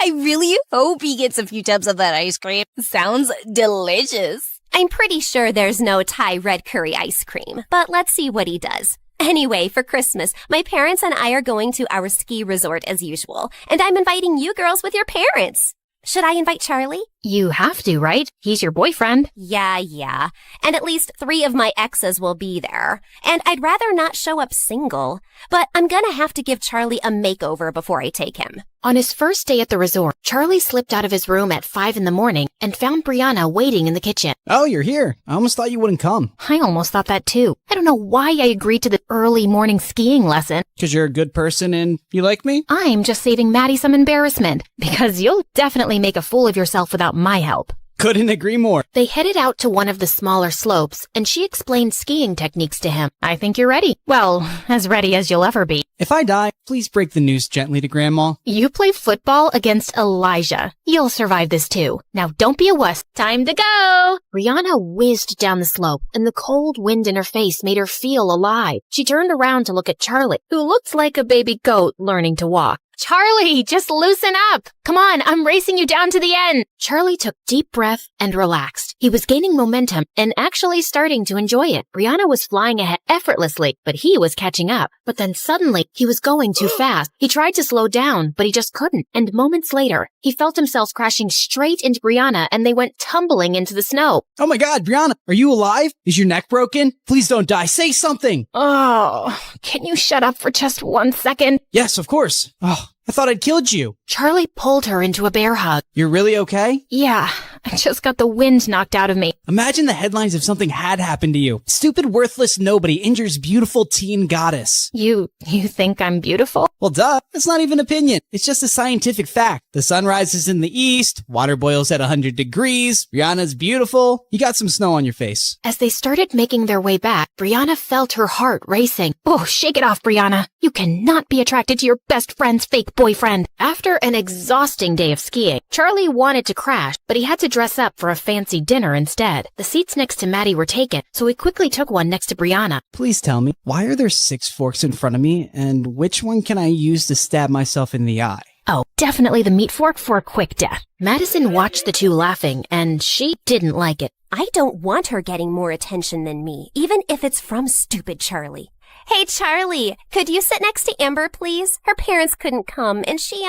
I really hope he gets a few tubs of that ice cream. Sounds delicious. I'm pretty sure there's no Thai red curry ice cream, but let's see what he does. Anyway, for Christmas, my parents and I are going to our ski resort as usual, and I'm inviting you girls with your parents. Should I invite Charlie? You have to, right? He's your boyfriend. Yeah. And at least 3 of my exes will be there. And I'd rather not show up single, but I'm gonna have to give Charlie a makeover before I take him. On his first day at the resort, Charlie slipped out of his room at 5 in the morning and found Brianna waiting in the kitchen. Oh, you're here. I almost thought you wouldn't come. I almost thought that too. I don't know why I agreed to the early morning skiing lesson. Because you're a good person and you like me? I'm just saving Maddie some embarrassment, because you'll definitely make a fool of yourself without my help. Couldn't agree more. They headed out to one of the smaller slopes, and she explained skiing techniques to him. I think you're ready. Well, as ready as you'll ever be. If I die, please break the news gently to Grandma. You play football against Elijah. You'll survive this too. Now don't be a wuss. Time to go! Brianna whizzed down the slope, and the cold wind in her face made her feel alive. She turned around to look at Charlie, who looked like a baby goat learning to walk. Charlie, just loosen up. Come on, I'm racing you down to the end. Charlie took deep breath and relaxed. He was gaining momentum and actually starting to enjoy it. Brianna was flying ahead effortlessly, but he was catching up. But then suddenly, he was going too fast. He tried to slow down, but he just couldn't. And moments later, he felt himself crashing straight into Brianna, and they went tumbling into the snow. Oh my God, Brianna, are you alive? Is your neck broken? Please don't die. Say something. Oh, can you shut up for just 1 second? Yes, of course. Oh, I thought I'd killed you. Charlie pulled her into a bear hug. You're really okay? Yeah, I just got the wind knocked out of me. Imagine the headlines if something had happened to you. Stupid, worthless nobody injures beautiful teen goddess. You think I'm beautiful? Well, duh. It's not even opinion. It's just a scientific fact. The sun rises in the east, water boils at 100 degrees, Brianna's beautiful. You got some snow on your face. As they started making their way back, Brianna felt her heart racing. Oh, shake it off, Brianna. You cannot be attracted to your best friend's fake boyfriend. After an exhausting day of skiing, Charlie wanted to crash, but he had to dress up for a fancy dinner instead. The seats next to Maddie were taken, so he quickly took one next to Brianna. Please tell me, why are there 6 forks in front of me, and which one can I use to stab myself in the eye? Oh, definitely the meat fork for a quick death. Madison watched the two laughing, and she didn't like it. I don't want her getting more attention than me, even if it's from stupid Charlie. Hey, Charlie, could you sit next to Amber, please? Her parents couldn't come, and she,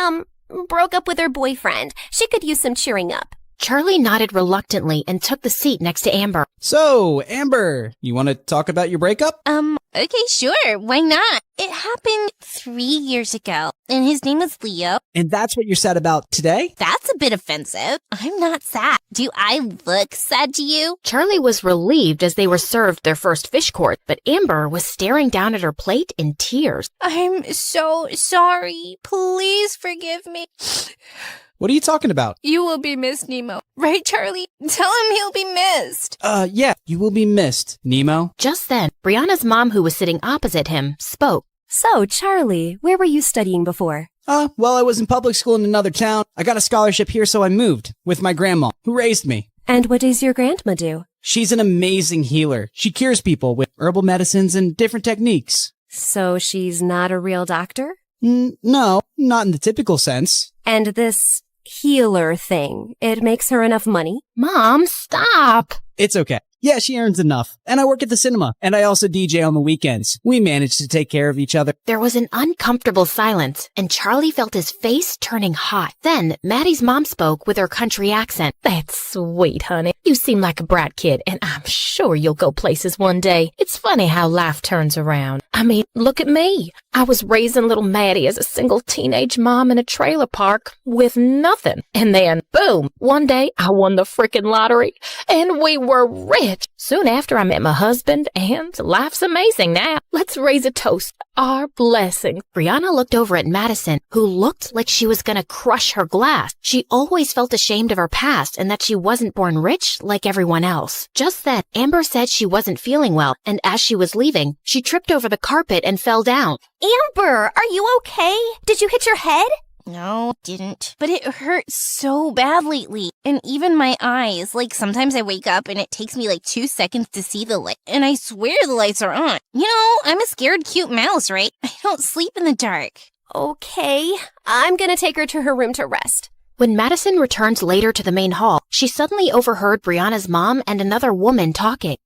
broke up with her boyfriend. She could use some cheering up. Charlie nodded reluctantly and took the seat next to Amber. So, Amber, you want to talk about your breakup? Okay, sure. Why not? It happened 3 years ago, and his name was Leo. And that's what you're sad about today? That's a bit offensive. I'm not sad. Do I look sad to you? Charlie was relieved as they were served their first fish course, but Amber was staring down at her plate in tears. I'm so sorry. Please forgive me. What are you talking about? You will be missed, Nemo. Right, Charlie? Tell him he'll be missed. Yeah, you will be missed, Nemo. Just then, Brianna's mom, who was sitting opposite him, spoke. So, Charlie, where were you studying before? Well, I was in public school in another town. I got a scholarship here, so I moved with my grandma, who raised me. And what does your grandma do? She's an amazing healer. She cures people with herbal medicines and different techniques. So she's not a real doctor? No, not in the typical sense. And this healer thing, it makes her enough money? Mom, stop! It's okay. Yeah, she earns enough. And I work at the cinema. And I also DJ on the weekends. We manage to take care of each other. There was an uncomfortable silence, and Charlie felt his face turning hot. Then Maddie's mom spoke with her country accent. That's sweet, honey. You seem like a brat kid, and I'm sure you'll go places one day. It's funny how life turns around. I mean, look at me. I was raising little Maddie as a single teenage mom in a trailer park with nothing. And then, boom, one day I won the frickin' lottery, and we were rich. Soon after, I met my husband, and life's amazing now. Let's raise a toast. Our blessings. Brianna looked over at Madison, who looked like she was gonna crush her glass. She always felt ashamed of her past and that she wasn't born rich like everyone else. Just then, Amber said she wasn't feeling well, and as she was leaving, she tripped over the carpet and fell down. Amber, are you okay? Did you hit your head? No, didn't. But it hurts so bad lately. And even my eyes. Like, sometimes I wake up and it takes me like 2 seconds to see the light. And I swear the lights are on. You know, I'm a scared cute mouse, right? I don't sleep in the dark. Okay, I'm gonna take her to her room to rest. When Madison returned later to the main hall, she suddenly overheard Brianna's mom and another woman talking.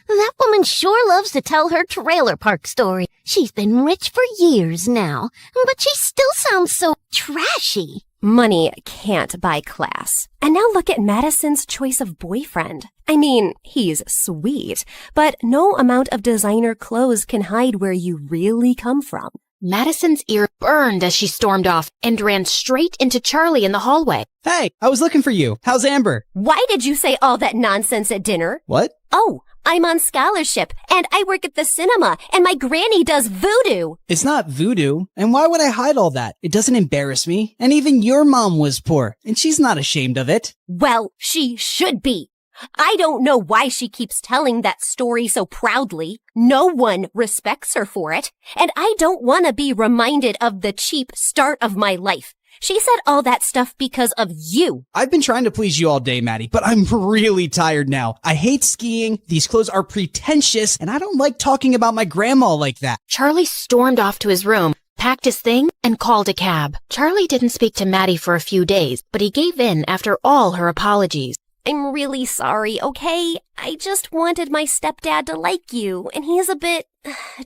That woman sure loves to tell her trailer park story. She's been rich for years now, but she still sounds so trashy. Money can't buy class. And now look at Madison's choice of boyfriend. I mean, he's sweet, but no amount of designer clothes can hide where you really come from. Madison's ear burned as she stormed off and ran straight into Charlie in the hallway. Hey, I was looking for you. How's Amber? Why did you say all that nonsense at dinner? What? Oh, I'm on scholarship, and I work at the cinema, and my granny does voodoo. It's not voodoo. And why would I hide all that? It doesn't embarrass me. And even your mom was poor, and she's not ashamed of it. Well, she should be. I don't know why she keeps telling that story so proudly. No one respects her for it, and I don't want to be reminded of the cheap start of my life. She said all that stuff because of you. I've been trying to please you all day, Maddie, but I'm really tired now. I hate skiing, these clothes are pretentious, and I don't like talking about my grandma like that. Charlie stormed off to his room, packed his thing, and called a cab. Charlie didn't speak to Maddie for a few days, but he gave in after all her apologies. I'm really sorry, okay? I just wanted my stepdad to like you, and he's a bit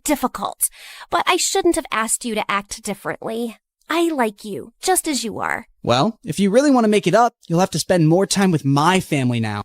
difficult. But I shouldn't have asked you to act differently. I like you, just as you are. Well, if you really want to make it up, you'll have to spend more time with my family now.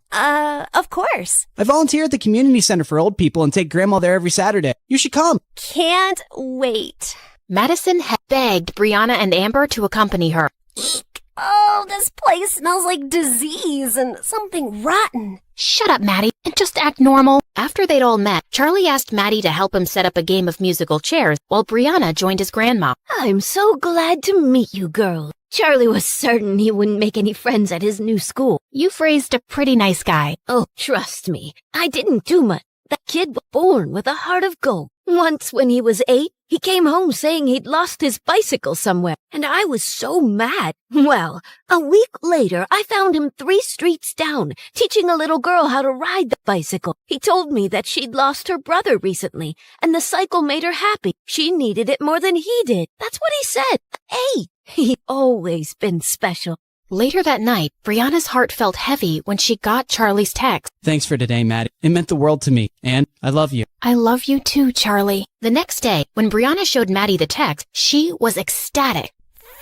Of course. I volunteer at the community center for old people and take Grandma there every Saturday. You should come. Can't wait. Madison had begged Brianna and Amber to accompany her. Eek. Oh, this place smells like disease and something rotten. Shut up, Maddie, and just act normal. After they'd all met, Charlie asked Maddie to help him set up a game of musical chairs while Brianna joined his grandma. I'm so glad to meet you, girl. Charlie was certain he wouldn't make any friends at his new school. You've raised a pretty nice guy. Oh, trust me, I didn't do much. That kid was born with a heart of gold. Once when he was 8, he came home saying he'd lost his bicycle somewhere, and I was so mad. Well, a week later, I found him 3 streets down, teaching a little girl how to ride the bicycle. He told me that she'd lost her brother recently, and the cycle made her happy. She needed it more than he did. That's what he said. Hey, he's always been special. Later that night, Brianna's heart felt heavy when she got Charlie's text. Thanks for today, Maddie. It meant the world to me, and I love you. I love you too, Charlie. The next day, when Brianna showed Maddie the text, she was ecstatic.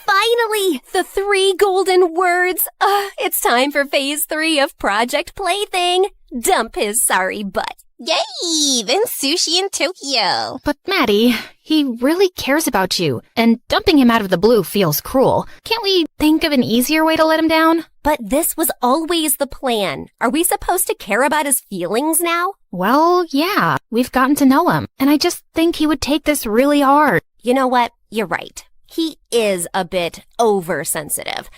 Finally, the 3 golden words. It's time for phase 3 of Project Plaything. Dump his sorry butt. Yay! Then sushi in Tokyo. But Maddie, he really cares about you, and dumping him out of the blue feels cruel. Can't we think of an easier way to let him down? But this was always the plan. Are we supposed to care about his feelings now? Well, yeah, we've gotten to know him, and I just think he would take this really hard. You know what? You're right. He is a bit oversensitive.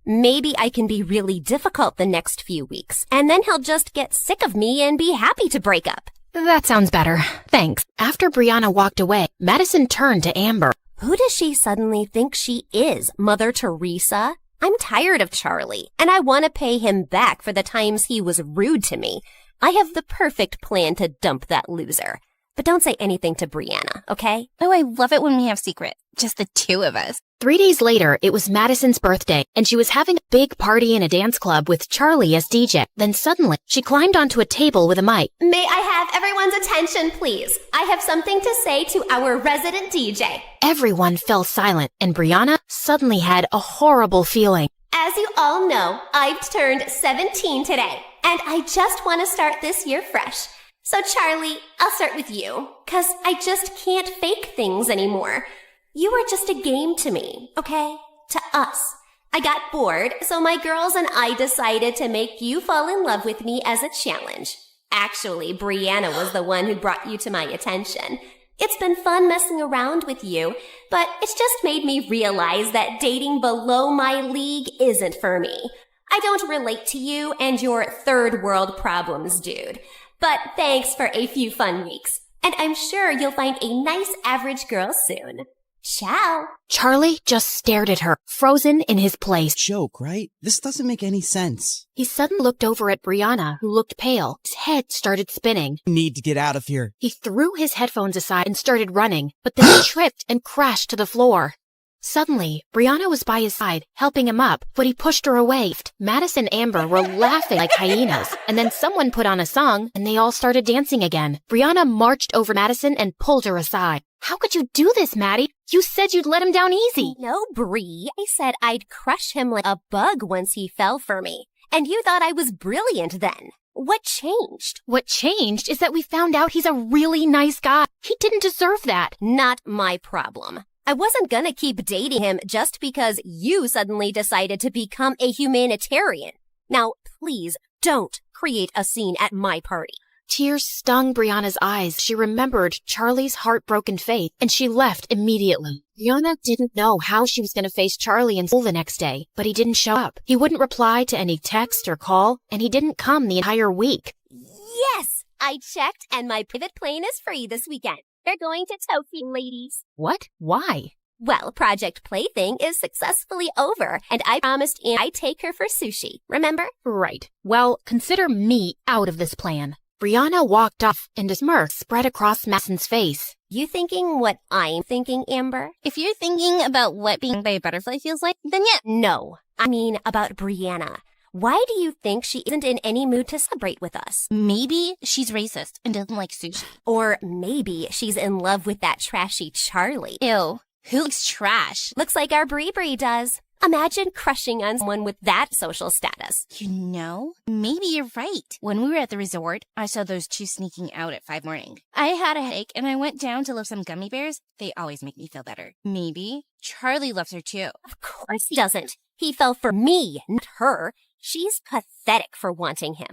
Maybe I can be really difficult the next few weeks, and then he'll just get sick of me and be happy to break up. That sounds better. Thanks. After Brianna walked away, Madison turned to Amber. Who does she suddenly think she is, Mother Teresa? I'm tired of Charlie, and I want to pay him back for the times he was rude to me. I have the perfect plan to dump that loser. But don't say anything to Brianna, okay? Oh, I love it when we have secrets. Just the two of us. 3 days later, it was Madison's birthday, and she was having a big party in a dance club with Charlie as DJ. Then suddenly, she climbed onto a table with a mic. May I have everyone's attention, please? I have something to say to our resident DJ. Everyone fell silent, and Brianna suddenly had a horrible feeling. As you all know, I've turned 17 today, and I just want to start this year fresh. So Charlie, I'll start with you, 'cause I just can't fake things anymore. You are just a game to me, okay? To us. I got bored, so my girls and I decided to make you fall in love with me as a challenge. Actually, Brianna was the one who brought you to my attention. It's been fun messing around with you, but it's just made me realize that dating below my league isn't for me. I don't relate to you and your third world problems, dude. But thanks for a few fun weeks. And I'm sure you'll find a nice average girl soon. Ciao. Charlie just stared at her, frozen in his place. Joke, right? This doesn't make any sense. He suddenly looked over at Brianna, who looked pale. His head started spinning. Need to get out of here. He threw his headphones aside and started running, but then tripped and crashed to the floor. Suddenly, Brianna was by his side, helping him up, but he pushed her away. Madison and Amber were laughing like hyenas, and then someone put on a song, and they all started dancing again. Brianna marched over Madison and pulled her aside. How could you do this, Maddie? You said you'd let him down easy. No, Bree. I said I'd crush him like a bug once he fell for me. And you thought I was brilliant then. What changed? What changed is that we found out he's a really nice guy. He didn't deserve that. Not my problem. I wasn't gonna keep dating him just because you suddenly decided to become a humanitarian. Now, please don't create a scene at my party. Tears stung Brianna's eyes. She remembered Charlie's heartbroken face, and she left immediately. Brianna didn't know how she was going to face Charlie in school the next day, but he didn't show up. He wouldn't reply to any text or call, and he didn't come the entire week. Yes! I checked, and my private plane is free this weekend. They're going to Tokyo, ladies. What? Why? Well, Project Plaything is successfully over, and I promised Anne I'd take her for sushi, remember? Right. Well, consider me out of this plan. Brianna walked off, and a smirk spread across Madison's face. You thinking what I'm thinking, Amber? If you're thinking about what being by a butterfly feels like, then yeah. No, I mean about Brianna. Why do you think she isn't in any mood to celebrate with us? Maybe she's racist and doesn't like sushi. Or maybe she's in love with that trashy Charlie. Ew. Who likes trash? Looks like our Bree does. Imagine crushing on someone with that social status. You know, maybe you're right. When we were at the resort, I saw those two sneaking out at 5 a.m. I had a headache and I went down to lift some gummy bears. They always make me feel better. Maybe Charlie loves her too. Of course he doesn't. He fell for me, not her. She's pathetic for wanting him.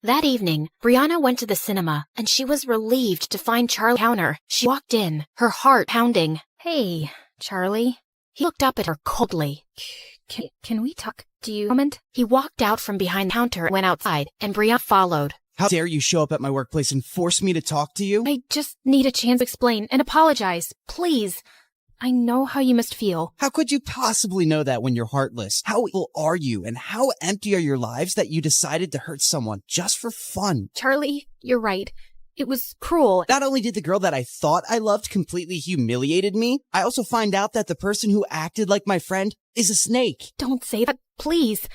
That evening, Brianna went to the cinema, and she was relieved to find Charlie counter. She walked in, her heart pounding. Hey, Charlie. He looked up at her coldly. Can we talk? Do you moment? He walked out from behind the counter and went outside, and Brianna followed. How dare you show up at my workplace and force me to talk to you? I just need a chance to explain and apologize. Please. I know how you must feel. How could you possibly know that when you're heartless? How evil are you, and how empty are your lives that you decided to hurt someone just for fun? Charlie, you're right. It was cruel. Not only did the girl that I thought I loved completely humiliated me, I also find out that the person who acted like my friend is a snake. Don't say that, please.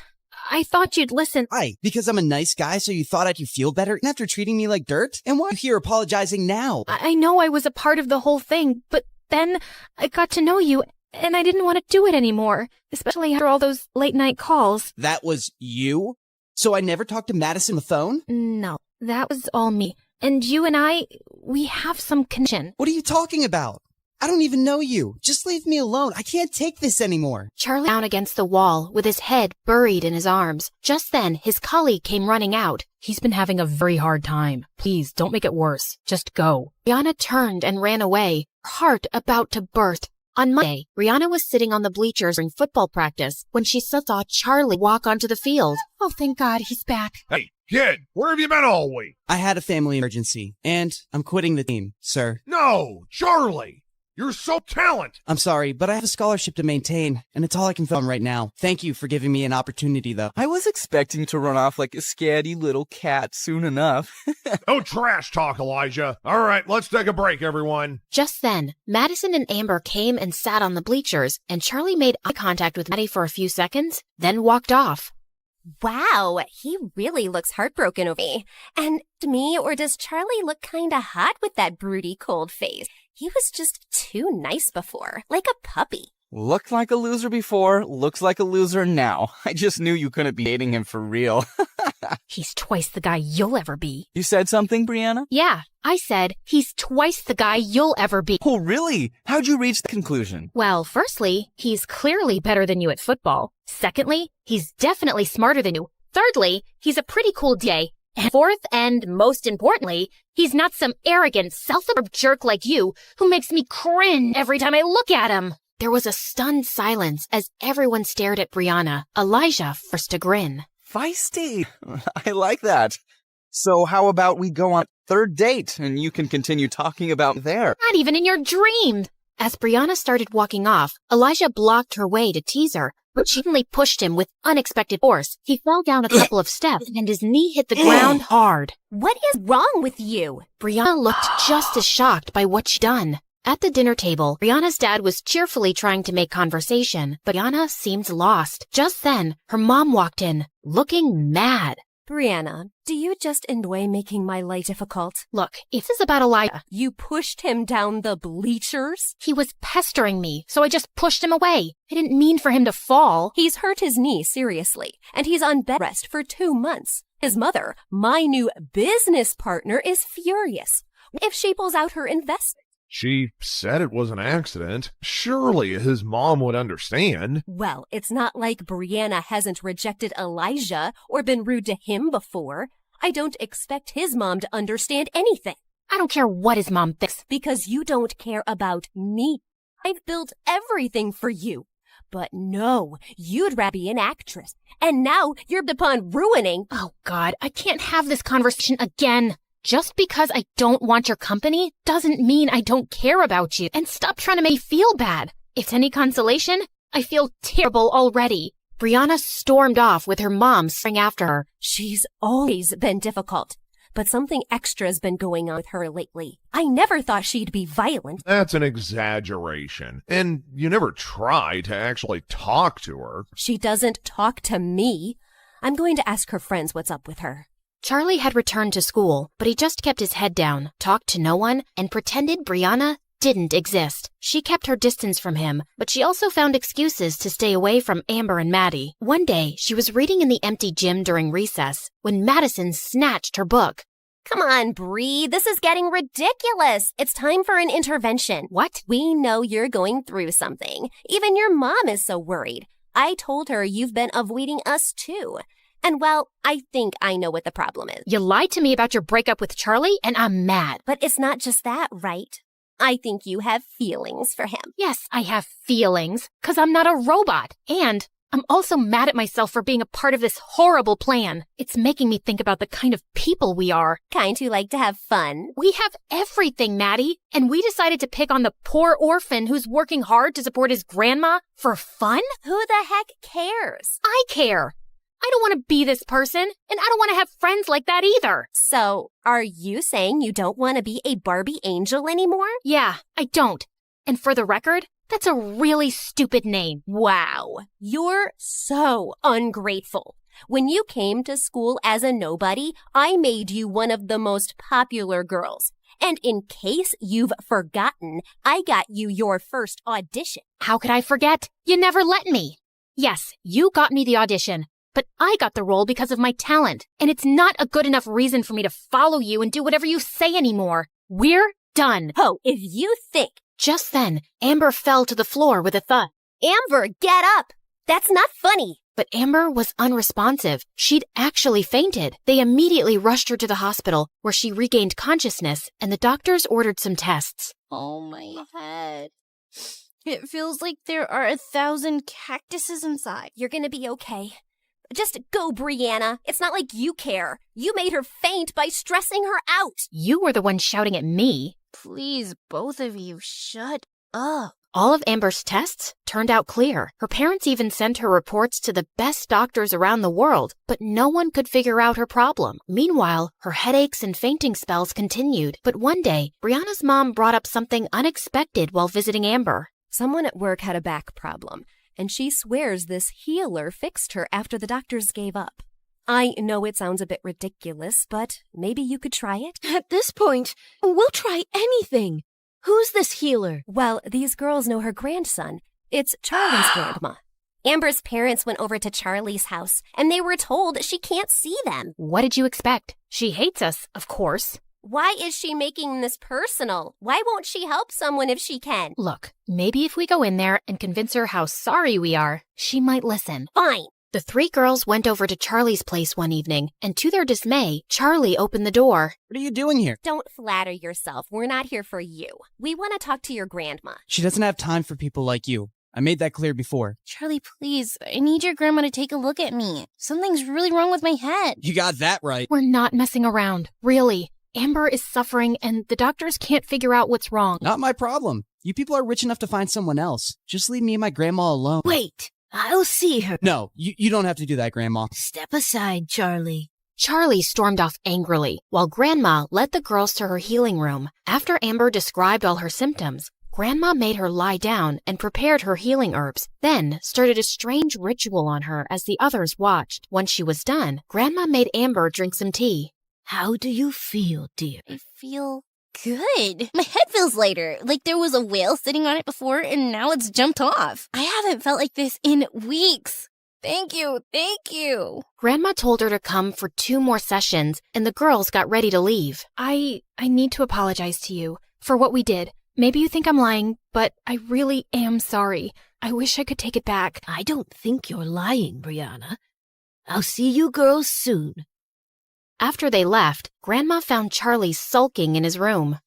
I thought you'd listen. Why? Because I'm a nice guy, so you thought I'd feel better after treating me like dirt? And why are you here apologizing now? I know I was a part of the whole thing, but then I got to know you, and I didn't want to do it anymore, especially after all those late-night calls. That was you? So I never talked to Madison on the phone? No, that was all me. And you and I, we have some connection. What are you talking about? I don't even know you. Just leave me alone. I can't take this anymore. Charlie down against the wall with his head buried in his arms. Just then, his colleague came running out. He's been having a very hard time. Please, don't make it worse. Just go. Brianna turned and ran away, her heart about to burst. On Monday, Brianna was sitting on the bleachers during football practice when she saw Charlie walk onto the field. Oh, thank God, he's back. Hey, kid, where have you been all week? I had a family emergency, and I'm quitting the team, sir. No, Charlie. You're so talented! I'm sorry, but I have a scholarship to maintain, and it's all I can film right now. Thank you for giving me an opportunity, though. I was expecting to run off like a scatty little cat soon enough. No trash talk, Elijah. All right, let's take a break, everyone. Just then, Madison and Amber came and sat on the bleachers, and Charlie made eye contact with Maddie for a few seconds, then walked off. Wow, he really looks heartbroken over me. And me, or does Charlie look kinda hot with that broody cold face? He was just too nice before, like a puppy. Looked like a loser before, looks like a loser now. I just knew you couldn't be dating him for real. He's twice the guy you'll ever be. You said something, Brianna? Yeah, I said he's twice the guy you'll ever be. Oh, really? How'd you reach the conclusion? Well, firstly, he's clearly better than you at football. Secondly, he's definitely smarter than you. Thirdly, he's a pretty cool DA. And fourth, and most importantly, he's not some arrogant, self-absorbed jerk like you who makes me cringe every time I look at him. There was a stunned silence as everyone stared at Brianna. Elijah forced a grin. Feisty. I like that. So how about we go on third date and you can continue talking about there? Not even in your dreams. As Brianna started walking off, Elijah blocked her way to tease her, but she suddenly pushed him with unexpected force. He fell down a couple of steps and his knee hit the ground hard. What is wrong with you? Brianna looked just as shocked by what she'd done. At the dinner table, Brianna's dad was cheerfully trying to make conversation, but Brianna seemed lost. Just then, her mom walked in, looking mad. Brianna, do you just enjoy making my life difficult? Look, if this is about Elijah, you pushed him down the bleachers? He was pestering me, so I just pushed him away. I didn't mean for him to fall. He's hurt his knee seriously, and he's on bed rest for 2 months. His mother, my new business partner, is furious if she pulls out her investment. She said it was an accident. Surely his mom would understand. Well, it's not like Brianna hasn't rejected Elijah or been rude to him before. I don't expect his mom to understand anything. I don't care what his mom thinks. Because you don't care about me. I've built everything for you. But no, you'd rather be an actress. And now you're upon ruining. Oh, God, I can't have this conversation again. Just because I don't want your company doesn't mean I don't care about you. And stop trying to make me feel bad. If it's any consolation, I feel terrible already. Brianna stormed off with her mom staring after her. She's always been difficult, but something extra's been going on with her lately. I never thought she'd be violent. That's an exaggeration. And you never try to actually talk to her. She doesn't talk to me. I'm going to ask her friends what's up with her. Charlie had returned to school, but he just kept his head down, talked to no one, and pretended Brianna didn't exist. She kept her distance from him, but she also found excuses to stay away from Amber and Maddie. One day, she was reading in the empty gym during recess when Madison snatched her book. Come on, Bree, this is getting ridiculous. It's time for an intervention. What? We know you're going through something. Even your mom is so worried. I told her you've been avoiding us too. And well, I think I know what the problem is. You lied to me about your breakup with Charlie, and I'm mad. But it's not just that, right? I think you have feelings for him. Yes, I have feelings, 'cause I'm not a robot. And I'm also mad at myself for being a part of this horrible plan. It's making me think about the kind of people we are. Kind who like to have fun. We have everything, Maddie. And we decided to pick on the poor orphan who's working hard to support his grandma for fun? Who the heck cares? I care. I don't want to be this person, and I don't want to have friends like that either. So, are you saying you don't want to be a Barbie angel anymore? Yeah, I don't. And for the record, that's a really stupid name. Wow, you're so ungrateful. When you came to school as a nobody, I made you one of the most popular girls. And in case you've forgotten, I got you your first audition. How could I forget? You never let me. Yes, you got me the audition. But I got the role because of my talent, and it's not a good enough reason for me to follow you and do whatever you say anymore. We're done. Oh, if you think. Just then, Amber fell to the floor with a thud. Amber, get up! That's not funny. But Amber was unresponsive. She'd actually fainted. They immediately rushed her to the hospital, where she regained consciousness, and the doctors ordered some tests. Oh, my head. It feels like there are 1,000 cactuses inside. You're gonna be okay. Just go, Brianna. It's not like you care. You made her faint by stressing her out. You were the one shouting at me. Please, both of you, shut Oh. All of Amber's tests turned out clear. Her parents even sent her reports to the best doctors around the world, but no one could figure out her problem. Meanwhile, her headaches and fainting spells continued. But one day, Brianna's mom brought up something unexpected while visiting Amber. Someone at work had a back problem, and she swears this healer fixed her after the doctors gave up. I know it sounds a bit ridiculous, but maybe you could try it? At this point, we'll try anything. Who's this healer? Well, these girls know her grandson. It's Charlie's grandma. Amber's parents went over to Charlie's house, and they were told she can't see them. What did you expect? She hates us, of course. Why is she making this personal? Why won't she help someone if she can? Look, maybe if we go in there and convince her how sorry we are, she might listen. Fine. The three girls went over to Charlie's place one evening, and to their dismay, Charlie opened the door. What are you doing here? Don't flatter yourself. We're not here for you. We want to talk to your grandma. She doesn't have time for people like you. I made that clear before. Charlie, please, I need your grandma to take a look at me. Something's really wrong with my head. You got that right. We're not messing around, really. Amber is suffering, and the doctors can't figure out what's wrong. Not my problem. You people are rich enough to find someone else. Just leave me and my grandma alone. Wait, I'll see her. No, you don't have to do that, Grandma. Step aside, Charlie. Charlie stormed off angrily, while Grandma led the girls to her healing room. After Amber described all her symptoms, Grandma made her lie down and prepared her healing herbs, then started a strange ritual on her as the others watched. Once she was done, Grandma made Amber drink some tea. How do you feel, dear? I feel good. My head feels lighter, like there was a whale sitting on it before and now it's jumped off. I haven't felt like this in weeks. Thank you, thank you. Grandma told her to come for 2 more sessions, and the girls got ready to leave. I need to apologize to you for what we did. Maybe you think I'm lying, but I really am sorry. I wish I could take it back. I don't think you're lying, Brianna. I'll see you girls soon. After they left, Grandma found Charlie sulking in his room.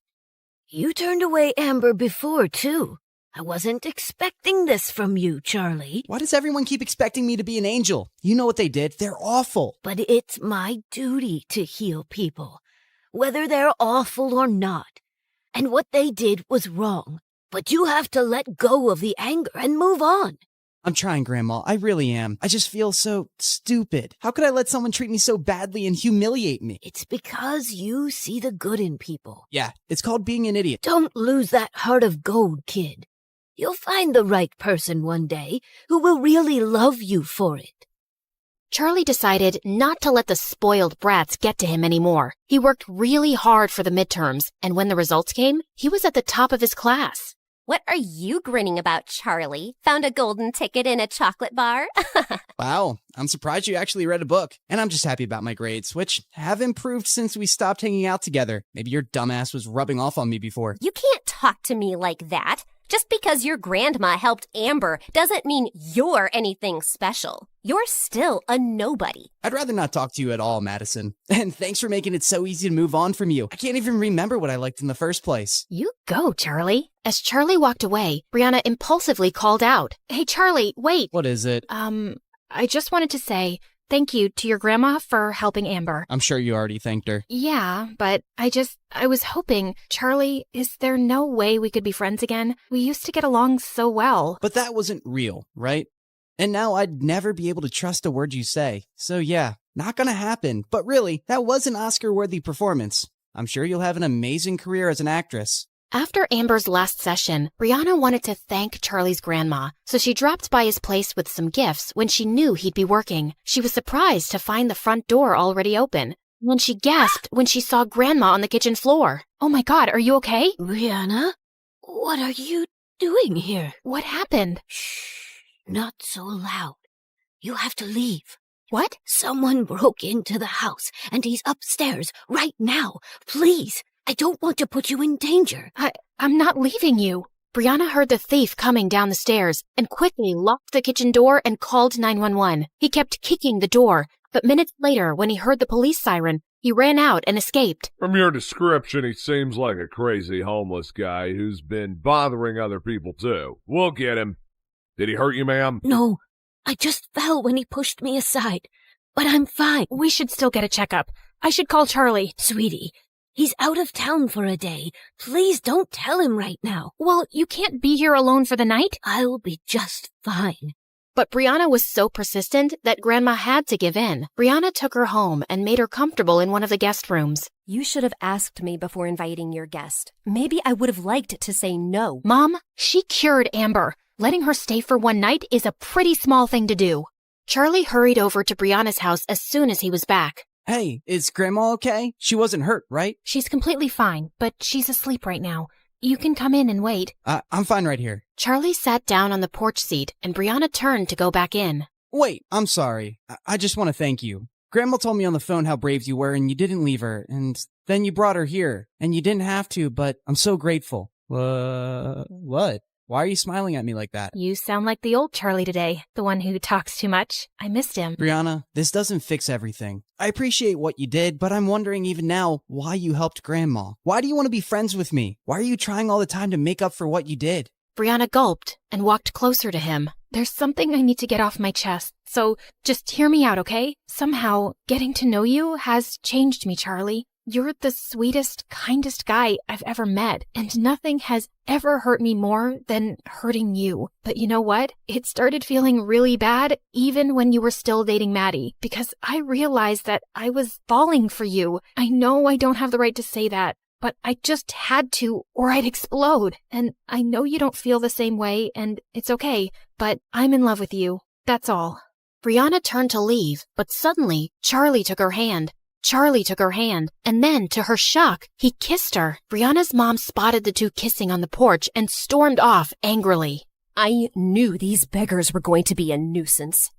You turned away Amber before, too. I wasn't expecting this from you, Charlie. Why does everyone keep expecting me to be an angel? You know what they did. They're awful. But it's my duty to heal people, whether they're awful or not. And what they did was wrong. But you have to let go of the anger and move on. I'm trying, Grandma. I really am. I just feel so stupid. How could I let someone treat me so badly and humiliate me? It's because you see the good in people. Yeah, it's called being an idiot. Don't lose that heart of gold, kid. You'll find the right person one day who will really love you for it. Charlie decided not to let the spoiled brats get to him anymore. He worked really hard for the midterms, and when the results came, he was at the top of his class. What are you grinning about, Charlie? Found a golden ticket in a chocolate bar? Wow, I'm surprised you actually read a book. And I'm just happy about my grades, which have improved since we stopped hanging out together. Maybe your dumbass was rubbing off on me before. You can't talk to me like that. Just because your grandma helped Amber doesn't mean you're anything special. You're still a nobody. I'd rather not talk to you at all, Madison. And thanks for making it so easy to move on from you. I can't even remember what I liked in the first place. You go, Charlie. As Charlie walked away, Brianna impulsively called out, "Hey, Charlie, wait." What is it? I just wanted to say thank you to your grandma for helping Amber. I'm sure you already thanked her. Yeah, but I was hoping, Charlie, is there no way we could be friends again? We used to get along so well. But that wasn't real, right? And now I'd never be able to trust a word you say. So yeah, not gonna happen. But really, that was an Oscar-worthy performance. I'm sure you'll have an amazing career as an actress. After Amber's last session, Brianna wanted to thank Charlie's grandma, so she dropped by his place with some gifts when she knew he'd be working. She was surprised to find the front door already open. Then she gasped when she saw Grandma on the kitchen floor. Oh my God, are you okay? Brianna, what are you doing here? What happened? Shh, not so loud. You have to leave. What? Someone broke into the house, and he's upstairs right now. Please. I don't want to put you in danger. I'm not leaving you. Brianna heard the thief coming down the stairs and quickly locked the kitchen door and called 911. He kept kicking the door, but minutes later, when he heard the police siren, he ran out and escaped. From your description, he seems like a crazy homeless guy who's been bothering other people too. We'll get him. Did he hurt you, ma'am? No, I just fell when he pushed me aside, but I'm fine. We should still get a checkup. I should call Charlie. Sweetie, He's out of town for a day. Please don't tell him right now. Well, you can't be here alone for the night. I'll be just fine. But Brianna was so persistent that Grandma had to give in. Brianna took her home and made her comfortable in one of the guest rooms. You should have asked me before inviting your guest. Maybe I would have liked to say no. Mom, she cured Amber. Letting her stay for one night is a pretty small thing to do. Charlie hurried over to Brianna's house as soon as he was back. Hey, is Grandma okay? She wasn't hurt, right? She's completely fine, but she's asleep right now. You can come in and wait. I'm fine right here. Charlie sat down on the porch seat, and Brianna turned to go back in. Wait, I'm sorry. I just want to thank you. Grandma told me on the phone how brave you were, and you didn't leave her, and then you brought her here, and you didn't have to, but I'm so grateful. What? Why are you smiling at me like that? You sound like the old Charlie today, the one who talks too much. I missed him. Brianna, this doesn't fix everything. I appreciate what you did, but I'm wondering even now why you helped Grandma. Why do you want to be friends with me? Why are you trying all the time to make up for what you did? Brianna gulped and walked closer to him. There's something I need to get off my chest, so just hear me out, okay? Somehow, getting to know you has changed me, Charlie. You're the sweetest, kindest guy I've ever met, and nothing has ever hurt me more than hurting you. But you know what? It started feeling really bad even when you were still dating Maddie, because I realized that I was falling for you. I know I don't have the right to say that, but I just had to, or I'd explode. And I know you don't feel the same way, and it's okay, but I'm in love with you. That's all. Brianna turned to leave, but suddenly, Charlie took her hand. And then, to her shock, he kissed her. Brianna's mom spotted the two kissing on the porch and stormed off angrily. I knew these beggars were going to be a nuisance.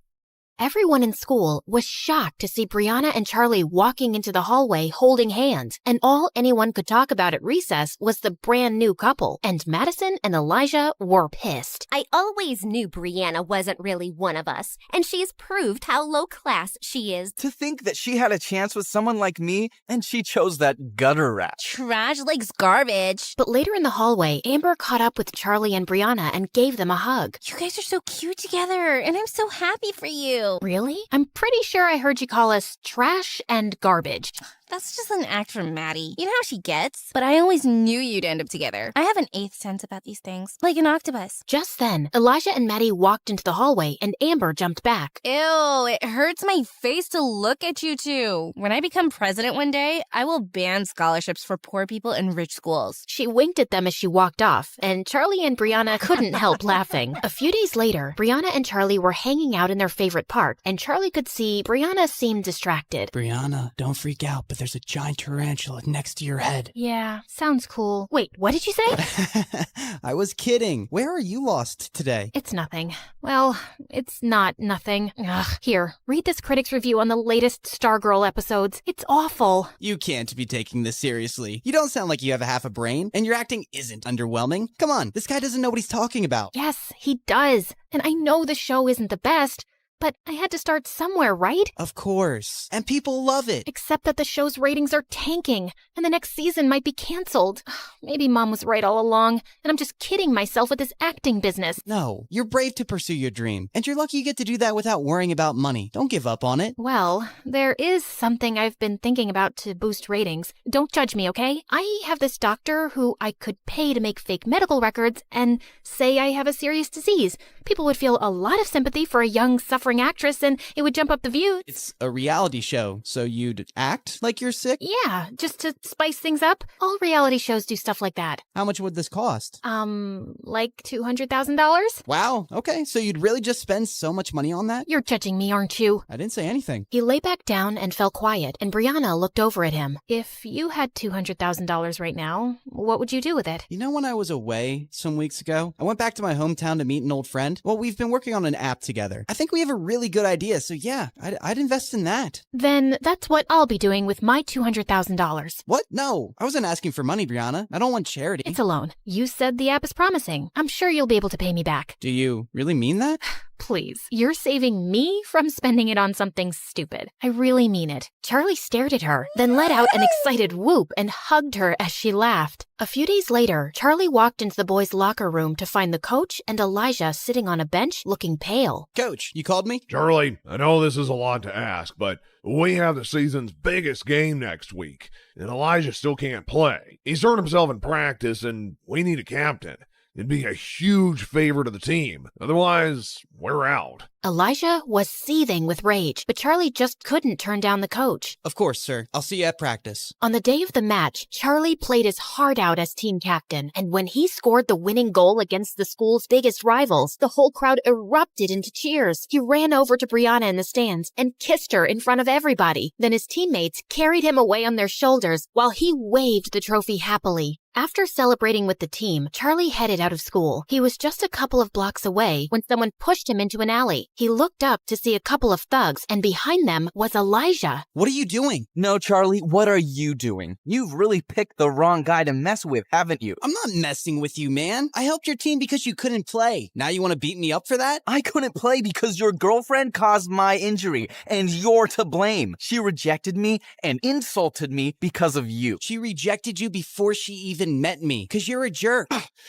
Everyone in school was shocked to see Brianna and Charlie walking into the hallway holding hands, and all anyone could talk about at recess was the brand new couple, and Madison and Elijah were pissed. I always knew Brianna wasn't really one of us, and she's proved how low class she is. To think that she had a chance with someone like me, and she chose that gutter rat. Trash likes garbage. But later in the hallway, Amber caught up with Charlie and Brianna and gave them a hug. You guys are so cute together, and I'm so happy for you. Really? I'm pretty sure I heard you call us trash and garbage. That's just an act from Maddie. You know how she gets? But I always knew you'd end up together. I have an eighth sense about these things, like an octopus. Just then, Elijah and Maddie walked into the hallway, and Amber jumped back. Ew, it hurts my face to look at you two. When I become president one day, I will ban scholarships for poor people in rich schools. She winked at them as she walked off, and Charlie and Brianna couldn't help laughing. A few days later, Brianna and Charlie were hanging out in their favorite park, and Charlie could see Brianna seemed distracted. Brianna, don't freak out, but there's a giant tarantula next to your head. Yeah, sounds cool. Wait, what did you say? I was kidding. Where are you lost today? It's nothing. Well, it's not nothing. Ugh. Here, read this critic's review on the latest Stargirl episodes. It's awful. You can't be taking this seriously. You don't sound like you have a half a brain, and your acting isn't underwhelming. Come on, this guy doesn't know what he's talking about. Yes, he does. And I know the show isn't the best, but I had to start somewhere, right? Of course. And people love it. Except that the show's ratings are tanking, and the next season might be canceled. Maybe Mom was right all along, and I'm just kidding myself with this acting business. No, you're brave to pursue your dream, and you're lucky you get to do that without worrying about money. Don't give up on it. Well, there is something I've been thinking about to boost ratings. Don't judge me, okay? I have this doctor who I could pay to make fake medical records and say I have a serious disease. People would feel a lot of sympathy for a young, suffering actress, and it would jump up the views. It's a reality show, so you'd act like you're sick? Yeah, just to spice things up. All reality shows do stuff like that. How much would this cost? Like $200,000? Wow, okay, so you'd really just spend so much money on that? You're judging me, aren't you? I didn't say anything. He lay back down and fell quiet, and Brianna looked over at him. If you had $200,000 right now, what would you do with it? You know, when I was away some weeks ago, I went back to my hometown to meet an old friend. Well, we've been working on an app together. I think we have a really good idea, so yeah, I'd invest in that. Then that's what I'll be doing with my $200,000. What? No, I wasn't asking for money, Brianna. I don't want charity. It's a loan. You said the app is promising. I'm sure you'll be able to pay me back. Do you really mean that? Please, you're saving me from spending it on something stupid. I really mean it. Charlie stared at her, then let out an excited whoop and hugged her as she laughed. A few days later, Charlie walked into the boys' locker room to find the coach and Elijah sitting on a bench looking pale. Coach, you called me? Charlie, I know this is a lot to ask, but we have the season's biggest game next week, and Elijah still can't play. He's hurt himself in practice, and we need a captain. It'd be a huge favor to the team. Otherwise, we're out. Elijah was seething with rage, but Charlie just couldn't turn down the coach. Of course, sir. I'll see you at practice. On the day of the match, Charlie played his heart out as team captain, and when he scored the winning goal against the school's biggest rivals, the whole crowd erupted into cheers. He ran over to Brianna in the stands and kissed her in front of everybody. Then his teammates carried him away on their shoulders while he waved the trophy happily. After celebrating with the team, Charlie headed out of school. He was just a couple of blocks away when someone pushed him into an alley. He looked up to see a couple of thugs, and behind them was Elijah. What are you doing? No, Charlie, what are you doing? You've really picked the wrong guy to mess with, haven't you? I'm not messing with you, man. I helped your team because you couldn't play. Now you want to beat me up for that? I couldn't play because your girlfriend caused my injury, and you're to blame. She rejected me and insulted me because of you. She rejected you before she even met me, because you're a jerk.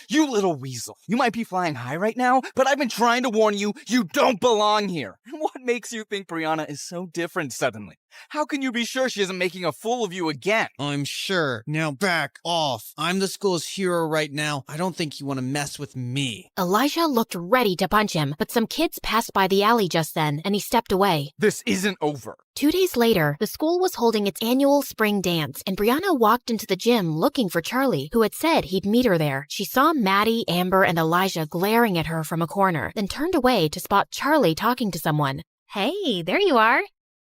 You little weasel. You might be flying high right now, but I've been trying to warn you, you don't belong here. What makes you think Brianna is so different suddenly? How can you be sure she isn't making a fool of you again? I'm sure. Now back off. I'm the school's hero right now. I don't think you want to mess with me. Elijah looked ready to punch him, but some kids passed by the alley just then, and he stepped away. This isn't over. 2 days later, the school was holding its annual spring dance, and Brianna walked into the gym looking for Charlie, who had said he'd meet her there. She saw Maddie, Amber, and Elijah glaring at her from a corner, then turned away to spot Charlie talking to someone. Hey, there you are.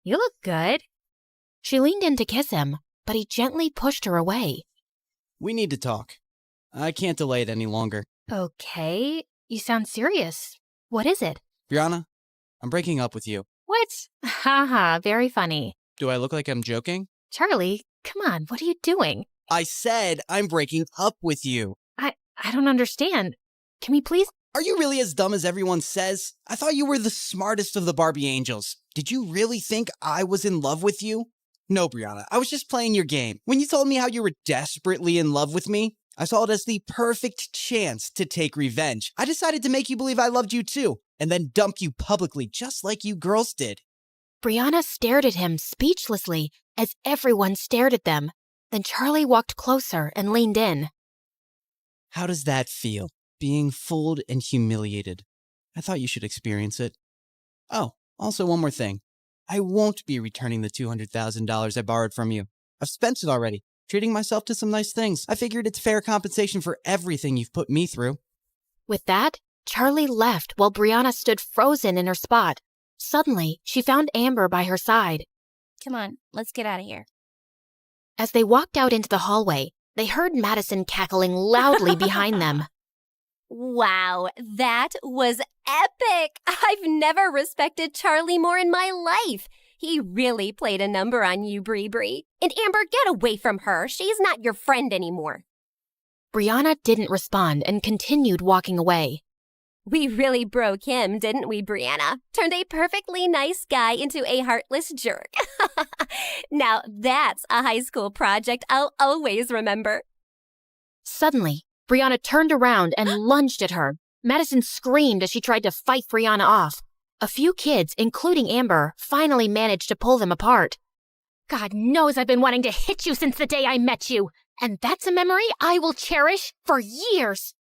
You look good. She leaned in to kiss him, but he gently pushed her away. We need to talk. I can't delay it any longer. Okay, you sound serious. What is it? Brianna, I'm breaking up with you. What? Haha, very funny. Do I look like I'm joking? Charlie, come on, what are you doing? I said I'm breaking up with you. I don't understand. Can we please? Are you really as dumb as everyone says? I thought you were the smartest of the Barbie angels. Did you really think I was in love with you? No, Brianna, I was just playing your game. When you told me how you were desperately in love with me, I saw it as the perfect chance to take revenge. I decided to make you believe I loved you too, and then dump you publicly just like you girls did. Brianna stared at him speechlessly as everyone stared at them. Then Charlie walked closer and leaned in. How does that feel? Being fooled and humiliated. I thought you should experience it. Oh, also one more thing. I won't be returning the $200,000 I borrowed from you. I've spent it already, treating myself to some nice things. I figured it's fair compensation for everything you've put me through. With that, Charlie left while Brianna stood frozen in her spot. Suddenly, she found Amber by her side. Come on, let's get out of here. As they walked out into the hallway, they heard Madison cackling loudly behind them. Wow, that was epic! I've never respected Charlie more in my life. He really played a number on you, Bree. And Amber, get away from her. She's not your friend anymore. Brianna didn't respond and continued walking away. We really broke him, didn't we, Brianna? Turned a perfectly nice guy into a heartless jerk. Now that's a high school project I'll always remember. Suddenly, Brianna turned around and lunged at her. Madison screamed as she tried to fight Brianna off. A few kids, including Amber, finally managed to pull them apart. God knows I've been wanting to hit you since the day I met you, and that's a memory I will cherish for years.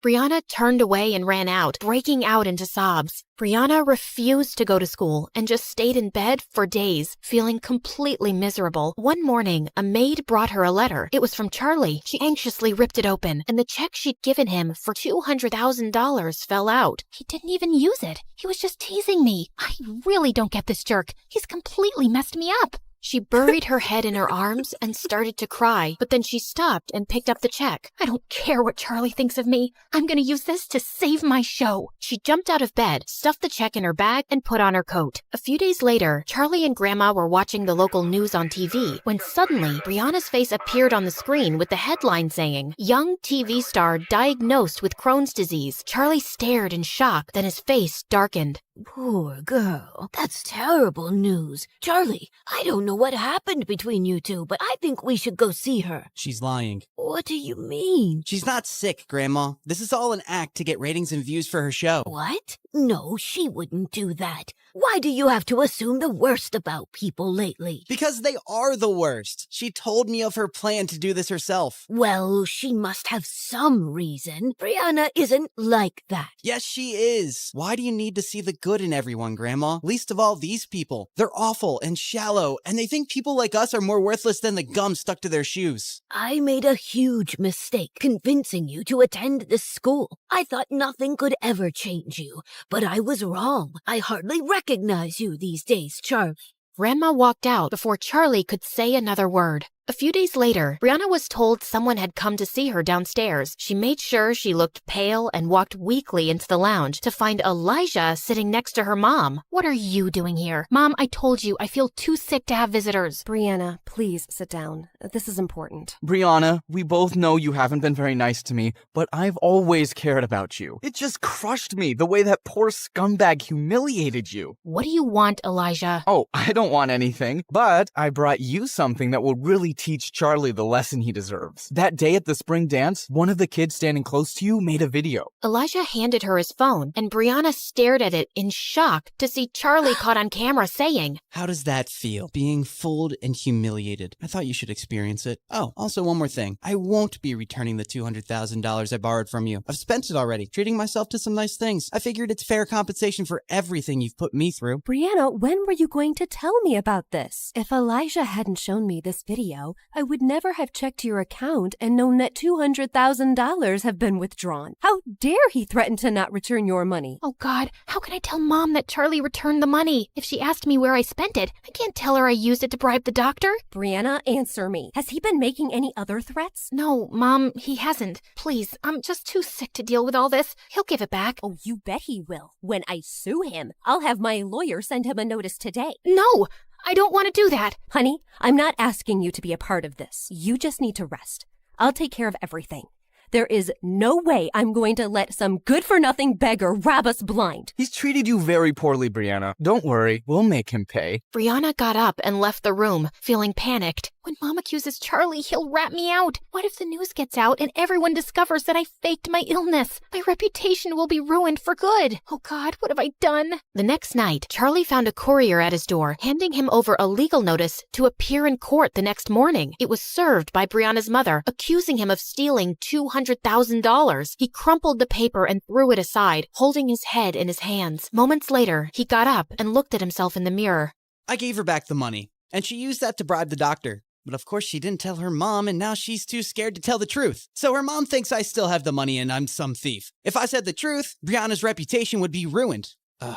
Brianna turned away and ran out, breaking out into sobs. Brianna refused to go to school and just stayed in bed for days, feeling completely miserable. One morning, a maid brought her a letter. It was from Charlie. She anxiously ripped it open, and the check she'd given him for $200,000 fell out. He didn't even use it. He was just teasing me. I really don't get this jerk. He's completely messed me up. She buried her head in her arms and started to cry, but then she stopped and picked up the check. I don't care what Charlie thinks of me. I'm going to use this to save my show. She jumped out of bed, stuffed the check in her bag, and put on her coat. A few days later, Charlie and Grandma were watching the local news on TV when suddenly Brianna's face appeared on the screen with the headline saying, "Young TV star diagnosed with Crohn's disease." Charlie stared in shock, then his face darkened. Poor girl. That's terrible news. Charlie, I don't know what happened between you two, but I think we should go see her. She's lying. What do you mean? She's not sick, Grandma. This is all an act to get ratings and views for her show. What? No, she wouldn't do that. Why do you have to assume the worst about people lately? Because they are the worst. She told me of her plan to do this herself. Well, she must have some reason. Brianna isn't like that. Yes, she is. Why do you need to see the good in everyone, Grandma? Least of all these people. They're awful and shallow, and they think people like us are more worthless than the gum stuck to their shoes. I made a huge mistake convincing you to attend this school. I thought nothing could ever change you, but I was wrong. I hardly recognize you these days, Charlie. Grandma walked out before Charlie could say another word. A few days later, Brianna was told someone had come to see her downstairs. She made sure she looked pale and walked weakly into the lounge to find Elijah sitting next to her mom. What are you doing here? Mom, I told you I feel too sick to have visitors. Brianna, please sit down. This is important. Brianna, we both know you haven't been very nice to me, but I've always cared about you. It just crushed me the way that poor scumbag humiliated you. What do you want, Elijah? Oh, I don't want anything, but I brought you something that will really teach Charlie the lesson he deserves. That day at the spring dance, one of the kids standing close to you made a video. Elijah handed her his phone, and Brianna stared at it in shock to see Charlie caught on camera saying, How does that feel? Being fooled and humiliated. I thought you should experience it. Oh, also one more thing. I won't be returning the $200,000 I borrowed from you. I've spent it already, treating myself to some nice things. I figured it's fair compensation for everything you've put me through. Brianna, when were you going to tell me about this? If Elijah hadn't shown me this video, I would never have checked your account and known that $200,000 have been withdrawn. How dare he threaten to not return your money? Oh God, how can I tell Mom that Charlie returned the money? If she asked me where I spent it, I can't tell her I used it to bribe the doctor. Brianna, answer me. Has he been making any other threats? No, Mom, he hasn't. Please, I'm just too sick to deal with all this. He'll give it back. Oh, you bet he will. When I sue him, I'll have my lawyer send him a notice today. No! I don't want to do that. Honey, I'm not asking you to be a part of this. You just need to rest. I'll take care of everything. There is no way I'm going to let some good-for-nothing beggar rob us blind. He's treated you very poorly, Brianna. Don't worry, we'll make him pay. Brianna got up and left the room, feeling panicked. When Mom accuses Charlie, he'll rat me out. What if the news gets out and everyone discovers that I faked my illness? My reputation will be ruined for good. Oh God, what have I done? The next night, Charlie found a courier at his door, handing him over a legal notice to appear in court the next morning. It was served by Brianna's mother, accusing him of stealing $200,000. He crumpled the paper and threw it aside, holding his head in his hands. Moments later, he got up and looked at himself in the mirror. I gave her back the money, and she used that to bribe the doctor. But of course she didn't tell her mom, and now she's too scared to tell the truth. So her mom thinks I still have the money and I'm some thief. If I said the truth, Brianna's reputation would be ruined. I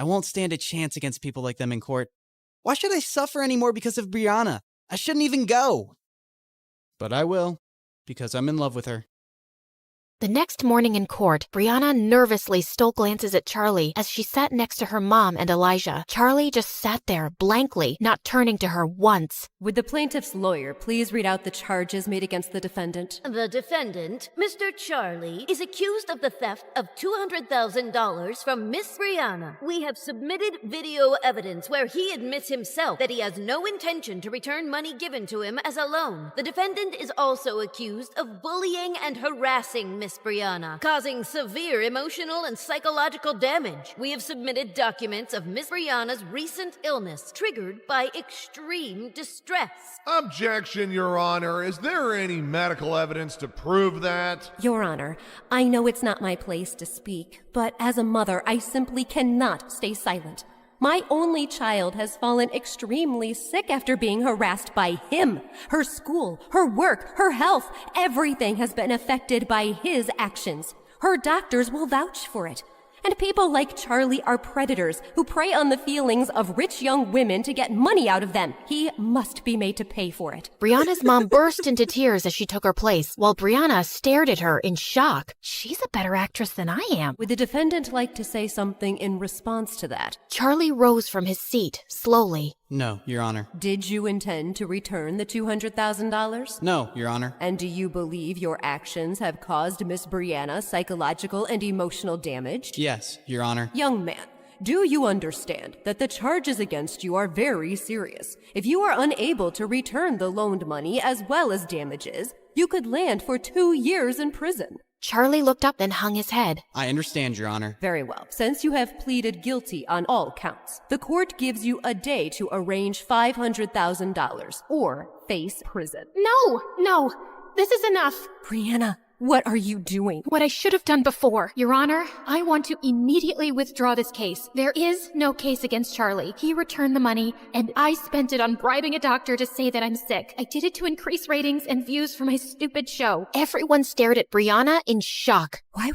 won't stand a chance against people like them in court. Why should I suffer anymore because of Brianna? I shouldn't even go. But I will, because I'm in love with her. The next morning in court, Brianna nervously stole glances at Charlie as she sat next to her mom and Elijah. Charlie just sat there blankly, not turning to her once. Would the plaintiff's lawyer please read out the charges made against the defendant? The defendant, Mr. Charlie, is accused of the theft of $200,000 from Miss Brianna. We have submitted video evidence where he admits himself that he has no intention to return money given to him as a loan. The defendant is also accused of bullying and harassing Miss Brianna, causing severe emotional and psychological damage. We have submitted documents of Miss Brianna's recent illness triggered by extreme distress. Objection, Your Honor. Is there any medical evidence to prove that? Your Honor, I know it's not my place to speak, but as a mother, I simply cannot stay silent. My only child has fallen extremely sick after being harassed by him. Her school, her work, her health, everything has been affected by his actions. Her doctors will vouch for it. And people like Charlie are predators who prey on the feelings of rich young women to get money out of them. He must be made to pay for it. Brianna's mom burst into tears as she took her place, while Brianna stared at her in shock. She's a better actress than I am. Would the defendant like to say something in response to that? Charlie rose from his seat, slowly. No, Your Honor. Did you intend to return the $200,000? No, Your Honor. And do you believe your actions have caused Miss Brianna psychological and emotional damage? Yes, Your Honor. Young man, Do you understand that the charges against you are very serious? If you are unable to return the loaned money as well as damages, you could land for 2 years in prison. Charlie looked up and hung his head. I understand, Your Honor. Very well. Since you have pleaded guilty on all counts, the court gives you a day to arrange $500,000 or face prison. No, this is enough. Brianna, what are you doing? What I should have done before. Your Honor, I want to immediately withdraw this case. There is no case against Charlie. He returned the money, and I spent it on bribing a doctor to say that I'm sick. I did it to increase ratings and views for my stupid show. Everyone stared at Brianna in shock. How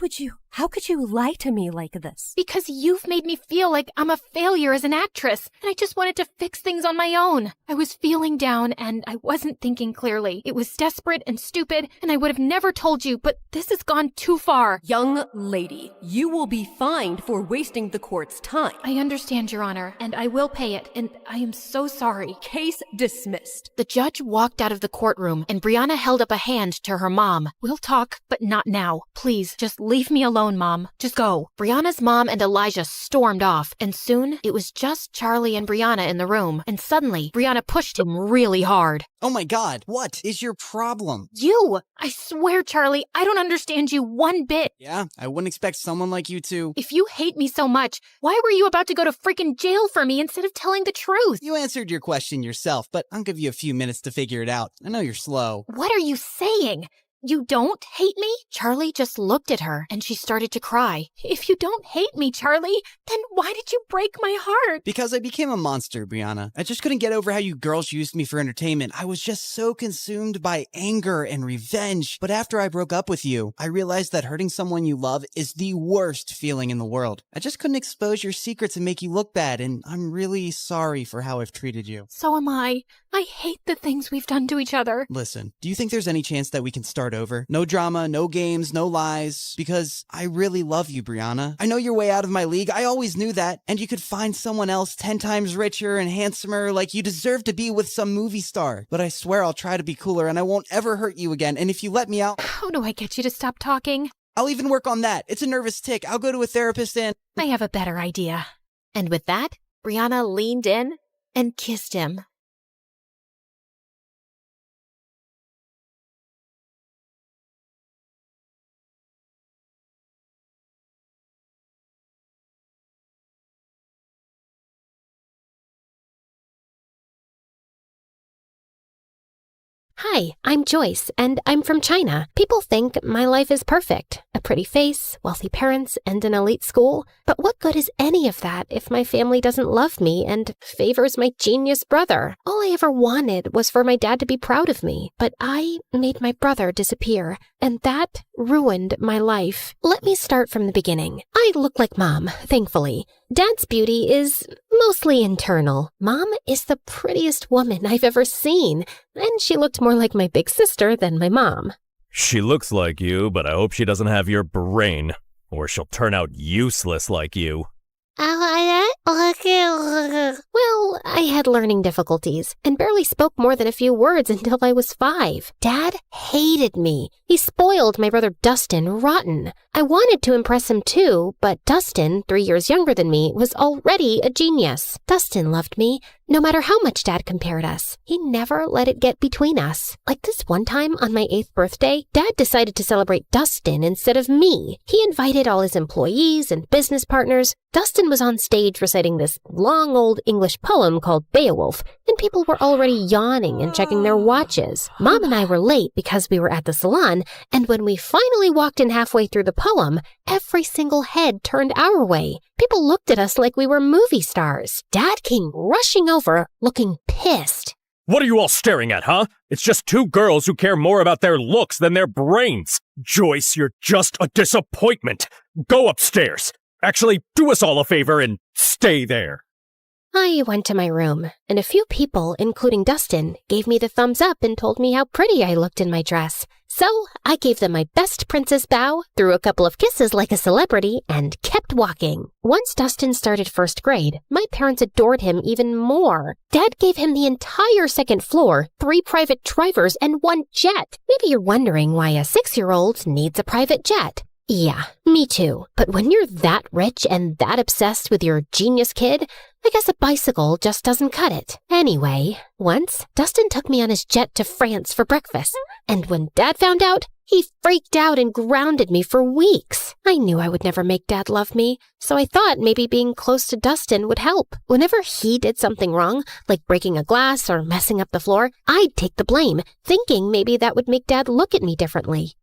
could you lie to me like this? Because you've made me feel like I'm a failure as an actress, and I just wanted to fix things on my own. I was feeling down, and I wasn't thinking clearly. It was desperate and stupid, and I would have never told you, but this has gone too far. Young lady, you will be fined for wasting the court's time. I understand, Your Honor, and I will pay it, and I am so sorry. Case dismissed. The judge walked out of the courtroom, and Brianna held up a hand to her mom. We'll talk, but not now. Please, just leave me alone, Mom. Just go. Brianna's mom and Elijah stormed off, and soon it was just Charlie and Brianna in the room, and suddenly Brianna pushed him really hard. Oh my God, what is your problem? You! I swear, Charlie, I don't understand you one bit. Yeah, I wouldn't expect someone like you to. If you hate me so much, why were you about to go to freaking jail for me instead of telling the truth? You answered your question yourself, but I'll give you a few minutes to figure it out. I know you're slow. What are you saying? You don't hate me? Charlie just looked at her, and she started to cry. If you don't hate me, Charlie, then why did you break my heart? Because I became a monster, Brianna. I just couldn't get over how you girls used me for entertainment. I was just so consumed by anger and revenge. But after I broke up with you, I realized that hurting someone you love is the worst feeling in the world. I just couldn't expose your secrets and make you look bad, and I'm really sorry for how I've treated you. So am I. I hate the things we've done to each other. Listen, do you think there's any chance that we can start over? No drama, no games, no lies. Because I really love you, Brianna. I know you're way out of my league. I always knew that. And you could find someone else 10 times richer and handsomer, like you deserve to be with some movie star. But I swear I'll try to be cooler and I won't ever hurt you again. And if you let me out... How do I get you to stop talking? I'll even work on that. It's a nervous tick. I'll go to a therapist and... I have a better idea. And with that, Brianna leaned in and kissed him. Hi, I'm Joyce, and I'm from China. People think my life is perfect. A pretty face, wealthy parents, and an elite school. But what good is any of that if my family doesn't love me and favors my genius brother? All I ever wanted was for my dad to be proud of me. But I made my brother disappear, and that ruined my life. Let me start from the beginning. I look like Mom, thankfully. Dad's beauty is mostly internal. Mom is the prettiest woman I've ever seen, and she looked more like my big sister than my mom. She looks like you, but I hope she doesn't have your brain, or she'll turn out useless like you. Well, I had learning difficulties and barely spoke more than a few words until I was 5. Dad hated me. He spoiled my brother Dustin rotten. I wanted to impress him too, but Dustin, 3 years younger than me, was already a genius. Dustin loved me, no matter how much Dad compared us. He never let it get between us. Like this one time on my 8th birthday, Dad decided to celebrate Dustin instead of me. He invited all his employees and business partners. Dustin was on stage reciting this long old English poem called Beowulf, and people were already yawning and checking their watches. Mom and I were late because we were at the salon, and when we finally walked in halfway through the poem, every single head turned our way. People looked at us like we were movie stars. Dad came rushing over, looking pissed. What are you all staring at, huh? It's just 2 girls who care more about their looks than their brains. Joyce, you're just a disappointment. Go upstairs. Actually, do us all a favor and stay there. I went to my room, and a few people, including Dustin, gave me the thumbs up and told me how pretty I looked in my dress. So I gave them my best princess bow, threw a couple of kisses like a celebrity, and kept walking. Once Dustin started 1st grade, my parents adored him even more. Dad gave him the entire 2nd floor, 3 private drivers, and 1 jet. Maybe you're wondering why a 6-year-old needs a private jet. Yeah, me too. But when you're that rich and that obsessed with your genius kid, I guess a bicycle just doesn't cut it. Anyway, once, Dustin took me on his jet to France for breakfast. And when Dad found out, he freaked out and grounded me for weeks. I knew I would never make Dad love me, so I thought maybe being close to Dustin would help. Whenever he did something wrong, like breaking a glass or messing up the floor, I'd take the blame, thinking maybe that would make Dad look at me differently.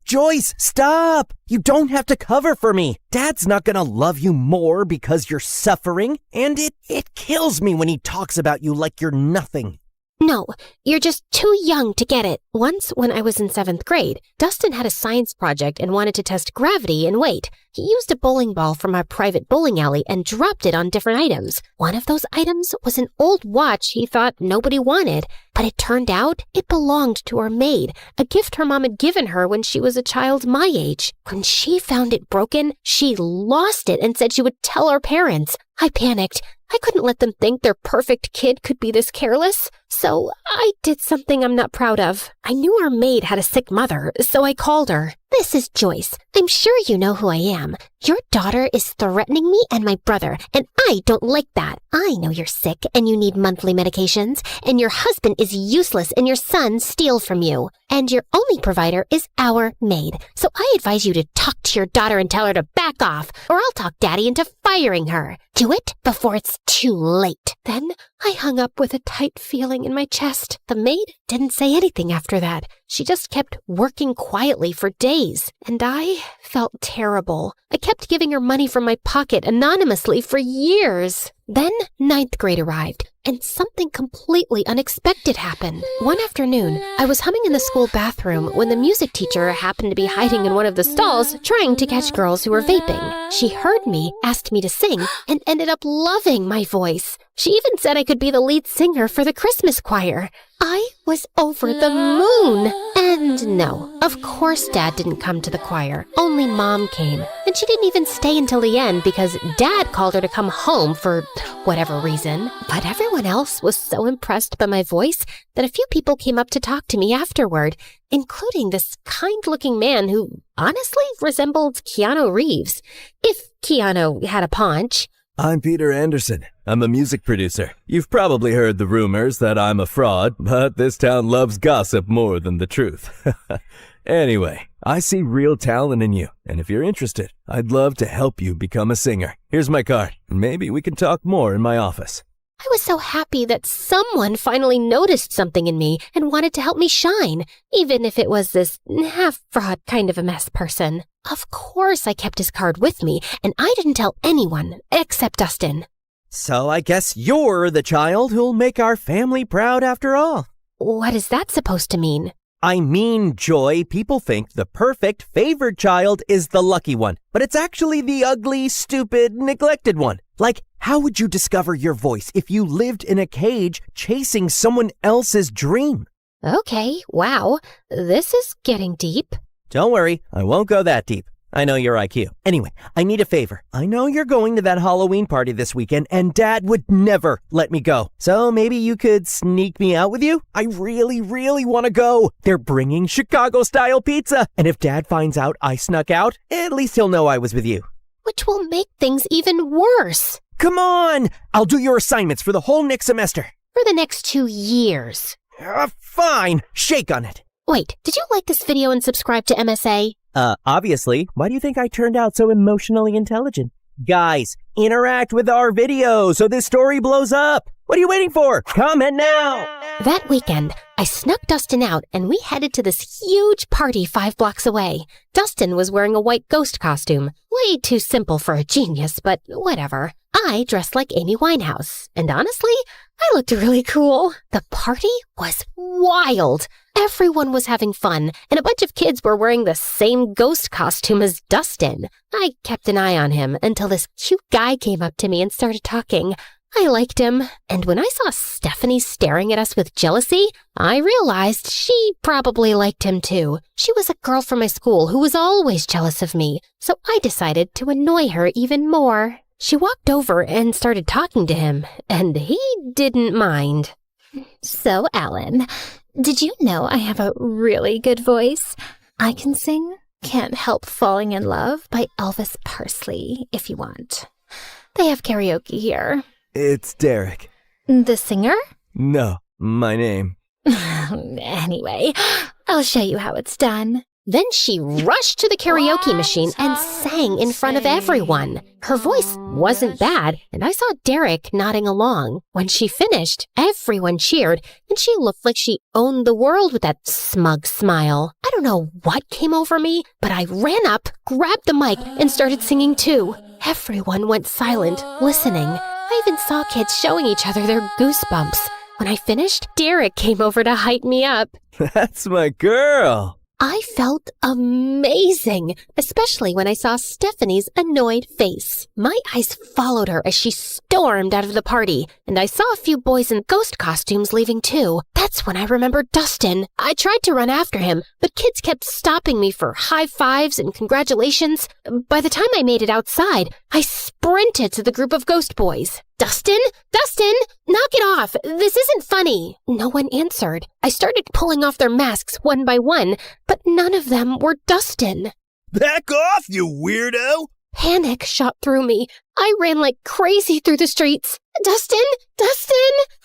Joyce, stop! You don't have to cover for me. Dad's not gonna love you more because you're suffering, and it kills me when he talks about you like you're nothing. No, you're just too young to get it. Once, when I was in 7th grade, Dustin had a science project and wanted to test gravity and weight. He used a bowling ball from our private bowling alley and dropped it on different items. One of those items was an old watch he thought nobody wanted, but it turned out it belonged to our maid, a gift her mom had given her when she was a child my age. When she found it broken, she lost it and said she would tell our parents. I panicked. I couldn't let them think their perfect kid could be this careless. So I did something I'm not proud of. I knew our maid had a sick mother, so I called her. This is Joyce. I'm sure you know who I am. Your daughter is threatening me and my brother, and I don't like that. I know you're sick and you need monthly medications, and your husband is useless and your son steals from you. And your only provider is our maid. So I advise you to talk to your daughter and tell her to back off, or I'll talk Daddy into firing her. Do it before it's too late. Then I hung up with a tight feeling in my chest. The maid didn't say anything after that. She just kept working quietly for days, and I felt terrible. I kept giving her money from my pocket anonymously for years. Then 9th grade arrived, and something completely unexpected happened. One afternoon, I was humming in the school bathroom when the music teacher happened to be hiding in one of the stalls trying to catch girls who were vaping. She heard me, asked me to sing, and ended up loving my voice. She even said I could be the lead singer for the Christmas choir. I was over the moon. And no, of course Dad didn't come to the choir. Only Mom came. And she didn't even stay until the end because Dad called her to come home for whatever reason. But everyone else was so impressed by my voice that a few people came up to talk to me afterward, including this kind-looking man who honestly resembled Keanu Reeves. If Keanu had a paunch. I'm Peter Anderson. I'm a music producer. You've probably heard the rumors that I'm a fraud, but this town loves gossip more than the truth. Anyway, I see real talent in you, and if you're interested, I'd love to help you become a singer. Here's my card, and maybe we can talk more in my office. I was so happy that someone finally noticed something in me and wanted to help me shine, even if it was this half-fraud kind of a mess person. Of course I kept his card with me, and I didn't tell anyone except Dustin. So I guess you're the child who'll make our family proud after all. What is that supposed to mean? I mean, Joy, people think the perfect, favored child is the lucky one, but it's actually the ugly, stupid, neglected one. Like, how would you discover your voice if you lived in a cage chasing someone else's dream? Okay, wow, this is getting deep. Don't worry, I won't go that deep. I know your IQ. Anyway, I need a favor. I know you're going to that Halloween party this weekend, and Dad would never let me go. So maybe you could sneak me out with you? I really, really want to go. They're bringing Chicago-style pizza. And if Dad finds out I snuck out, at least he'll know I was with you. Which will make things even worse. Come on! I'll do your assignments for the whole next semester. For the next 2 years. Fine. Shake on it. Wait, did you like this video and subscribe to MSA? Obviously. Why do you think I turned out so emotionally intelligent? Guys, interact with our video so this story blows up. What are you waiting for? Comment now! That weekend, I snuck Dustin out and we headed to this huge party 5 blocks away. Dustin was wearing a white ghost costume. Way too simple for a genius, but whatever. I dressed like Amy Winehouse, and honestly, I looked really cool. The party was wild. Everyone was having fun, and a bunch of kids were wearing the same ghost costume as Dustin. I kept an eye on him until this cute guy came up to me and started talking. I liked him, and when I saw Stephanie staring at us with jealousy, I realized she probably liked him too. She was a girl from my school who was always jealous of me, so I decided to annoy her even more. She walked over and started talking to him, and he didn't mind. So, Alan, did you know I have a really good voice? I can sing Can't Help Falling in Love by Elvis Presley, if you want. They have karaoke here. It's Derek. The singer? No, my name. Anyway, I'll show you how it's done. Then she rushed to the karaoke machine and sang in front of everyone. Her voice wasn't bad, and I saw Derek nodding along. When she finished, everyone cheered, and she looked like she owned the world with that smug smile. I don't know what came over me, but I ran up, grabbed the mic, and started singing too. Everyone went silent, listening. I even saw kids showing each other their goosebumps. When I finished, Derek came over to hype me up. That's my girl. I felt amazing, especially when I saw Stephanie's annoyed face. My eyes followed her as she stormed out of the party, and I saw a few boys in ghost costumes leaving too. That's when I remembered Dustin. I tried to run after him, but kids kept stopping me for high fives and congratulations. By the time I made it outside, I sprinted to the group of ghost boys. Dustin? Dustin! Knock it off! This isn't funny! No one answered. I started pulling off their masks one by one, but none of them were Dustin. Back off, you weirdo! Panic shot through me. I ran like crazy through the streets. Dustin! Dustin!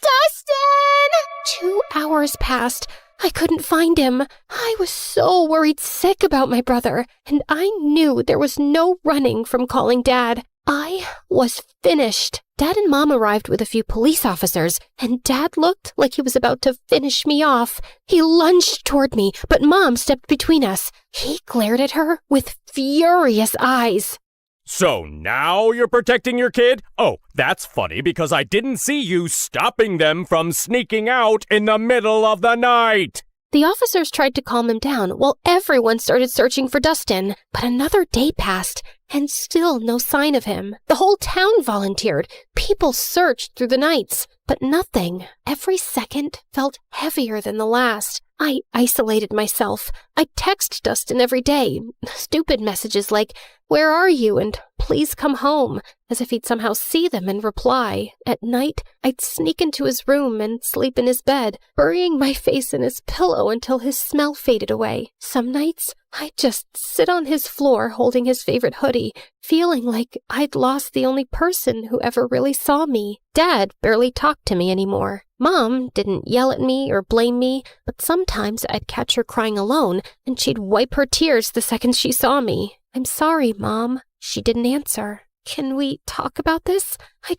Dustin! 2 hours passed. I couldn't find him. I was so worried sick about my brother, and I knew there was no running from calling Dad. I was finished. Dad and Mom arrived with a few police officers, and Dad looked like he was about to finish me off. He lunged toward me, but Mom stepped between us. He glared at her with furious eyes. So now you're protecting your kid? Oh, that's funny because I didn't see you stopping them from sneaking out in the middle of the night. The officers tried to calm him down while everyone started searching for Dustin. But another day passed, and still no sign of him. The whole town volunteered. People searched through the nights, but nothing. Every second felt heavier than the last. I isolated myself. I text Dustin every day. Stupid messages like, "Where are you?" and "Please come home," as if he'd somehow see them and reply. At night, I'd sneak into his room and sleep in his bed, burying my face in his pillow until his smell faded away. Some nights, I'd just sit on his floor holding his favorite hoodie, feeling like I'd lost the only person who ever really saw me. Dad barely talked to me anymore. Mom didn't yell at me or blame me, but sometimes I'd catch her crying alone, and she'd wipe her tears the second she saw me. "I'm sorry, Mom." She didn't answer. "Can we talk about this? I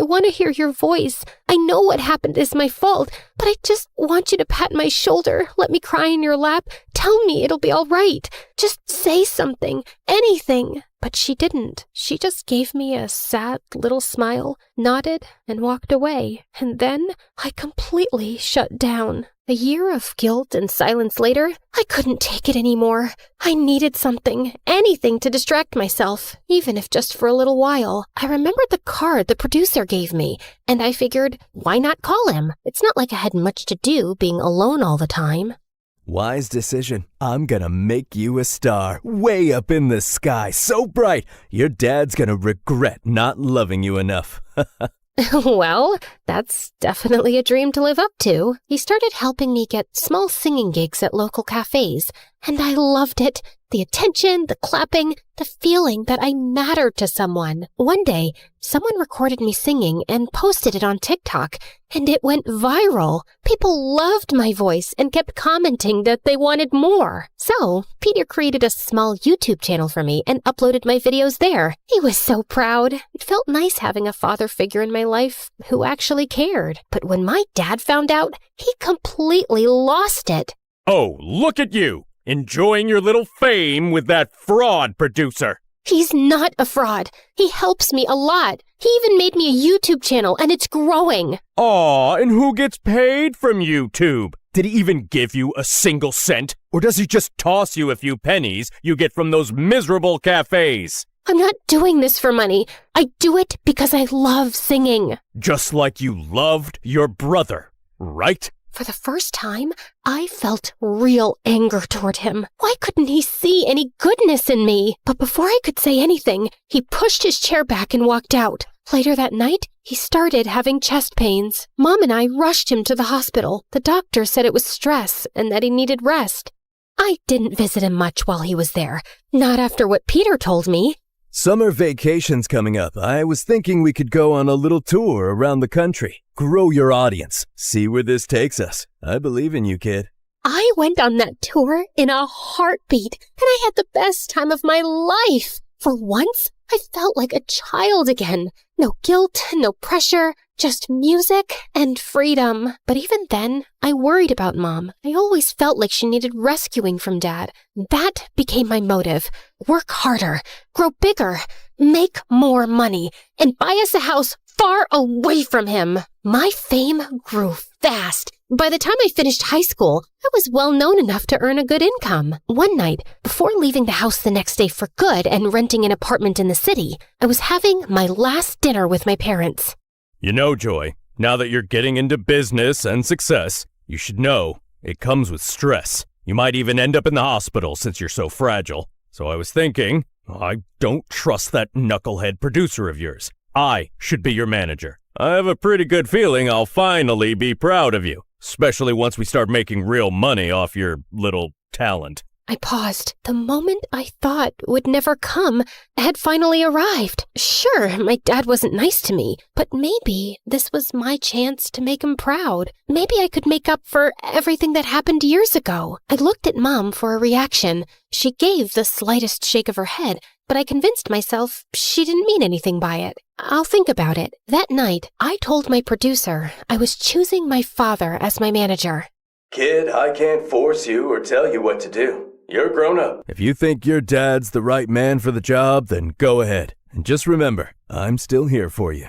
want to hear your voice. I know what happened is my fault, but I just want you to pat my shoulder, let me cry in your lap, tell me it'll be all right. Just say something, anything." But she didn't. She just gave me a sad little smile, nodded, and walked away. And then I completely shut down. A year of guilt and silence later, I couldn't take it anymore. I needed something, anything to distract myself, even if just for a little while. I remembered the card the producer gave me, and I figured, why not call him? It's not like I had much to do being alone all the time. Wise decision. I'm gonna make you a star, way up in the sky, so bright, your dad's gonna regret not loving you enough. Well, that's definitely a dream to live up to. He started helping me get small singing gigs at local cafes, and I loved it. The attention, the clapping, the feeling that I mattered to someone. One day, someone recorded me singing and posted it on TikTok, and it went viral. People loved my voice and kept commenting that they wanted more. So, Peter created a small YouTube channel for me and uploaded my videos there. He was so proud. It felt nice having a father figure in my life who actually cared. But when my dad found out, he completely lost it. Oh, look at you! Enjoying your little fame with that fraud producer. He's not a fraud. He helps me a lot. He even made me a YouTube channel, and it's growing. Aw, and who gets paid from YouTube? Did he even give you a single cent? Or does he just toss you a few pennies you get from those miserable cafes? I'm not doing this for money. I do it because I love singing. Just like you loved your brother, right? For the first time, I felt real anger toward him. Why couldn't he see any goodness in me? But before I could say anything, he pushed his chair back and walked out. Later that night, he started having chest pains. Mom and I rushed him to the hospital. The doctor said it was stress and that he needed rest. I didn't visit him much while he was there. Not after what Peter told me. Summer vacation's coming up. I was thinking we could go on a little tour around the country. Grow your audience. See where this takes us. I believe in you, kid. I went on that tour in a heartbeat, and I had the best time of my life. For once, I felt like a child again. No guilt, no pressure, just music and freedom. But even then, I worried about Mom. I always felt like she needed rescuing from Dad. That became my motive. Work harder, grow bigger, make more money, and buy us a house far away from him. My fame grew fast. By the time I finished high school, I was well known enough to earn a good income. One night, before leaving the house the next day for good and renting an apartment in the city, I was having my last dinner with my parents. You know, Joy, now that you're getting into business and success, you should know it comes with stress. You might even end up in the hospital since you're so fragile. So I was thinking, I don't trust that knucklehead producer of yours. I should be your manager. I have a pretty good feeling I'll finally be proud of you, especially once we start making real money off your little talent. I paused. The moment I thought would never come had finally arrived. Sure, my dad wasn't nice to me, but maybe this was my chance to make him proud. Maybe I could make up for everything that happened years ago. I looked at Mom for a reaction. She gave the slightest shake of her head, but I convinced myself she didn't mean anything by it. I'll think about it. That night, I told my producer I was choosing my father as my manager. Kid, I can't force you or tell you what to do. You're grown up. If you think your dad's the right man for the job, then go ahead. And just remember, I'm still here for you.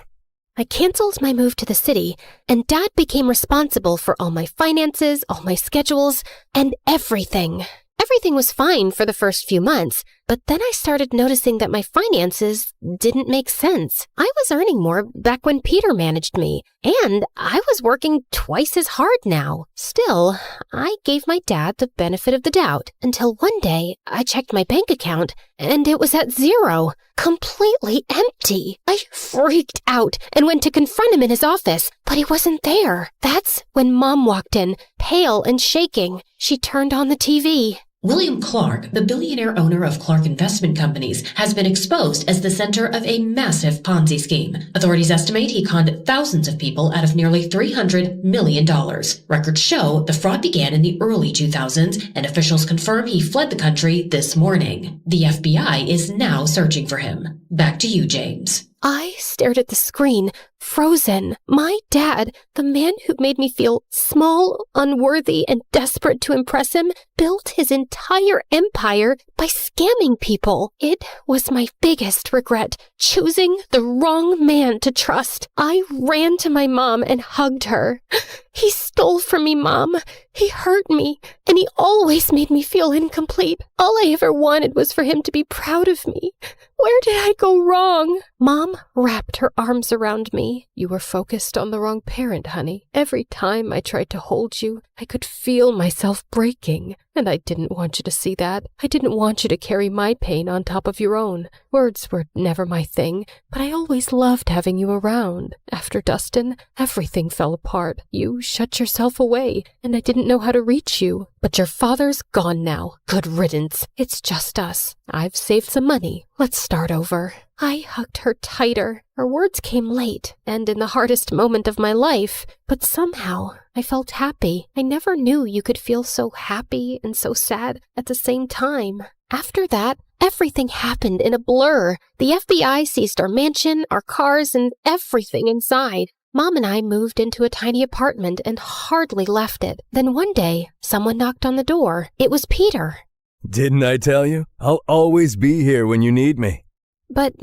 I canceled my move to the city, and Dad became responsible for all my finances, all my schedules, and everything. Everything was fine for the first few months, but then I started noticing that my finances didn't make sense. I was earning more back when Peter managed me, and I was working twice as hard now. Still, I gave my dad the benefit of the doubt until one day I checked my bank account and it was at zero, completely empty. I freaked out and went to confront him in his office, but he wasn't there. That's when Mom walked in, pale and shaking. She turned on the TV. William Clark, the billionaire owner of Clark Investment Companies, has been exposed as the center of a massive Ponzi scheme. Authorities estimate he conned thousands of people out of nearly $300 million. Records show the fraud began in the early 2000s, and officials confirm he fled the country this morning. The FBI is now searching for him. Back to you, James. I stared at the screen, frozen. My dad, the man who made me feel small, unworthy, and desperate to impress him, built his entire empire by scamming people. It was my biggest regret, choosing the wrong man to trust. I ran to my mom and hugged her. He stole from me, Mom. He hurt me, and he always made me feel incomplete. All I ever wanted was for him to be proud of me. Where did I go wrong? Mom wrapped her arms around me. You were focused on the wrong parent, honey. Every time I tried to hold you, I could feel myself breaking. And I didn't want you to see that. I didn't want you to carry my pain on top of your own. Words were never my thing, but I always loved having you around. After Dustin, everything fell apart. You shut yourself away, and I didn't know how to reach you. But your father's gone now. Good riddance. It's just us. I've saved some money. Let's start over. I hugged her tighter. Her words came late, and in the hardest moment of my life, but somehow I felt happy. I never knew you could feel so happy and so sad at the same time. After that, everything happened in a blur. The FBI seized our mansion, our cars, and everything inside. Mom and I moved into a tiny apartment and hardly left it. Then one day, someone knocked on the door. It was Peter. Didn't I tell you? I'll always be here when you need me. But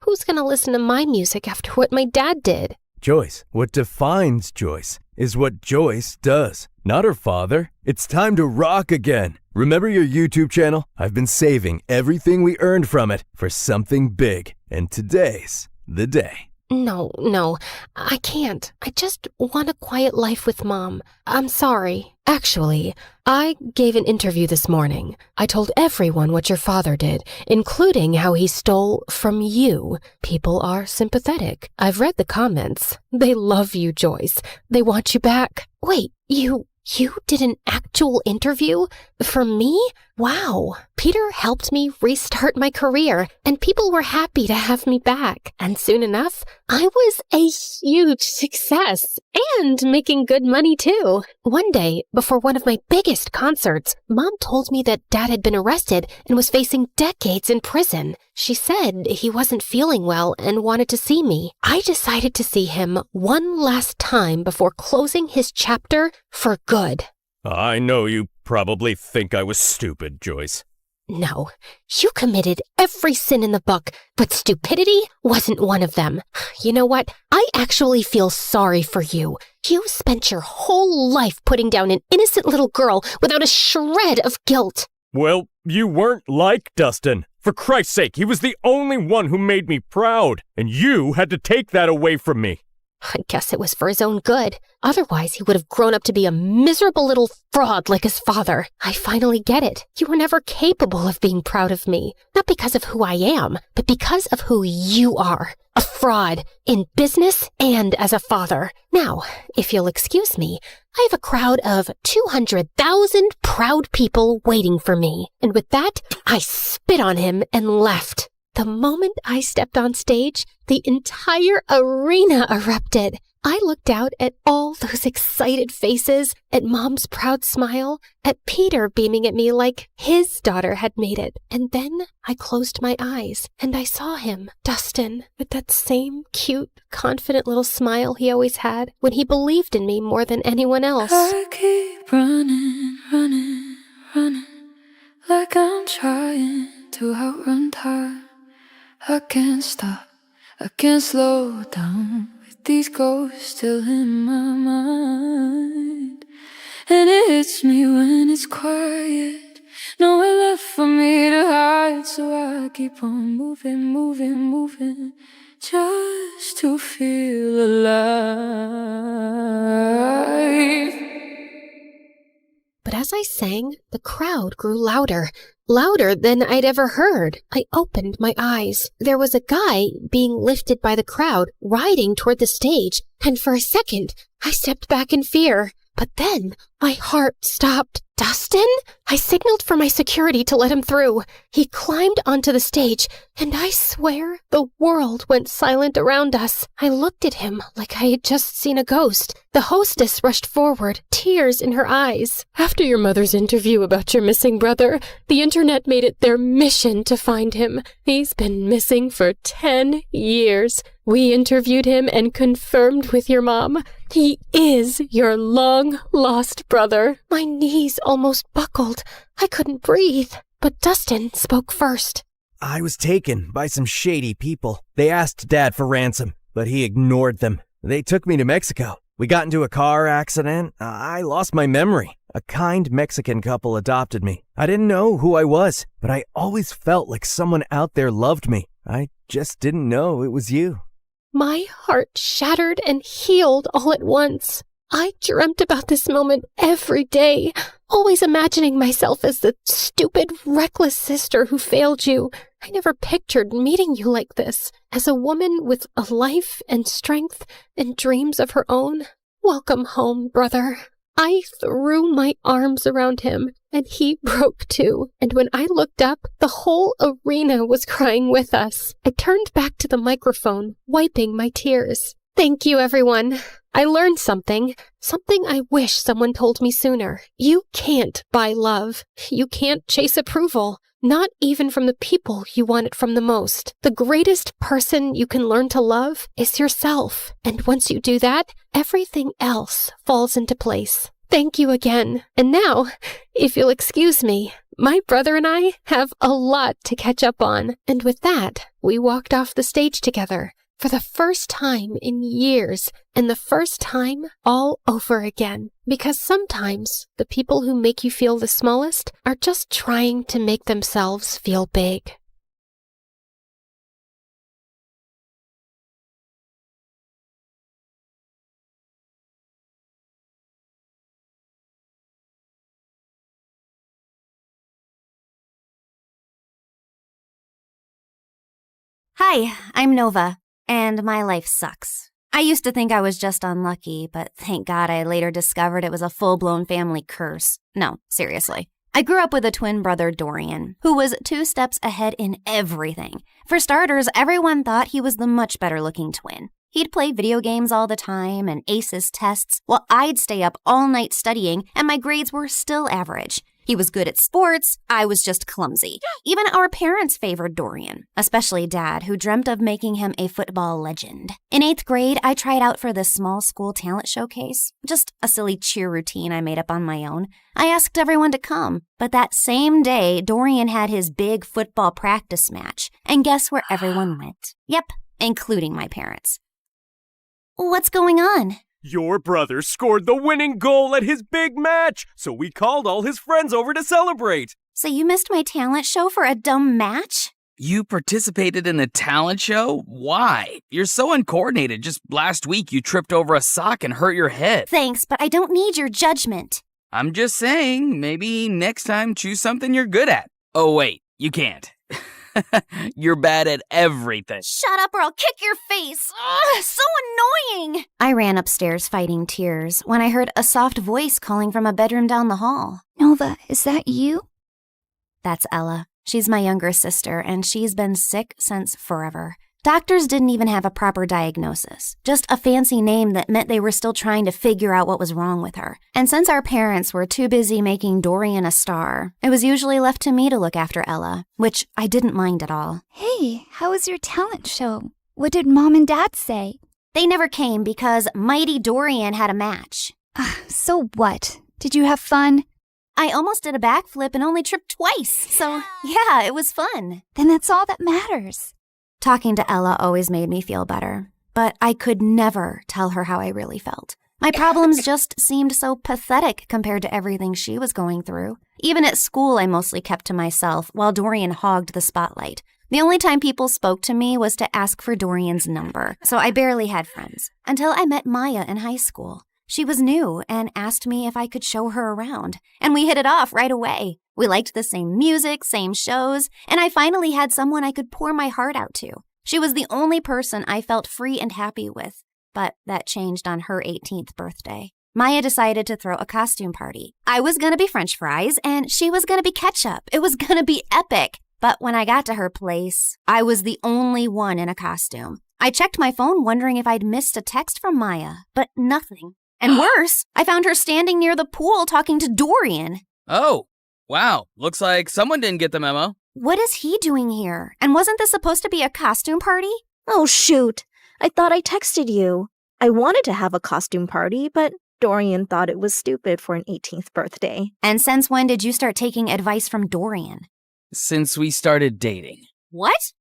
who's gonna listen to my music after what my dad did? Joyce, what defines Joyce is what Joyce does, not her father. It's time to rock again. Remember your YouTube channel? I've been saving everything we earned from it for something big, and today's the day. No, I can't. I just want a quiet life with Mom. I'm sorry. Actually, I gave an interview this morning. I told everyone what your father did, including how he stole from you. People are sympathetic. I've read the comments. They love you, Joyce. They want you back. Wait, you You did an actual interview? For me? Wow. Peter helped me restart my career, and people were happy to have me back. And soon enough, I was a huge success and making good money too. One day, before one of my biggest concerts, Mom told me that Dad had been arrested and was facing decades in prison. She said he wasn't feeling well and wanted to see me. I decided to see him one last time before closing his chapter for good. I know you probably think I was stupid, Joyce. No, you committed every sin in the book, but stupidity wasn't one of them. You know what? I actually feel sorry for you. You spent your whole life putting down an innocent little girl without a shred of guilt. Well, you weren't like Dustin. For Christ's sake, he was the only one who made me proud, and you had to take that away from me. I guess it was for his own good. Otherwise, he would have grown up to be a miserable little fraud like his father. I finally get it. You were never capable of being proud of me. Not because of who I am, but because of who you are. A fraud, in business and as a father. Now, if you'll excuse me, I have a crowd of 200,000 proud people waiting for me. And with that, I spit on him and left. The moment I stepped on stage, the entire arena erupted. I looked out at all those excited faces, at Mom's proud smile, at Peter beaming at me like his daughter had made it. And then I closed my eyes, and I saw him, Dustin, with that same cute, confident little smile he always had when he believed in me more than anyone else. I keep running, running, running, like I'm trying to outrun time. I can't stop, I can't slow down with these ghosts still in my mind. And it hits me when it's quiet, nowhere left for me to hide. So I keep on moving, moving, moving, just to feel alive. But as I sang, the crowd grew louder, louder than I'd ever heard. I opened my eyes. There was a guy being lifted by the crowd, riding toward the stage, and for a second, I stepped back in fear. But then, my heart stopped. Dustin? I signaled for my security to let him through. He climbed onto the stage, and I swear the world went silent around us. I looked at him like I had just seen a ghost. The hostess rushed forward, tears in her eyes. After your mother's interview about your missing brother, the internet made it their mission to find him. He's been missing for 10 years. We interviewed him and confirmed with your mom. He is your long-lost brother. My knees almost buckled. I couldn't breathe. But Dustin spoke first. I was taken by some shady people. They asked Dad for ransom, but he ignored them. They took me to Mexico. We got into a car accident. I lost my memory. A kind Mexican couple adopted me. I didn't know who I was, but I always felt like someone out there loved me. I just didn't know it was you. My heart shattered and healed all at once. I dreamt about this moment every day, always imagining myself as the stupid, reckless sister who failed you. I never pictured meeting you like this, as a woman with a life and strength and dreams of her own. Welcome home, brother. I threw my arms around him, and he broke too. And when I looked up, the whole arena was crying with us. I turned back to the microphone, wiping my tears. Thank you, everyone. I learned something I wish someone told me sooner. You can't buy love. You can't chase approval. Not even from the people you want it from the most. The greatest person you can learn to love is yourself. And once you do that, everything else falls into place. Thank you again. And now, if you'll excuse me, my brother and I have a lot to catch up on. And with that, we walked off the stage together for the first time in years, and the first time all over again. Because sometimes the people who make you feel the smallest are just trying to make themselves feel big. Hi, I'm Nova, and my life sucks. I used to think I was just unlucky, but thank God I later discovered it was a full-blown family curse. No, seriously. I grew up with a twin brother, Dorian, who was 2 steps ahead in everything. For starters, everyone thought he was the much better-looking twin. He'd play video games all the time and ace his tests, while I'd stay up all night studying, and my grades were still average. He was good at sports, I was just clumsy. Even our parents favored Dorian, especially Dad, who dreamt of making him a football legend. In 8th grade, I tried out for the small school talent showcase, just a silly cheer routine I made up on my own. I asked everyone to come, but that same day, Dorian had his big football practice match, and guess where everyone went? Yep, including my parents. What's going on? Your brother scored the winning goal at his big match, so we called all his friends over to celebrate. So you missed my talent show for a dumb match? You participated in a talent show? Why? You're so uncoordinated. Just last week you tripped over a sock and hurt your head. Thanks, but I don't need your judgment. I'm just saying, maybe next time choose something you're good at. Oh wait, you can't. You're bad at everything. Shut up or I'll kick your face. Ugh, so annoying. I ran upstairs fighting tears when I heard a soft voice calling from a bedroom down the hall. Nova, is that you? That's Ella. She's my younger sister, and she's been sick since forever. Doctors didn't even have a proper diagnosis, just a fancy name that meant they were still trying to figure out what was wrong with her. And since our parents were too busy making Dorian a star, it was usually left to me to look after Ella, which I didn't mind at all. Hey, how was your talent show? What did Mom and Dad say? They never came because Mighty Dorian had a match. So what? Did you have fun? I almost did a backflip and only tripped twice, so yeah, it was fun. Then that's all that matters. Talking to Ella always made me feel better, but I could never tell her how I really felt. My problems just seemed so pathetic compared to everything she was going through. Even at school, I mostly kept to myself while Dorian hogged the spotlight. The only time people spoke to me was to ask for Dorian's number, so I barely had friends. Until I met Maya in high school. She was new and asked me if I could show her around, and we hit it off right away. We liked the same music, same shows, and I finally had someone I could pour my heart out to. She was the only person I felt free and happy with, but that changed on her 18th birthday. Maya decided to throw a costume party. I was gonna be French fries, and she was gonna be ketchup. It was gonna be epic. But when I got to her place, I was the only one in a costume. I checked my phone wondering if I'd missed a text from Maya, but nothing. And worse, I found her standing near the pool talking to Dorian. Oh, wow. Looks like someone didn't get the memo. What is he doing here? And wasn't this supposed to be a costume party? Oh, shoot. I thought I texted you. I wanted to have a costume party, but Dorian thought it was stupid for an 18th birthday. And since when did you start taking advice from Dorian? Since we started dating. What?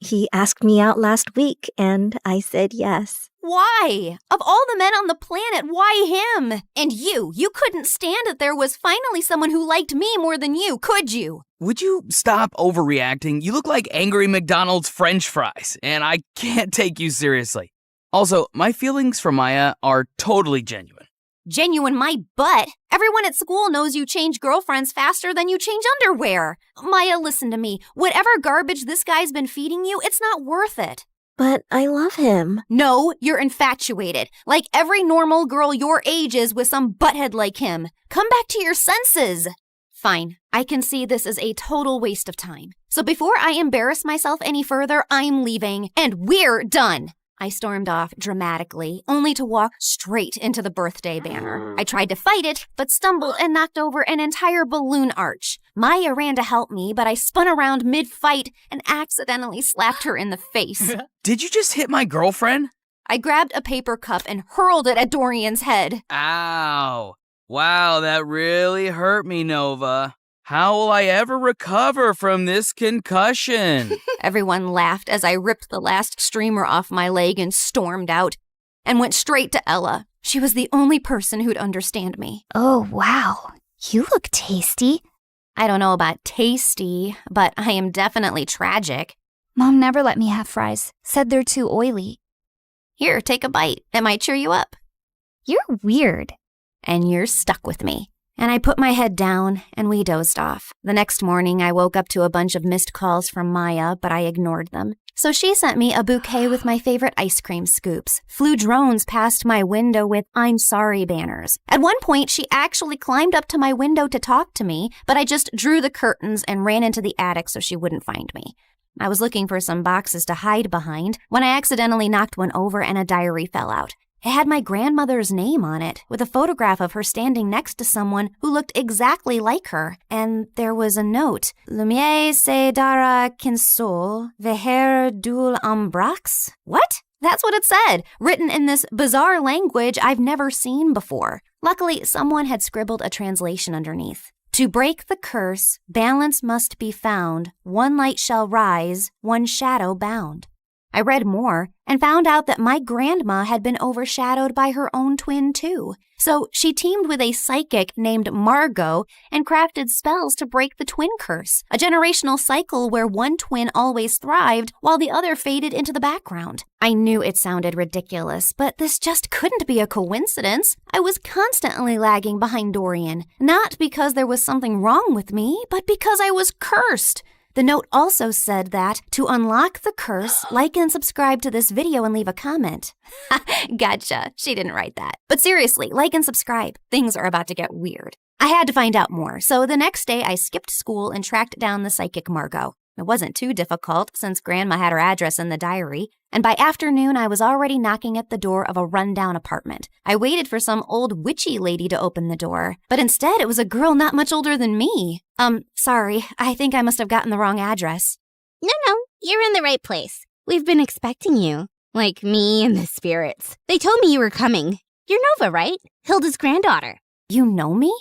He asked me out last week, and I said yes. Why? Of all the men on the planet, why him? And you couldn't stand that there was finally someone who liked me more than you, could you? Would you stop overreacting? You look like angry McDonald's French fries, and I can't take you seriously. Also, my feelings for Maya are totally genuine. Genuine my butt. Everyone at school knows you change girlfriends faster than you change underwear. Maya, listen to me. Whatever garbage this guy's been feeding you, it's not worth it. But I love him. No, you're infatuated. Like every normal girl your age is with some butthead like him. Come back to your senses. Fine, I can see this is a total waste of time. So before I embarrass myself any further, I'm leaving, and we're done. I stormed off dramatically, only to walk straight into the birthday banner. I tried to fight it, but stumbled and knocked over an entire balloon arch. Maya ran to help me, but I spun around mid-fight and accidentally slapped her in the face. Did you just hit my girlfriend? I grabbed a paper cup and hurled it at Dorian's head. Ow. Wow, that really hurt me, Nova. How will I ever recover from this concussion? Everyone laughed as I ripped the last streamer off my leg and stormed out, and went straight to Ella. She was the only person who'd understand me. Oh, wow. You look tasty. I don't know about tasty, but I am definitely tragic. Mom never let me have fries. Said they're too oily. Here, take a bite. It might cheer you up. You're weird. And you're stuck with me. And I put my head down and we dozed off. The next morning, I woke up to a bunch of missed calls from Maya, but I ignored them. So she sent me a bouquet with my favorite ice cream scoops, flew drones past my window with "I'm sorry" banners. At one point, she actually climbed up to my window to talk to me, but I just drew the curtains and ran into the attic so she wouldn't find me. I was looking for some boxes to hide behind when I accidentally knocked one over and a diary fell out. It had my grandmother's name on it, with a photograph of her standing next to someone who looked exactly like her. And there was a note. Lumiere se dara kinsol, veher dul ambrax? What? That's what it said, written in this bizarre language I've never seen before. Luckily, someone had scribbled a translation underneath. To break the curse, balance must be found. One light shall rise, one shadow bound. I read more and found out that my grandma had been overshadowed by her own twin too. So she teamed with a psychic named Margot and crafted spells to break the twin curse, a generational cycle where one twin always thrived while the other faded into the background. I knew it sounded ridiculous, but this just couldn't be a coincidence. I was constantly lagging behind Dorian, not because there was something wrong with me, but because I was cursed. The note also said that to unlock the curse, like and subscribe to this video and leave a comment. Gotcha. She didn't write that. But seriously, like and subscribe. Things are about to get weird. I had to find out more, so the next day I skipped school and tracked down the psychic Margot. It wasn't too difficult since Grandma had her address in the diary, and by afternoon I was already knocking at the door of a rundown apartment. I waited for some old witchy lady to open the door, but instead it was a girl not much older than me. Sorry, I think I must have gotten the wrong address. No, you're in the right place. We've been expecting you. Like me and the spirits. They told me you were coming. You're Nova, right? Hilda's granddaughter. You know me?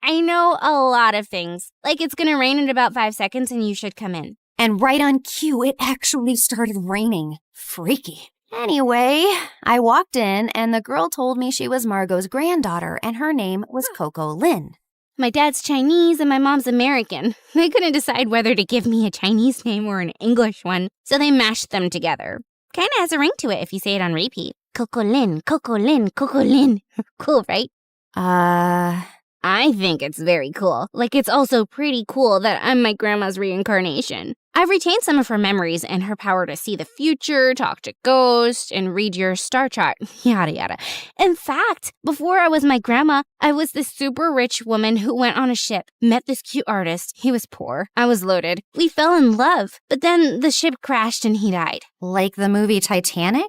I know a lot of things. Like it's gonna rain in about 5 seconds and you should come in. And right on cue, it actually started raining. Freaky. Anyway, I walked in and the girl told me she was Margot's granddaughter and her name was Coco Lin. My dad's Chinese and my mom's American. They couldn't decide whether to give me a Chinese name or an English one, so they mashed them together. Kinda has a ring to it if you say it on repeat. Coco Lin, Coco Lin, Coco Lin. Cool, right? I think it's very cool. Like, it's also pretty cool that I'm my grandma's reincarnation. I've retained some of her memories and her power to see the future, talk to ghosts, and read your star chart, yada yada. In fact, before I was my grandma, I was this super rich woman who went on a ship, met this cute artist. He was poor. I was loaded. We fell in love, but then the ship crashed and he died. Like the movie Titanic?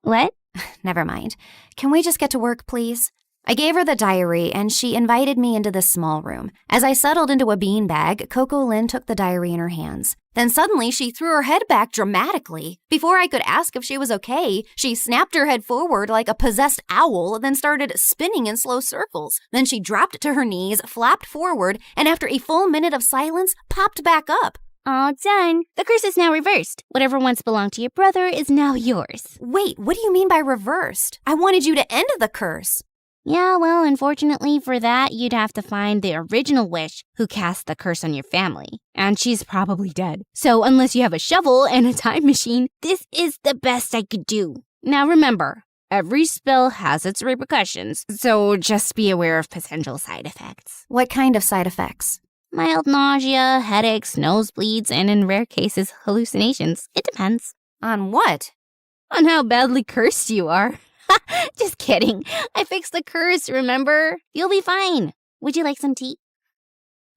What? Never mind. Can we just get to work, please? I gave her the diary, and she invited me into this small room. As I settled into a beanbag, Coco Lin took the diary in her hands. Then suddenly, she threw her head back dramatically. Before I could ask if she was okay, she snapped her head forward like a possessed owl, then started spinning in slow circles. Then she dropped to her knees, flapped forward, and after a full minute of silence, popped back up. All done. The curse is now reversed. Whatever once belonged to your brother is now yours. Wait, what do you mean by reversed? I wanted you to end the curse. Yeah, well, unfortunately for that, you'd have to find the original witch who cast the curse on your family. And she's probably dead. So unless you have a shovel and a time machine, this is the best I could do. Now remember, every spell has its repercussions, so just be aware of potential side effects. What kind of side effects? Mild nausea, headaches, nosebleeds, and in rare cases, hallucinations. It depends. On what? On how badly cursed you are. Just kidding. I fixed the curse, remember? You'll be fine. Would you like some tea?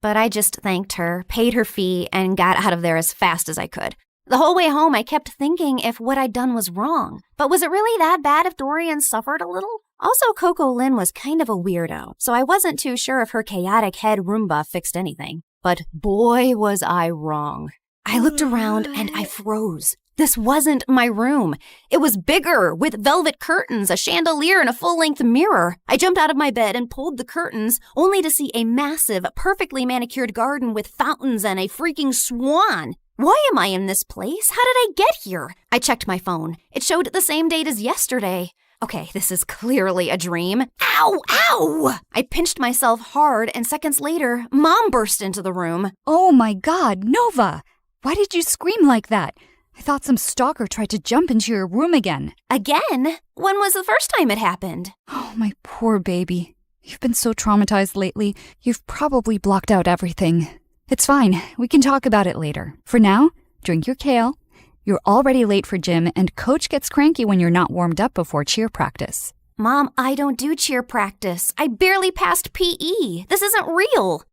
But I just thanked her, paid her fee, and got out of there as fast as I could. The whole way home, I kept thinking if what I'd done was wrong. But was it really that bad if Dorian suffered a little? Also, Coco Lin was kind of a weirdo, so I wasn't too sure if her chaotic head Roomba fixed anything. But boy, was I wrong. I looked around and I froze. This wasn't my room. It was bigger, with velvet curtains, a chandelier, and a full-length mirror. I jumped out of my bed and pulled the curtains, only to see a massive, perfectly manicured garden with fountains and a freaking swan. Why am I in this place? How did I get here? I checked my phone. It showed the same date as yesterday. Okay, this is clearly a dream. Ow! Ow! I pinched myself hard, and seconds later, Mom burst into the room. Oh my God, Nova! Why did you scream like that? I thought some stalker tried to jump into your room again. Again? When was the first time it happened? Oh, my poor baby. You've been so traumatized lately, you've probably blocked out everything. It's fine. We can talk about it later. For now, drink your kale. You're already late for gym, and Coach gets cranky when you're not warmed up before cheer practice. Mom, I don't do cheer practice. I barely passed PE. This isn't real.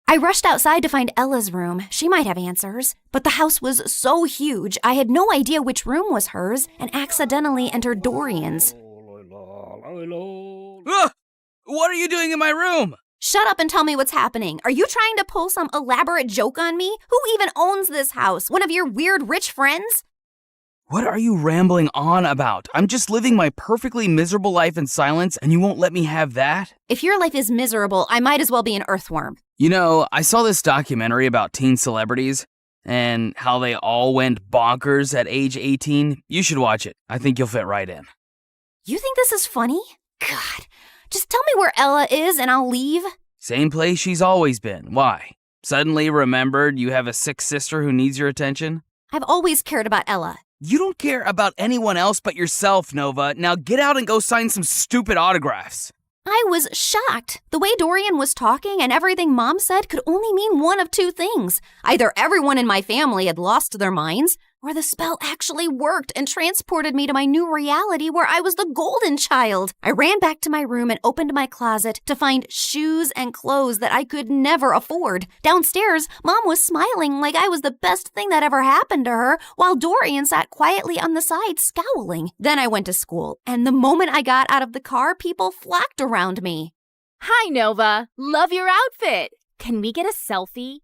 I rushed outside to find Ella's room. She might have answers. But the house was so huge, I had no idea which room was hers and accidentally entered Dorian's. What are you doing in my room? Shut up and tell me what's happening. Are you trying to pull some elaborate joke on me? Who even owns this house? One of your weird rich friends? What are you rambling on about? I'm just living my perfectly miserable life in silence, and you won't let me have that? If your life is miserable, I might as well be an earthworm. You know, I saw this documentary about teen celebrities and how they all went bonkers at age 18. You should watch it. I think you'll fit right in. You think this is funny? God, just tell me where Ella is and I'll leave. Same place she's always been. Why? Suddenly remembered you have a sick sister who needs your attention? I've always cared about Ella. You don't care about anyone else but yourself, Nova. Now get out and go sign some stupid autographs. I was shocked. The way Dorian was talking and everything Mom said could only mean one of two things. Either everyone in my family had lost their minds, or the spell actually worked and transported me to my new reality where I was the golden child. I ran back to my room and opened my closet to find shoes and clothes that I could never afford. Downstairs, Mom was smiling like I was the best thing that ever happened to her, while Dorian sat quietly on the side scowling. Then I went to school, and the moment I got out of the car, people flocked around me. Hi, Nova. Love your outfit. Can we get a selfie?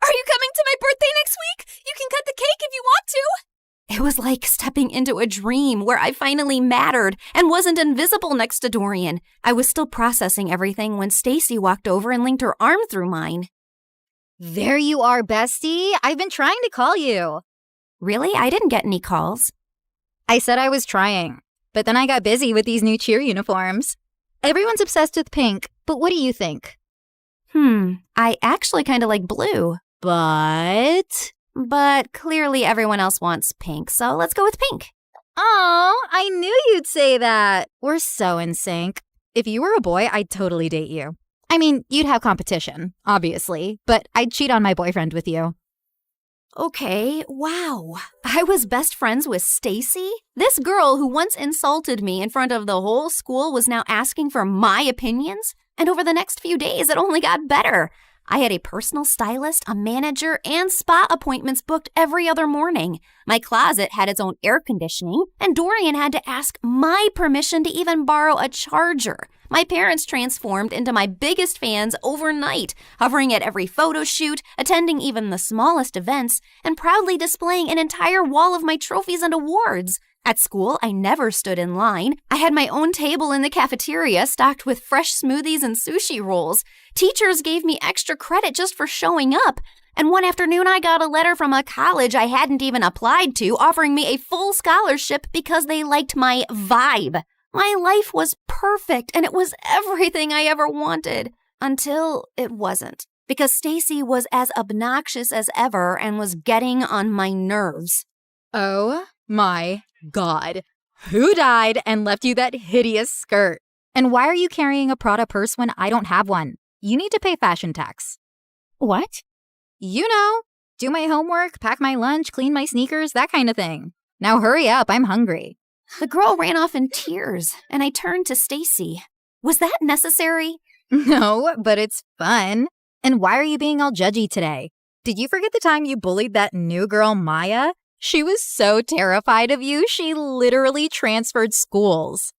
Are you coming to my birthday next week? You can cut the cake if you want to. It was like stepping into a dream where I finally mattered and wasn't invisible next to Dorian. I was still processing everything when Stacy walked over and linked her arm through mine. There you are, bestie. I've been trying to call you. Really? I didn't get any calls. I said I was trying, but then I got busy with these new cheer uniforms. Everyone's obsessed with pink, but what do you think? I actually kind of like blue. But clearly everyone else wants pink, so let's go with pink. Oh, I knew you'd say that. We're so in sync. If you were a boy, I'd totally date you. I mean, you'd have competition, obviously, but I'd cheat on my boyfriend with you. Okay, wow. I was best friends with Stacy? This girl who once insulted me in front of the whole school was now asking for my opinions? And over the next few days, it only got better. I had a personal stylist, a manager, and spa appointments booked every other morning. My closet had its own air conditioning, and Dorian had to ask my permission to even borrow a charger. My parents transformed into my biggest fans overnight, hovering at every photo shoot, attending even the smallest events, and proudly displaying an entire wall of my trophies and awards. At school, I never stood in line. I had my own table in the cafeteria stocked with fresh smoothies and sushi rolls. Teachers gave me extra credit just for showing up. And one afternoon, I got a letter from a college I hadn't even applied to offering me a full scholarship because they liked my vibe. My life was perfect, and it was everything I ever wanted. Until it wasn't. Because Stacy was as obnoxious as ever and was getting on my nerves. Oh my God. Who died and left you that hideous skirt? And why are you carrying a Prada purse when I don't have one? You need to pay fashion tax. What? You know, do my homework, pack my lunch, clean my sneakers, that kind of thing. Now hurry up, I'm hungry. The girl ran off in tears, and I turned to Stacy. Was that necessary? No, but it's fun. And why are you being all judgy today? Did you forget the time you bullied that new girl, Maya? She was so terrified of you, she literally transferred schools.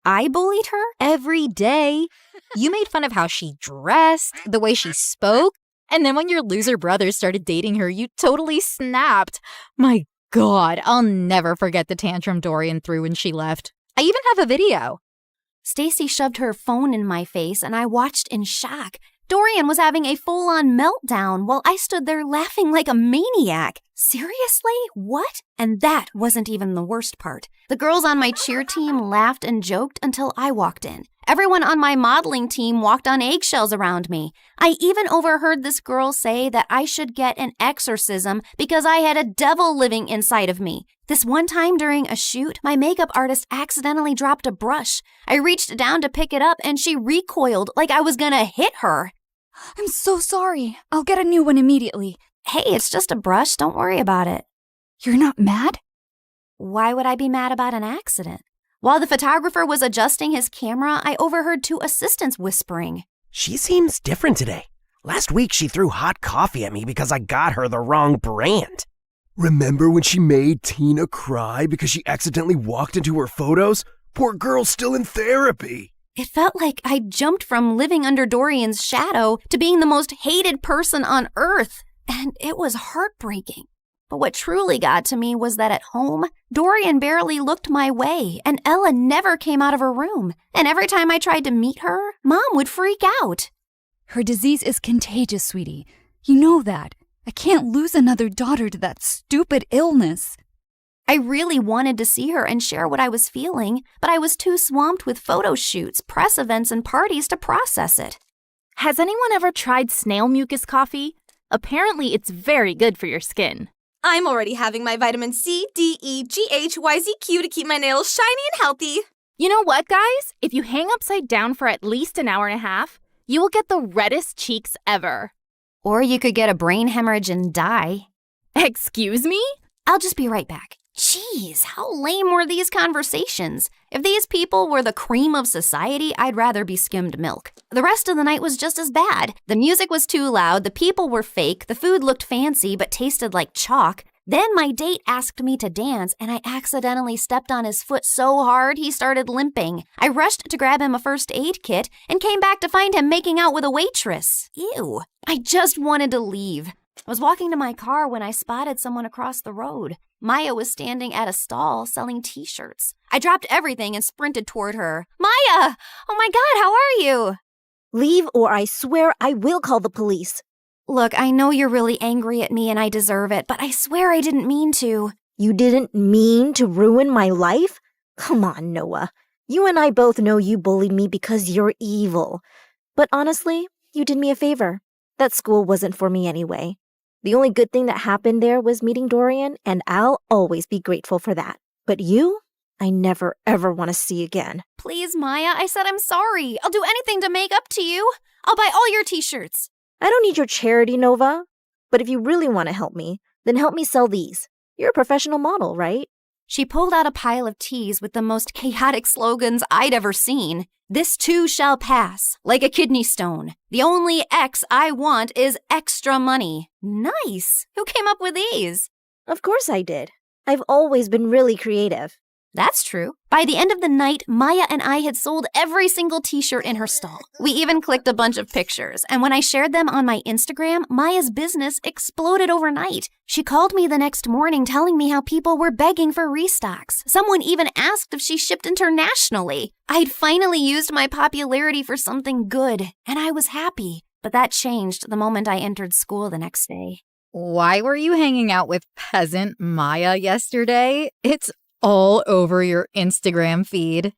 I bullied her? Every day. You made fun of how she dressed, the way she spoke, and then when your loser brother started dating her, you totally snapped. My God, I'll never forget the tantrum Dorian threw when she left. I even have a video. Stacy shoved her phone in my face, and I watched in shock. Dorian was having a full-on meltdown while I stood there laughing like a maniac. Seriously? What? And that wasn't even the worst part. The girls on my cheer team laughed and joked until I walked in. Everyone on my modeling team walked on eggshells around me. I even overheard this girl say that I should get an exorcism because I had a devil living inside of me. This one time during a shoot, my makeup artist accidentally dropped a brush. I reached down to pick it up and she recoiled like I was gonna hit her. I'm so sorry. I'll get a new one immediately. Hey, it's just a brush. Don't worry about it. You're not mad? Why would I be mad about an accident? While the photographer was adjusting his camera, I overheard two assistants whispering. She seems different today. Last week she threw hot coffee at me because I got her the wrong brand. Remember when she made Tina cry because she accidentally walked into her photos? Poor girl's still in therapy. It felt like I jumped from living under Dorian's shadow to being the most hated person on earth, and it was heartbreaking. But what truly got to me was that at home, Dorian barely looked my way, and Ella never came out of her room. And every time I tried to meet her, Mom would freak out. Her disease is contagious, sweetie. You know that. I can't lose another daughter to that stupid illness. I really wanted to see her and share what I was feeling, but I was too swamped with photo shoots, press events, and parties to process it. Has anyone ever tried snail mucus coffee? Apparently, it's very good for your skin. I'm already having my vitamin C, D, E, G, H, Y, Z, Q to keep my nails shiny and healthy. You know what, guys? If you hang upside down for at least an hour and a half, you will get the reddest cheeks ever. Or you could get a brain hemorrhage and die. Excuse me? I'll just be right back. Jeez, how lame were these conversations? If these people were the cream of society, I'd rather be skimmed milk. The rest of the night was just as bad. The music was too loud, the people were fake, the food looked fancy but tasted like chalk. Then my date asked me to dance, and I accidentally stepped on his foot so hard he started limping. I rushed to grab him a first aid kit and came back to find him making out with a waitress. Ew. I just wanted to leave. I was walking to my car when I spotted someone across the road. Maya was standing at a stall selling t-shirts. I dropped everything and sprinted toward her. Maya! Oh my God, how are you? Leave or I swear I will call the police. Look, I know you're really angry at me and I deserve it, but I swear I didn't mean to. You didn't mean to ruin my life? Come on, Noah. You and I both know you bullied me because you're evil. But honestly, you did me a favor. That school wasn't for me anyway. The only good thing that happened there was meeting Dorian, and I'll always be grateful for that. But you, I never ever want to see again. Please, Maya, I said I'm sorry. I'll do anything to make up to you. I'll buy all your t-shirts. I don't need your charity, Nova. But if you really want to help me, then help me sell these. You're a professional model, right? She pulled out a pile of tees with the most chaotic slogans I'd ever seen. This too shall pass, like a kidney stone. The only X I want is extra money. Nice. Who came up with these? Of course I did. I've always been really creative. That's true. By the end of the night, Maya and I had sold every single t-shirt in her stall. We even clicked a bunch of pictures, and when I shared them on my Instagram, Maya's business exploded overnight. She called me the next morning telling me how people were begging for restocks. Someone even asked if she shipped internationally. I'd finally used my popularity for something good, and I was happy. But that changed the moment I entered school the next day. Why were you hanging out with peasant Maya yesterday? It's all over your Instagram feed.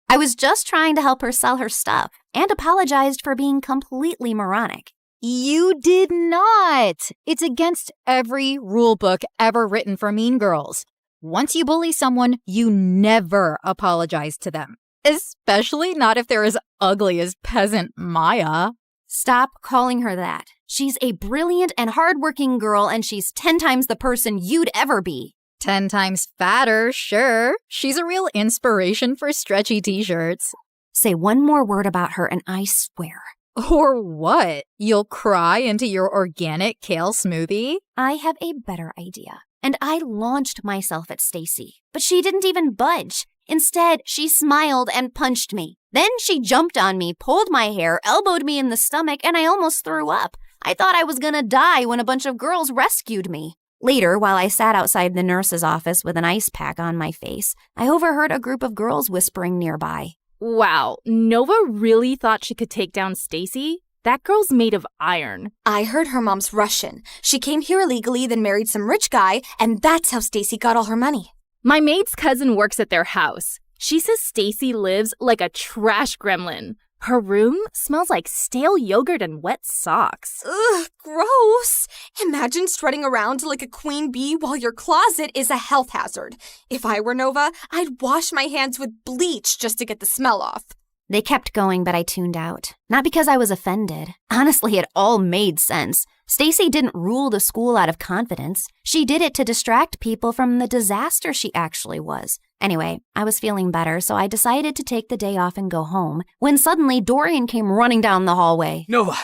I was just trying to help her sell her stuff and apologized for being completely moronic. You did not. It's against every rule book ever written for mean girls. Once you bully someone, you never apologize to them, especially not if they're as ugly as peasant Maya. Stop calling her that. She's a brilliant and hardworking girl, and she's 10 times the person you'd ever be. 10 times fatter, sure. She's a real inspiration for stretchy t-shirts. Say one more word about her and I swear. Or what? You'll cry into your organic kale smoothie? I have a better idea. And I launched myself at Stacy, but she didn't even budge. Instead, she smiled and punched me. Then she jumped on me, pulled my hair, elbowed me in the stomach, and I almost threw up. I thought I was gonna die when a bunch of girls rescued me. Later, while I sat outside the nurse's office with an ice pack on my face, I overheard a group of girls whispering nearby. Wow, Nova really thought she could take down Stacy? That girl's made of iron. I heard her mom's Russian. She came here illegally, then married some rich guy, and that's how Stacy got all her money. My maid's cousin works at their house. She says Stacy lives like a trash gremlin. Her room smells like stale yogurt and wet socks. Ugh, gross. Imagine strutting around like a queen bee while your closet is a health hazard. If I were Nova, I'd wash my hands with bleach just to get the smell off. They kept going, but I tuned out. Not because I was offended. Honestly, it all made sense. Stacy didn't rule the school out of confidence. She did it to distract people from the disaster she actually was. Anyway, I was feeling better, so I decided to take the day off and go home, when suddenly Dorian came running down the hallway. Nova,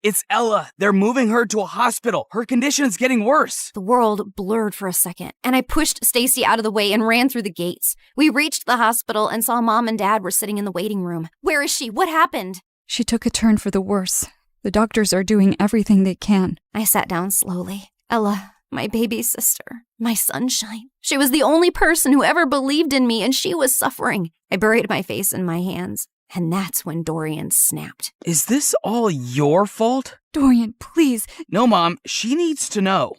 it's Ella. They're moving her to a hospital. Her condition's getting worse. The world blurred for a second, and I pushed Stacy out of the way and ran through the gates. We reached the hospital and saw Mom and Dad were sitting in the waiting room. Where is she? What happened? She took a turn for the worse. The doctors are doing everything they can. I sat down slowly. Ella, my baby sister, my sunshine. She was the only person who ever believed in me, and she was suffering. I buried my face in my hands, and that's when Dorian snapped. Is this all your fault? Dorian, please. No, Mom, she needs to know.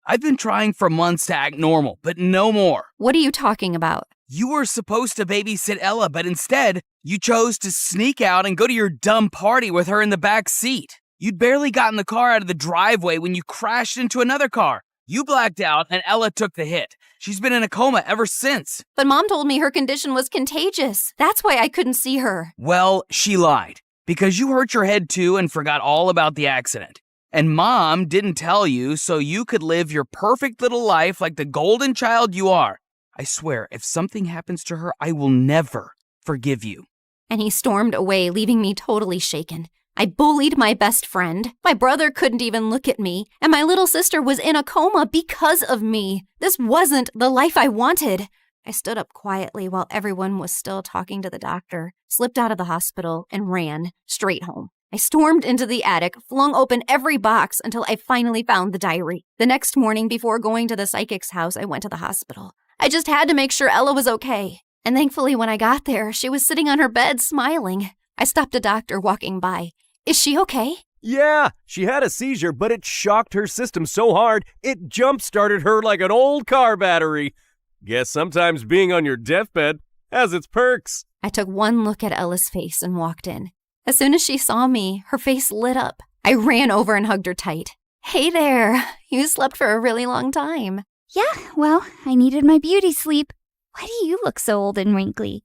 I've been trying for months to act normal, but no more. What are you talking about? You were supposed to babysit Ella, but instead, you chose to sneak out and go to your dumb party with her in the back seat. You'd barely gotten the car out of the driveway when you crashed into another car. You blacked out and Ella took the hit. She's been in a coma ever since. But Mom told me her condition was contagious. That's why I couldn't see her. Well, she lied. Because you hurt your head too and forgot all about the accident. And Mom didn't tell you so you could live your perfect little life like the golden child you are. I swear, if something happens to her, I will never forgive you. And he stormed away, leaving me totally shaken. I bullied my best friend. My brother couldn't even look at me. And my little sister was in a coma because of me. This wasn't the life I wanted. I stood up quietly while everyone was still talking to the doctor, slipped out of the hospital, and ran straight home. I stormed into the attic, flung open every box until I finally found the diary. The next morning, before going to the psychic's house, I went to the hospital. I just had to make sure Ella was okay. And thankfully, when I got there, she was sitting on her bed smiling. I stopped a doctor walking by. Is she okay? Yeah, she had a seizure, but it shocked her system so hard, it jump-started her like an old car battery. Guess sometimes being on your deathbed has its perks. I took one look at Ella's face and walked in. As soon as she saw me, her face lit up. I ran over and hugged her tight. Hey there, you slept for a really long time. Yeah, well, I needed my beauty sleep. Why do you look so old and wrinkly?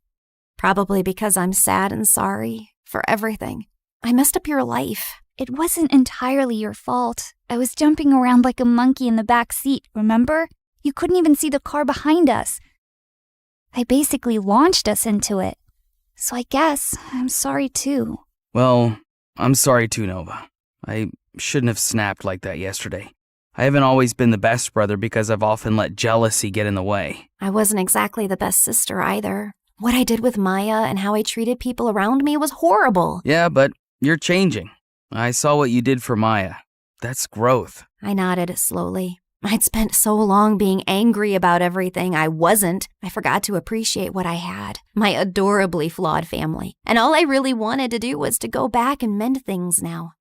Probably because I'm sad and sorry for everything. I messed up your life. It wasn't entirely your fault. I was jumping around like a monkey in the back seat, remember? You couldn't even see the car behind us. I basically launched us into it. So I guess I'm sorry too. Well, I'm sorry too, Nova. I shouldn't have snapped like that yesterday. I haven't always been the best brother because I've often let jealousy get in the way. I wasn't exactly the best sister either. What I did with Maya and how I treated people around me was horrible. Yeah, but you're changing. I saw what you did for Maya. That's growth. I nodded slowly. I'd spent so long being angry about everything I wasn't. I forgot to appreciate what I had. My adorably flawed family. And all I really wanted to do was to go back and mend things now.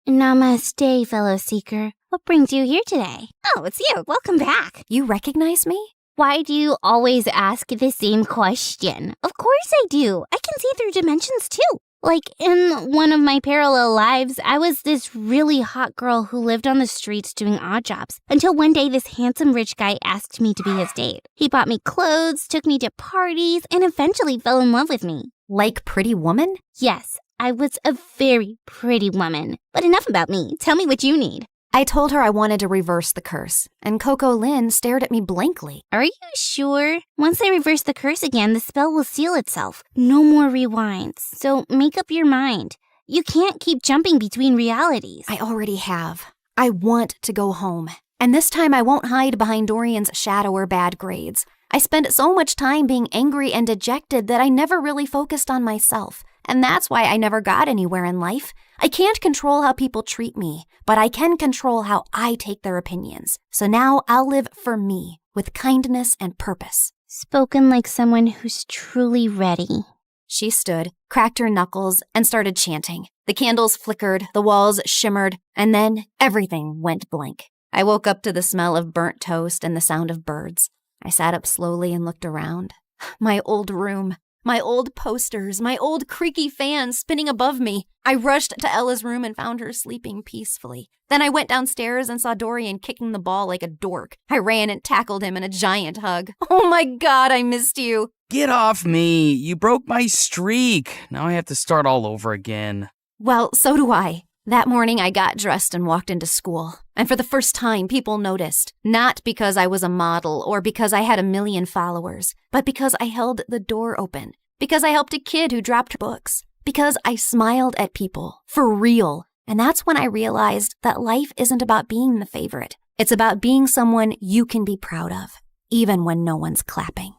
Namaste, fellow seeker. What brings you here today? Oh, it's you. Welcome back. You recognize me? Why do you always ask the same question? Of course I do. I can see through dimensions too. Like, in one of my parallel lives, I was this really hot girl who lived on the streets doing odd jobs, until one day this handsome rich guy asked me to be his date. He bought me clothes, took me to parties, and eventually fell in love with me. Like Pretty Woman? Yes, I was a very pretty woman. But enough about me. Tell me what you need. I told her I wanted to reverse the curse, and Coco Lynn stared at me blankly. Are you sure? Once I reverse the curse again, the spell will seal itself. No more rewinds. So make up your mind. You can't keep jumping between realities. I already have. I want to go home. And this time I won't hide behind Dorian's shadow or bad grades. I spent so much time being angry and dejected that I never really focused on myself. And that's why I never got anywhere in life. I can't control how people treat me, but I can control how I take their opinions. So now I'll live for me, with kindness and purpose. Spoken like someone who's truly ready. She stood, cracked her knuckles, and started chanting. The candles flickered, the walls shimmered, and then everything went blank. I woke up to the smell of burnt toast and the sound of birds. I sat up slowly and looked around. My old room. My old posters, my old creaky fan spinning above me. I rushed to Ella's room and found her sleeping peacefully. Then I went downstairs and saw Dorian kicking the ball like a dork. I ran and tackled him in a giant hug. Oh my God, I missed you. Get off me. You broke my streak. Now I have to start all over again. Well, so do I. That morning, I got dressed and walked into school. And for the first time, people noticed. Not because I was a model or because I had 1 million followers, but because I held the door open. Because I helped a kid who dropped books. Because I smiled at people. For real. And that's when I realized that life isn't about being the favorite. It's about being someone you can be proud of, even when no one's clapping.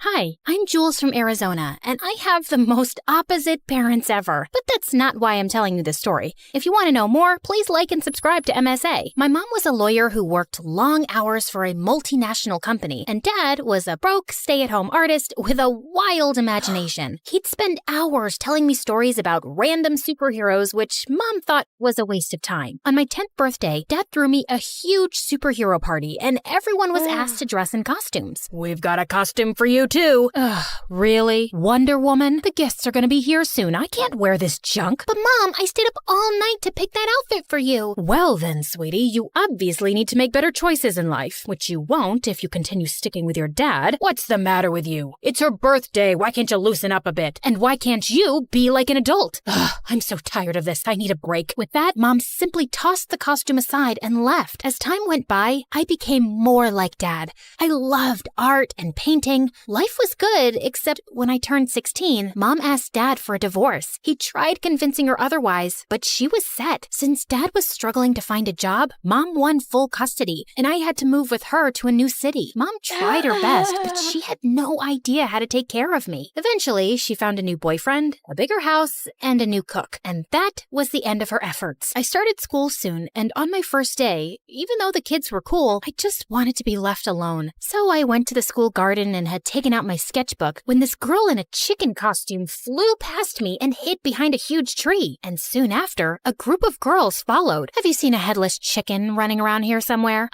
Hi, I'm Jules from Arizona, and I have the most opposite parents ever. But that's not why I'm telling you this story. If you want to know more, please like and subscribe to MSA. My mom was a lawyer who worked long hours for a multinational company, and Dad was a broke, stay-at-home artist with a wild imagination. He'd spend hours telling me stories about random superheroes, which Mom thought was a waste of time. On my 10th birthday, Dad threw me a huge superhero party, and everyone was asked to dress in costumes. We've got a costume for you, too. Ugh, really? Wonder Woman? The guests are gonna be here soon. I can't wear this junk. But Mom, I stayed up all night to pick that outfit for you. Well then, sweetie, you obviously need to make better choices in life, which you won't if you continue sticking with your dad. What's the matter with you? It's her birthday. Why can't you loosen up a bit? And why can't you be like an adult? Ugh, I'm so tired of this. I need a break. With that, Mom simply tossed the costume aside and left. As time went by, I became more like Dad. I loved art and painting. Life was good, except when I turned 16, Mom asked Dad for a divorce. He tried convincing her otherwise, but she was set. Since Dad was struggling to find a job, Mom won full custody, and I had to move with her to a new city. Mom tried her best, but she had no idea how to take care of me. Eventually, she found a new boyfriend, a bigger house, and a new cook, and that was the end of her efforts. I started school soon, and on my first day, even though the kids were cool, I just wanted to be left alone. So I went to the school garden and had taken out my sketchbook when this girl in a chicken costume flew past me and hid behind a huge tree. And soon after, a group of girls followed. Have you seen a headless chicken running around here somewhere?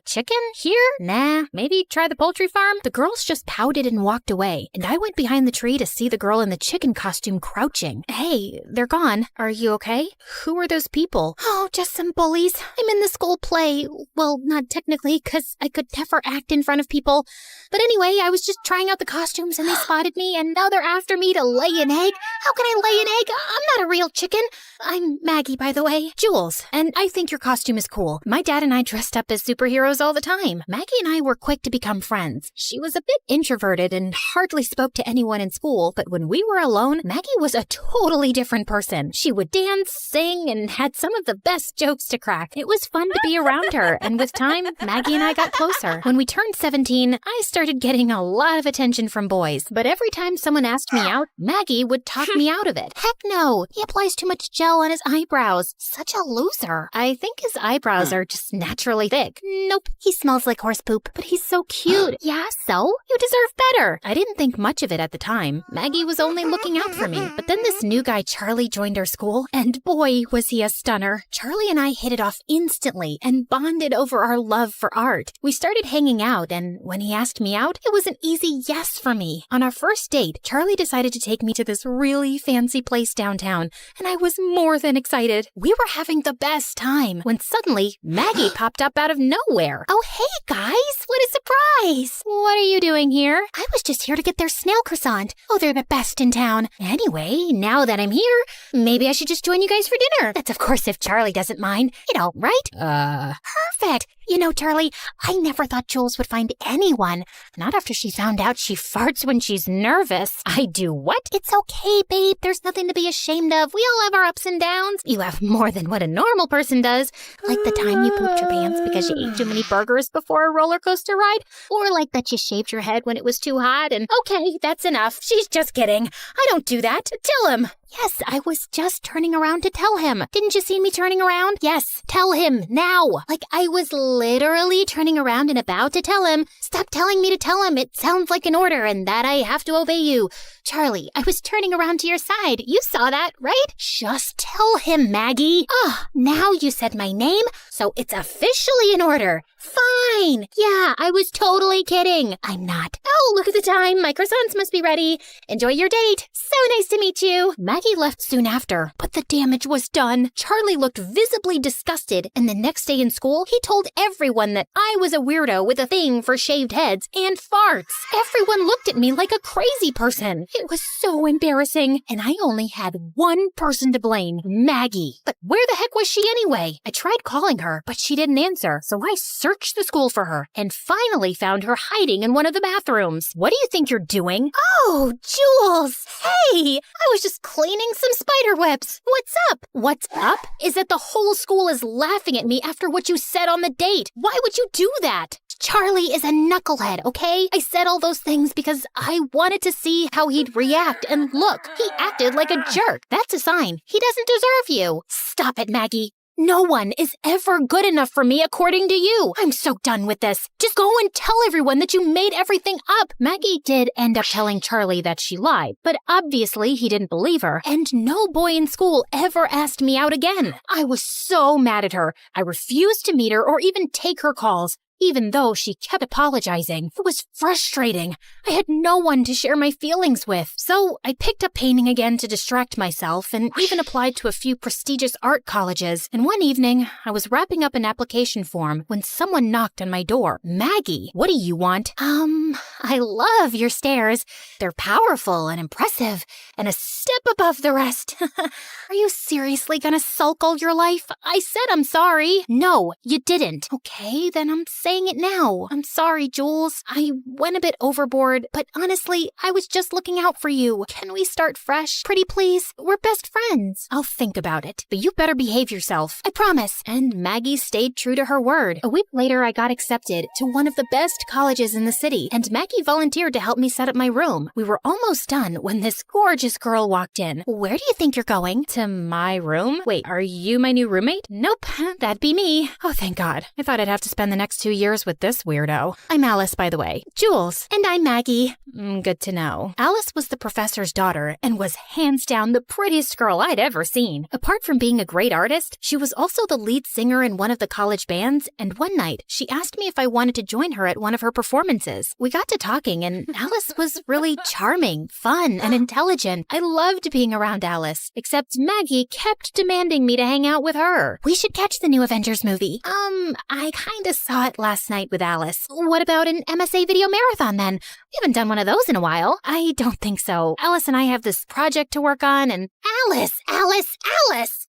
Chicken? Here? Nah, maybe try the poultry farm? The girls just pouted and walked away, and I went behind the tree to see the girl in the chicken costume crouching. Hey, they're gone. Are you okay? Who are those people? Oh, just some bullies. I'm in the school play. Well, not technically, because I could never act in front of people. But anyway, I was just trying out the costumes and they spotted me, and now they're after me to lay an egg. How can I lay an egg? I'm not a real chicken. I'm Maggie, by the way. Jules, and I think your costume is cool. My dad and I dressed up as superheroes all the time. Maggie and I were quick to become friends. She was a bit introverted and hardly spoke to anyone in school, but when we were alone, Maggie was a totally different person. She would dance, sing, and had some of the best jokes to crack. It was fun to be around her, and with time, Maggie and I got closer. When we turned 17, I started getting a lot of attention from boys, but every time someone asked me out, Maggie would talk me out of it. Heck no, he applies too much gel on his eyebrows. Such a loser. I think his eyebrows are just naturally thick. Nope, he smells like horse poop. But he's so cute. Yeah, so? You deserve better. I didn't think much of it at the time. Maggie was only looking out for me. But then this new guy, Charlie, joined our school, and boy, was he a stunner. Charlie and I hit it off instantly and bonded over our love for art. We started hanging out, and when he asked me out, it was an easy yes for me. On our first date, Charlie decided to take me to this really fancy place downtown, and I was more than excited. We were having the best time when suddenly Maggie popped up out of nowhere. Oh, hey guys, what a surprise! What are you doing here? I was just here to get their snail croissant. Oh, they're the best in town. Anyway, now that I'm here, maybe I should just join you guys for dinner. That's of course if Charlie doesn't mind. You know, right? Perfect. You know, Charlie, I never thought Jules would find anyone. Not after she found out she farts when she's nervous. I do what? It's okay, babe. There's nothing to be ashamed of. We all have our ups and downs. You have more than what a normal person does. Like the time you pooped your pants because you ate too many burgers before a roller coaster ride. Or like that you shaved your head when it was too hot and... Okay, that's enough. She's just kidding. I don't do that. Tell him. Yes, I was just turning around to tell him. Didn't you see me turning around? Yes, tell him now. Like I was literally turning around and about to tell him. Stop telling me to tell him. It sounds like an order and that I have to obey you. Charlie, I was turning around to your side. You saw that, right? Just tell him, Maggie. Now you said my name, so it's officially an order. Fine. Yeah, I was totally kidding. I'm not. Oh, look at the time. My croissants must be ready. Enjoy your date. So nice to meet you. Maggie left soon after, but the damage was done. Charlie looked visibly disgusted, and the next day in school, he told everyone that I was a weirdo with a thing for shaved heads and farts. Everyone looked at me like a crazy person. It was so embarrassing, and I only had one person to blame, Maggie. But where the heck was she anyway? I tried calling her, but she didn't answer, so I searched the school for her and finally found her hiding in one of the bathrooms. What do you think you're doing? Oh, Jules! Hey! I was just cleaning some spider webs. What's up? What's up is that the whole school is laughing at me after what you said on the date. Why would you do that? Charlie is a knucklehead, okay? I said all those things because I wanted to see how he'd react, and look, he acted like a jerk. That's a sign. He doesn't deserve you. Stop it, Maggie. No one is ever good enough for me according to you. I'm so done with this. Just go and tell everyone that you made everything up. Maggie did end up telling Charlie that she lied, but obviously he didn't believe her, and no boy in school ever asked me out again. I was so mad at her. I refused to meet her or even take her calls, even though she kept apologizing. It was frustrating. I had no one to share my feelings with. So I picked up painting again to distract myself and even applied to a few prestigious art colleges. And one evening, I was wrapping up an application form when someone knocked on my door. Maggie, what do you want? I love your stairs. They're powerful and impressive and a step above the rest. Are you seriously gonna sulk all your life? I said I'm sorry. No, you didn't. Okay, then I'm saying it now. I'm sorry, Jules. I went a bit overboard, but honestly, I was just looking out for you. Can we start fresh? Pretty please? We're best friends. I'll think about it, but you better behave yourself. I promise. And Maggie stayed true to her word. A week later, I got accepted to one of the best colleges in the city, and Maggie volunteered to help me set up my room. We were almost done when this gorgeous girl walked in. Where do you think you're going? To my room? Wait, are you my new roommate? Nope, that'd be me. Oh, thank God. I thought I'd have to spend the next 2 years with this weirdo. I'm Alice, by the way. Jules. And I'm Maggie. Good to know. Alice was the professor's daughter and was hands down the prettiest girl I'd ever seen. Apart from being a great artist, she was also the lead singer in one of the college bands, and one night, she asked me if I wanted to join her at one of her performances. We got to talking, and Alice was really charming, fun, and intelligent. I loved being around Alice, except Maggie kept demanding me to hang out with her. We should catch the new Avengers movie. I kinda saw it last night with Alice. What about an MSA video marathon then? We haven't done one of those in a while. I don't think so. Alice and I have this project to work on, and Alice!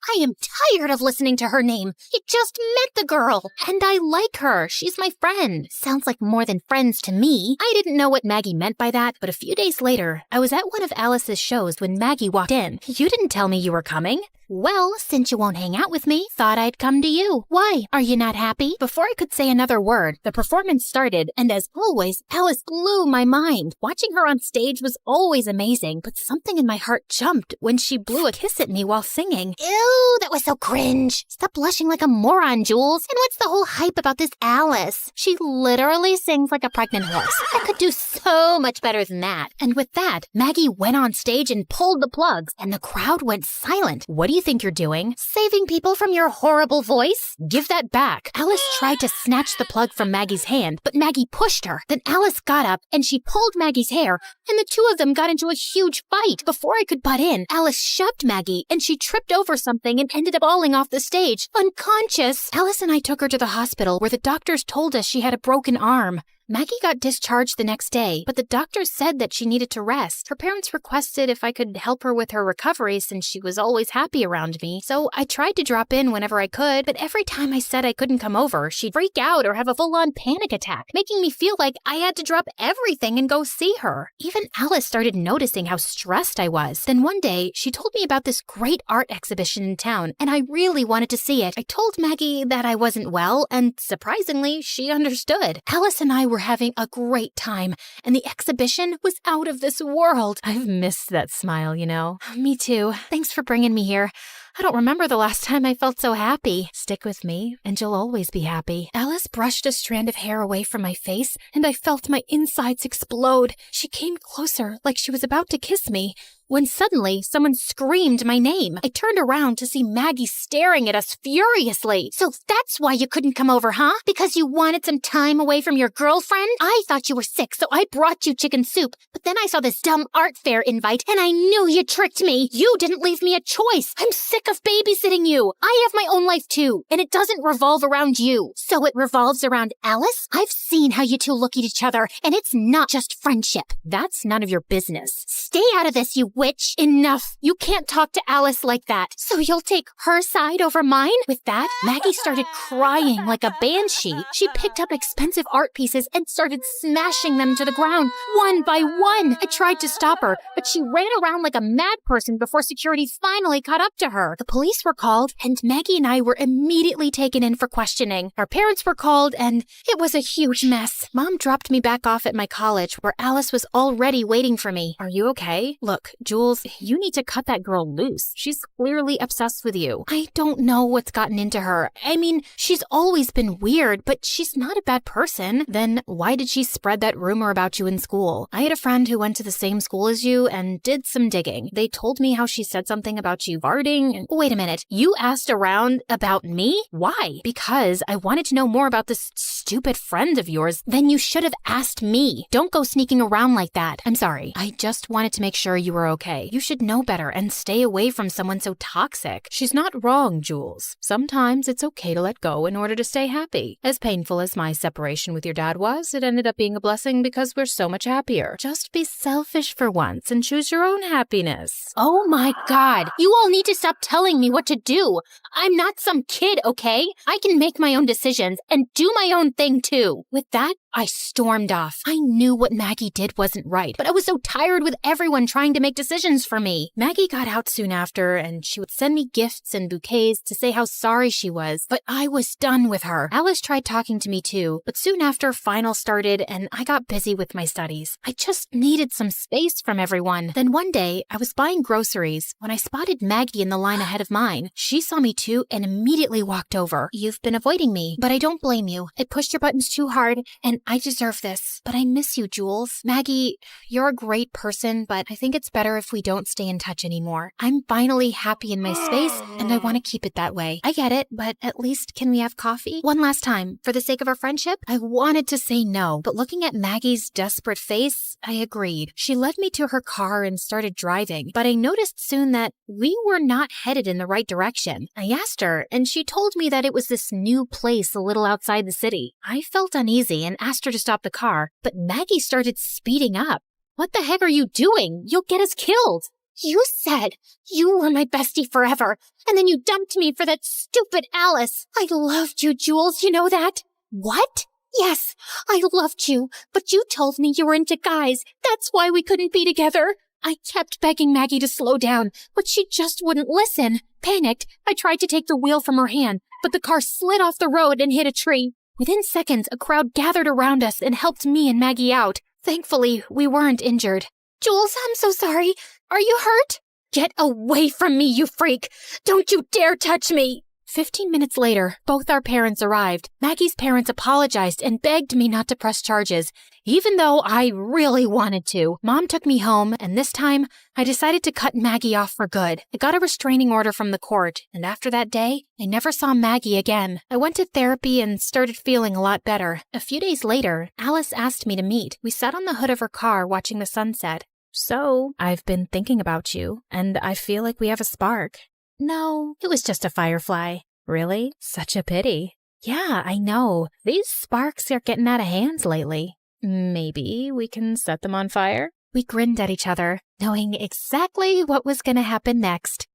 I am tired of listening to her name. You just met the girl, and I like her. She's my friend. Sounds like more than friends to me. I didn't know what Maggie meant by that, but a few days later, I was at one of Alice's shows when Maggie walked in. You didn't tell me you were coming. Well, since you won't hang out with me, thought I'd come to you. Why? Are you not happy? Before I could say another word, the performance started, and as always, Alice blew my mind. Watching her on stage was always amazing, but something in my heart jumped when she blew a kiss at me while singing. Ew, that was so cringe. Stop blushing like a moron, Jules. And what's the whole hype about this Alice? She literally sings like a pregnant horse. I could do so much better than that. And with that, Maggie went on stage and pulled the plugs, and the crowd went silent. What do you think you're doing? Saving people from your horrible voice? Give that back. Alice tried to snatch the plug from Maggie's hand, but Maggie pushed her. Then Alice got up and she pulled Maggie's hair, and the two of them got into a huge fight. Before I could butt in, Alice shoved Maggie, and she tripped over something and ended up falling off the stage, unconscious. Alice and I took her to the hospital where the doctors told us she had a broken arm. Maggie got discharged the next day, but the doctors said that she needed to rest. Her parents requested if I could help her with her recovery since she was always happy around me, so I tried to drop in whenever I could, but every time I said I couldn't come over, she'd freak out or have a full-on panic attack, making me feel like I had to drop everything and go see her. Even Alice started noticing how stressed I was. Then one day, she told me about this great art exhibition in town, and I really wanted to see it. I told Maggie that I wasn't well, and surprisingly, she understood. Alice and I were were having a great time, and the exhibition was out of this world. I've missed that smile, you know. Me too. Thanks for bringing me here. I don't remember the last time I felt so happy. Stick with me, and you'll always be happy. Alice brushed a strand of hair away from my face, and I felt my insides explode. She came closer, like she was about to kiss me, when suddenly someone screamed my name. I turned around to see Maggie staring at us furiously. So that's why you couldn't come over, huh? Because you wanted some time away from your girlfriend? I thought you were sick, so I brought you chicken soup. But then I saw this dumb art fair invite, and I knew you tricked me. You didn't leave me a choice. I'm sick of babysitting you. I have my own life too, and it doesn't revolve around you. So it revolves around Alice? I've seen how you two look at each other, and it's not just friendship. That's none of your business. Stay out of this, you witch. Enough. You can't talk to Alice like that. So you'll take her side over mine? With that, Maggie started crying like a banshee. She picked up expensive art pieces and started smashing them to the ground, one by one. I tried to stop her, but she ran around like a mad person before security finally caught up to her. The police were called, and Maggie and I were immediately taken in for questioning. Our parents were called, and it was a huge mess. Mom dropped me back off at my college, where Alice was already waiting for me. Are you okay? Look, Jules, you need to cut that girl loose. She's clearly obsessed with you. I don't know what's gotten into her. I mean, she's always been weird, but she's not a bad person. Then why did she spread that rumor about you in school? I had a friend who went to the same school as you and did some digging. They told me how she said something about you farting. And wait a minute, you asked around about me? Why? Because I wanted to know more about this stupid friend of yours. Then you should have asked me. Don't go sneaking around like that. I'm sorry. I just wanted to make sure you were okay. You should know better and stay away from someone so toxic. She's not wrong, Jules. Sometimes it's okay to let go in order to stay happy. As painful as my separation with your dad was, it ended up being a blessing because we're so much happier. Just be selfish for once and choose your own happiness. Oh my God. You all need to stop telling me what to do. I'm not some kid, okay? I can make my own decisions and do my own thing too. With that, I stormed off. I knew what Maggie did wasn't right, but I was so tired with everyone trying to make decisions for me. Maggie got out soon after, and she would send me gifts and bouquets to say how sorry she was, but I was done with her. Alice tried talking to me too, but soon after finals started and I got busy with my studies. I just needed some space from everyone. Then one day, I was buying groceries when I spotted Maggie in the line ahead of mine. She saw me too and immediately walked over. You've been avoiding me, but I don't blame you. I pushed your buttons too hard, and I deserve this. But I miss you, Jules. Maggie, you're a great person, but I think it's better if we don't stay in touch anymore. I'm finally happy in my space, and I want to keep it that way. I get it, but at least can we have coffee? One last time, for the sake of our friendship? I wanted to say no, but looking at Maggie's desperate face, I agreed. She led me to her car and started driving, but I noticed soon that we were not headed in the right direction. I asked her, and she told me that it was this new place a little outside the city. I felt uneasy and asked her to stop the car, but Maggie started speeding up. What the heck are you doing? You'll get us killed. You said you were my bestie forever, and then you dumped me for that stupid Alice. I loved you, Jules, you know that? What? Yes, I loved you, but you told me you were into guys. That's why we couldn't be together. I kept begging Maggie to slow down, but she just wouldn't listen. Panicked, I tried to take the wheel from her hand, but the car slid off the road and hit a tree. Within seconds, a crowd gathered around us and helped me and Maggie out. Thankfully, we weren't injured. Jules, I'm so sorry. Are you hurt? Get away from me, you freak! Don't you dare touch me! 15 minutes later, both our parents arrived. Maggie's parents apologized and begged me not to press charges, even though I really wanted to. Mom took me home, and this time, I decided to cut Maggie off for good. I got a restraining order from the court, and after that day, I never saw Maggie again. I went to therapy and started feeling a lot better. A few days later, Alice asked me to meet. We sat on the hood of her car watching the sunset. So, I've been thinking about you, and I feel like we have a spark. No, it was just a firefly. Really? Such a pity. Yeah, I know. These sparks are getting out of hands lately. Maybe we can set them on fire? We grinned at each other, knowing exactly what was going to happen next.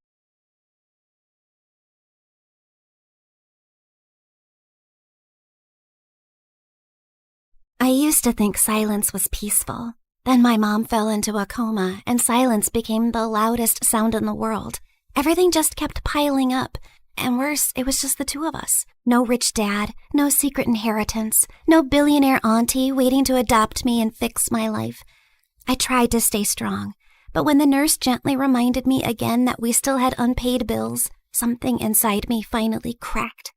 I used to think silence was peaceful. Then my mom fell into a coma, and silence became the loudest sound in the world. Everything just kept piling up. And worse, it was just the two of us. No rich dad, no secret inheritance, no billionaire auntie waiting to adopt me and fix my life. I tried to stay strong, but when the nurse gently reminded me again that we still had unpaid bills, something inside me finally cracked.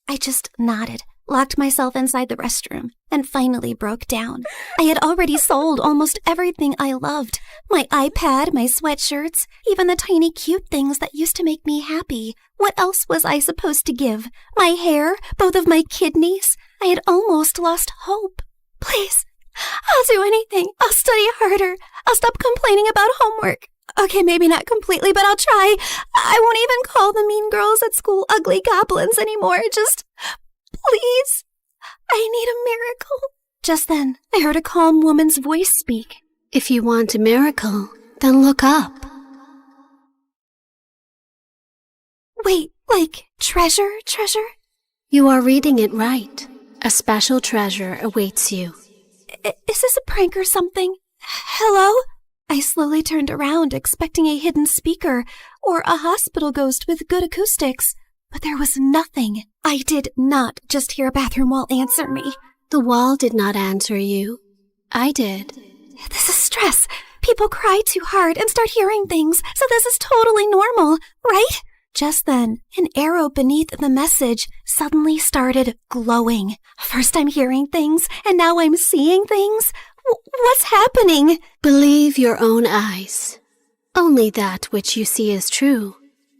I just nodded, locked myself inside the restroom, and finally broke down. I had already sold almost everything I loved. My iPad, my sweatshirts, even the tiny cute things that used to make me happy. What else was I supposed to give? My hair, both of my kidneys? I had almost lost hope. Please, I'll do anything. I'll study harder. I'll stop complaining about homework. Okay, maybe not completely, but I'll try. I won't even call the mean girls at school ugly goblins anymore. Just, please, I need a miracle. Just then, I heard a calm woman's voice speak. If you want a miracle, then look up. Wait, like treasure? You are reading it right. A special treasure awaits you. Is this a prank or something? Hello? I slowly turned around, expecting a hidden speaker or a hospital ghost with good acoustics, but there was nothing. I did not just hear a bathroom wall answer me. The wall did not answer you. I did. This is stress. People cry too hard and start hearing things, so this is totally normal, right? Just then, an arrow beneath the message suddenly started glowing. First I'm hearing things, and now I'm seeing things. What's happening? Believe your own eyes. Only that which you see is true.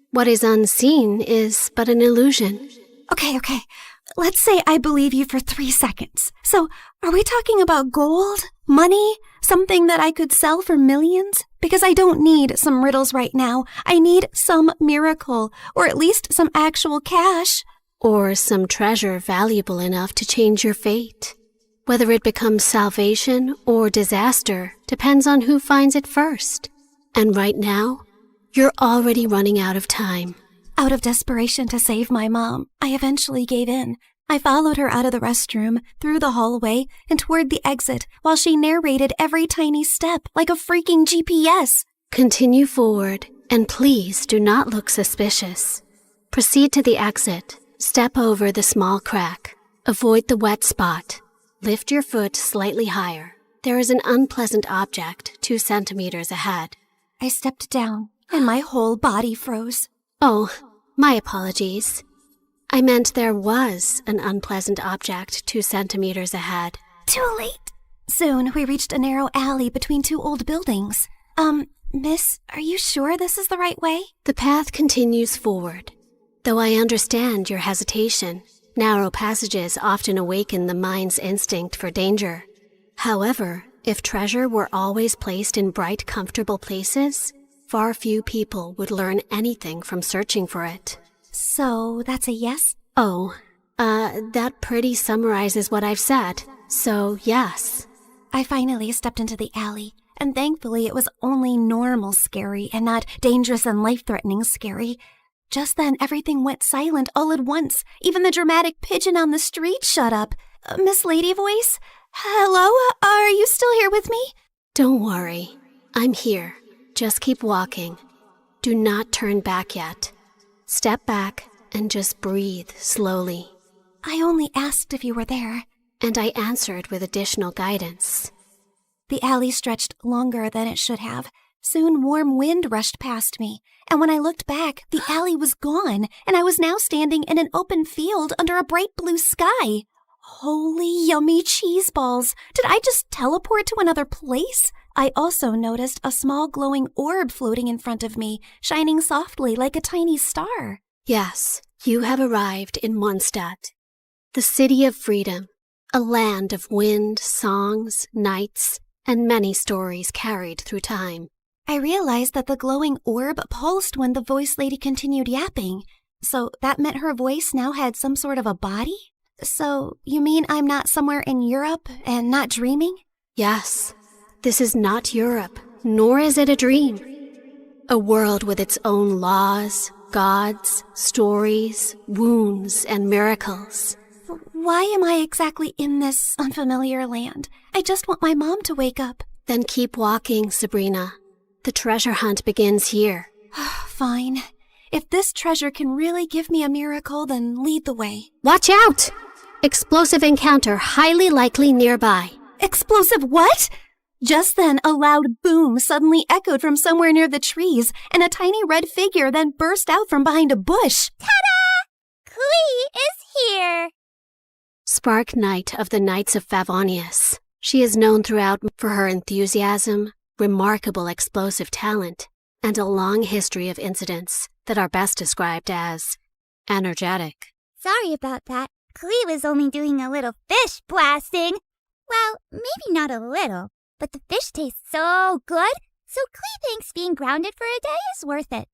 What is unseen is but an illusion. Okay. Let's say I believe you for 3 seconds. So, are we talking about gold? Money? Something that I could sell for millions? Because I don't need some riddles right now. I need some miracle, or at least some actual cash. Or some treasure valuable enough to change your fate. Whether it becomes salvation or disaster depends on who finds it first. And right now, you're already running out of time. Out of desperation to save my mom, I eventually gave in. I followed her out of the restroom, through the hallway, and toward the exit, while she narrated every tiny step like a freaking GPS. Continue forward, and please do not look suspicious. Proceed to the exit. Step over the small crack. Avoid the wet spot. Lift your foot slightly higher. There is an unpleasant object 2 centimeters ahead. I stepped down, and my whole body froze. Oh, my apologies. I meant there was an unpleasant object 2 centimeters ahead. Too late. Soon, we reached a narrow alley between 2 old buildings. Miss, are you sure this is the right way? The path continues forward. Though I understand your hesitation, narrow passages often awaken the mind's instinct for danger. However, if treasure were always placed in bright, comfortable places, far few people would learn anything from searching for it. So, that's a yes? Oh, that pretty summarizes what I've said. So, yes. I finally stepped into the alley, and thankfully it was only normal scary and not dangerous and life-threatening scary. Just then, everything went silent all at once. Even the dramatic pigeon on the street shut up. Miss Lady Voice? Hello? Are you still here with me? Don't worry. I'm here. Just keep walking. Do not turn back yet. Step back and just breathe slowly. I only asked if you were there. And I answered with additional guidance. The alley stretched longer than it should have. Soon warm wind rushed past me, and when I looked back, the alley was gone, and I was now standing in an open field under a bright blue sky. Holy yummy cheese balls! Did I just teleport to another place? I also noticed a small glowing orb floating in front of me, shining softly like a tiny star. Yes, you have arrived in Mondstadt, the city of freedom, a land of wind, songs, nights, and many stories carried through time. I realized that the glowing orb pulsed when the voice lady continued yapping. So that meant her voice now had some sort of a body? So you mean I'm not somewhere in Europe and not dreaming? Yes. This is not Europe, nor is it a dream. A world with its own laws, gods, stories, wounds, and miracles. Why am I exactly in this unfamiliar land? I just want my mom to wake up. Then keep walking, Sabrina. The treasure hunt begins here. Fine. If this treasure can really give me a miracle, then lead the way. Watch out! Explosive encounter highly likely nearby. Explosive what? Just then, a loud boom suddenly echoed from somewhere near the trees, and a tiny red figure then burst out from behind a bush. Ta-da! Clee is here! Spark Knight of the Knights of Favonius. She is known throughout for her enthusiasm, remarkable explosive talent, and a long history of incidents that are best described as energetic. Sorry about that. Clee was only doing a little fish blasting. Well, maybe not a little, but the fish tastes so good, so Clee thinks being grounded for a day is worth it.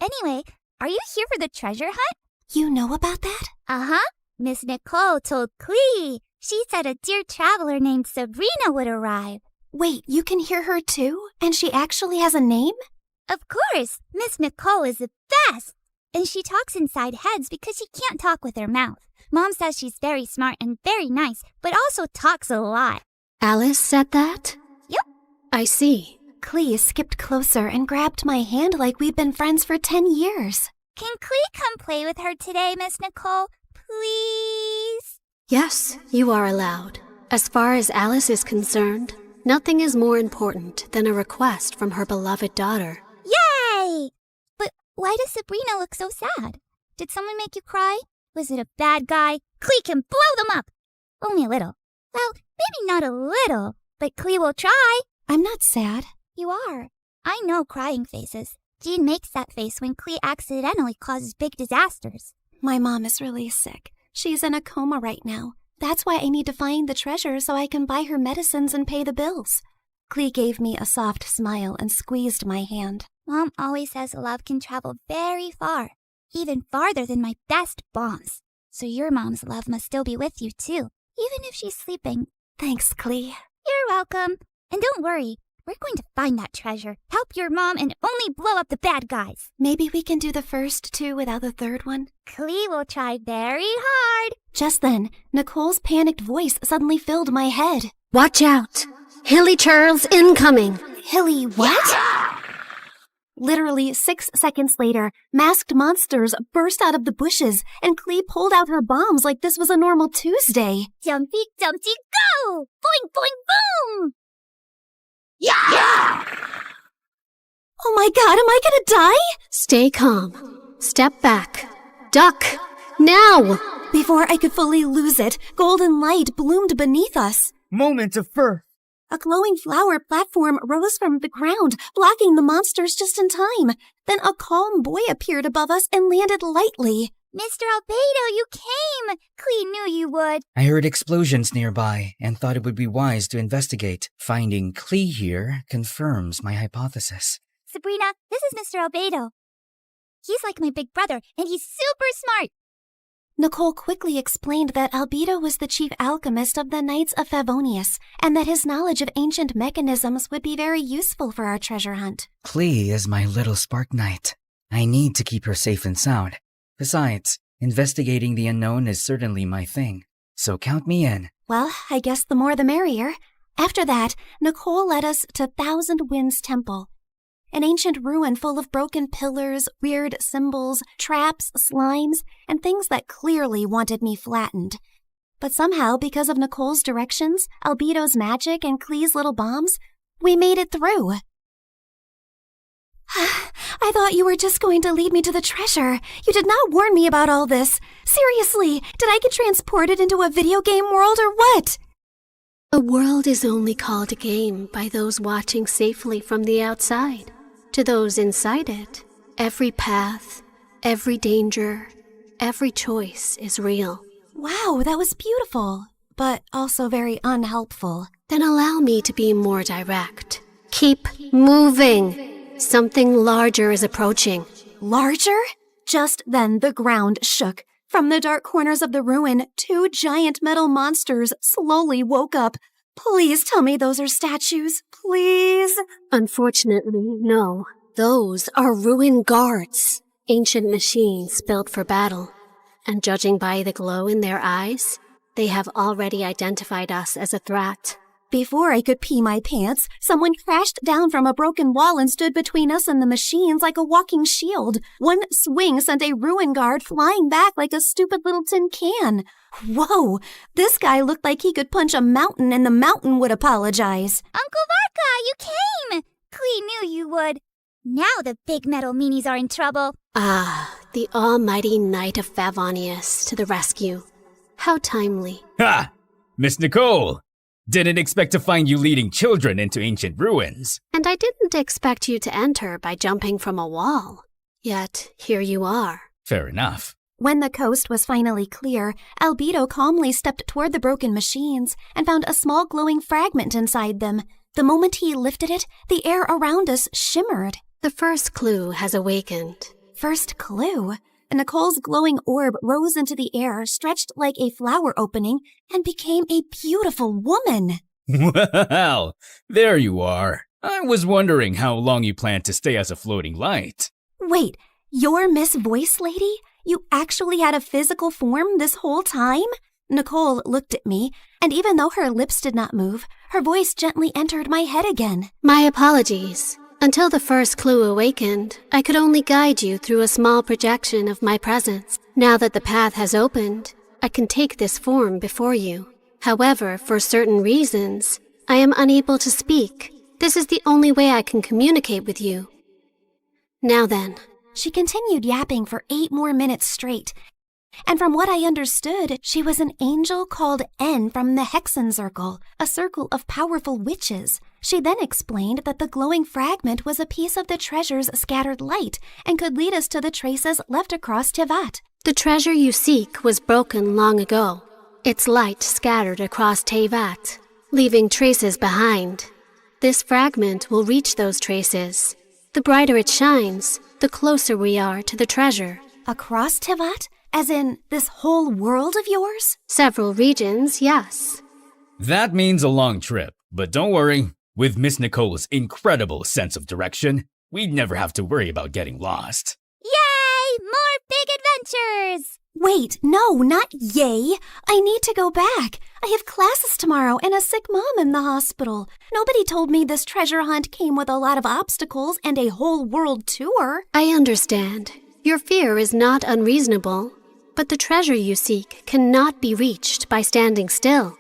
Anyway, are you here for the treasure hunt? You know about that? Uh-huh. Miss Nicole told Clee. She said a dear traveler named Sabrina would arrive. Wait, you can hear her too? And she actually has a name? Of course, Miss Nicole is the best. And she talks inside heads because she can't talk with her mouth. Mom says she's very smart and very nice, but also talks a lot. Alice said that? Yep. I see. Clee skipped closer and grabbed my hand like we'd been friends for 10 years. Can Clee come play with her today, Miss Nicole? Please? Yes, you are allowed. As far as Alice is concerned, nothing is more important than a request from her beloved daughter. Yay! But why does Sabrina look so sad? Did someone make you cry? Was it a bad guy? Clee can blow them up! Only a little. Well, maybe not a little, but Clee will try. I'm not sad. You are. I know crying faces. Jean makes that face when Clee accidentally causes big disasters. My mom is really sick. She's in a coma right now. That's why I need to find the treasure so I can buy her medicines and pay the bills. Clee gave me a soft smile and squeezed my hand. Mom always says love can travel very far, even farther than my best bombs. So your mom's love must still be with you too, even if she's sleeping. Thanks, Clee. You're welcome. And don't worry, we're going to find that treasure, help your mom, and only blow up the bad guys. Maybe we can do the first two without the third one? Clee will try very hard. Just then, Nicole's panicked voice suddenly filled my head. Watch out! Hilly Churls incoming! Hilly what? Literally 6 seconds later, masked monsters burst out of the bushes, and Clee pulled out her bombs like this was a normal Tuesday. Jumpy, jumpy, go! Boing, boing, boom! Yeah! Oh my god, am I gonna die? Stay calm. Step back. Duck! Now! Before I could fully lose it, golden light bloomed beneath us. Moment of birth. A glowing flower platform rose from the ground, blocking the monsters just in time. Then a calm boy appeared above us and landed lightly. Mr. Albedo, you came! Clee knew you would. I heard explosions nearby and thought it would be wise to investigate. Finding Clee here confirms my hypothesis. Sabrina, this is Mr. Albedo. He's like my big brother, and he's super smart. Nicole quickly explained that Albedo was the chief alchemist of the Knights of Favonius, and that his knowledge of ancient mechanisms would be very useful for our treasure hunt. Clee is my little spark knight. I need to keep her safe and sound. Besides, investigating the unknown is certainly my thing, so count me in. Well, I guess the more the merrier. After that, Nicole led us to Thousand Winds Temple, an ancient ruin full of broken pillars, weird symbols, traps, slimes, and things that clearly wanted me flattened. But somehow, because of Nicole's directions, Albedo's magic, and Clee's little bombs, we made it through. I thought you were just going to lead me to the treasure. You did not warn me about all this. Seriously, did I get transported into a video game world or what? A world is only called a game by those watching safely from the outside. To those inside it, every path, every danger, every choice is real. Wow, that was beautiful, but also very unhelpful. Then allow me to be more direct. Keep moving. Something larger is approaching. Larger? Just then the ground shook. From the dark corners of the ruin, 2 giant metal monsters slowly woke up. Please tell me those are statues. Please. Unfortunately, no. Those are ruin guards. Ancient machines built for battle. And judging by the glow in their eyes, they have already identified us as a threat. Before I could pee my pants, someone crashed down from a broken wall and stood between us and the machines like a walking shield. One swing sent a ruin guard flying back like a stupid little tin can. Whoa, this guy looked like he could punch a mountain and the mountain would apologize. Uncle Varka, you came! Klee knew you would. Now the big metal meanies are in trouble. Ah, the almighty Knight of Favonius to the rescue. How timely. Ha! Miss Nicole! Didn't expect to find you leading children into ancient ruins. And I didn't expect you to enter by jumping from a wall. Yet, here you are. Fair enough. When the coast was finally clear, Albedo calmly stepped toward the broken machines and found a small glowing fragment inside them. The moment he lifted it, the air around us shimmered. The first clue has awakened. First clue? Nicole's glowing orb rose into the air, stretched like a flower opening, and became a beautiful woman. Well, there you are. I was wondering how long you planned to stay as a floating light. Wait, you're Miss Voice Lady? You actually had a physical form this whole time? Nicole looked at me, and even though her lips did not move, her voice gently entered my head again. My apologies. Until the first clue awakened, I could only guide you through a small projection of my presence. Now that the path has opened, I can take this form before you. However, for certain reasons, I am unable to speak. This is the only way I can communicate with you. Now then. She continued yapping for 8 more minutes straight. And from what I understood, she was an angel called N from the Hexen Circle, a circle of powerful witches. She then explained that the glowing fragment was a piece of the treasure's scattered light and could lead us to the traces left across Tevat. The treasure you seek was broken long ago. Its light scattered across Tevat, leaving traces behind. This fragment will reach those traces. The brighter it shines, the closer we are to the treasure. Across Tevat? As in, this whole world of yours? Several regions, yes. That means a long trip, but don't worry. With Miss Nicole's incredible sense of direction, we'd never have to worry about getting lost. Yay! More big adventures! Wait, no, not yay. I need to go back. I have classes tomorrow and a sick mom in the hospital. Nobody told me this treasure hunt came with a lot of obstacles and a whole world tour. I understand. Your fear is not unreasonable, but the treasure you seek cannot be reached by standing still.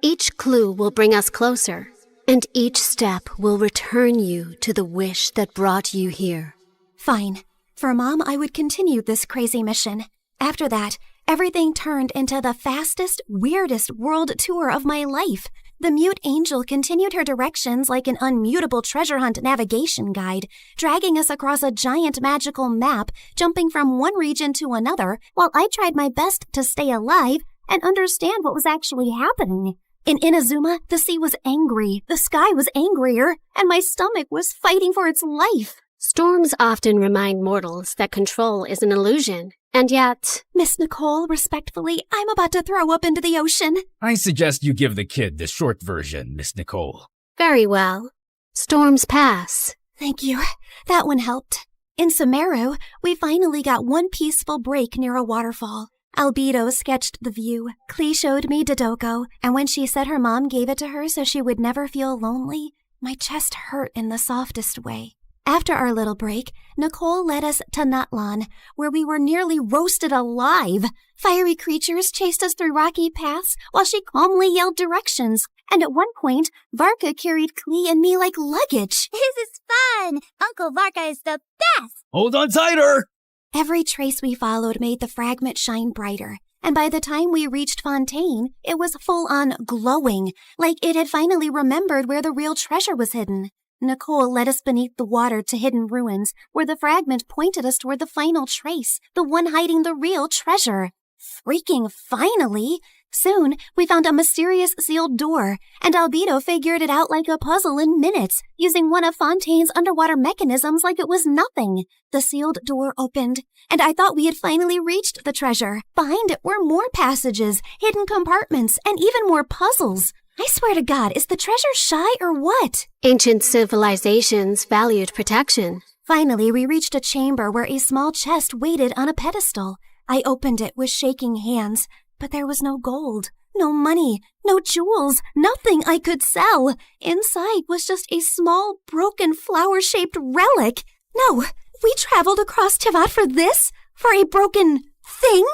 Each clue will bring us closer, and each step will return you to the wish that brought you here. Fine. For Mom, I would continue this crazy mission. After that, everything turned into the fastest, weirdest world tour of my life. The mute angel continued her directions like an unmutable treasure hunt navigation guide, dragging us across a giant magical map, jumping from one region to another, while I tried my best to stay alive and understand what was actually happening. In Inazuma, the sea was angry, the sky was angrier, and my stomach was fighting for its life. Storms often remind mortals that control is an illusion, and yet... Miss Nicole, respectfully, I'm about to throw up into the ocean. I suggest you give the kid the short version, Miss Nicole. Very well. Storms pass. Thank you. That one helped. In Sumeru, we finally got one peaceful break near a waterfall. Albedo sketched the view. Klee showed me Dodoko, and when she said her mom gave it to her so she would never feel lonely, my chest hurt in the softest way. After our little break, Nicole led us to Natlan, where we were nearly roasted alive. Fiery creatures chased us through rocky paths while she calmly yelled directions. And at one point, Varka carried Klee and me like luggage. This is fun! Uncle Varka is the best! Hold on tighter! Every trace we followed made the fragment shine brighter. And by the time we reached Fontaine, it was full-on glowing, like it had finally remembered where the real treasure was hidden. Nicole led us beneath the water to hidden ruins, where the fragment pointed us toward the final trace, the one hiding the real treasure. Freaking finally! Soon, we found a mysterious sealed door, and Albedo figured it out like a puzzle in minutes, using one of Fontaine's underwater mechanisms like it was nothing. The sealed door opened, and I thought we had finally reached the treasure. Behind it were more passages, hidden compartments, and even more puzzles. I swear to God, is the treasure shy or what? Ancient civilizations valued protection. Finally, we reached a chamber where a small chest waited on a pedestal. I opened it with shaking hands, but there was no gold, No money, no jewels, nothing I could sell. Inside was just a small, broken, flower-shaped relic. No, we traveled across Tivat for this? For a broken thing?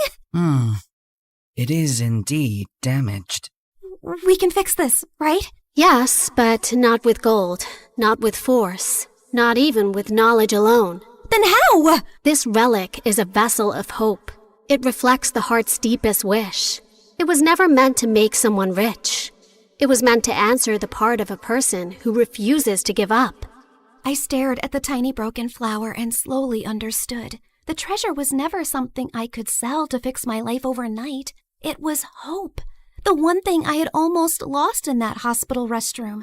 It is indeed damaged. We can fix this, right? Yes, but not with gold, not with force, not even with knowledge alone. Then how? This relic is a vessel of hope. It reflects the heart's deepest wish. It was never meant to make someone rich. It was meant to answer the part of a person who refuses to give up. I stared at the tiny broken flower and slowly understood. The treasure was never something I could sell to fix my life overnight. It was hope. The one thing I had almost lost in that hospital restroom.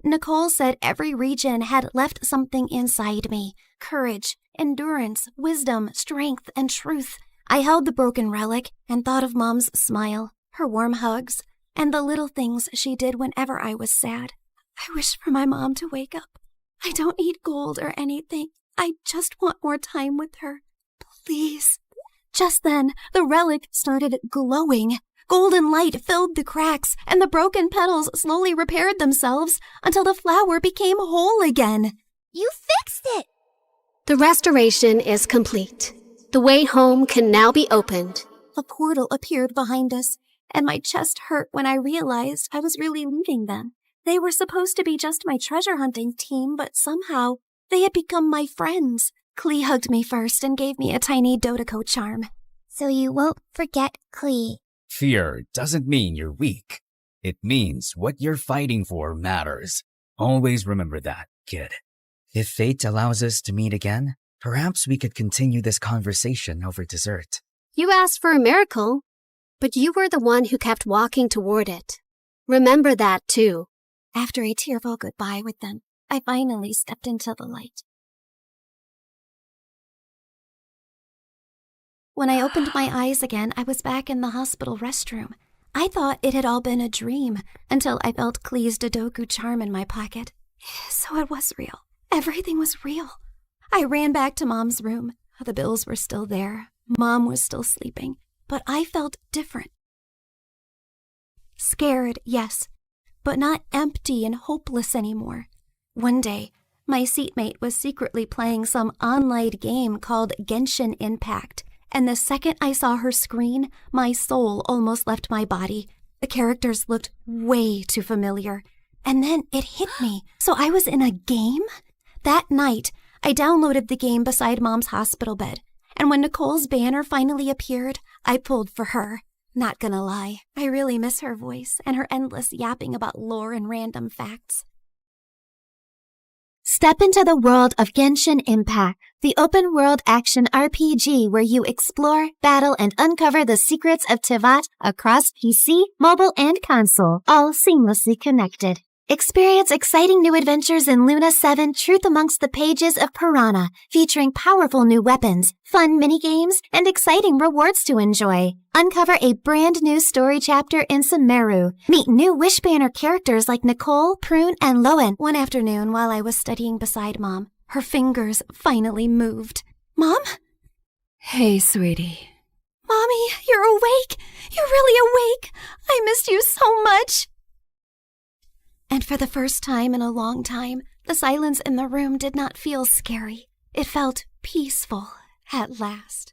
Nicole said every region had left something inside me. Courage, endurance, wisdom, strength, and truth. I held the broken relic and thought of Mom's smile, her warm hugs, and the little things she did whenever I was sad. I wish for my mom to wake up. I don't need gold or anything. I just want more time with her. Please. Just then, the relic started glowing. Golden light filled the cracks, and the broken petals slowly repaired themselves until the flower became whole again. You fixed it! The restoration is complete. The way home can now be opened. A portal appeared behind us, and my chest hurt when I realized I was really leaving them. They were supposed to be just my treasure hunting team, but somehow they had become my friends. Klee hugged me first and gave me a tiny Dodoko charm. So you won't forget Klee. Fear doesn't mean you're weak. It means what you're fighting for matters. Always remember that, kid. If fate allows us to meet again, perhaps we could continue this conversation over dessert. You asked for a miracle, but you were the one who kept walking toward it. Remember that, too. After a tearful goodbye with them, I finally stepped into the light. When I opened my eyes again, I was back in the hospital restroom. I thought it had all been a dream until I felt Klee's Dodoku charm in my pocket. So it was real. Everything was real. I ran back to Mom's room. The bills were still there. Mom was still sleeping. But I felt different. Scared, yes, but not empty and hopeless anymore. One day, my seatmate was secretly playing some online game called Genshin Impact. And the second I saw her screen, my soul almost left my body. The characters looked way too familiar. And then it hit me. So I was in a game? That night, I downloaded the game beside Mom's hospital bed. And when Nicole's banner finally appeared, I pulled for her. Not gonna lie, I really miss her voice and her endless yapping about lore and random facts. Step into the world of Genshin Impact, the open-world action RPG where you explore, battle, and uncover the secrets of Tivat across PC, mobile, and console, all seamlessly connected. Experience exciting new adventures in Luna 7 Truth Amongst the Pages of Piranha, featuring powerful new weapons, fun minigames, and exciting rewards to enjoy. Uncover a brand new story chapter in Sumeru. Meet new Wishbanner characters like Nicole, Prune, and Lowen. One afternoon while I was studying beside Mom, her fingers finally moved. Mom? Hey, sweetie. Mommy, you're awake. You're really awake. I missed you so much. And for the first time in a long time, the silence in the room did not feel scary. It felt peaceful at last.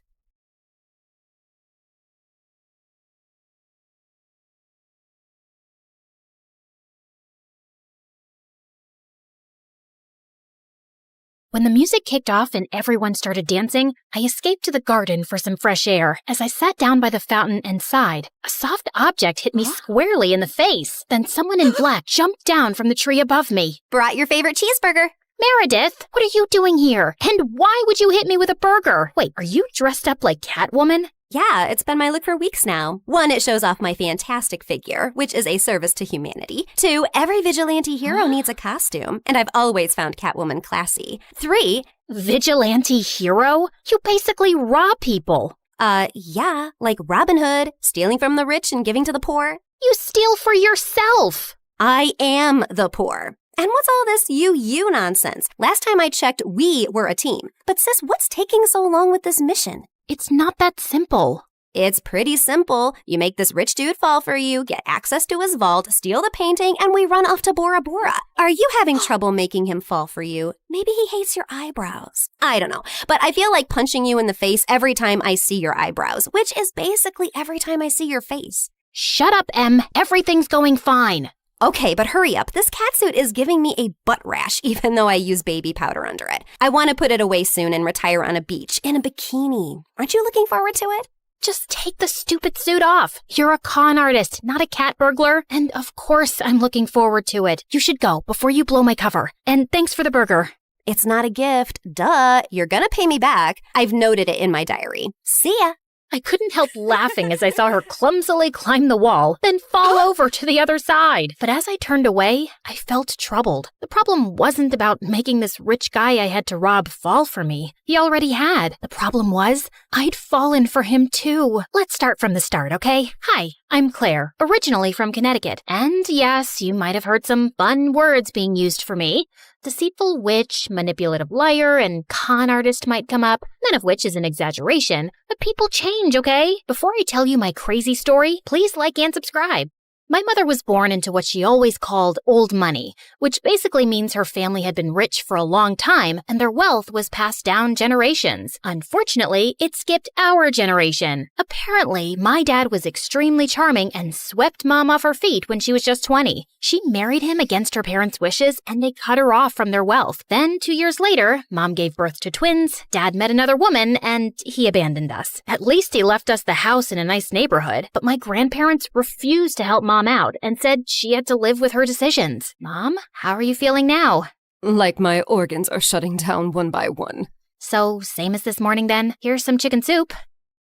When the music kicked off and everyone started dancing, I escaped to the garden for some fresh air. As I sat down by the fountain and sighed, a soft object hit me squarely in the face. Then someone in black jumped down from the tree above me. Brought your favorite cheeseburger. Meredith, what are you doing here? And why would you hit me with a burger? Wait, are you dressed up like Catwoman? Yeah, it's been my look for weeks now. 1, it shows off my fantastic figure, which is a service to humanity. 2, every vigilante hero needs a costume, and I've always found Catwoman classy. 3, vigilante hero? You basically rob people. Yeah, like Robin Hood, stealing from the rich and giving to the poor. You steal for yourself. I am the poor. And what's all this you nonsense? Last time I checked, we were a team. But sis, what's taking so long with this mission? It's not that simple. It's pretty simple. You make this rich dude fall for you, get access to his vault, steal the painting, and we run off to Bora Bora. Are you having trouble making him fall for you? Maybe he hates your eyebrows. I don't know, but I feel like punching you in the face every time I see your eyebrows, which is basically every time I see your face. Shut up, Em. Everything's going fine. Okay, but hurry up. This catsuit is giving me a butt rash, even though I use baby powder under it. I want to put it away soon and retire on a beach in a bikini. Aren't you looking forward to it? Just take the stupid suit off. You're a con artist, not a cat burglar. And of course, I'm looking forward to it. You should go before you blow my cover. And thanks for the burger. It's not a gift. Duh. You're gonna pay me back. I've noted it in my diary. See ya. I couldn't help laughing as I saw her clumsily climb the wall, then fall over to the other side. But as I turned away, I felt troubled. The problem wasn't about making this rich guy I had to rob fall for me. He already had. The problem was, I'd fallen for him too. Let's start from the start, okay? Hi, I'm Claire, originally from Connecticut. And yes, you might have heard some fun words being used for me. Deceitful witch, manipulative liar, and con artist might come up, none of which is an exaggeration. But people change, okay? Before I tell you my crazy story, please like and subscribe. My mother was born into what she always called old money, which basically means her family had been rich for a long time and their wealth was passed down generations. Unfortunately, it skipped our generation. Apparently, my dad was extremely charming and swept Mom off her feet when she was just 20. She married him against her parents' wishes and they cut her off from their wealth. Then, 2 years later, Mom gave birth to twins, Dad met another woman, and he abandoned us. At least he left us the house in a nice neighborhood, but my grandparents refused to help Mom out and said she had to live with her decisions. Mom, how are you feeling now? Like my organs are shutting down one by one. So, same as this morning then. Here's some chicken soup.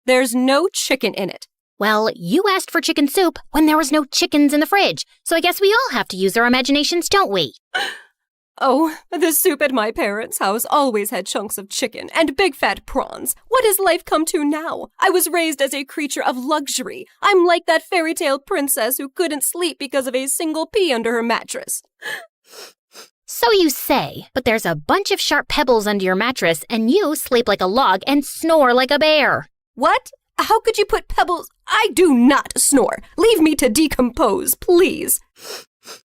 There's no chicken in it. Well, you asked for chicken soup when there was no chickens in the fridge, so I guess we all have to use our imaginations, don't we? Oh, the soup at my parents' house always had chunks of chicken and big fat prawns. What has life come to now? I was raised as a creature of luxury. I'm like that fairy tale princess who couldn't sleep because of a single pea under her mattress. So you say, but there's a bunch of sharp pebbles under your mattress and you sleep like a log and snore like a bear. What? How could you put pebbles? I do not snore. Leave me to decompose, please.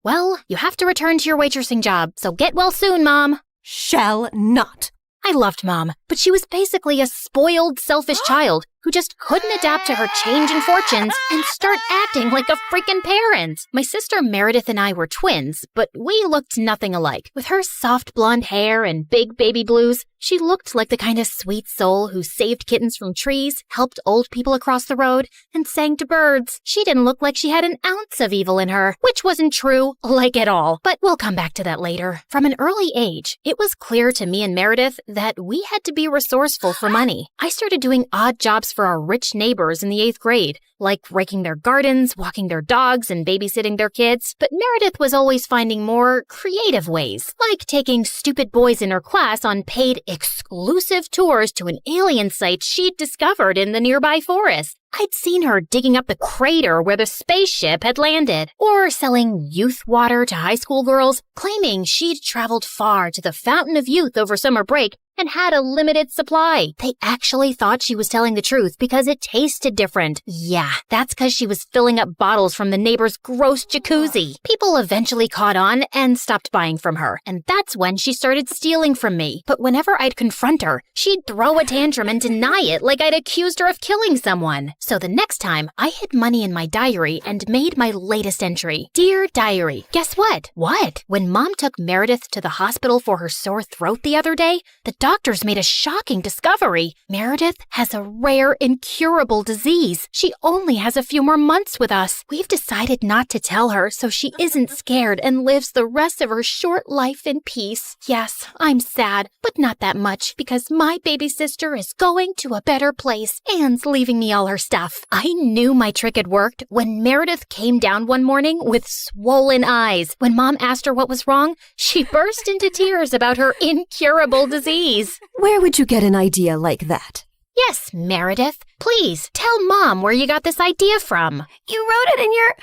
Well, you have to return to your waitressing job, so get well soon, Mom. Shall not. I loved Mom, but she was basically a spoiled, selfish child who just couldn't adapt to her changing fortunes and start acting like a freaking parent. My sister Meredith and I were twins, but we looked nothing alike. With her soft blonde hair and big baby blues, she looked like the kind of sweet soul who saved kittens from trees, helped old people across the road, and sang to birds. She didn't look like she had an ounce of evil in her, which wasn't true, like at all. But we'll come back to that later. From an early age, it was clear to me and Meredith that we had to be resourceful for money. I started doing odd jobs for our rich neighbors in the 8th grade, like raking their gardens, walking their dogs, and babysitting their kids. But Meredith was always finding more creative ways, like taking stupid boys in her class on paid exclusive tours to an alien site she'd discovered in the nearby forest. I'd seen her digging up the crater where the spaceship had landed, or selling youth water to high school girls, claiming she'd traveled far to the Fountain of Youth over summer break and had a limited supply. They actually thought she was telling the truth because it tasted different. Yeah, that's because she was filling up bottles from the neighbor's gross jacuzzi. People eventually caught on and stopped buying from her, and that's when she started stealing from me. But whenever I'd confront her, she'd throw a tantrum and deny it like I'd accused her of killing someone. So the next time, I hid money in my diary and made my latest entry. Dear Diary, guess what? What? When Mom took Meredith to the hospital for her sore throat the other day, the doctors made a shocking discovery. Meredith has a rare, incurable disease. She only has a few more months with us. We've decided not to tell her so she isn't scared and lives the rest of her short life in peace. Yes, I'm sad, but not that much because my baby sister is going to a better place and leaving me all her stuff. I knew my trick had worked when Meredith came down one morning with swollen eyes. When Mom asked her what was wrong, she burst into tears about her incurable disease. Where would you get an idea like that? Yes, Meredith. Please, tell Mom where you got this idea from. You wrote it in your...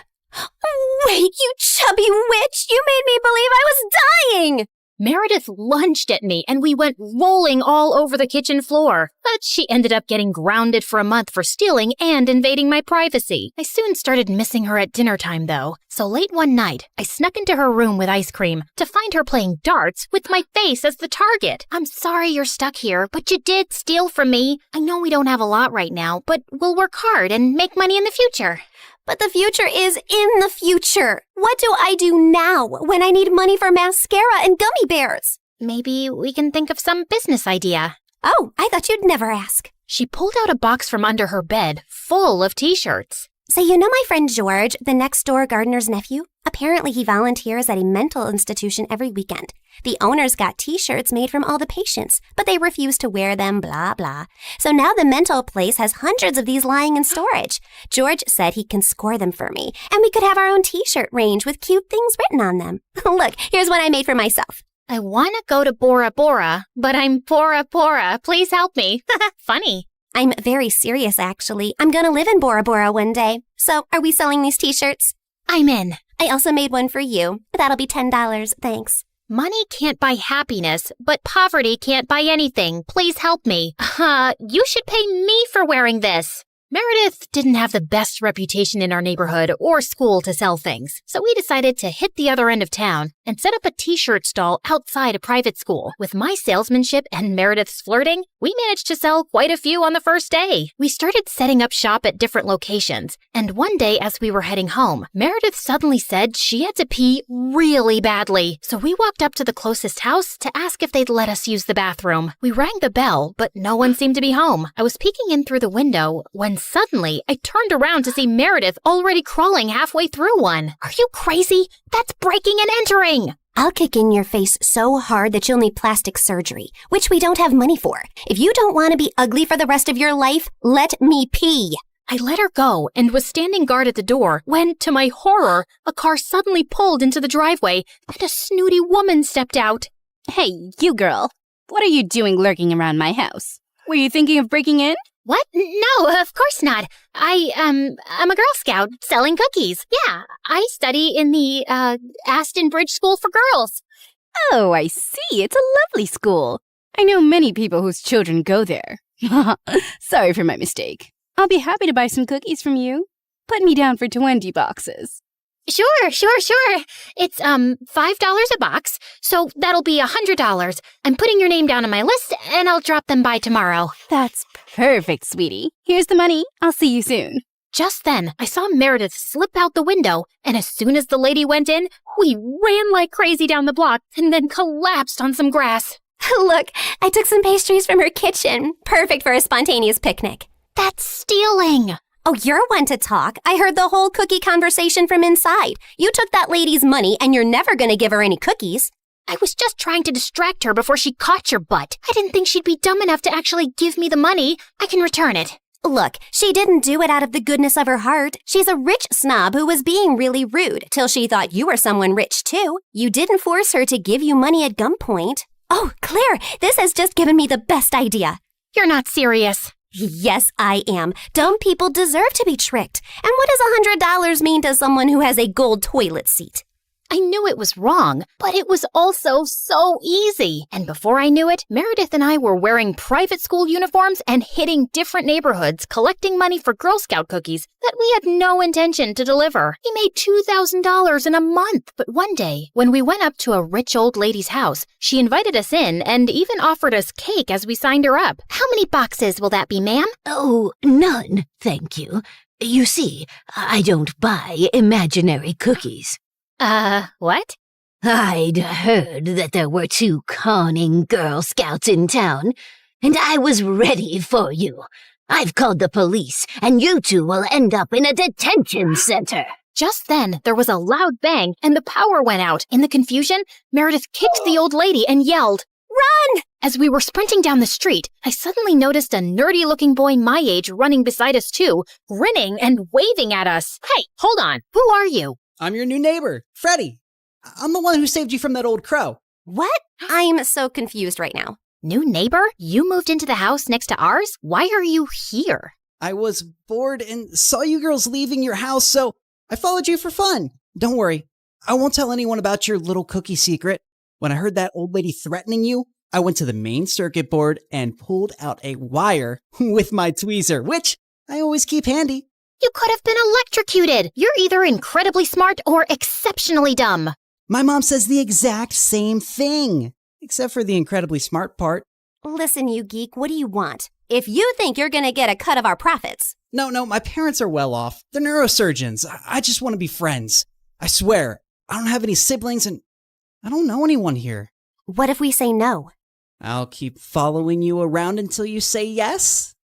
Wait, you chubby witch! You made me believe I was dying! Meredith lunged at me and we went rolling all over the kitchen floor. But she ended up getting grounded for a month for stealing and invading my privacy. I soon started missing her at dinner time though. So late one night, I snuck into her room with ice cream to find her playing darts with my face as the target. I'm sorry you're stuck here, but you did steal from me. I know we don't have a lot right now, but we'll work hard and make money in the future. But the future is in the future. What do I do now when I need money for mascara and gummy bears? Maybe we can think of some business idea. Oh, I thought you'd never ask. She pulled out a box from under her bed full of t-shirts. So you know my friend George, the next-door gardener's nephew? Apparently he volunteers at a mental institution every weekend. The owners got t-shirts made from all the patients, but they refuse to wear them, blah, blah. So now the mental place has hundreds of these lying in storage. George said he can score them for me, and we could have our own t-shirt range with cute things written on them. Look, here's one I made for myself. I want to go to Bora Bora, but I'm Bora Bora. Please help me. Funny. I'm very serious, actually. I'm gonna live in Bora Bora one day. So, are we selling these t-shirts? I'm in. I also made one for you. That'll be $10, thanks. Money can't buy happiness, but poverty can't buy anything. Please help me. You should pay me for wearing this. Meredith didn't have the best reputation in our neighborhood or school to sell things, so we decided to hit the other end of town and set up a t-shirt stall outside a private school. With my salesmanship and Meredith's flirting, we managed to sell quite a few on the first day. We started setting up shop at different locations, and one day as we were heading home, Meredith suddenly said she had to pee really badly. So we walked up to the closest house to ask if they'd let us use the bathroom. We rang the bell, but no one seemed to be home. I was peeking in through the window when suddenly I turned around to see Meredith already crawling halfway through one. Are you crazy? That's breaking and entering! I'll kick in your face so hard that you'll need plastic surgery, which we don't have money for. If you don't want to be ugly for the rest of your life, let me pee. I let her go and was standing guard at the door when, to my horror, a car suddenly pulled into the driveway and a snooty woman stepped out. Hey, you girl. What are you doing lurking around my house? Were you thinking of breaking in? What? No, of course not. I'm a Girl Scout selling cookies. Yeah, I study in the, Aston Bridge School for Girls. Oh, I see. It's a lovely school. I know many people whose children go there. Sorry for my mistake. I'll be happy to buy some cookies from you. Put me down for 20 boxes. Sure. It's, $5 a box, so that'll be $100. I'm putting your name down on my list, and I'll drop them by tomorrow. That's perfect, sweetie. Here's the money. I'll see you soon. Just then, I saw Meredith slip out the window, and as soon as the lady went in, we ran like crazy down the block and then collapsed on some grass. Look, I took some pastries from her kitchen. Perfect for a spontaneous picnic. That's stealing. Oh, you're one to talk. I heard the whole cookie conversation from inside. You took that lady's money, and you're never going to give her any cookies. I was just trying to distract her before she caught your butt. I didn't think she'd be dumb enough to actually give me the money. I can return it. Look, she didn't do it out of the goodness of her heart. She's a rich snob who was being really rude till she thought you were someone rich, too. You didn't force her to give you money at gunpoint. Oh, Claire, this has just given me the best idea. You're not serious. Yes, I am. Dumb people deserve to be tricked. And what does $100 mean to someone who has a gold toilet seat? I knew it was wrong, but it was also so easy. And before I knew it, Meredith and I were wearing private school uniforms and hitting different neighborhoods, collecting money for Girl Scout cookies that we had no intention to deliver. We made $2,000 in a month. But one day, when we went up to a rich old lady's house, she invited us in and even offered us cake as we signed her up. How many boxes will that be, ma'am? Oh, none, thank you. You see, I don't buy imaginary cookies. What? I'd heard that there were 2 conning Girl Scouts in town, and I was ready for you. I've called the police, and you 2 will end up in a detention center. Just then, there was a loud bang, and the power went out. In the confusion, Meredith kicked the old lady and yelled, "Run!" As we were sprinting down the street, I suddenly noticed a nerdy-looking boy my age running beside us too, grinning and waving at us. Hey, hold on. Who are you? I'm your new neighbor, Freddie. I'm the one who saved you from that old crow. What? I'm so confused right now. New neighbor? You moved into the house next to ours? Why are you here? I was bored and saw you girls leaving your house, so I followed you for fun. Don't worry, I won't tell anyone about your little cookie secret. When I heard that old lady threatening you, I went to the main circuit board and pulled out a wire with my tweezer, which I always keep handy. You could have been electrocuted. You're either incredibly smart or exceptionally dumb. My mom says the exact same thing, except for the incredibly smart part. Listen, you geek, what do you want? If you think you're gonna get a cut of our profits. No, my parents are well off. They're neurosurgeons. I just want to be friends. I swear, I don't have any siblings and I don't know anyone here. What if we say no? I'll keep following you around until you say yes?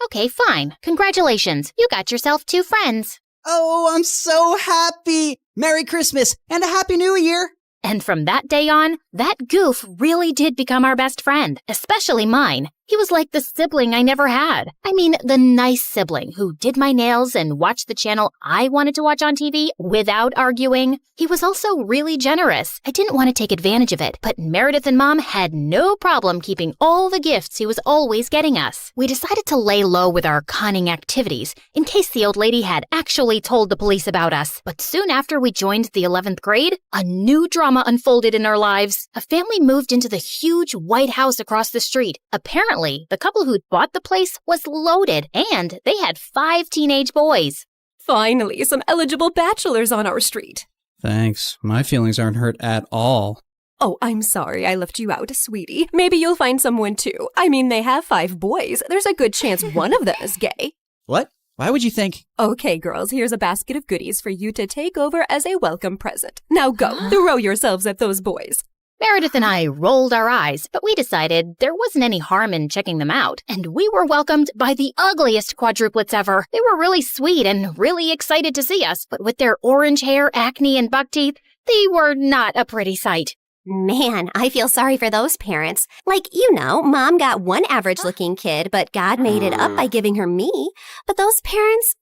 Okay, fine. Congratulations. You got yourself 2 friends. Oh, I'm so happy! Merry Christmas and a Happy New Year! And from that day on, that goof really did become our best friend, especially mine. He was like the sibling I never had. I mean, the nice sibling who did my nails and watched the channel I wanted to watch on TV without arguing. He was also really generous. I didn't want to take advantage of it, but Meredith and Mom had no problem keeping all the gifts he was always getting us. We decided to lay low with our conning activities in case the old lady had actually told the police about us. But soon after we joined the 11th grade, a new drama unfolded in our lives. A family moved into the huge white house across the street. Apparently, the couple who'd bought the place was loaded, and they had 5 teenage boys. Finally, some eligible bachelors on our street. Thanks. My feelings aren't hurt at all. Oh, I'm sorry I left you out, sweetie. Maybe you'll find someone too. I mean, they have 5 boys. There's a good chance one of them is gay. What? Why would you think? Okay, girls, here's a basket of goodies for you to take over as a welcome present. Now go, throw yourselves at those boys. Meredith and I rolled our eyes, but we decided there wasn't any harm in checking them out, and we were welcomed by the ugliest quadruplets ever. They were really sweet and really excited to see us, but with their orange hair, acne, and buck teeth, they were not a pretty sight. Man, I feel sorry for those parents. Like, Mom got one average-looking kid, but God made it up by giving her me. But those parents,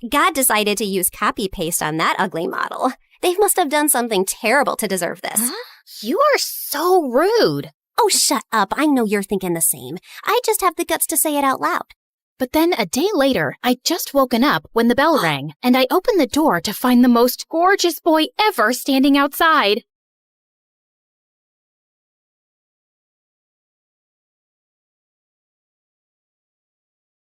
God decided to use copy-paste on that ugly model. They must have done something terrible to deserve this. Huh? You are so rude. Oh, shut up. I know you're thinking the same. I just have the guts to say it out loud. But then a day later, I'd just woken up when the bell rang, and I opened the door to find the most gorgeous boy ever standing outside.